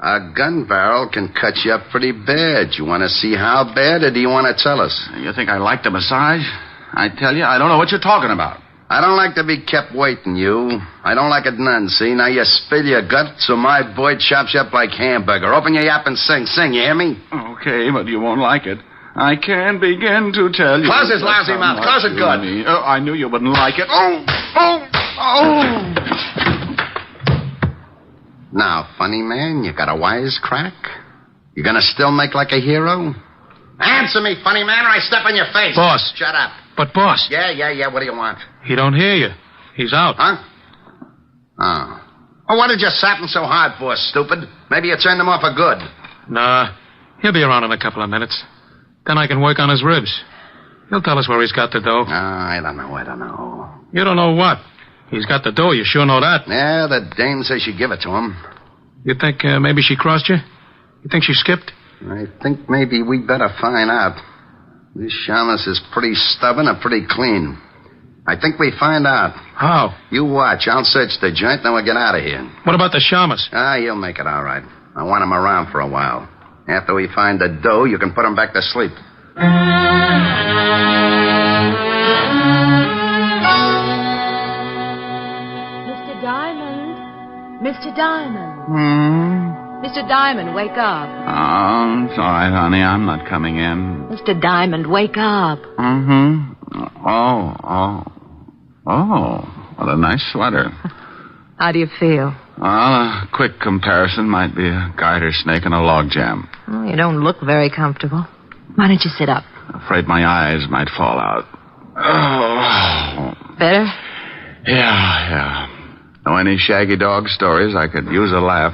A gun barrel can cut you up pretty bad. You want to see how bad, or do you want to tell us? You think I like the massage? I tell you, I don't know what you're talking about. I don't like to be kept waiting, you. I don't like it none, see? Now you spill your guts, so my boy chops you up like hamburger. Open your yap and sing. Sing, you hear me? Okay, but you won't like it. I can't begin to tell you. Close his lousy mouth. Close it good. Oh, I knew you wouldn't like it. Oh! Now, funny man, you got a wisecrack? You gonna still make like a hero? Answer me, funny man, or I step on your face. Boss. Shut up. But, boss. Yeah, what do you want? He don't hear you. He's out. Huh? Oh. Well, what did you sap him so hard for, stupid? Maybe you turned him off for good. Nah. He'll be around in a couple of minutes. Then I can work on his ribs. He'll tell us where he's got the dough. I don't know. You don't know what? He's got the dough, you sure know that. Yeah, the dame says she give it to him. You think maybe she crossed you? You think she skipped? I think maybe we'd better find out. This shamus is pretty stubborn or pretty clean. I think we find out. How? You watch. I'll search the joint, then we'll get out of here. What about the shamus? You'll make it all right. I want him around for a while. After we find the dough, you can put him back to sleep. Mr. Diamond. Mr. Diamond. Mr. Diamond, wake up. Oh, it's all right, honey. I'm not coming in. Mr. Diamond, wake up. Mm-hmm. Oh, what a nice sweater. How do you feel? Well, a quick comparison might be a garter snake and a log jam. Oh, you don't look very comfortable. Why don't you sit up? Afraid my eyes might fall out. Oh. Better? Yeah. Know any shaggy dog stories? I could use a laugh.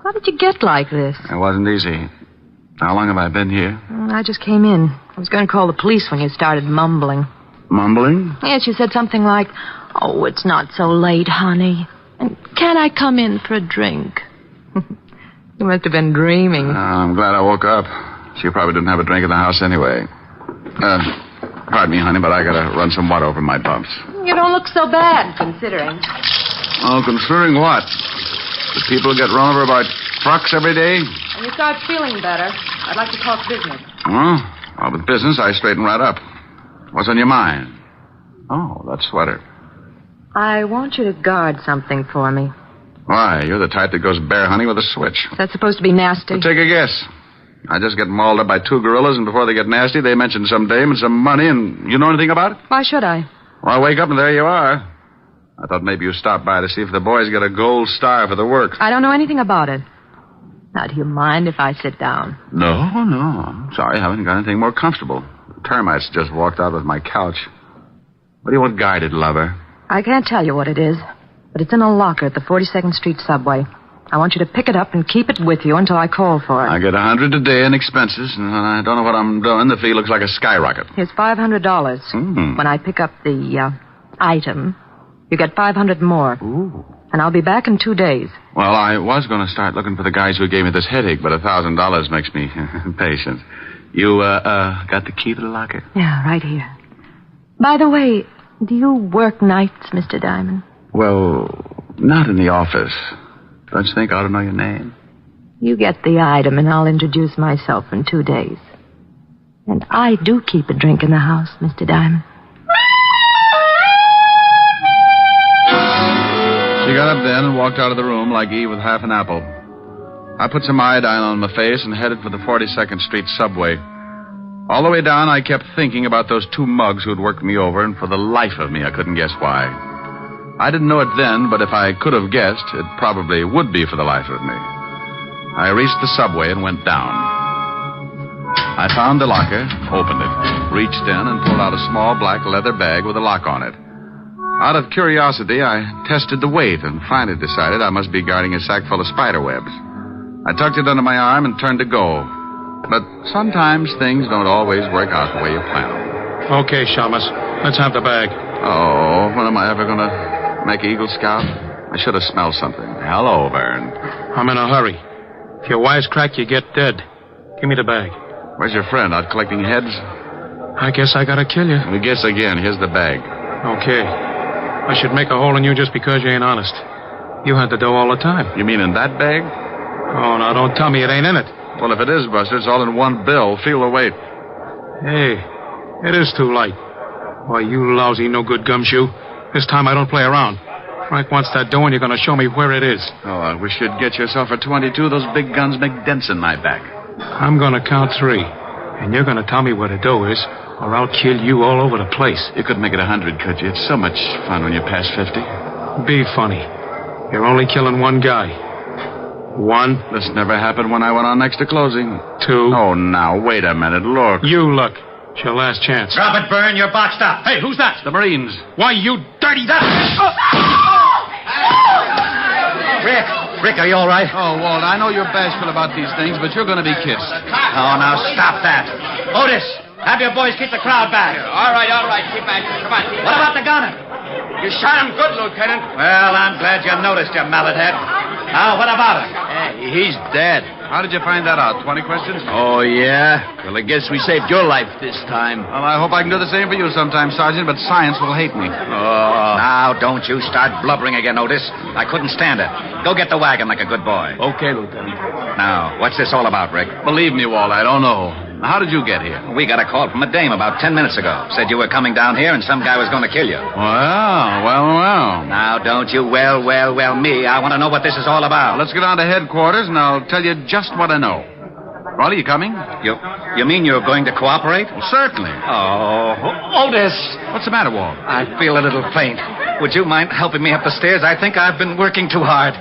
How did you get like this? It wasn't easy. How long have I been here? I just came in. I was going to call the police when you started mumbling. Mumbling? Yes, you said something like, "Oh, it's not so late, honey. And can I come in for a drink?" You must have been dreaming. I'm glad I woke up. She probably didn't have a drink in the house anyway. Pardon me, honey, but I gotta run some water over my bumps. You don't look so bad, considering. Oh, considering what? Do people get run over by trucks every day? When you start feeling better, I'd like to talk business. Well, with business, I straighten right up. What's on your mind? Oh, that sweater. I want you to guard something for me. Why? You're the type that goes bear hunting with a switch. Is that supposed to be nasty? Well, take a guess. I just get mauled up by two gorillas, and before they get nasty, they mention some dame and some money, and you know anything about it? Why should I? Well, I wake up and there you are. I thought maybe you stopped by to see if the boys get a gold star for the work. I don't know anything about it. Now, do you mind if I sit down? No. I'm sorry, I haven't got anything more comfortable. The termites just walked out with my couch. What do you want guarded, lover? I can't tell you what it is, but it's in a locker at the 42nd Street subway. I want you to pick it up and keep it with you until I call for it. I get $100 a day in expenses, and I don't know what I'm doing. The fee looks like a skyrocket. Here's $500. When I pick up the item, you get $500 more. Ooh. And I'll be back in 2 days. Well, I was going to start looking for the guys who gave me this headache, but $1,000 makes me impatient. You, got the key to the locker? Yeah, right here. By the way, do you work nights, Mr. Diamond? Well, not in the office. Don't you think I ought to know your name? You get the item, and I'll introduce myself in 2 days. And I do keep a drink in the house, Mr. Diamond. She got up then and walked out of the room like Eve with half an apple. I put some iodine on my face and headed for the 42nd Street subway. All the way down, I kept thinking about those two mugs who had worked me over, and for the life of me, I couldn't guess why. I didn't know it then, but if I could have guessed, it probably would be for the life of me. I reached the subway and went down. I found the locker, opened it, reached in, and pulled out a small black leather bag with a lock on it. Out of curiosity, I tested the weight and finally decided I must be guarding a sack full of spider webs. I tucked it under my arm and turned to go. But sometimes things don't always work out the way you plan them. Okay, Shamus. Let's have the bag. Oh, when am I ever going to make Eagle Scout? I should have smelled something. Hello, Vern. I'm in a hurry. If you wisecrack, you get dead. Give me the bag. Where's your friend? Out collecting heads? I guess I gotta kill you. Well, guess again. Here's the bag. Okay. I should make a hole in you just because you ain't honest. You had the dough all the time. You mean in that bag? Oh, now don't tell me it ain't in it. Well, if it is, Buster, it's all in one bill. Feel the weight. Hey, it is too light. Why, you lousy no-good gumshoe. This time I don't play around. Frank wants that dough, and you're going to show me where it is. Oh, I wish you'd get yourself a 22. Those big guns make dents in my back. I'm going to count 3. And you're going to tell me where the dough is, or I'll kill you all over the place. You couldn't make it 100, could you? It's so much fun when you're past 50. Be funny. You're only killing one guy. One. This never happened when I went on next to closing. Two. Oh, now, wait a minute. Look. You look. It's your last chance. Drop it, Byrne. You're boxed up. Hey, who's that? The Marines. Why, you dirty... Rick, are you all right? Oh, Walt, I know you're bashful about these things, but you're going to be kissed. Oh, now stop that. Otis, have your boys keep the crowd back. All right. Keep back. Come on. What about the gunner? You shot him good, Lieutenant. Well, I'm glad you noticed, you mallet head. Now, what about him? Hey, he's dead. How did you find that out? 20 questions? Oh, yeah? Well, I guess we saved your life this time. Well, I hope I can do the same for you sometime, Sergeant, but science will hate me. Oh. Now, don't you start blubbering again, Otis. I couldn't stand it. Go get the wagon like a good boy. Okay, Lieutenant. Now, what's this all about, Rick? Believe me, Walt, I don't know. How did you get here? We got a call from a dame about 10 minutes ago. Said you were coming down here and some guy was going to kill you. Well. Now, don't you me. I want to know what this is all about. Let's get on to headquarters and I'll tell you just what I know. Rolly, you coming? You mean you're going to cooperate? Well, certainly. Oh, Otis. What's the matter, Walt? I feel a little faint. Would you mind helping me up the stairs? I think I've been working too hard.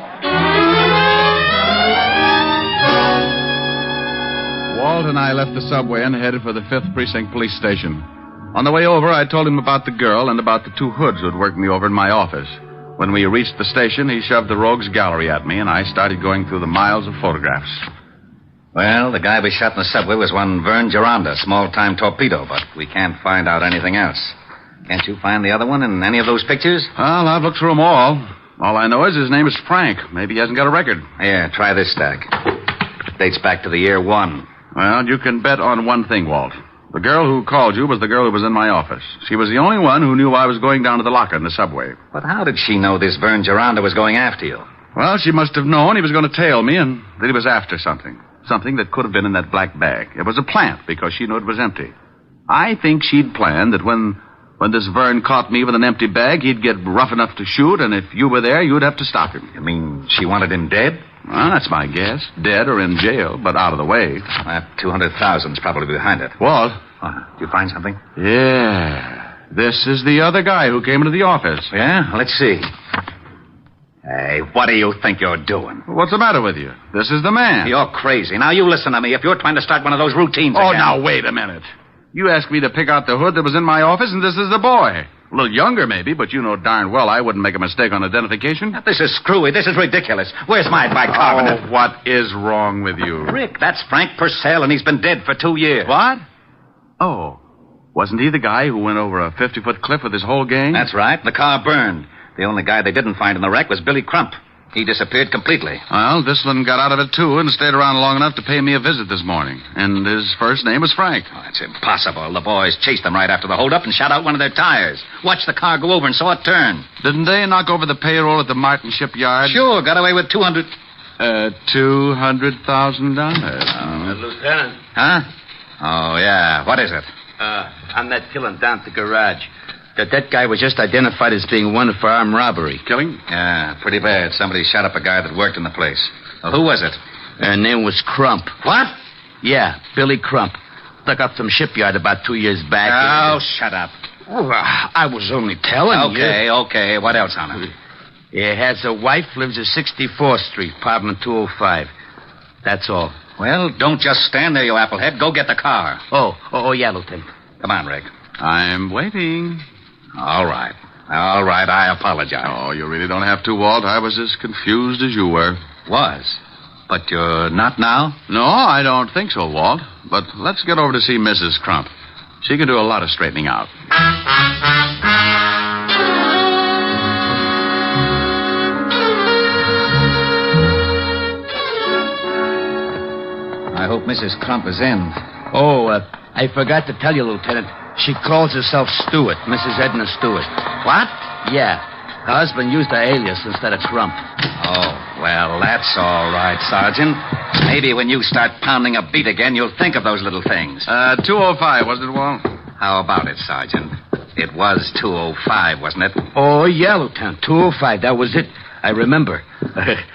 Walt and I left the subway and headed for the 5th Precinct Police Station. On the way over, I told him about the girl and about the two hoods who'd worked me over in my office. When we reached the station, he shoved the rogues gallery at me, and I started going through the miles of photographs. Well, the guy we shot in the subway was one Vern Gironda, small-time torpedo, but we can't find out anything else. Can't you find the other one in any of those pictures? Well, I've looked through them all. All I know is his name is Frank. Maybe he hasn't got a record. Here, try this stack. Dates back to the year 1. Well, you can bet on one thing, Walt. The girl who called you was the girl who was in my office. She was the only one who knew I was going down to the locker in the subway. But how did she know this Vern Gironda was going after you? Well, she must have known he was going to tail me and that he was after something. Something that could have been in that black bag. It was a plant because she knew it was empty. I think she'd planned that when this Vern caught me with an empty bag, he'd get rough enough to shoot, and if you were there, you'd have to stop him. You mean she wanted him dead? Well, that's my guess. Dead or in jail, but out of the way. That 200,000's probably behind it. Walt? Did you find something? Yeah. This is the other guy who came into the office. Yeah? Let's see. Hey, what do you think you're doing? What's the matter with you? This is the man. You're crazy. Now, you listen to me. If you're trying to start one of those routines again... now, wait a minute. You asked me to pick out the hood that was in my office, and this is the boy. A little younger, maybe, but you know darn well I wouldn't make a mistake on identification. This is screwy. This is ridiculous. Where's my bicarbonate? Oh, what is wrong with you? Rick, that's Frank Purcell, and he's been dead for 2 years. What? Oh, wasn't he the guy who went over a 50-foot cliff with his whole gang? That's right. The car burned. The only guy they didn't find in the wreck was Billy Crump. He disappeared completely. Well, this one got out of it, too, and stayed around long enough to pay me a visit this morning. And his first name was Frank. Oh, that's impossible. The boys chased them right after the holdup and shot out one of their tires. Watched the car go over and saw it turn. Didn't they knock over the payroll at the Martin shipyard? Sure, got away with $200,000. Lieutenant. Huh? Oh, yeah. What is it? On that killing down at the garage. That guy was just identified as being wanted for armed robbery. Killing? Yeah, pretty bad. Somebody shot up a guy that worked in the place. Well, who was it? Her name was Crump. What? Yeah, Billy Crump. Stuck up some shipyard about 2 years back. Oh, shut up. Oh, I was only telling you. Okay. What else on it? He has a wife, lives at 64th Street, apartment 205. That's all. Well, don't just stand there, you applehead. Go get the car. Oh, yeah, Lieutenant. Come on, Rick. I'm waiting. All right. I apologize. Oh, you really don't have to, Walt. I was as confused as you were. Was? But you're not now? No, I don't think so, Walt. But let's get over to see Mrs. Crump. She can do a lot of straightening out. I hope Mrs. Crump is in. Oh, I forgot to tell you, Lieutenant. She calls herself Stewart, Mrs. Edna Stewart. What? Yeah. Her husband used her alias instead of Crump. Oh, well, that's all right, Sergeant. Maybe when you start pounding a beat again, you'll think of those little things. 205, wasn't it, Walt? How about it, Sergeant? It was 205, wasn't it? Oh, yeah, Lieutenant. 205, that was it. I remember.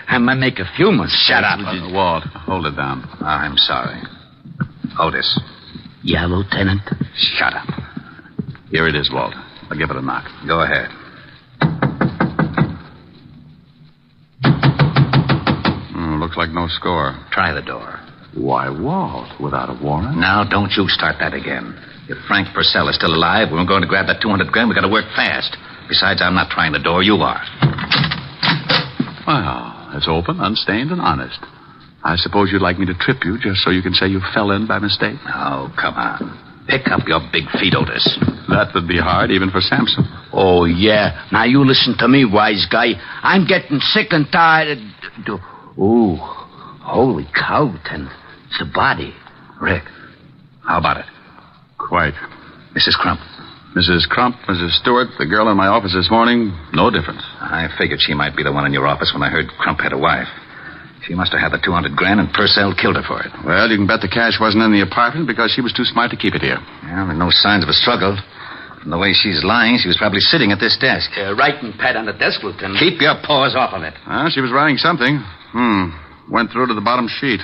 I might make a few mistakes. Shut up. Walt, hold it down. I'm sorry. Otis, Yeah, Lieutenant. Shut up. Here it is, Walt. I'll give it a knock. Go ahead. Looks like no score. Try the door. Why, Walt, without a warrant? Now, don't you start that again. If Frank Purcell is still alive, we're going to grab that 200 grand. We got to work fast. Besides, I'm not trying the door. You are. Well, it's open, unstained, and honest. I suppose you'd like me to trip you just so you can say you fell in by mistake? Oh, come on. Pick up your big feet, Otis. That would be hard, even for Samson. Oh, yeah. Now, you listen to me, wise guy. I'm getting sick and tired of... Ooh, holy cow, Lieutenant. It's the body. Rick, how about it? Quite. Mrs. Crump. Mrs. Crump, Mrs. Stewart, the girl in my office this morning, no difference. I figured she might be the one in your office when I heard Crump had a wife. She must have had the 200 grand and Purcell killed her for it. Well, you can bet the cash wasn't in the apartment because she was too smart to keep it here. Well, there are no signs of a struggle. From the way she's lying, she was probably sitting at this desk. Writing pad on the desk, Lieutenant. Keep your paws off of it. She was writing something. Went through to the bottom sheet.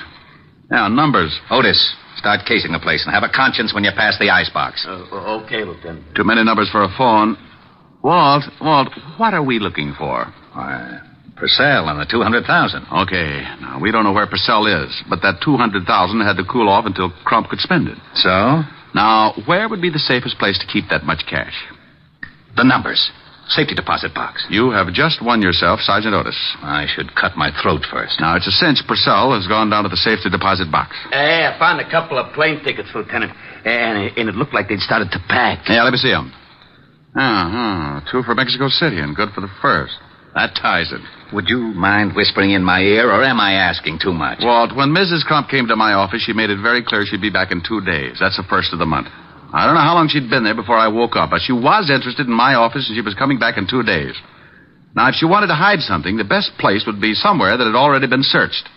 Yeah, numbers. Otis, start casing the place and have a conscience when you pass the icebox. Okay, Lieutenant. Too many numbers for a phone. Walt, what are we looking for? Purcell and the 200,000. Okay. Now, we don't know where Purcell is, but that 200,000 had to cool off until Crump could spend it. So? Now, where would be the safest place to keep that much cash? The numbers. Safety deposit box. You have just won yourself, Sergeant Otis. I should cut my throat first. Now, it's a cinch Purcell has gone down to the safety deposit box. I found a couple of plane tickets, Lieutenant, and it looked like they'd started to pack. Yeah, let me see them. 2 for Mexico City and good for the first. That ties it. Would you mind whispering in my ear, or am I asking too much? Walt, when Mrs. Crump came to my office, she made it very clear she'd be back in 2 days. That's the first of the month. I don't know how long she'd been there before I woke up, but she was interested in my office and she was coming back in 2 days. Now, if she wanted to hide something, the best place would be somewhere that had already been searched.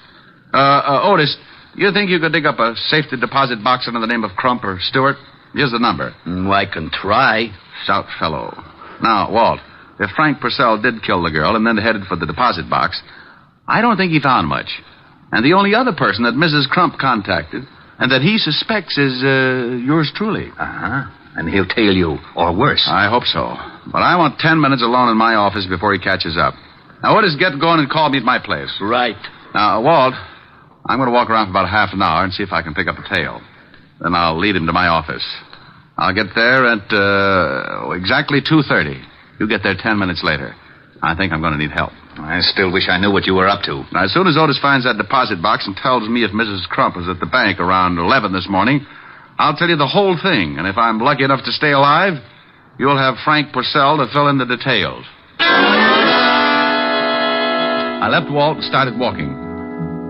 Otis, you think you could dig up a safety deposit box under the name of Crump or Stewart? Here's the number. I can try. Stout fellow. Now, Walt, if Frank Purcell did kill the girl and then headed for the deposit box, I don't think he found much. And the only other person that Mrs. Crump contacted and that he suspects is yours truly. And he'll tail you, or worse. I hope so. But I want 10 minutes alone in my office before he catches up. Now, Otis, get going and call me at my place. Right. Now, Walt, I'm going to walk around for about half an hour and see if I can pick up a tail. Then I'll lead him to my office. I'll get there at exactly 2:30. You get there 10 minutes later. I think I'm going to need help. I still wish I knew what you were up to. Now, as soon as Otis finds that deposit box and tells me if Mrs. Crump was at the bank around 11 this morning, I'll tell you the whole thing. And if I'm lucky enough to stay alive, you'll have Frank Purcell to fill in the details. I left Walt and started walking.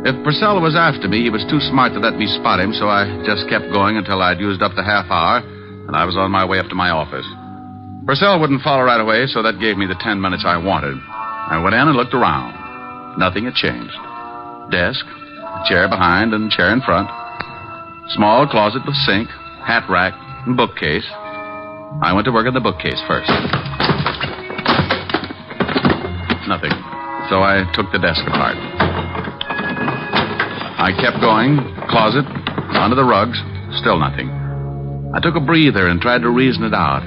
If Purcell was after me, he was too smart to let me spot him, so I just kept going until I'd used up the half hour, and I was on my way up to my office. Purcell wouldn't follow right away, so that gave me the 10 minutes I wanted. I went in and looked around. Nothing had changed. Desk, chair behind and chair in front. Small closet with sink, hat rack, and bookcase. I went to work on the bookcase first. Nothing. So I took the desk apart. I kept going. Closet, under the rugs, still nothing. I took a breather and tried to reason it out.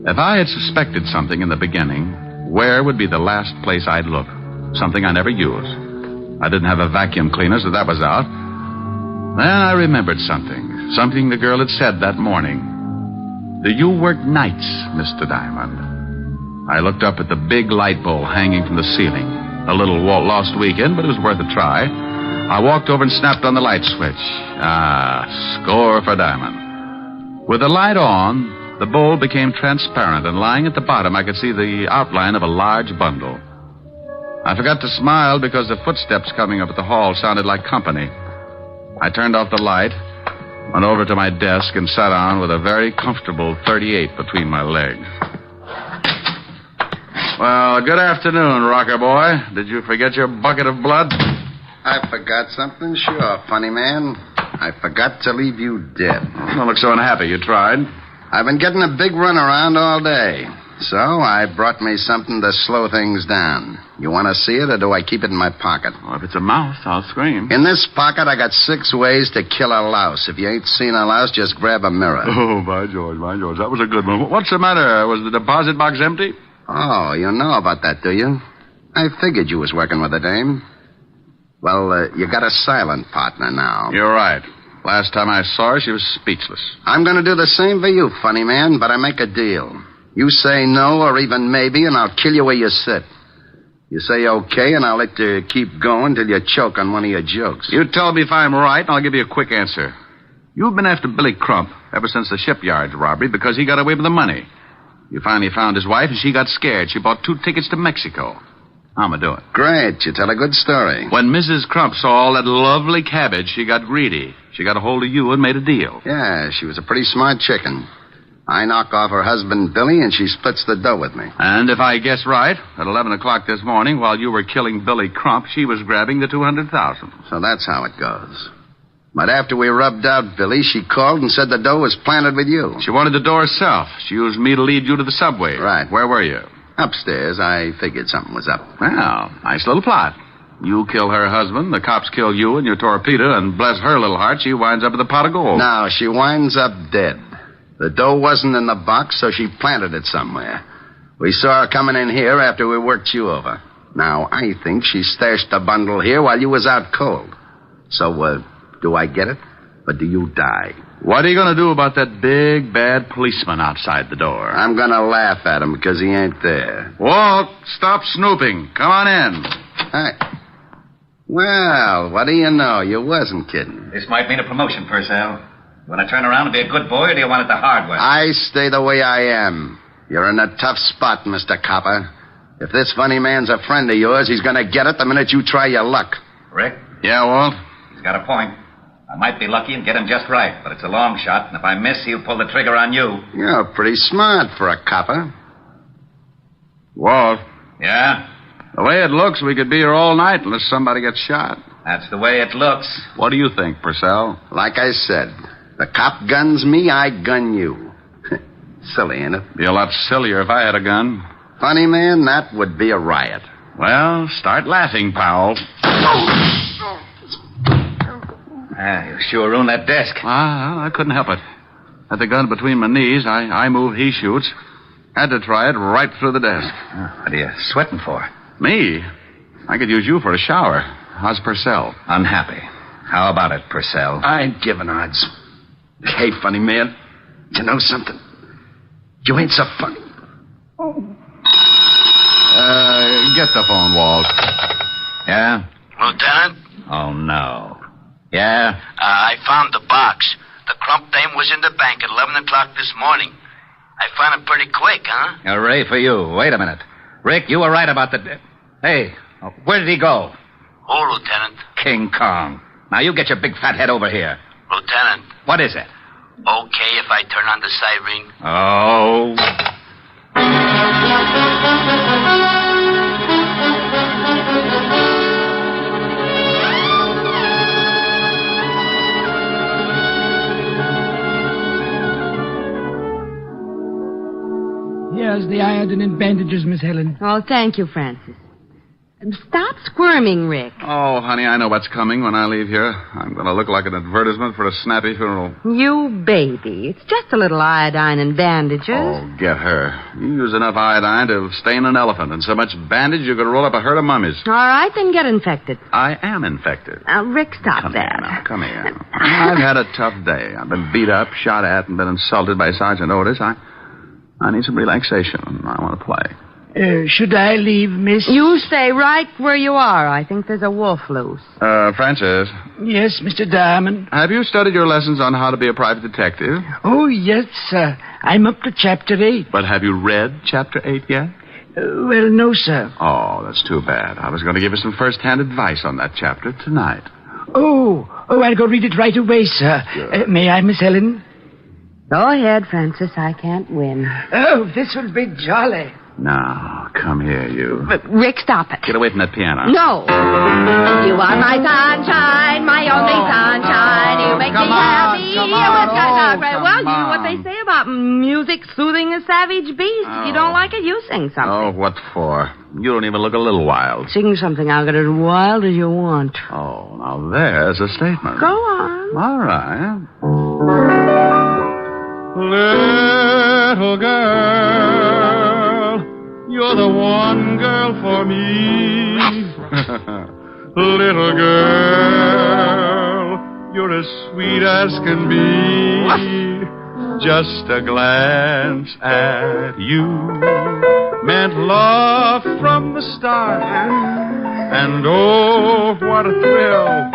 If I had suspected something in the beginning, where would be the last place I'd look? Something I never used. I didn't have a vacuum cleaner, so that was out. Then I remembered something. Something the girl had said that morning. Do you work nights, Mr. Diamond? I looked up at the big light bowl hanging from the ceiling. A little lost weekend, but it was worth a try. I walked over and snapped on the light switch. Score for Diamond. With the light on, the bowl became transparent, and lying at the bottom, I could see the outline of a large bundle. I forgot to smile because the footsteps coming up at the hall sounded like company. I turned off the light, went over to my desk, and sat down with a very comfortable 38 between my legs. Well, good afternoon, rocker boy. Did you forget your bucket of blood? I forgot something? Sure, funny man. I forgot to leave you dead. Don't look so unhappy. You tried. I've been getting a big runaround all day. So I brought me something to slow things down. You want to see it, or do I keep it in my pocket? Well, if it's a mouse, I'll scream. In this pocket, I got 6 ways to kill a louse. If you ain't seen a louse, just grab a mirror. Oh, by George. That was a good one. What's the matter? Was the deposit box empty? Oh, you know about that, do you? I figured you was working with a dame. Well, you got a silent partner now. You're right. Last time I saw her, she was speechless. I'm going to do the same for you, funny man, but I make a deal. You say no or even maybe, and I'll kill you where you sit. You say okay, and I'll let you keep going till you choke on one of your jokes. You tell me if I'm right, and I'll give you a quick answer. You've been after Billy Crump ever since the shipyard robbery because he got away with the money. You finally found his wife, and she got scared. She bought 2 tickets to Mexico. How am I doing? Great. You tell a good story. When Mrs. Crump saw all that lovely cabbage, she got greedy. She got a hold of you and made a deal. Yeah, she was a pretty smart chicken. I knock off her husband, Billy, and she splits the dough with me. And if I guess right, at 11 o'clock this morning, while you were killing Billy Crump, she was grabbing the $200,000. So that's how it goes. But after we rubbed out Billy, she called and said the dough was planted with you. She wanted the dough herself. She used me to lead you to the subway. Right. Where were you? Upstairs. I figured something was up. Well, nice little plot. You kill her husband, the cops kill you and your torpedo, and bless her little heart, she winds up with a pot of gold. No, she winds up dead. The dough wasn't in the box, so she planted it somewhere. We saw her coming in here after we worked you over. Now, I think she stashed the bundle here while you was out cold. So, do I get it? Or do you die? What are you going to do about that big, bad policeman outside the door? I'm going to laugh at him because he ain't there. Walt, stop snooping. Come on in. Hi. Well, what do you know? You wasn't kidding. This might mean a promotion, Purcell. You want to turn around and be a good boy, or do you want it the hard way? I stay the way I am. You're in a tough spot, Mr. Copper. If this funny man's a friend of yours, he's going to get it the minute you try your luck. Rick? Yeah, Walt? He's got a point. I might be lucky and get him just right, but it's a long shot, and if I miss, he'll pull the trigger on you. You're pretty smart for a copper. Walt? Yeah? The way it looks, we could be here all night unless somebody gets shot. That's the way it looks. What do you think, Purcell? Like I said, the cop guns me, I gun you. Silly, ain't it? Be a lot sillier if I had a gun. Funny, man, that would be a riot. Well, start laughing, Powell. You sure ruined that desk. I couldn't help it. Had the gun between my knees. I move, he shoots. Had to try it right through the desk. What are you sweating for? Me? I could use you for a shower. How's Purcell? Unhappy. How about it, Purcell? I ain't giving odds. Hey, funny man, you know something? You ain't so funny. Get the phone, Walt. Yeah? Lieutenant? Oh, no. Yeah? I found the box. The Crump dame was in the bank at 11 o'clock this morning. I found it pretty quick, huh? Hooray for you. Wait a minute. Rick, you were right about the... Hey, where did he go? Who, Lieutenant? King Kong. Now, you get your big fat head over here. Lieutenant. What is it? Okay if I turn on the siren? Oh. Here's the iodine and bandages, Miss Helen. Oh, thank you, Francis. Stop squirming, Rick. Oh, honey, I know what's coming when I leave here. I'm going to look like an advertisement for a snappy funeral. You baby. It's just a little iodine and bandages. Oh, get her. You use enough iodine to stain an elephant, and so much bandage you could roll up a herd of mummies. All right, then get infected. I am infected. Rick, stop that. Come here. I've had a tough day. I've been beat up, shot at, and been insulted by Sergeant Otis. I need some relaxation. I want to play. Should I leave, miss? You stay right where you are. I think there's a wolf loose. Francis. Yes, Mr. Diamond. Have you studied your lessons on how to be a private detective? Oh, yes, sir. I'm up to Chapter 8. But have you read Chapter 8 yet? Well, no, sir. Oh, that's too bad. I was going to give you some first-hand advice on that chapter tonight. Oh, I'll go read it right away, sir. Sure. May I, Miss Helen? Go ahead, Francis. I can't win. Oh, this will be jolly. Now, come here, you. Rick, stop it. Get away from that piano. No. You are my sunshine, my only sunshine. You make me happy. Come on. Well, you know what they say about music soothing a savage beast. If you don't like it, you sing something. Oh, what for? You don't even look a little wild. Sing something. I'll get as wild as you want. Oh, now there's a statement. Go on. All right. Little girl, you're the one girl for me. Little girl, you're as sweet as can be. Just a glance at you meant love from the start. And oh, what a thrill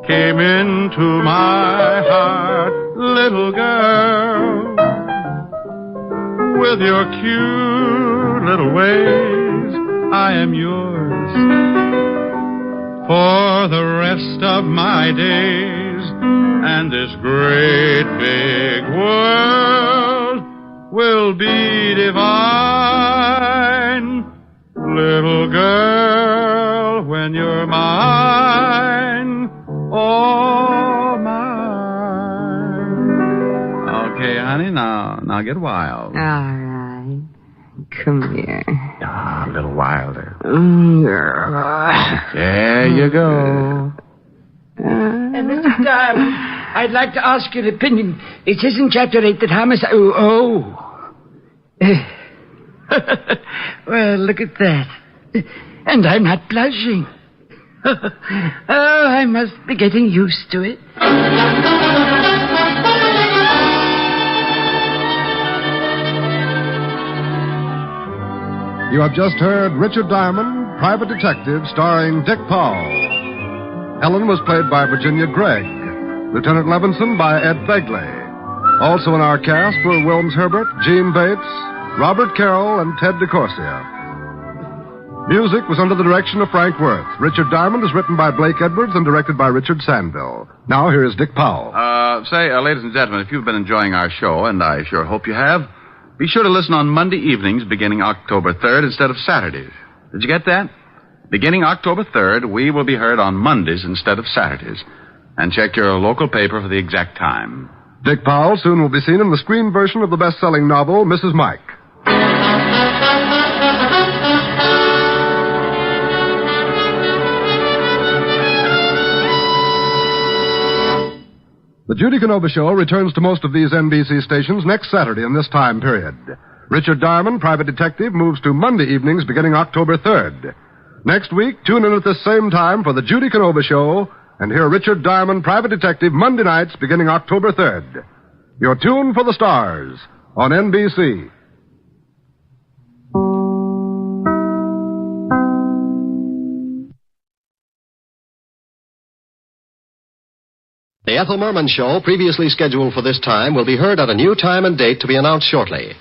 came into my heart. Little girl, with your cute little ways, I am yours for the rest of my days. And this great big world will be divine. Little girl, when you're mine, oh, mine. Okay, honey, now get wild. All right. Come here. Ah, a little wilder. Yeah. There you go. And Mr. Diamond, I'd like to ask your opinion. It says in Chapter 8 that homicide... Oh. Well, look at that. And I'm not blushing. Oh, I must be getting used to it. You have just heard Richard Diamond, Private Detective, starring Dick Powell. Helen was played by Virginia Gregg. Lieutenant Levinson by Ed Begley. Also in our cast were Wilms Herbert, Gene Bates, Robert Carroll, and Ted DeCorsia. Music was under the direction of Frank Worth. Richard Diamond is written by Blake Edwards and directed by Richard Sandville. Now here is Dick Powell. Ladies and gentlemen, if you've been enjoying our show, and I sure hope you have, be sure to listen on Monday evenings beginning October 3rd instead of Saturdays. Did you get that? Beginning October 3rd, we will be heard on Mondays instead of Saturdays. And check your local paper for the exact time. Dick Powell soon will be seen in the screen version of the best-selling novel, Mrs. Mike. The Judy Canova Show returns to most of these NBC stations next Saturday in this time period. Richard Diamond, Private Detective, moves to Monday evenings beginning October 3rd. Next week, tune in at this same time for the Judy Canova Show and hear Richard Diamond, Private Detective, Monday nights beginning October 3rd. You're tuned for the stars on NBC. The Ethel Merman Show, previously scheduled for this time, will be heard at a new time and date to be announced shortly.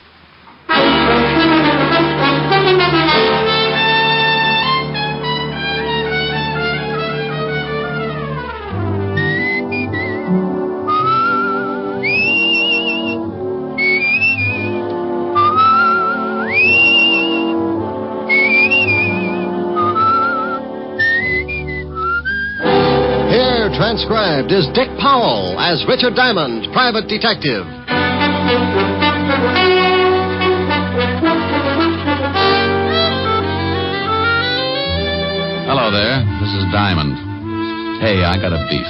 Transcribed is Dick Powell as Richard Diamond, Private Detective. Hello there. This is Diamond. Hey, I got a beef.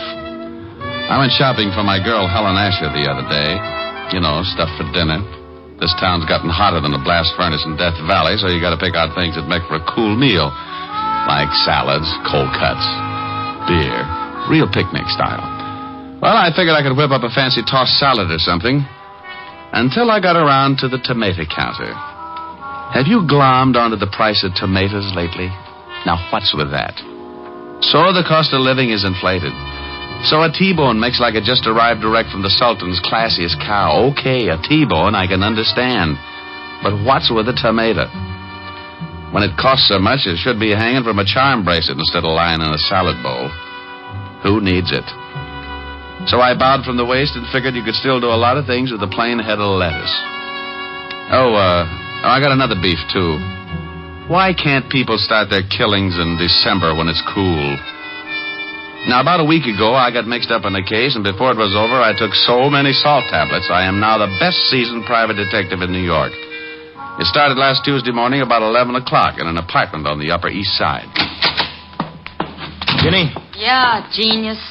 I went shopping for my girl Helen Asher the other day. You know, stuff for dinner. This town's gotten hotter than a blast furnace in Death Valley, so you got to pick out things that make for a cool meal. Like salads, cold cuts, beer. Real picnic style. Well, I figured I could whip up a fancy tossed salad or something. Until I got around to the tomato counter. Have you glommed onto the price of tomatoes lately? Now, what's with that? So the cost of living is inflated. So a T-bone makes like it just arrived direct from the Sultan's classiest cow. Okay, a T-bone I can understand. But what's with a tomato? When it costs so much, it should be hanging from a charm bracelet instead of lying in a salad bowl. Who needs it? So I bowed from the waist and figured you could still do a lot of things with a plain head of lettuce. Oh, Oh, I got another beef, too. Why can't people start their killings in December when it's cool? Now, about a week ago, I got mixed up in a case, and before it was over, I took so many salt tablets, I am now the best-seasoned private detective in New York. It started last Tuesday morning about 11 o'clock in an apartment on the Upper East Side. Ginny? Yeah, genius.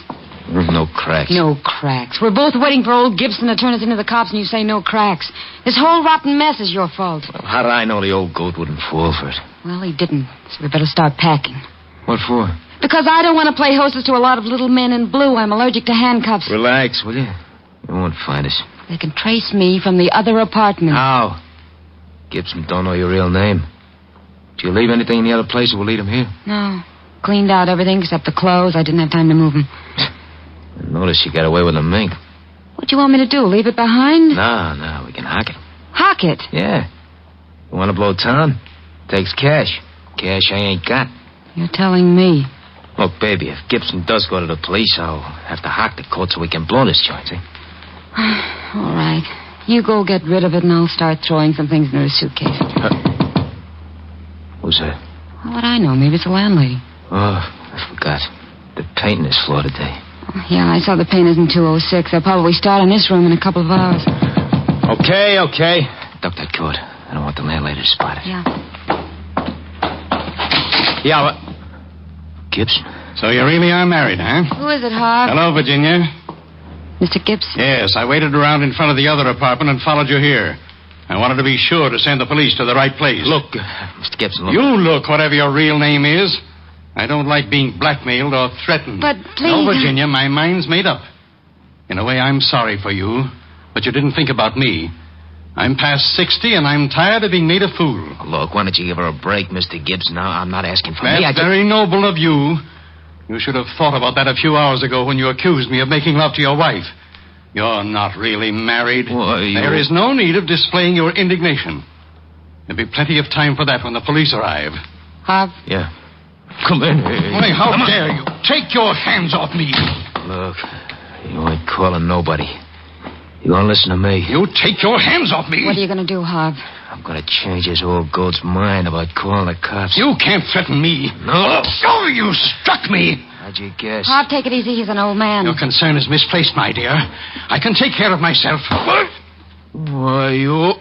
No cracks. No cracks. We're both waiting for old Gibson to turn us into the cops, and you say no cracks. This whole rotten mess is your fault. Well, how did I know the old goat wouldn't fall for it? Well, he didn't, so we better start packing. What for? Because I don't want to play hostess to a lot of little men in blue. I'm allergic to handcuffs. Relax, will you? They won't find us. They can trace me from the other apartment. How? Gibson don't know your real name. Do you leave anything in the other place, or we'll leave him here? No. Cleaned out everything except the clothes. I didn't have time to move them. Notice you got away with a mink. What do you want me to do? Leave it behind? No, we can hock it. Hock it? Yeah. You want to blow town? Takes cash. Cash I ain't got. You're telling me. Look, baby, if Gibson does go to the police, I'll have to hock the coat so we can blow this joint, see? All right. You go get rid of it, and I'll start throwing some things into the suitcase. Who's that? How would I know? Maybe it's the landlady. Oh, I forgot. They're painting this floor today. Yeah, I saw the painters in 206. They'll probably start in this room in a couple of hours. Okay. Duck that coat. I don't want the landlady to spot it. Yeah. Yeah, what? Gibson. So you really are married, huh? Who is it, Harv? Hello, Virginia. Mr. Gibson? Yes, I waited around in front of the other apartment and followed you here. I wanted to be sure to send the police to the right place. Look, Mr. Gibson, look. You look, whatever your real name is. I don't like being blackmailed or threatened. But please... No, Virginia, my mind's made up. In a way, I'm sorry for you, but you didn't think about me. I'm past 60, and I'm tired of being made a fool. Look, why don't you give her a break, Mr. Gibson? Now, I'm not asking for me. That's very noble of you. You should have thought about that a few hours ago when you accused me of making love to your wife. You're not really married. There is no need of displaying your indignation. There'll be plenty of time for that when the police arrive. Harv? Yeah. Come in. Hey, how dare you? Take your hands off me. Look, you ain't calling nobody. You gonna listen to me? You take your hands off me. What are you gonna do, Harv? I'm gonna change this old goat's mind about calling the cops. You can't threaten me. No. Oh, you struck me. How'd you guess? Harv, take it easy. He's an old man. Your concern is misplaced, my dear. I can take care of myself. Why, you...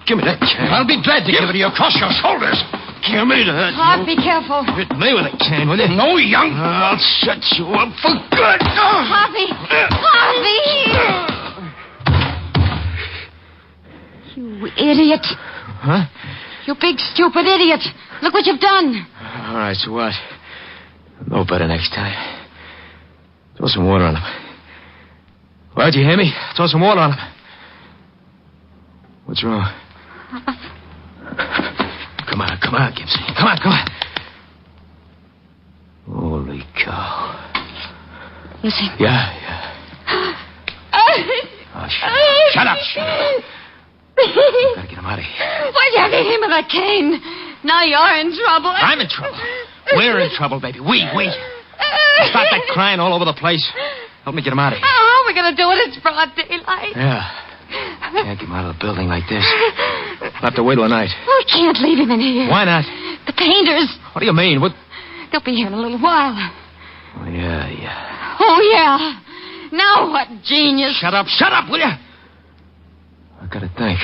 Give me that can. I'll be glad to give it to you across your shoulders. Give me that. Harv, be careful. Hit me with a can, will you? No, young... I'll shut you up for good. Harvey! Harvey! You idiot. Huh? You big, stupid idiot. Look what you've done. All right, so what? No better next time. Throw some water on him. Well, did you hear me? Throw some water on him. What's wrong? Come on, Gibson. Come on. Holy cow. Listen. Yeah. Oh, shut up. Gotta get him out of here. Why'd you have to hit him with a cane? Now you're in trouble. I'm in trouble. We're in trouble, baby. We. Stop that crying all over the place. Help me get him out of here. How are we going to do it? It's broad daylight. Yeah. Can't get him out of the building like this. We'll have to wait till night. We can't leave him in here. Why not? The painters. What do you mean? What? They'll be here in a little while. Oh, yeah. Oh, yeah. Now what, genius? Shut up, will you? I gotta think.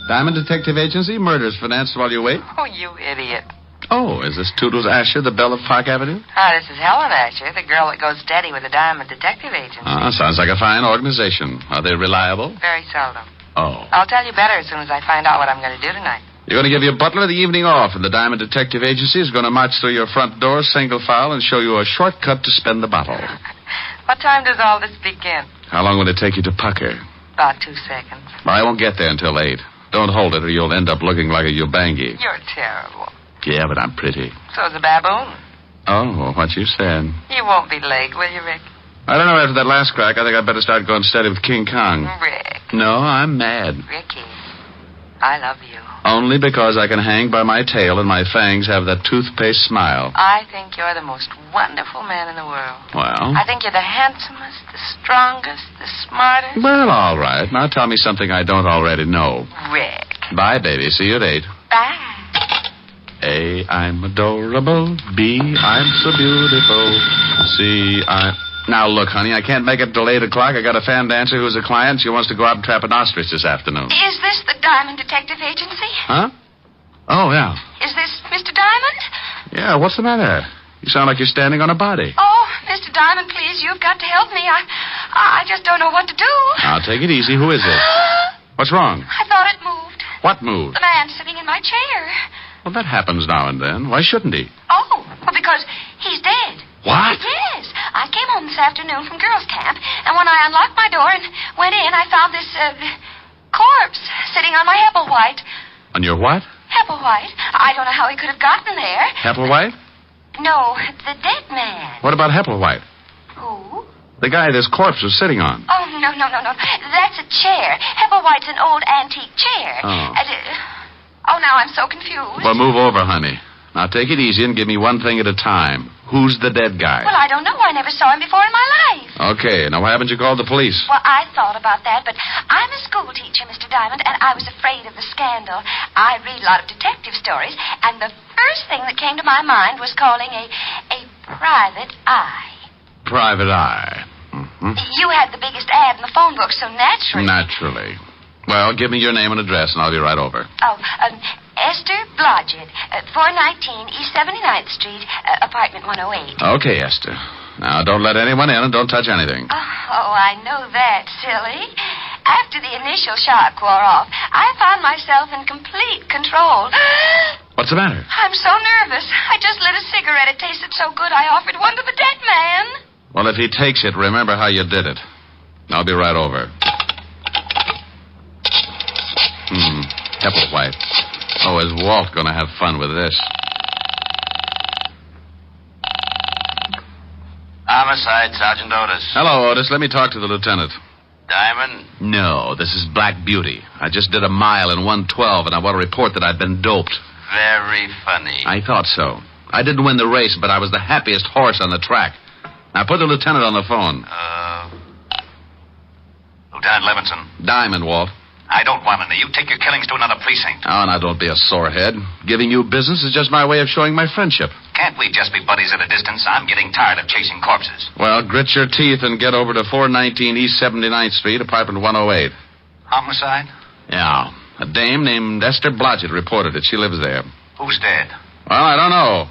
Diamond Detective Agency, murders financed while you wait. Oh, you idiot. Oh, is this Toodles Asher, the belle of Park Avenue? Hi, this is Helen Asher, the girl that goes steady with the Diamond Detective Agency. Sounds like a fine organization. Are they reliable? Very seldom. Oh. I'll tell you better as soon as I find out what I'm going to do tonight. You're going to give your butler the evening off, and the Diamond Detective Agency is going to march through your front door, single file, and show you a shortcut to spend the bottle. What time does all this begin? How long will it take you to pucker? About 2 seconds. Well, I won't get there until 8. Don't hold it, or you'll end up looking like a Ubangi. You're terrible. Yeah, but I'm pretty. So's a baboon. Oh, what you said. You won't be late, will you, Rick? I don't know, after that last crack, I think I'd better start going steady with King Kong. Rick. No, I'm mad. Ricky. I love you. Only because I can hang by my tail and my fangs have that toothpaste smile. I think you're the most wonderful man in the world. Well? I think you're the handsomest, the strongest, the smartest. Well, all right. Now tell me something I don't already know. Rick. Bye, baby. See you at 8. Bye. A, I'm adorable. B, I'm so beautiful. C, Now, look, honey, I can't make it till 8 o'clock. I got a fan dancer who's a client. She wants to go out and trap an ostrich this afternoon. Is this the Diamond Detective Agency? Huh? Oh, yeah. Is this Mr. Diamond? Yeah, what's the matter? You sound like you're standing on a body. Oh, Mr. Diamond, please, you've got to help me. I just don't know what to do. Now, take it easy. Who is it? What's wrong? I thought it moved. What moved? The man sitting in my chair. Well, that happens now and then. Why shouldn't he? Oh, well, because he's dead. What? Yes. I came home this afternoon from girls' camp, and when I unlocked my door and went in, I found this, corpse sitting on my Hepplewhite. On your what? Hepplewhite? I don't know how he could have gotten there. Hepplewhite? No, the dead man. What about Hepplewhite? Who? The guy this corpse was sitting on. Oh, no. That's a chair. Hepplewhite's an old antique chair. Oh. Oh, now I'm so confused. Well, move over, honey. Now, take it easy and give me one thing at a time. Who's the dead guy? Well, I don't know. I never saw him before in my life. Okay, now why haven't you called the police? Well, I thought about that, but I'm a school teacher, Mr. Diamond, and I was afraid of the scandal. I read a lot of detective stories, and the first thing that came to my mind was calling a private eye. Private eye. Mm-hmm. You had the biggest ad in the phone book, so naturally... Naturally. Well, give me your name and address, and I'll be right over. Oh, Esther Blodgett, 419 East 79th Street, apartment 108. Okay, Esther. Now, don't let anyone in and don't touch anything. Oh, I know that, silly. After the initial shock wore off, I found myself in complete control. What's the matter? I'm so nervous. I just lit a cigarette. It tasted so good, I offered one to the dead man. Well, if he takes it, remember how you did it. I'll be right over. Hepplewhite. Oh, is Walt going to have fun with this? Homicide, Sergeant Otis. Hello, Otis. Let me talk to the lieutenant. Diamond? No, this is Black Beauty. I just did a mile in 1:12, and I want to report that I've been doped. Very funny. I thought so. I didn't win the race, but I was the happiest horse on the track. Now, put the lieutenant on the phone. Lieutenant Levinson. Diamond, Walt. I don't want any. You take your killings to another precinct. Oh, now don't be a sorehead. Giving you business is just my way of showing my friendship. Can't we just be buddies at a distance? I'm getting tired of chasing corpses. Well, grit your teeth and get over to 419 East 79th Street, apartment 108. Homicide? Yeah. A dame named Esther Blodgett reported it. She lives there. Who's dead? Well, I don't know.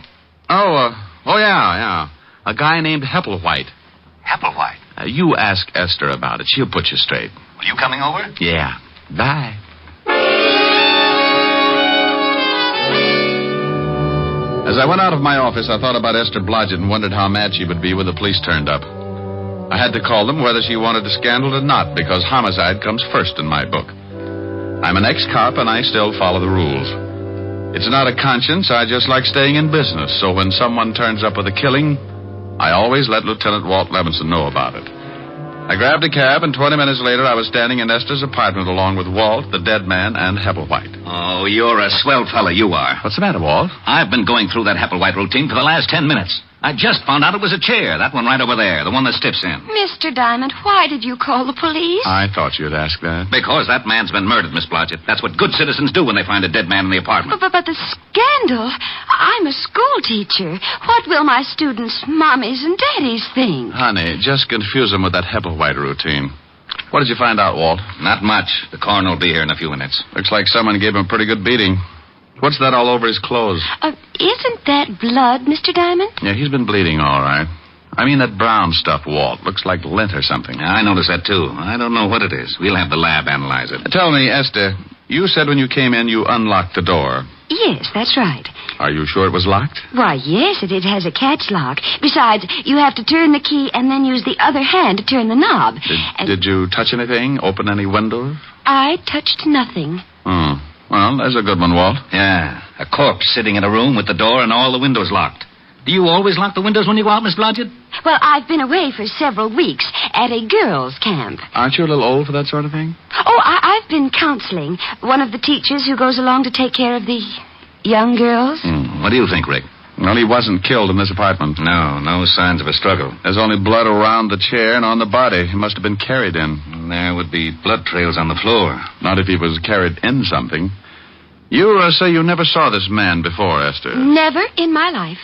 Oh, yeah. A guy named Hepplewhite. Hepplewhite? You ask Esther about it. She'll put you straight. Are you coming over? Yeah. Bye. As I went out of my office, I thought about Esther Blodgett and wondered how mad she would be when the police turned up. I had to call them whether she wanted a scandal or not, because homicide comes first in my book. I'm an ex-cop, and I still follow the rules. It's not a conscience. I just like staying in business, so when someone turns up with a killing, I always let Lieutenant Walt Levinson know about it. I grabbed a cab, and 20 minutes later, I was standing in Esther's apartment along with Walt, the dead man, and Hepplewhite. Oh, you're a swell fella, you are. What's the matter, Walt? I've been going through that Hepplewhite routine for the last 10 minutes. I just found out it was a chair, that one right over there, the one that stiffs in. Mr. Diamond, why did you call the police? I thought you'd ask that. Because that man's been murdered, Miss Blodgett. That's what good citizens do when they find a dead man in the apartment. But the scandal? I'm a school teacher. What will my students' mommies and daddies think? Honey, just confuse them with that Hepplewhite routine. What did you find out, Walt? Not much. The coroner will be here in a few minutes. Looks like someone gave him a pretty good beating. What's that all over his clothes? Isn't that blood, Mr. Diamond? Yeah, he's been bleeding all right. I mean that brown stuff, Walt. Looks like lint or something. I noticed that, too. I don't know what it is. We'll have the lab analyze it. Tell me, Esther, you said when you came in you unlocked the door. Yes, that's right. Are you sure it was locked? Why, yes, it has a catch lock. Besides, you have to turn the key and then use the other hand to turn the knob. Did you touch anything? Open any windows? I touched nothing. Well, there's a good one, Walt. Yeah, a corpse sitting in a room with the door and all the windows locked. Do you always lock the windows when you go out, Miss Blodgett? Well, I've been away for several weeks at a girls' camp. Aren't you a little old for that sort of thing? Oh, I I've been counseling one of the teachers who goes along to take care of the young girls. What do you think, Rick? Well, he wasn't killed in this apartment. No signs of a struggle. There's only blood around the chair and on the body. He must have been carried in. There would be blood trails on the floor. Not if he was carried in something. You say you never saw this man before, Esther. Never in my life.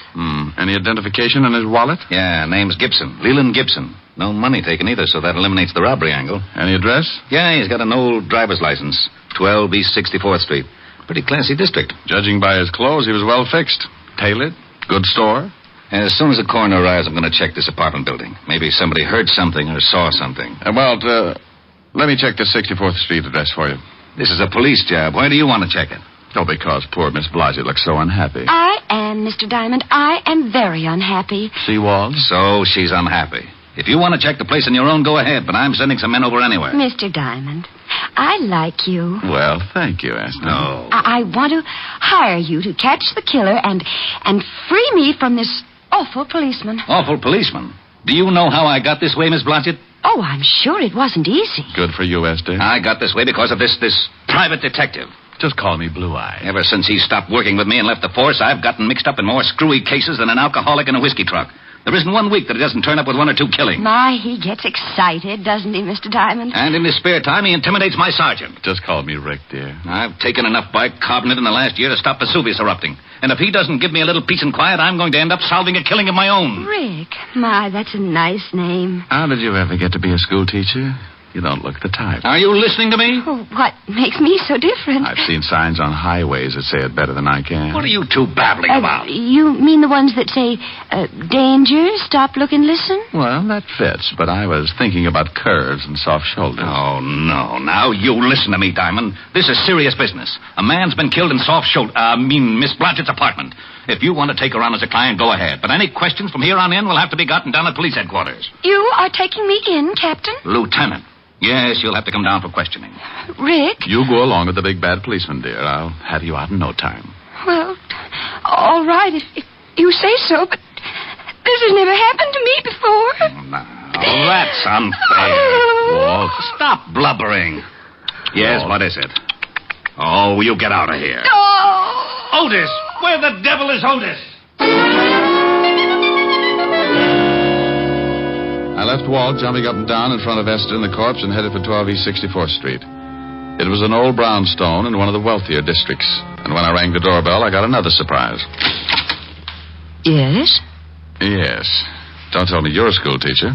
Any identification in his wallet? Yeah, name's Gibson. Leland Gibson. No money taken either, so that eliminates the robbery angle. Any address? Yeah, he's got an old driver's license. 12 East 64th Street. Pretty classy district. Judging by his clothes, he was well fixed. Tailored. Good store. As soon as the coroner arrives, I'm going to check this apartment building. Maybe somebody heard something or saw something. Let me check the 64th Street address for you. This is a police job. Why do you want to check it? Oh, because poor Miss Blodgett looks so unhappy. I am, Mr. Diamond. I am very unhappy. See, Walt? So she's unhappy. If you want to check the place on your own, go ahead, but I'm sending some men over anyway. Mr. Diamond, I like you. Well, thank you, Esther. No. I want to hire you to catch the killer and free me from this awful policeman. Awful policeman? Do you know how I got this way, Miss Blodgett? Oh, I'm sure it wasn't easy. Good for you, Esther. I got this way because of this private detective. Just call me Blue Eye. Ever since he stopped working with me and left the force, I've gotten mixed up in more screwy cases than an alcoholic in a whiskey truck. There isn't 1 week that he doesn't turn up with 1 or 2 killings. My, he gets excited, doesn't he, Mr. Diamond? And in his spare time, he intimidates my sergeant. Just call me Rick, dear. I've taken enough bicarbonate in the last year to stop Vesuvius erupting. And if he doesn't give me a little peace and quiet, I'm going to end up solving a killing of my own. Rick. My, that's a nice name. How did you ever get to be a school teacher? You don't look the type. Are you listening to me? Oh, what makes me so different? I've seen signs on highways that say it better than I can. What are you two babbling about? You mean the ones that say, danger, stop, look, and listen? Well, that fits, but I was thinking about curves and soft shoulders. Oh, no. Now, you listen to me, Diamond. This is serious business. A man's been killed in Miss Blodgett's apartment. If you want to take her on as a client, go ahead. But any questions from here on in will have to be gotten down at police headquarters. You are taking me in, Captain? Lieutenant. Yes, you'll have to come down for questioning. Rick? You go along with the big bad policeman, dear. I'll have you out in no time. Well, all right, if you say so, but this has never happened to me before. Now, that's unfair. Walt, stop blubbering. Yes, what is it? Oh, you get out of here. Oh! Otis! Where the devil is Otis? I left Walt jumping up and down in front of Esther and the corpse and headed for 12 East 64th Street. It was an old brownstone in one of the wealthier districts. And when I rang the doorbell, I got another surprise. Yes? Yes. Don't tell me you're a school teacher.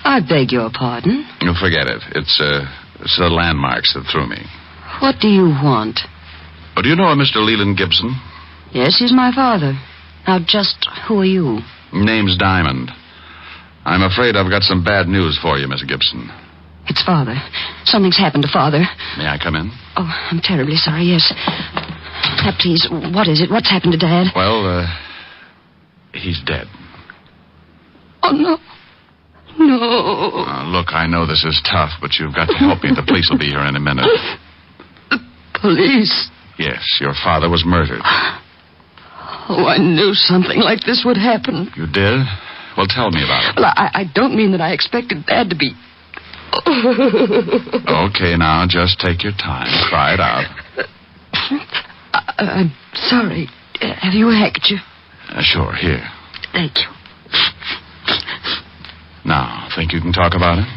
I beg your pardon. You forget it. It's the landmarks that threw me. What do you want? Oh, do you know a Mr. Leland Gibson? Yes, he's my father. Now, just who are you? Name's Diamond. I'm afraid I've got some bad news for you, Miss Gibson. It's Father. Something's happened to Father. May I come in? Oh, I'm terribly sorry, yes. Now, please, what is it? What's happened to Dad? Well, he's dead. Oh, no. No. Look, I know this is tough, but you've got to help me. The police will be here in a minute. The police? Yes, your father was murdered. Oh, I knew something like this would happen. You did? Well, tell me about it. Well, I don't mean that I expected Dad to be... Okay, now, just take your time. Cry it out. I'm sorry. Have you a handkerchief? Sure, here. Thank you. Now, think you can talk about it?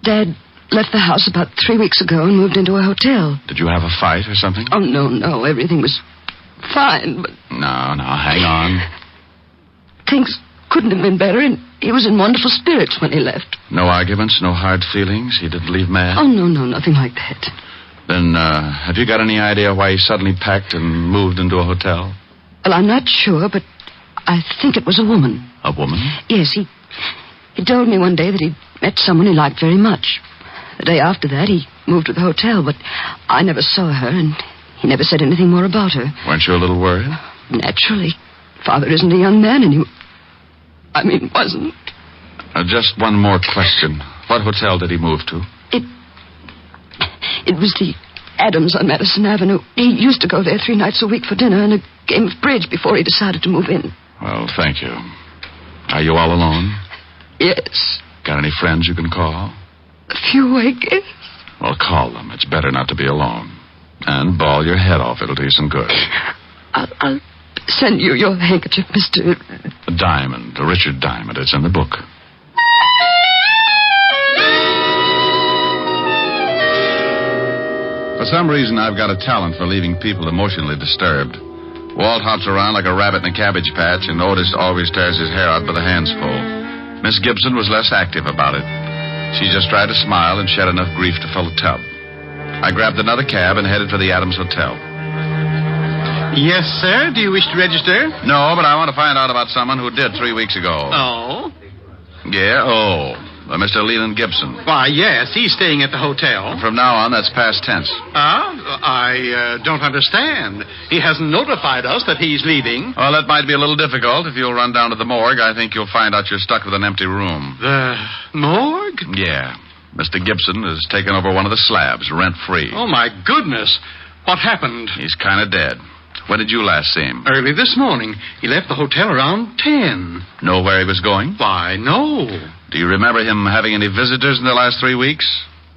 Dad left the house about 3 weeks ago and moved into a hotel. Did you have a fight or something? Oh, no. Everything was fine, but... No, hang on. Things couldn't have been better, and he was in wonderful spirits when he left. No arguments, no hard feelings? He didn't leave mad? Oh, no, nothing like that. Then, have you got any idea why he suddenly packed and moved into a hotel? Well, I'm not sure, but I think it was a woman. A woman? Yes, he told me one day that he'd met someone he liked very much. The day after that, he moved to the hotel, but I never saw her, and he never said anything more about her. Weren't you a little worried? Naturally. Father isn't a young man, and wasn't. Just one more question. What hotel did he move to? It was the Adams on Madison Avenue. He used to go there 3 nights a week for dinner and a game of bridge before he decided to move in. Well, thank you. Are you all alone? Yes. Got any friends you can call? A few, I guess. Well, call them. It's better not to be alone. And bawl your head off. It'll do you some good. I'll send you your handkerchief, Mr. Diamond. Richard Diamond. It's in the book. For some reason, I've got a talent for leaving people emotionally disturbed. Walt hops around like a rabbit in a cabbage patch, and Otis always tears his hair out by the handsful. Miss Gibson was less active about it. She just tried to smile and shed enough grief to fill a tub. I grabbed another cab and headed for the Adams Hotel. Yes, sir. Do you wish to register? No, but I want to find out about someone who did 3 weeks ago. Oh? Yeah, Mr. Leland Gibson. Why, yes, he's staying at the hotel. From now on, that's past tense. I don't understand. He hasn't notified us that he's leaving. Well, that might be a little difficult. If you'll run down to the morgue, I think you'll find out you're stuck with an empty room. The morgue? Yeah. Mr. Gibson has taken over one of the slabs, rent-free. Oh, my goodness. What happened? He's kind of dead. When did you last see him? Early this morning. He left the hotel around 10. Know where he was going? Why, no. Do you remember him having any visitors in the last 3 weeks?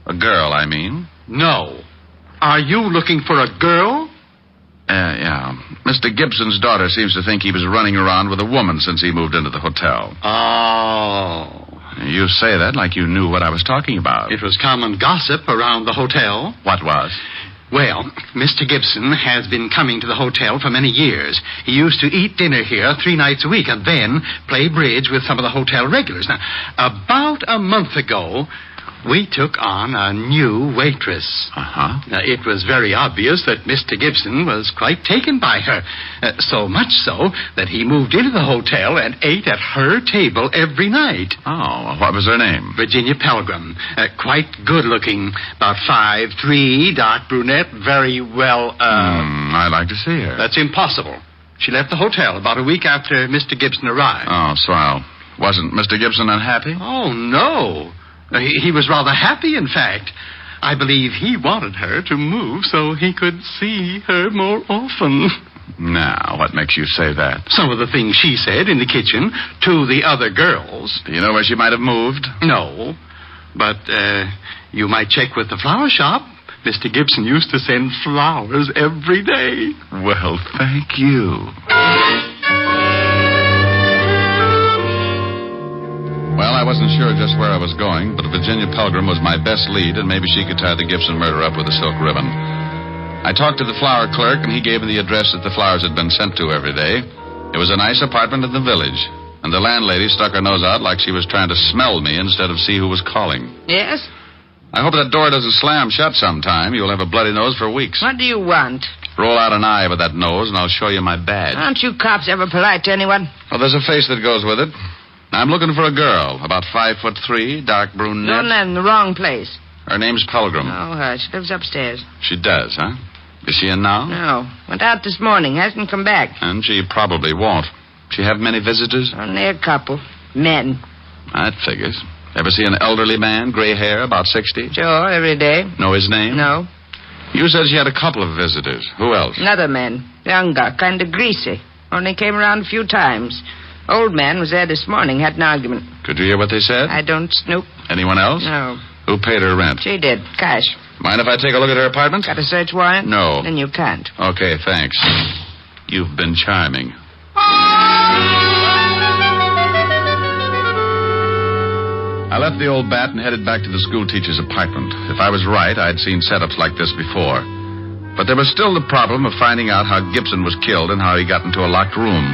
A girl, I mean. No. Are you looking for a girl? Yeah. Mr. Gibson's daughter seems to think he was running around with a woman since he moved into the hotel. Oh. You say that like you knew what I was talking about. It was common gossip around the hotel. What was? Well, Mr. Gibson has been coming to the hotel for many years. He used to eat dinner here 3 nights a week and then play bridge with some of the hotel regulars. Now, about a month ago, we took on a new waitress. Now, it was very obvious that Mr. Gibson was quite taken by her. So much so that he moved into the hotel and ate at her table every night. Oh, what was her name? Virginia Pelgrim. Quite good-looking. About 5'3", dark brunette, very well, I'd like to see her. That's impossible. She left the hotel about a week after Mr. Gibson arrived. Oh, swell. Wasn't Mr. Gibson unhappy? Oh, no. He was rather happy, in fact. I believe he wanted her to move so he could see her more often. Now, what makes you say that? Some of the things she said in the kitchen to the other girls. Do you know where she might have moved? No. But, you might check with the flower shop. Mr. Gibson used to send flowers every day. Well, thank you. Well, I wasn't sure just where I was going, but Virginia Pelgrim was my best lead, and maybe she could tie the Gibson murder up with a silk ribbon. I talked to the flower clerk, and he gave me the address that the flowers had been sent to every day. It was a nice apartment in the village, and the landlady stuck her nose out like she was trying to smell me instead of see who was calling. Yes? I hope that door doesn't slam shut sometime. You'll have a bloody nose for weeks. What do you want? Roll out an eye with that nose, and I'll show you my badge. Aren't you cops ever polite to anyone? Well, there's a face that goes with it. I'm looking for a girl, about 5'3", dark brunette. You're in the wrong place. Her name's Pelgrim. Oh, she lives upstairs. She does, huh? Is she in now? No. Went out this morning. Hasn't come back. And she probably won't. She have many visitors? Only a couple. Men. That figures. Ever see an elderly man, gray hair, about 60? Sure, every day. Know his name? No. You said she had a couple of visitors. Who else? Another man. Younger, kind of greasy. Only came around a few times. Old man was there this morning, had an argument. Could you hear what they said? I don't snoop. Anyone else? No. Who paid her rent? She did, cash. Mind if I take a look at her apartment? Got a search warrant? No. Then you can't. Okay, thanks. You've been charming. I left the old bat and headed back to the schoolteacher's apartment. If I was right, I'd seen setups like this before. But there was still the problem of finding out how Gibson was killed and how he got into a locked room.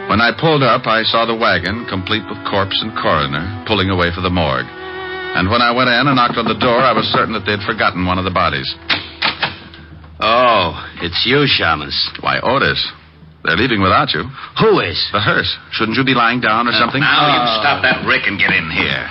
When I pulled up, I saw the wagon, complete with corpse and coroner, pulling away for the morgue. And when I went in and knocked on the door, I was certain that they'd forgotten one of the bodies. Oh, it's you, Shamus. Why, Otis. They're leaving without you. Who is? The hearse. Shouldn't you be lying down or something? Now you stop that Rick and get in here.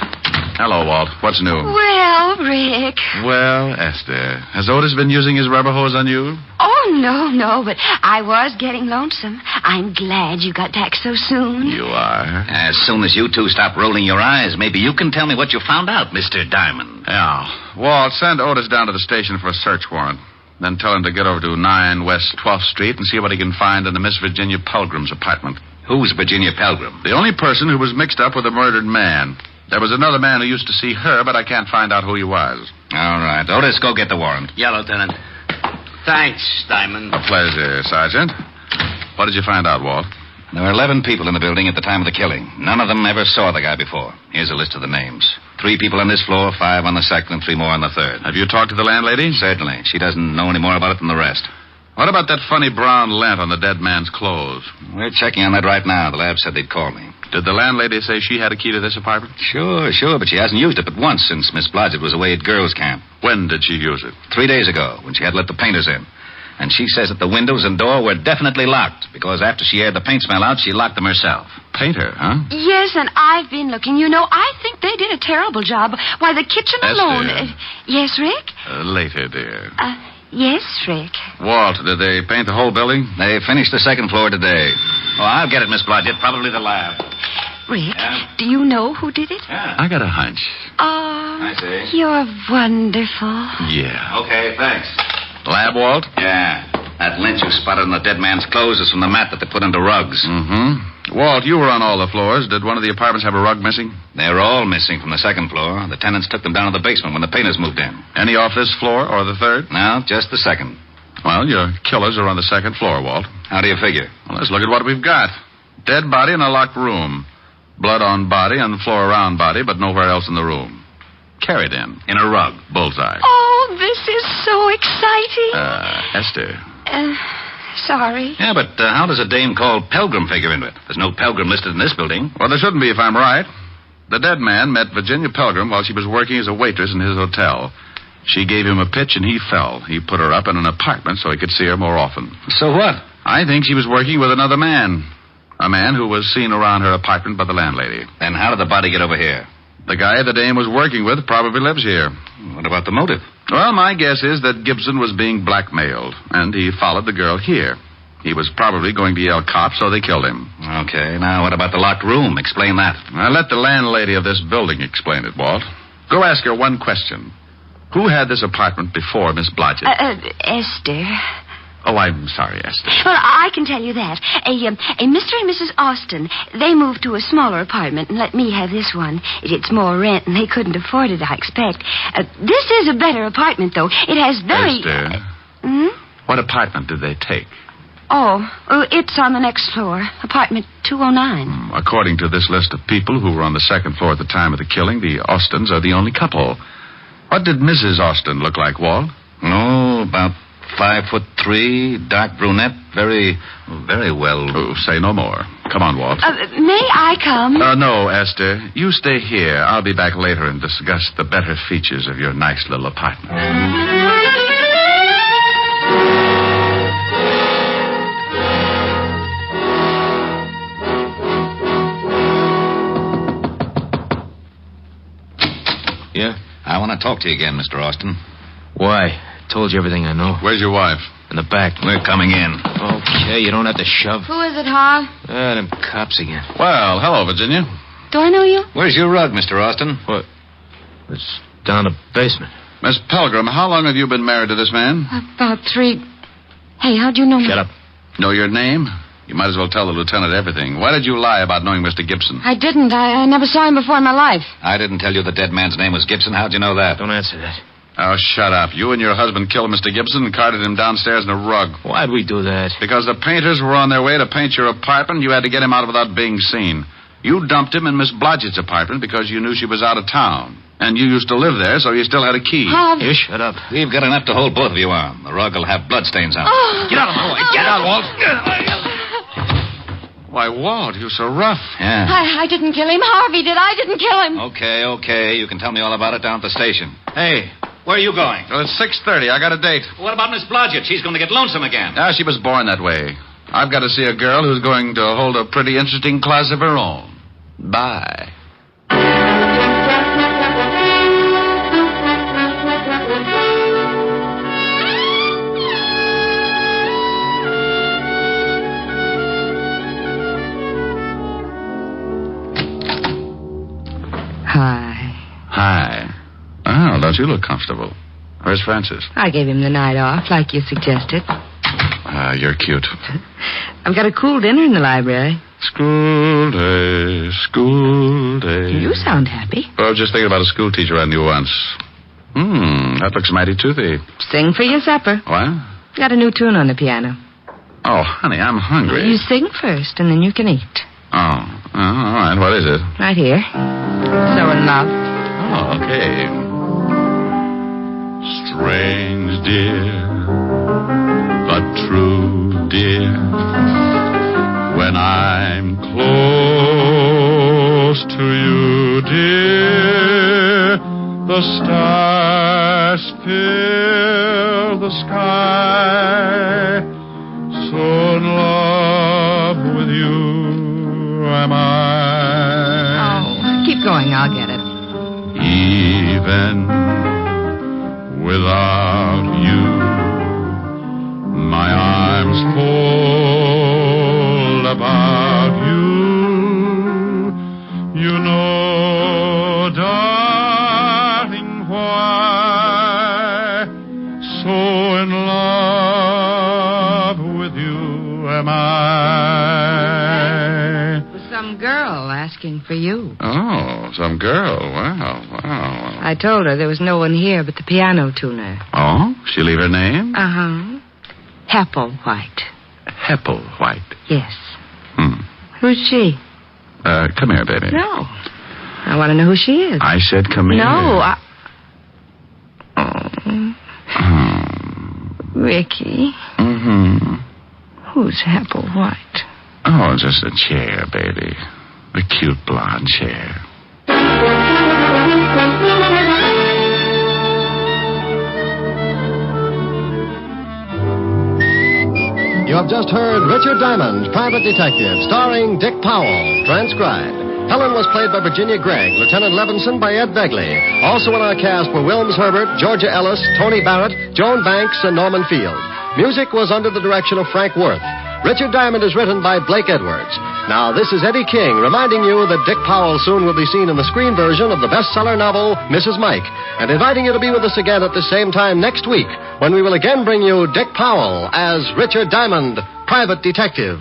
Hello, Walt. What's new? Well, Rick. Well, Esther, has Otis been using his rubber hose on you? Oh, no, but I was getting lonesome. I'm glad you got back so soon. You are. As soon as you two stop rolling your eyes, maybe you can tell me what you found out, Mr. Diamond. Yeah. Walt, send Otis down to the station for a search warrant. Then tell him to get over to 9 West 12th Street and see what he can find in the Miss Virginia Pelgrim's apartment. Who's Virginia Pelgrim? The only person who was mixed up with a murdered man. There was another man who used to see her, but I can't find out who he was. All right. Otis, go get the warrant. Yeah, Lieutenant. Thanks, Diamond. A pleasure, Sergeant. What did you find out, Walt? There were 11 people in the building at the time of the killing. None of them ever saw the guy before. Here's a list of the names. 3 people on this floor, 5 on the second, and 3 more on the third. Have you talked to the landlady? Certainly. She doesn't know any more about it than the rest. What about that funny brown lint on the dead man's clothes? We're checking on that right now. The lab said they'd call me. Did the landlady say she had a key to this apartment? Sure, but she hasn't used it but once since Miss Blodgett was away at girls' camp. When did she use it? 3 days ago, when she had let the painters in. And she says that the windows and door were definitely locked, because after she aired the paint smell out, she locked them herself. Painter, huh? Yes, and I've been looking. You know, I think they did a terrible job. Why, the kitchen alone... yes, Rick? Later, dear. Yes, Rick. Walt, did they paint the whole building? They finished the second floor today. Oh, I'll get it, Miss Blodgett. Probably the lab. Rick, do you know who did it? Yeah. I got a hunch. Oh, I see. You're wonderful. Yeah. Okay, thanks. Lab, Walt? Yeah. That lint you spotted on the dead man's clothes is from the mat that they put into rugs. Mm-hmm. Walt, you were on all the floors. Did one of the apartments have a rug missing? They're all missing from the second floor. The tenants took them down to the basement when the painters moved in. Any off this floor or the third? No, just the second. Well, your killers are on the second floor, Walt. How do you figure? Well, let's look at what we've got. Dead body in a locked room. Blood on body and floor around body, but nowhere else in the room. Carried in a rug. Bullseye. Oh, this is so exciting. Esther. Sorry. Yeah, but how does a dame called Pelgrim figure into it? There's no Pelgrim listed in this building. Well, there shouldn't be if I'm right. The dead man met Virginia Pelgrim while she was working as a waitress in his hotel. She gave him a pitch and he fell. He put her up in an apartment so he could see her more often. So what? I think she was working with another man. A man who was seen around her apartment by the landlady. Then how did the body get over here? The guy the dame was working with probably lives here. What about the motive? Well, my guess is that Gibson was being blackmailed, and he followed the girl here. He was probably going to yell cops, so they killed him. Okay, now what about the locked room? Explain that. I'll let the landlady of this building explain it, Walt. Go ask her one question. Who had this apartment before Miss Blodgett? Esther. Oh, I'm sorry, Esther. Well, I can tell you that. A Mr. and Mrs. Austin, they moved to a smaller apartment and let me have this one. It's more rent, and they couldn't afford it, I expect. This is a better apartment, though. It has very... Esther, what apartment did they take? Oh, it's on the next floor, apartment 209. According to this list of people who were on the second floor at the time of the killing, the Austins are the only couple. What did Mrs. Austin look like, Walt? Oh, about 5'3", dark brunette, very well. Oh, say no more. Come on, Walt. May I come? No, Esther. You stay here. I'll be back later and discuss the better features of your nice little apartment. Yeah? I want to talk to you again, Mr. Austin. Why? Told you everything I know. Where's your wife? In the back. We're coming in. Okay, you don't have to shove. Who is it, Hog? Them cops again. Well, hello, Virginia. Do I know you? Where's your rug, Mr. Austin? What? It's down the basement. Miss Pelgrim, how long have you been married to this man? About 3... Hey, how'd you know me? Shut up. Know your name? You might as well tell the lieutenant everything. Why did you lie about knowing Mr. Gibson? I didn't. I never saw him before in my life. I didn't tell you the dead man's name was Gibson. How'd you know that? Don't answer that. Oh, shut up. You and your husband killed Mr. Gibson and carted him downstairs in a rug. Why'd we do that? Because the painters were on their way to paint your apartment. You had to get him out without being seen. You dumped him in Miss Blodgett's apartment because you knew she was out of town. And you used to live there, so you still had a key. You shut up. We've got enough to hold both of you on. The rug will have bloodstains on it. Get out of my way. Get out, Walt. Why, Walt, you're so rough. Yeah. I didn't kill him. Harvey did. I didn't kill him. Okay. You can tell me all about it down at the station. Hey, where are you going? Well, it's 6:30. I got a date. What about Miss Blodgett? She's going to get lonesome again. She was born that way. I've got to see a girl who's going to hold a pretty interesting class of her own. Bye. Hi. Oh, don't you look comfortable? Where's Francis? I gave him the night off, like you suggested. You're cute. I've got a cool dinner in the library. School day, school day. You sound happy. Oh, I was just thinking about a school teacher I knew once. That looks mighty toothy. Sing for your supper. What? Got a new tune on the piano. Oh, honey, I'm hungry. You sing first, and then you can eat. Oh, all right. What is it? Right here. So in love. Oh, okay. Strange, dear, but true, dear. When I'm close to you, dear, the stars fill the sky. So in love with you am I. Oh, keep going. I'll get it. Even without you, my arms fold about you. You know, darling, why so in love with you am I. Some girl asking for you. Oh, some girl. Wow. I told her there was no one here but the piano tuner. Oh? She leave her name? Uh-huh. Hepplewhite. Hepplewhite. Yes. Who's she? Come here, baby. No. I want to know who she is. I said come here. No, Ricky. Mm-hmm. Who's Hepplewhite? Oh, just a chair, baby. A cute blonde chair. You have just heard Richard Diamond, Private Detective, starring Dick Powell, transcribed. Helen was played by Virginia Gregg, Lieutenant Levinson by Ed Begley. Also in our cast were Wilms Herbert, Georgia Ellis, Tony Barrett, Joan Banks, and Norman Field. Music was under the direction of Frank Worth. Richard Diamond is written by Blake Edwards. Now, this is Eddie King reminding you that Dick Powell soon will be seen in the screen version of the bestseller novel, Mrs. Mike, and inviting you to be with us again at the same time next week when we will again bring you Dick Powell as Richard Diamond, Private Detective.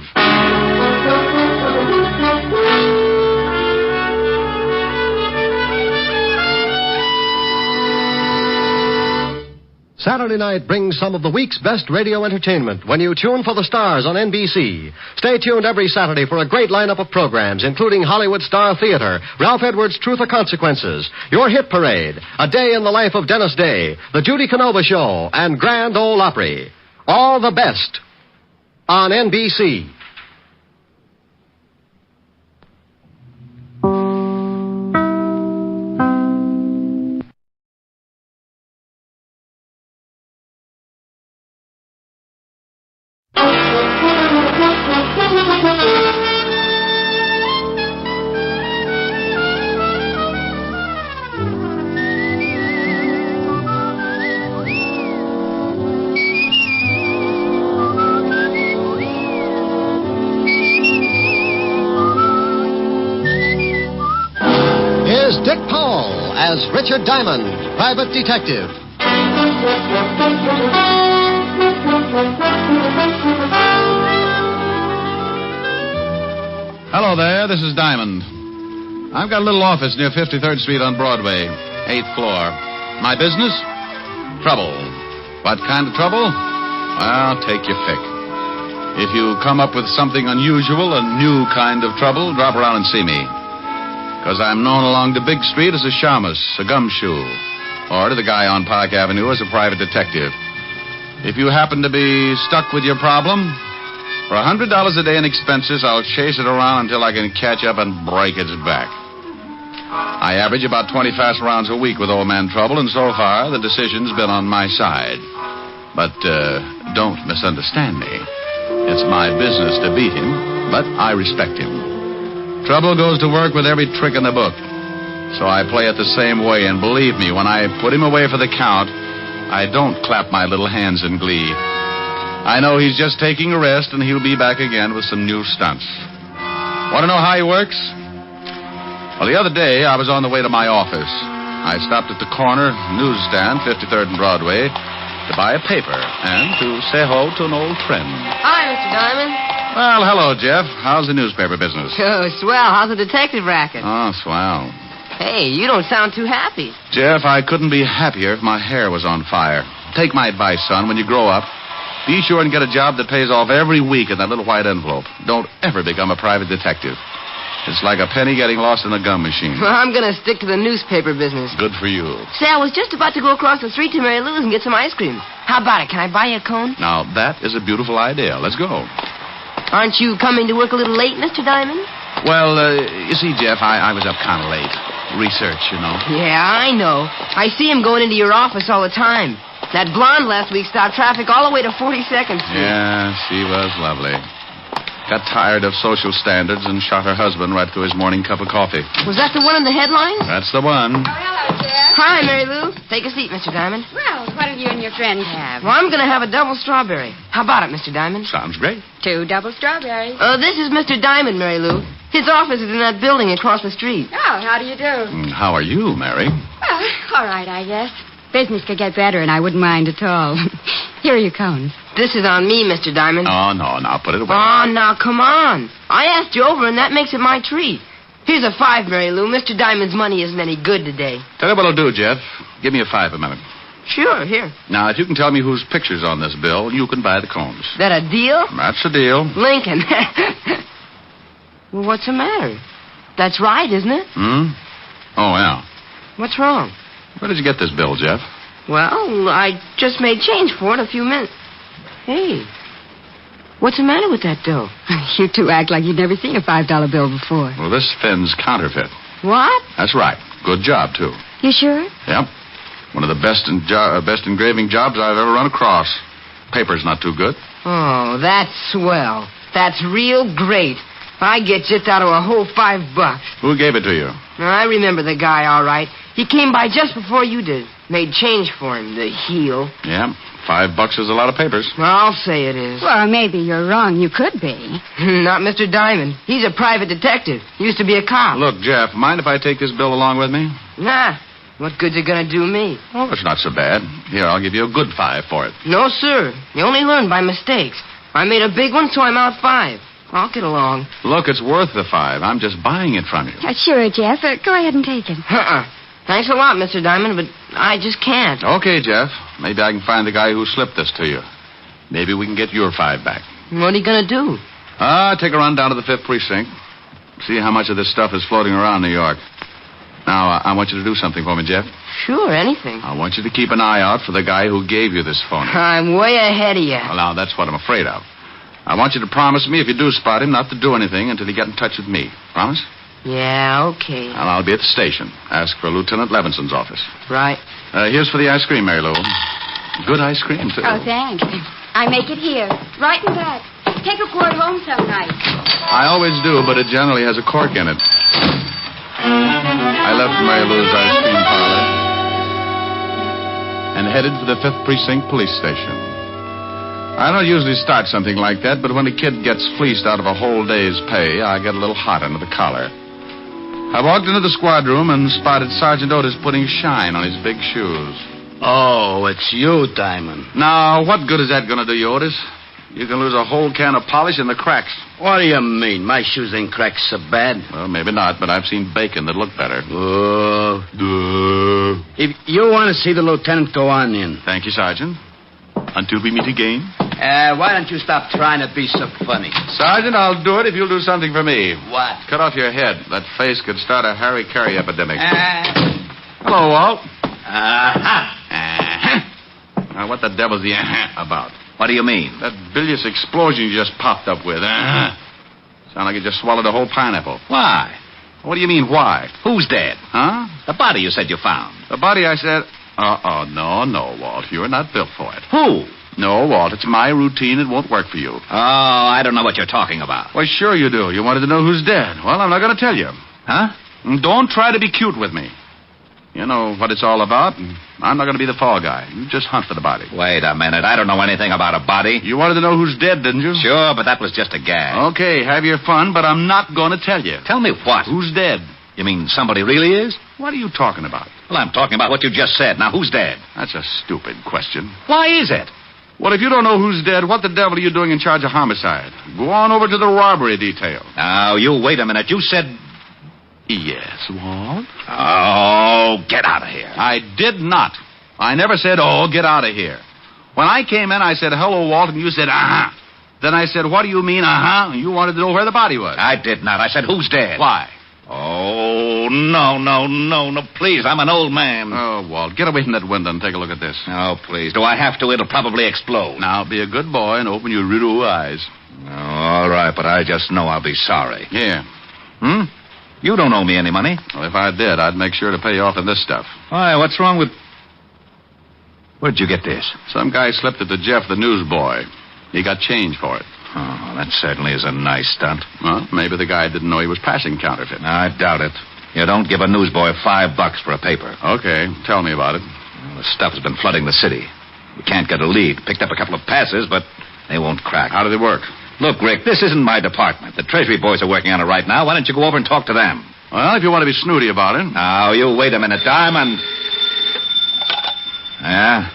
Saturday night brings some of the week's best radio entertainment when you tune for the stars on NBC. Stay tuned every Saturday for a great lineup of programs, including Hollywood Star Theater, Ralph Edwards' Truth or Consequences, Your Hit Parade, A Day in the Life of Dennis Day, The Judy Canova Show, and Grand Ole Opry. All the best on NBC. Dick Powell as Richard Diamond, Private Detective. Hello there, this is Diamond. I've got a little office near 53rd Street on Broadway, 8th floor. My business? Trouble. What kind of trouble? Well, take your pick. If you come up with something unusual, a new kind of trouble, drop around and see me. Because I'm known along the big street as a shamus, a gumshoe, or to the guy on Park Avenue as a private detective. If you happen to be stuck with your problem, for $100 a day in expenses, I'll chase it around until I can catch up and break its back. I average about 20 fast rounds a week with old man Trouble, and so far the decision's been on my side. But don't misunderstand me. It's my business to beat him, but I respect him. Trouble goes to work with every trick in the book. So I play it the same way, and believe me, when I put him away for the count, I don't clap my little hands in glee. I know he's just taking a rest, and he'll be back again with some new stunts. Want to know how he works? Well, the other day, I was on the way to my office. I stopped at the corner newsstand, 53rd and Broadway, to buy a paper and to say hello to an old friend. Hi, Mr. Diamond. Well, hello, Jeff. How's the newspaper business? Oh, swell. How's the detective racket? Oh, swell. Hey, you don't sound too happy. Jeff, I couldn't be happier if my hair was on fire. Take my advice, son. When you grow up, be sure and get a job that pays off every week in that little white envelope. Don't ever become a private detective. It's like a penny getting lost in a gum machine. Well, I'm going to stick to the newspaper business. Good for you. Say, I was just about to go across the street to Mary Lou's and get some ice cream. How about it? Can I buy you a cone? Now, that is a beautiful idea. Let's go. Aren't you coming to work a little late, Mr. Diamond? Well, you see, Jeff, I was up kind of late. Research, you know. Yeah, I know. I see him going into your office all the time. That blonde last week stopped traffic all the way to 42nd Street. Yeah, she was lovely. Got tired of social standards and shot her husband right through his morning cup of coffee. Was that the one in the headlines? That's the one. Oh, hello, Jeff. Hi, Mary Lou. Take a seat, Mr. Diamond. Well, what'll you and your friend have? Well, I'm going to have a double strawberry. How about it, Mr. Diamond? Sounds great. 2 double strawberries. This is Mr. Diamond, Mary Lou. His office is in that building across the street. Oh, how do you do? How are you, Mary? Well, all right, I guess. Business could get better, and I wouldn't mind at all. Here are your cones. This is on me, Mr. Diamond. Oh, no, now put it away. Oh, now, come on. I asked you over, and that makes it my treat. Here's a 5, Mary Lou. Mr. Diamond's money isn't any good today. Tell you what I'll do, Jeff. Give me a 5 a minute. Sure, here. Now, if you can tell me whose picture's on this bill, you can buy the cones. That a deal? That's a deal. Lincoln. Well, what's the matter? That's right, isn't it? Hmm? Oh, yeah. What's wrong? Where did you get this bill, Jeff? Well, I just made change for it a few minutes. Hey, what's the matter with that dough? You two act like you'd never seen a $5 bill before. Well, this Finn's counterfeit. What? That's right. Good job, too. You sure? Yep. One of the best engraving jobs I've ever run across. Paper's not too good. Oh, that's swell. That's real great. I get just out of a whole $5. Who gave it to you? I remember the guy, all right. He came by just before you did. Made change for him, the heel. Yeah, $5 is a lot of papers. I'll say it is. Well, maybe you're wrong. You could be. Not Mr. Diamond. He's a private detective. Used to be a cop. Look, Jeff, mind if I take this bill along with me? Nah. What good's it gonna do me? Oh, it's not so bad. Here, I'll give you a good 5 for it. No, sir. You only learn by mistakes. I made a big one, so I'm out 5. I'll get along. Look, it's worth the 5. I'm just buying it from you. Sure, Jeff. Go ahead and take it. Thanks a lot, Mr. Diamond, but I just can't. Okay, Jeff. Maybe I can find the guy who slipped this to you. Maybe we can get your 5 back. What are you going to do? Take a run down to the 5th Precinct. See how much of this stuff is floating around New York. Now, I want you to do something for me, Jeff. Sure, anything. I want you to keep an eye out for the guy who gave you this phone. I'm way ahead of you. Well, now, that's what I'm afraid of. I want you to promise me, if you do spot him, not to do anything until you get in touch with me. Promise? Yeah, okay. Well, I'll be at the station. Ask for Lieutenant Levinson's office. Right. Here's for the ice cream, Mary Lou. Good ice cream, too. Oh, thanks. I make it here. Right in back. Take a quart home some night. I always do, but it generally has a cork in it. I left Mary Lou's ice cream parlor and headed for the 5th Precinct Police Station. I don't usually start something like that, but when a kid gets fleeced out of a whole day's pay, I get a little hot under the collar. I walked into the squad room and spotted Sergeant Otis putting shine on his big shoes. Oh, it's you, Diamond. Now, what good is that going to do you, Otis? You can lose a whole can of polish in the cracks. What do you mean? My shoes ain't cracked so bad. Well, maybe not, but I've seen bacon that look better. If you want to see the lieutenant, go on in. Thank you, Sergeant. Until we meet again. Why don't you stop trying to be so funny? Sergeant, I'll do it if you'll do something for me. What? Cut off your head. That face could start a Harry Carey epidemic. Hello, Walt. Now, what the devil's the about? What do you mean? That bilious explosion you just popped up with. Sound like you just swallowed a whole pineapple. Why? What do you mean, why? Who's dead? Huh? The body you said you found. The body I said... No, Walt. You're not built for it. Who? No, Walt. It's my routine. It won't work for you. Oh, I don't know what you're talking about. Why, sure you do. You wanted to know who's dead. Well, I'm not going to tell you. Huh? Don't try to be cute with me. You know what it's all about. I'm not going to be the fall guy. You just hunt for the body. Wait a minute. I don't know anything about a body. You wanted to know who's dead, didn't you? Sure, but that was just a gag. Okay, have your fun, but I'm not going to tell you. Tell me what? Who's dead? You mean somebody really is? What are you talking about? Well, I'm talking about what you just said. Now, who's dead? That's a stupid question. Why is it? Well, if you don't know who's dead, what the devil are you doing in charge of homicide? Go on over to the robbery detail. Now, you wait a minute. You said... Yes, Walt? Oh, get out of here. I did not. I never said, oh, get out of here. When I came in, I said, hello, Walt, and you said, uh-huh. Then I said, what do you mean, uh-huh? You wanted to know where the body was. I did not. I said, who's dead? Why? Oh, no, please. I'm an old man. Oh, Walt, get away from that window and take a look at this. Oh, please. Do I have to? It'll probably explode. Now, be a good boy and open your little eyes. Oh, all right, but I just know I'll be sorry. Here. You don't owe me any money. Well, if I did, I'd make sure to pay you off in this stuff. Why, what's wrong with... Where'd you get this? Some guy slipped it to Jeff, the newsboy. He got change for it. Oh, that certainly is a nice stunt. Well, maybe the guy didn't know he was passing counterfeit. I doubt it. You don't give a newsboy $5 for a paper. Okay, tell me about it. Well, the stuff has been flooding the city. You can't get a lead. Picked up a couple of passes, but they won't crack. How do they work? Look, Rick, this isn't my department. The Treasury boys are working on it right now. Why don't you go over and talk to them? Well, if you want to be snooty about it. Now, you wait a minute, Diamond. Yeah?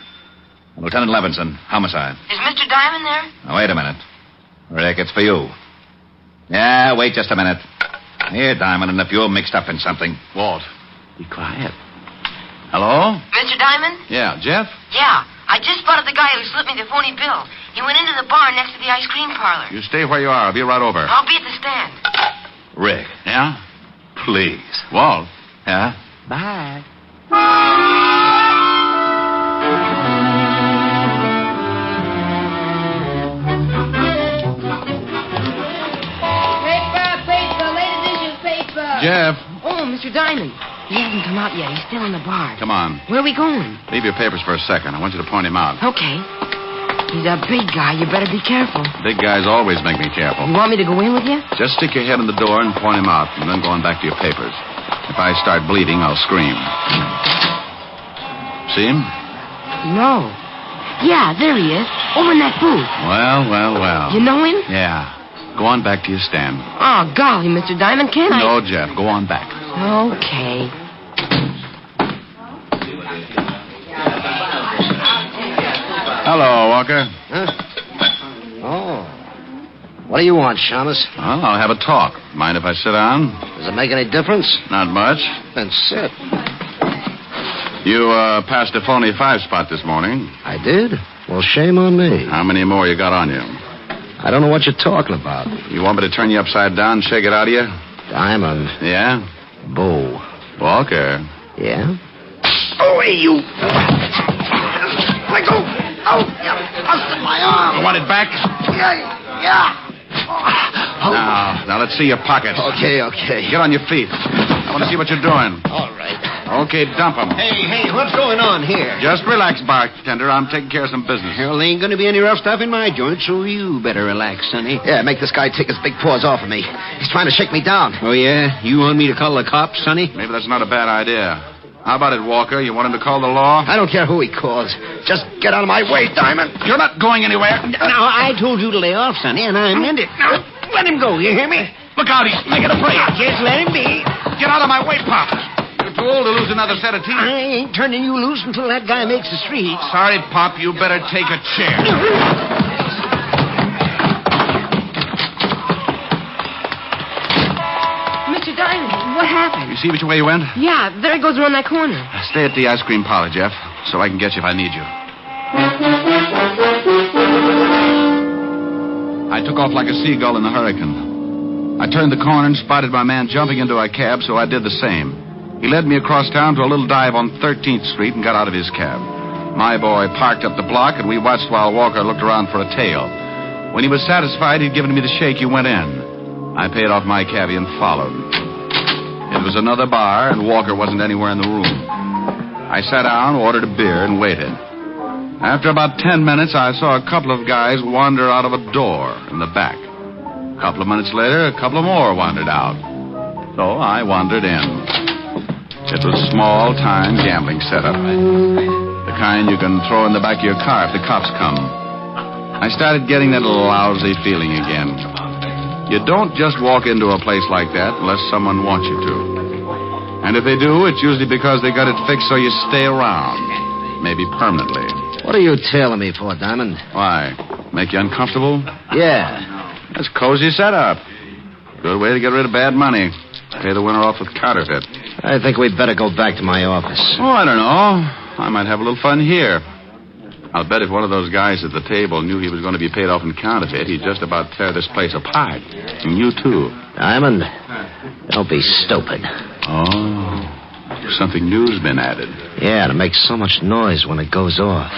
Lieutenant Levinson, homicide. Is Mr. Diamond there? Now, wait a minute. Rick, it's for you. Yeah, wait just a minute. Here, Diamond, and if you're mixed up in something... Walt, be quiet. Hello? Mr. Diamond? Yeah, Jeff? Yeah. I just spotted the guy who slipped me the phony bill. He went into the bar next to the ice cream parlor. You stay where you are. I'll be right over. I'll be at the stand. Rick. Yeah? Please. Walt. Yeah? Bye. Jeff. Oh, Mr. Diamond. He hasn't come out yet. He's still in the bar. Come on. Where are we going? Leave your papers for a second. I want you to point him out. Okay. He's a big guy. You better be careful. Big guys always make me careful. You want me to go in with you? Just stick your head in the door and point him out, and then go on back to your papers. If I start bleeding, I'll scream. See him? No. Yeah, there he is. Over in that booth. Well. You know him? Yeah. Go on back to your stand. Oh, golly, Mr. Diamond, can I? No, Jeff. Go on back. Okay. Hello, Walker. Huh? Oh. What do you want, Shamus? Well, I'll have a talk. Mind if I sit down? Does it make any difference? Not much. Then sit. You passed a phony 5-spot this morning. I did? Well, shame on me. How many more you got on you? I don't know what you're talking about. You want me to turn you upside down and shake it out of you? Diamond. Yeah? Bo. Walker. Yeah? Oh, hey, you. Let go. Oh, you busted my arm. You want it back? Yeah. Oh. Now, let's see your pockets. Okay. Get on your feet. I want to see what you're doing. All right. Okay, dump them. Hey, what's going on here? Just relax, bartender. I'm taking care of some business. Well, there ain't going to be any rough stuff in my joint, so you better relax, sonny. Yeah, make this guy take his big paws off of me. He's trying to shake me down. Oh, yeah? You want me to call the cops, sonny? Maybe that's not a bad idea. How about it, Walker? You want him to call the law? I don't care who he calls. Just get out of my way, Diamond. You're not going anywhere. Now, I told you to lay off, sonny, and I meant it. Now, let him go, you hear me? Look out, he's making a break. Just let him be. Get out of my way, Pop. You're too old to lose another set of teeth. I ain't turning you loose until that guy makes the street. Sorry, Pop. You better take a chair. Mr. Diamond, what happened? You see which way you went? Yeah, there it goes around that corner. Stay at the ice cream parlor, Jeff, so I can get you if I need you. I took off like a seagull in a hurricane. I turned the corner and spotted my man jumping into a cab, so I did the same. He led me across town to a little dive on 13th Street and got out of his cab. My boy parked up the block, and we watched while Walker looked around for a tail. When he was satisfied he'd given me the shake, he went in. I paid off my cabbie and followed. It was another bar, and Walker wasn't anywhere in the room. I sat down, ordered a beer, and waited. After about 10 minutes, I saw a couple of guys wander out of a door in the back. A couple of minutes later, a couple of more wandered out. So I wandered in. It was a small-time gambling setup. The kind you can throw in the back of your car if the cops come. I started getting that lousy feeling again. You don't just walk into a place like that unless someone wants you to. And if they do, it's usually because they got it fixed so you stay around. Maybe permanently. What are you tailing me for, Diamond? Why? Make you uncomfortable? Yeah. That's cozy setup. Good way to get rid of bad money. Pay the winner off with counterfeit. I think we'd better go back to my office. Oh, I don't know. I might have a little fun here. I'll bet if one of those guys at the table knew he was going to be paid off in counterfeit, he'd just about tear this place apart. And you, too. Diamond, don't be stupid. Oh, something new's been added. Yeah, and it makes so much noise when it goes off.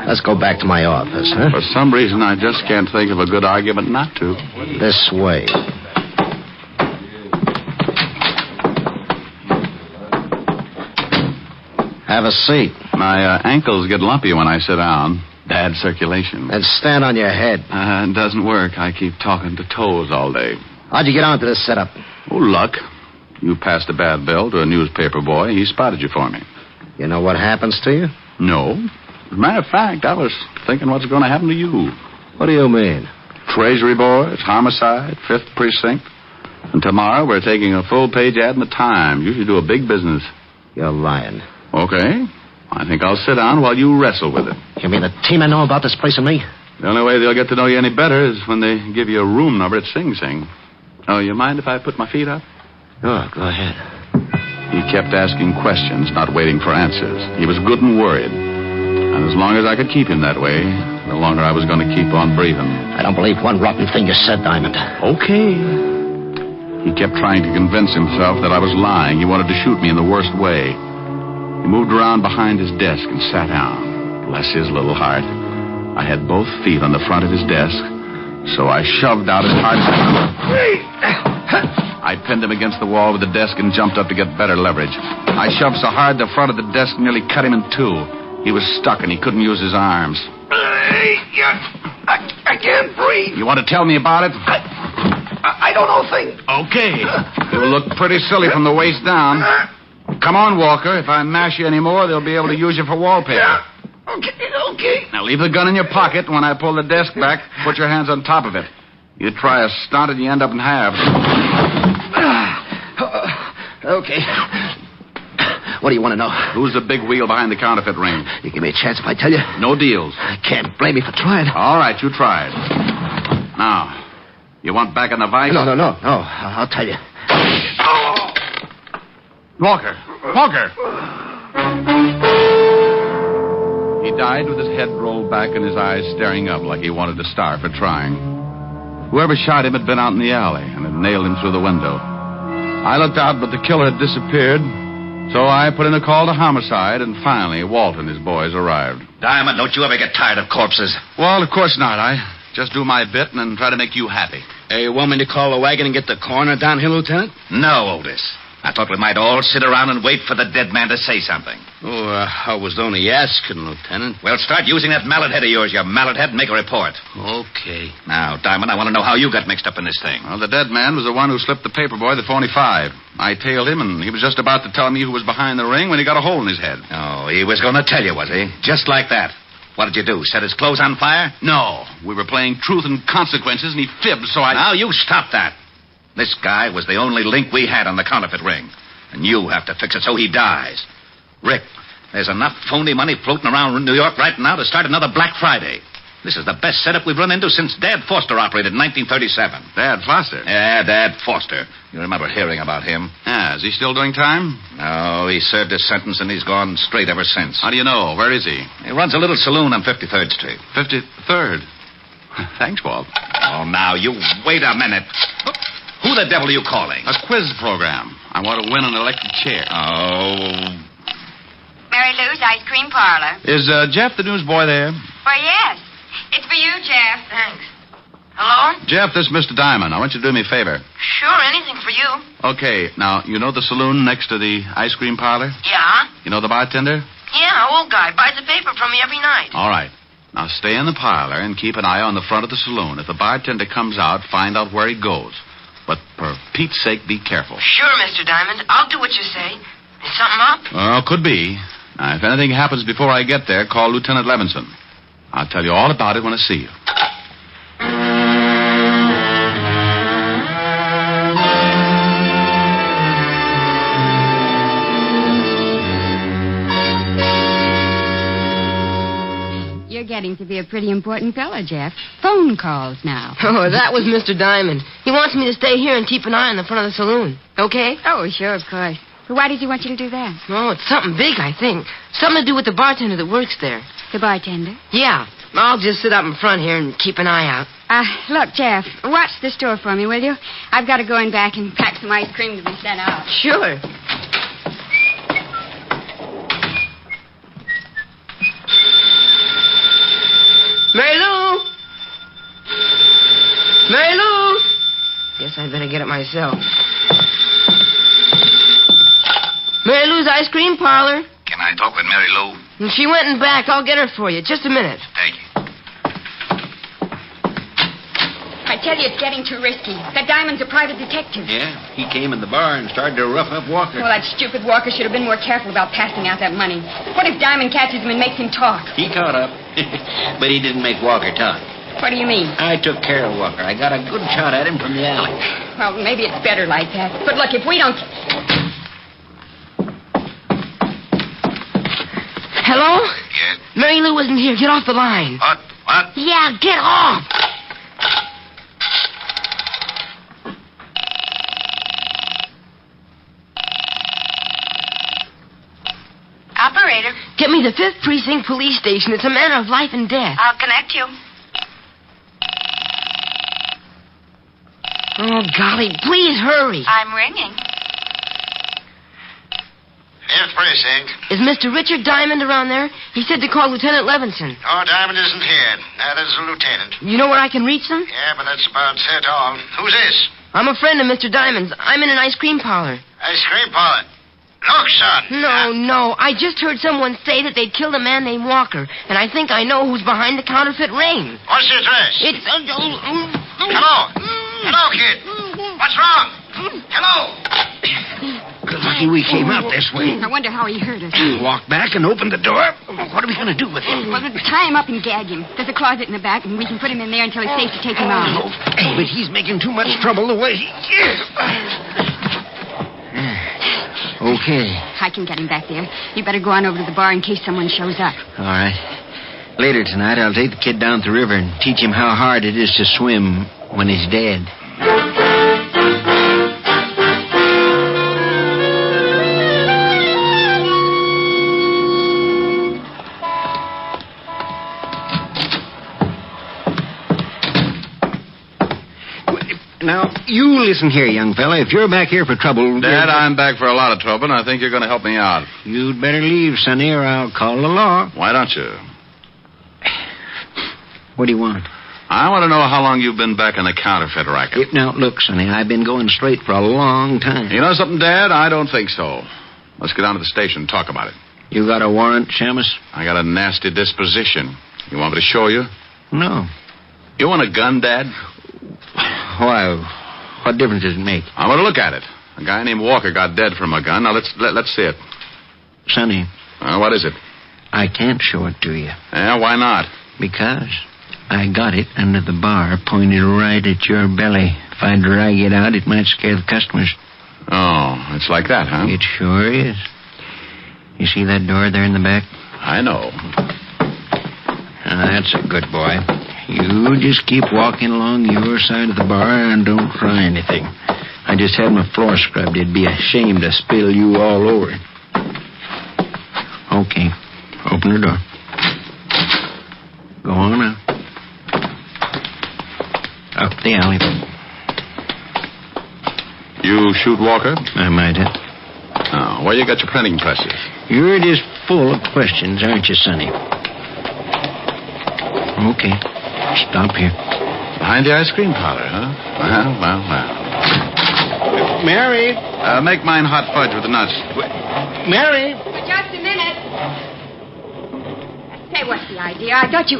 Let's go back to my office, huh? For some reason, I just can't think of a good argument not to. This way. Have a seat. My ankles get lumpy when I sit down. Bad circulation. And stand on your head. It doesn't work. I keep talking to toes all day. How'd you get onto this setup? Oh, luck. You passed a bad bill to a newspaper boy. He spotted you for me. You know what happens to you? No. As a matter of fact, I was thinking what's going to happen to you. What do you mean? Treasury boys, homicide, 5th precinct. And tomorrow we're taking a full-page ad in the Times. You should do a big business. You're lying. Okay. I think I'll sit down while you wrestle with it. You mean the team I know about this place and me? The only way they'll get to know you any better is when they give you a room number at Sing Sing. Oh, you mind if I put my feet up? Oh, go ahead. He kept asking questions, not waiting for answers. He was good and worried. And as long as I could keep him that way, the longer I was going to keep on breathing. I don't believe one rotten thing you said, Diamond. Okay. He kept trying to convince himself that I was lying. He wanted to shoot me in the worst way. He moved around behind his desk and sat down. Bless his little heart. I had both feet on the front of his desk, so I shoved out as hard as I pinned him against the wall with the desk and jumped up to get better leverage. I shoved so hard the front of the desk nearly cut him in two. He was stuck and he couldn't use his arms. I can't breathe. You want to tell me about it? I don't know a thing. Okay. You'll look pretty silly from the waist down. Come on, Walker. If I mash you anymore, they'll be able to use you for wallpaper. Yeah. Okay. Now, leave the gun in your pocket. When I pull the desk back, put your hands on top of it. You try a stunt and you end up in halves. Okay. What do you want to know? Who's the big wheel behind the counterfeit ring? You give me a chance if I tell you? No deals. I can't blame you for trying. All right, you tried. Now, you want back in the vice? No. I'll tell you. Walker! He died with his head rolled back and his eyes staring up like he wanted to starve for trying. Whoever shot him had been out in the alley and had nailed him through the window. I looked out, but the killer had disappeared. So I put in a call to homicide, and finally Walt and his boys arrived. Diamond, don't you ever get tired of corpses? Well, of course not. I just do my bit and then try to make you happy. Hey, you want me to call the wagon and get the coroner down here, Lieutenant? No, Otis. I thought we might all sit around and wait for the dead man to say something. Oh, I was only asking, Lieutenant. Well, start using that mallet head of yours, you mallet head, and make a report. Okay. Now, Diamond, I want to know how you got mixed up in this thing. Well, the dead man was the one who slipped the paper boy the $45. I tailed him, and he was just about to tell me who was behind the ring when he got a hole in his head. Oh, he was going to tell you, was he? Just like that. What did you do, set his clothes on fire? No. We were playing truth and consequences, and he fibbed, so I... Now, you stop that. This guy was the only link we had on the counterfeit ring. And you have to fix it so he dies. Rick, there's enough phony money floating around New York right now to start another Black Friday. This is the best setup we've run into since Dad Foster operated in 1937. Dad Foster? Yeah, Dad Foster. You remember hearing about him? Yeah, is he still doing time? No, he served his sentence and he's gone straight ever since. How do you know? Where is he? He runs a little saloon on 53rd Street. 53rd? Thanks, Walt. Oh, now, you wait a minute. Who the devil are you calling? A quiz program. I want to win an electric chair. Oh. Mary Lou's Ice Cream Parlor. Is Jeff the newsboy there? Why, yes. It's for you, Jeff. Thanks. Hello? Jeff, this is Mr. Diamond. I want you to do me a favor. Sure, anything for you. Okay, now, you know the saloon next to the ice cream parlor? Yeah? You know the bartender? Yeah, old guy. Buys a paper from me every night. All right. Now, stay in the parlor and keep an eye on the front of the saloon. If the bartender comes out, find out where he goes. But for Pete's sake, be careful. Sure, Mr. Diamond. I'll do what you say. Is something up? Well, could be. Now, if anything happens before I get there, call Lieutenant Levinson. I'll tell you all about it when I see you. getting to be a pretty important fella, Jeff. Phone calls now. Oh, that was Mr. Diamond. He wants me to stay here and keep an eye on the front of the saloon. Okay? Oh, sure, of course. But why does he want you to do that? Oh, it's something big, I think. Something to do with the bartender that works there. The bartender? Yeah. I'll just sit up in front here and keep an eye out. Look, Jeff, watch the store for me, will you? I've got to go in back and pack some ice cream to be sent out. Sure. Mary Lou! Mary Lou! Guess I'd better get it myself. Mary Lou's ice cream parlor. Can I talk with Mary Lou? And she went in back. I'll get her for you. Just a minute. Thank you. I tell you, it's getting too risky. That Diamond's a private detective. Yeah, he came in the bar and started to rough up Walker. Well, that stupid Walker should have been more careful about passing out that money. What if Diamond catches him and makes him talk? He caught up, but he didn't make Walker talk. What do you mean? I took care of Walker. I got a good shot at him from the alley. Well, maybe it's better like that. But look, if we don't... Hello? Yes? Mary Lou isn't here. Get off the line. What? What? Yeah, get off. Operator. Get me the 5th Precinct Police Station. It's a matter of life and death. I'll connect you. Oh, golly, please hurry. I'm ringing. 5th Precinct. Is Mr. Richard Diamond around there? He said to call Lieutenant Levinson. Oh, Diamond isn't here. That is the lieutenant. You know where I can reach them? Yeah, but that's about it all. Who's this? I'm a friend of Mr. Diamond's. I'm in an ice cream parlor. Ice cream parlor. Look, son. No. I just heard someone say that they'd killed a man named Walker, and I think I know who's behind the counterfeit ring. What's the address? It's... Hello. Hello, kid. What's wrong? Hello. Good lucky we came out this way. I wonder how he hurt us. Walked back and opened the door. What are we going to do with him? Well, tie him up and gag him. There's a closet in the back, and we can put him in there until it's safe to take him out. Oh, but he's making too much trouble the way he is. Okay. I can get him back there. You better go on over to the bar in case someone shows up. All right. Later tonight, I'll take the kid down to the river and teach him how hard it is to swim when he's dead. Now, you listen here, young fella. If you're back here for trouble... Dad, I'm back for a lot of trouble, and I think you're going to help me out. You'd better leave, Sonny, or I'll call the law. Why don't you? What do you want? I want to know how long you've been back in the counterfeit racket. Now, look, Sonny, I've been going straight for a long time. You know something, Dad? I don't think so. Let's get down to the station and talk about it. You got a warrant, Shamus? I got a nasty disposition. You want me to show you? No. You want a gun, Dad? Why? What difference does it make? I want to look at it. A guy named Walker got dead from a gun. Now, let's see it. Sonny. What is it? I can't show it to you. Yeah, why not? Because I got it under the bar, pointed right at your belly. If I drag it out, it might scare the customers. Oh, it's like that, huh? It sure is. You see that door there in the back? I know. That's a good boy. You just keep walking along your side of the bar and don't try anything. I just had my floor scrubbed. It'd be a shame to spill you all over it. Okay. Open the door. Go on out. Up the alley. You shoot Walker? I might have. Oh, where you got your printing presses? You're just full of questions, aren't you, Sonny? Okay. Stop here. Behind the ice cream parlor, huh? Well. Mary? Make mine hot fudge with the nuts. Mary? Just a minute. Say, what's the idea? I thought you...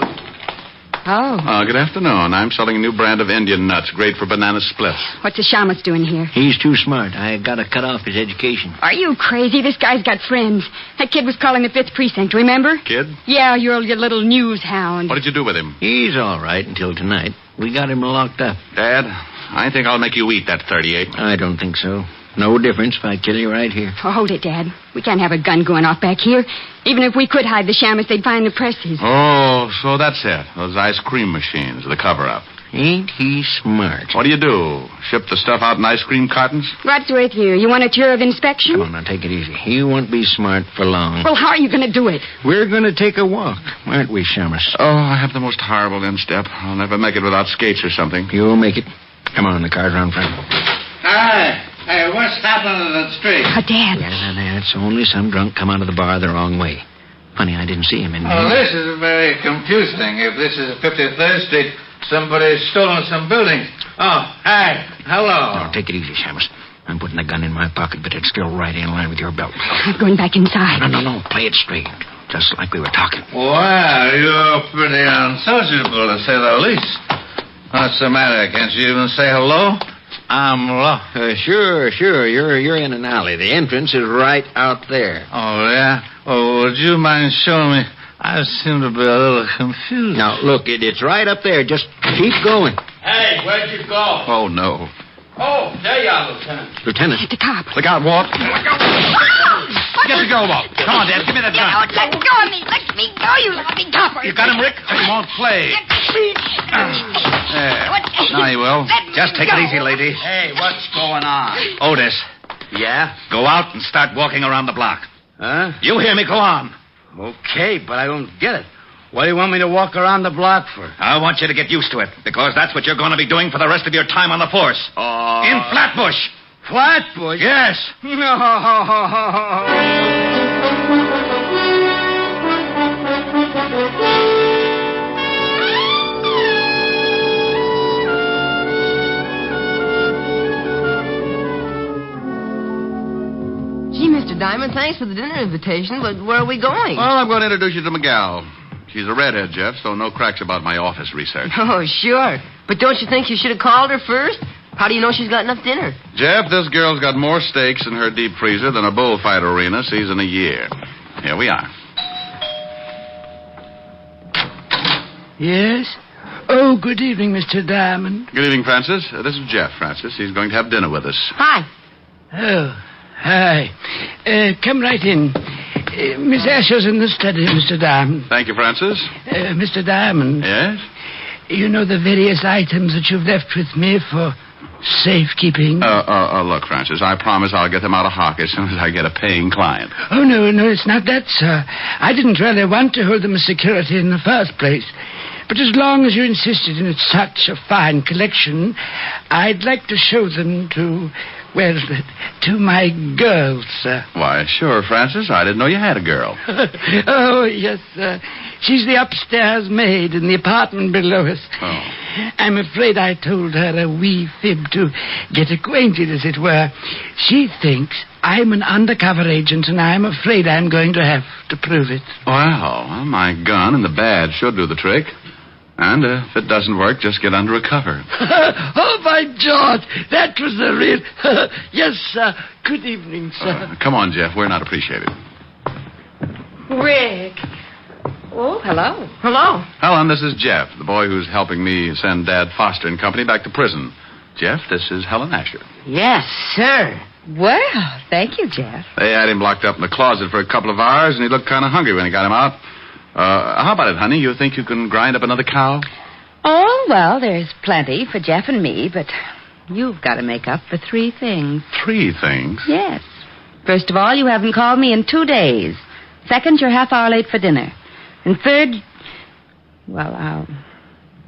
Oh. Good afternoon. I'm selling a new brand of Indian nuts, great for banana splits. What's the shamus doing here? He's too smart. I gotta cut off his education. Are you crazy? This guy's got friends. That kid was calling the 5th Precinct, remember? Kid? Yeah, your little news hound. What did you do with him? He's all right until tonight. We got him locked up. Dad, I think I'll make you eat that 38. I don't think so. No difference if I kill you right here. Oh, hold it, Dad. We can't have a gun going off back here. Even if we could hide the shamus, they'd find the presses. Oh, so that's it. Those ice cream machines, the cover-up. Ain't he smart? What do? Ship the stuff out in ice cream cartons? What's with you? You want a tour of inspection? Come on, now, take it easy. You won't be smart for long. Well, how are you going to do it? We're going to take a walk, aren't we, Shamus? Oh, I have the most horrible instep. I'll never make it without skates or something. You'll make it. Come on, the car's around front. Hi. Hey, what's happening in the street? Dad. Yeah, it's only some drunk come out of the bar the wrong way. Funny, I didn't see him in Oh, this is very confusing. If this is 53rd Street, somebody's stolen some buildings. Oh, hi. Hello. No, take it easy, Shamus. I'm putting the gun in my pocket, but it's still right in line with your belt. I'm going back inside. No. Play it straight. Just like we were talking. Well, you're pretty unsociable, to say the least. What's the matter? Can't you even say hello? I'm lost. Sure. You're in an alley. The entrance is right out there. Oh, yeah? Oh, would you mind showing me? I seem to be a little confused. Now, look, it's right up there. Just keep going. Hey, where'd you go? Oh, no. Oh, there you are, Lieutenant. Lieutenant. The cop. Look out, Walt. Get the girl, Walt. Come on, Dad. Give me that gun. Let go of me. Let me go, you loving copper. You got him, Rick? He won't play. There. Now you will. Just take it easy, lady. Hey, what's going on? Otis, Yeah? go out and start walking around the block. Huh? You hear me? Go on. Okay, but I don't get it. What do you want me to walk around the block for? I want you to get used to it, because that's what you're going to be doing for the rest of your time on the force. In Flatbush. Flatbush? Yes. No. Gee, Mr. Diamond, thanks for the dinner invitation, but where are we going? Well, I'm going to introduce you to Miguel. She's a redhead, Jeff, so no cracks about my office research. Oh, sure. But don't you think you should have called her first? How do you know she's got enough dinner? Jeff, this girl's got more steaks in her deep freezer than a bullfight arena sees in a year. Here we are. Yes? Oh, good evening, Mr. Diamond. Good evening, Francis. This is Jeff, Francis. He's going to have dinner with us. Hi. Oh, hi. Come right in. Miss Asher's in the study, Mr. Diamond. Thank you, Francis. Mr. Diamond. Yes? You know the various items that you've left with me for safekeeping? Look, Francis, I promise I'll get them out of hock as soon as I get a paying client. Oh, no, it's not that, sir. I didn't really want to hold them as security in the first place. But as long as you insisted in such a fine collection, I'd like to show them to my girls, sir. Why, sure, Francis. I didn't know you had a girl. Oh, yes, sir. She's the upstairs maid in the apartment below us. Oh. I'm afraid I told her a wee fib to get acquainted, as it were. She thinks I'm an undercover agent, and I'm afraid I'm going to have to prove it. Well, my gun and the badge should do the trick. And if it doesn't work, just get under a cover. Oh, by George, that was the real... Yes, sir. Good evening, sir. Come on, Jeff. We're not appreciated. Rick. Oh, hello. Hello. Helen, this is Jeff, the boy who's helping me send Dad Foster and company back to prison. Jeff, this is Helen Asher. Yes, sir. Well, thank you, Jeff. They had him locked up in the closet for a couple of hours, and he looked kind of hungry when he got him out. How about it, honey? You think you can grind up another cow? Oh, well, there's plenty for Jeff and me, but you've got to make up for 3 things. 3 things? Yes. First of all, you haven't called me in 2 days. Second, you're half hour late for dinner. And third, well, I'll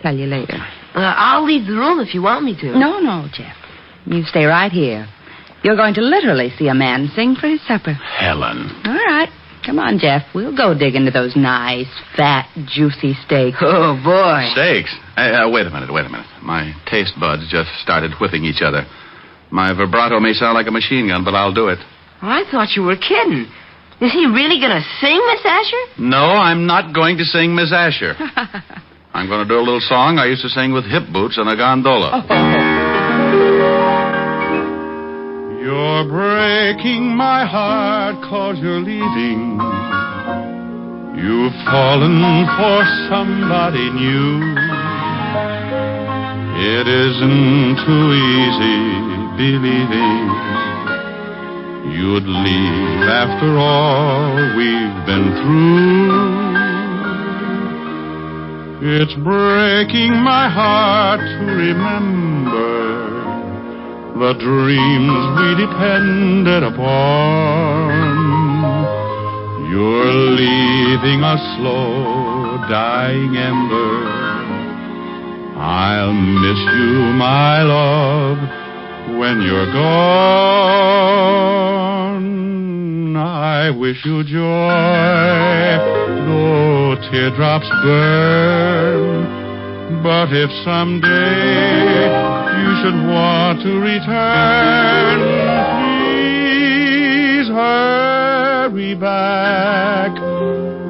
tell you later. I'll leave the room if you want me to. No, Jeff. You stay right here. You're going to literally see a man sing for his supper. Helen. All right. Come on, Jeff. We'll go dig into those nice, fat, juicy steaks. Oh, boy. Steaks? Hey, wait a minute. My taste buds just started whipping each other. My vibrato may sound like a machine gun, but I'll do it. Oh, I thought you were kidding. Is he really going to sing, Miss Asher? No, I'm not going to sing Miss Asher. I'm going to do a little song I used to sing with hip boots and a gondola. You're breaking my heart 'cause you're leaving. You've fallen for somebody new. It isn't too easy believing you'd leave after all we've been through. It's breaking my heart to remember the dreams we depended upon. You're leaving a slow dying ember. I'll miss you, my love, when you're gone. I wish you joy, though teardrops burn. But if someday you should want to return, please hurry back,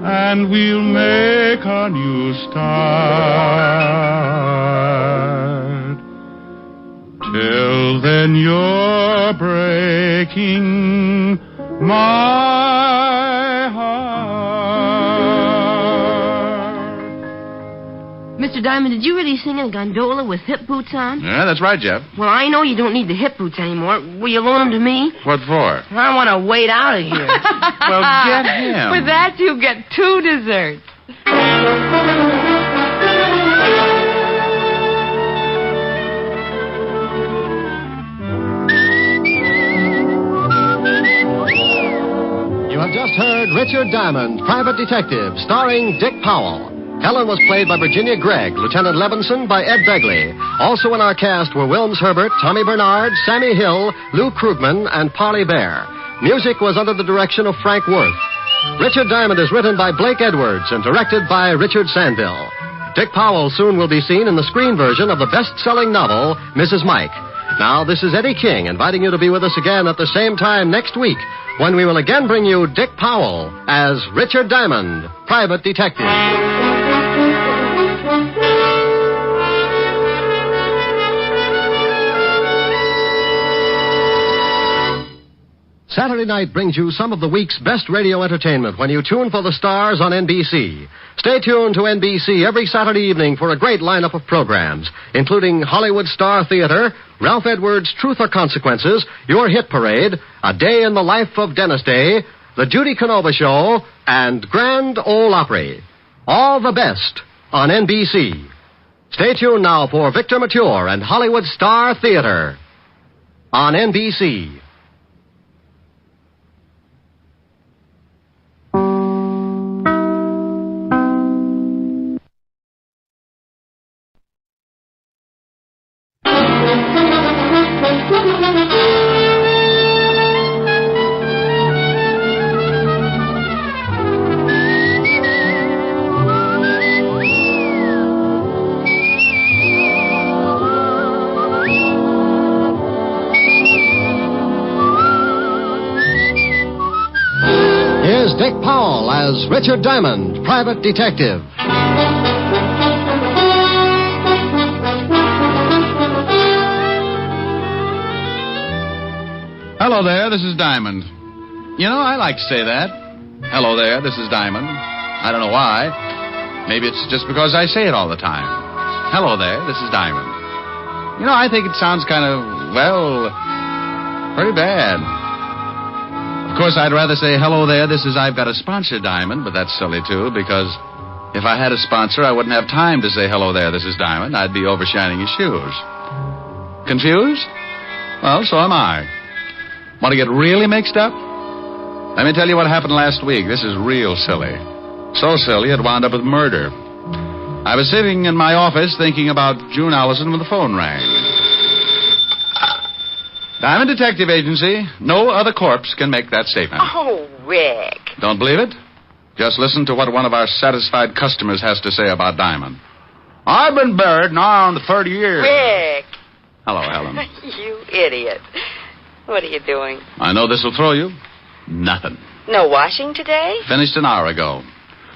and we'll make a new start. Till then you're breaking my heart. Mr. Diamond, did you really sing a gondola with hip boots on? Yeah, that's right, Jeff. Well, I know you don't need the hip boots anymore. Will you loan them to me? What for? I want to wade out of here. Well, get him. For that, you get 2 desserts. You have just heard Richard Diamond, Private Detective, starring Dick Powell. Helen was played by Virginia Gregg, Lieutenant Levinson by Ed Begley. Also in our cast were Wilms Herbert, Tommy Bernard, Sammy Hill, Lou Krugman, and Parley Bear. Music was under the direction of Frank Worth. Richard Diamond is written by Blake Edwards and directed by Richard Sandville. Dick Powell soon will be seen in the screen version of the best-selling novel, Mrs. Mike. Now, this is Eddie King inviting you to be with us again at the same time next week when we will again bring you Dick Powell as Richard Diamond, Private Detective. Saturday night brings you some of the week's best radio entertainment when you tune for the stars on NBC. Stay tuned to NBC every Saturday evening for a great lineup of programs, including Hollywood Star Theater, Ralph Edwards' Truth or Consequences, Your Hit Parade, A Day in the Life of Dennis Day, The Judy Canova Show, and Grand Ole Opry. All the best on NBC. Stay tuned now for Victor Mature and Hollywood Star Theater on NBC. Dick Powell as Richard Diamond, Private Detective. Hello there, this is Diamond. You know, I like to say that. Hello there, this is Diamond. I don't know why. Maybe it's just because I say it all the time. Hello there, this is Diamond. You know, I think it sounds kind of, well, pretty bad. Of course, I'd rather say, hello there, this is I've got a sponsor, Diamond, but that's silly, too, because if I had a sponsor, I wouldn't have time to say, hello there, this is Diamond. I'd be overshining his shoes. Confused? Well, so am I. Want to get really mixed up? Let me tell you what happened last week. This is real silly. So silly, it wound up with murder. I was sitting in my office thinking about June Allison when the phone rang. Diamond Detective Agency. No other corpse can make that statement. Oh, Rick. Don't believe it? Just listen to what one of our satisfied customers has to say about Diamond. I've been buried now on the 30 years. Rick. Hello, Helen. You idiot. What are you doing? I know this will throw you. Nothing. No washing today? Finished an hour ago.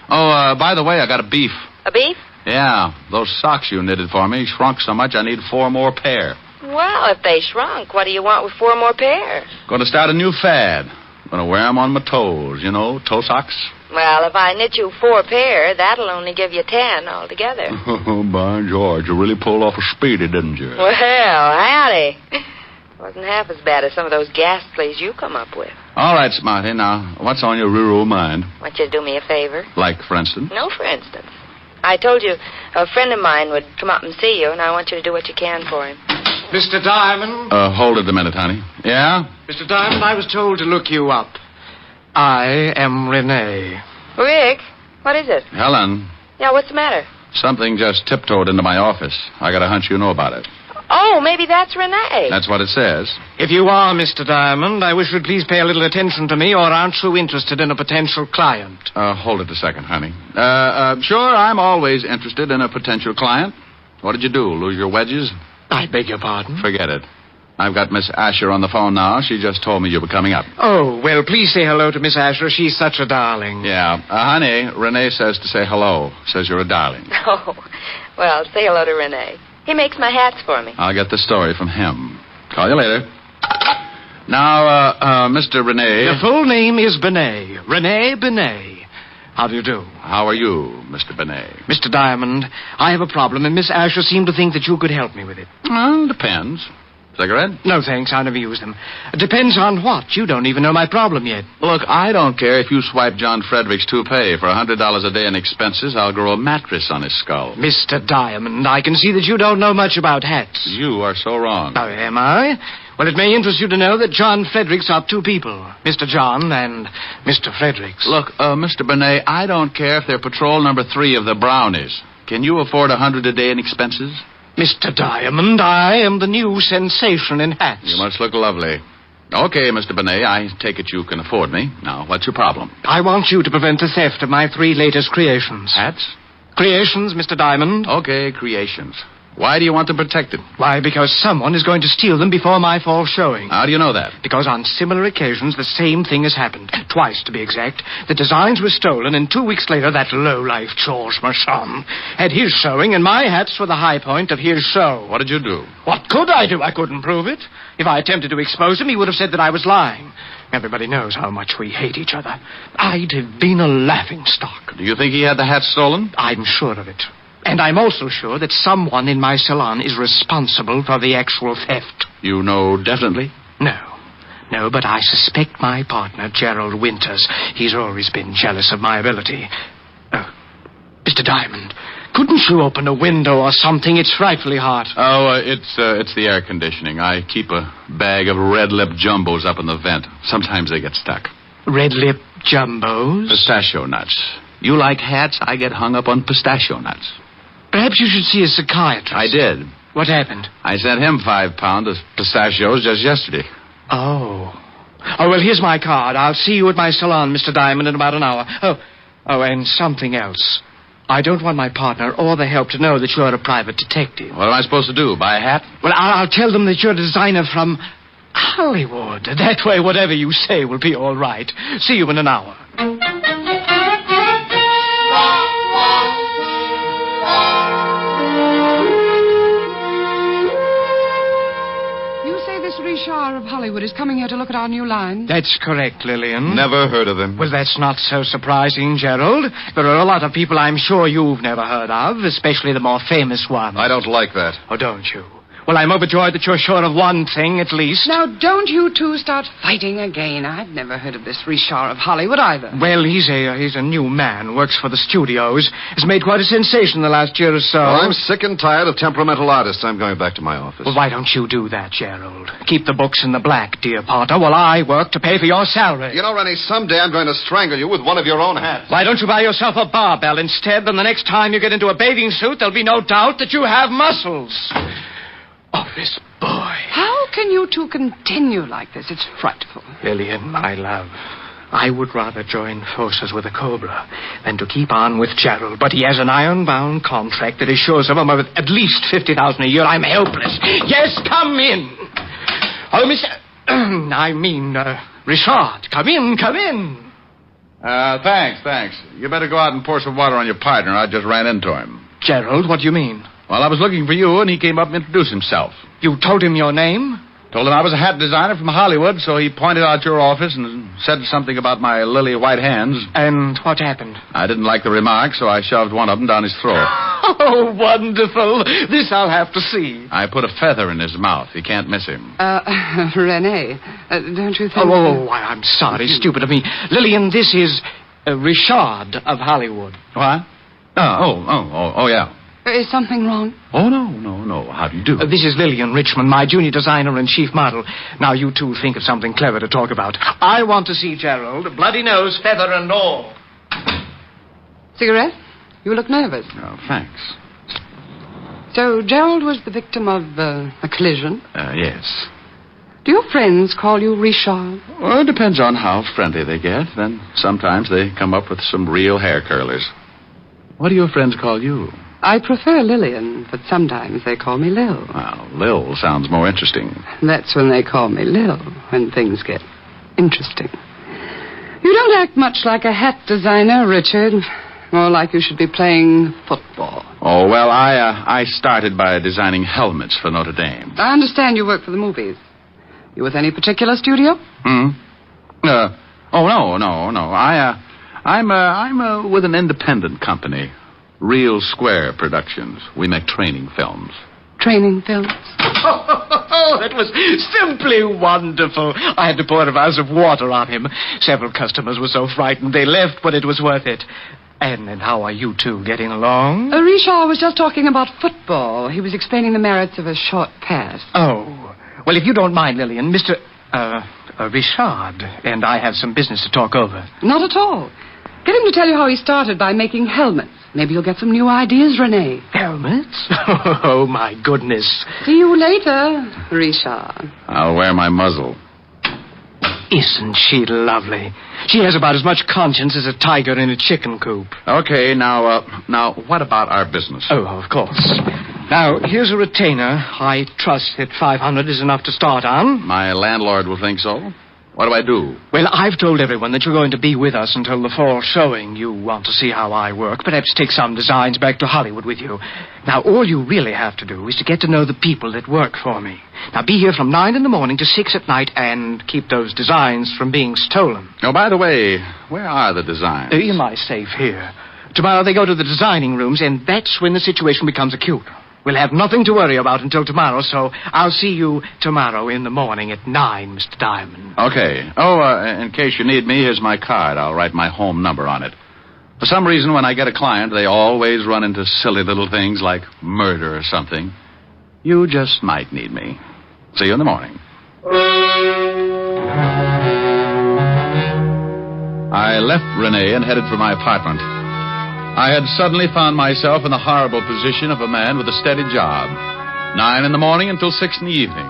Oh, by the way, I got a beef. A beef? Yeah, those socks you knitted for me shrunk so much I need 4 more pair. Well, if they shrunk, what do you want with 4 more pair? Going to start a new fad. Going to wear them on my toes, you know, toe socks. Well, if I knit you 4 pair, that'll only give you 10 altogether. Oh, by George, you really pulled off a speedy, didn't you? Well, howdy. Wasn't half as bad as some of those gas plays you come up with. All right, Smarty. Now, what's on your rural mind? Want you to do me a favor? Like, for instance? No, for instance. I told you a friend of mine would come up and see you, and I want you to do what you can for him. Mr. Diamond? Hold it a minute, honey. Yeah? Mr. Diamond, I was told to look you up. I am Renee. Rick, what is it? Helen, Yeah, what's the matter? something just tiptoed into my office. I got a hunch you know about it. Oh, maybe that's Renee. That's what it says. If you are Mr. Diamond, I wish you'd please pay a little attention to me, or aren't you interested in a potential client? Hold it a second, honey. Sure, I'm always interested in a potential client. What did you do, lose your wedges? I beg your pardon? Forget it. I've got Miss Asher on the phone now. She just told me you were coming up. Oh, well, please say hello to Miss Asher. She's such a darling. Yeah. Honey, Renee says to say hello. Says you're a darling. Oh, well, say hello to Renee. He makes my hats for me. I'll get the story from him. Call you later. Now, Mr. Renee. The full name is Benet. Renee Benet. How do you do? How are you, Mr. Benet? Mr. Diamond, I have a problem, and Miss Asher seemed to think that you could help me with it. Well, depends. Cigarette? No, thanks. I never use them. It depends on what. You don't even know my problem yet. Look, I don't care if you swipe John Frederick's toupee. For $100 a day in expenses, I'll grow a mattress on his skull. Mr. Diamond, I can see that you don't know much about hats. You are so wrong. Oh, am I? Well, it may interest you to know that John Fredericks are two people. Mr. John and Mr. Fredericks. Look, Mr. Benet, I don't care if they're patrol number 3 of the Brownies. Can you afford $100 a day in expenses? Mr. Diamond, I am the new sensation in hats. You must look lovely. Okay, Mr. Benet, I take it you can afford me. Now, what's your problem? I want you to prevent the theft of my 3 latest creations. Hats? Creations, Mr. Diamond. Okay, creations. Why do you want them protected? Why, because someone is going to steal them before my fall showing. How do you know that? Because on similar occasions, the same thing has happened. Twice, to be exact. The designs were stolen, and 2 weeks later, that lowlife George Mershon had his showing, and my hats were the high point of his show. What did you do? What could I do? I couldn't prove it. If I attempted to expose him, he would have said that I was lying. Everybody knows how much we hate each other. I'd have been a laughingstock. Do you think he had the hat stolen? I'm sure of it. And I'm also sure that someone in my salon is responsible for the actual theft. You know definitely? No, but I suspect my partner, Gerald Winters. He's always been jealous of my ability. Mr. Diamond, couldn't you open a window or something? It's frightfully hot. Oh, it's the air conditioning. I keep a bag of red lip jumbos up in the vent. Sometimes they get stuck. Red lip jumbos? Pistachio nuts. You like hats, I get hung up on pistachio nuts. Perhaps you should see a psychiatrist. I did. What happened? I sent him 5 pounds of pistachios just yesterday. Oh, well, here's my card. I'll see you at my salon, Mr. Diamond, in about an hour. Oh, and something else. I don't want my partner or the help to know that you're a private detective. What am I supposed to do, buy a hat? Well, I'll tell them that you're a designer from Hollywood. That way, whatever you say will be all right. See you in an hour. Richard of Hollywood is coming here to look at our new line. That's correct, Lillian. Never heard of him. Well, that's not so surprising, Gerald. There are a lot of people I'm sure you've never heard of, especially the more famous ones. I don't like that. Oh, don't you? Well, I'm overjoyed that you're sure of one thing, at least. Now, don't you two start fighting again. I've never heard of this Richard of Hollywood either. Well, he's a new man, works for the studios, has made quite a sensation the last year or so. Well, I'm sick and tired of temperamental artists. I'm going back to my office. Well, why don't you do that, Gerald? Keep the books in the black, dear Potter, while I work to pay for your salary. You know, Rennie, someday I'm going to strangle you with one of your own hats. Why don't you buy yourself a barbell instead? Then the next time you get into a bathing suit, there'll be no doubt that you have muscles. Oh, this boy. How can you two continue like this? It's frightful. Lillian, my love, I would rather join forces with a cobra than to keep on with Gerald. But he has an iron-bound contract that assures him of at least $50,000 a year. I'm helpless. Yes, come in. Oh, Richard, come in. Thanks. You better go out and pour some water on your partner. I just ran into him. Gerald, what do you mean? Well, I was looking for you, and he came up and introduced himself. You told him your name? Told him I was a hat designer from Hollywood, so he pointed out your office and said something about my lily white hands. And what happened? I didn't like the remark, so I shoved one of them down his throat. Oh, wonderful. This I'll have to see. I put a feather in his mouth. You can't miss him. Renee, don't you think... Why, I'm sorry. Stupid of me. Lillian, this is Richard of Hollywood. What? Oh, yeah. Is something wrong? Oh, no. How do you do? This is Lillian Richmond, my junior designer and chief model. Now, you two think of something clever to talk about. I want to see Gerald, bloody nose, feather and all. Cigarette? You look nervous. Oh, thanks. So, Gerald was the victim of a collision? Yes. Do your friends call you Richard? Well, it depends on how friendly they get. Then sometimes they come up with some real hair curlers. What do your friends call you? I prefer Lillian, but sometimes they call me Lil. Well, Lil sounds more interesting. That's when they call me Lil, when things get interesting. You don't act much like a hat designer, Richard. More like you should be playing football. Oh, well, I started by designing helmets for Notre Dame. I understand you work for the movies. You with any particular studio? No. I'm with an independent company. Real Square Productions. We make training films. Training films? Oh, that was simply wonderful. I had to pour a vase of water on him. Several customers were so frightened they left, but it was worth it. And how are you two getting along? Richard was just talking about football. He was explaining the merits of a short pass. Oh. Well, if you don't mind, Lillian, Mr. Richard and I have some business to talk over. Not at all. Get him to tell you how he started by making helmets. Maybe you'll get some new ideas, Renee. Helmets? Oh, my goodness. See you later, Richard. I'll wear my muzzle. Isn't she lovely? She has about as much conscience as a tiger in a chicken coop. Okay, now, what about our business? Oh, of course. Now, here's a retainer. I trust that $500 is enough to start on. My landlord will think so. What do I do? Well, I've told everyone that you're going to be with us until the fall showing. You want to see how I work. Perhaps take some designs back to Hollywood with you. Now, all you really have to do is to get to know the people that work for me. Now, be here from 9 in the morning to 6 at night and keep those designs from being stolen. Oh, by the way, where are the designs? In my safe here. Tomorrow they go to the designing rooms, and that's when the situation becomes acute. We'll have nothing to worry about until tomorrow, so I'll see you tomorrow in the morning at 9, Mr. Diamond. Okay. Oh, in case you need me, here's my card. I'll write my home number on it. For some reason, when I get a client, they always run into silly little things like murder or something. You just might need me. See you in the morning. I left Renee and headed for my apartment. I had suddenly found myself in the horrible position of a man with a steady job. 9 in the morning until 6 in the evening.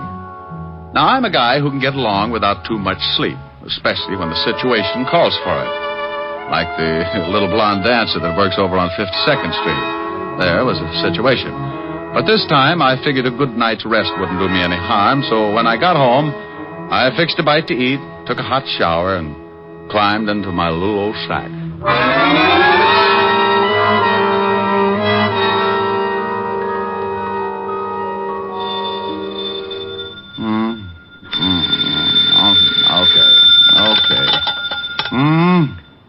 Now, I'm a guy who can get along without too much sleep, especially when the situation calls for it. Like the little blonde dancer that works over on 52nd Street. There was a situation. But this time, I figured a good night's rest wouldn't do me any harm, so when I got home, I fixed a bite to eat, took a hot shower, and climbed into my little old shack.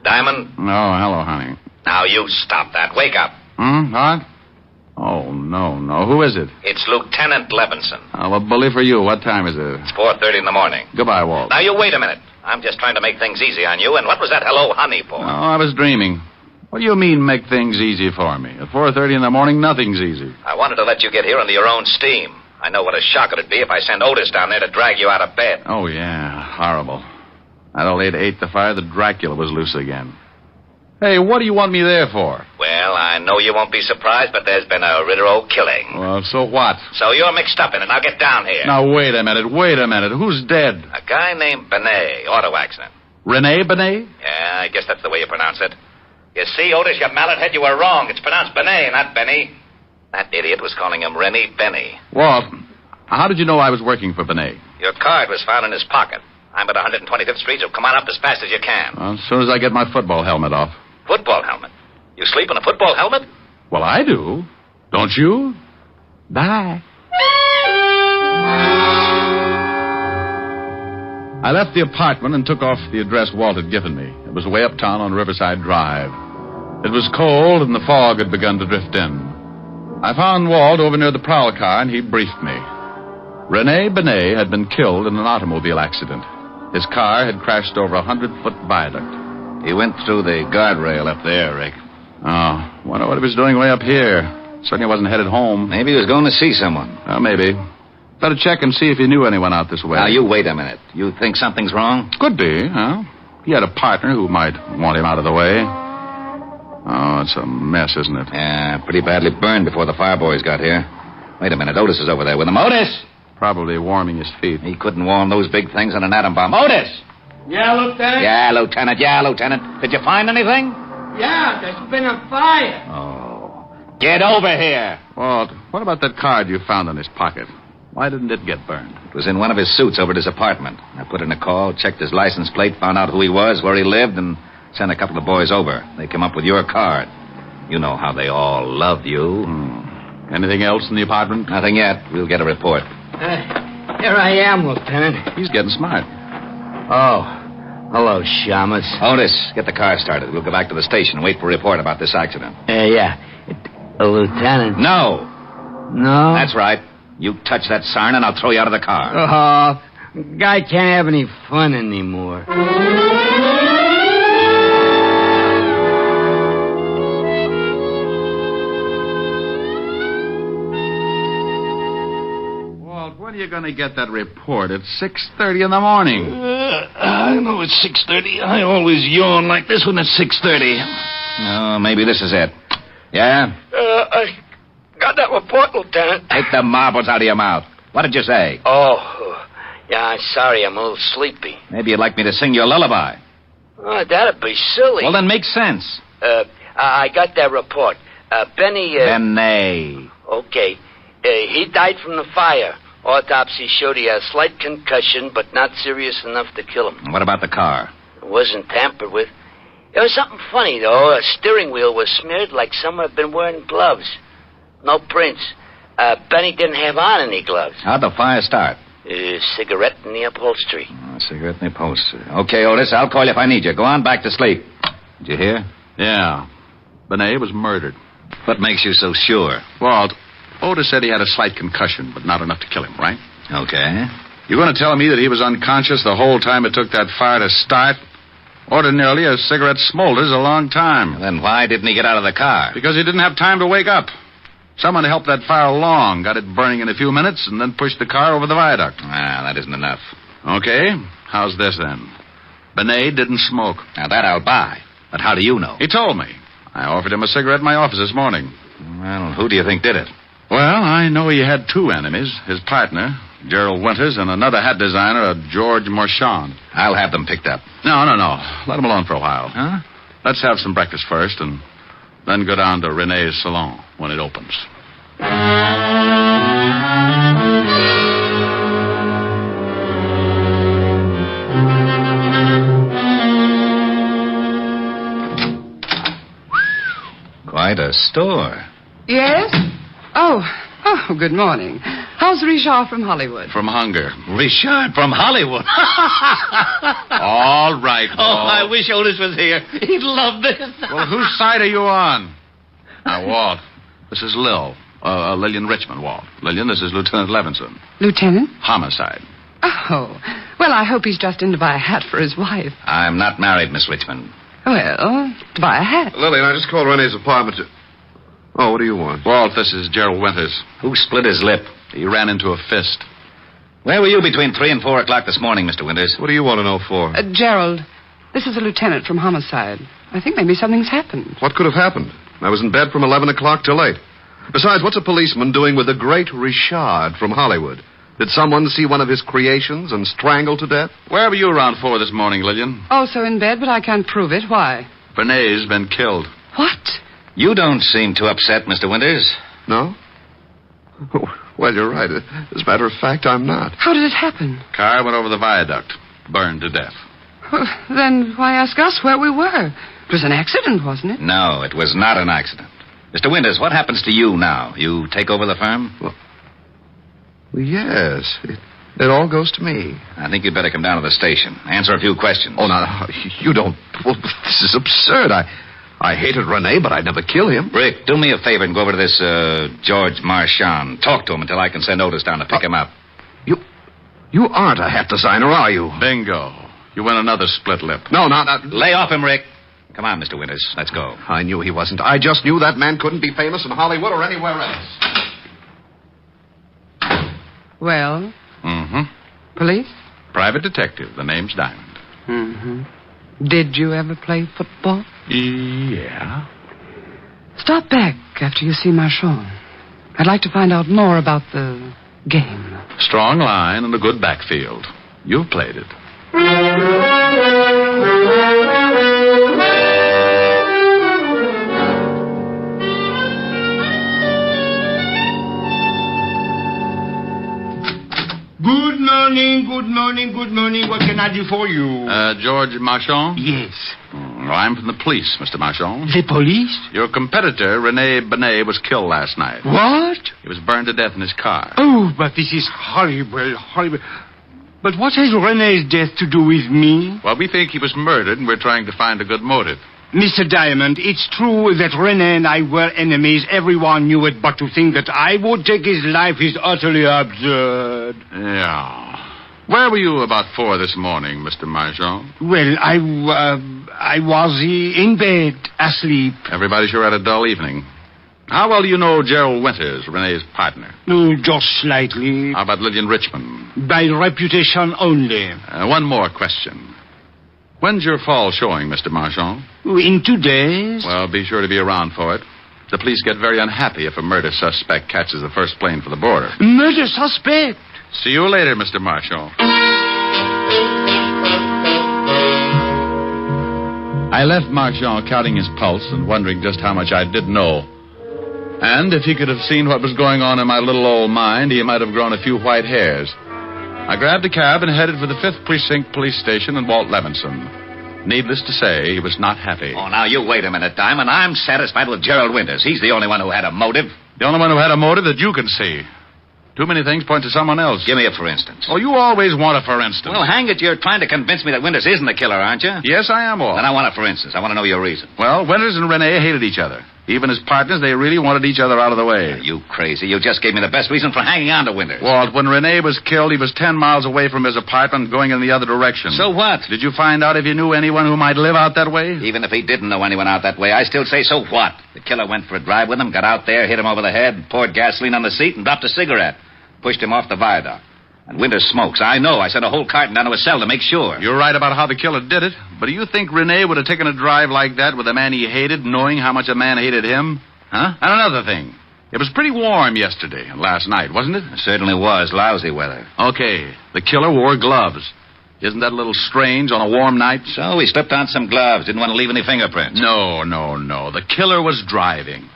Diamond? Oh, hello, honey. Now, you stop that. Wake up. What? Oh, no. Who is it? It's Lieutenant Levinson. Well, bully for you. What time is it? It's 4:30 in the morning. Goodbye, Walt. Now, you wait a minute. I'm just trying to make things easy on you, and what was that hello, honey, for? Oh, I was dreaming. What do you mean, make things easy for me? At 4:30 in the morning, nothing's easy. I wanted to let you get here under your own steam. I know what a shock it'd be if I sent Otis down there to drag you out of bed. Oh, yeah. Horrible. That old 8 ate the fire, the Dracula was loose again. Hey, what do you want me there for? Well, I know you won't be surprised, but there's been a Rittero killing. Well, so what? So you're mixed up in it. Now get down here. Now, wait a minute. Who's dead? A guy named Benet, auto accident. Rene Benet? Yeah, I guess that's the way you pronounce it. You see, Otis, you mallet head, you were wrong. It's pronounced Benet, not Benny. That idiot was calling him Rennie Benny. Walt, how did you know I was working for Benet? Your card was found in his pocket. I'm at 125th Street, so come on up as fast as you can. Well, as soon as I get my football helmet off. Football helmet? You sleep in a football helmet? Well, I do. Don't you? Bye. I left the apartment and took off the address Walt had given me. It was way uptown on Riverside Drive. It was cold and the fog had begun to drift in. I found Walt over near the prowl car, and he briefed me. Rene Benet had been killed in an automobile accident. His car had crashed over a 100-foot viaduct. He went through the guardrail up there, Rick. Oh, wonder what he was doing way up here. Certainly wasn't headed home. Maybe he was going to see someone. Oh, maybe. Better check and see if he knew anyone out this way. Now, you wait a minute. You think something's wrong? Could be, huh? He had a partner who might want him out of the way. Oh, it's a mess, isn't it? Yeah, pretty badly burned before the fire boys got here. Wait a minute. Otis is over there with him. Otis! Probably warming his feet. He couldn't warm those big things on an atom bomb. Otis! Yeah, Lieutenant? Yeah, Lieutenant. Did you find anything? Yeah, there's been a fire. Oh. Get over here. Walt, what about that card you found in his pocket? Why didn't it get burned? It was in one of his suits over at his apartment. I put in a call, checked his license plate, found out who he was, where he lived, and sent a couple of boys over. They came up with your card. You know how they all love you. Anything else in the apartment? Nothing yet. We'll get a report. Here I am, Lieutenant. He's getting smart. Oh, hello, Shamus. Otis, get the car started. We'll go back to the station and wait for a report about this accident. Yeah. Lieutenant? No. No? That's right. You touch that siren and I'll throw you out of the car. Oh, guy can't have any fun anymore. Walt, when are you going to get that report? It's 6:30 in the morning. I know it's 6:30. I always yawn like this when it's 6:30. Oh, maybe this is it. Yeah? I got that report, Lieutenant. Take the marbles out of your mouth. What did you say? Oh, yeah, I'm sorry. I'm a little sleepy. Maybe you'd like me to sing you a lullaby. Oh, that'd be silly. Well, then make sense. I got that report. Benny... Benet. Okay. He died from the fire. Autopsy showed he had a slight concussion, but not serious enough to kill him. What about the car? It wasn't tampered with. There was something funny, though. A steering wheel was smeared like someone had been wearing gloves. No prints. Benny didn't have on any gloves. How'd the fire start? Cigarette in the upholstery. Cigarette in the upholstery. Okay, Otis, I'll call you if I need you. Go on back to sleep. Did you hear? Yeah. Benet was murdered. What makes you so sure? Walt, Otis said he had a slight concussion, but not enough to kill him, right? Okay. You going to tell me that he was unconscious the whole time it took that fire to start? Ordinarily, a cigarette smolders a long time. Then why didn't he get out of the car? Because he didn't have time to wake up. Someone helped that fire along, got it burning in a few minutes, and then pushed the car over the viaduct. That isn't enough. Okay. How's this, then? Benet didn't smoke. Now, that I'll buy. But how do you know? He told me. I offered him a cigarette in my office this morning. Well, who do you think did it? Well, I know he had two enemies. His partner, Gerald Winters, and another hat designer, George Marchand. I'll have them picked up. No. Let him alone for a while. Huh? Let's have some breakfast first, and then go down to Rene's salon when it opens. Quite a store. Yes? Oh, good morning. How's Richard from Hollywood? From hunger. Richard from Hollywood. All right, Walt. Oh, I wish Otis was here. He'd love this. Well, whose side are you on? Now, Walt, this is Lillian Richmond, Walt. Lillian, this is Lieutenant Levinson. Lieutenant? Homicide. Oh, well, I hope he's just in to buy a hat for his wife. I'm not married, Miss Richmond. Well, to buy a hat. Lillian, I just called Rene's apartment to... Oh, what do you want? Walt, this is Gerald Winters. Who split his lip? He ran into a fist. Where were you between 3 and 4 o'clock this morning, Mr. Winters? What do you want to know for? Gerald, this is a lieutenant from Homicide. I think maybe something's happened. What could have happened? I was in bed from 11 o'clock till 8. Besides, what's a policeman doing with the great Richard from Hollywood? Did someone see one of his creations and strangle to death? Where were you around 4 this morning, Lillian? Also in bed, but I can't prove it. Why? Benet's been killed. What? You don't seem too upset, Mr. Winters. No? Well, you're right. As a matter of fact, I'm not. How did it happen? Car went over the viaduct. Burned to death. Then why ask us where we were? It was an accident, wasn't it? No, it was not an accident. Mr. Winters, what happens to you now? You take over the firm? Well, yes. It all goes to me. I think you'd better come down to the station. Answer a few questions. Oh, no. You don't... Well, this is absurd. I hated Rene, but I'd never kill him. Rick, do me a favor and go over to this George Marchand. Talk to him until I can send Otis down to pick him up. You aren't a hat designer, are you? Bingo. You win another split lip. No, not... Lay off him, Rick. Come on, Mr. Winters. Let's go. I knew he wasn't. I just knew that man couldn't be famous in Hollywood or anywhere else. Well? Mm-hmm. Police? Private detective. The name's Diamond. Mm-hmm. Did you ever play football? Yeah. Stop back after you see Marchand. I'd like to find out more about the game. Strong line and a good backfield. You've played it. Good morning, good morning, good morning. What can I do for you? George Marchand? Yes. Well, I'm from the police, Mr. Marchand. The police? Your competitor, Rene Benet, was killed last night. What? He was burned to death in his car. Oh, but this is horrible, horrible. But what has Rene's death to do with me? Well, we think he was murdered, and we're trying to find a good motive. Mr. Diamond, it's true that Rene and I were enemies. Everyone knew it, but to think that I would take his life is utterly absurd. Yeah. Where were you about 4 this morning, Mr. Marchand? Well, I was in bed, asleep. Everybody sure had a dull evening. How well do you know Gerald Winters, Rene's partner? No, just slightly. How about Lillian Richmond? By reputation only. One more question. When's your fall showing, Mr. Marchand? In 2 days. Well, be sure to be around for it. The police get very unhappy if a murder suspect catches the first plane for the border. Murder suspect? See you later, Mr. Marchand. I left Marchand counting his pulse and wondering just how much I did know. And if he could have seen what was going on in my little old mind, he might have grown a few white hairs. I grabbed a cab and headed for the 5th Precinct Police Station in Walt Levinson. Needless to say, he was not happy. Oh, now, you wait a minute, Diamond. I'm satisfied with Gerald Winters. He's the only one who had a motive. The only one who had a motive that you can see. Too many things point to someone else. Give me a for instance. Oh, you always want a for instance. Well, hang it, you're trying to convince me that Winters isn't the killer, aren't you? Yes, I am, Walt. Then I want a for instance. I want to know your reason. Well, Winters and Rene hated each other. Even as partners, they really wanted each other out of the way. You crazy. You just gave me the best reason for hanging on to Winters. Walt, when Rene was killed, he was 10 miles away from his apartment going in the other direction. So what? Did you find out if he knew anyone who might live out that way? Even if he didn't know anyone out that way, I still say so what? The killer went for a drive with him, got out there, hit him over the head, poured gasoline on the seat, and dropped a cigarette. Pushed him off the viaduct. And Winters smokes. I know. I sent a whole carton down to his cell to make sure. You're right about how the killer did it. But do you think Rene would have taken a drive like that with a man he hated, knowing how much a man hated him? Huh? And another thing. It was pretty warm yesterday and last night, wasn't it? It certainly was. Lousy weather. Okay. The killer wore gloves. Isn't that a little strange on a warm night? So he slipped on some gloves. Didn't want to leave any fingerprints. No. The killer was driving.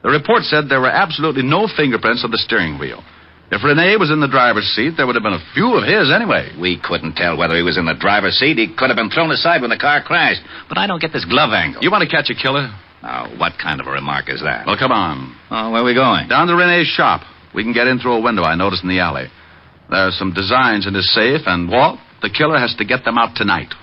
The report said there were absolutely no fingerprints on the steering wheel. If Rene was in the driver's seat, there would have been a few of his anyway. We couldn't tell whether he was in the driver's seat. He could have been thrown aside when the car crashed. But I don't get this glove angle. You want to catch a killer? Now, what kind of a remark is that? Well, come on. Oh, where are we going? Down to Rene's shop. We can get in through a window I noticed in the alley. There are some designs in his safe, and Walt, the killer has to get them out tonight.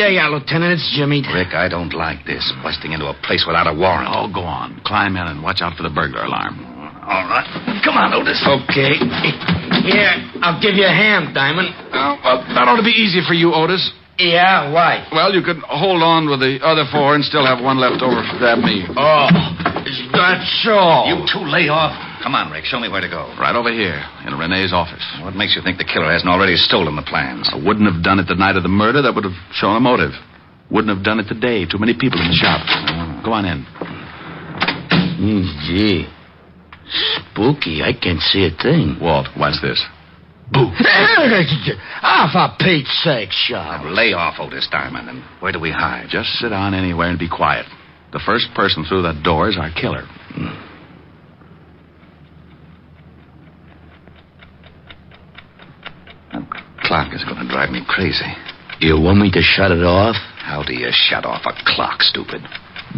There you are, Lieutenant. It's Jimmy. Rick, I don't like this. Busting into a place without a warrant. Oh, go on. Climb in and watch out for the burglar alarm. All right. Come on, Otis. Okay. Here, I'll give you a hand, Diamond. Oh, well, that ought to be easy for you, Otis. Yeah, why? Well, you could hold on with the other 4 and still have one left over to grab me. Oh, is that so? You two lay off. Come on, Rick. Show me where to go. Right over here, in Rene's office. What makes you think the killer hasn't already stolen the plans? I wouldn't have done it the night of the murder. That would have shown a motive. Wouldn't have done it today. Too many people in the shop. Go on in. Gee. Spooky. I can't see a thing. Walt, watch this. Boo. For Pete's sake, Sean. Now, lay off, Otis Diamond. And where do we hide? Just sit down anywhere and be quiet. The first person through that door is our killer. That clock is going to drive me crazy. You want me to shut it off? How do you shut off a clock, stupid?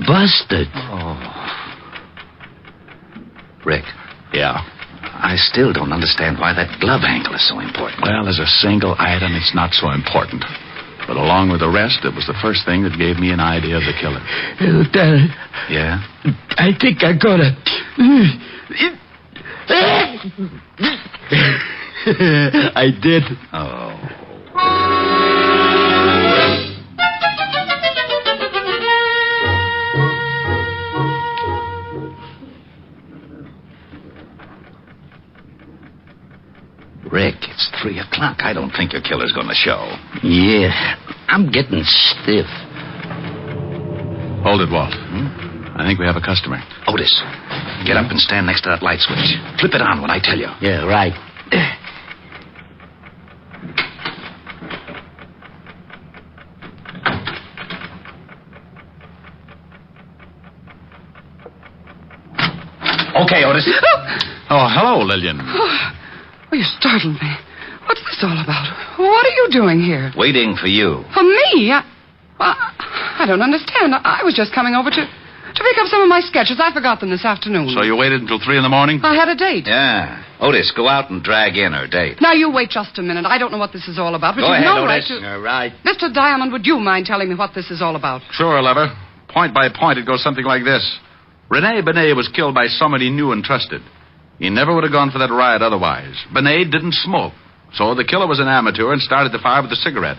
Busted. Oh. Rick. Yeah? I still don't understand why that glove angle is so important. Well, as a single item, it's not so important. But along with the rest, it was the first thing that gave me an idea of the killer. Dad, Yeah? I think I got it. I did. Oh. Rick, it's 3 o'clock. I don't think your killer's going to show. Yeah, I'm getting stiff. Hold it, Walt. I think we have a customer. Otis, get up and stand next to that light switch. Flip it on when I tell you. Yeah, right. Okay, Otis. Oh, hello, Lillian. Oh, you startled me. What's this all about? What are you doing here? Waiting for you. For me? I don't understand. I was just coming over to pick up some of my sketches. I forgot them this afternoon. So you waited until 3 in the morning? I had a date. Yeah. Otis, go out and drag in her date. Now, you wait just a minute. I don't know what this is all about, but Go you've ahead, no Otis. right to... You're right. Mr. Diamond, would you mind telling me what this is all about? Sure, Lever. Point by point, it goes something like this. Rene Benet was killed by somebody he knew and trusted. He never would have gone for that riot otherwise. Benet didn't smoke, so the killer was an amateur and started the fire with a cigarette.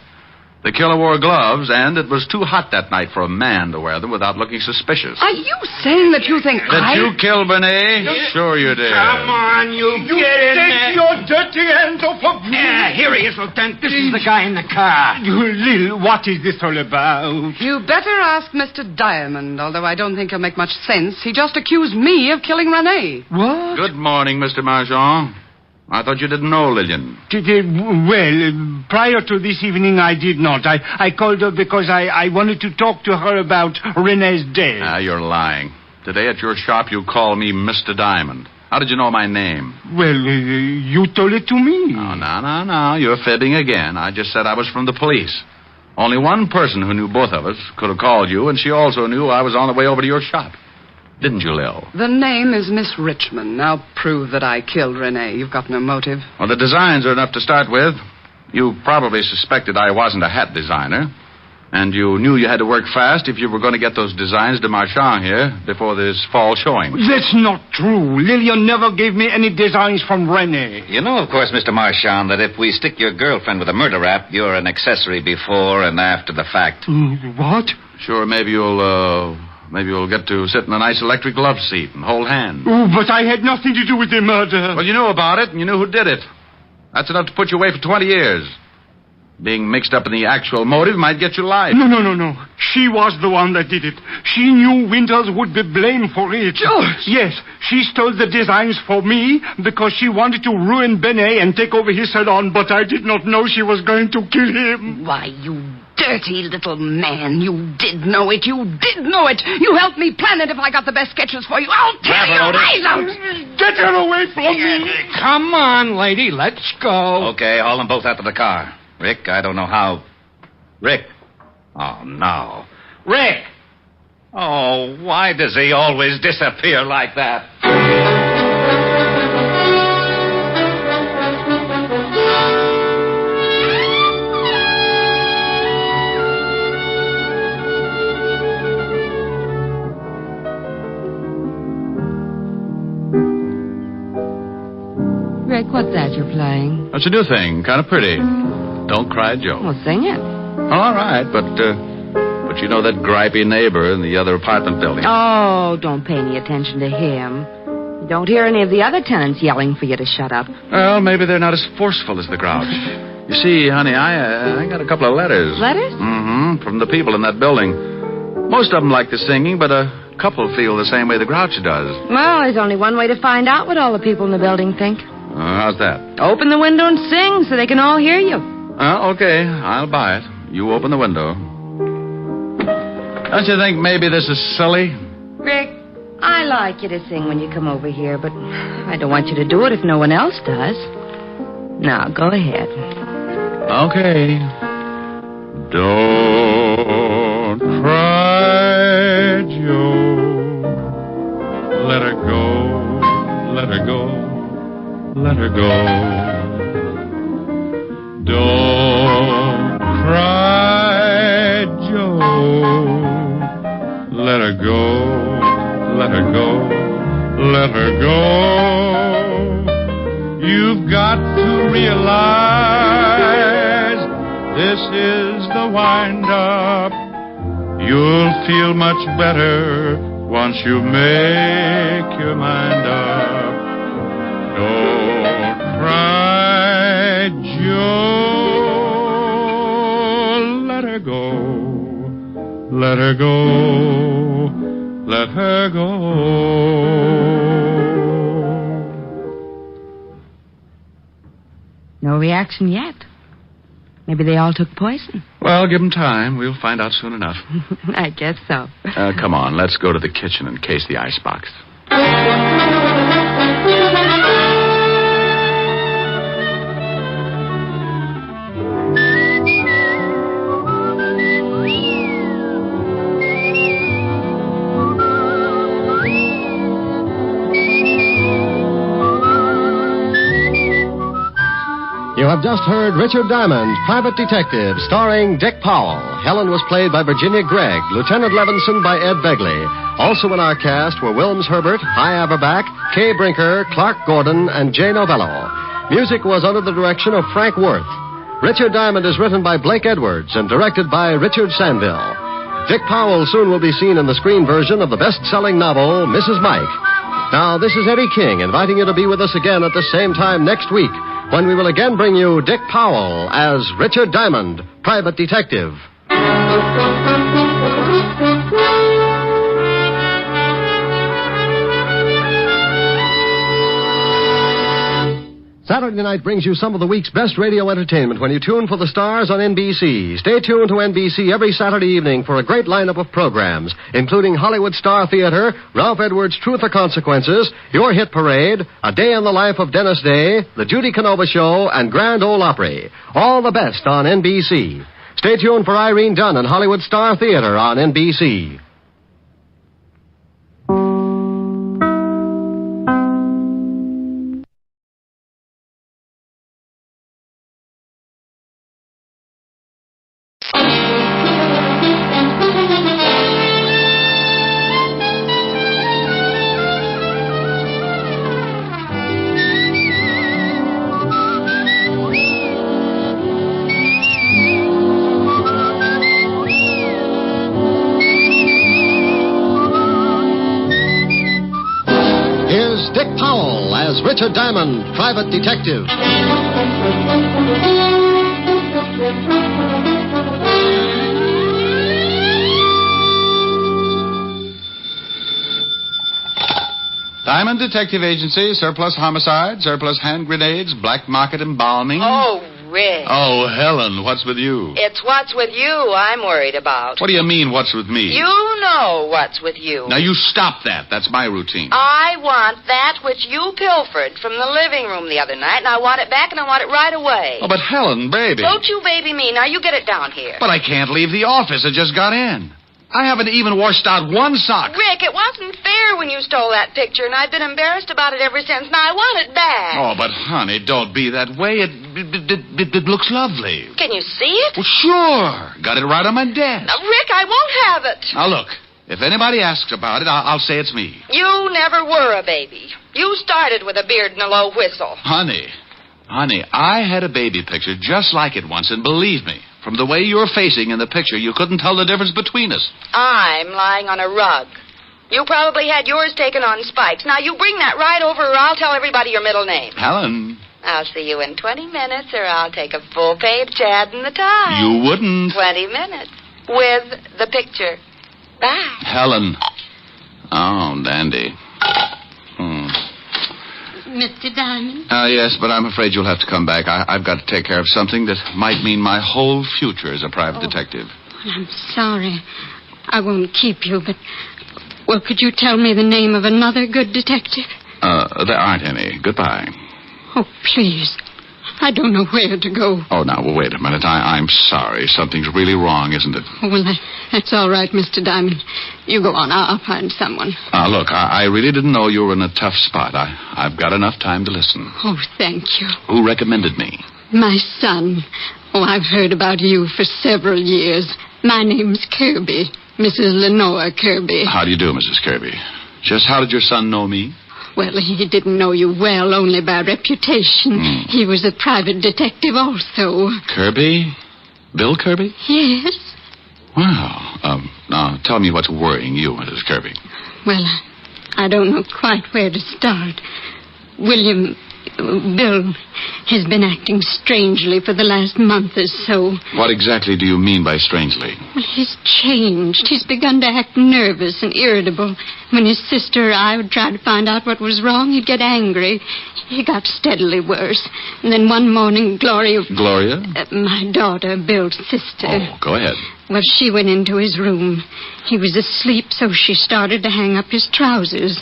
The killer wore gloves, and it was too hot that night for a man to wear them without looking suspicious. Are you saying that you think Did you kill Benet? Sure you did. Come on, you get in there. Your dirty hands off of me. Yeah, here he is, Lieutenant. This is the guy in the car. Lil, what is this all about? You better ask Mr. Diamond, although I don't think he'll make much sense. He just accused me of killing Rene. What? Good morning, Mr. Marchand. I thought you didn't know Lillian. Well, prior to this evening, I did not. I called her because I wanted to talk to her about Rene's death. Ah, you're lying. Today at your shop, you call me Mr. Diamond. How did you know my name? Well, you told it to me. Oh, no. You're fibbing again. I just said I was from the police. Only one person who knew both of us could have called you, and she also knew I was on the way over to your shop. Didn't you, Lil? The name is Miss Richmond. Now prove that I killed Rene. You've got no motive. Well, the designs are enough to start with. You probably suspected I wasn't a hat designer. And you knew you had to work fast if you were going to get those designs to Marchand here before this fall showing. That's not true. Lillian never gave me any designs from Rene. You know, of course, Mr. Marchand, that if we stick your girlfriend with a murder rap, you're an accessory before and after the fact. What? Sure, maybe you'll get to sit in a nice electric love seat and hold hands. Oh, but I had nothing to do with the murder. Well, you knew about it, and you knew who did it. That's enough to put you away for 20 years. Being mixed up in the actual motive might get you life. No. She was the one that did it. She knew Winters would be blamed for it. George! Yes, she stole the designs for me because she wanted to ruin Benet and take over his salon, but I did not know she was going to kill him. Why, you dirty little man. You did know it. You did know it. You helped me plan it if I got the best sketches for you. I'll tear your eyes out. Get her away from me. Come on, lady. Let's go. Okay, haul them both out to the car. Rick, I don't know how... Rick. Oh, no. Rick! Oh, why does he always disappear like that? Rick, what's that you're playing? That's a new thing. Kind of pretty. Don't Cry Joe. Well, sing it. All right, but you know that gripey neighbor in the other apartment building? Oh, don't pay any attention to him. Don't hear any of the other tenants yelling for you to shut up. Well, maybe they're not as forceful as the grouch. You see, honey, I got a couple of letters. Letters? Mm-hmm, from the people in that building. Most of them like the singing, but a couple feel the same way the grouch does. Well, there's only one way to find out what all the people in the building think. How's that? Open the window and sing so they can all hear you. Okay, I'll buy it. You open the window. Don't you think maybe this is silly? Rick, I like you to sing when you come over here, but I don't want you to do it if no one else does. Now, go ahead. Okay. Don't cry, Joe. Let her go, let her go, let her go. Don't cry, Joe. Let her go, let her go, let her go. You've got to realize this is the wind-up. You'll feel much better once you make your mind up. Don't cry, Joe. Let her go. Let her go. Let her go. No reaction yet. Maybe they all took poison. Well, give them time. We'll find out soon enough. I guess so. Come on, let's go to the kitchen and case the icebox. You have just heard Richard Diamond, Private Detective, starring Dick Powell. Helen was played by Virginia Gregg, Lieutenant Levinson by Ed Begley. Also in our cast were Wilms Herbert, Hy Averback, Kay Brinker, Clark Gordon, and Jay Novello. Music was under the direction of Frank Worth. Richard Diamond is written by Blake Edwards and directed by Richard Sandville. Dick Powell soon will be seen in the screen version of the best-selling novel, Mrs. Mike. Now, this is Eddie King inviting you to be with us again at the same time next week, when we will again bring you Dick Powell as Richard Diamond, Private Detective. Saturday night brings you some of the week's best radio entertainment when you tune for the stars on NBC. Stay tuned to NBC every Saturday evening for a great lineup of programs, including Hollywood Star Theater, Ralph Edwards' Truth or Consequences, Your Hit Parade, A Day in the Life of Dennis Day, The Judy Canova Show, and Grand Ole Opry. All the best on NBC. Stay tuned for Irene Dunn and Hollywood Star Theater on NBC. Dick Powell as Richard Diamond, Private Detective. Diamond Detective Agency, surplus homicide, surplus hand grenades, black market embalming. Oh, Rick. Oh, Helen, what's with you? It's what's with you I'm worried about. What do you mean, what's with me? You know what's with you. Now, you stop that. That's my routine. I want that which you pilfered from the living room the other night, and I want it back, and I want it right away. Oh, but Helen, baby. Don't you baby me. Now, you get it down here. But I can't leave the office. I just got in. I haven't even washed out one sock. Rick, it wasn't fair when you stole that picture, and I've been embarrassed about it ever since. Now, I want it back. Oh, but, honey, don't be that way. It looks lovely. Can you see it? Well, sure. Got it right on my desk. Now, Rick, I won't have it. Now, look, if anybody asks about it, I'll say it's me. You never were a baby. You started with a beard and a low whistle. Honey, I had a baby picture just like it once, and believe me, from the way you were facing in the picture, you couldn't tell the difference between us. I'm lying on a rug. You probably had yours taken on spikes. Now, you bring that right over, or I'll tell everybody your middle name. Helen. I'll see you in 20 minutes, or I'll take a full pay of Chad and the time. You wouldn't. 20 minutes. With the picture. Bye. Helen. Oh, dandy. Mr. Diamond? Yes, but I'm afraid you'll have to come back. I've got to take care of something that might mean my whole future as a private detective. I'm sorry. I won't keep you, but... Well, could you tell me the name of another good detective? There aren't any. Goodbye. Oh, please. I don't know where to go. Oh, now, well, wait a minute. I'm sorry. Something's really wrong, isn't it? Oh, well, that's all right, Mr. Diamond. You go on. I'll find someone. Look, I really didn't know you were in a tough spot. I've got enough time to listen. Oh, thank you. Who recommended me? My son. Oh, I've heard about you for several years. My name's Kirby, Mrs. Lenore Kirby. How do you do, Mrs. Kirby? Just how did your son know me? Well, he didn't know you well, only by reputation. He was a private detective also. Kirby? Bill Kirby? Yes. Well, now tell me what's worrying you, Mrs. Kirby. Well, I don't know quite where to start. Bill has been acting strangely for the last month or so. What exactly do you mean by strangely? Well, he's changed. He's begun to act nervous and irritable. When his sister or I would try to find out what was wrong, he'd get angry. He got steadily worse. And then one morning, Gloria... Gloria? My daughter, Bill's sister. Oh, go ahead. Well, she went into his room. He was asleep, so she started to hang up his trousers.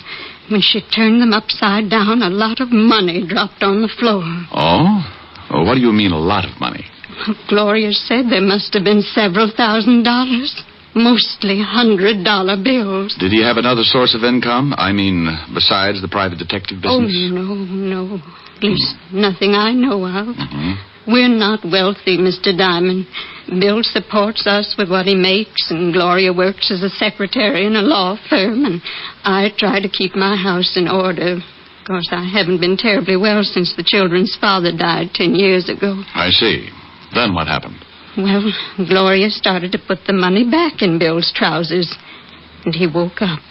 When she turned them upside down, a lot of money dropped on the floor. Oh? Well, what do you mean, a lot of money? Well, Gloria said there must have been several $1,000s. Mostly $100 bills. Did he have another source of income? I mean, besides the private detective business? Oh, no. At least nothing I know of. Mm-hmm. We're not wealthy, Mr. Diamond. Bill supports us with what he makes, and Gloria works as a secretary in a law firm, and I try to keep my house in order. Of course, I haven't been terribly well since the children's father died 10 years ago. I see. Then what happened? Well, Gloria started to put the money back in Bill's trousers, and he woke up.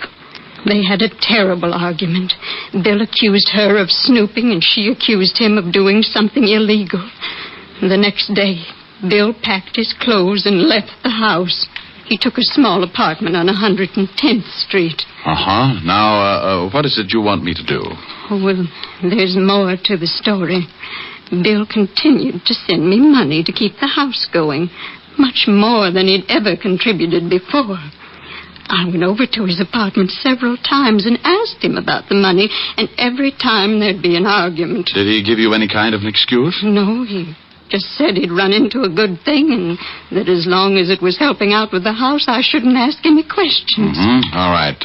They had a terrible argument. Bill accused her of snooping, and she accused him of doing something illegal. The next day, Bill packed his clothes and left the house. He took a small apartment on 110th Street. Uh-huh. Now, what is it you want me to do? Oh, well, there's more to the story. Bill continued to send me money to keep the house going, much more than he'd ever contributed before. I went over to his apartment several times and asked him about the money, and every time there'd be an argument. Did he give you any kind of an excuse? No, he just said he'd run into a good thing, and that as long as it was helping out with the house, I shouldn't ask any questions. Mm-hmm. All right.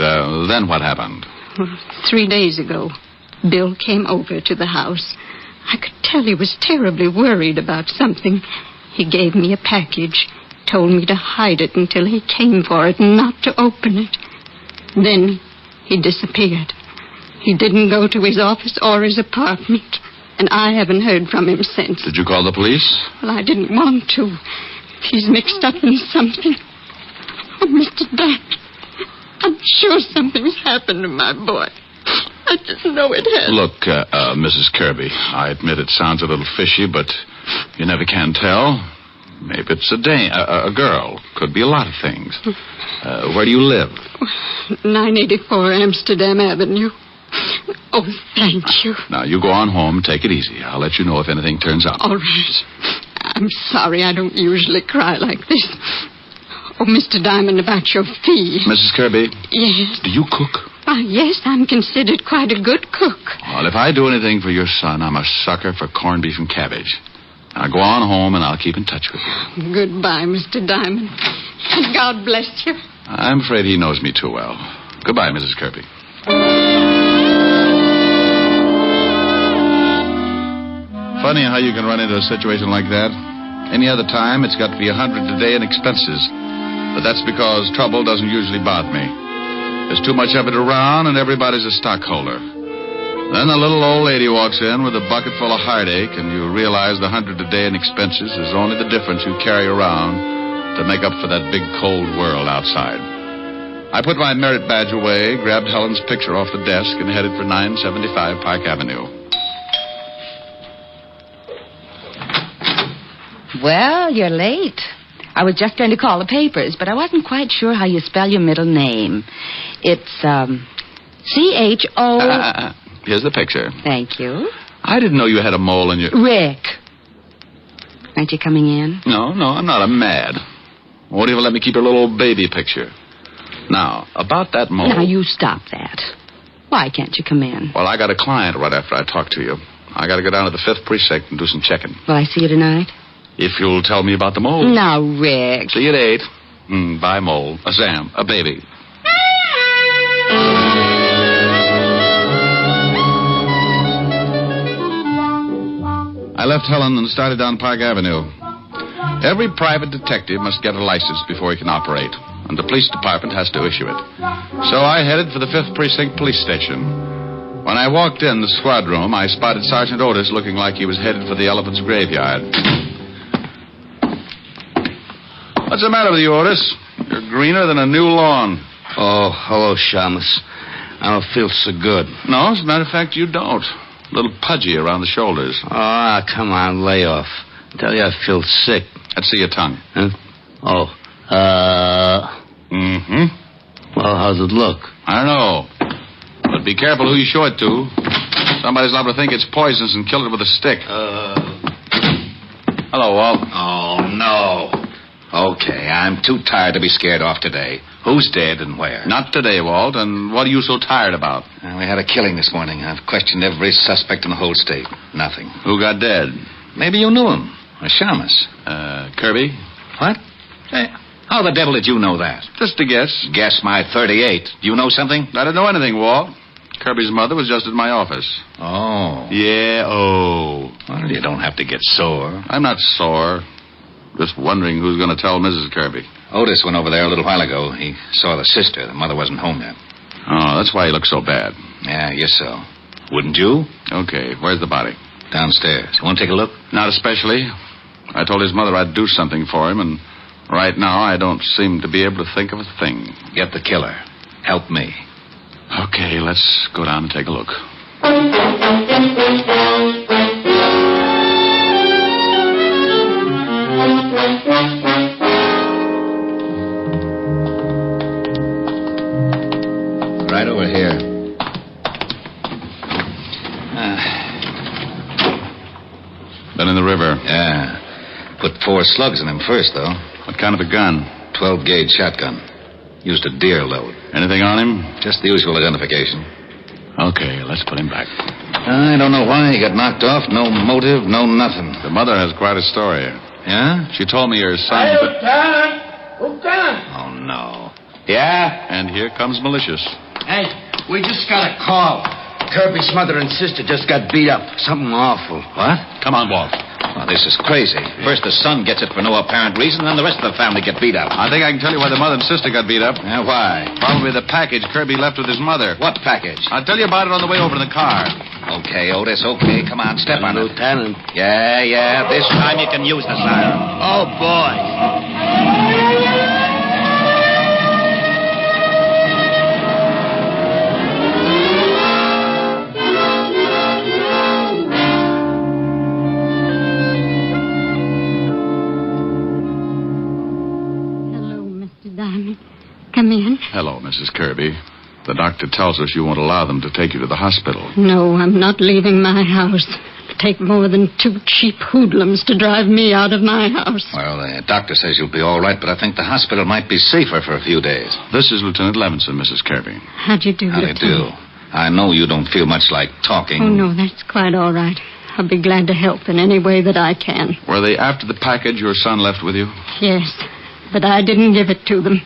Then what happened? Well, 3 days ago, Bill came over to the house. I could tell he was terribly worried about something. He gave me a package, told me to hide it until he came for it and not to open it. Then he disappeared. He didn't go to his office or his apartment, and I haven't heard from him since. Did you call the police? Well, I didn't want to. He's mixed up in something. Oh, Mr. Dad, I'm sure something's happened to my boy. I just know it has. Look, Mrs. Kirby, I admit it sounds a little fishy, but you never can tell. Maybe it's a girl. Could be a lot of things. Where do you live? 984 Amsterdam Avenue. Oh, thank you. Now, you go on home. Take it easy. I'll let you know if anything turns up. All right. I'm sorry I don't usually cry like this. Oh, Mr. Diamond, about your fee. Mrs. Kirby? Yes? Do you cook? Yes, I'm considered quite a good cook. Well, if I do anything for your son, I'm a sucker for corned beef and cabbage. Now, go on home, and I'll keep in touch with you. Goodbye, Mr. Diamond. And God bless you. I'm afraid he knows me too well. Goodbye, Mrs. Kirby. Funny how you can run into a situation like that. Any other time, it's got to be $100 a day in expenses. But that's because trouble doesn't usually bother me. There's too much of it around, and everybody's a stockholder. Then a little old lady walks in with a bucket full of heartache, and you realize the $100 a day in expenses is only the difference you carry around to make up for that big, cold world outside. I put my merit badge away, grabbed Helen's picture off the desk, and headed for 975 Park Avenue. Well, you're late. I was just going to call the papers, but I wasn't quite sure how you spell your middle name. It's, C-H-O... Here's the picture. Thank you. I didn't know you had a mole in your... Rick. Aren't you coming in? No, I'm not. I'm mad. Won't even let me keep your little old baby picture. Now, about that mole... Now, you stop that. Why can't you come in? Well, I got a client right after I talked to you. I got to go down to the 5th precinct and do some checking. Will I see you tonight? If you'll tell me about the mole. Now, Rick. See you at 8. Bye, mole. Sam, a baby. I left Helen and started down Park Avenue. Every private detective must get a license before he can operate, and the police department has to issue it. So I headed for the 5th Precinct Police Station. When I walked in the squad room, I spotted Sergeant Otis looking like he was headed for the elephant's graveyard. What's the matter with you, Otis? You're greener than a new lawn. Oh, hello, Shamus. I don't feel so good. No, as a matter of fact, you don't. A little pudgy around the shoulders. Ah, come on, lay off. I tell you, I feel sick. Let's see your tongue. Huh? Oh, Well, how's it look? I don't know. But be careful who you show it to. Somebody's liable to think it's poisonous and kill it with a stick. Hello, Walt. Oh, no. Okay, I'm too tired to be scared off today. Who's dead and where? Not today, Walt. And what are you so tired about? We had a killing this morning. I've questioned every suspect in the whole state. Nothing. Who got dead? Maybe you knew him. A shamus. Kirby? What? Hey, how the devil did you know that? Just a guess. Guess my 38. Do you know something? I don't know anything, Walt. Kirby's mother was just at my office. Oh. Yeah, oh. Well, you don't have to get sore. I'm not sore. Just wondering who's going to tell Mrs. Kirby. Otis went over there a little while ago. He saw the sister. The mother wasn't home yet. Oh, that's why he looks so bad. Yeah, I guess so. Wouldn't you? Okay, where's the body? Downstairs. Want to take a look? Not especially. I told his mother I'd do something for him, and right now I don't seem to be able to think of a thing. Get the killer. Help me. Okay, let's go down and take a look. Right over here. Then in the river. Yeah. Put 4 slugs in him first, though. What kind of a gun? 12-gauge shotgun. Used a deer load. Anything on him? Just the usual identification. Okay, let's put him back. I don't know why he got knocked off. No motive, no nothing. The mother has quite a story. Yeah? She told me your son... Hey, Lieutenant! Lieutenant! Oh, no. Yeah? And here comes Malicious. Hey, we just got a call. Kirby's mother and sister just got beat up. Something awful. What? Come on, Walt. Well, this is crazy. First the son gets it for no apparent reason, then the rest of the family get beat up. I think I can tell you why the mother and sister got beat up. Yeah, why? Probably the package Kirby left with his mother. What package? I'll tell you about it on the way over in the car. Okay, Otis, okay. Come on, step on it. Lieutenant. Yeah. This time you can use the siren. Oh, boy. Come in. Hello, Mrs. Kirby. The doctor tells us you won't allow them to take you to the hospital. No, I'm not leaving my house. It'll take more than 2 cheap hoodlums to drive me out of my house. Well, the doctor says you'll be all right, but I think the hospital might be safer for a few days. This is Lieutenant Levinson, Mrs. Kirby. How'd you do, How do you do? I know you don't feel much like talking. Oh, no, that's quite all right. I'll be glad to help in any way that I can. Were they after the package your son left with you? Yes, but I didn't give it to them.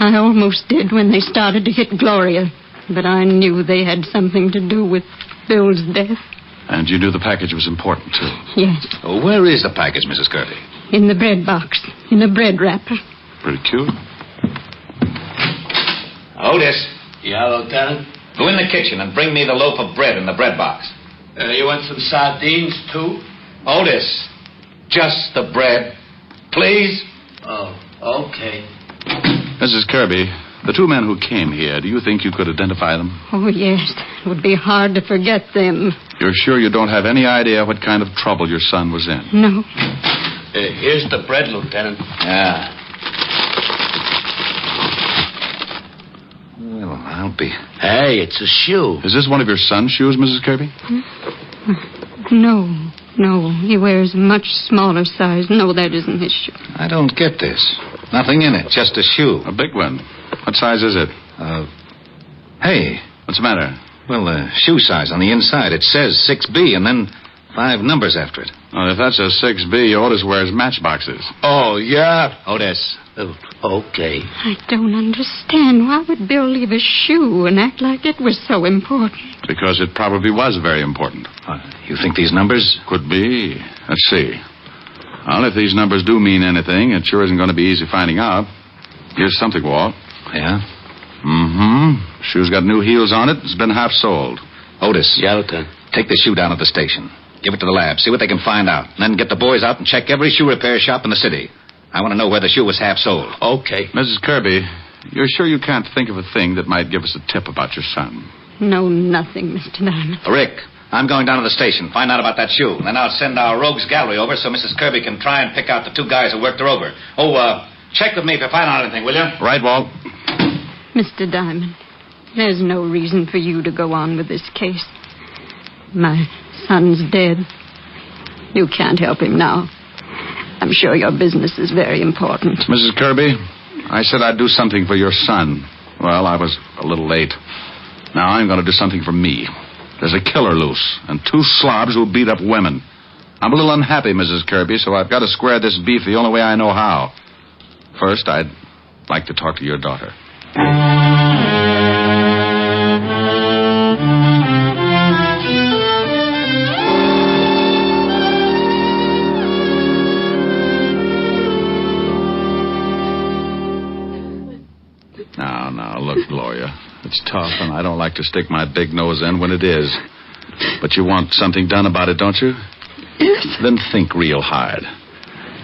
I almost did when they started to hit Gloria, but I knew they had something to do with Bill's death. And you knew the package was important, too? Yes. Oh, where is the package, Mrs. Kirby? In the bread box, in a bread wrapper. Pretty cute. Otis. Yeah, Lieutenant? Go in the kitchen and bring me the loaf of bread in the bread box. You want some sardines, too? Otis, just the bread. Please? Oh, okay. Mrs. Kirby, the 2 men who came here, do you think you could identify them? Oh, yes. It would be hard to forget them. You're sure you don't have any idea what kind of trouble your son was in? No. Here's the bread, Lieutenant. Yeah. Well, I'll be... Hey, it's a shoe. Is this one of your son's shoes, Mrs. Kirby? No. He wears a much smaller size. No, that isn't his shoe. I don't get this. Nothing in it, just a shoe. A big one. What size is it? Hey. What's the matter? Well, the shoe size on the inside, it says 6B and then 5 numbers after it. Well, if that's a 6B, Otis wears matchboxes. Oh, yeah. Otis. Oh, okay. I don't understand. Why would Bill leave a shoe and act like it was so important? Because it probably was very important. You think these numbers? Could be. Let's see. Well, if these numbers do mean anything, it sure isn't going to be easy finding out. Here's something, Walt. Yeah? Mm-hmm. Shoe's got new heels on it. It's been half soled. Otis. Yeah, Lieutenant. Take the shoe down at the station. Give it to the lab. See what they can find out. And then get the boys out and check every shoe repair shop in the city. I want to know where the shoe was half sold. Okay. Mrs. Kirby, you're sure you can't think of a thing that might give us a tip about your son? No, nothing, Mr. Diamond. Rick, I'm going down to the station. Find out about that shoe. And then I'll send our rogues gallery over so Mrs. Kirby can try and pick out the 2 guys who worked her over. Oh, check with me if you find out anything, will you? Right, Walt. Mr. Diamond, there's no reason for you to go on with this case. My son's dead. You can't help him now. I'm sure your business is very important. Mrs. Kirby, I said I'd do something for your son. Well, I was a little late. Now I'm going to do something for me. There's a killer loose, and 2 slobs who beat up women. I'm a little unhappy, Mrs. Kirby, so I've got to square this beef the only way I know how. First, I'd like to talk to your daughter. Now, look, Gloria. It's tough, and I don't like to stick my big nose in when it is. But you want something done about it, don't you? Yes. Then think real hard.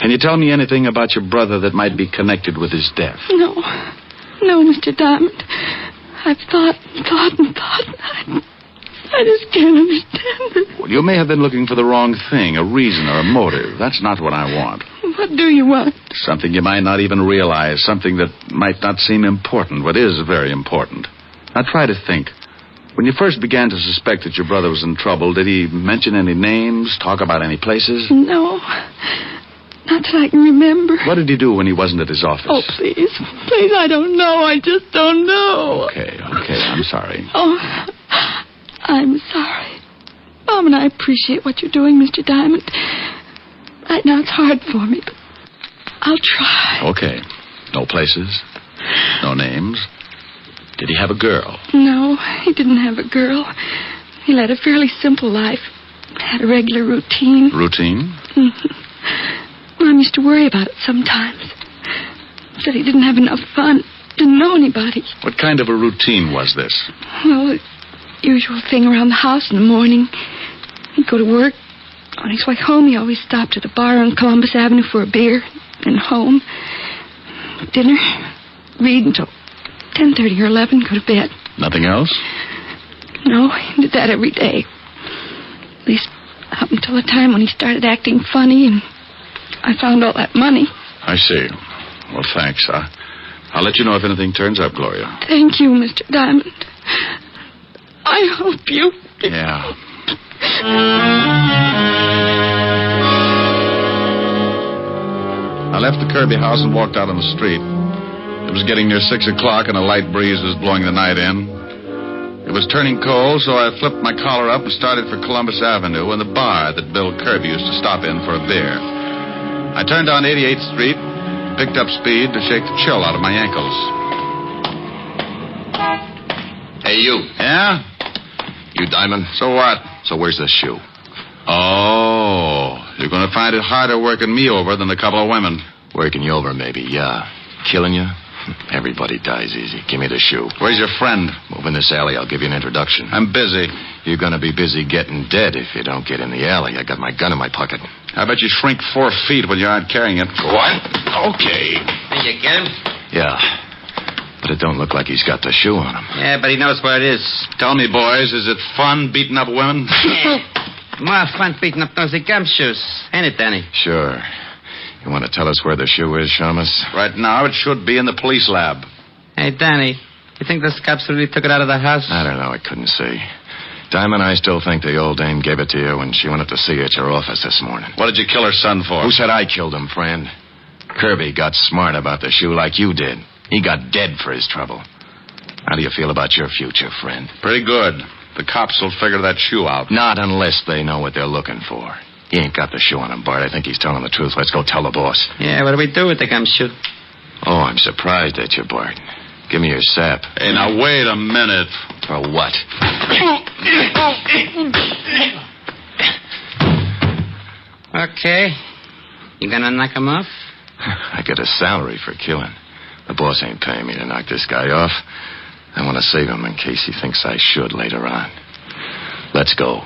Can you tell me anything about your brother that might be connected with his death? No, Mr. Diamond. I've thought. I just can't understand it. Well, you may have been looking for the wrong thing, a reason or a motive. That's not what I want. What do you want? Something you might not even realize, something that might not seem important, but is very important. Now try to think. When you first began to suspect that your brother was in trouble, did he mention any names, talk about any places? No. Not that I can remember. What did he do when he wasn't at his office? Oh, please. Please, I don't know. I just don't know. Okay, I'm sorry. Oh, I'm sorry. Mom and I appreciate what you're doing, Mr. Diamond. Right now it's hard for me, but I'll try. Okay. No places? No names? Did he have a girl? No, he didn't have a girl. He led a fairly simple life. Had a regular routine. Routine? Mm-hmm. Mom used to worry about it sometimes. Said he didn't have enough fun. Didn't know anybody. What kind of a routine was this? Well, the usual thing around the house in the morning. He'd go to work. On his way home, he always stopped at a bar on Columbus Avenue for a beer. Then home. Dinner. Read until 10:30 or 11. Go to bed. Nothing else? No, he did that every day. At least up until the time when he started acting funny and I found all that money. I see. Well, thanks. I'll let you know if anything turns up, Gloria. Thank you, Mr. Diamond. I hope you... Yeah. I left the Kirby house and walked out on the street. It was getting near 6 o'clock and a light breeze was blowing the night in. It was turning cold, so I flipped my collar up and started for Columbus Avenue and the bar that Bill Kirby used to stop in for a beer. I turned down 88th Street, picked up speed to shake the chill out of my ankles. Hey, you. Yeah? You Diamond? So what? So where's this shoe? Oh, you're going to find it harder working me over than a couple of women. Working you over, maybe, yeah. Killing you? Everybody dies easy. Give me the shoe. Where's your friend? Move in this alley. I'll give you an introduction. I'm busy. You're going to be busy getting dead if you don't get in the alley. I got my gun in my pocket. I bet you shrink 4 feet when you aren't carrying it. What? Okay. Did you get him? Yeah. But it don't look like he's got the shoe on him. Yeah, but he knows where it is. Tell me, boys, is it fun beating up women? More fun beating up those gumshoes. Ain't it, Danny? Sure. You want to tell us where the shoe is, Shamus? Right now, it should be in the police lab. Hey, Danny, you think those cops really took it out of the house? I don't know. I couldn't see. Diamond, I still think the old dame gave it to you when she went up to see you at your office this morning. What did you kill her son for? Who said I killed him, friend? Kirby got smart about the shoe like you did. He got dead for his trouble. How do you feel about your future, friend? Pretty good. The cops will figure that shoe out. Not unless they know what they're looking for. He ain't got the shoe on him, Bart. I think he's telling the truth. Let's go tell the boss. Yeah, what do we do with the gumshoe? Oh, I'm surprised at you, Bart. Give me your sap. Hey, now, wait a minute. For what? Okay. You gonna knock him off? I get a salary for killing. The boss ain't paying me to knock this guy off. I want to save him in case he thinks I should later on. Let's go.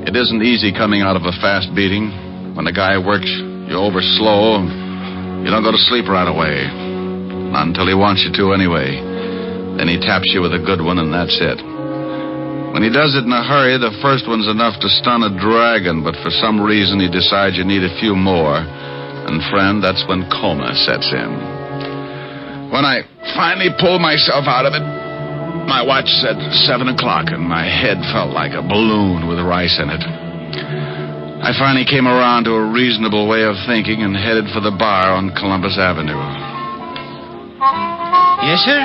It isn't easy coming out of a fast beating. When the guy works you over slow, you don't go to sleep right away. Not until he wants you to anyway. Then he taps you with a good one, and that's it. When he does it in a hurry, the first one's enough to stun a dragon, but for some reason he decides you need a few more. And, friend, that's when coma sets in. When I finally pulled myself out of it, my watch said 7 o'clock, and my head felt like a balloon with rice in it. I finally came around to a reasonable way of thinking and headed for the bar on Columbus Avenue. Yes, sir?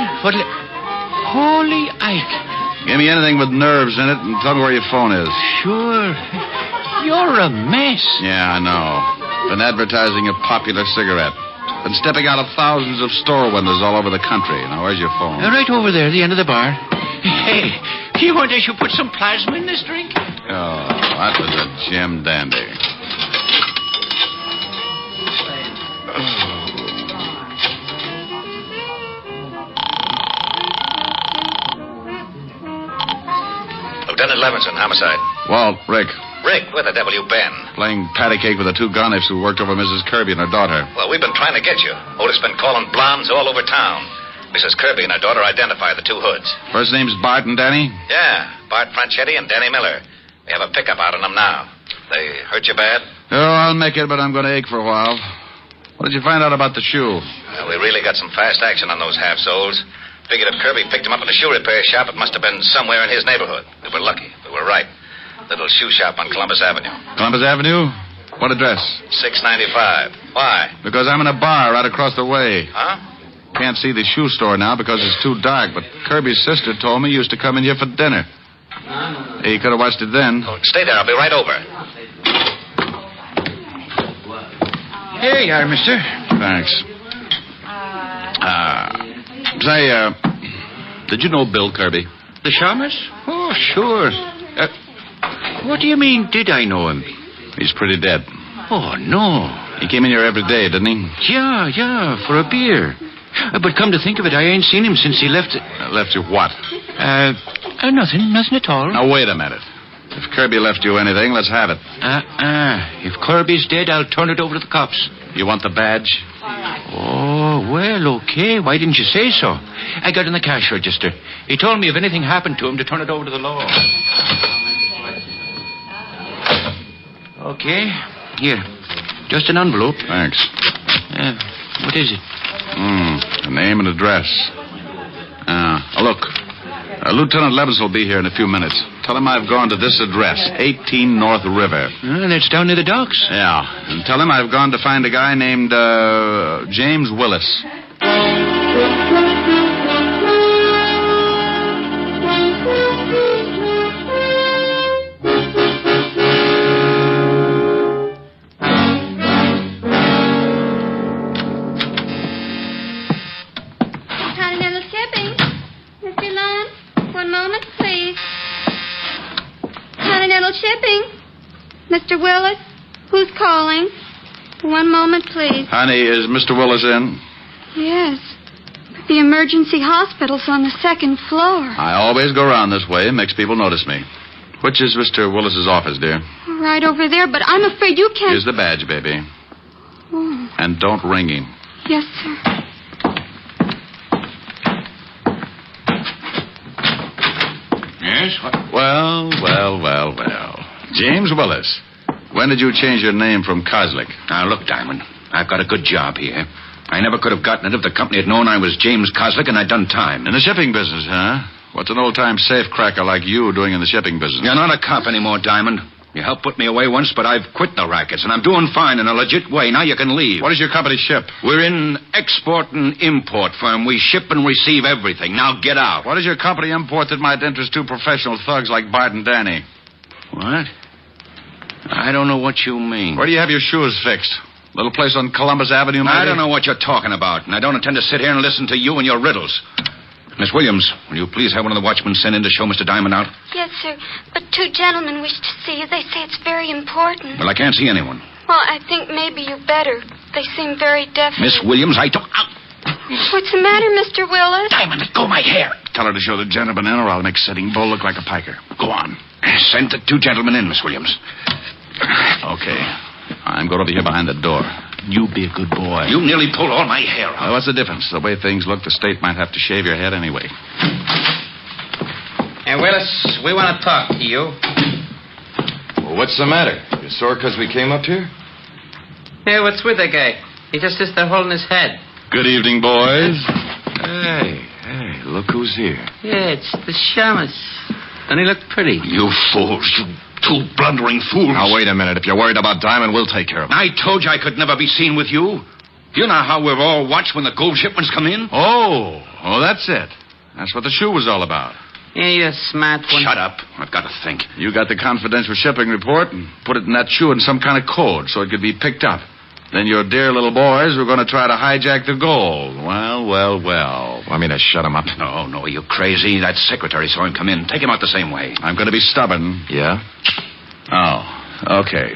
Holy Ike. Give me anything with nerves in it and tell me where your phone is. Sure. You're a mess. Yeah, I know. Been advertising a popular cigarette. Been stepping out of thousands of store windows all over the country. Now, where's your phone? Right over there, the end of the bar. Hey, you want us to put some plasma in this drink? Oh, that was a gem dandy. Lieutenant Levinson, homicide. Walt, Rick. Rick, where the devil you been? Playing patty cake with the two gonniffs who worked over Mrs. Kirby and her daughter. Well, we've been trying to get you. Otis been calling blondes all over town. Mrs. Kirby and her daughter identify the two hoods. First name's Bart and Danny? Yeah, Bart Franchetti and Danny Miller. We have a pickup out on them now. They hurt you bad? Oh, I'll make it, but I'm going to ache for a while. What did you find out about the shoe? Well, we really got some fast action on those half-soles. Figured if Kirby picked him up at a shoe repair shop, it must have been somewhere in his neighborhood. We were lucky. We were right. Little shoe shop on Columbus Avenue. Columbus Avenue? What address? 695. Why? Because I'm in a bar right across the way. Huh? Can't see the shoe store now because it's too dark, but Kirby's sister told me he used to come in here for dinner. He could have watched it then. Oh, stay there. I'll be right over. Here you are, mister. Thanks. Say, did you know Bill Kirby? The shamus? Oh, sure. What do you mean, did I know him? He's pretty dead. Oh, no. He came in here every day, didn't he? Yeah, for a beer. But come to think of it, I ain't seen him since he left... Left you what? Nothing at all. Now, wait a minute. If Kirby left you anything, let's have it. If Kirby's dead, I'll turn it over to the cops. You want the badge? Oh, well, okay. Why didn't you say so? I got in the cash register. He told me if anything happened to him to turn it over to the law. Okay. Here. Just an envelope. Thanks. What is it? A name and address. Look. Lieutenant Levinson will be here in a few minutes. Tell him I've gone to this address, 18 North River. That's down near the docks. Yeah. And tell him I've gone to find a guy named James Willis. Continental Shipping. Mr. Lund, one moment, please. Continental Shipping. Mr. Willis, who's calling? One moment, please. Honey, is Mr. Willis in? Yes. But the emergency hospital's on the second floor. I always go around this way. It makes people notice me. Which is Mr. Willis's office, dear? Right over there, but I'm afraid you can't... Here's the badge, baby. Oh. And don't ring him. Yes, sir. Yes? Well. James Willis. When did you change your name from Kozlik? Now, look, Diamond, I've got a good job here. I never could have gotten it if the company had known I was James Kozlik and I'd done time. In the shipping business, huh? What's an old-time safe cracker like you doing in the shipping business? You're not a cop anymore, Diamond. You helped put me away once, but I've quit the rackets, and I'm doing fine in a legit way. Now you can leave. What does your company ship? We're in export and import firm. We ship and receive everything. Now get out. What does your company import that might interest two professional thugs like Bart and Danny? What? I don't know what you mean. Where do you have your shoes fixed? Little place on Columbus Avenue, maybe? I don't know what you're talking about, and I don't intend to sit here and listen to you and your riddles. Miss Williams, will you please have one of the watchmen sent in to show Mr. Diamond out? Yes, sir. But two gentlemen wish to see you. They say it's very important. Well, I can't see anyone. Well, I think maybe you better. They seem very definite. Miss Williams, I don't... What's the matter, Mr. Willis? Diamond, let go of my hair. Tell her to show the gentleman in, or I'll make Sitting Bull look like a piker. Go on. Send the two gentlemen in, Miss Williams. Okay. I'm going over here behind the door. You be a good boy. You nearly pulled all my hair out. Well, what's the difference? The way things look, the state might have to shave your head anyway. Hey, Willis, we want to talk to you. Well, what's the matter? You sore because we came up here? Hey, what's with the guy? He just sits there holding his head. Good evening, boys. Hey, look who's here. Yeah, it's the shamus. Doesn't he look pretty? You fools, you two blundering fools. Now, wait a minute. If you're worried about Diamond, we'll take care of him. I told you I could never be seen with you. Do you know how we've all watched when the gold shipments come in? Oh, that's it. That's what the shoe was all about. Yeah, you're a smart one. Shut up. I've got to think. You got the confidential shipping report and put it in that shoe in some kind of code so it could be picked up. Then your dear little boys were going to try to hijack the gold. Well. Want me to shut him up? No, you crazy. That secretary saw him come in. Take him out the same way. I'm going to be stubborn. Yeah? Oh, okay.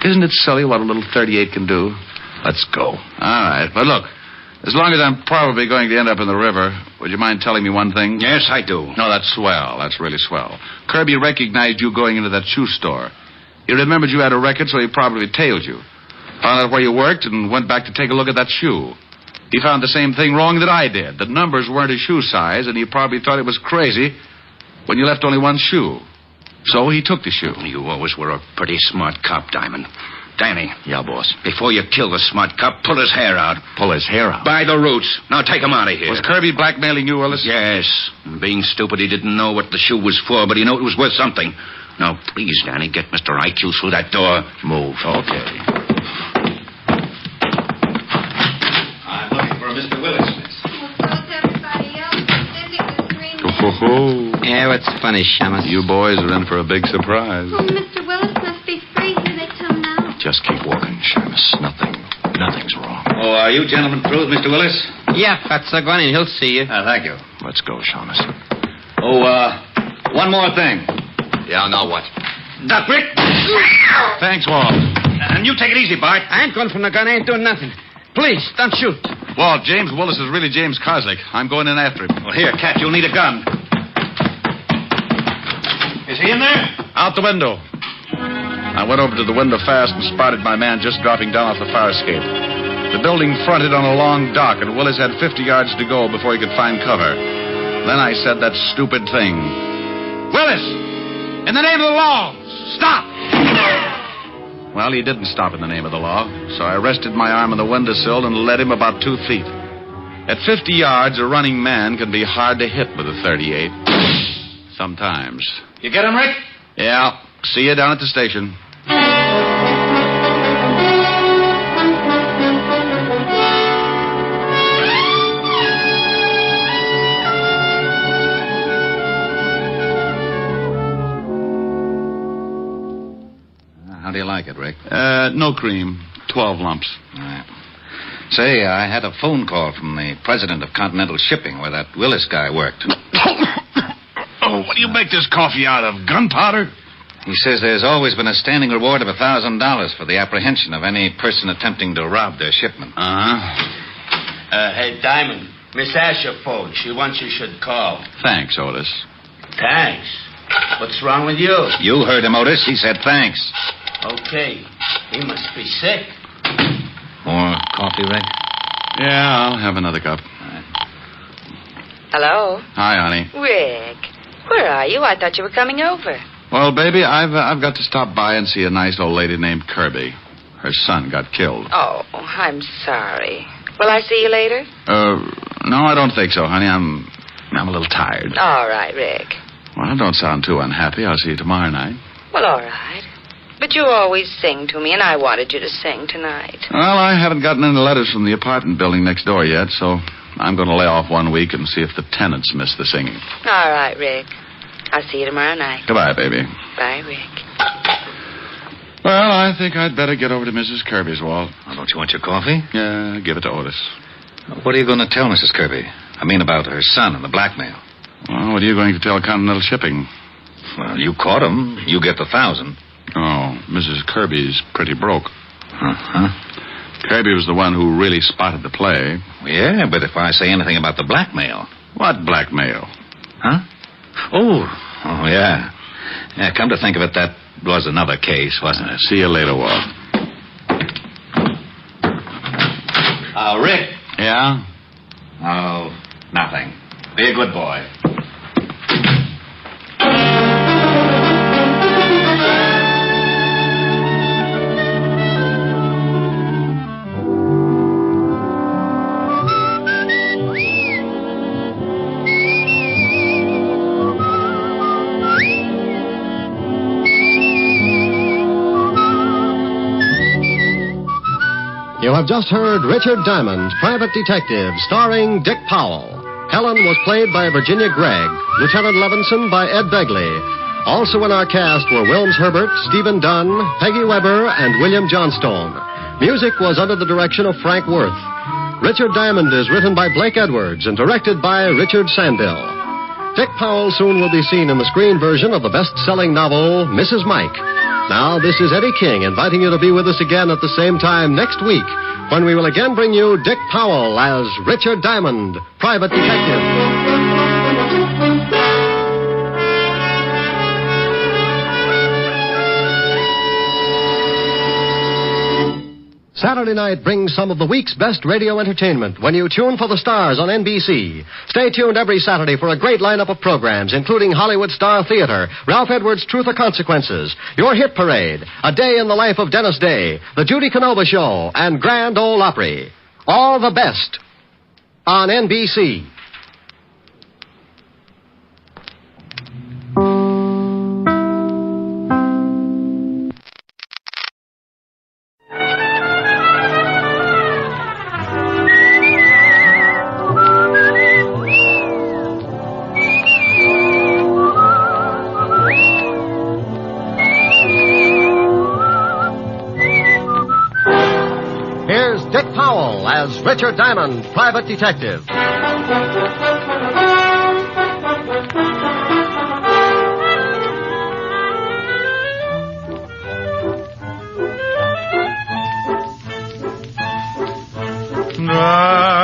Isn't it silly what a little 38 can do? Let's go. All right, but look, as long as I'm probably going to end up in the river, would you mind telling me one thing? Yes, I do. No, that's swell. That's really swell. Kirby recognized you going into that shoe store. He remembered you had a record, so he probably tailed you. Found out where you worked and went back to take a look at that shoe. He found the same thing wrong that I did. The numbers weren't his shoe size, and he probably thought it was crazy when you left only one shoe. So he took the shoe. You always were a pretty smart cop, Diamond. Danny. Yeah, boss. Before you kill the smart cop, pull his hair out. Pull his hair out? By the roots. Now take him out of here. Was Kirby blackmailing you, Willis? Yes. And being stupid, he didn't know what the shoe was for, but he knew it was worth something. Now, please, Danny, get Mr. IQ through that door. Move. Okay. I'm looking for a Mr. Willis, miss. Yeah, what's funny, shamus? You boys are in for a big surprise. Oh, Mr. Willis must be free. Here they come now. Just keep walking, Shamus. Nothing's wrong. Oh, are you gentlemen through with Mr. Willis? Yeah, that's the gun, and he'll see you. Thank you. Let's go, Shamus. Oh, one more thing. Yeah, now what? Duck, Rick. Thanks, Walt. And you take it easy, Bart. I ain't going from the gun. I ain't doing nothing. Please, don't shoot. Walt, James Willis is really James Koslick. I'm going in after him. Well, here, Cat, you'll need a gun. Is he in there? Out the window. I went over to the window fast and spotted my man just dropping down off the fire escape. The building fronted on a long dock, and Willis had 50 yards to go before he could find cover. Then I said that stupid thing. Willis! In the name of the law, stop! Well, he didn't stop in the name of the law, so I rested my arm on the windowsill and led him about 2 feet. At 50 yards, a running man can be hard to hit with a 38. Sometimes. You get him, Rick? Yeah. See you down at the station. How do you like it, Rick? No cream. 12 lumps. All right. Say, I had a phone call from the president of Continental Shipping where that Willis guy worked. Oh, what do you make this coffee out of? Gunpowder? He says there's always been a standing reward of $1,000 for the apprehension of any person attempting to rob their shipment. Hey, Diamond, Miss Asher phoned. She wants you should call. Thanks, Otis. Thanks. What's wrong with you? You heard him, Otis. He said thanks. Okay. He must be sick. More coffee, Rick? Yeah, I'll have another cup. Hello? Hi, honey. Rick, where are you? I thought you were coming over. Well, baby, I've got to stop by and see a nice old lady named Kirby. Her son got killed. Oh, I'm sorry. Will I see you later? No, I don't think so, honey. I'm a little tired. All right, Rick. Well, don't sound too unhappy. I'll see you tomorrow night. Well, all right. But you always sing to me, and I wanted you to sing tonight. Well, I haven't gotten any letters from the apartment building next door yet, so I'm going to lay off 1 week and see if the tenants miss the singing. All right, Rick. I'll see you tomorrow night. Goodbye, baby. Bye, Rick. Well, I think I'd better get over to Mrs. Kirby's, Walt. Oh, don't you want your coffee? Yeah, give it to Otis. What are you going to tell Mrs. Kirby? I mean about her son and the blackmail. Well, what are you going to tell Continental Shipping? Well, you caught him. You get the 1,000. Oh, Mrs. Kirby's pretty broke. Uh-huh. Kirby was the one who really spotted the play. Yeah, but if I say anything about the blackmail... What blackmail? Huh? Oh, yeah. Yeah, come to think of it, that was another case, wasn't it? See you later, Walt. Rick. Yeah? Oh, nothing. Be a good boy. You have just heard Richard Diamond, Private Detective, starring Dick Powell. Helen was played by Virginia Gregg, Lieutenant Levinson by Ed Begley. Also in our cast were Wilms Herbert, Stephen Dunn, Peggy Weber, and William Johnstone. Music was under the direction of Frank Worth. Richard Diamond is written by Blake Edwards and directed by Richard Sandell. Dick Powell soon will be seen in the screen version of the best-selling novel, Mrs. Mike. Now, this is Eddie King inviting you to be with us again at the same time next week when we will again bring you Dick Powell as Richard Diamond, Private Detective. Saturday night brings some of the week's best radio entertainment when you tune for the stars on NBC. Stay tuned every Saturday for a great lineup of programs, including Hollywood Star Theater, Ralph Edwards' Truth or Consequences, Your Hit Parade, A Day in the Life of Dennis Day, The Judy Canova Show, and Grand Ole Opry. All the best on NBC. As Richard Diamond, Private Detective. Da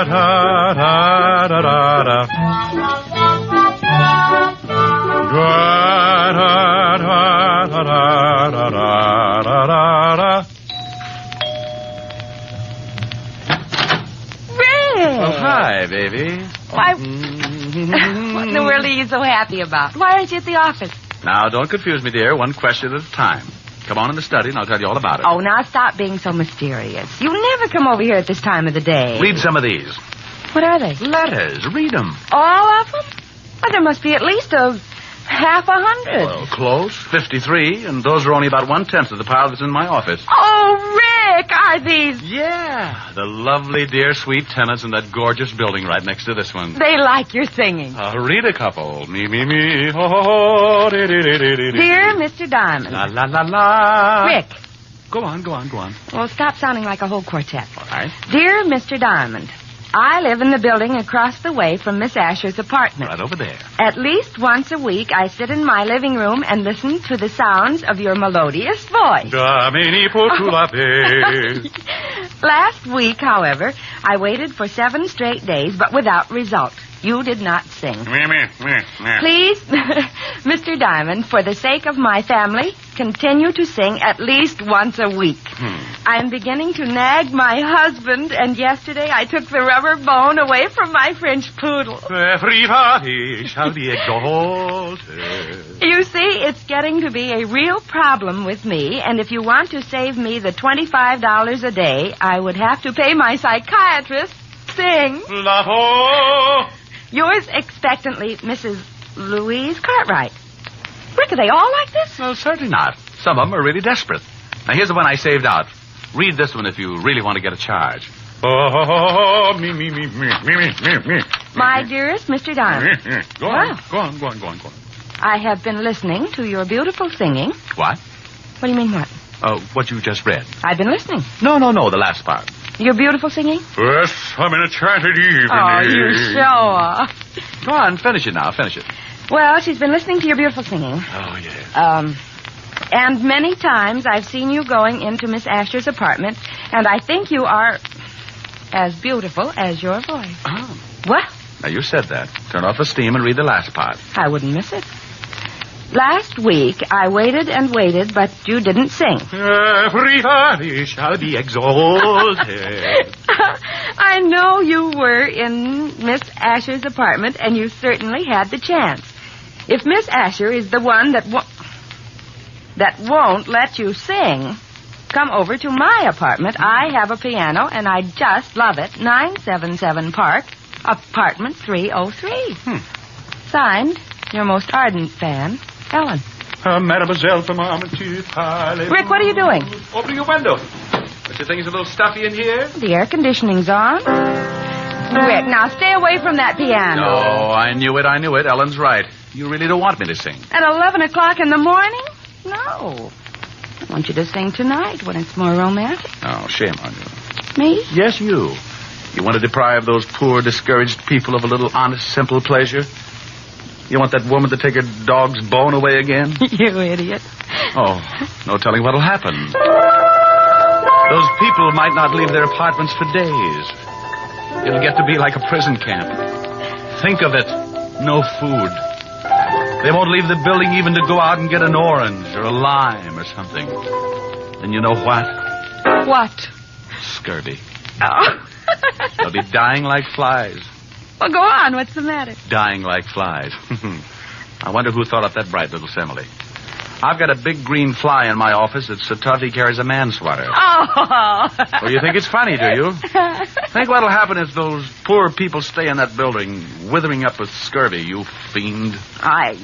da da da da da. Da da da da da da da da da. Oh, hi, baby. Why, what in the world are you so happy about? Why aren't you at the office? Now, don't confuse me, dear. One question at a time. Come on in the study, and I'll tell you all about it. Oh, now stop being so mysterious. You never come over here at this time of the day. Read some of these. What are they? Letters. Read them. All of them? Well, there must be at least half 100. Well, close. 53, and those are only about 1/10 of the pile that's in my office. Oh, Rick, are these? Yeah, the lovely, dear, sweet tenants in that gorgeous building right next to this one. They like your singing. Read a couple. Me, me, me, ho, ho, ho, di, di, di, di, di. Dear Mr. Diamond. La, la, la, la. Rick. Go on. Well, stop sounding like a whole quartet. All right. Dear Mr. Diamond, I live in the building across the way from Miss Asher's apartment. Right over there. At least once a week, I sit in my living room and listen to the sounds of your melodious voice. Last week, however, I waited for 7 straight days, but without result. You did not sing. Please, Mr. Diamond, for the sake of my family, continue to sing at least once a week. I'm beginning to nag my husband, and yesterday I took the rubber bone away from my French poodle. Everybody shall be exalted. You see, it's getting to be a real problem with me, and if you want to save me the $25 a day, I would have to pay my psychiatrist. Sing. Lotto. Yours expectantly, Mrs. Louise Cartwright. Rick, are they all like this? Well, certainly not. Some of them are really desperate. Now, here's the one I saved out. Read this one if you really want to get a charge. Oh, me. My dearest Mr. Diamond. Go on. I have been listening to your beautiful singing. What? What do you mean, what? What you just read. I've been listening. No, the last part. Your beautiful singing? Yes, I'm in a enchanted evening. Oh, you sure? Go on, finish it now, finish it. Well, she's been listening to your beautiful singing. Oh, yes. And many times I've seen you going into Miss Asher's apartment, and I think you are as beautiful as your voice. Oh. What? Now, you said that. Turn off the steam and read the last part. I wouldn't miss it. Last week, I waited and waited, but you didn't sing. Everybody shall be exalted. I know you were in Miss Asher's apartment, and you certainly had the chance. If Miss Asher is the one that won't let you sing, come over to my apartment. I have a piano, and I just love it. 977 Park, apartment 303. Signed, your most ardent fan, Ellen. Mademoiselle from Armitage. Rick, what are you doing? Opening a window. Don't you think it's a little stuffy in here? The air conditioning's on. Rick, now stay away from that piano. No, I knew it. Ellen's right. You really don't want me to sing. At 11 o'clock in the morning? No. I want you to sing tonight when it's more romantic. Oh, shame on you. Me? Yes, you. You want to deprive those poor, discouraged people of a little honest, simple pleasure? You want that woman to take her dog's bone away again? You idiot. Oh, no telling what'll happen. Those people might not leave their apartments for days. It'll get to be like a prison camp. Think of it. No food. They won't leave the building even to go out and get an orange or a lime or something. And you know what? What? Scurvy. Oh. They'll be dying like flies. Well, go on. What's the matter? Dying like flies. I wonder who thought up that bright little simile. I've got a big green fly in my office that's so tough he carries a manslaughter. Oh. Well, you think it's funny, do you? Think what'll happen if those poor people stay in that building, withering up with scurvy, you fiend. I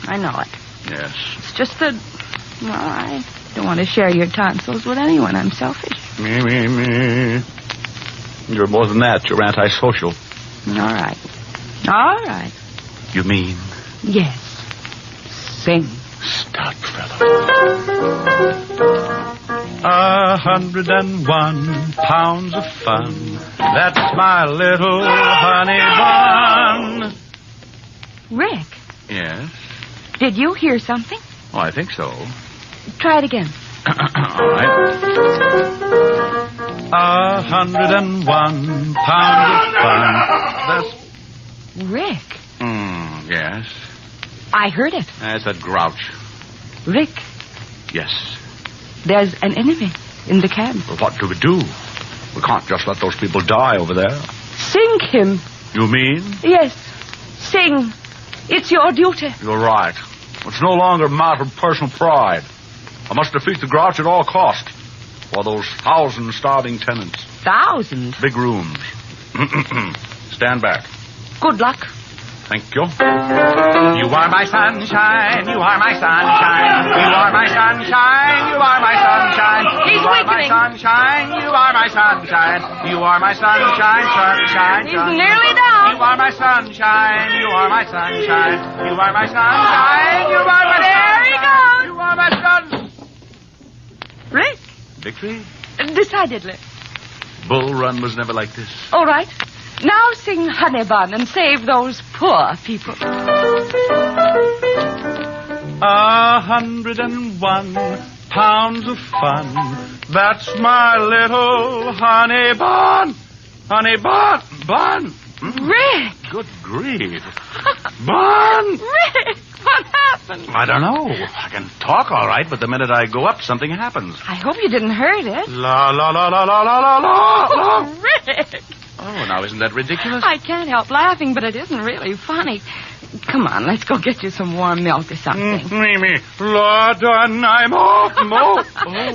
know it. Yes. It's just that, well, I don't want to share your tonsils with anyone. I'm selfish. Me. You're more than that. You're antisocial. All right. You mean? Yes. Sing. Stop, fellow. 101 pounds of fun. That's my little honey bun. Rick. Yes? Did you hear something? Oh, I think so. Try it again. All right. 101 pounds of fun. That's... Rick. Yes? I heard it. That's that grouch. Rick. Yes. There's an enemy in the camp. Well, what do we do? We can't just let those people die over there. Sing him. You mean? Yes. Sing. It's your duty. You're right. It's no longer a matter of personal pride. I must defeat the grouch at all cost. For those 1,000 starving tenants. 1,000? Big rooms. Stand back. Good luck. Thank you. You are my sunshine. You are my sunshine. You are my sunshine. You are my sunshine. He's weakening. You are my sunshine. You are my sunshine. You are my sunshine. Sunshine. He's nearly down. You are my sunshine. You are my sunshine. You are my sunshine. You are my There he goes. You are my sun. Rick. Victory? Decidedly. Bull Run was never like this. All right. Now sing Honey Bun and save those poor people. 101 pounds of fun. That's my little honey bun. Honey bun. Rick. Good grief. Bun. Rick, what happened? I don't know. I can talk all right, but the minute I go up, something happens. I hope you didn't hurt it. La la la la la la la la. Oh, Rick. Oh, now isn't that ridiculous? I can't help laughing, but it isn't really funny. Come on, let's go get you some warm milk or something. Mimi, Lord, I'm off. Oh.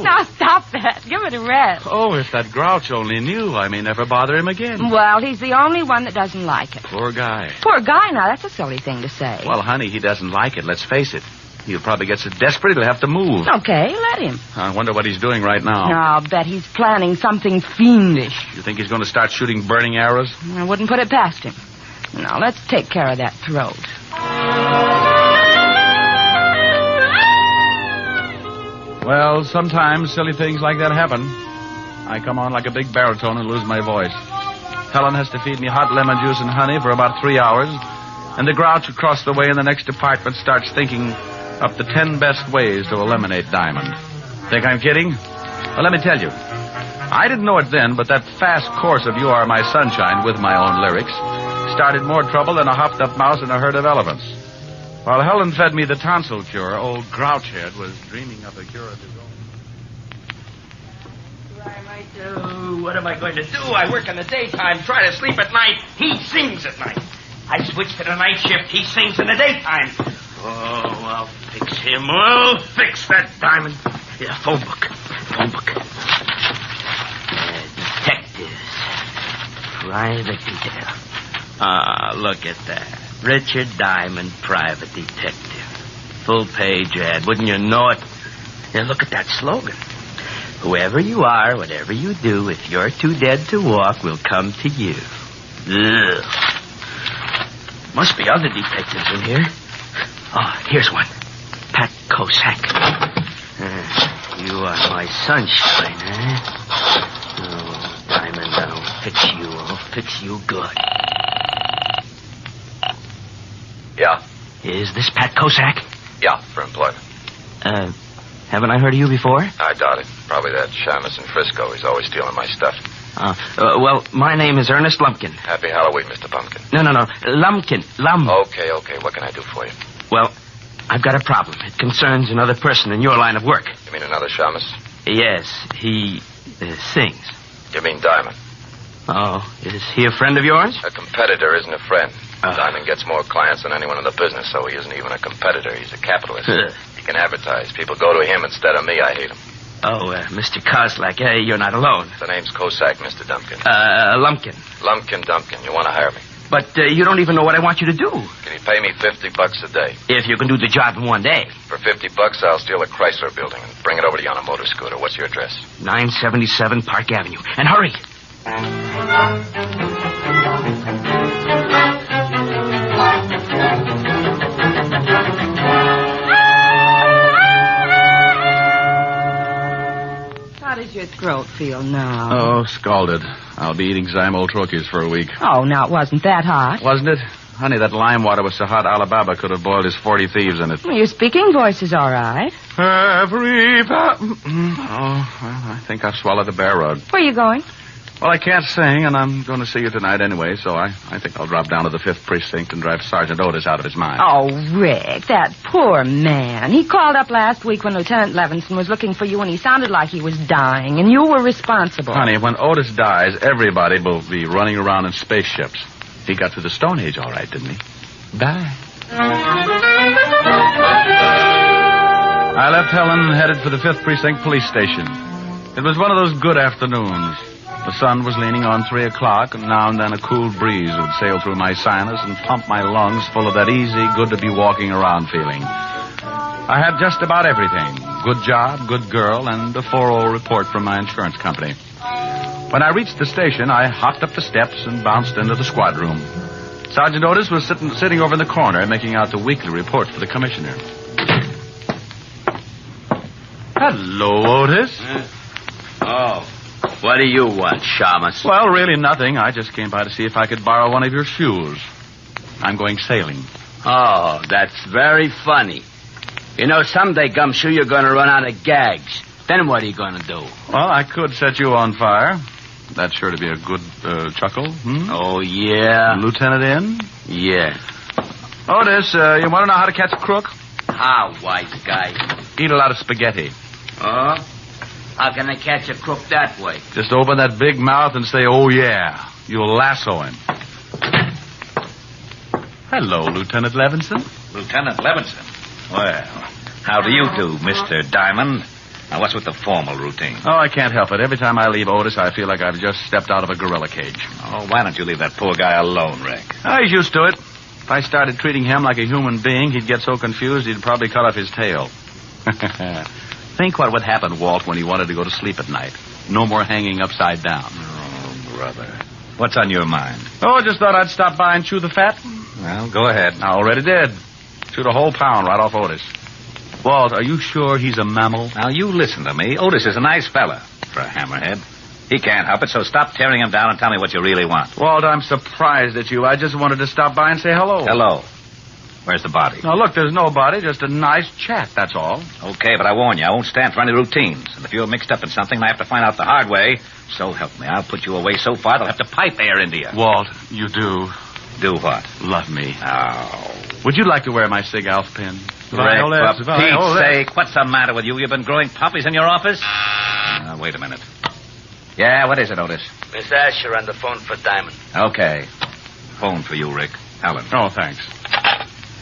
Now stop that. Give it a rest. Oh, if that grouch only knew, I may never bother him again. Well, he's the only one that doesn't like it. Poor guy. Poor guy, now, that's a silly thing to say. Well, honey, he doesn't like it, let's face it. He'll probably get so desperate he'll have to move. Okay, let him. I wonder what he's doing right now. I'll bet he's planning something fiendish. You think he's going to start shooting burning arrows? I wouldn't put it past him. Now, let's take care of that throat. Well, sometimes silly things like that happen. I come on like a big baritone and lose my voice. Helen has to feed me hot lemon juice and honey for about 3 hours, and the grouch across the way in the next apartment starts thinking up the 10 best ways to eliminate Diamond. Think I'm kidding? Well, let me tell you. I didn't know it then, but that fast course of You Are My Sunshine with my own lyrics started more trouble than a hopped-up mouse in a herd of elephants. While Helen fed me the tonsil cure, old Grouchhead was dreaming up a cure of his own. What am I going to do? I work in the daytime, try to sleep at night. He sings at night. I switch to the night shift. He sings in the daytime. Oh, I'll fix him. I'll fix that Diamond. Yeah, phone book. Detectives. Private detail. Look at that. Richard Diamond, private detective. Full page ad. Wouldn't you know it? Now, look at that slogan. Whoever you are, whatever you do, if you're too dead to walk, we'll come to you. Ugh. Must be other detectives in here. Oh, here's one. Pat Kosak. You are my sunshine, eh? Oh, Diamond, I'll fix you good. Yeah? Is this Pat Kosak? Yeah, for employment. Haven't I heard of you before? I doubt it. Probably that Shamus in Frisco. He's always stealing my stuff. Well, my name is Ernest Lumpkin. Happy Halloween, Mr. Pumpkin. No. Lumpkin. Okay. What can I do for you? Well, I've got a problem. It concerns another person in your line of work. You mean another Shamus? Yes, he sings. You mean Diamond? Oh, is he a friend of yours? A competitor isn't a friend. Diamond gets more clients than anyone in the business, so he isn't even a competitor. He's a capitalist. He can advertise. People go to him instead of me. I hate him. Oh, Mr. Koslak, you're not alone. The name's Kosak, Mr. Dumpkin. Lumpkin. Lumpkin Dumpkin. You want to hire me? But you don't even know what I want you to do. Can you pay me $50 a day? If you can do the job in one day. For $50, I'll steal a Chrysler building and bring it over to you on a motor scooter. What's your address? 977 Park Avenue. And hurry. How does your throat feel now? Oh, scalded. I'll be eating Zymol troches for a week. Oh, now, it wasn't that hot. Wasn't it? Honey, that lime water was so hot Alibaba could have boiled his 40 thieves in it. Well, your speaking voice is all right. Oh, well, I think I've swallowed a bear rug. Where are you going? Well, I can't sing, and I'm going to see you tonight anyway, so I think I'll drop down to the 5th Precinct and drive Sergeant Otis out of his mind. Oh, Rick, that poor man. He called up last week when Lieutenant Levinson was looking for you, and he sounded like he was dying, and you were responsible. Honey, when Otis dies, everybody will be running around in spaceships. He got through the Stone Age all right, didn't he? Bye. I left Helen, headed for the 5th Precinct Police Station. It was one of those good afternoons. The sun was leaning on 3 o'clock, and now and then a cool breeze would sail through my sinus and pump my lungs full of that easy, good-to-be-walking-around feeling. I had just about everything. Good job, good girl, and a 4-0 report from my insurance company. When I reached the station, I hopped up the steps and bounced into the squad room. Sergeant Otis was sitting over in the corner, making out the weekly report for the commissioner. Hello, Otis. What do you want, Shamus? Well, really nothing. I just came by to see if I could borrow one of your shoes. I'm going sailing. Oh, that's very funny. You know, someday, Gumshoe, you're going to run out of gags. Then what are you going to do? Well, I could set you on fire. That's sure to be a good chuckle. Oh, yeah? Lieutenant in? Yeah. Otis, you want to know how to catch a crook? How, wise guy? Eat a lot of spaghetti. Oh? How can I catch a crook that way? Just open that big mouth and say, oh, yeah. You'll lasso him. Hello, Lieutenant Levinson. Lieutenant Levinson? Well, how do you do, Mr. Diamond? Now, what's with the formal routine? Oh, I can't help it. Every time I leave Otis, I feel like I've just stepped out of a gorilla cage. Oh, why don't you leave that poor guy alone, Rick? Oh, he's used to it. If I started treating him like a human being, he'd get so confused he'd probably cut off his tail. Think what would happen, Walt, when he wanted to go to sleep at night. No more hanging upside down. Oh, brother. What's on your mind? Oh, just thought I'd stop by and chew the fat. Well, go ahead. I already did. Chewed a whole pound right off Otis. Walt, are you sure he's a mammal? Now, you listen to me. Otis is a nice fella for a hammerhead. He can't help it, so stop tearing him down and tell me what you really want. Walt, I'm surprised at you. I just wanted to stop by and say hello. Hello. Where's the body? Now, look, there's no body, just a nice chat, that's all. Okay, but I warn you, I won't stand for any routines. And if you're mixed up in something and I have to find out the hard way, so help me, I'll put you away so far they'll have to pipe air into you. Walt, you do. Do what? Love me. Oh. Would you like to wear my Sig Alf pin? Rick, for Pete's sake, what's the matter with you? You've been growing puppies in your office? Wait a minute. Yeah, what is it, Otis? Miss Asher on the phone for Diamond. Okay. Phone for you, Rick. Helen. Oh, thanks.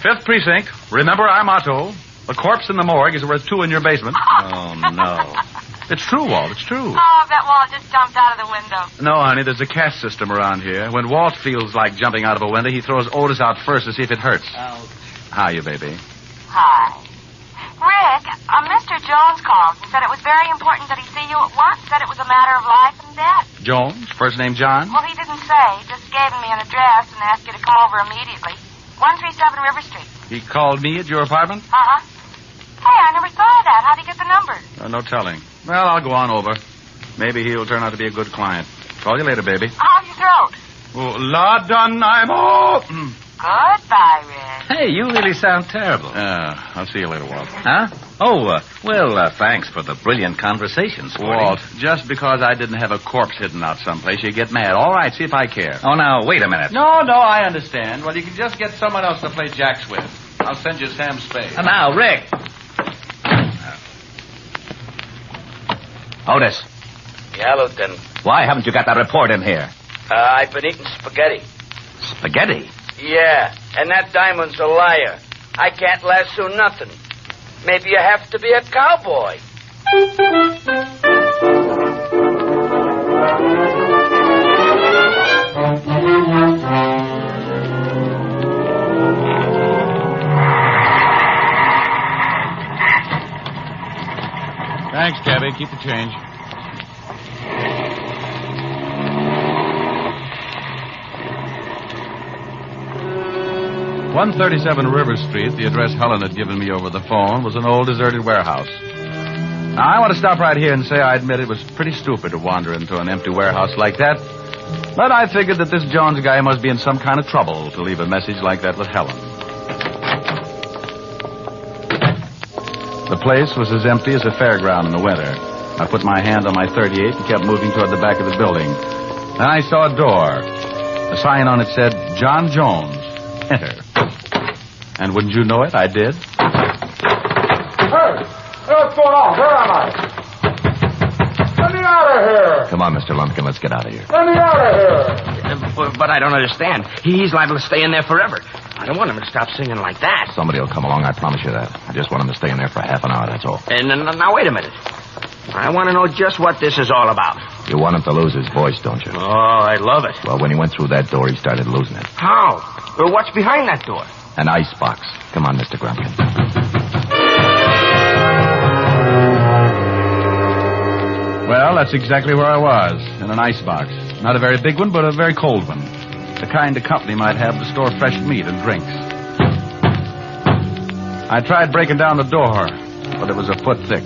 5th Precinct. Remember our motto. The corpse in the morgue is worth 2 in your basement. Oh, no. It's true, Walt. It's true. Oh, I bet Walt just jumped out of the window. No, honey, there's a caste system around here. When Walt feels like jumping out of a window, he throws Otis out first to see if it hurts. Oh. How you, baby? Hi. Rick, Mr. Jones called and said it was very important that he see you at once. Said it was a matter of life and death. Jones? First name John? Well, he didn't say. He just gave me an address and asked you to come over immediately. 137 River Street. He called me at your apartment? Uh-huh. Hey, I never thought of that. How'd he get the number? No telling. Well, I'll go on over. Maybe he'll turn out to be a good client. Call you later, baby. How's your throat? Oh, la done, I'm off. Goodbye, Rick. Hey, you really sound terrible. I'll see you later, Walt. Huh? Oh, thanks for the brilliant conversation, Sporty. Walt, just because I didn't have a corpse hidden out someplace, you get mad. All right, see if I care. Oh, now, wait a minute. No, I understand. Well, you can just get someone else to play jacks with. I'll send you Sam Spade. Now, Rick. Otis. Yeah, Lieutenant. Why haven't you got that report in here? I've been eating spaghetti. Spaghetti? Yeah, and that Diamond's a liar. I can't lasso nothing. Maybe you have to be a cowboy. Thanks, Cabby. Keep the change. "137 River Street," the address Helen had given me over the phone, was an old deserted warehouse. Now, I want to stop right here and say I admit it was pretty stupid to wander into an empty warehouse like that. But I figured that this Jones guy must be in some kind of trouble to leave a message like that with Helen. The place was as empty as a fairground in the winter. I put my hand on my .38 and kept moving toward the back of the building. Then I saw a door. A sign on it said, "John Jones. Enter." And wouldn't you know it, I did. Hey, what's going on? Where am I? Let me out of here! Come on, Mr. Lumpkin, let's get out of here. Let me out of here! But I don't understand. He's liable to stay in there forever. I don't want him to stop singing like that. Somebody will come along, I promise you that. I just want him to stay in there for half an hour, that's all. And now, wait a minute. I want to know just what this is all about. You want him to lose his voice, don't you? Oh, I love it. Well, when he went through that door, he started losing it. How? Well, what's behind that door? An ice box. Come on, Mr. Grumpkin. Well, that's exactly where I was, in an ice box. Not a very big one, but a very cold one. The kind a company might have to store fresh meat and drinks. I tried breaking down the door, but it was a foot thick.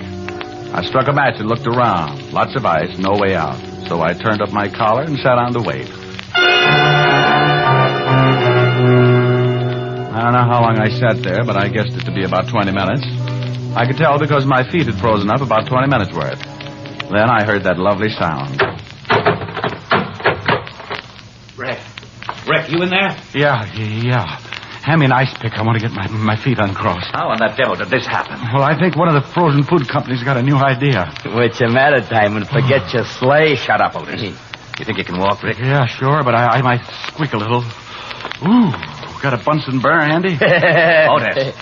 I struck a match and looked around. Lots of ice, no way out. So I turned up my collar and sat down to wait. I don't know how long I sat there, but I guessed it to be about 20 minutes. I could tell because my feet had frozen up about 20 minutes worth. Then I heard that lovely sound. Rick, you in there? Yeah. Hand me an ice pick. I want to get my feet uncrossed. How in the devil did this happen? Well, I think one of the frozen food companies got a new idea. What's the matter, Diamond? Forget your sleigh. Shut up, Otis. You think you can walk, Rick? Yeah, sure, but I might squeak a little. Ooh, got a Bunsen burner handy? Otis.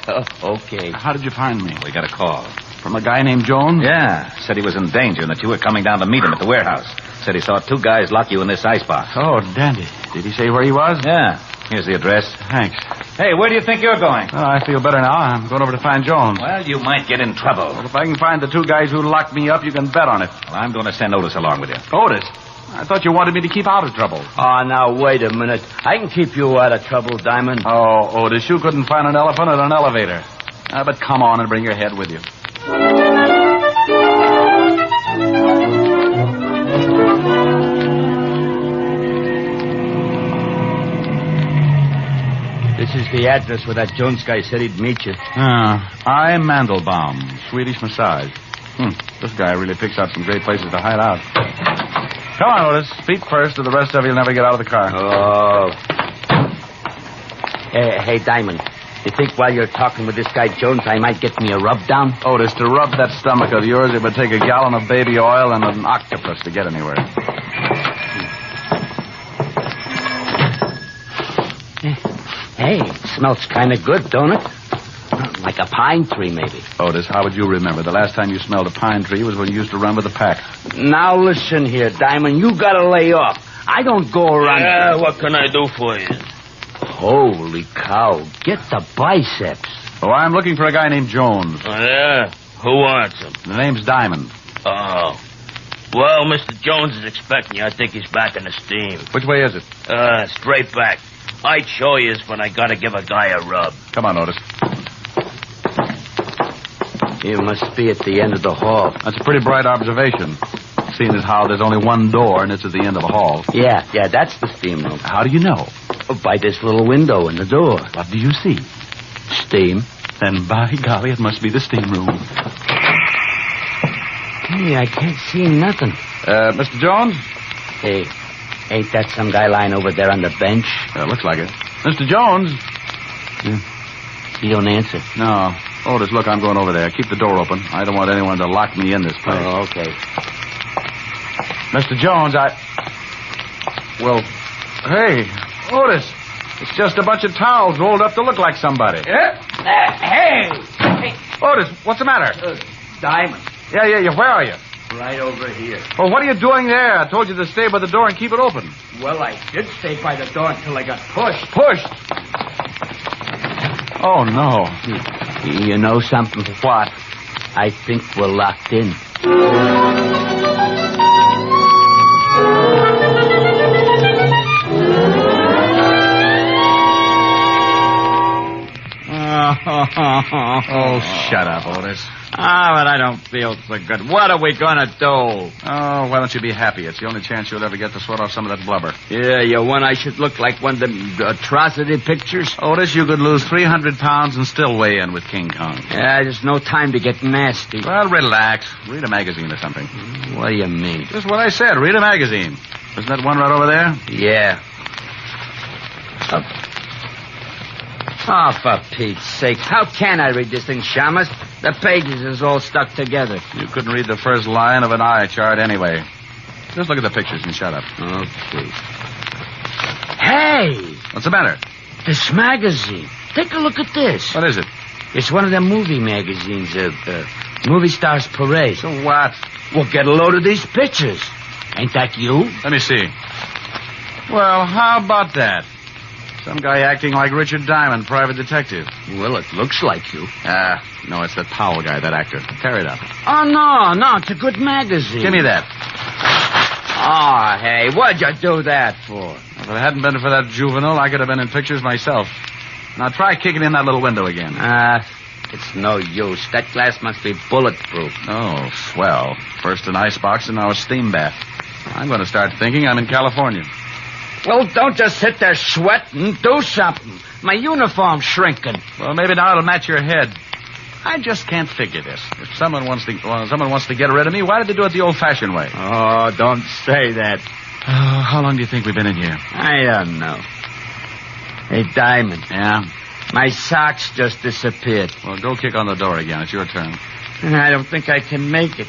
Okay. How did you find me? We got a call. From a guy named Jones? Yeah. Said he was in danger and that you were coming down to meet him at the warehouse. Said he saw 2 guys lock you in this icebox. Oh, dandy. Did he say where he was? Yeah. Here's the address. Thanks. Hey, where do you think you're going? Well, I feel better now. I'm going over to find Jones. Well, you might get in trouble. Well, if I can find the two guys who locked me up, you can bet on it. Well, I'm going to send Otis along with you. Otis? I thought you wanted me to keep out of trouble. Oh, now, wait a minute. I can keep you out of trouble, Diamond. Oh, Otis, you couldn't find an elephant at an elevator. But come on and bring your head with you. This is the address where that Jones guy said he'd meet you. I'm Mandelbaum, Swedish massage. This guy really picks out some great places to hide out. Come on, Otis. Feet first, or the rest of you'll never get out of the car. Oh. Hey, Diamond. You think while you're talking with this guy Jones, I might get me a rub down? Otis, to rub that stomach of yours, it would take a gallon of baby oil and an octopus to get anywhere. Hey, it smells kind of good, don't it? Like a pine tree, maybe. Otis, how would you remember? The last time you smelled a pine tree was when you used to run with the pack. Now listen here, Diamond. You gotta lay off. I don't go around... Yeah, what can I do for you? Holy cow. Get the biceps. Oh, I'm looking for a guy named Jones. Oh, yeah? Who wants him? The name's Diamond. Oh. Well, Mr. Jones is expecting you. I think he's back in the steam. Which way is it? Straight back. I'd show you when I gotta give a guy a rub. Come on, Otis. You must be at the end of the hall. That's a pretty bright observation, seeing as how there's only one door and it's at the end of a hall. Yeah, that's the steam room. How do you know? By this little window in the door. What do you see? Steam. Then, by golly, it must be the steam room. Hey, I can't see nothing. Mr. Jones? Hey, ain't that some guy lying over there on the bench? Looks like it. Mr. Jones? He don't answer. No. Otis, look, I'm going over there. Keep the door open. I don't want anyone to lock me in this place. Oh, okay. Mr. Jones, Well, hey, Otis. It's just a bunch of towels rolled up to look like somebody. Hey! Otis, what's the matter? Diamond. Yeah. Where are you? Right over here. Well, what are you doing there? I told you to stay by the door and keep it open. Well, I did stay by the door until I got pushed. Pushed? Oh, no. You know something? What? I think we're locked in. Oh, shut up, Otis. But I don't feel so good. What are we going to do? Oh, why don't you be happy? It's the only chance you'll ever get to sweat off some of that blubber. Yeah, you want I should look like one of them atrocity pictures? Otis, you could lose 300 pounds and still weigh in with King Kong. Yeah, there's no time to get nasty. Well, relax. Read a magazine or something. What do you mean? Just what I said. Read a magazine. Isn't that one right over there? Yeah. Oh, for Pete's sake. How can I read this thing, Shamus? The pages is all stuck together. You couldn't read the first line of an eye chart anyway. Just look at the pictures and shut up. Okay. Hey! What's the matter? This magazine. Take a look at this. What is it? It's one of them movie magazines, Movie Stars Parade. So what? Well, get a load of these pictures. Ain't that you? Let me see. Well, how about that? Some guy acting like Richard Diamond, private detective. Well, it looks like you. No, it's that Powell guy, that actor. Tear it up. Oh, no, it's a good magazine. Give me that. Oh, hey, what'd you do that for? If it hadn't been for that juvenile, I could have been in pictures myself. Now try kicking in that little window again. It's no use. That glass must be bulletproof. Oh, swell. First an icebox and now a steam bath. I'm going to start thinking I'm in California. Well, don't just sit there sweating. Do something. My uniform's shrinking. Well, maybe now it'll match your head. I just can't figure this. If someone wants to get rid of me, why did they do it the old-fashioned way? Oh, don't say that. How long do you think we've been in here? I don't know. Hey, Diamond. Yeah? My socks just disappeared. Well, go kick on the door again. It's your turn. I don't think I can make it.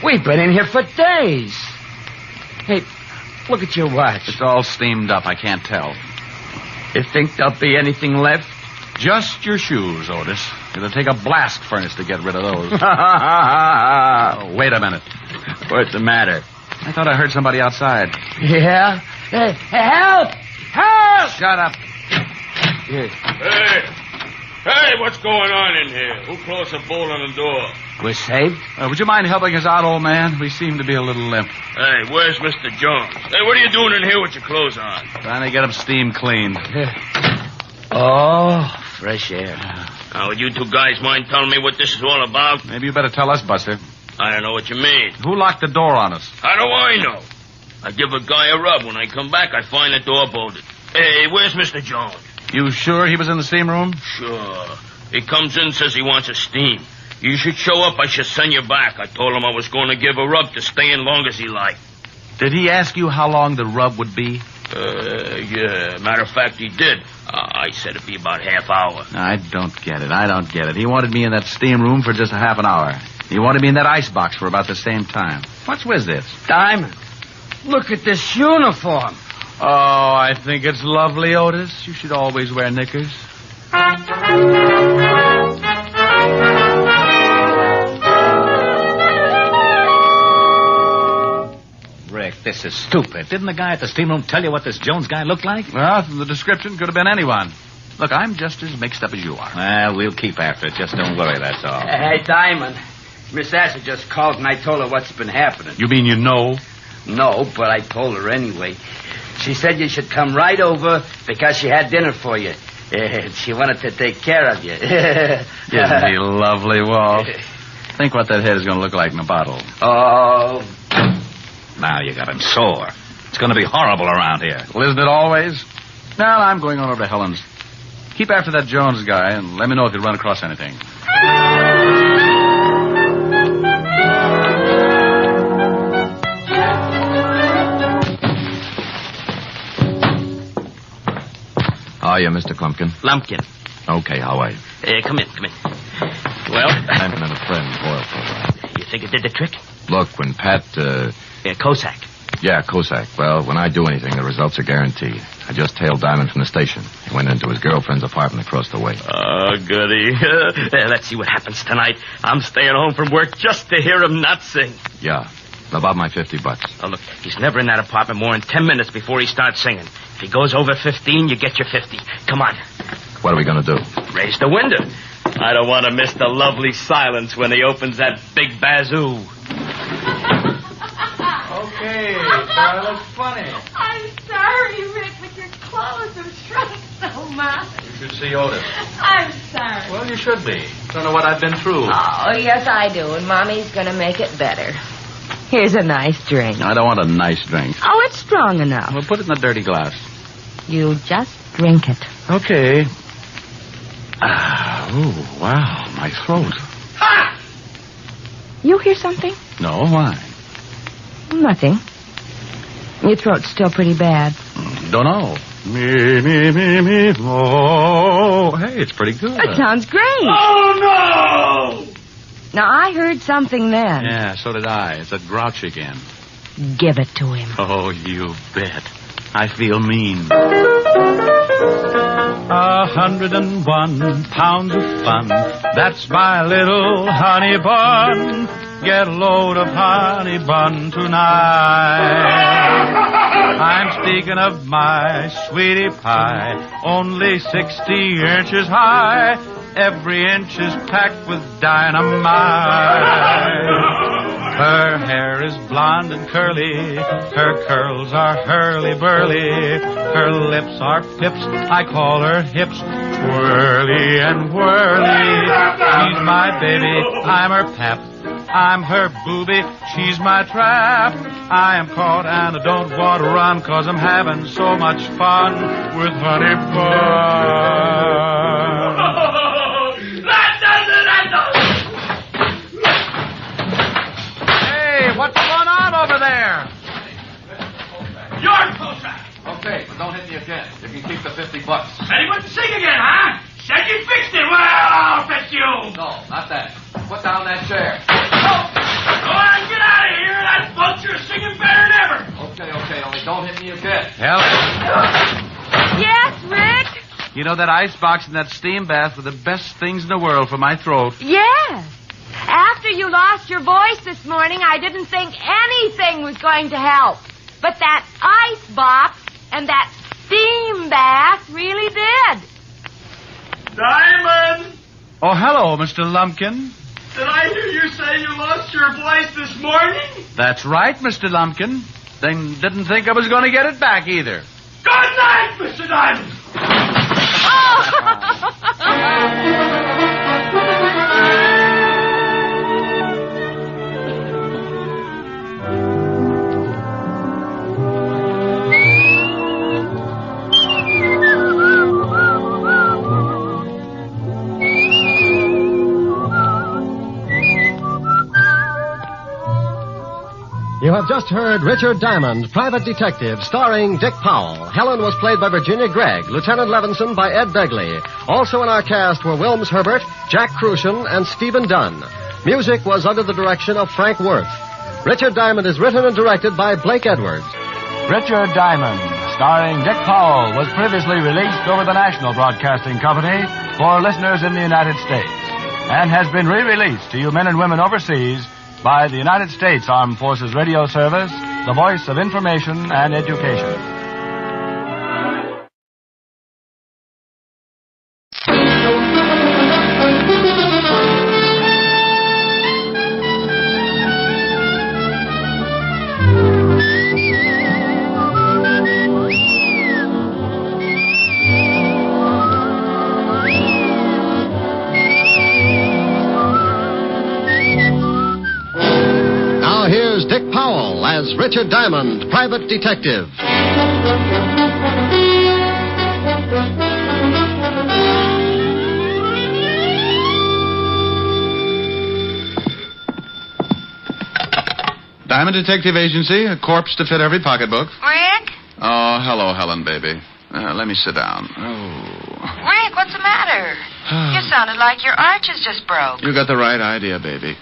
We've been in here for days. Hey, look at your watch. It's all steamed up. I can't tell. You think there'll be anything left? Just your shoes, Otis. It'll take a blast furnace to get rid of those. Oh, wait a minute. What's the matter? I thought I heard somebody outside. Yeah? Hey, help! Help! Shut up. Hey, what's going on in here? Who closed the bolt on the door? We're saved? Would you mind helping us out, old man? We seem to be a little limp. Hey, where's Mr. Jones? Hey, what are you doing in here with your clothes on? Trying to get him steam cleaned. Oh, fresh air. Now, would you two guys mind telling me what this is all about? Maybe you better tell us, Buster. I don't know what you mean. Who locked the door on us? How do I know? I give a guy a rub. When I come back, I find the door bolted. Hey, where's Mr. Jones? You sure he was in the steam room? Sure. He comes in and says he wants a steam. You should show up. I should send you back. I told him I was going to give a rub to stay in long as he liked. Did he ask you how long the rub would be? Yeah. Matter of fact, he did. I said it'd be about half hour. I don't get it. He wanted me in that steam room for just a half an hour. He wanted me in that ice box for about the same time. What's with this? Diamond, look at this uniform. Oh, I think it's lovely, Otis. You should always wear knickers. Rick, this is stupid. Didn't the guy at the steam room tell you what this Jones guy looked like? Well, from the description, could have been anyone. Look, I'm just as mixed up as you are. Well, we'll keep after it. Just don't worry, that's all. Hey, Diamond, Miss Asher just called and I told her what's been happening. You mean you know? No, but I told her anyway. She said you should come right over because she had dinner for you. She wanted to take care of you. Isn't he lovely, Walt? Think what that head is going to look like in a bottle. Oh. Now you got him sore. It's going to be horrible around here. Well, isn't it always? Now, I'm going on over to Helen's. Keep after that Jones guy and let me know if you run across anything. How are you, Mr. Klumpkin? Lumpkin. Okay, how are you? Come in. Well? I'm and a friend, Hoyle. You think it did the trick? Look, when Pat, Cossack. Yeah, Cossack. Well, when I do anything, the results are guaranteed. I just tailed Diamond from the station. He went into his girlfriend's apartment across the way. Oh, goody. Let's see what happens tonight. I'm staying home from work just to hear him not sing. Yeah. About my $50. Oh, look, he's never in that apartment more than 10 minutes before he starts singing. If he goes over 15, you get your 50. Come on. What are we going to do? Raise the window. I don't want to miss the lovely silence when he opens that big bazoo. Okay, that looks funny. I'm sorry, Rick, but your clothes have shrunk so much. You should see Otis. I'm sorry. Well, you should be. Don't know what I've been through. Oh, yes, I do, and Mommy's going to make it better. Here's a nice drink. I don't want a nice drink. Oh, it's strong enough. Well, put it in a dirty glass. You just drink it. Okay. Oh, wow, my throat. Ah! You hear something? No, why? Nothing. Your throat's still pretty bad. Don't know. Me, oh. Hey, it's pretty good. That sounds great. Oh, no! Now, I heard something then. Yeah, so did I. It's a grouch again. Give it to him. Oh, you bet. I feel mean. 101 pounds of fun. That's my little honey bun. Get a load of honey bun tonight. I'm speaking of my sweetie pie, only 60 inches high. Every inch is packed with dynamite. Her hair is blonde and curly. Her curls are hurly-burly. Her lips are pips. I call her hips. Twirly and whirly. She's my baby. I'm her pap. I'm her booby. She's my trap. I am caught and I don't want to run 'cause I'm having so much fun with honey bun. What's going on over there? You're Cossack. Okay, but don't hit me again. You can keep the $50. Said he wouldn't sing again, huh? Said you fixed it. Well, I'll fix you. No, not that. Put down that chair. Oh, go on, get out of here. That vulture's singing better than ever. Okay, only don't hit me again. Helen? Yes, Rick? You know, that ice box and that steam bath were the best things in the world for my throat. Yes. After you lost your voice this morning, I didn't think anything was going to help. But that ice box and that steam bath really did. Diamond! Oh, hello, Mr. Lumpkin. Did I hear you say you lost your voice this morning? That's right, Mr. Lumpkin. Then didn't think I was going to get it back either. Good night, Mr. Diamond! You have just heard Richard Diamond, Private Detective, starring Dick Powell. Helen was played by Virginia Gregg, Lieutenant Levinson by Ed Begley. Also in our cast were Wilms Herbert, Jack Crucian, and Stephen Dunn. Music was under the direction of Frank Worth. Richard Diamond is written and directed by Blake Edwards. Richard Diamond, starring Dick Powell, was previously released over the National Broadcasting Company for listeners in the United States and has been re-released to you men and women overseas by the United States Armed Forces Radio Service, the voice of information and education. Dick Powell as Richard Diamond, Private Detective. Diamond Detective Agency, a corpse to fit every pocketbook. Rick? Oh, hello, Helen, baby. Let me sit down. Oh. Rick, what's the matter? You sounded like your arches just broke. You got the right idea, baby.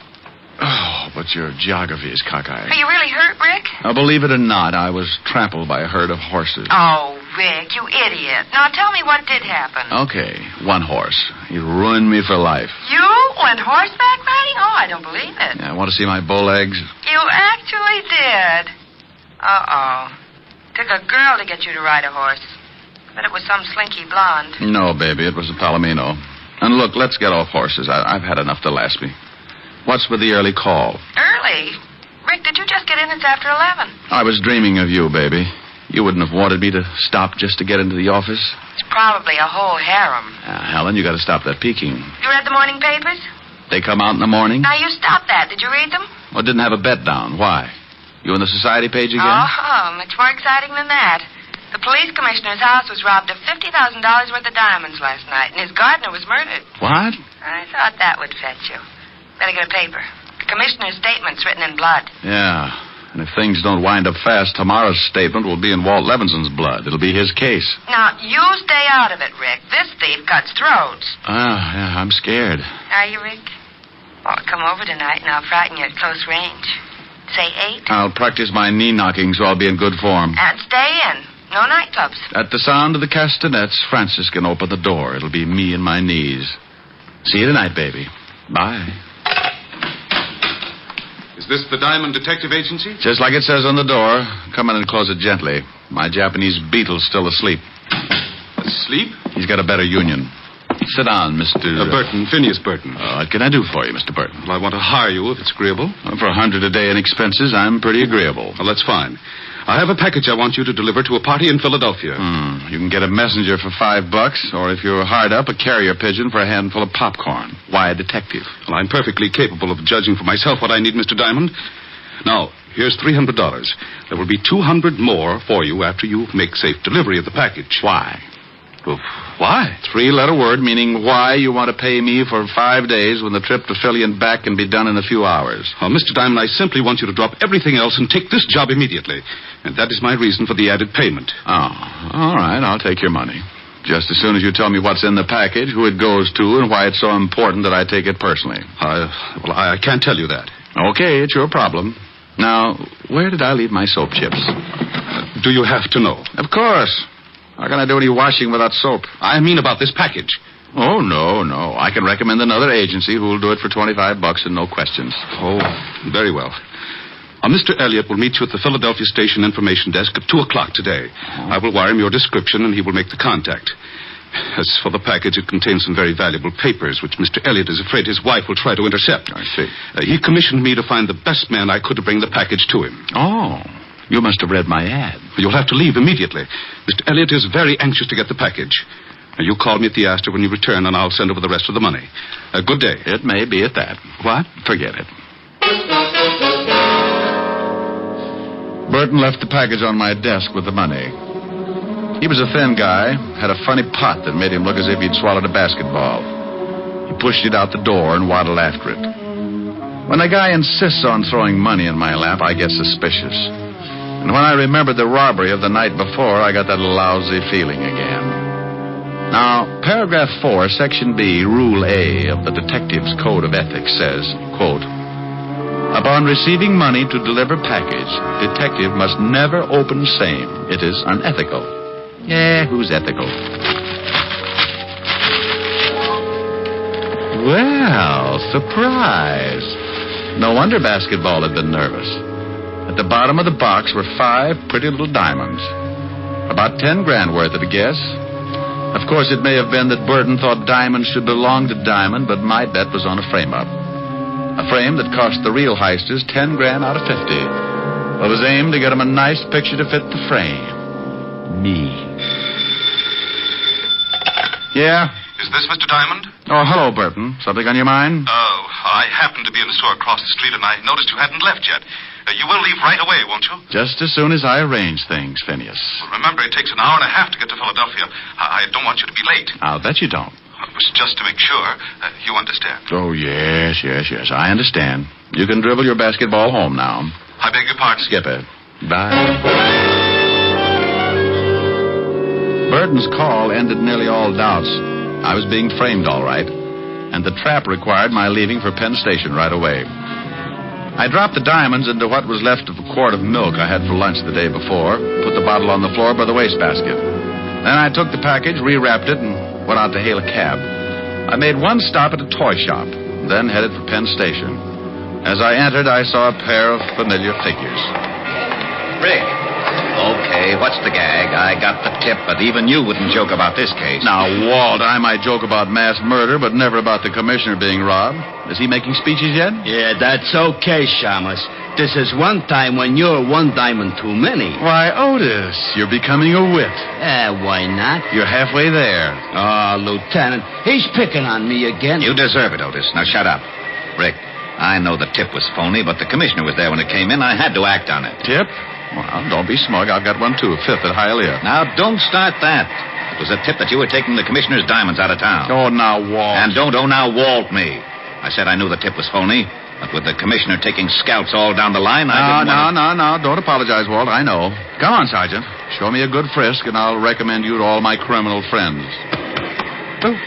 Oh, but your geography is cockeyed. Are you really hurt, Rick? Now, believe it or not, I was trampled by a herd of horses. Oh, Rick, you idiot. Now tell me what did happen. Okay, one horse. He ruined me for life. You went horseback riding? Oh, I don't believe it. Yeah, want to see my bull legs? You actually did. Uh-oh. Took a girl to get you to ride a horse. But it was some slinky blonde. No, baby, it was a palomino. And look, let's get off horses. I've had enough to last me. What's with the early call? Early? Rick, did you just get in? It's after 11. I was dreaming of you, baby. You wouldn't have wanted me to stop just to get into the office. It's probably a whole harem. Helen, you got to stop that peeking. You read the morning papers? They come out in the morning? Now, you stop that. Did you read them? Well, didn't have a bet down. Why? You on the society page again? Oh, much more exciting than that. The police commissioner's house was robbed of $50,000 worth of diamonds last night, and his gardener was murdered. What? I thought that would fetch you. Better get a paper. The commissioner's statement's written in blood. Yeah. And if things don't wind up fast, tomorrow's statement will be in Walt Levinson's blood. It'll be his case. Now, you stay out of it, Rick. This thief cuts throats. Yeah, I'm scared. Are you, Rick? Well, come over tonight, and I'll frighten you at close range. Say 8. I'll practice my knee knocking so I'll be in good form. And stay in. No nightclubs. At the sound of the castanets, Francis can open the door. It'll be me and my knees. See you tonight, baby. Bye. Is this the Diamond Detective Agency? Just like it says on the door. Come in and close it gently. My Japanese beetle's still asleep. Asleep? He's got a better union. Sit down, Mr. Burton, Phineas Burton. What can I do for you, Mr. Burton? Well, I want to hire you if it's agreeable. Well, for $100 a day in expenses, I'm pretty agreeable. Well, that's fine. I have a package I want you to deliver to a party in Philadelphia. You can get a messenger for $5, or if you're hard up, a carrier pigeon for a handful of popcorn. Why a detective? Well, I'm perfectly capable of judging for myself what I need, Mr. Diamond. Now, here's $300. There will be $200 more for you after you make safe delivery of the package. Why? Well, why? 3-letter word meaning why you want to pay me for 5 days when the trip to Philly and back can be done in a few hours. Mr. Diamond, I simply want you to drop everything else and take this job immediately. And that is my reason for the added payment. Oh, all right. I'll take your money. Just as soon as you tell me what's in the package, who it goes to, and why it's so important that I take it personally. I can't tell you that. Okay, it's your problem. Now, where did I leave my soap chips? Do you have to know? Of course. How can I do any washing without soap? I mean about this package. Oh, no. I can recommend another agency who will do it for $25 and no questions. Oh, very well. Mr. Elliott will meet you at the Philadelphia Station Information Desk at 2 o'clock today. I will wire him your description, and he will make the contact. As for the package, it contains some very valuable papers, which Mr. Elliott is afraid his wife will try to intercept. I see. He commissioned me to find the best man I could to bring the package to him. Oh, you must have read my ad. You'll have to leave immediately. Mr. Elliott is very anxious to get the package. You call me at the Astor when you return, and I'll send over the rest of the money. Good day. It may be at that. What? Forget it. Burton left the package on my desk with the money. He was a thin guy, had a funny pot that made him look as if he'd swallowed a basketball. He pushed it out the door and waddled after it. When a guy insists on throwing money in my lap, I get suspicious. And when I remembered the robbery of the night before, I got that lousy feeling again. Now, paragraph 4, section B, rule A of the Detective's Code of Ethics says, quote, upon receiving money to deliver package, detective must never open same. It is unethical. Yeah, who's ethical? Well, surprise. No wonder basketball had been nervous. At the bottom of the box were 5 pretty little diamonds. About 10 grand worth at a guess. Of course, it may have been that Burton thought diamonds should belong to Diamond, but my bet was on a frame-up. A frame that cost the real heisters 10 grand out of 50. It was aimed to get him a nice picture to fit the frame. Me. Yeah? Is this Mr. Diamond? Oh, hello, Burton. Something on your mind? Oh, I happened to be in the store across the street, and I noticed you hadn't left yet. You will leave right away, won't you? Just as soon as I arrange things, Phineas. Well, remember, it takes an hour and a half to get to Philadelphia. I don't want you to be late. I'll bet you don't. It was just to make sure. You understand? Oh, yes. I understand. You can dribble your basketball home now. I beg your pardon? Skip it. Bye. Burton's call ended nearly all doubts. I was being framed all right, and the trap required my leaving for Penn Station right away. I dropped the diamonds into what was left of a quart of milk I had for lunch the day before, put the bottle on the floor by the wastebasket. Then I took the package, rewrapped it, and went out to hail a cab. I made one stop at a toy shop, then headed for Penn Station. As I entered, I saw a pair of familiar figures. Rick. Okay, what's the gag? I got the tip, but even you wouldn't joke about this case. Now, Walt, I might joke about mass murder, but never about the commissioner being robbed. Is he making speeches yet? Yeah, that's okay, Shamus. This is one time when you're one diamond too many. Why, Otis, you're becoming a wit. Why not? You're halfway there. Oh, Lieutenant, he's picking on me again. You deserve it, Otis. Now, shut up. Rick, I know the tip was phony, but the commissioner was there when it came in. I had to act on it. Tip? Well, don't be smug. I've got one, too. 5th at Hialeah. Now, don't start that. It was a tip that you were taking the commissioner's diamonds out of town. Oh, now, Walt. And don't now Walt me. I said I knew the tip was phony, but with the commissioner taking scouts all down the line, I didn't want to... No. Don't apologize, Walt. I know. Come on, Sergeant. Show me a good frisk, and I'll recommend you to all my criminal friends. Oh.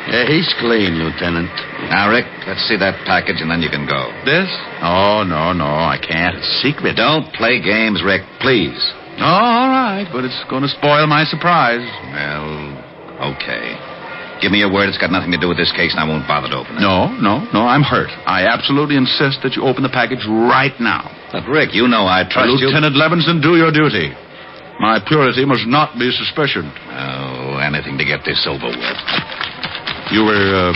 Yeah, he's clean, Lieutenant. Now, Rick, let's see that package, and then you can go. This? Oh, no, I can't. It's secret. Don't play games, Rick, please. Oh, all right, but it's going to spoil my surprise. Well, okay. Give me your word it's got nothing to do with this case, and I won't bother to open it. No, I'm hurt. I absolutely insist that you open the package right now. But, Rick, you know I trust you. Lieutenant Levinson, do your duty. My purity must not be suspicioned. Oh, anything to get this over with. You were,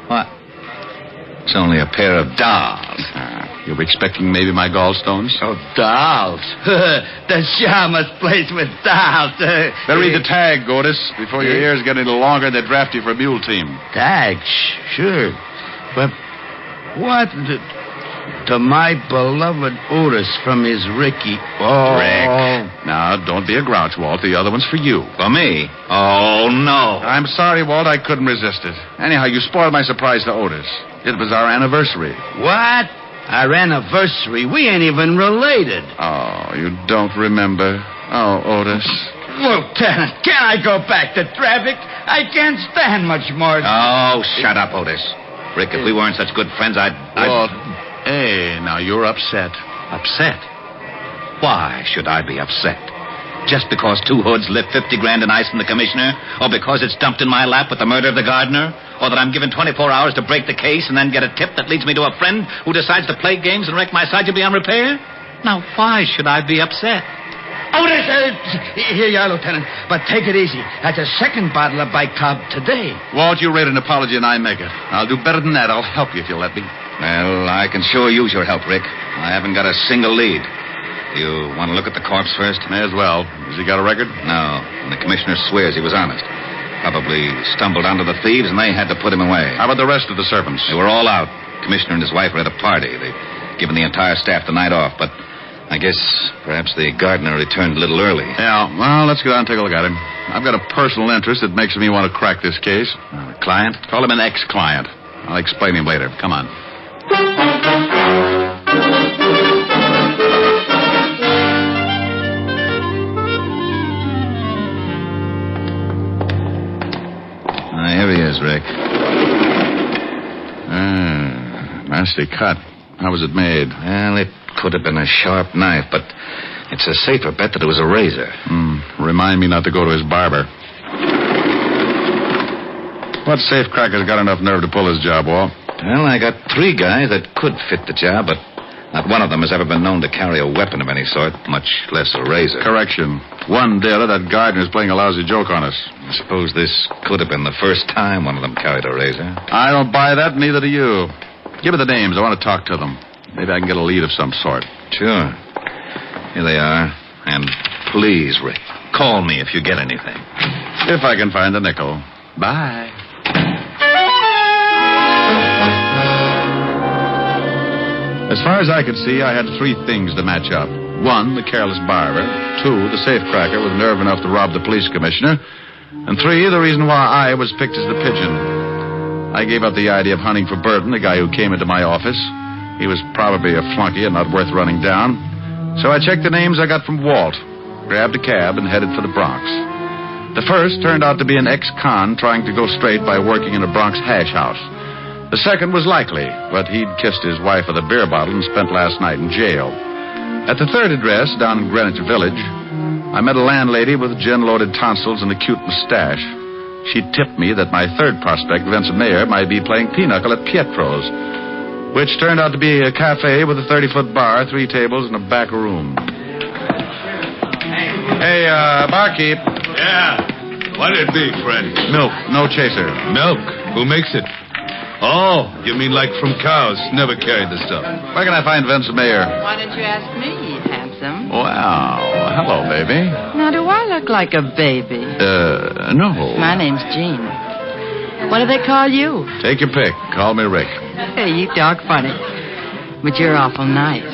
What? It's only a pair of dolls. You were expecting maybe my gallstones? Oh, dolls. The Shamus plays with dolls. Better read the tag, Otis. Before your ears get any longer, they draft you for a mule team. Tag? Sure. But what... To my beloved Otis from his Ricky. Oh. Rick. Now, don't be a grouch, Walt. The other one's for you. For me? Oh, no. I'm sorry, Walt. I couldn't resist it. Anyhow, you spoiled my surprise to Otis. It was our anniversary. What? Our anniversary? We ain't even related. Oh, you don't remember. Oh, Otis. Lieutenant, can I go back to traffic? I can't stand much more. Oh, shut up, Otis. Rick, if we weren't such good friends, Walt. Hey, now you're upset. Upset? Why should I be upset? Just because two hoods lift 50 grand in ice from the commissioner? Or because it's dumped in my lap with the murder of the gardener? Or that I'm given 24 hours to break the case and then get a tip that leads me to a friend who decides to play games and wreck my cycle beyond repair? Now, why should I be upset? Oh, here you are, Lieutenant. But take it easy. That's a second bottle of bicarb today. Won't you write an apology and I make it? I'll do better than that. I'll help you if you'll let me. Well, I can sure use your help, Rick. I haven't got a single lead. You want to look at the corpse first? May as well. Has he got a record? No. And the commissioner swears he was honest. Probably stumbled onto the thieves and they had to put him away. How about the rest of the servants? They were all out. Commissioner and his wife were at a party. They'd given the entire staff the night off, but I guess perhaps the gardener returned a little early. Yeah, well, let's go down and take a look at him. I've got a personal interest that makes me want to crack this case. A client? Call him an ex-client. I'll explain him later. Come on. Here he is, Rick. Nasty cut. How was it made? Well, it could have been a sharp knife, but it's a safer bet that it was a razor. Remind me not to go to his barber. What safecracker's got enough nerve to pull his job, Walt? Well, I got 3 guys that could fit the job, but not one of them has ever been known to carry a weapon of any sort, much less a razor. Correction. One did it. That gardener's playing a lousy joke on us. I suppose this could have been the first time one of them carried a razor. I don't buy that, neither do you. Give me the names. I want to talk to them. Maybe I can get a lead of some sort. Sure. Here they are. And please, Rick, call me if you get anything. If I can find a nickel. Bye. As far as I could see, I had 3 things to match up. 1, the careless barber. 2, the safecracker with nerve enough to rob the police commissioner. And 3, the reason why I was picked as the pigeon. I gave up the idea of hunting for Burton, the guy who came into my office. He was probably a flunky and not worth running down. So I checked the names I got from Walt, grabbed a cab, and headed for the Bronx. The first turned out to be an ex-con trying to go straight by working in a Bronx hash house. The second was likely, but he'd kissed his wife with a beer bottle and spent last night in jail. At the third address, down in Greenwich Village, I met a landlady with gin-loaded tonsils and a cute mustache. She tipped me that my third prospect, Vincent Mayer, might be playing pinochle at Pietro's, which turned out to be a cafe with a 30-foot bar, 3 tables, and a back room. Hey, barkeep. Yeah. What'd it be, Fred? Milk, no chaser. Milk? Who makes it? Oh, you mean like from cows? Never carried the stuff. Where can I find Vincent Mayer? Why don't you ask me, handsome? Wow. Hello, baby. Now, do I look like a baby? No. My name's Jean. What do they call you? Take your pick. Call me Rick. Hey, you talk funny. But you're awful nice.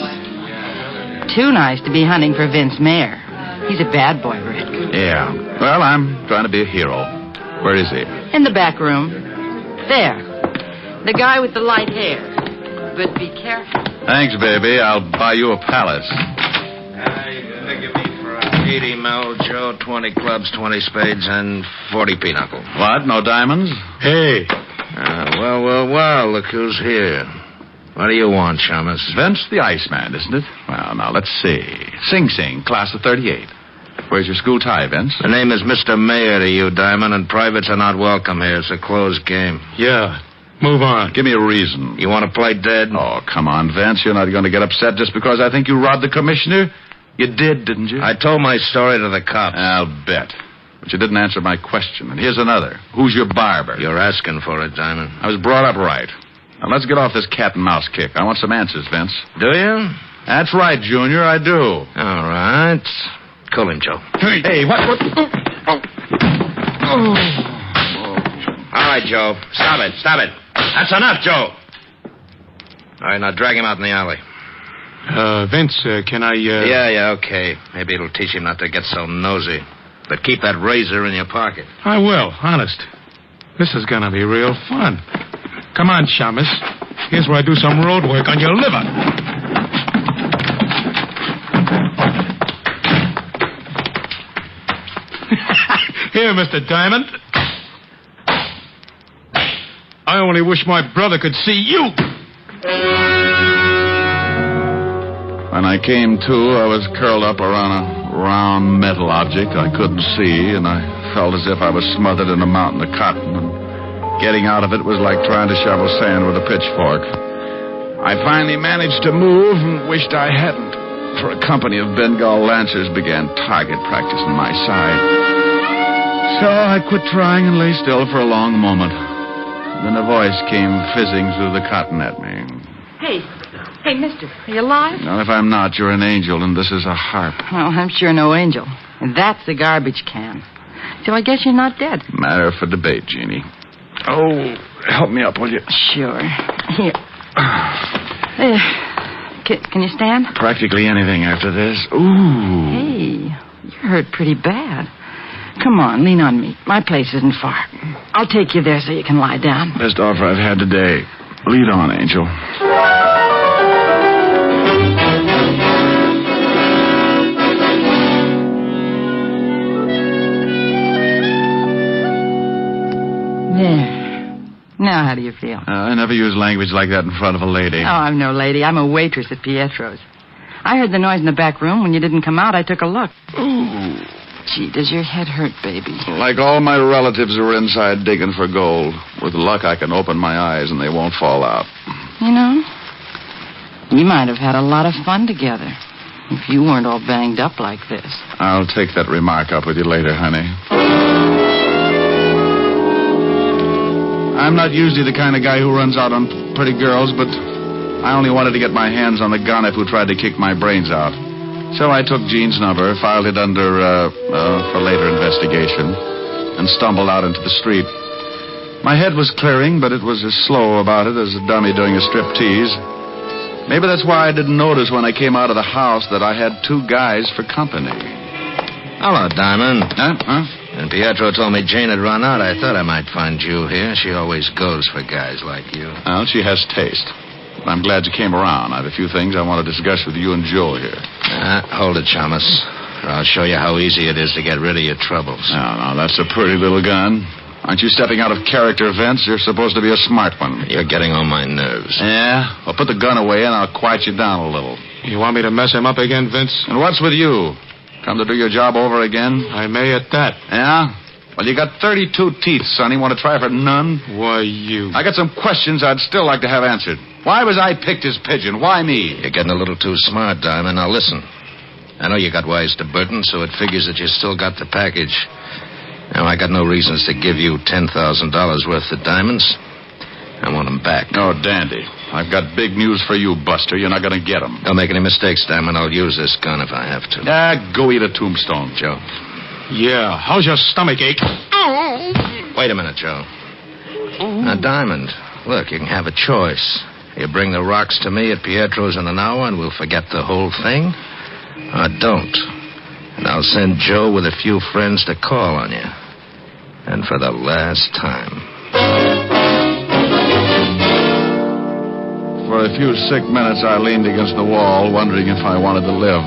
Too nice to be hunting for Vince Mayer. He's a bad boy, Rick. Yeah. Well, I'm trying to be a hero. Where is he? In the back room. There. The guy with the light hair. But be careful. Thanks, baby. I'll buy you a palace. You figure me for 80 mil, Joe, 20 clubs, 20 spades, and 40 pinochle. What? No diamonds? Hey. Well, look who's here. What do you want, Shamus? Vince the Iceman, isn't it? Well, now, let's see. Sing Sing, class of 38. Where's your school tie, Vince? The name is Mr. Mayer to you, Diamond, and privates are not welcome here. It's a closed game. Yeah. Move on. Give me a reason. You want to play dead? Oh, come on, Vince. You're not going to get upset just because I think you robbed the commissioner? You did, didn't you? I told my story to the cops. I'll bet. But you didn't answer my question. And here's another. Who's your barber? You're asking for it, Diamond. I was brought up right. Now, let's get off this cat and mouse kick. I want some answers, Vince. Do you? That's right, Junior. I do. All right. Cool him, Joe. Hey, what? All right, Joe. Stop it. That's enough, Joe. All right, now drag him out in the alley. Vince, can I, Yeah, okay. Maybe it'll teach him not to get so nosy. But keep that razor in your pocket. I will, honest. This is gonna be real fun. Come on, Shamus. Here's where I do some road work on your liver. Here, Mr. Diamond. I only wish my brother could see you. When I came to, I was curled up around a round metal object I couldn't see, and I felt as if I was smothered in a mountain of cotton. And Getting out of it was like trying to shovel sand with a pitchfork. I finally managed to move and wished I hadn't, for a company of Bengal Lancers began target practice on my side. So I quit trying and lay still for a long moment. Then a voice came fizzing through the cotton at me. Hey, mister, are you alive? Now, if I'm not, you're an angel, and this is a harp. Well, I'm sure no angel. And that's the garbage can. So I guess you're not dead. Matter for debate, Jeannie. Oh, help me up, will you? Sure. Here. Can you stand? Practically anything after this. Ooh. Hey, you're hurt pretty bad. Come on, lean on me. My place isn't far. I'll take you there so you can lie down. Best offer I've had today. Lead on, Angel. There. Now how do you feel? I never use language like that in front of a lady. Oh, I'm no lady. I'm a waitress at Pietro's. I heard the noise in the back room. When you didn't come out, I took a look. Ooh. Gee, does your head hurt, baby? Like all my relatives who are inside digging for gold. With luck, I can open my eyes and they won't fall out. You know, you might have had a lot of fun together if you weren't all banged up like this. I'll take that remark up with you later, honey. I'm not usually the kind of guy who runs out on pretty girls, but I only wanted to get my hands on the gonnet who tried to kick my brains out. So I took Jean's number, filed it under, for later investigation, and stumbled out into the street. My head was clearing, but it was as slow about it as a dummy doing a striptease. Maybe that's why I didn't notice when I came out of the house that I had two guys for company. Hello, Diamond. Huh? And Pietro told me Jane had run out. I thought I might find you here. She always goes for guys like you. Well, she has taste. I'm glad you came around. I have a few things I want to discuss with you and Joe here. Hold it, Chalmers. Or I'll show you how easy it is to get rid of your troubles. No, that's a pretty little gun. Aren't you stepping out of character, Vince? You're supposed to be a smart one. You're getting on my nerves. Yeah? Well, put the gun away and I'll quiet you down a little. You want me to mess him up again, Vince? And what's with you? Come to do your job over again? I may at that. Yeah? Well, you got 32 teeth, sonny. Want to try for none? Why, you... I got some questions I'd still like to have answered. Why was I picked as pigeon? Why me? You're getting a little too smart, Diamond. Now, listen. I know you got wise to Burton, so it figures that you still got the package. Now, I got no reasons to give you $10,000 worth of diamonds. I want them back. Oh, dandy. I've got big news for you, Buster. You're not going to get them. Don't make any mistakes, Diamond. I'll use this gun if I have to. Go eat a tombstone. Joe. Yeah, how's your stomach ache? Wait a minute, Joe. Now, Diamond, look, you can have a choice. You bring the rocks to me at Pietro's in an hour and we'll forget the whole thing. Or don't. And I'll send Joe with a few friends to call on you. And for the last time. For a few sick minutes, I leaned against the wall, wondering if I wanted to live.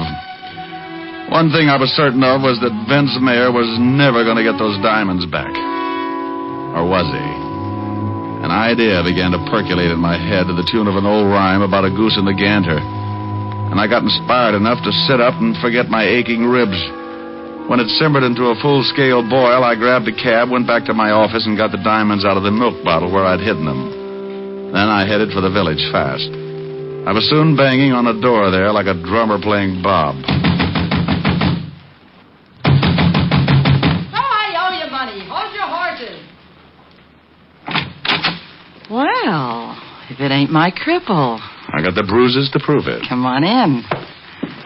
One thing I was certain of was that Vince Mayer was never going to get those diamonds back. Or was he? An idea began to percolate in my head to the tune of an old rhyme about a goose and a gander. And I got inspired enough to sit up and forget my aching ribs. When it simmered into a full-scale boil, I grabbed a cab, went back to my office, and got the diamonds out of the milk bottle where I'd hidden them. Then I headed for the village fast. I was soon banging on a door there like a drummer playing Bob. Well, if it ain't my cripple. I got the bruises to prove it. Come on in.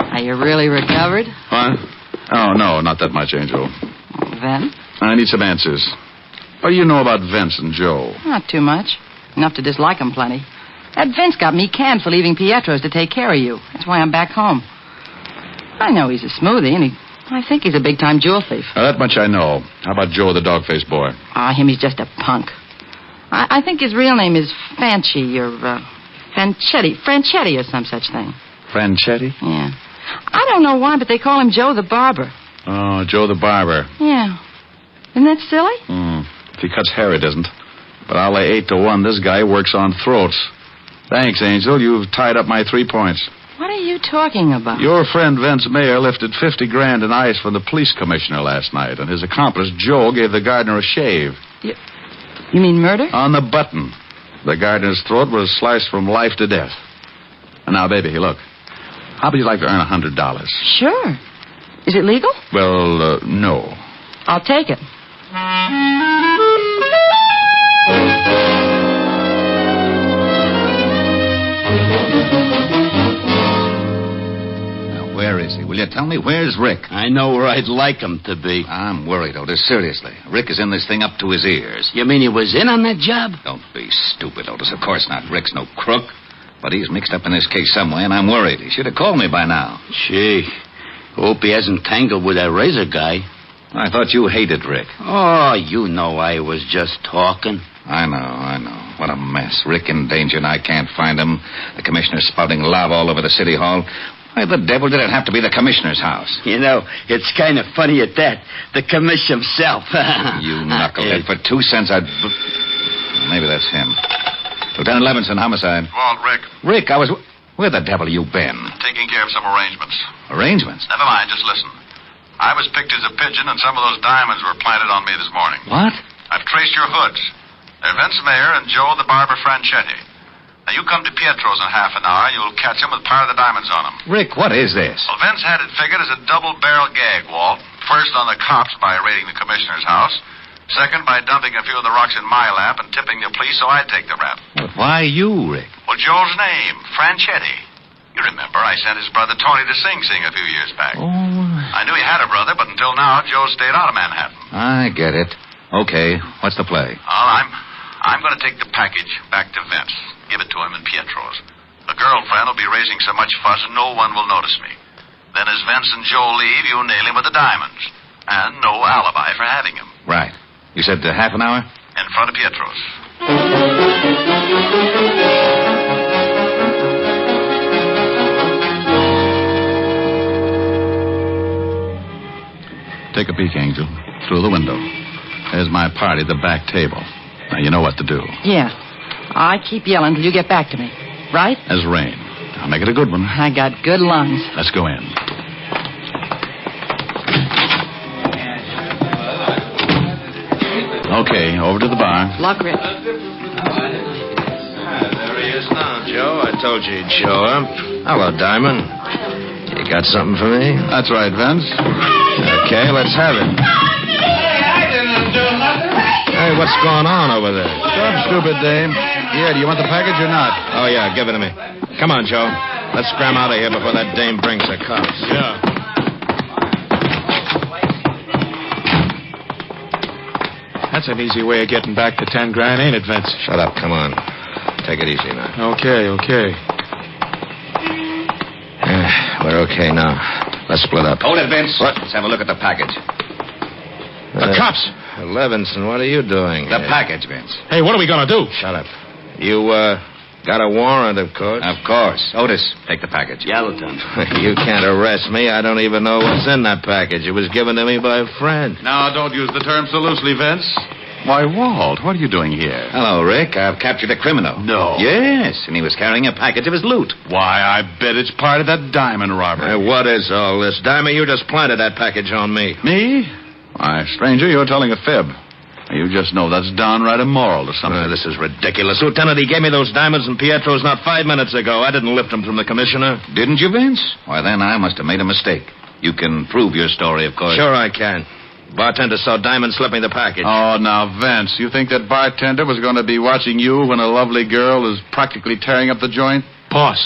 Are you really recovered? What? Oh, no, not that much, Angel. Then? I need some answers. What do you know about Vince and Joe? Not too much. Enough to dislike him plenty. That Vince got me canned for leaving Pietro's to take care of you. That's why I'm back home. I know he's a smoothie, and I think he's a big-time jewel thief. Now, that much I know. How about Joe, the dog-faced boy? Him, he's just a punk. I think his real name is Fanchi or Franchetti or some such thing. Franchetti? Yeah. I don't know why, but they call him Joe the Barber. Oh, Joe the Barber. Yeah. Isn't that silly? If he cuts hair, it isn't. But I'll lay 8-1 this guy works on throats. Thanks, Angel. You've tied up my 3 points. What are you talking about? Your friend Vince Mayer lifted $50,000 in ice from the police commissioner last night, and his accomplice, Joe, gave the gardener a shave. You mean murder? On the button. The gardener's throat was sliced from life to death. And now, baby, look. How would you like to earn $100? Sure. Is it legal? Well, no. I'll take it. Now, where is he? Will you tell me? Where's Rick? I know where I'd like him to be. I'm worried, Otis. Seriously. Rick is in this thing up to his ears. You mean he was in on that job? Don't be stupid, Otis. Of course not. Rick's no crook. But he's mixed up in this case some way, and I'm worried. He should have called me by now. Gee, hope he hasn't tangled with that razor guy. I thought you hated Rick. Oh, you know I was just talking. I know. What a mess. Rick in danger, and I can't find him. The commissioner's spouting lava all over the city hall. Why the devil did it have to be the commissioner's house? You know, it's kind of funny at that. The commissioner himself. You knucklehead. For 2 cents, I'd... Maybe that's him. Lieutenant Levinson, homicide. Walt, Rick. Rick, where the devil you been? Taking care of some arrangements. Arrangements? Never mind, just listen. I was picked as a pigeon, and some of those diamonds were planted on me this morning. What? I've traced your hoods. They're Vince Mayer and Joe the barber Franchetti. Now, you come to Pietro's in half an hour, and you'll catch him with part of the diamonds on him. Rick, what is this? Well, Vince had it figured as a double-barrel gag, Walt. First on the cops by raiding the commissioner's house. Second, by dumping a few of the rocks in my lap and tipping the police so I'd take the rap. But why you, Rick? Well, Joe's name, Franchetti. You remember I sent his brother Tony to Sing Sing a few years back. Oh. I knew he had a brother, but until now, Joe stayed out of Manhattan. I get it. Okay, what's the play? Well, I'm going to take the package back to Vince. Give it to him in Pietro's. The girlfriend will be raising so much fuss no one will notice me. Then as Vince and Joe leave, you nail him with the diamonds. And no alibi for having him. Right. You said half an hour? In front of Pietro's. Take a peek, Angel. Through the window. There's my party, the back table. Now, you know what to do. Yeah. I keep yelling till you get back to me. Right? As rain. I'll make it a good one. I got good lungs. Let's go in. Okay, over to the bar. Luck, Rick. There he is now, Joe. I told you he'd show up. Hello, Diamond. You got something for me? That's right, Vince. Okay, let's have it. Hey, what's going on over there? Stop, stupid dame. Yeah, do you want the package or not? Oh, yeah, give it to me. Come on, Joe. Let's scram out of here before that dame brings the cops. Yeah. That's an easy way of getting back to 10 grand, ain't it, Vince? Shut up. Come on. Take it easy now. Okay. We're okay now. Let's split up. Hold it, Vince. What? Let's have a look at the package. The cops. Levinson, what are you doing? The package, Vince. Hey, what are we going to do? Shut up. You, got a warrant, of course? Of course. Otis, take the package. Yeah, Lieutenant. You can't arrest me. I don't even know what's in that package. It was given to me by a friend. Now, don't use the term so loosely, Vince. Why, Walt, what are you doing here? Hello, Rick. I've captured a criminal. No. Yes, and he was carrying a package of his loot. Why, I bet it's part of that diamond robbery. What is all this? Diamond, you just planted that package on me. Me? Why, stranger, you're telling a fib. You just know that's downright immoral or something. This is ridiculous. Lieutenant, he gave me those diamonds in Pietro's not 5 minutes ago. I didn't lift them from the commissioner. Didn't you, Vince? Why, then I must have made a mistake. You can prove your story, of course. Sure I can. Bartender saw Diamond slip me the package. Oh, now, Vince, you think that bartender was going to be watching you when a lovely girl is practically tearing up the joint? Boss,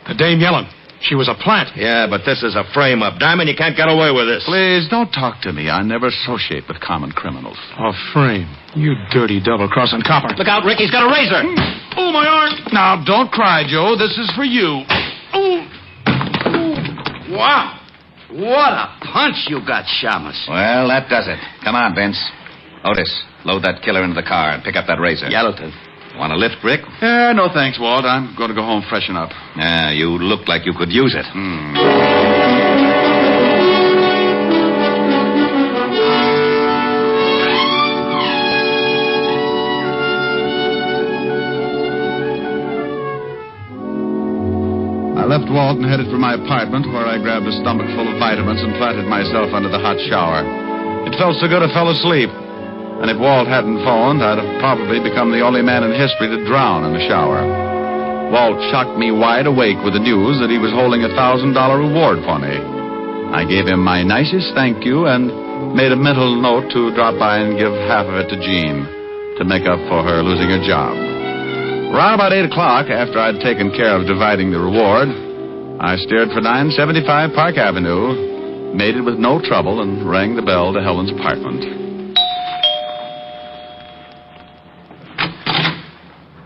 the dame yelling. She was a plant. Yeah, but this is a frame-up. Diamond, you can't get away with this. Please, don't talk to me. I never associate with common criminals. A frame. You dirty double-crossing copper. Look out, Rick. He's got a razor. Oh, my arm. Now, don't cry, Joe. This is for you. Ooh. Wow. What a punch you got, Shamus. Well, that does it. Come on, Vince. Otis, load that killer into the car and pick up that razor. Yeah, Lieutenant. Want a lift, Rick? No, thanks, Walt. I'm going to go home freshen up. Yeah, you look like you could use it. I left Walt and headed for my apartment, where I grabbed a stomach full of vitamins and planted myself under the hot shower. It felt so good I fell asleep. And if Walt hadn't phoned, I'd have probably become the only man in history to drown in the shower. Walt shocked me wide awake with the news that he was holding a $1,000 reward for me. I gave him my nicest thank you and made a mental note to drop by and give half of it to Jean to make up for her losing her job. Around about 8 o'clock, after I'd taken care of dividing the reward, I steered for 975 Park Avenue, made it with no trouble, and rang the bell to Helen's apartment.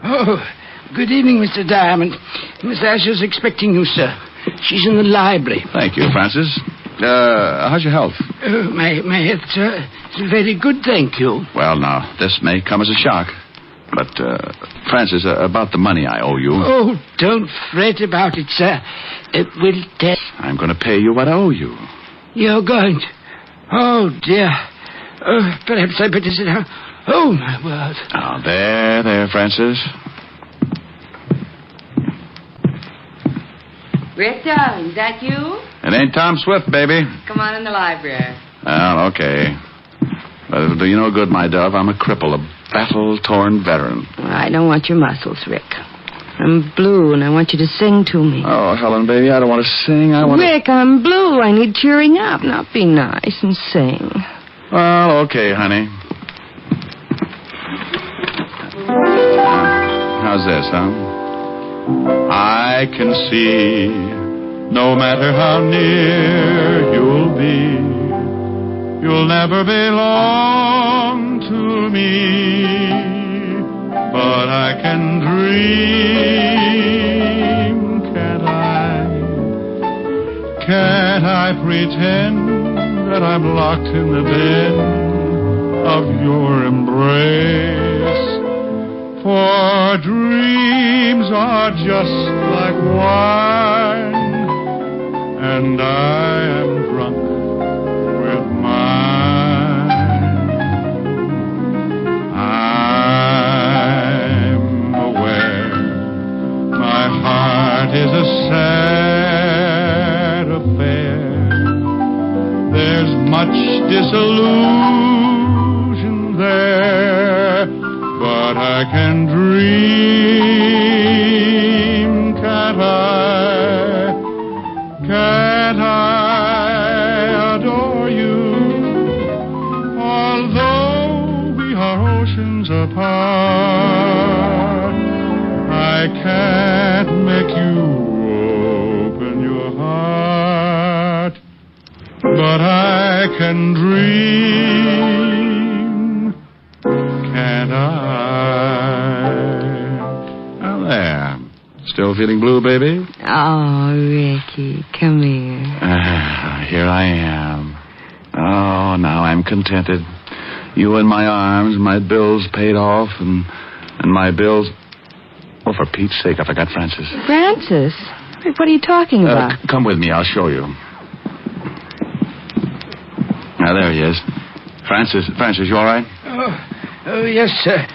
Oh, good evening, Mr. Diamond. Miss Asher's expecting you, sir. She's in the library. Thank you, Francis. How's your health? My health, sir, is very good, thank you. Well, now, this may come as a shock. But, Francis, about the money I owe you. Oh, don't fret about it, sir. We'll tell. I'm going to pay you what I owe you. You're going to? Oh, dear. Perhaps I better sit down. Oh, my word. Oh, there, Francis. Rick, darling, is that you? It ain't Tom Swift, baby. Come on in the library. Well, okay. But it'll do you no good, my dove. I'm a cripple, a battle-torn veteran. I don't want your muscles, Rick. I'm blue, and I want you to sing to me. Oh, Helen, baby, I don't want to sing. Rick, I'm blue. I need cheering up. Now be nice and sing. Well, okay, honey. How's this, huh? I can see, no matter how near you'll be, you'll never belong to me, but I can dream, can't I? Can't I pretend that I'm locked in the bed of your embrace? For dreams are just like wine, and I am drunk with mine. I'm aware my heart is a sad affair. There's much disillusion there, but I can dream, can't I? Can't I adore you? Although we are oceans apart, I can't make you open your heart, but I can dream, can't I? Now there. Still feeling blue, baby? Oh, Ricky, come here. Here I am. Oh, now I'm contented. You in my arms, my bills paid off, and my bills... Oh, for Pete's sake, I forgot Francis. Francis? Rick, what are you talking about? Come with me, I'll show you. Now, there he is. Francis, you all right? Oh, yes, sir.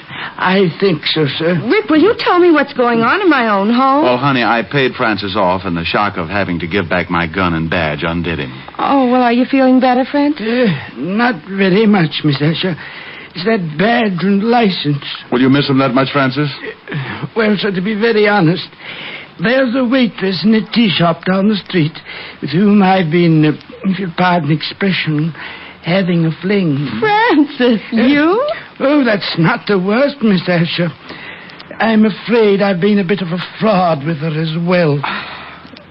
I think so, sir. Rick, will you tell me what's going on in my own home? Oh, honey, I paid Francis off, and the shock of having to give back my gun and badge undid him. Oh, well, are you feeling better, Francis? Not very much, Miss Asher. It's that badge and license. Will you miss him that much, Francis? Well, sir, to be very honest, there's a waitress in a tea shop down the street with whom I've been, if you'll pardon expression, having a fling. Francis, you? Oh, that's not the worst, Miss Asher. I'm afraid I've been a bit of a fraud with her as well.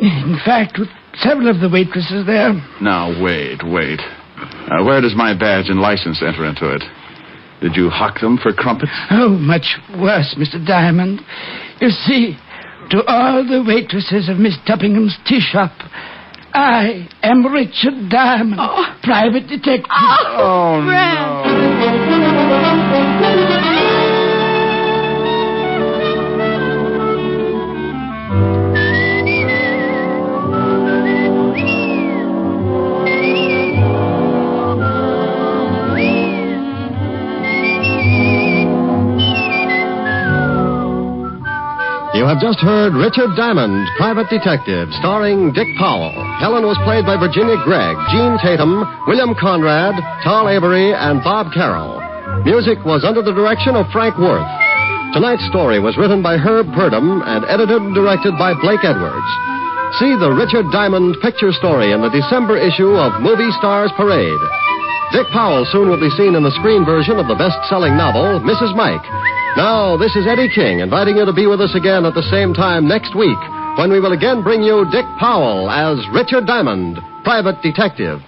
In fact, with several of the waitresses there. Now, wait. Where does my badge and license enter into it? Did you hock them for crumpets? Oh, much worse, Mr. Diamond. You see, to all the waitresses of Miss Tuppingham's tea shop, I am Richard Diamond, private detective. Oh, no. You have just heard Richard Diamond, Private Detective, starring Dick Powell. Helen was played by Virginia Gregg, Jean Tatum, William Conrad, Tal Avery, and Bob Carroll. Music was under the direction of Frank Worth. Tonight's story was written by Herb Purdom and edited and directed by Blake Edwards. See the Richard Diamond picture story in the December issue of Movie Stars Parade. Dick Powell soon will be seen in the screen version of the best-selling novel, Mrs. Mike. Now, this is Eddie King inviting you to be with us again at the same time next week when we will again bring you Dick Powell as Richard Diamond, private detective.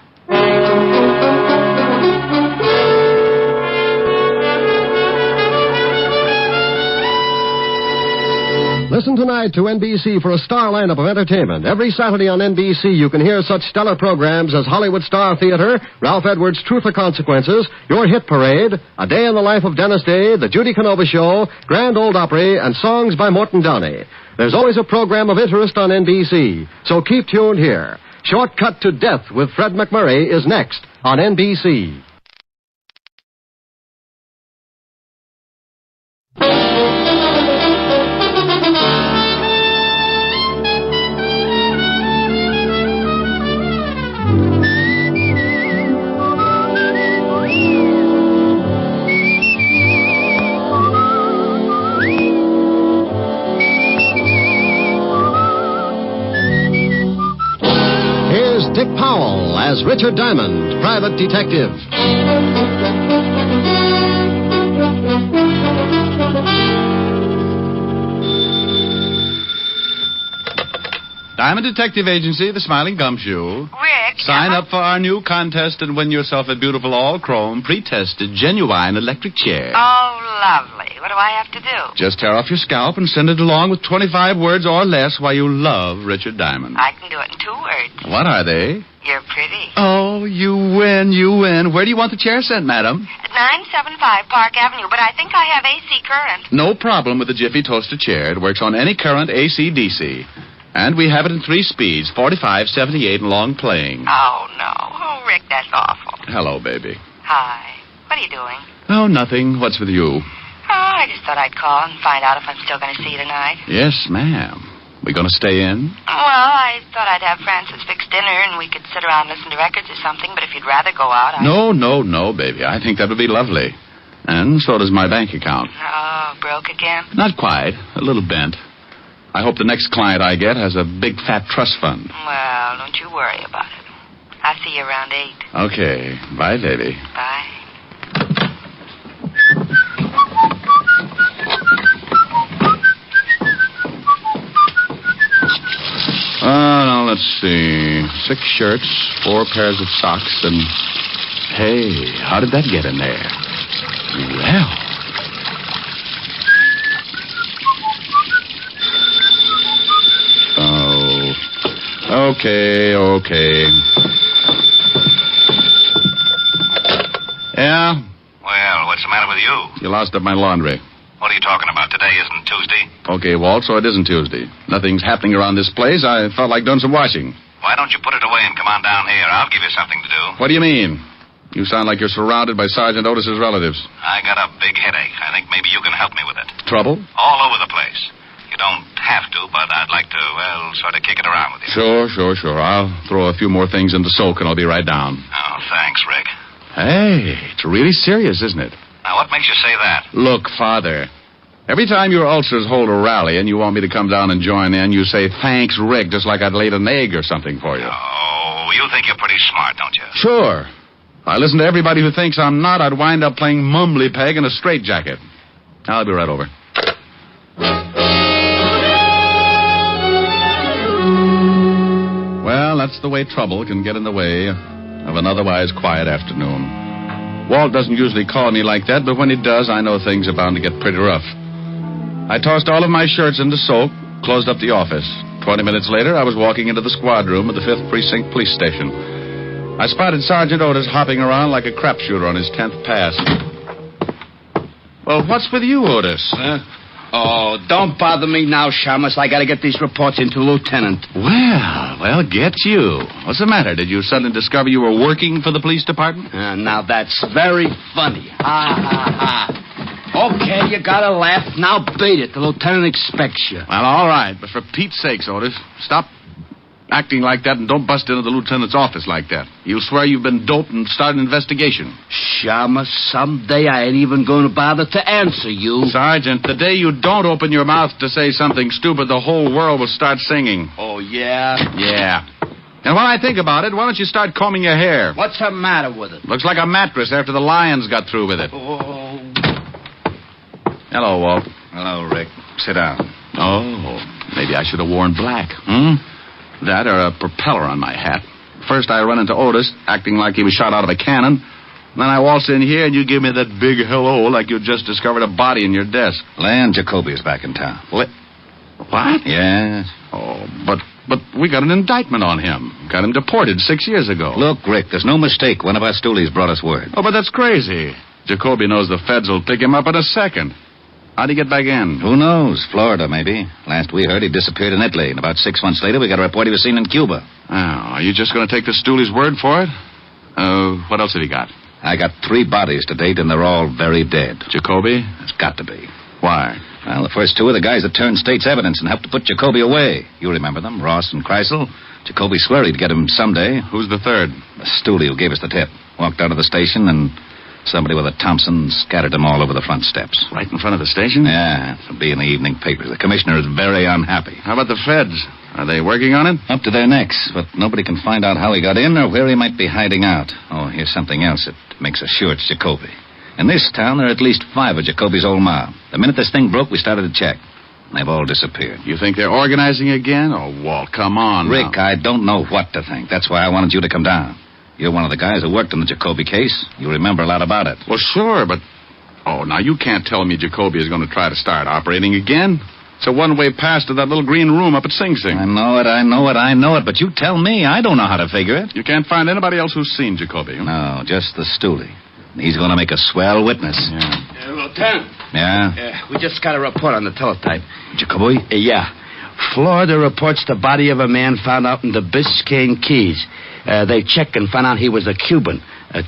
Listen tonight to NBC for a star lineup of entertainment. Every Saturday on NBC, you can hear such stellar programs as Hollywood Star Theater, Ralph Edwards' Truth or Consequences, Your Hit Parade, A Day in the Life of Dennis Day, The Judy Canova Show, Grand Ole Opry, and songs by Morton Downey. There's always a program of interest on NBC, so keep tuned here. Shortcut to Death with Fred McMurray is next on NBC. Dick Powell as Richard Diamond, private detective. Diamond Detective Agency, the Smiling Gumshoe. Rick. Sign up for our new contest and win yourself a beautiful all-chrome, pre-tested, genuine electric chair. Oh, lovely. What do I have to do? Just tear off your scalp and send it along with 25 words or less why you love Richard Diamond. I can do it in 2 words. What are they? You're pretty. Oh, you win, you win. Where do you want the chair sent, madam? At 975 Park Avenue, but I think I have AC current. No problem with the Jiffy Toaster chair. It works on any current, AC, DC. And we have it in 3 speeds, 45, 78, and long playing. Oh, no. Oh, Rick, that's awful. Hello, baby. Hi. What are you doing? Oh, nothing. What's with you? Oh, I just thought I'd call and find out if I'm still going to see you tonight. Yes, ma'am. We going to stay in? Well, I thought I'd have Francis fix dinner and we could sit around and listen to records or something, but if you'd rather go out, No, baby. I think that would be lovely. And so does my bank account. Oh, broke again? Not quite. A little bent. I hope the next client I get has a big fat trust fund. Well, don't you worry about it. I'll see you around 8. Okay. Bye, baby. Bye. Now, let's see. 6 shirts, 4 pairs of socks, and... Hey, how did that get in there? Well... Oh, okay. Yeah? Well, what's the matter with you? You lost up my laundry. What are you talking about? Today isn't Tuesday. Okay, Walt, so it isn't Tuesday. Nothing's happening around this place. I felt like doing some washing. Why don't you put it away and come on down here? I'll give you something to do. What do you mean? You sound like you're surrounded by Sergeant Otis's relatives. I got a big headache. I think maybe you can help me with it. Trouble? All over the place. You don't have to, but I'd like to, sort of kick it around with you. Sure. I'll throw a few more things into soak and I'll be right down. Oh, thanks, Rick. Hey, it's really serious, isn't it? Now, what makes you say that? Look, Father, every time your ulcers hold a rally and you want me to come down and join in, you say, thanks, Rick, just like I'd laid an egg or something for you. Oh, you think you're pretty smart, don't you? Sure. If I listen to everybody who thinks I'm not, I'd wind up playing mumbly peg in a straitjacket. I'll be right over. Well, that's the way trouble can get in the way of an otherwise quiet afternoon. Walt doesn't usually call me like that, but when he does, I know things are bound to get pretty rough. I tossed all of my shirts into soak, closed up the office. 20 minutes later, I was walking into the squad room of the 5th Precinct Police Station. I spotted Sergeant Otis hopping around like a crapshooter on his 10th pass. Well, what's with you, Otis? Oh, don't bother me now, Shamus. I gotta get these reports into Lieutenant. Well, get you. What's the matter? Did you suddenly discover you were working for the police department? Now that's very funny. Ha. Okay, you gotta laugh. Now beat it. The lieutenant expects you. Well, all right, but for Pete's sakes, Otis, stop acting like that and don't bust into the lieutenant's office like that. He'll swear you've been doped and start an investigation. Shamus, someday I ain't even going to bother to answer you. Sergeant, the day you don't open your mouth to say something stupid, the whole world will start singing. Oh, yeah? Yeah. And when I think about it, why don't you start combing your hair? What's the matter with it? Looks like a mattress after the lions got through with it. Oh. Hello, Walt. Hello, Rick. Sit down. Oh, maybe I should have worn black. That or a propeller on my hat. First I run into Otis, acting like he was shot out of a cannon. Then I waltz in here and you give me that big hello like you just discovered a body in your desk. Lan Jacoby is back in town. What? Yes. Oh, but we got an indictment on him. Got him deported 6 years ago. Look, Rick, there's no mistake. One of our stoolies brought us word. Oh, but that's crazy. Jacoby knows the feds will pick him up in a second. How'd he get back in? Who knows? Florida, maybe. Last we heard, he disappeared in Italy. And about 6 months later, we got a report he was seen in Cuba. Oh, are you just going to take the stoolie's word for it? What else have you got? I got 3 bodies to date, and they're all very dead. Jacoby? It's got to be. Why? Well, the first 2 are the guys that turned state's evidence and helped to put Jacoby away. You remember them, Ross and Kreisel. Jacoby swore he'd get him someday. Who's the third? The stoolie who gave us the tip. Walked out of the station, and somebody with a Thompson scattered them all over the front steps. Right in front of the station? Yeah, it'll be in the evening papers. The commissioner is very unhappy. How about the feds? Are they working on it? Up to their necks, but nobody can find out how he got in or where he might be hiding out. Oh, here's something else that makes us sure it's Jacoby. In this town, there are at least 5 of Jacoby's old mob. The minute this thing broke, we started to check. They've all disappeared. You think they're organizing again? Oh, Walt, come on Rick, now. I don't know what to think. That's why I wanted you to come down. You're one of the guys who worked on the Jacoby case. You remember a lot about it. Well, sure, but... Oh, now you can't tell me Jacoby is going to try to start operating again. It's a one-way pass to that little green room up at Sing Sing. I know it, but you tell me. I don't know how to figure it. You can't find anybody else who's seen Jacoby. No, just the stoolie. He's going to make a swell witness. Yeah. Lieutenant. Yeah? We just got a report on the teletype. Jacoby? Yeah. Florida reports the body of a man found out in the Biscayne Keys. They checked and found out he was a Cuban,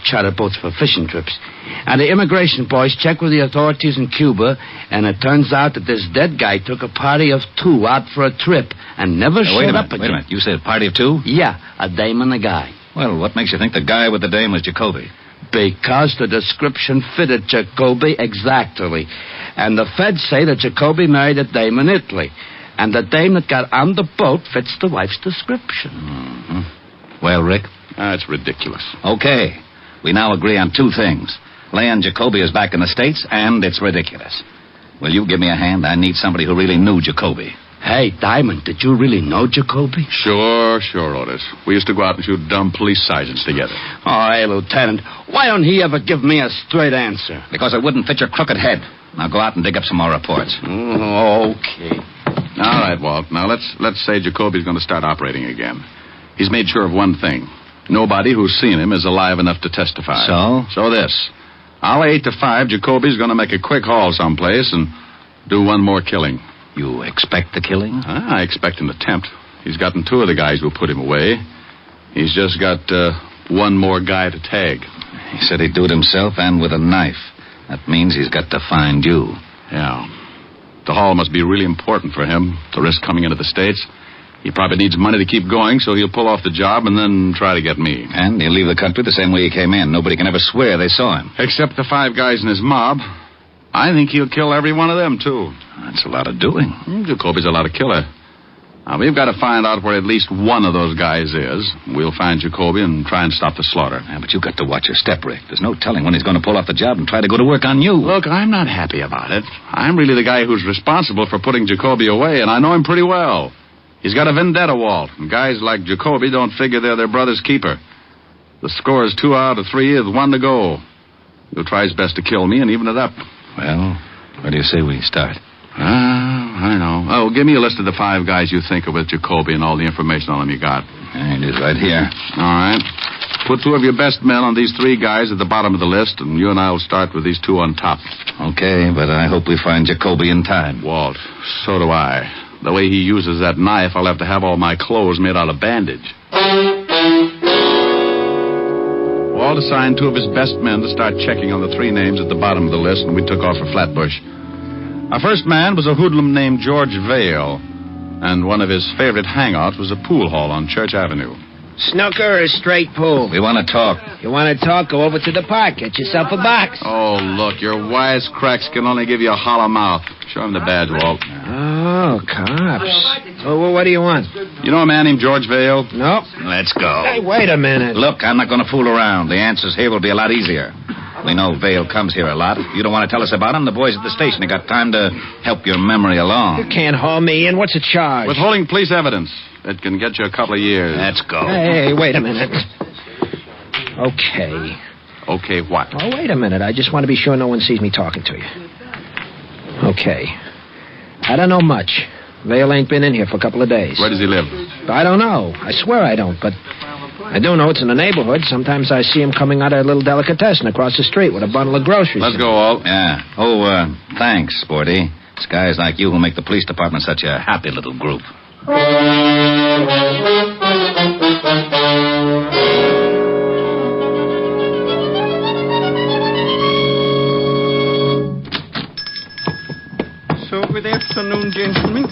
chartered boats for fishing trips. And the immigration boys checked with the authorities in Cuba, and it turns out that this dead guy took a party of 2 out for a trip and never showed up again. Wait a minute. You said a party of 2? Yeah, a dame and a guy. Well, what makes you think the guy with the dame was Jacoby? Because the description fitted Jacoby exactly. And the feds say that Jacoby married a dame in Italy. And the dame that got on the boat fits the wife's description. Mm-hmm. Well, Rick? That's ridiculous. Okay. We now agree on 2 things. Leon Jacoby is back in the States, and it's ridiculous. Will you give me a hand? I need somebody who really knew Jacoby. Hey, Diamond, did you really know Jacoby? Sure, Otis. We used to go out and shoot dumb police sergeants together. Oh, hey, Lieutenant, why don't he ever give me a straight answer? Because it wouldn't fit your crooked head. Now go out and dig up some more reports. Okay. All right, Walt. Now, let's say Jacoby's going to start operating again. He's made sure of one thing. Nobody who's seen him is alive enough to testify. So this. I'll 8 to 5, Jacoby's going to make a quick haul someplace and do one more killing. You expect the killing? I expect an attempt. He's gotten 2 of the guys who put him away. He's just got one more guy to tag. He said he'd do it himself and with a knife. That means he's got to find you. Yeah. The haul must be really important for him, the risk coming into the States. He probably needs money to keep going, so he'll pull off the job and then try to get me. And he'll leave the country the same way he came in. Nobody can ever swear they saw him. Except the 5 guys in his mob. I think he'll kill every one of them, too. That's a lot of doing. Jacoby's a lot of killer. Now, we've got to find out where at least one of those guys is. We'll find Jacoby and try and stop the slaughter. Yeah, but you've got to watch your step, Rick. There's no telling when he's going to pull off the job and try to go to work on you. Look, I'm not happy about it. I'm really the guy who's responsible for putting Jacoby away, and I know him pretty well. He's got a vendetta, Walt, and guys like Jacoby don't figure they're their brother's keeper. The score is 2 out of 3 with 1 to go. He'll try his best to kill me and even it up. Well, where do you say we start? I know. Oh, give me a list of the 5 guys you think are with Jacoby and all the information on them you got. It is right here. All right. Put 2 of your best men on these 3 guys at the bottom of the list, and you and I will start with these 2 on top. Okay, but I hope we find Jacoby in time. Walt, so do I. The way he uses that knife, I'll have to have all my clothes made out of bandage. Walt assigned 2 of his best men to start checking on the 3 names at the bottom of the list, and we took off for Flatbush. Our first man was a hoodlum named George Vale. And one of his favorite hangouts was a pool hall on Church Avenue. Snooker or straight pool? We want to talk. You want to talk? Go over to the park. Get yourself a box. Oh, look, your wisecracks can only give you a hollow mouth. Show him the badge, Walt. Oh, cops. Oh, well, what do you want? You know a man named George Vale? No. Let's go. Hey, wait a minute. Look, I'm not going to fool around. The answers here will be a lot easier. We know Vale comes here a lot. You don't want to tell us about him? The boys at the station have got time to help your memory along. You can't haul me in. What's the charge? Withholding police evidence. It can get you a couple of years. Let's go. Hey, wait a minute. Okay. Okay, what? Oh, wait a minute. I just want to be sure no one sees me talking to you. Okay. I don't know much. Vale ain't been in here for a couple of days. Where does he live? I don't know. I swear I don't, but I do know it's in the neighborhood. Sometimes I see him coming out of a little delicatessen across the street with a bundle of groceries. Let's go, Walt. Yeah. Oh, thanks, Sporty. It's guys like you who make the police department such a happy little group. So, good afternoon, gentlemen.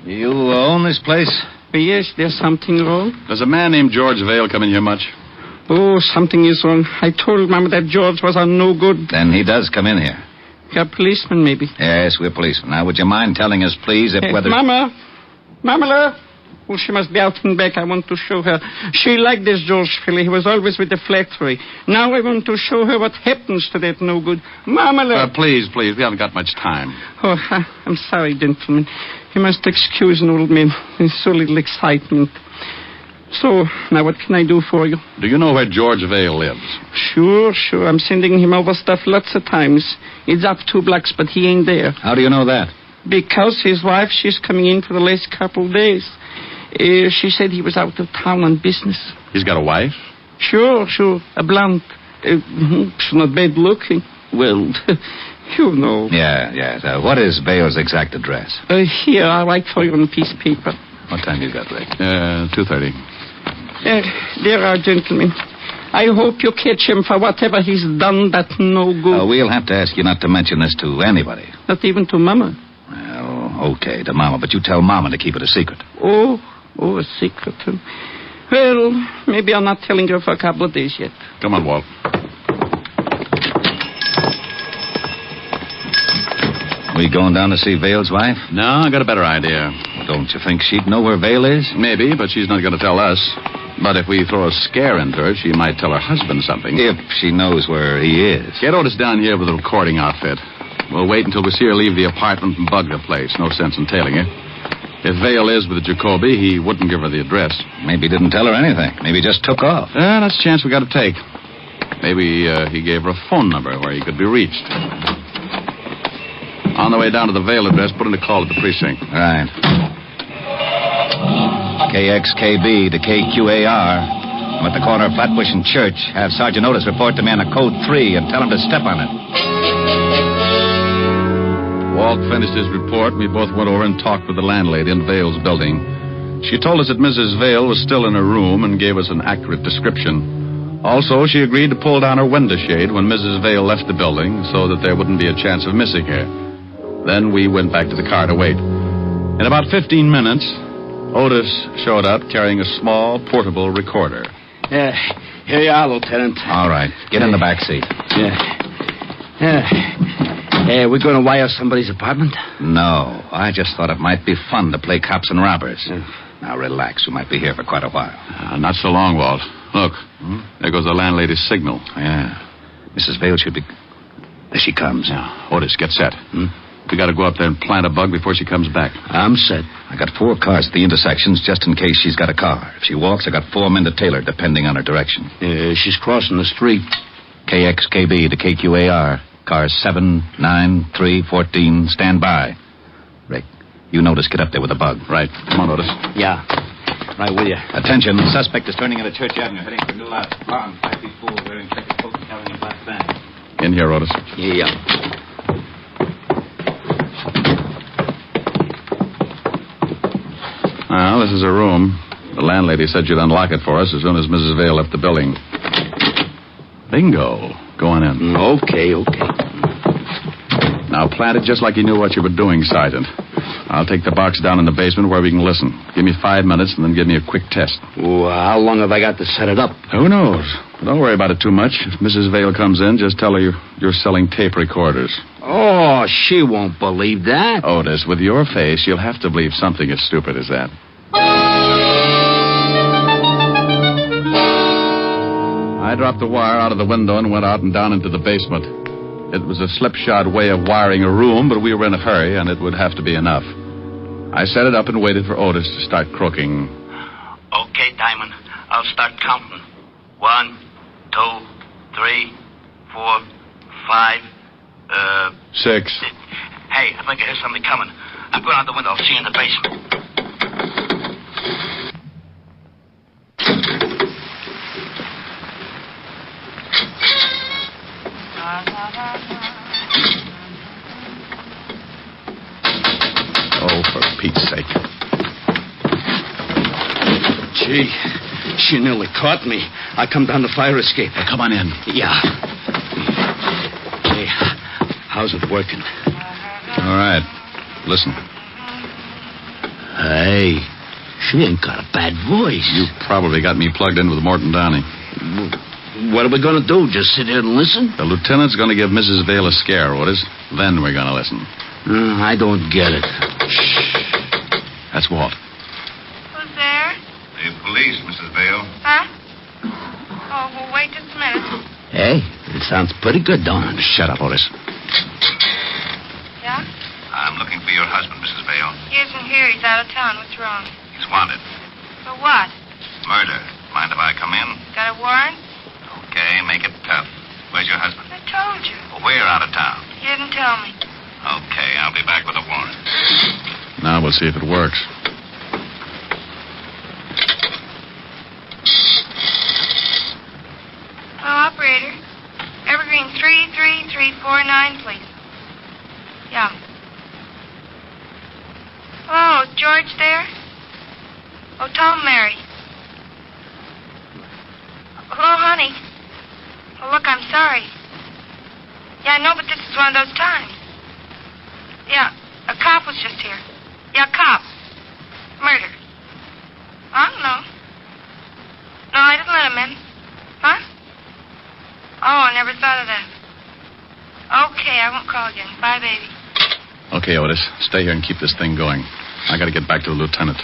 You own this place? Yes, there's something wrong. Does a man named George Vale come in here much? Oh, something is wrong. I told Mama that George was on no good. Then he does come in here. You're a policeman, maybe. Yes, we're policemen. Now, would you mind telling us, please, if whether... Mama! Oh, she must be out and back. I want to show her. She liked this George fellow. He was always with the flattery. Now I want to show her what happens to that no good. Mama! Please. We haven't got much time. Oh, I'm sorry, gentlemen. You must excuse an old man. There's so little excitement. So, now what can I do for you? Do you know where George Vale lives? Sure. I'm sending him over stuff lots of times. It's up 2 blocks, but he ain't there. How do you know that? Because his wife, she's coming in for the last couple of days. She said he was out of town on business. He's got a wife? Sure. A blonde. She's not bad looking. Well, you know. Yeah. What is Vale's exact address? Here, I'll write for you on a piece of paper. What time you got, Rick? 2:30. There are, gentlemen. I hope you catch him for whatever he's done that's no good. We'll have to ask you not to mention this to anybody. Not even to Mama? Well, okay, to Mama, but you tell Mama to keep it a secret. Oh, a secret. Well, maybe I'm not telling her for a couple of days yet. Come on, Walt. We going down to see Vale's wife? No, I got a better idea. Don't you think she'd know where Vale is? Maybe, but she's not going to tell us. But if we throw a scare into her, she might tell her husband something. If she knows where he is. Get Otis down here with a recording outfit. We'll wait until we see her leave the apartment and bug the place. No sense in tailing her. If Vale is with Jacoby, he wouldn't give her the address. Maybe he didn't tell her anything. Maybe he just took off. That's a chance we got to take. Maybe he gave her a phone number where he could be reached. On the way down to the Vale address, put in a call at the precinct. Right. KXKB to KQAR. I'm at the corner of Flatbush and Church. Have Sergeant Otis report to me on a code 3 and tell him to step on it. Walt finished his report, and we both went over and talked with the landlady in Vale's building. She told us that Mrs. Vale was still in her room and gave us an accurate description. Also, she agreed to pull down her window shade when Mrs. Vale left the building so that there wouldn't be a chance of missing her. Then we went back to the car to wait. In about 15 minutes, Otis showed up carrying a small, portable recorder. Here you are, Lieutenant. All right. Get in the back seat. We're going to wire somebody's apartment? No. I just thought it might be fun to play cops and robbers. Now, relax. We might be here for quite a while. Not so long, Walt. Look, there goes the landlady's signal. Yeah. Mrs. Vale should be... There she comes. Yeah. Otis, get set. We got to go up there and plant a bug before she comes back. I'm set. I got 4 cars at the intersections just in case she's got a car. If she walks, I got 4 men to tail her, depending on her direction. She's crossing the street. KXKB to KQAR. Cars 7, 9, 3, 14. Stand by. Rick, you notice, get up there with a bug. Right. Come on, Otis. Yeah. Right with you. Attention. The suspect is turning into Church Avenue, heading for New Lot. Blonde, 5 feet 4, wearing checkered coat and carrying a black bag. In here, Otis. Yeah. Well, this is her room. The landlady said she'd unlock it for us as soon as Mrs. Vale left the building. Bingo. Go on in. Okay. Now plant it just like you knew what you were doing, Sergeant. I'll take the box down in the basement where we can listen. Give me 5 minutes and then give me a quick test. Well, how long have I got to set it up? Who knows? Don't worry about it too much. If Mrs. Vale comes in, just tell her you're selling tape recorders. Oh, she won't believe that. Otis, with your face, you'll have to believe something as stupid as that. I dropped the wire out of the window and went out and down into the basement. It was a slipshod way of wiring a room, but we were in a hurry, and it would have to be enough. I set it up and waited for Otis to start crooking. Okay, Diamond. I'll start counting. 1, 2, 3, 4, 5, 6. Hey, I think I hear somebody coming. I'm going out the window. I'll see you in the basement. Oh, for Pete's sake. Gee, she nearly caught me. I come down the fire escape. Come on in. Yeah. Hey, how's it working? All right. Listen. Hey, she ain't got a bad voice. You probably got me plugged in with Morton Downey. What are we going to do? Just sit here and listen? The lieutenant's going to give Mrs. Vale a scare, Otis. Then we're going to listen. I don't get it. Shh. That's Walt. Who's there? The police, Mrs. Vale. Huh? Oh, well, wait just a minute. Hey, it sounds pretty good, don't it? Shut up, Otis. Yeah? I'm looking for your husband, Mrs. Vale. He isn't here. He's out of town. What's wrong? He's wanted. For what? Murder. Mind if I come in? Got a warrant? Okay, make it tough. Where's your husband? I told you. Well, we're out of town. You didn't tell me. Okay, I'll be back with a warrant. Now we'll see if it works. Oh, operator. Evergreen 33349, please. Yeah. Hello, is George there? Oh, Tom Mary. Hello, honey. Oh, look, I'm sorry. Yeah, I know, but this is one of those times. Yeah, a cop was just here. Yeah, a cop. Murder. I don't know. No, I didn't let him in. Huh? Oh, I never thought of that. Okay, I won't call again. Bye, baby. Okay, Otis. Stay here and keep this thing going. I got to get back to the lieutenant.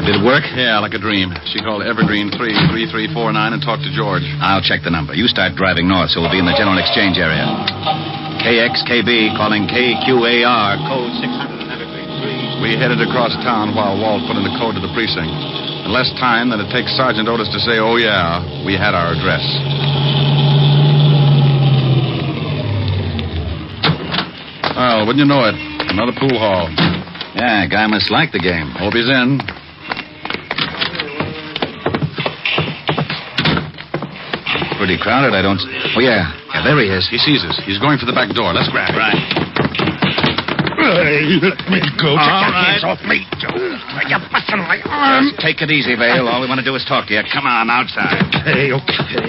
Did it work? Yeah, like a dream. She called Evergreen 33349 and talked to George. I'll check the number. You start driving north, so we'll be in the general exchange area. KXKB calling KQAR, code 600 Evergreen 3. We headed across town while Walt put in the code to the precinct. In less time than it takes Sergeant Otis to say, oh, yeah, we had our address. Well, wouldn't you know it? Another pool hall. Yeah, guy must like the game. Hope he's in. Pretty crowded, I don't... Oh, yeah. Yeah, there he is. He sees us. He's going for the back door. Let's grab him. Right. Hey, let me go. Take your hands off me, Joe. You're busting my arm. Just take it easy, Vale. All we want to do is talk to you. Come on, outside. Okay, okay.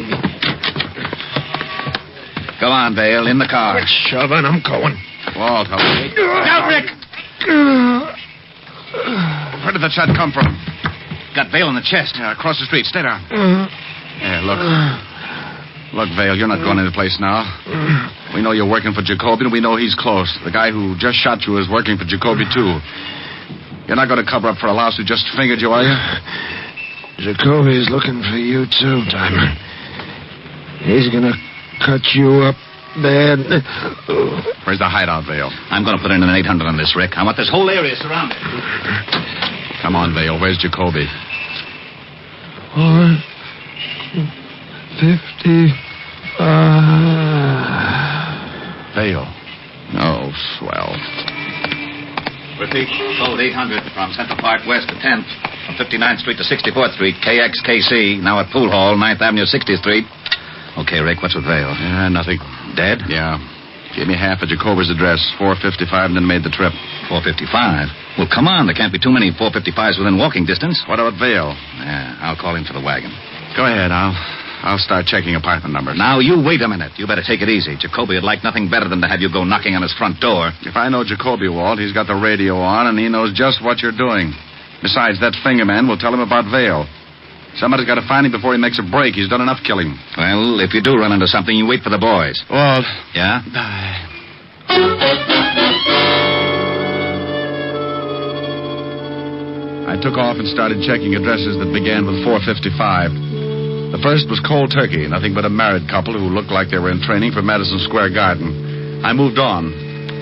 Go on, Vale. In the car. Quit shoving. I'm going. Walt, help me. Now, Rick. Where did that shot come from? Got Vale in the chest. Yeah, across the street. Stay down. Yeah, look. Look, Vale, you're not going any place now. We know you're working for Jacoby, and we know he's close. The guy who just shot you is working for Jacoby, too. You're not going to cover up for a louse who just fingered you, are you? Jacoby's looking for you, too, Diamond. He's going to cut you up bad. Where's the hideout, Vale? I'm going to put in an 800 on this, Rick. I want this whole area surrounded. Come on, Vale. Where's Jacoby? 455. Vale. Oh, swell. Repeat. Code 800 from Central Park West to 10th, from 59th Street to 64th Street, KXKC, now at Pool Hall, 9th Avenue, 60th Street. Okay, Rick, what's with Vale? Yeah, nothing. Dead? Yeah. Gave me half of Jacoby's address, 455, and then made the trip. 455? Well, come on. There can't be too many 455s within walking distance. What about Vale? Yeah, I'll call him for the wagon. Go ahead. I'll start checking apartment numbers. Now, you wait a minute. You better take it easy. Jacoby would like nothing better than to have you go knocking on his front door. If I know Jacoby, Walt, he's got the radio on, and he knows just what you're doing. Besides, that fingerman will tell him about Vale. Somebody's got to find him before he makes a break. He's done enough killing. Well, if you do run into something, you wait for the boys. Walt. Yeah? I took off and started checking addresses that began with 455. The first was Cold Turkey, nothing but a married couple who looked like they were in training for Madison Square Garden. I moved on.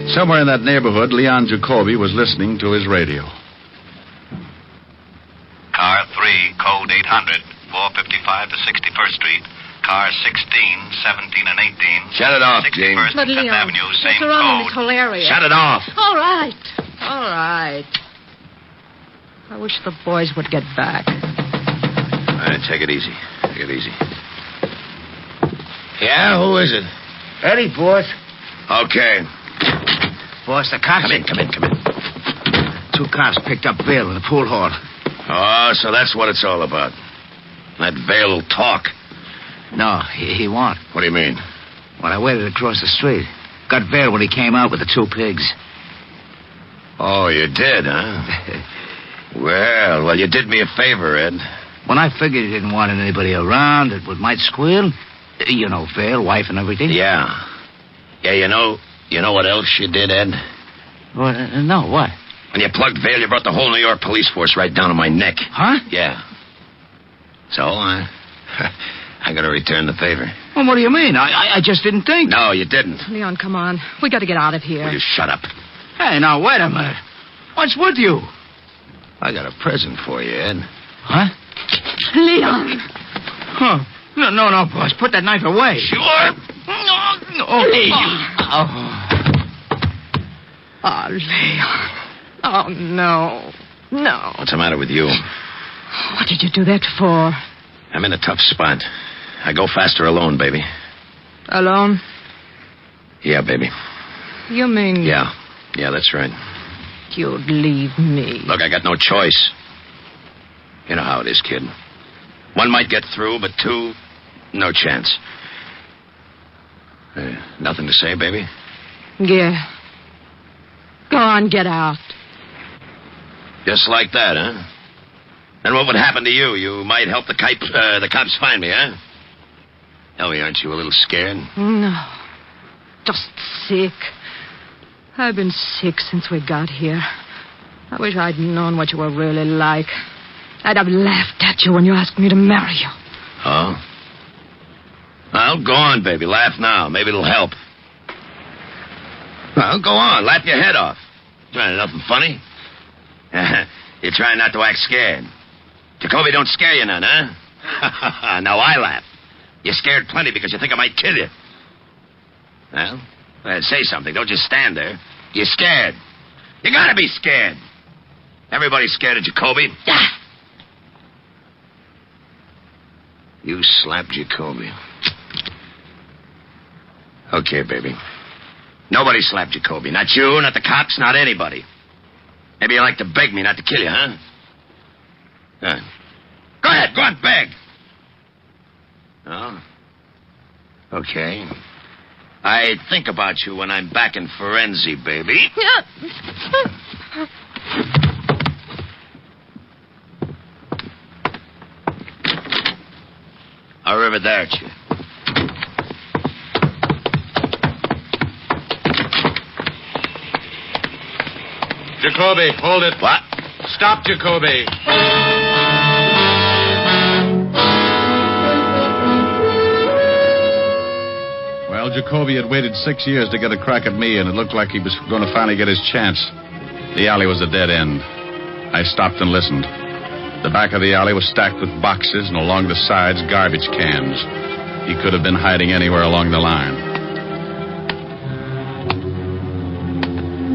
Somewhere in that neighborhood, Leon Jacoby was listening to his radio. Car 3, code 800, 455 to 61st Street. Car 16, 17, and 18. Shut it off, Jane. 61st But and 5th Leon, Avenue, same what's wrong in code. this whole area? Shut it off. All right. All right. I wish the boys would get back. All right, take it easy. Take it easy. Yeah, who is it? Eddie, boss. Okay. Boss, the cops... Come in. 2 cops picked up Vale in the pool hall. Oh, so that's what it's all about. That Vale will talk. No, he won't. What do you mean? Well, I waited across the street. Got Vale when he came out with the 2 pigs. Oh, you did, huh? Well, you did me a favor, Ed. When I figured he didn't want anybody around that might squeal, you know, Vale, wife and everything. Yeah. Yeah, you know what else you did, Ed? What? No, what? When you plugged Vale, you brought the whole New York police force right down to my neck. Huh? Yeah. So, I got to return the favor. Well, what do you mean? I just didn't think. No, you didn't. Leon, come on. We got to get out of here. Will you shut up? Hey, now, wait a minute. What's with you? I got a present for you, Ed. Huh? Leon. Huh. No, boss. Put that knife away. Sure. No. Oh, Leon. Oh, no. No. What's the matter with you? What did you do that for? I'm in a tough spot. I go faster alone, baby. Alone? Yeah, baby. You mean... Yeah, that's right. You'd leave me. Look, I got no choice. You know how it is, kid. 1 might get through, but 2, no chance. Nothing to say, baby? Yeah. Go on, get out. Just like that, huh? And what would happen to you? You might help the cops find me, huh? Ellie, aren't you a little scared? No. Just sick. I've been sick since we got here. I wish I'd known what you were really like. I'd have laughed at you when you asked me to marry you. Oh? Well, go on, baby. Laugh now. Maybe it'll help. Well, go on. Laugh your head off. Trying nothing funny? You're trying not to act scared. Jacoby don't scare you none, huh? Now I laugh. You're scared plenty because you think I might kill you. Well, say something. Don't just stand there. You're scared. You gotta be scared. Everybody's scared of Jacoby. You slapped Jacoby. Okay, baby. Nobody slapped Jacoby. Not you, not the cops, not anybody. Maybe you like to beg me not to kill you, huh? Good. Go ahead, go on, beg. Oh? Okay. I think about you when I'm back in Forenzy, baby. Arrivederci. Jacoby, hold it. What? Stop, Jacoby. Well, Jacoby had waited 6 years to get a crack at me, and it looked like he was going to finally get his chance. The alley was a dead end. I stopped and listened. The back of the alley was stacked with boxes, and along the sides, garbage cans. He could have been hiding anywhere along the line.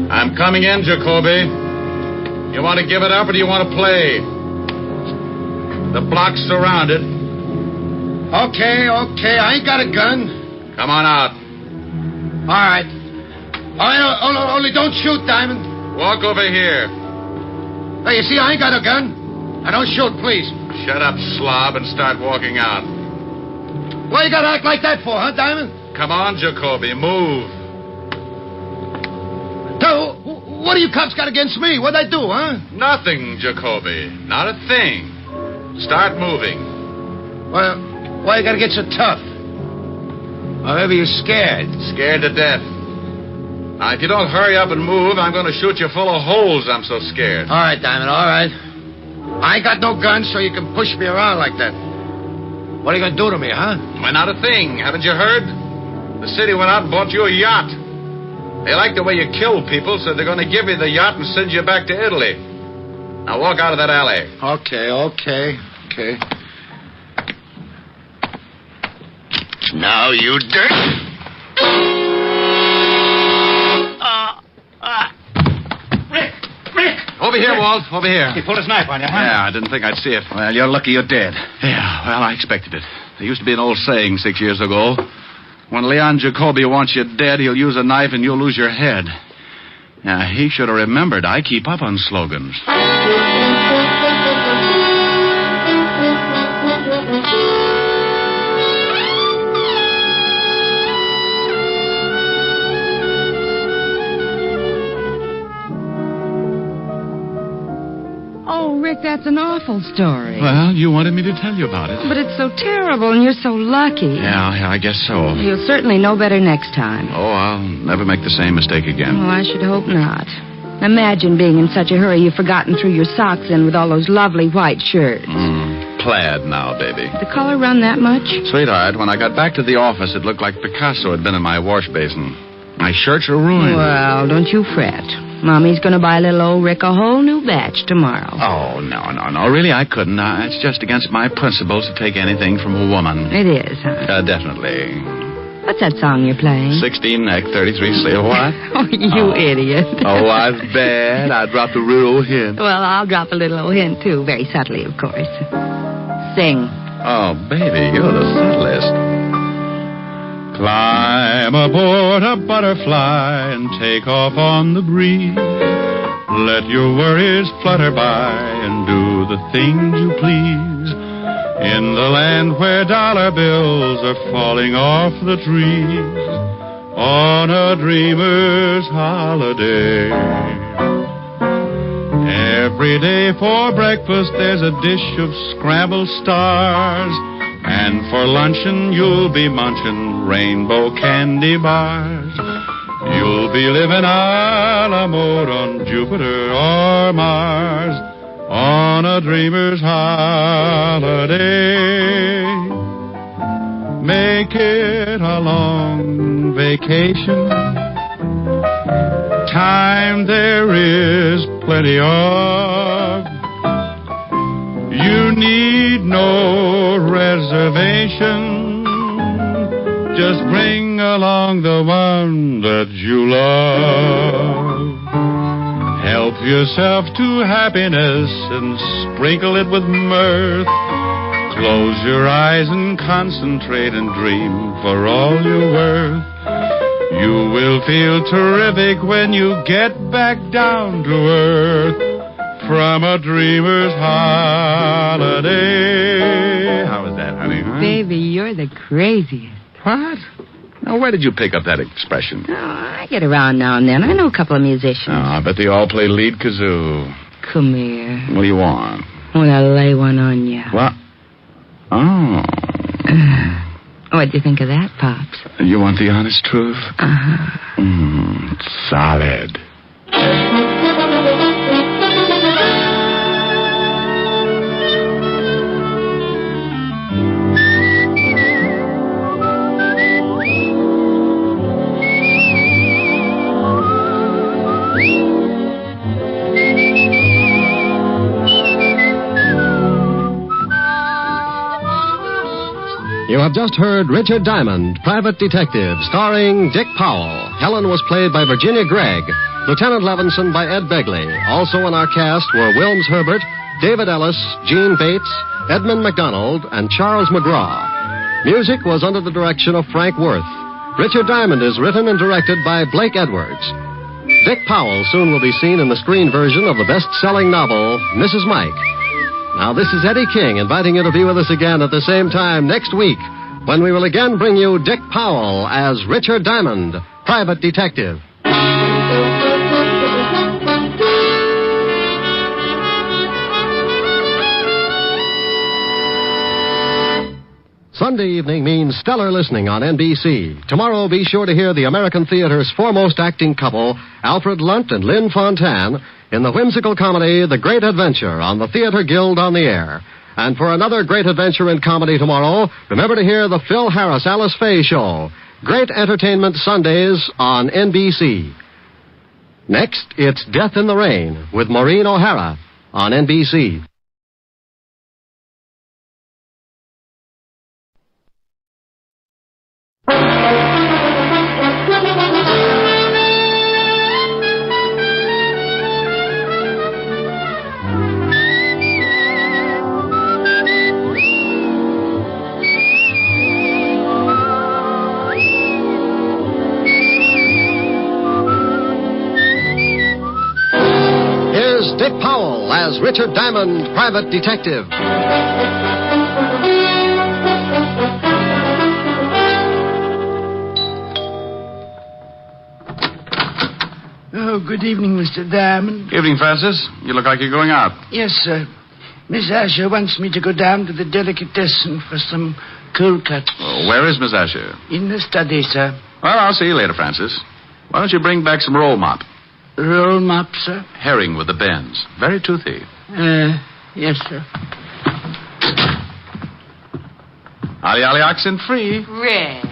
I'm coming in, Jacoby. You want to give it up or do you want to play? The block's surrounded. Okay. I ain't got a gun. Come on out. All right. Only don't shoot, Diamond. Walk over here. Hey, you see, I ain't got a gun. I don't shoot, please. Shut up, slob, and start walking out. What you gotta act like that for, huh, Diamond? Come on, Jacoby, move. So, what do you cops got against me? What'd I do, huh? Nothing, Jacoby. Not a thing. Start moving. Well, why you gotta get so tough? Or maybe you're scared. Scared to death. Now, if you don't hurry up and move, I'm going to shoot you full of holes. I'm so scared. All right, Diamond, all right. I ain't got no gun, so you can push me around like that. What are you going to do to me, huh? Why, not a thing. Haven't you heard? The city went out and bought you a yacht. They like the way you kill people, so they're going to give you the yacht and send you back to Italy. Now, walk out of that alley. Okay. Now, you dirt. Rick! Over here, Walt. Over here. He pulled his knife on you, huh? Yeah, I didn't think I'd see it. Well, you're lucky you're dead. Yeah, well, I expected it. There used to be an old saying 6 years ago. When Leon Jacoby wants you dead, he'll use a knife and you'll lose your head. Yeah, he should have remembered. I keep up on slogans. Oh, Rick, that's an awful story. Well, you wanted me to tell you about it. But it's so terrible, and you're so lucky. Yeah, I guess so. You'll certainly know better next time. Oh, I'll never make the same mistake again. Oh, I should hope not. Imagine being in such a hurry you've forgotten threw your socks in with all those lovely white shirts. Plaid now, baby. The color run that much? Sweetheart, when I got back to the office, it looked like Picasso had been in my wash basin. My shirts are ruined. Well, don't you fret. Mommy's going to buy little old Rick a whole new batch tomorrow. Oh, no. Really, I couldn't. It's just against my principles to take anything from a woman. It is, huh? Definitely. What's that song you're playing? 16 neck, 33 sleeve. What? Oh, you idiot. Oh, I'm bad. I dropped a real old hint. Well, I'll drop a little old hint, too. Very subtly, of course. Sing. Oh, baby, you're the subtlest. Climb aboard a butterfly and take off on the breeze. Let your worries flutter by and do the things you please. In the land where dollar bills are falling off the trees, on a dreamer's holiday. Every day for breakfast there's a dish of scrambled stars, and for luncheon you'll be munching rainbow candy bars. You'll be living a la mode on Jupiter or Mars, on a dreamer's holiday. Make it a long vacation. Time there is plenty of. You need no reservation. Just bring along the one that you love. Help yourself to happiness and sprinkle it with mirth. Close your eyes and concentrate and dream for all you're worth. You will feel terrific when you get back down to earth from a dreamer's holiday. How was that, honey? Huh? Baby, you're the craziest. What? Now, where did you pick up that expression? Oh, I get around now and then. I know a couple of musicians. Oh, I bet they all play lead kazoo. Come here. What do you want? I want to lay one on you. What? Oh. What'd you think of that, Pops? You want the honest truth? Uh-huh. Solid. You have just heard Richard Diamond, Private Detective, starring Dick Powell. Helen was played by Virginia Gregg. Lieutenant Levinson by Ed Begley. Also in our cast were Wilms Herbert, David Ellis, Gene Bates, Edmund McDonald, and Charles McGraw. Music was under the direction of Frank Worth. Richard Diamond is written and directed by Blake Edwards. Dick Powell soon will be seen in the screen version of the best-selling novel, Mrs. Mike. Now, this is Eddie King inviting you to be with us again at the same time next week when we will again bring you Dick Powell as Richard Diamond, private detective. Sunday evening means stellar listening on NBC. Tomorrow, be sure to hear the American theater's foremost acting couple, Alfred Lunt and Lynn Fontanne, in the whimsical comedy The Great Adventure on the Theater Guild on the Air. And for another great adventure in comedy tomorrow, remember to hear the Phil Harris Alice Faye Show. Great entertainment Sundays on NBC. Next, it's Death in the Rain with Maureen O'Hara on NBC. Dick Powell as Richard Diamond, private detective. Oh, good evening, Mr. Diamond. Evening, Francis. You look like you're going out. Yes, sir. Miss Asher wants me to go down to the delicatessen for some cold cuts. Oh, where is Miss Asher? In the study, sir. Well, I'll see you later, Francis. Why don't you bring back some roll mop? Roll mop, sir? Herring with the bends. Very toothy. Yes, sir. Ollie oxen free. Rick.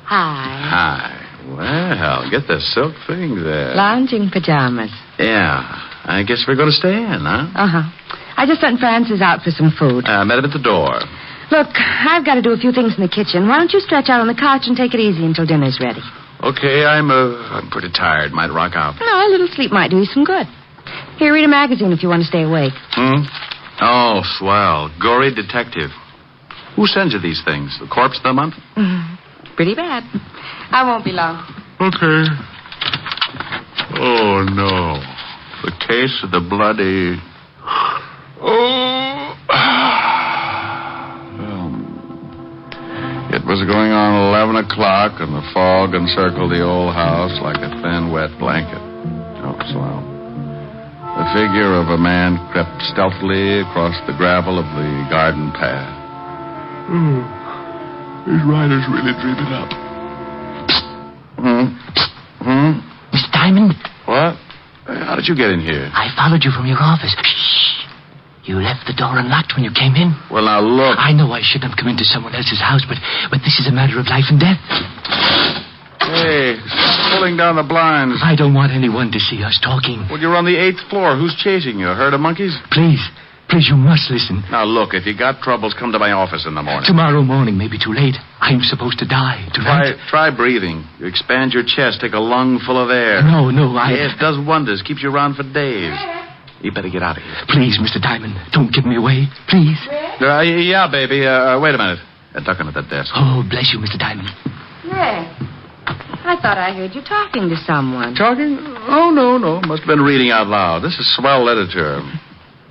Hi. Hi. Well, get the silk thing there. Lounging pajamas. Yeah. I guess we're going to stay in, huh? Uh-huh. I just sent Francis out for some food. I met him at the door. Look, I've got to do a few things in the kitchen. Why don't you stretch out on the couch and take it easy until dinner's ready? Okay, I'm pretty tired. Might rock out. No, a little sleep might do you some good. Here, read a magazine if you want to stay awake. Oh, swell. Gory detective. Who sends you these things? The Corpse of the Month? Pretty bad. I won't be long. Okay. Oh, no. The case of the bloody... It was going on 11 o'clock, and the fog encircled the old house like a thin, wet blanket. Oh, swell. The figure of a man crept stealthily across the gravel of the garden path. These riders really dream it up. Mr. Diamond? What? How did you get in here? I followed you from your office. Shh. You left the door unlocked when you came in. Well, now, look. I know I shouldn't have come into someone else's house, but this is a matter of life and death. Hey, pulling down the blinds. I don't want anyone to see us talking. Well, you're on the 8th floor. Who's chasing you? A herd of monkeys? Please, you must listen. Now, look, if you got troubles, come to my office in the morning. Tomorrow morning may be too late. I'm supposed to die tonight. Try breathing. You expand your chest, take a lung full of air. No, Yes, it does wonders. Keeps you around for days. You better get out of here. Please, Mr. Diamond, don't give me away. Please. Yeah, baby. Wait a minute. Duck under that desk. Oh, bless you, Mr. Diamond. Rick, I thought I heard you talking to someone. Talking? Oh, no. Must have been reading out loud. This is swell literature.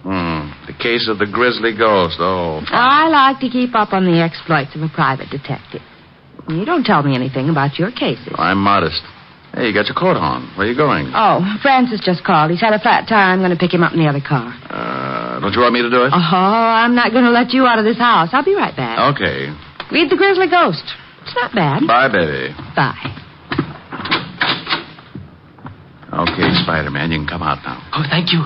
The case of the grisly ghost. Oh. I like to keep up on the exploits of a private detective. You don't tell me anything about your cases. I'm modest. Hey, you got your coat on. Where are you going? Oh, Francis just called. He's had a flat tire. I'm going to pick him up in the other car. Don't you want me to do it? Oh, I'm not going to let you out of this house. I'll be right back. Okay. Read The Grizzly Ghost. It's not bad. Bye, baby. Bye. Okay, Spider-Man, you can come out now. Oh, thank you.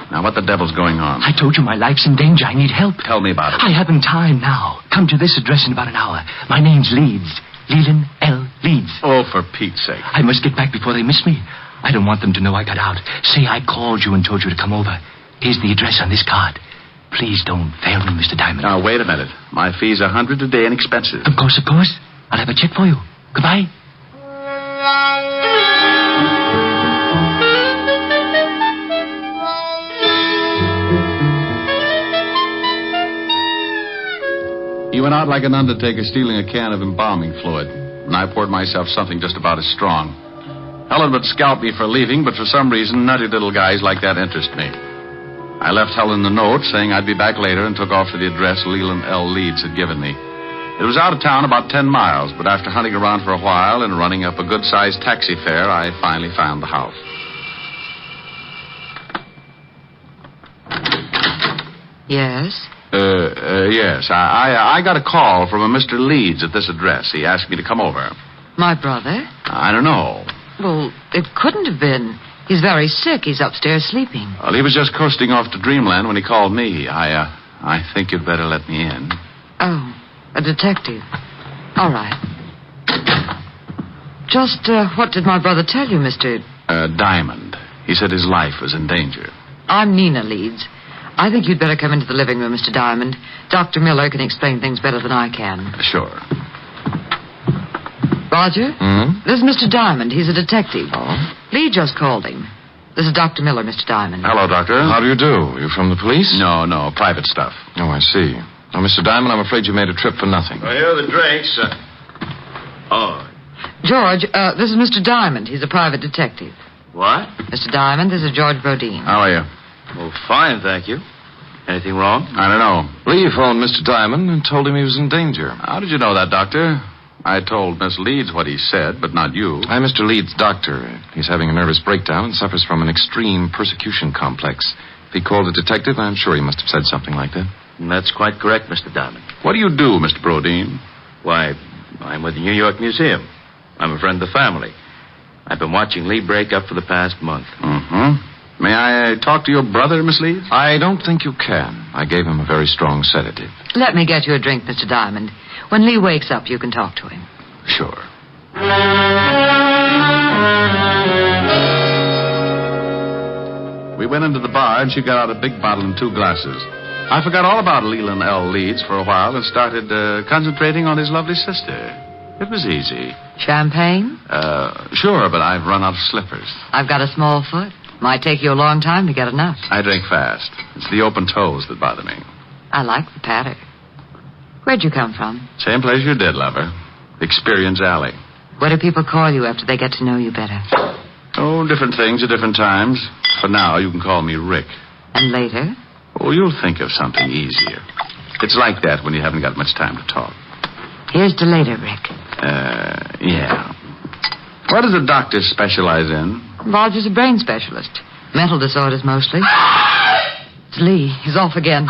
Now, what the devil's going on? I told you my life's in danger. I need help. Tell me about it. I haven't time now. Come to this address in about an hour. My name's Leeds. Leland L. Leeds. Oh, for Pete's sake. I must get back before they miss me. I don't want them to know I got out. Say I called you and told you to come over. Here's the address on this card. Please don't fail me, Mr. Diamond. Now, wait a minute. My fee's $100 a day and expenses. Of course. I'll have a check for you. Goodbye. He went out like an undertaker stealing a can of embalming fluid, and I poured myself something just about as strong. Helen would scalp me for leaving, but for some reason, nutty little guys like that interest me. I left Helen the note saying I'd be back later and took off to the address Leland L. Leeds had given me. It was out of town about 10 miles, but after hunting around for a while and running up a good-sized taxi fare, I finally found the house. Yes? Yes. I got a call from a Mr. Leeds at this address. He asked me to come over. My brother? I don't know. Well, it couldn't have been. He's very sick. He's upstairs sleeping. Well, he was just coasting off to Dreamland when he called me. I think you'd better let me in. Oh, a detective. All right. Just what did my brother tell you, Mr. Diamond. He said his life was in danger. I'm Nina Leeds. I think you'd better come into the living room, Mr. Diamond. Dr. Miller can explain things better than I can. Sure. Roger? This is Mr. Diamond. He's a detective. Oh? Lee just called him. This is Dr. Miller, Mr. Diamond. Hello, Doctor. How do you do? You from the police? No, private stuff. Oh, I see. Now, Mr. Diamond, I'm afraid you made a trip for nothing. Well, here are the drinks. George, this is Mr. Diamond. He's a private detective. What? Mr. Diamond, this is George Brodeen. How are you? Well, fine, thank you. Anything wrong? I don't know. Lee phoned Mr. Diamond and told him he was in danger. How did you know that, Doctor? I told Miss Leeds what he said, but not you. I'm Mr. Leeds' doctor. He's having a nervous breakdown and suffers from an extreme persecution complex. If he called a detective, I'm sure he must have said something like that. That's quite correct, Mr. Diamond. What do you do, Mr. Brodeen? Why, I'm with the New York Museum. I'm a friend of the family. I've been watching Lee break up for the past month. May I talk to your brother, Miss Leeds? I don't think you can. I gave him a very strong sedative. Let me get you a drink, Mr. Diamond. When Lee wakes up, you can talk to him. Sure. We went into the bar, and she got out a big bottle and 2 glasses. I forgot all about Leland L. Leeds for a while and started concentrating on his lovely sister. It was easy. Champagne? Sure, but I've run out of slippers. I've got a small foot. Might take you a long time to get enough. I drink fast. It's the open toes that bother me. I like the patter. Where'd you come from? Same place you did, lover. Experience Alley. What do people call you after they get to know you better? Oh, different things at different times. For now, you can call me Rick. And later? Oh, you'll think of something easier. It's like that when you haven't got much time to talk. Here's to later, Rick. Yeah. What does a doctor specialize in? Roger's a brain specialist. Mental disorders, mostly. It's Lee. He's off again.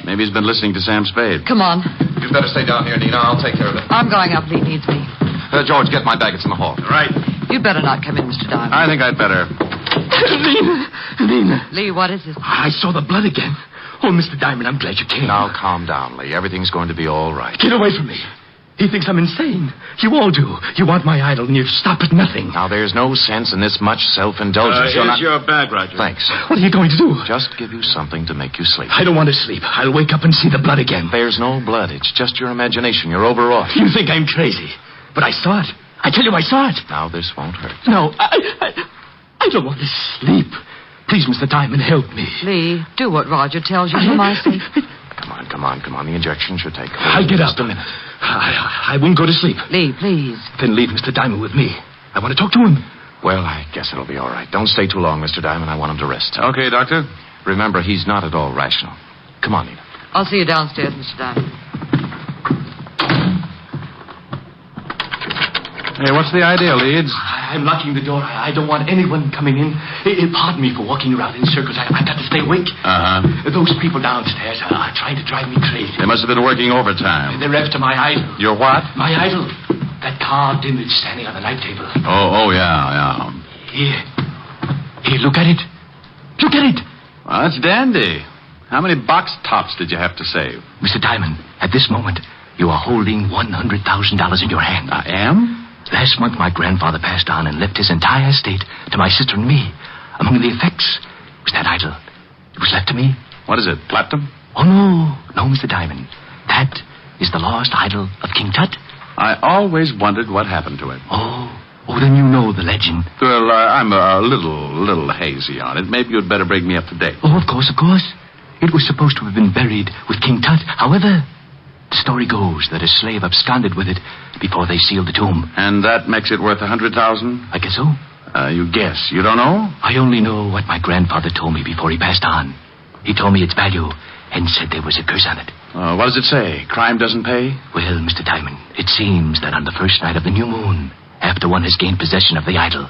Maybe he's been listening to Sam Spade. Come on. You'd better stay down here, Nina. I'll take care of it. I'm going up. Lee needs me. George, get my bag. It's in the hall. Right. You'd better not come in, Mr. Diamond. I think I'd better. Nina. Lee, what is it? I saw the blood again. Oh, Mr. Diamond, I'm glad you came. Now, calm down, Lee. Everything's going to be all right. Get away from me. He thinks I'm insane. You all do. You want my idol, and you stop at nothing. Now, there's no sense in this much self-indulgence. Here's your bag, Roger. Thanks. What are you going to do? Just give you something to make you sleep. I don't want to sleep. I'll wake up and see the blood again. There's no blood. It's just your imagination. You're overwrought. You think I'm crazy. But I saw it. I tell you, I saw it. Now, this won't hurt. No, I don't want to sleep. Please, Mr. Diamond, help me. Lee, do what Roger tells you for my sake. Come on. The injection should take hold. I'll get up. Just a minute. I won't go to sleep. Lee, please. Then leave Mr. Diamond with me. I want to talk to him. Well, I guess it'll be all right. Don't stay too long, Mr. Diamond. I want him to rest. Okay, Doctor. Remember, he's not at all rational. Come on, Nina. I'll see you downstairs, Mr. Diamond. Hey, what's the idea, Leeds? I'm locking the door. I don't want anyone coming in. Pardon me for walking around in circles. I've got to stay awake. Those people downstairs are trying to drive me crazy. They must have been working overtime. They're after my idol. Your what? My idol. That carved image standing on the night table. Oh, yeah. Here, look at it. Look at it. Well, that's dandy. How many box tops did you have to save? Mr. Diamond, at this moment, you are holding $100,000 in your hand. I am? Last month, my grandfather passed on and left his entire estate to my sister and me. Among the effects was that idol. It was left to me. What is it, platinum? Oh, no, Mr. Diamond. That is the lost idol of King Tut. I always wondered what happened to it. Oh, then you know the legend. Well, I'm a little hazy on it. Maybe you'd better bring me up to date. Oh, of course. It was supposed to have been buried with King Tut. However, the story goes that a slave absconded with it before they sealed the tomb. And that makes it worth $100,000? I guess so. You guess. You don't know? I only know what my grandfather told me before he passed on. He told me its value and said there was a curse on it. What does it say? Crime doesn't pay? Well, Mr. Diamond, it seems that on the first night of the new moon, after one has gained possession of the idol,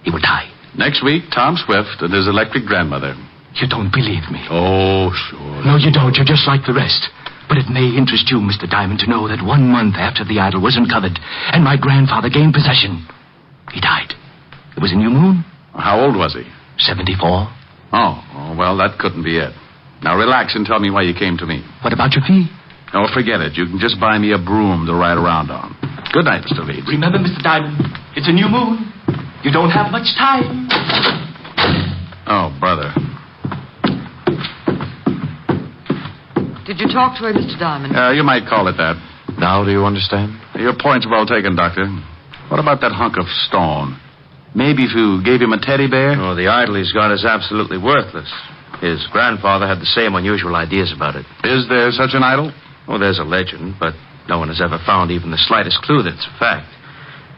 he will die. Next week, Tom Swift and his electric grandmother. You don't believe me? Oh, sure. No, you don't. You're just like the rest. But it may interest you, Mr. Diamond, to know that 1 month after the idol was uncovered and my grandfather gained possession, he died. It was a new moon. How old was he? 74. Oh, well, that couldn't be it. Now, relax and tell me why you came to me. What about your fee? Oh, forget it. You can just buy me a broom to ride around on. Good night, Mr. Leeds. Remember, Mr. Diamond, it's a new moon. You don't have much time. Oh, brother. Did you talk to her, Mr. Diamond? You might call it that. Now do you understand? Your point's well taken, Doctor. What about that hunk of stone? Maybe if you gave him a teddy bear? Oh, the idol he's got is absolutely worthless. His grandfather had the same unusual ideas about it. Is there such an idol? Oh, there's a legend, but no one has ever found even the slightest clue that it's a fact.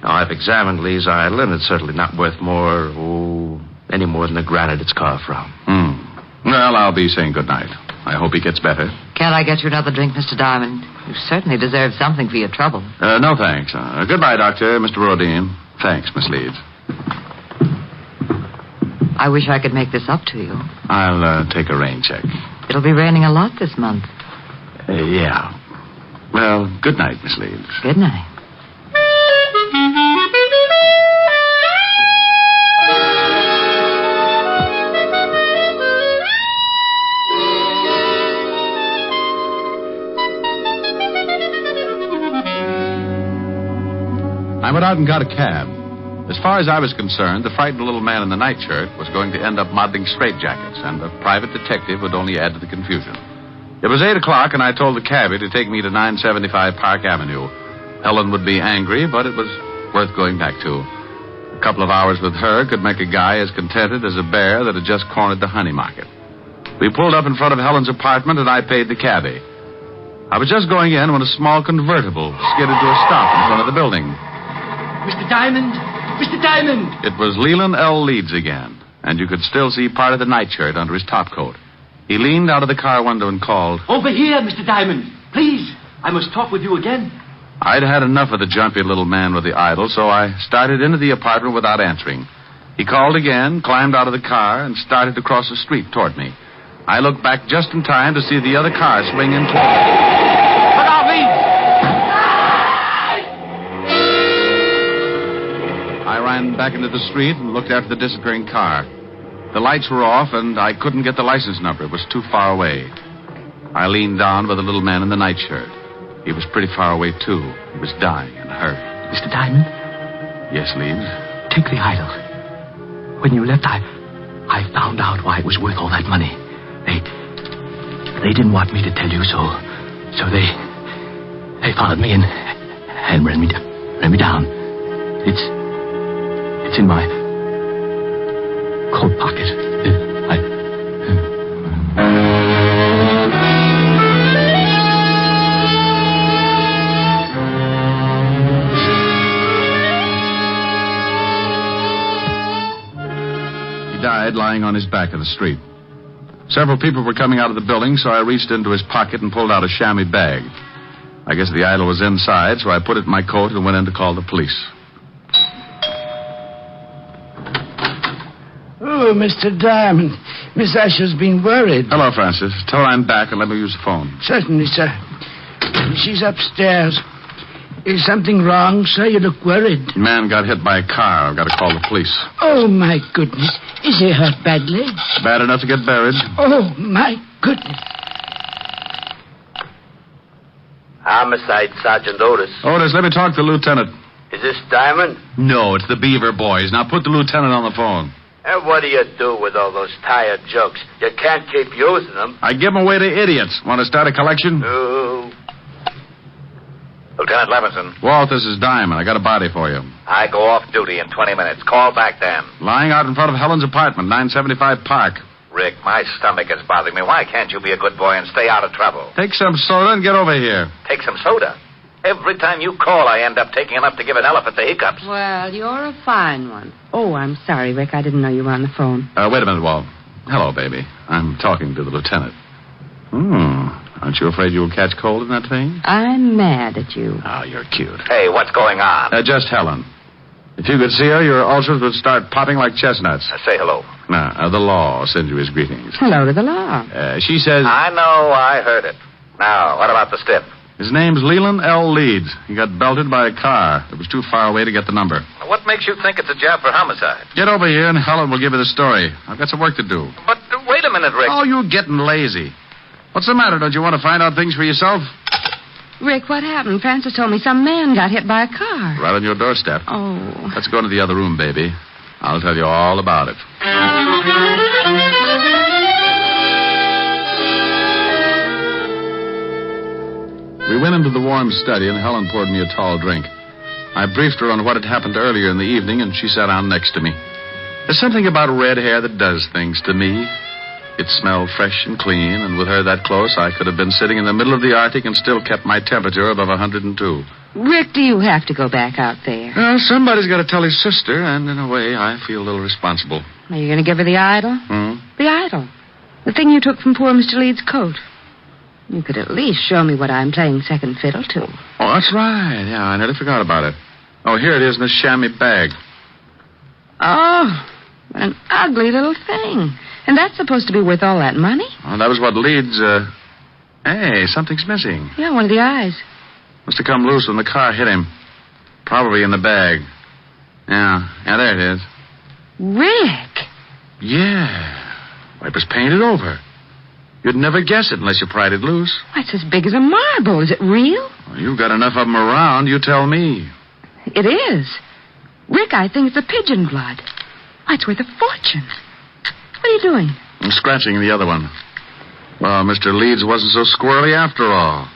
Now, I've examined Lee's idol, and it's certainly not worth any more than the granite it's carved from. Well, I'll be saying good night. I hope he gets better. Can't I get you another drink, Mr. Diamond? You certainly deserve something for your trouble. No, thanks. Goodbye, Doctor. Mr. Rodin. Thanks, Miss Leeds. I wish I could make this up to you. I'll take a rain check. It'll be raining a lot this month. Yeah. Well, good night, Miss Leeds. Good night. I went out and got a cab. As far as I was concerned, the frightened little man in the nightshirt was going to end up modeling straitjackets, and the private detective would only add to the confusion. It was 8 o'clock, and I told the cabbie to take me to 975 Park Avenue. Helen would be angry, but it was worth going back to. A couple of hours with her could make a guy as contented as a bear that had just cornered the honey market. We pulled up in front of Helen's apartment, and I paid the cabbie. I was just going in when a small convertible skidded to a stop in front of the building. Mr. Diamond! Mr. Diamond! It was Leland L. Leeds again, and you could still see part of the nightshirt under his topcoat. He leaned out of the car window and called, Over here, Mr. Diamond. Please, I must talk with you again. I'd had enough of the jumpy little man with the idol, so I started into the apartment without answering. He called again, climbed out of the car, and started to cross the street toward me. I looked back just in time to see the other car swing in toward me. Look out, Leeds! I ran back into the street and looked after the disappearing car. The lights were off, and I couldn't get the license number. It was too far away. I leaned down by the little man in the nightshirt. He was pretty far away, too. He was dying and hurt. Mr. Diamond? Yes, Leeds? Take the idol. When you left, I found out why it was worth all that money. They didn't want me to tell you, so they followed me and ran me down. It's in my coat pocket. He died lying on his back in the street. Several people were coming out of the building, so I reached into his pocket and pulled out a chamois bag. I guess the idol was inside, so I put it in my coat and went in to call the police. Oh, Mr. Diamond. Miss Asher's been worried. Hello, Francis. Tell her I'm back and let me use the phone. Certainly, sir. She's upstairs. Is something wrong, sir? You look worried. The man got hit by a car. I've got to call the police. Oh, my goodness. Is he hurt badly? Bad enough to get buried. Oh, my goodness. Homicide, Sergeant Otis. Otis, let me talk to the lieutenant. Is this Diamond? No, it's the Beaver boys. Now put the lieutenant on the phone. And what do you do with all those tired jokes? You can't keep using them. I give them away to idiots. Want to start a collection? Oh. Lieutenant Levinson. Walt, this is Diamond. I got a body for you. I go off duty in 20 minutes. Call back then. Lying out in front of Helen's apartment, 975 Park. Rick, my stomach is bothering me. Why can't you be a good boy and stay out of trouble? Take some soda and get over here. Take some soda? Every time you call, I end up taking enough to give an elephant the hiccups. Well, you're a fine one. Oh, I'm sorry, Rick. I didn't know you were on the phone. Wait a minute, Walt. Hello, baby. I'm talking to the lieutenant. Aren't you afraid you'll catch cold in that thing? I'm mad at you. Oh, you're cute. Hey, what's going on? Just Helen. If you could see her, your ulcers would start popping like chestnuts. Say hello. The law sends you his greetings. Hello to the law. She says... I know, I heard it. Now, what about the stiff? His name's Leland L. Leeds. He got belted by a car. It was too far away to get the number. What makes you think it's a job for homicide? Get over here and Helen will give you the story. I've got some work to do. But wait a minute, Rick. Oh, you're getting lazy. What's the matter? Don't you want to find out things for yourself? Rick, what happened? Francis told me some man got hit by a car. Right on your doorstep. Oh. Let's go into the other room, baby. I'll tell you all about it. We went into the warm study, and Helen poured me a tall drink. I briefed her on what had happened earlier in the evening, and she sat down next to me. There's something about red hair that does things to me. It smelled fresh and clean, and with her that close, I could have been sitting in the middle of the Arctic and still kept my temperature above 102. Rick, do you have to go back out there? Well, somebody's got to tell his sister, and in a way, I feel a little responsible. Are you going to give her the idol? The idol. The thing you took from poor Mr. Leeds' coat. You could at least show me what I'm playing second fiddle to. Oh, that's right. Yeah, I nearly forgot about it. Oh, here it is in this chamois bag. Oh, what an ugly little thing. And that's supposed to be worth all that money? Oh, that was what Leeds, Hey, something's missing. Yeah, one of the eyes. Must have come loose when the car hit him. Probably in the bag. Yeah, there it is. Rick! Yeah. Well, it was painted over. You'd never guess it unless you pried it loose. Why, it's as big as a marble. Is it real? Well, you've got enough of them around, you tell me. It is. Rick, I think it's a pigeon blood. Why, it's worth a fortune. What are you doing? I'm scratching the other one. Well, Mr. Leeds wasn't so squirrely after all.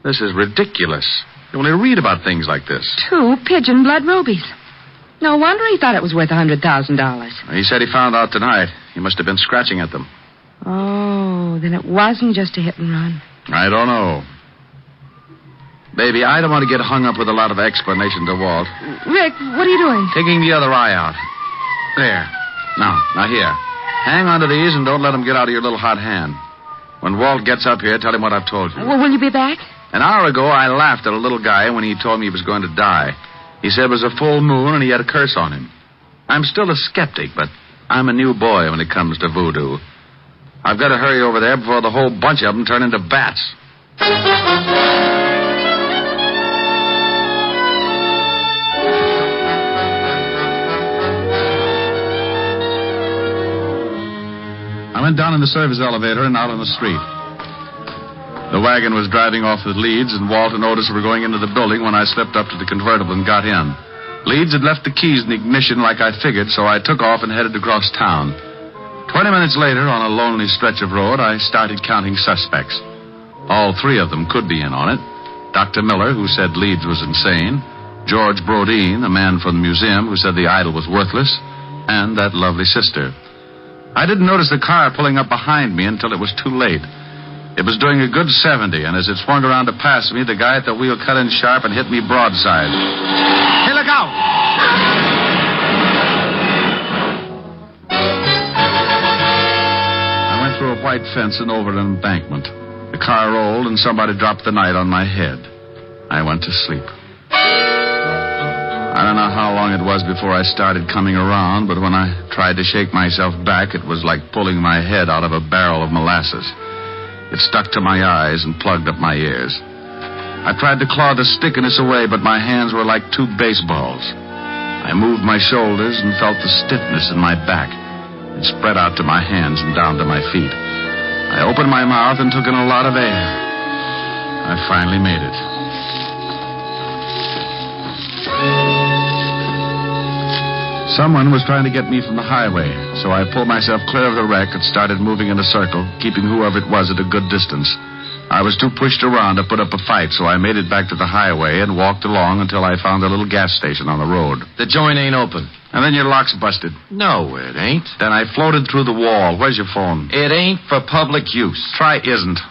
This is ridiculous. You only read about things like this. 2 pigeon blood rubies. No wonder he thought it was worth $100,000. He said he found out tonight. He must have been scratching at them. Oh, then it wasn't just a hit and run. I don't know. Baby, I don't want to get hung up with a lot of explanation to Walt. Rick, what are you doing? Taking the other eye out. There. Now here. Hang on to these and don't let them get out of your little hot hand. When Walt gets up here, tell him what I've told you. Well, will you be back? An hour ago, I laughed at a little guy when he told me he was going to die. He said it was a full moon and he had a curse on him. I'm still a skeptic, but I'm a new boy when it comes to voodoo. I've got to hurry over there before the whole bunch of them turn into bats. I went down in the service elevator and out on the street. The wagon was driving off with Leeds, and Walt and Otis were going into the building when I slipped up to the convertible and got in. Leeds had left the keys in the ignition like I figured, so I took off and headed across town. 20 minutes later, on a lonely stretch of road, I started counting suspects. All 3 of them could be in on it. Dr. Miller, who said Leeds was insane. George Brodeen, the man from the museum who said the idol was worthless. And that lovely sister. I didn't notice the car pulling up behind me until it was too late. It was doing a good 70, and as it swung around to pass me, the guy at the wheel cut in sharp and hit me broadside. Hey, look out! I went through a white fence and over an embankment. The car rolled, and somebody dropped the night on my head. I went to sleep. I don't know how long it was before I started coming around, but when I tried to shake myself back, it was like pulling my head out of a barrel of molasses. It stuck to my eyes and plugged up my ears. I tried to claw the stickiness away, but my hands were like 2 baseballs. I moved my shoulders and felt the stiffness in my back. It spread out to my hands and down to my feet. I opened my mouth and took in a lot of air. I finally made it. Someone was trying to get me from the highway, so I pulled myself clear of the wreck and started moving in a circle, keeping whoever it was at a good distance. I was too pushed around to put up a fight, so I made it back to the highway and walked along until I found a little gas station on the road. The joint ain't open. And then your lock's busted. No, it ain't. Then I floated through the wall. Where's your phone? It ain't for public use. Try isn't.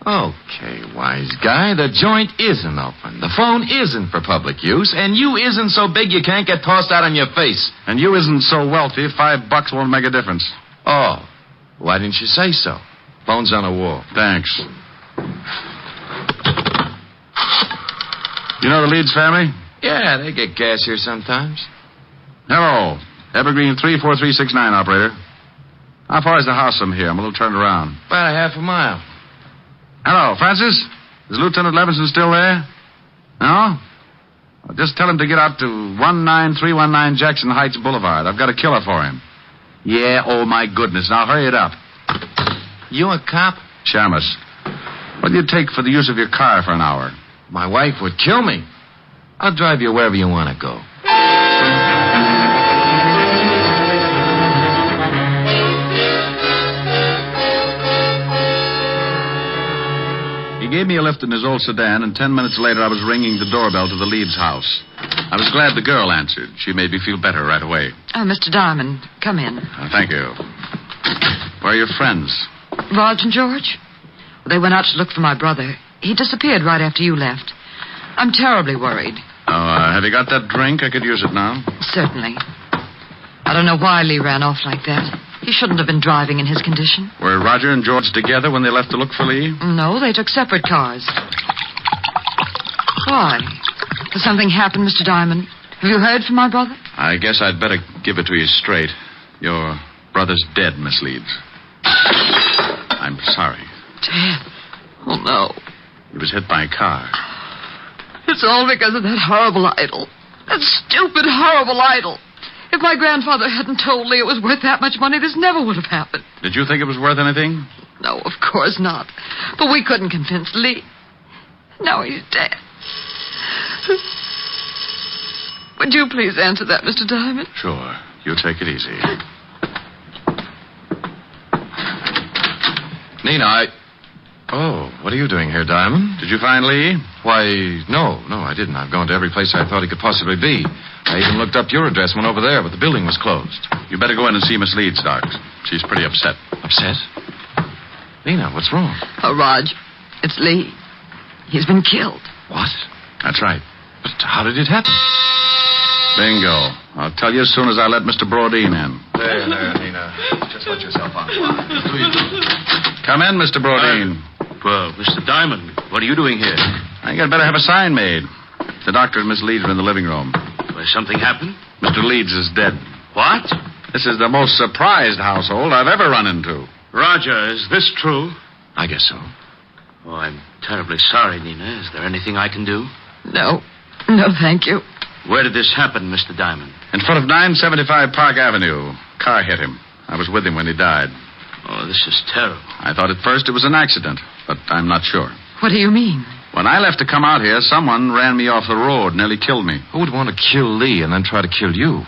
Okay, wise guy, the joint isn't open. The phone isn't for public use, and you isn't so big you can't get tossed out on your face. And you isn't so wealthy, $5 won't make a difference. Oh, Why didn't you say so? Phone's on the wall. Thanks. You know the Leeds family? Yeah, they get gas here sometimes. Hello. Evergreen 34369, operator. How far is the house from here? I'm a little turned around. About a half a mile. Hello, Francis? Is Lieutenant Levinson still there? No? Well, just tell him to get out to 19319 Jackson Heights Boulevard. I've got a killer for him. Yeah, oh my goodness. Now hurry it up. You a cop? Shamus. What do you take for the use of your car for an hour? My wife would kill me. I'll drive you wherever you want to go. He gave me a lift in his old sedan, and 10 minutes later I was ringing the doorbell to the Leeds house. I was glad the girl answered. She made me feel better right away. Oh, Mr. Diamond, come in. Thank you. Where are your friends? Raj and George? They went out to look for my brother. He disappeared right after you left. I'm terribly worried. Oh, have you got that drink? I could use it now. Certainly. I don't know why Lee ran off like that. He shouldn't have been driving in his condition. Were Roger and George together when they left to look for Lee? No, they took separate cars. Why? Has something happened, Mr. Diamond? Have you heard from my brother? I guess I'd better give it to you straight. Your brother's dead, Miss Leeds. I'm sorry. Dead? Oh, no. He was hit by a car. It's all because of that horrible idol. That stupid, horrible idol. If my grandfather hadn't told Lee it was worth that much money, this never would have happened. Did you think it was worth anything? No, of course not. But we couldn't convince Lee. Now he's dead. Would you please answer that, Mr. Diamond? Sure. You take it easy. Nina, Oh, what are you doing here, Diamond? Did you find Lee? Why, no, I didn't. I've gone to every place I thought he could possibly be. I even looked up your address, went over there, but the building was closed. You better go in and see Miss Leeds, Doc. She's pretty upset. Upset? Nina, what's wrong? Oh, Raj, it's Lee. He's been killed. What? That's right. But how did it happen? Bingo. I'll tell you as soon as I let Mr. Brodeen in. There, Nina. Just let yourself on. Come in, Mr. Brodeen. Well, Mr. Diamond, what are you doing here? I think I'd better have a sign made. The doctor and Miss Leeds are in the living room. Well, something happened? Mr. Leeds is dead. What? This is the most surprised household I've ever run into. Roger, is this true? I guess so. Oh, I'm terribly sorry, Nina. Is there anything I can do? No, thank you. Where did this happen, Mr. Diamond? In front of 975 Park Avenue. Car hit him. I was with him when he died. Oh, this is terrible. I thought at first it was an accident, but I'm not sure. What do you mean? When I left to come out here, someone ran me off the road, nearly killed me. Who would want to kill Lee and then try to kill you?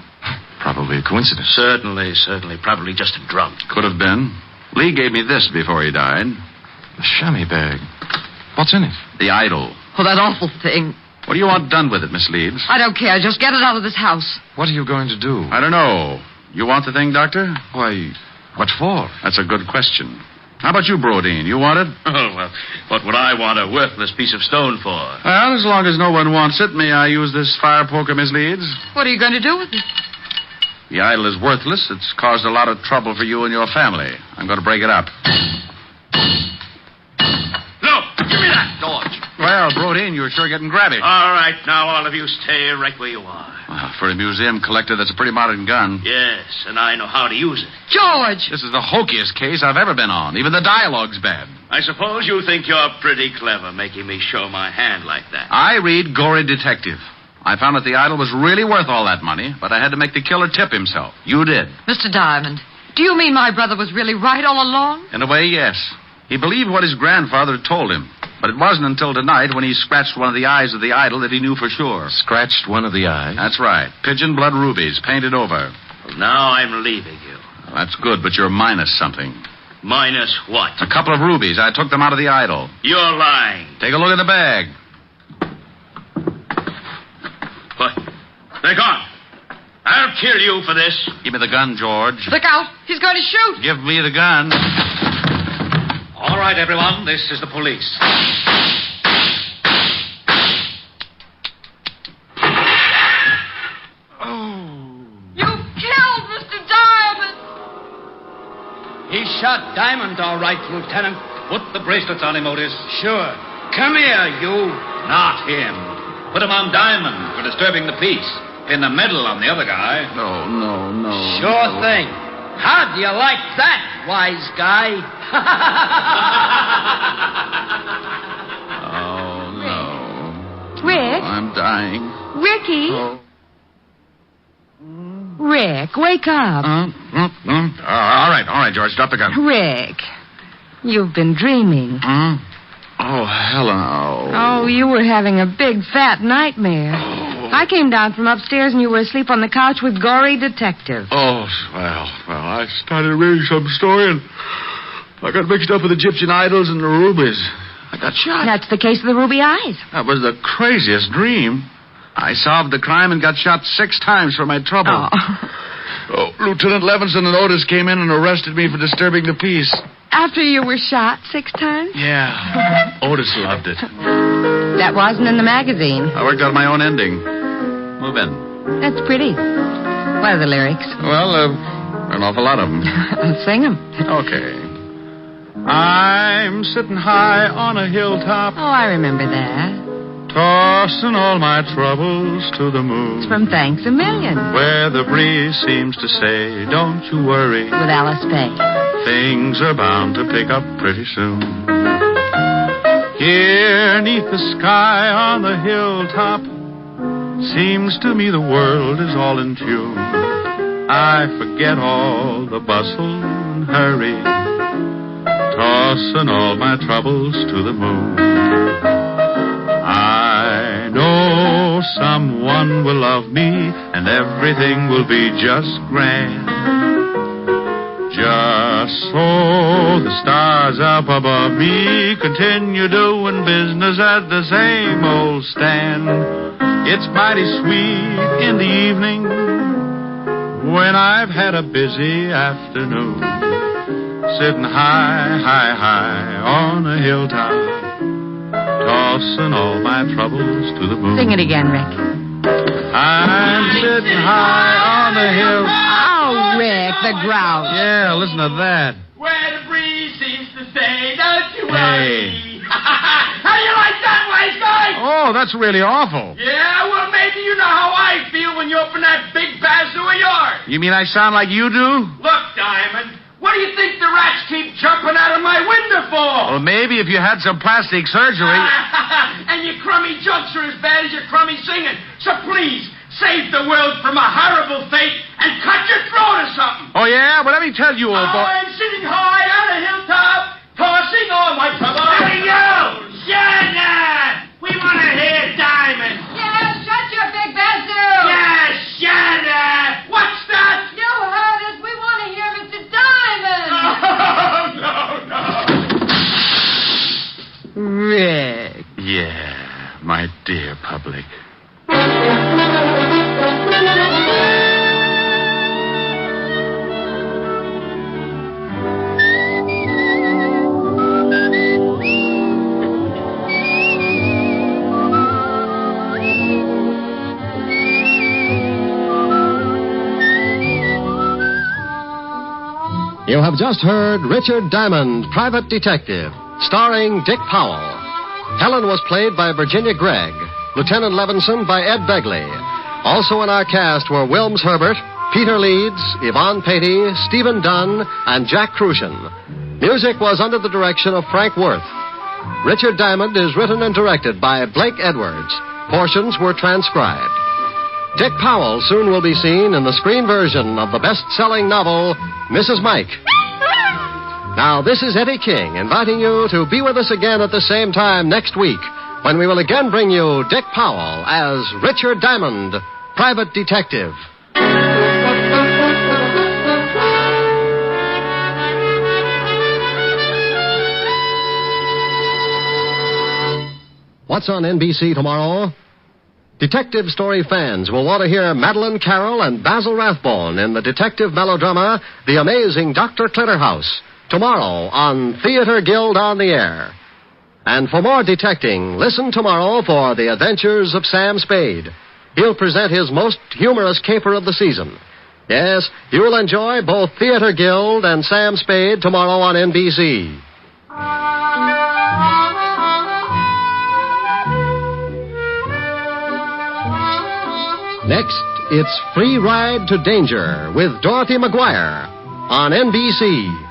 Probably a coincidence. Certainly. Probably just a drunk. Could have been. Lee gave me this before he died. A chamois bag. What's in it? The idol. Oh, that awful thing. What do you want done with it, Miss Leeds? I don't care. Just get it out of this house. What are you going to do? I don't know. You want the thing, Doctor? Why, what for? That's a good question. How about you, Brodeen? You want it? Oh, well, what would I want a worthless piece of stone for? Well, as long as no one wants it, may I use this fire poker, Miss Leeds? What are you going to do with it? The idol is worthless. It's caused a lot of trouble for you and your family. I'm going to break it up. No! Give me that, George! Well, Brodeen, you're sure getting grabby. All right, now all of you stay right where you are. Well, for a museum collector, that's a pretty modern gun. Yes, and I know how to use it. George! This is the hokiest case I've ever been on. Even the dialogue's bad. I suppose you think you're pretty clever making me show my hand like that. I read Gory Detective. I found that the idol was really worth all that money, but I had to make the killer tip himself. You did. Mr. Diamond, do you mean my brother was really right all along? In a way, yes. He believed what his grandfather had told him. But it wasn't until tonight when he scratched one of the eyes of the idol that he knew for sure. Scratched one of the eyes? That's right. Pigeon blood rubies, painted over. Well, now I'm leaving you. Well, that's good, but you're minus something. Minus what? A couple of rubies. I took them out of the idol. You're lying. Take a look in the bag. What? They're gone. I'll kill you for this. Give me the gun, George. Look out. He's going to shoot. Give me the gun. All right, everyone. This is the police. You killed Mr. Diamond. He shot Diamond, all right, Lieutenant. Put the bracelets on him, Otis. Sure. Come here, you. Not him. Put him on Diamond for disturbing the peace. In the middle on the other guy. No. Sure thing. How do you like that, wise guy? Oh, no. Rick? I'm dying. Ricky? Oh. Rick, wake up. All right, George. Drop the gun. Rick, you've been dreaming. Oh, Helen. Oh, you were having a big, fat nightmare. I came down from upstairs and you were asleep on the couch with Gory Detective. Oh, well, I started reading some story and I got mixed up with Egyptian idols and the rubies. I got shot. That's the case of the ruby eyes. That was the craziest dream. I solved the crime and got shot 6 times for my trouble. Oh, Lieutenant Levinson and Otis came in and arrested me for disturbing the peace. After you were shot 6 times? Yeah. Otis loved it. That wasn't in the magazine. I worked out my own ending. Move in. That's pretty. What are the lyrics? Well, an awful lot of them. Sing them. Okay. I'm sitting high on a hilltop. Oh, I remember that. Tossing all my troubles to the moon. It's from Thanks a Million. Where the breeze seems to say, don't you worry. With Alice Faye. Things are bound to pick up pretty soon. Here, neath the sky on the hilltop, seems to me the world is all in tune. I forget all the bustle and hurry, tossing all my troubles to the moon. I know someone will love me, and everything will be just grand. Just so the stars up above me continue doing business at the same old stand. It's mighty sweet in the evening when I've had a busy afternoon, sitting high on a hilltop, tossing all my troubles to the moon. Sing it again, Rick. I'm sitting high on a hill. Oh, Rick, the grouse. Yeah, listen to that. Where the breeze seems to say, don't you Hey. worry. How you like that, wise guy? Oh, that's really awful. Yeah, well, maybe you know how I feel when you open that big bazoo of yours. You mean I sound like you do? Look, Diamond, what do you think the rats keep jumping out of my window for? Well, maybe if you had some plastic surgery. And your crummy jokes are as bad as your crummy singing. So please, save the world from a horrible fate and cut your throat or something. Oh, yeah? Well, let me tell you, old boy. I'm sitting high on a hilltop, tossing all my troubles. Hey, you! Shut up! We want to hear Diamond. Yeah, shut your big bazoo. Yeah, shut up! What's that? You heard us. We want to hear Mr. Diamond. No. Rick. Yeah, my dear public. You have just heard Richard Diamond, Private Detective, starring Dick Powell. Helen was played by Virginia Gregg, Lieutenant Levinson by Ed Begley. Also in our cast were Wilms Herbert, Peter Leeds, Yvonne Patey, Stephen Dunn, and Jack Crucian. Music was under the direction of Frank Worth. Richard Diamond is written and directed by Blake Edwards. Portions were transcribed. Dick Powell soon will be seen in the screen version of the best-selling novel, Mrs. Mike. Now, this is Eddie King inviting you to be with us again at the same time next week when we will again bring you Dick Powell as Richard Diamond, Private Detective. What's on NBC tomorrow? Detective story fans will want to hear Madeline Carroll and Basil Rathbone in the detective melodrama The Amazing Dr. Clitterhouse, tomorrow on Theater Guild on the Air. And for more detecting, listen tomorrow for The Adventures of Sam Spade. He'll present his most humorous caper of the season. Yes, you'll enjoy both Theater Guild and Sam Spade tomorrow on NBC. Next, it's Free Ride to Danger with Dorothy McGuire on NBC.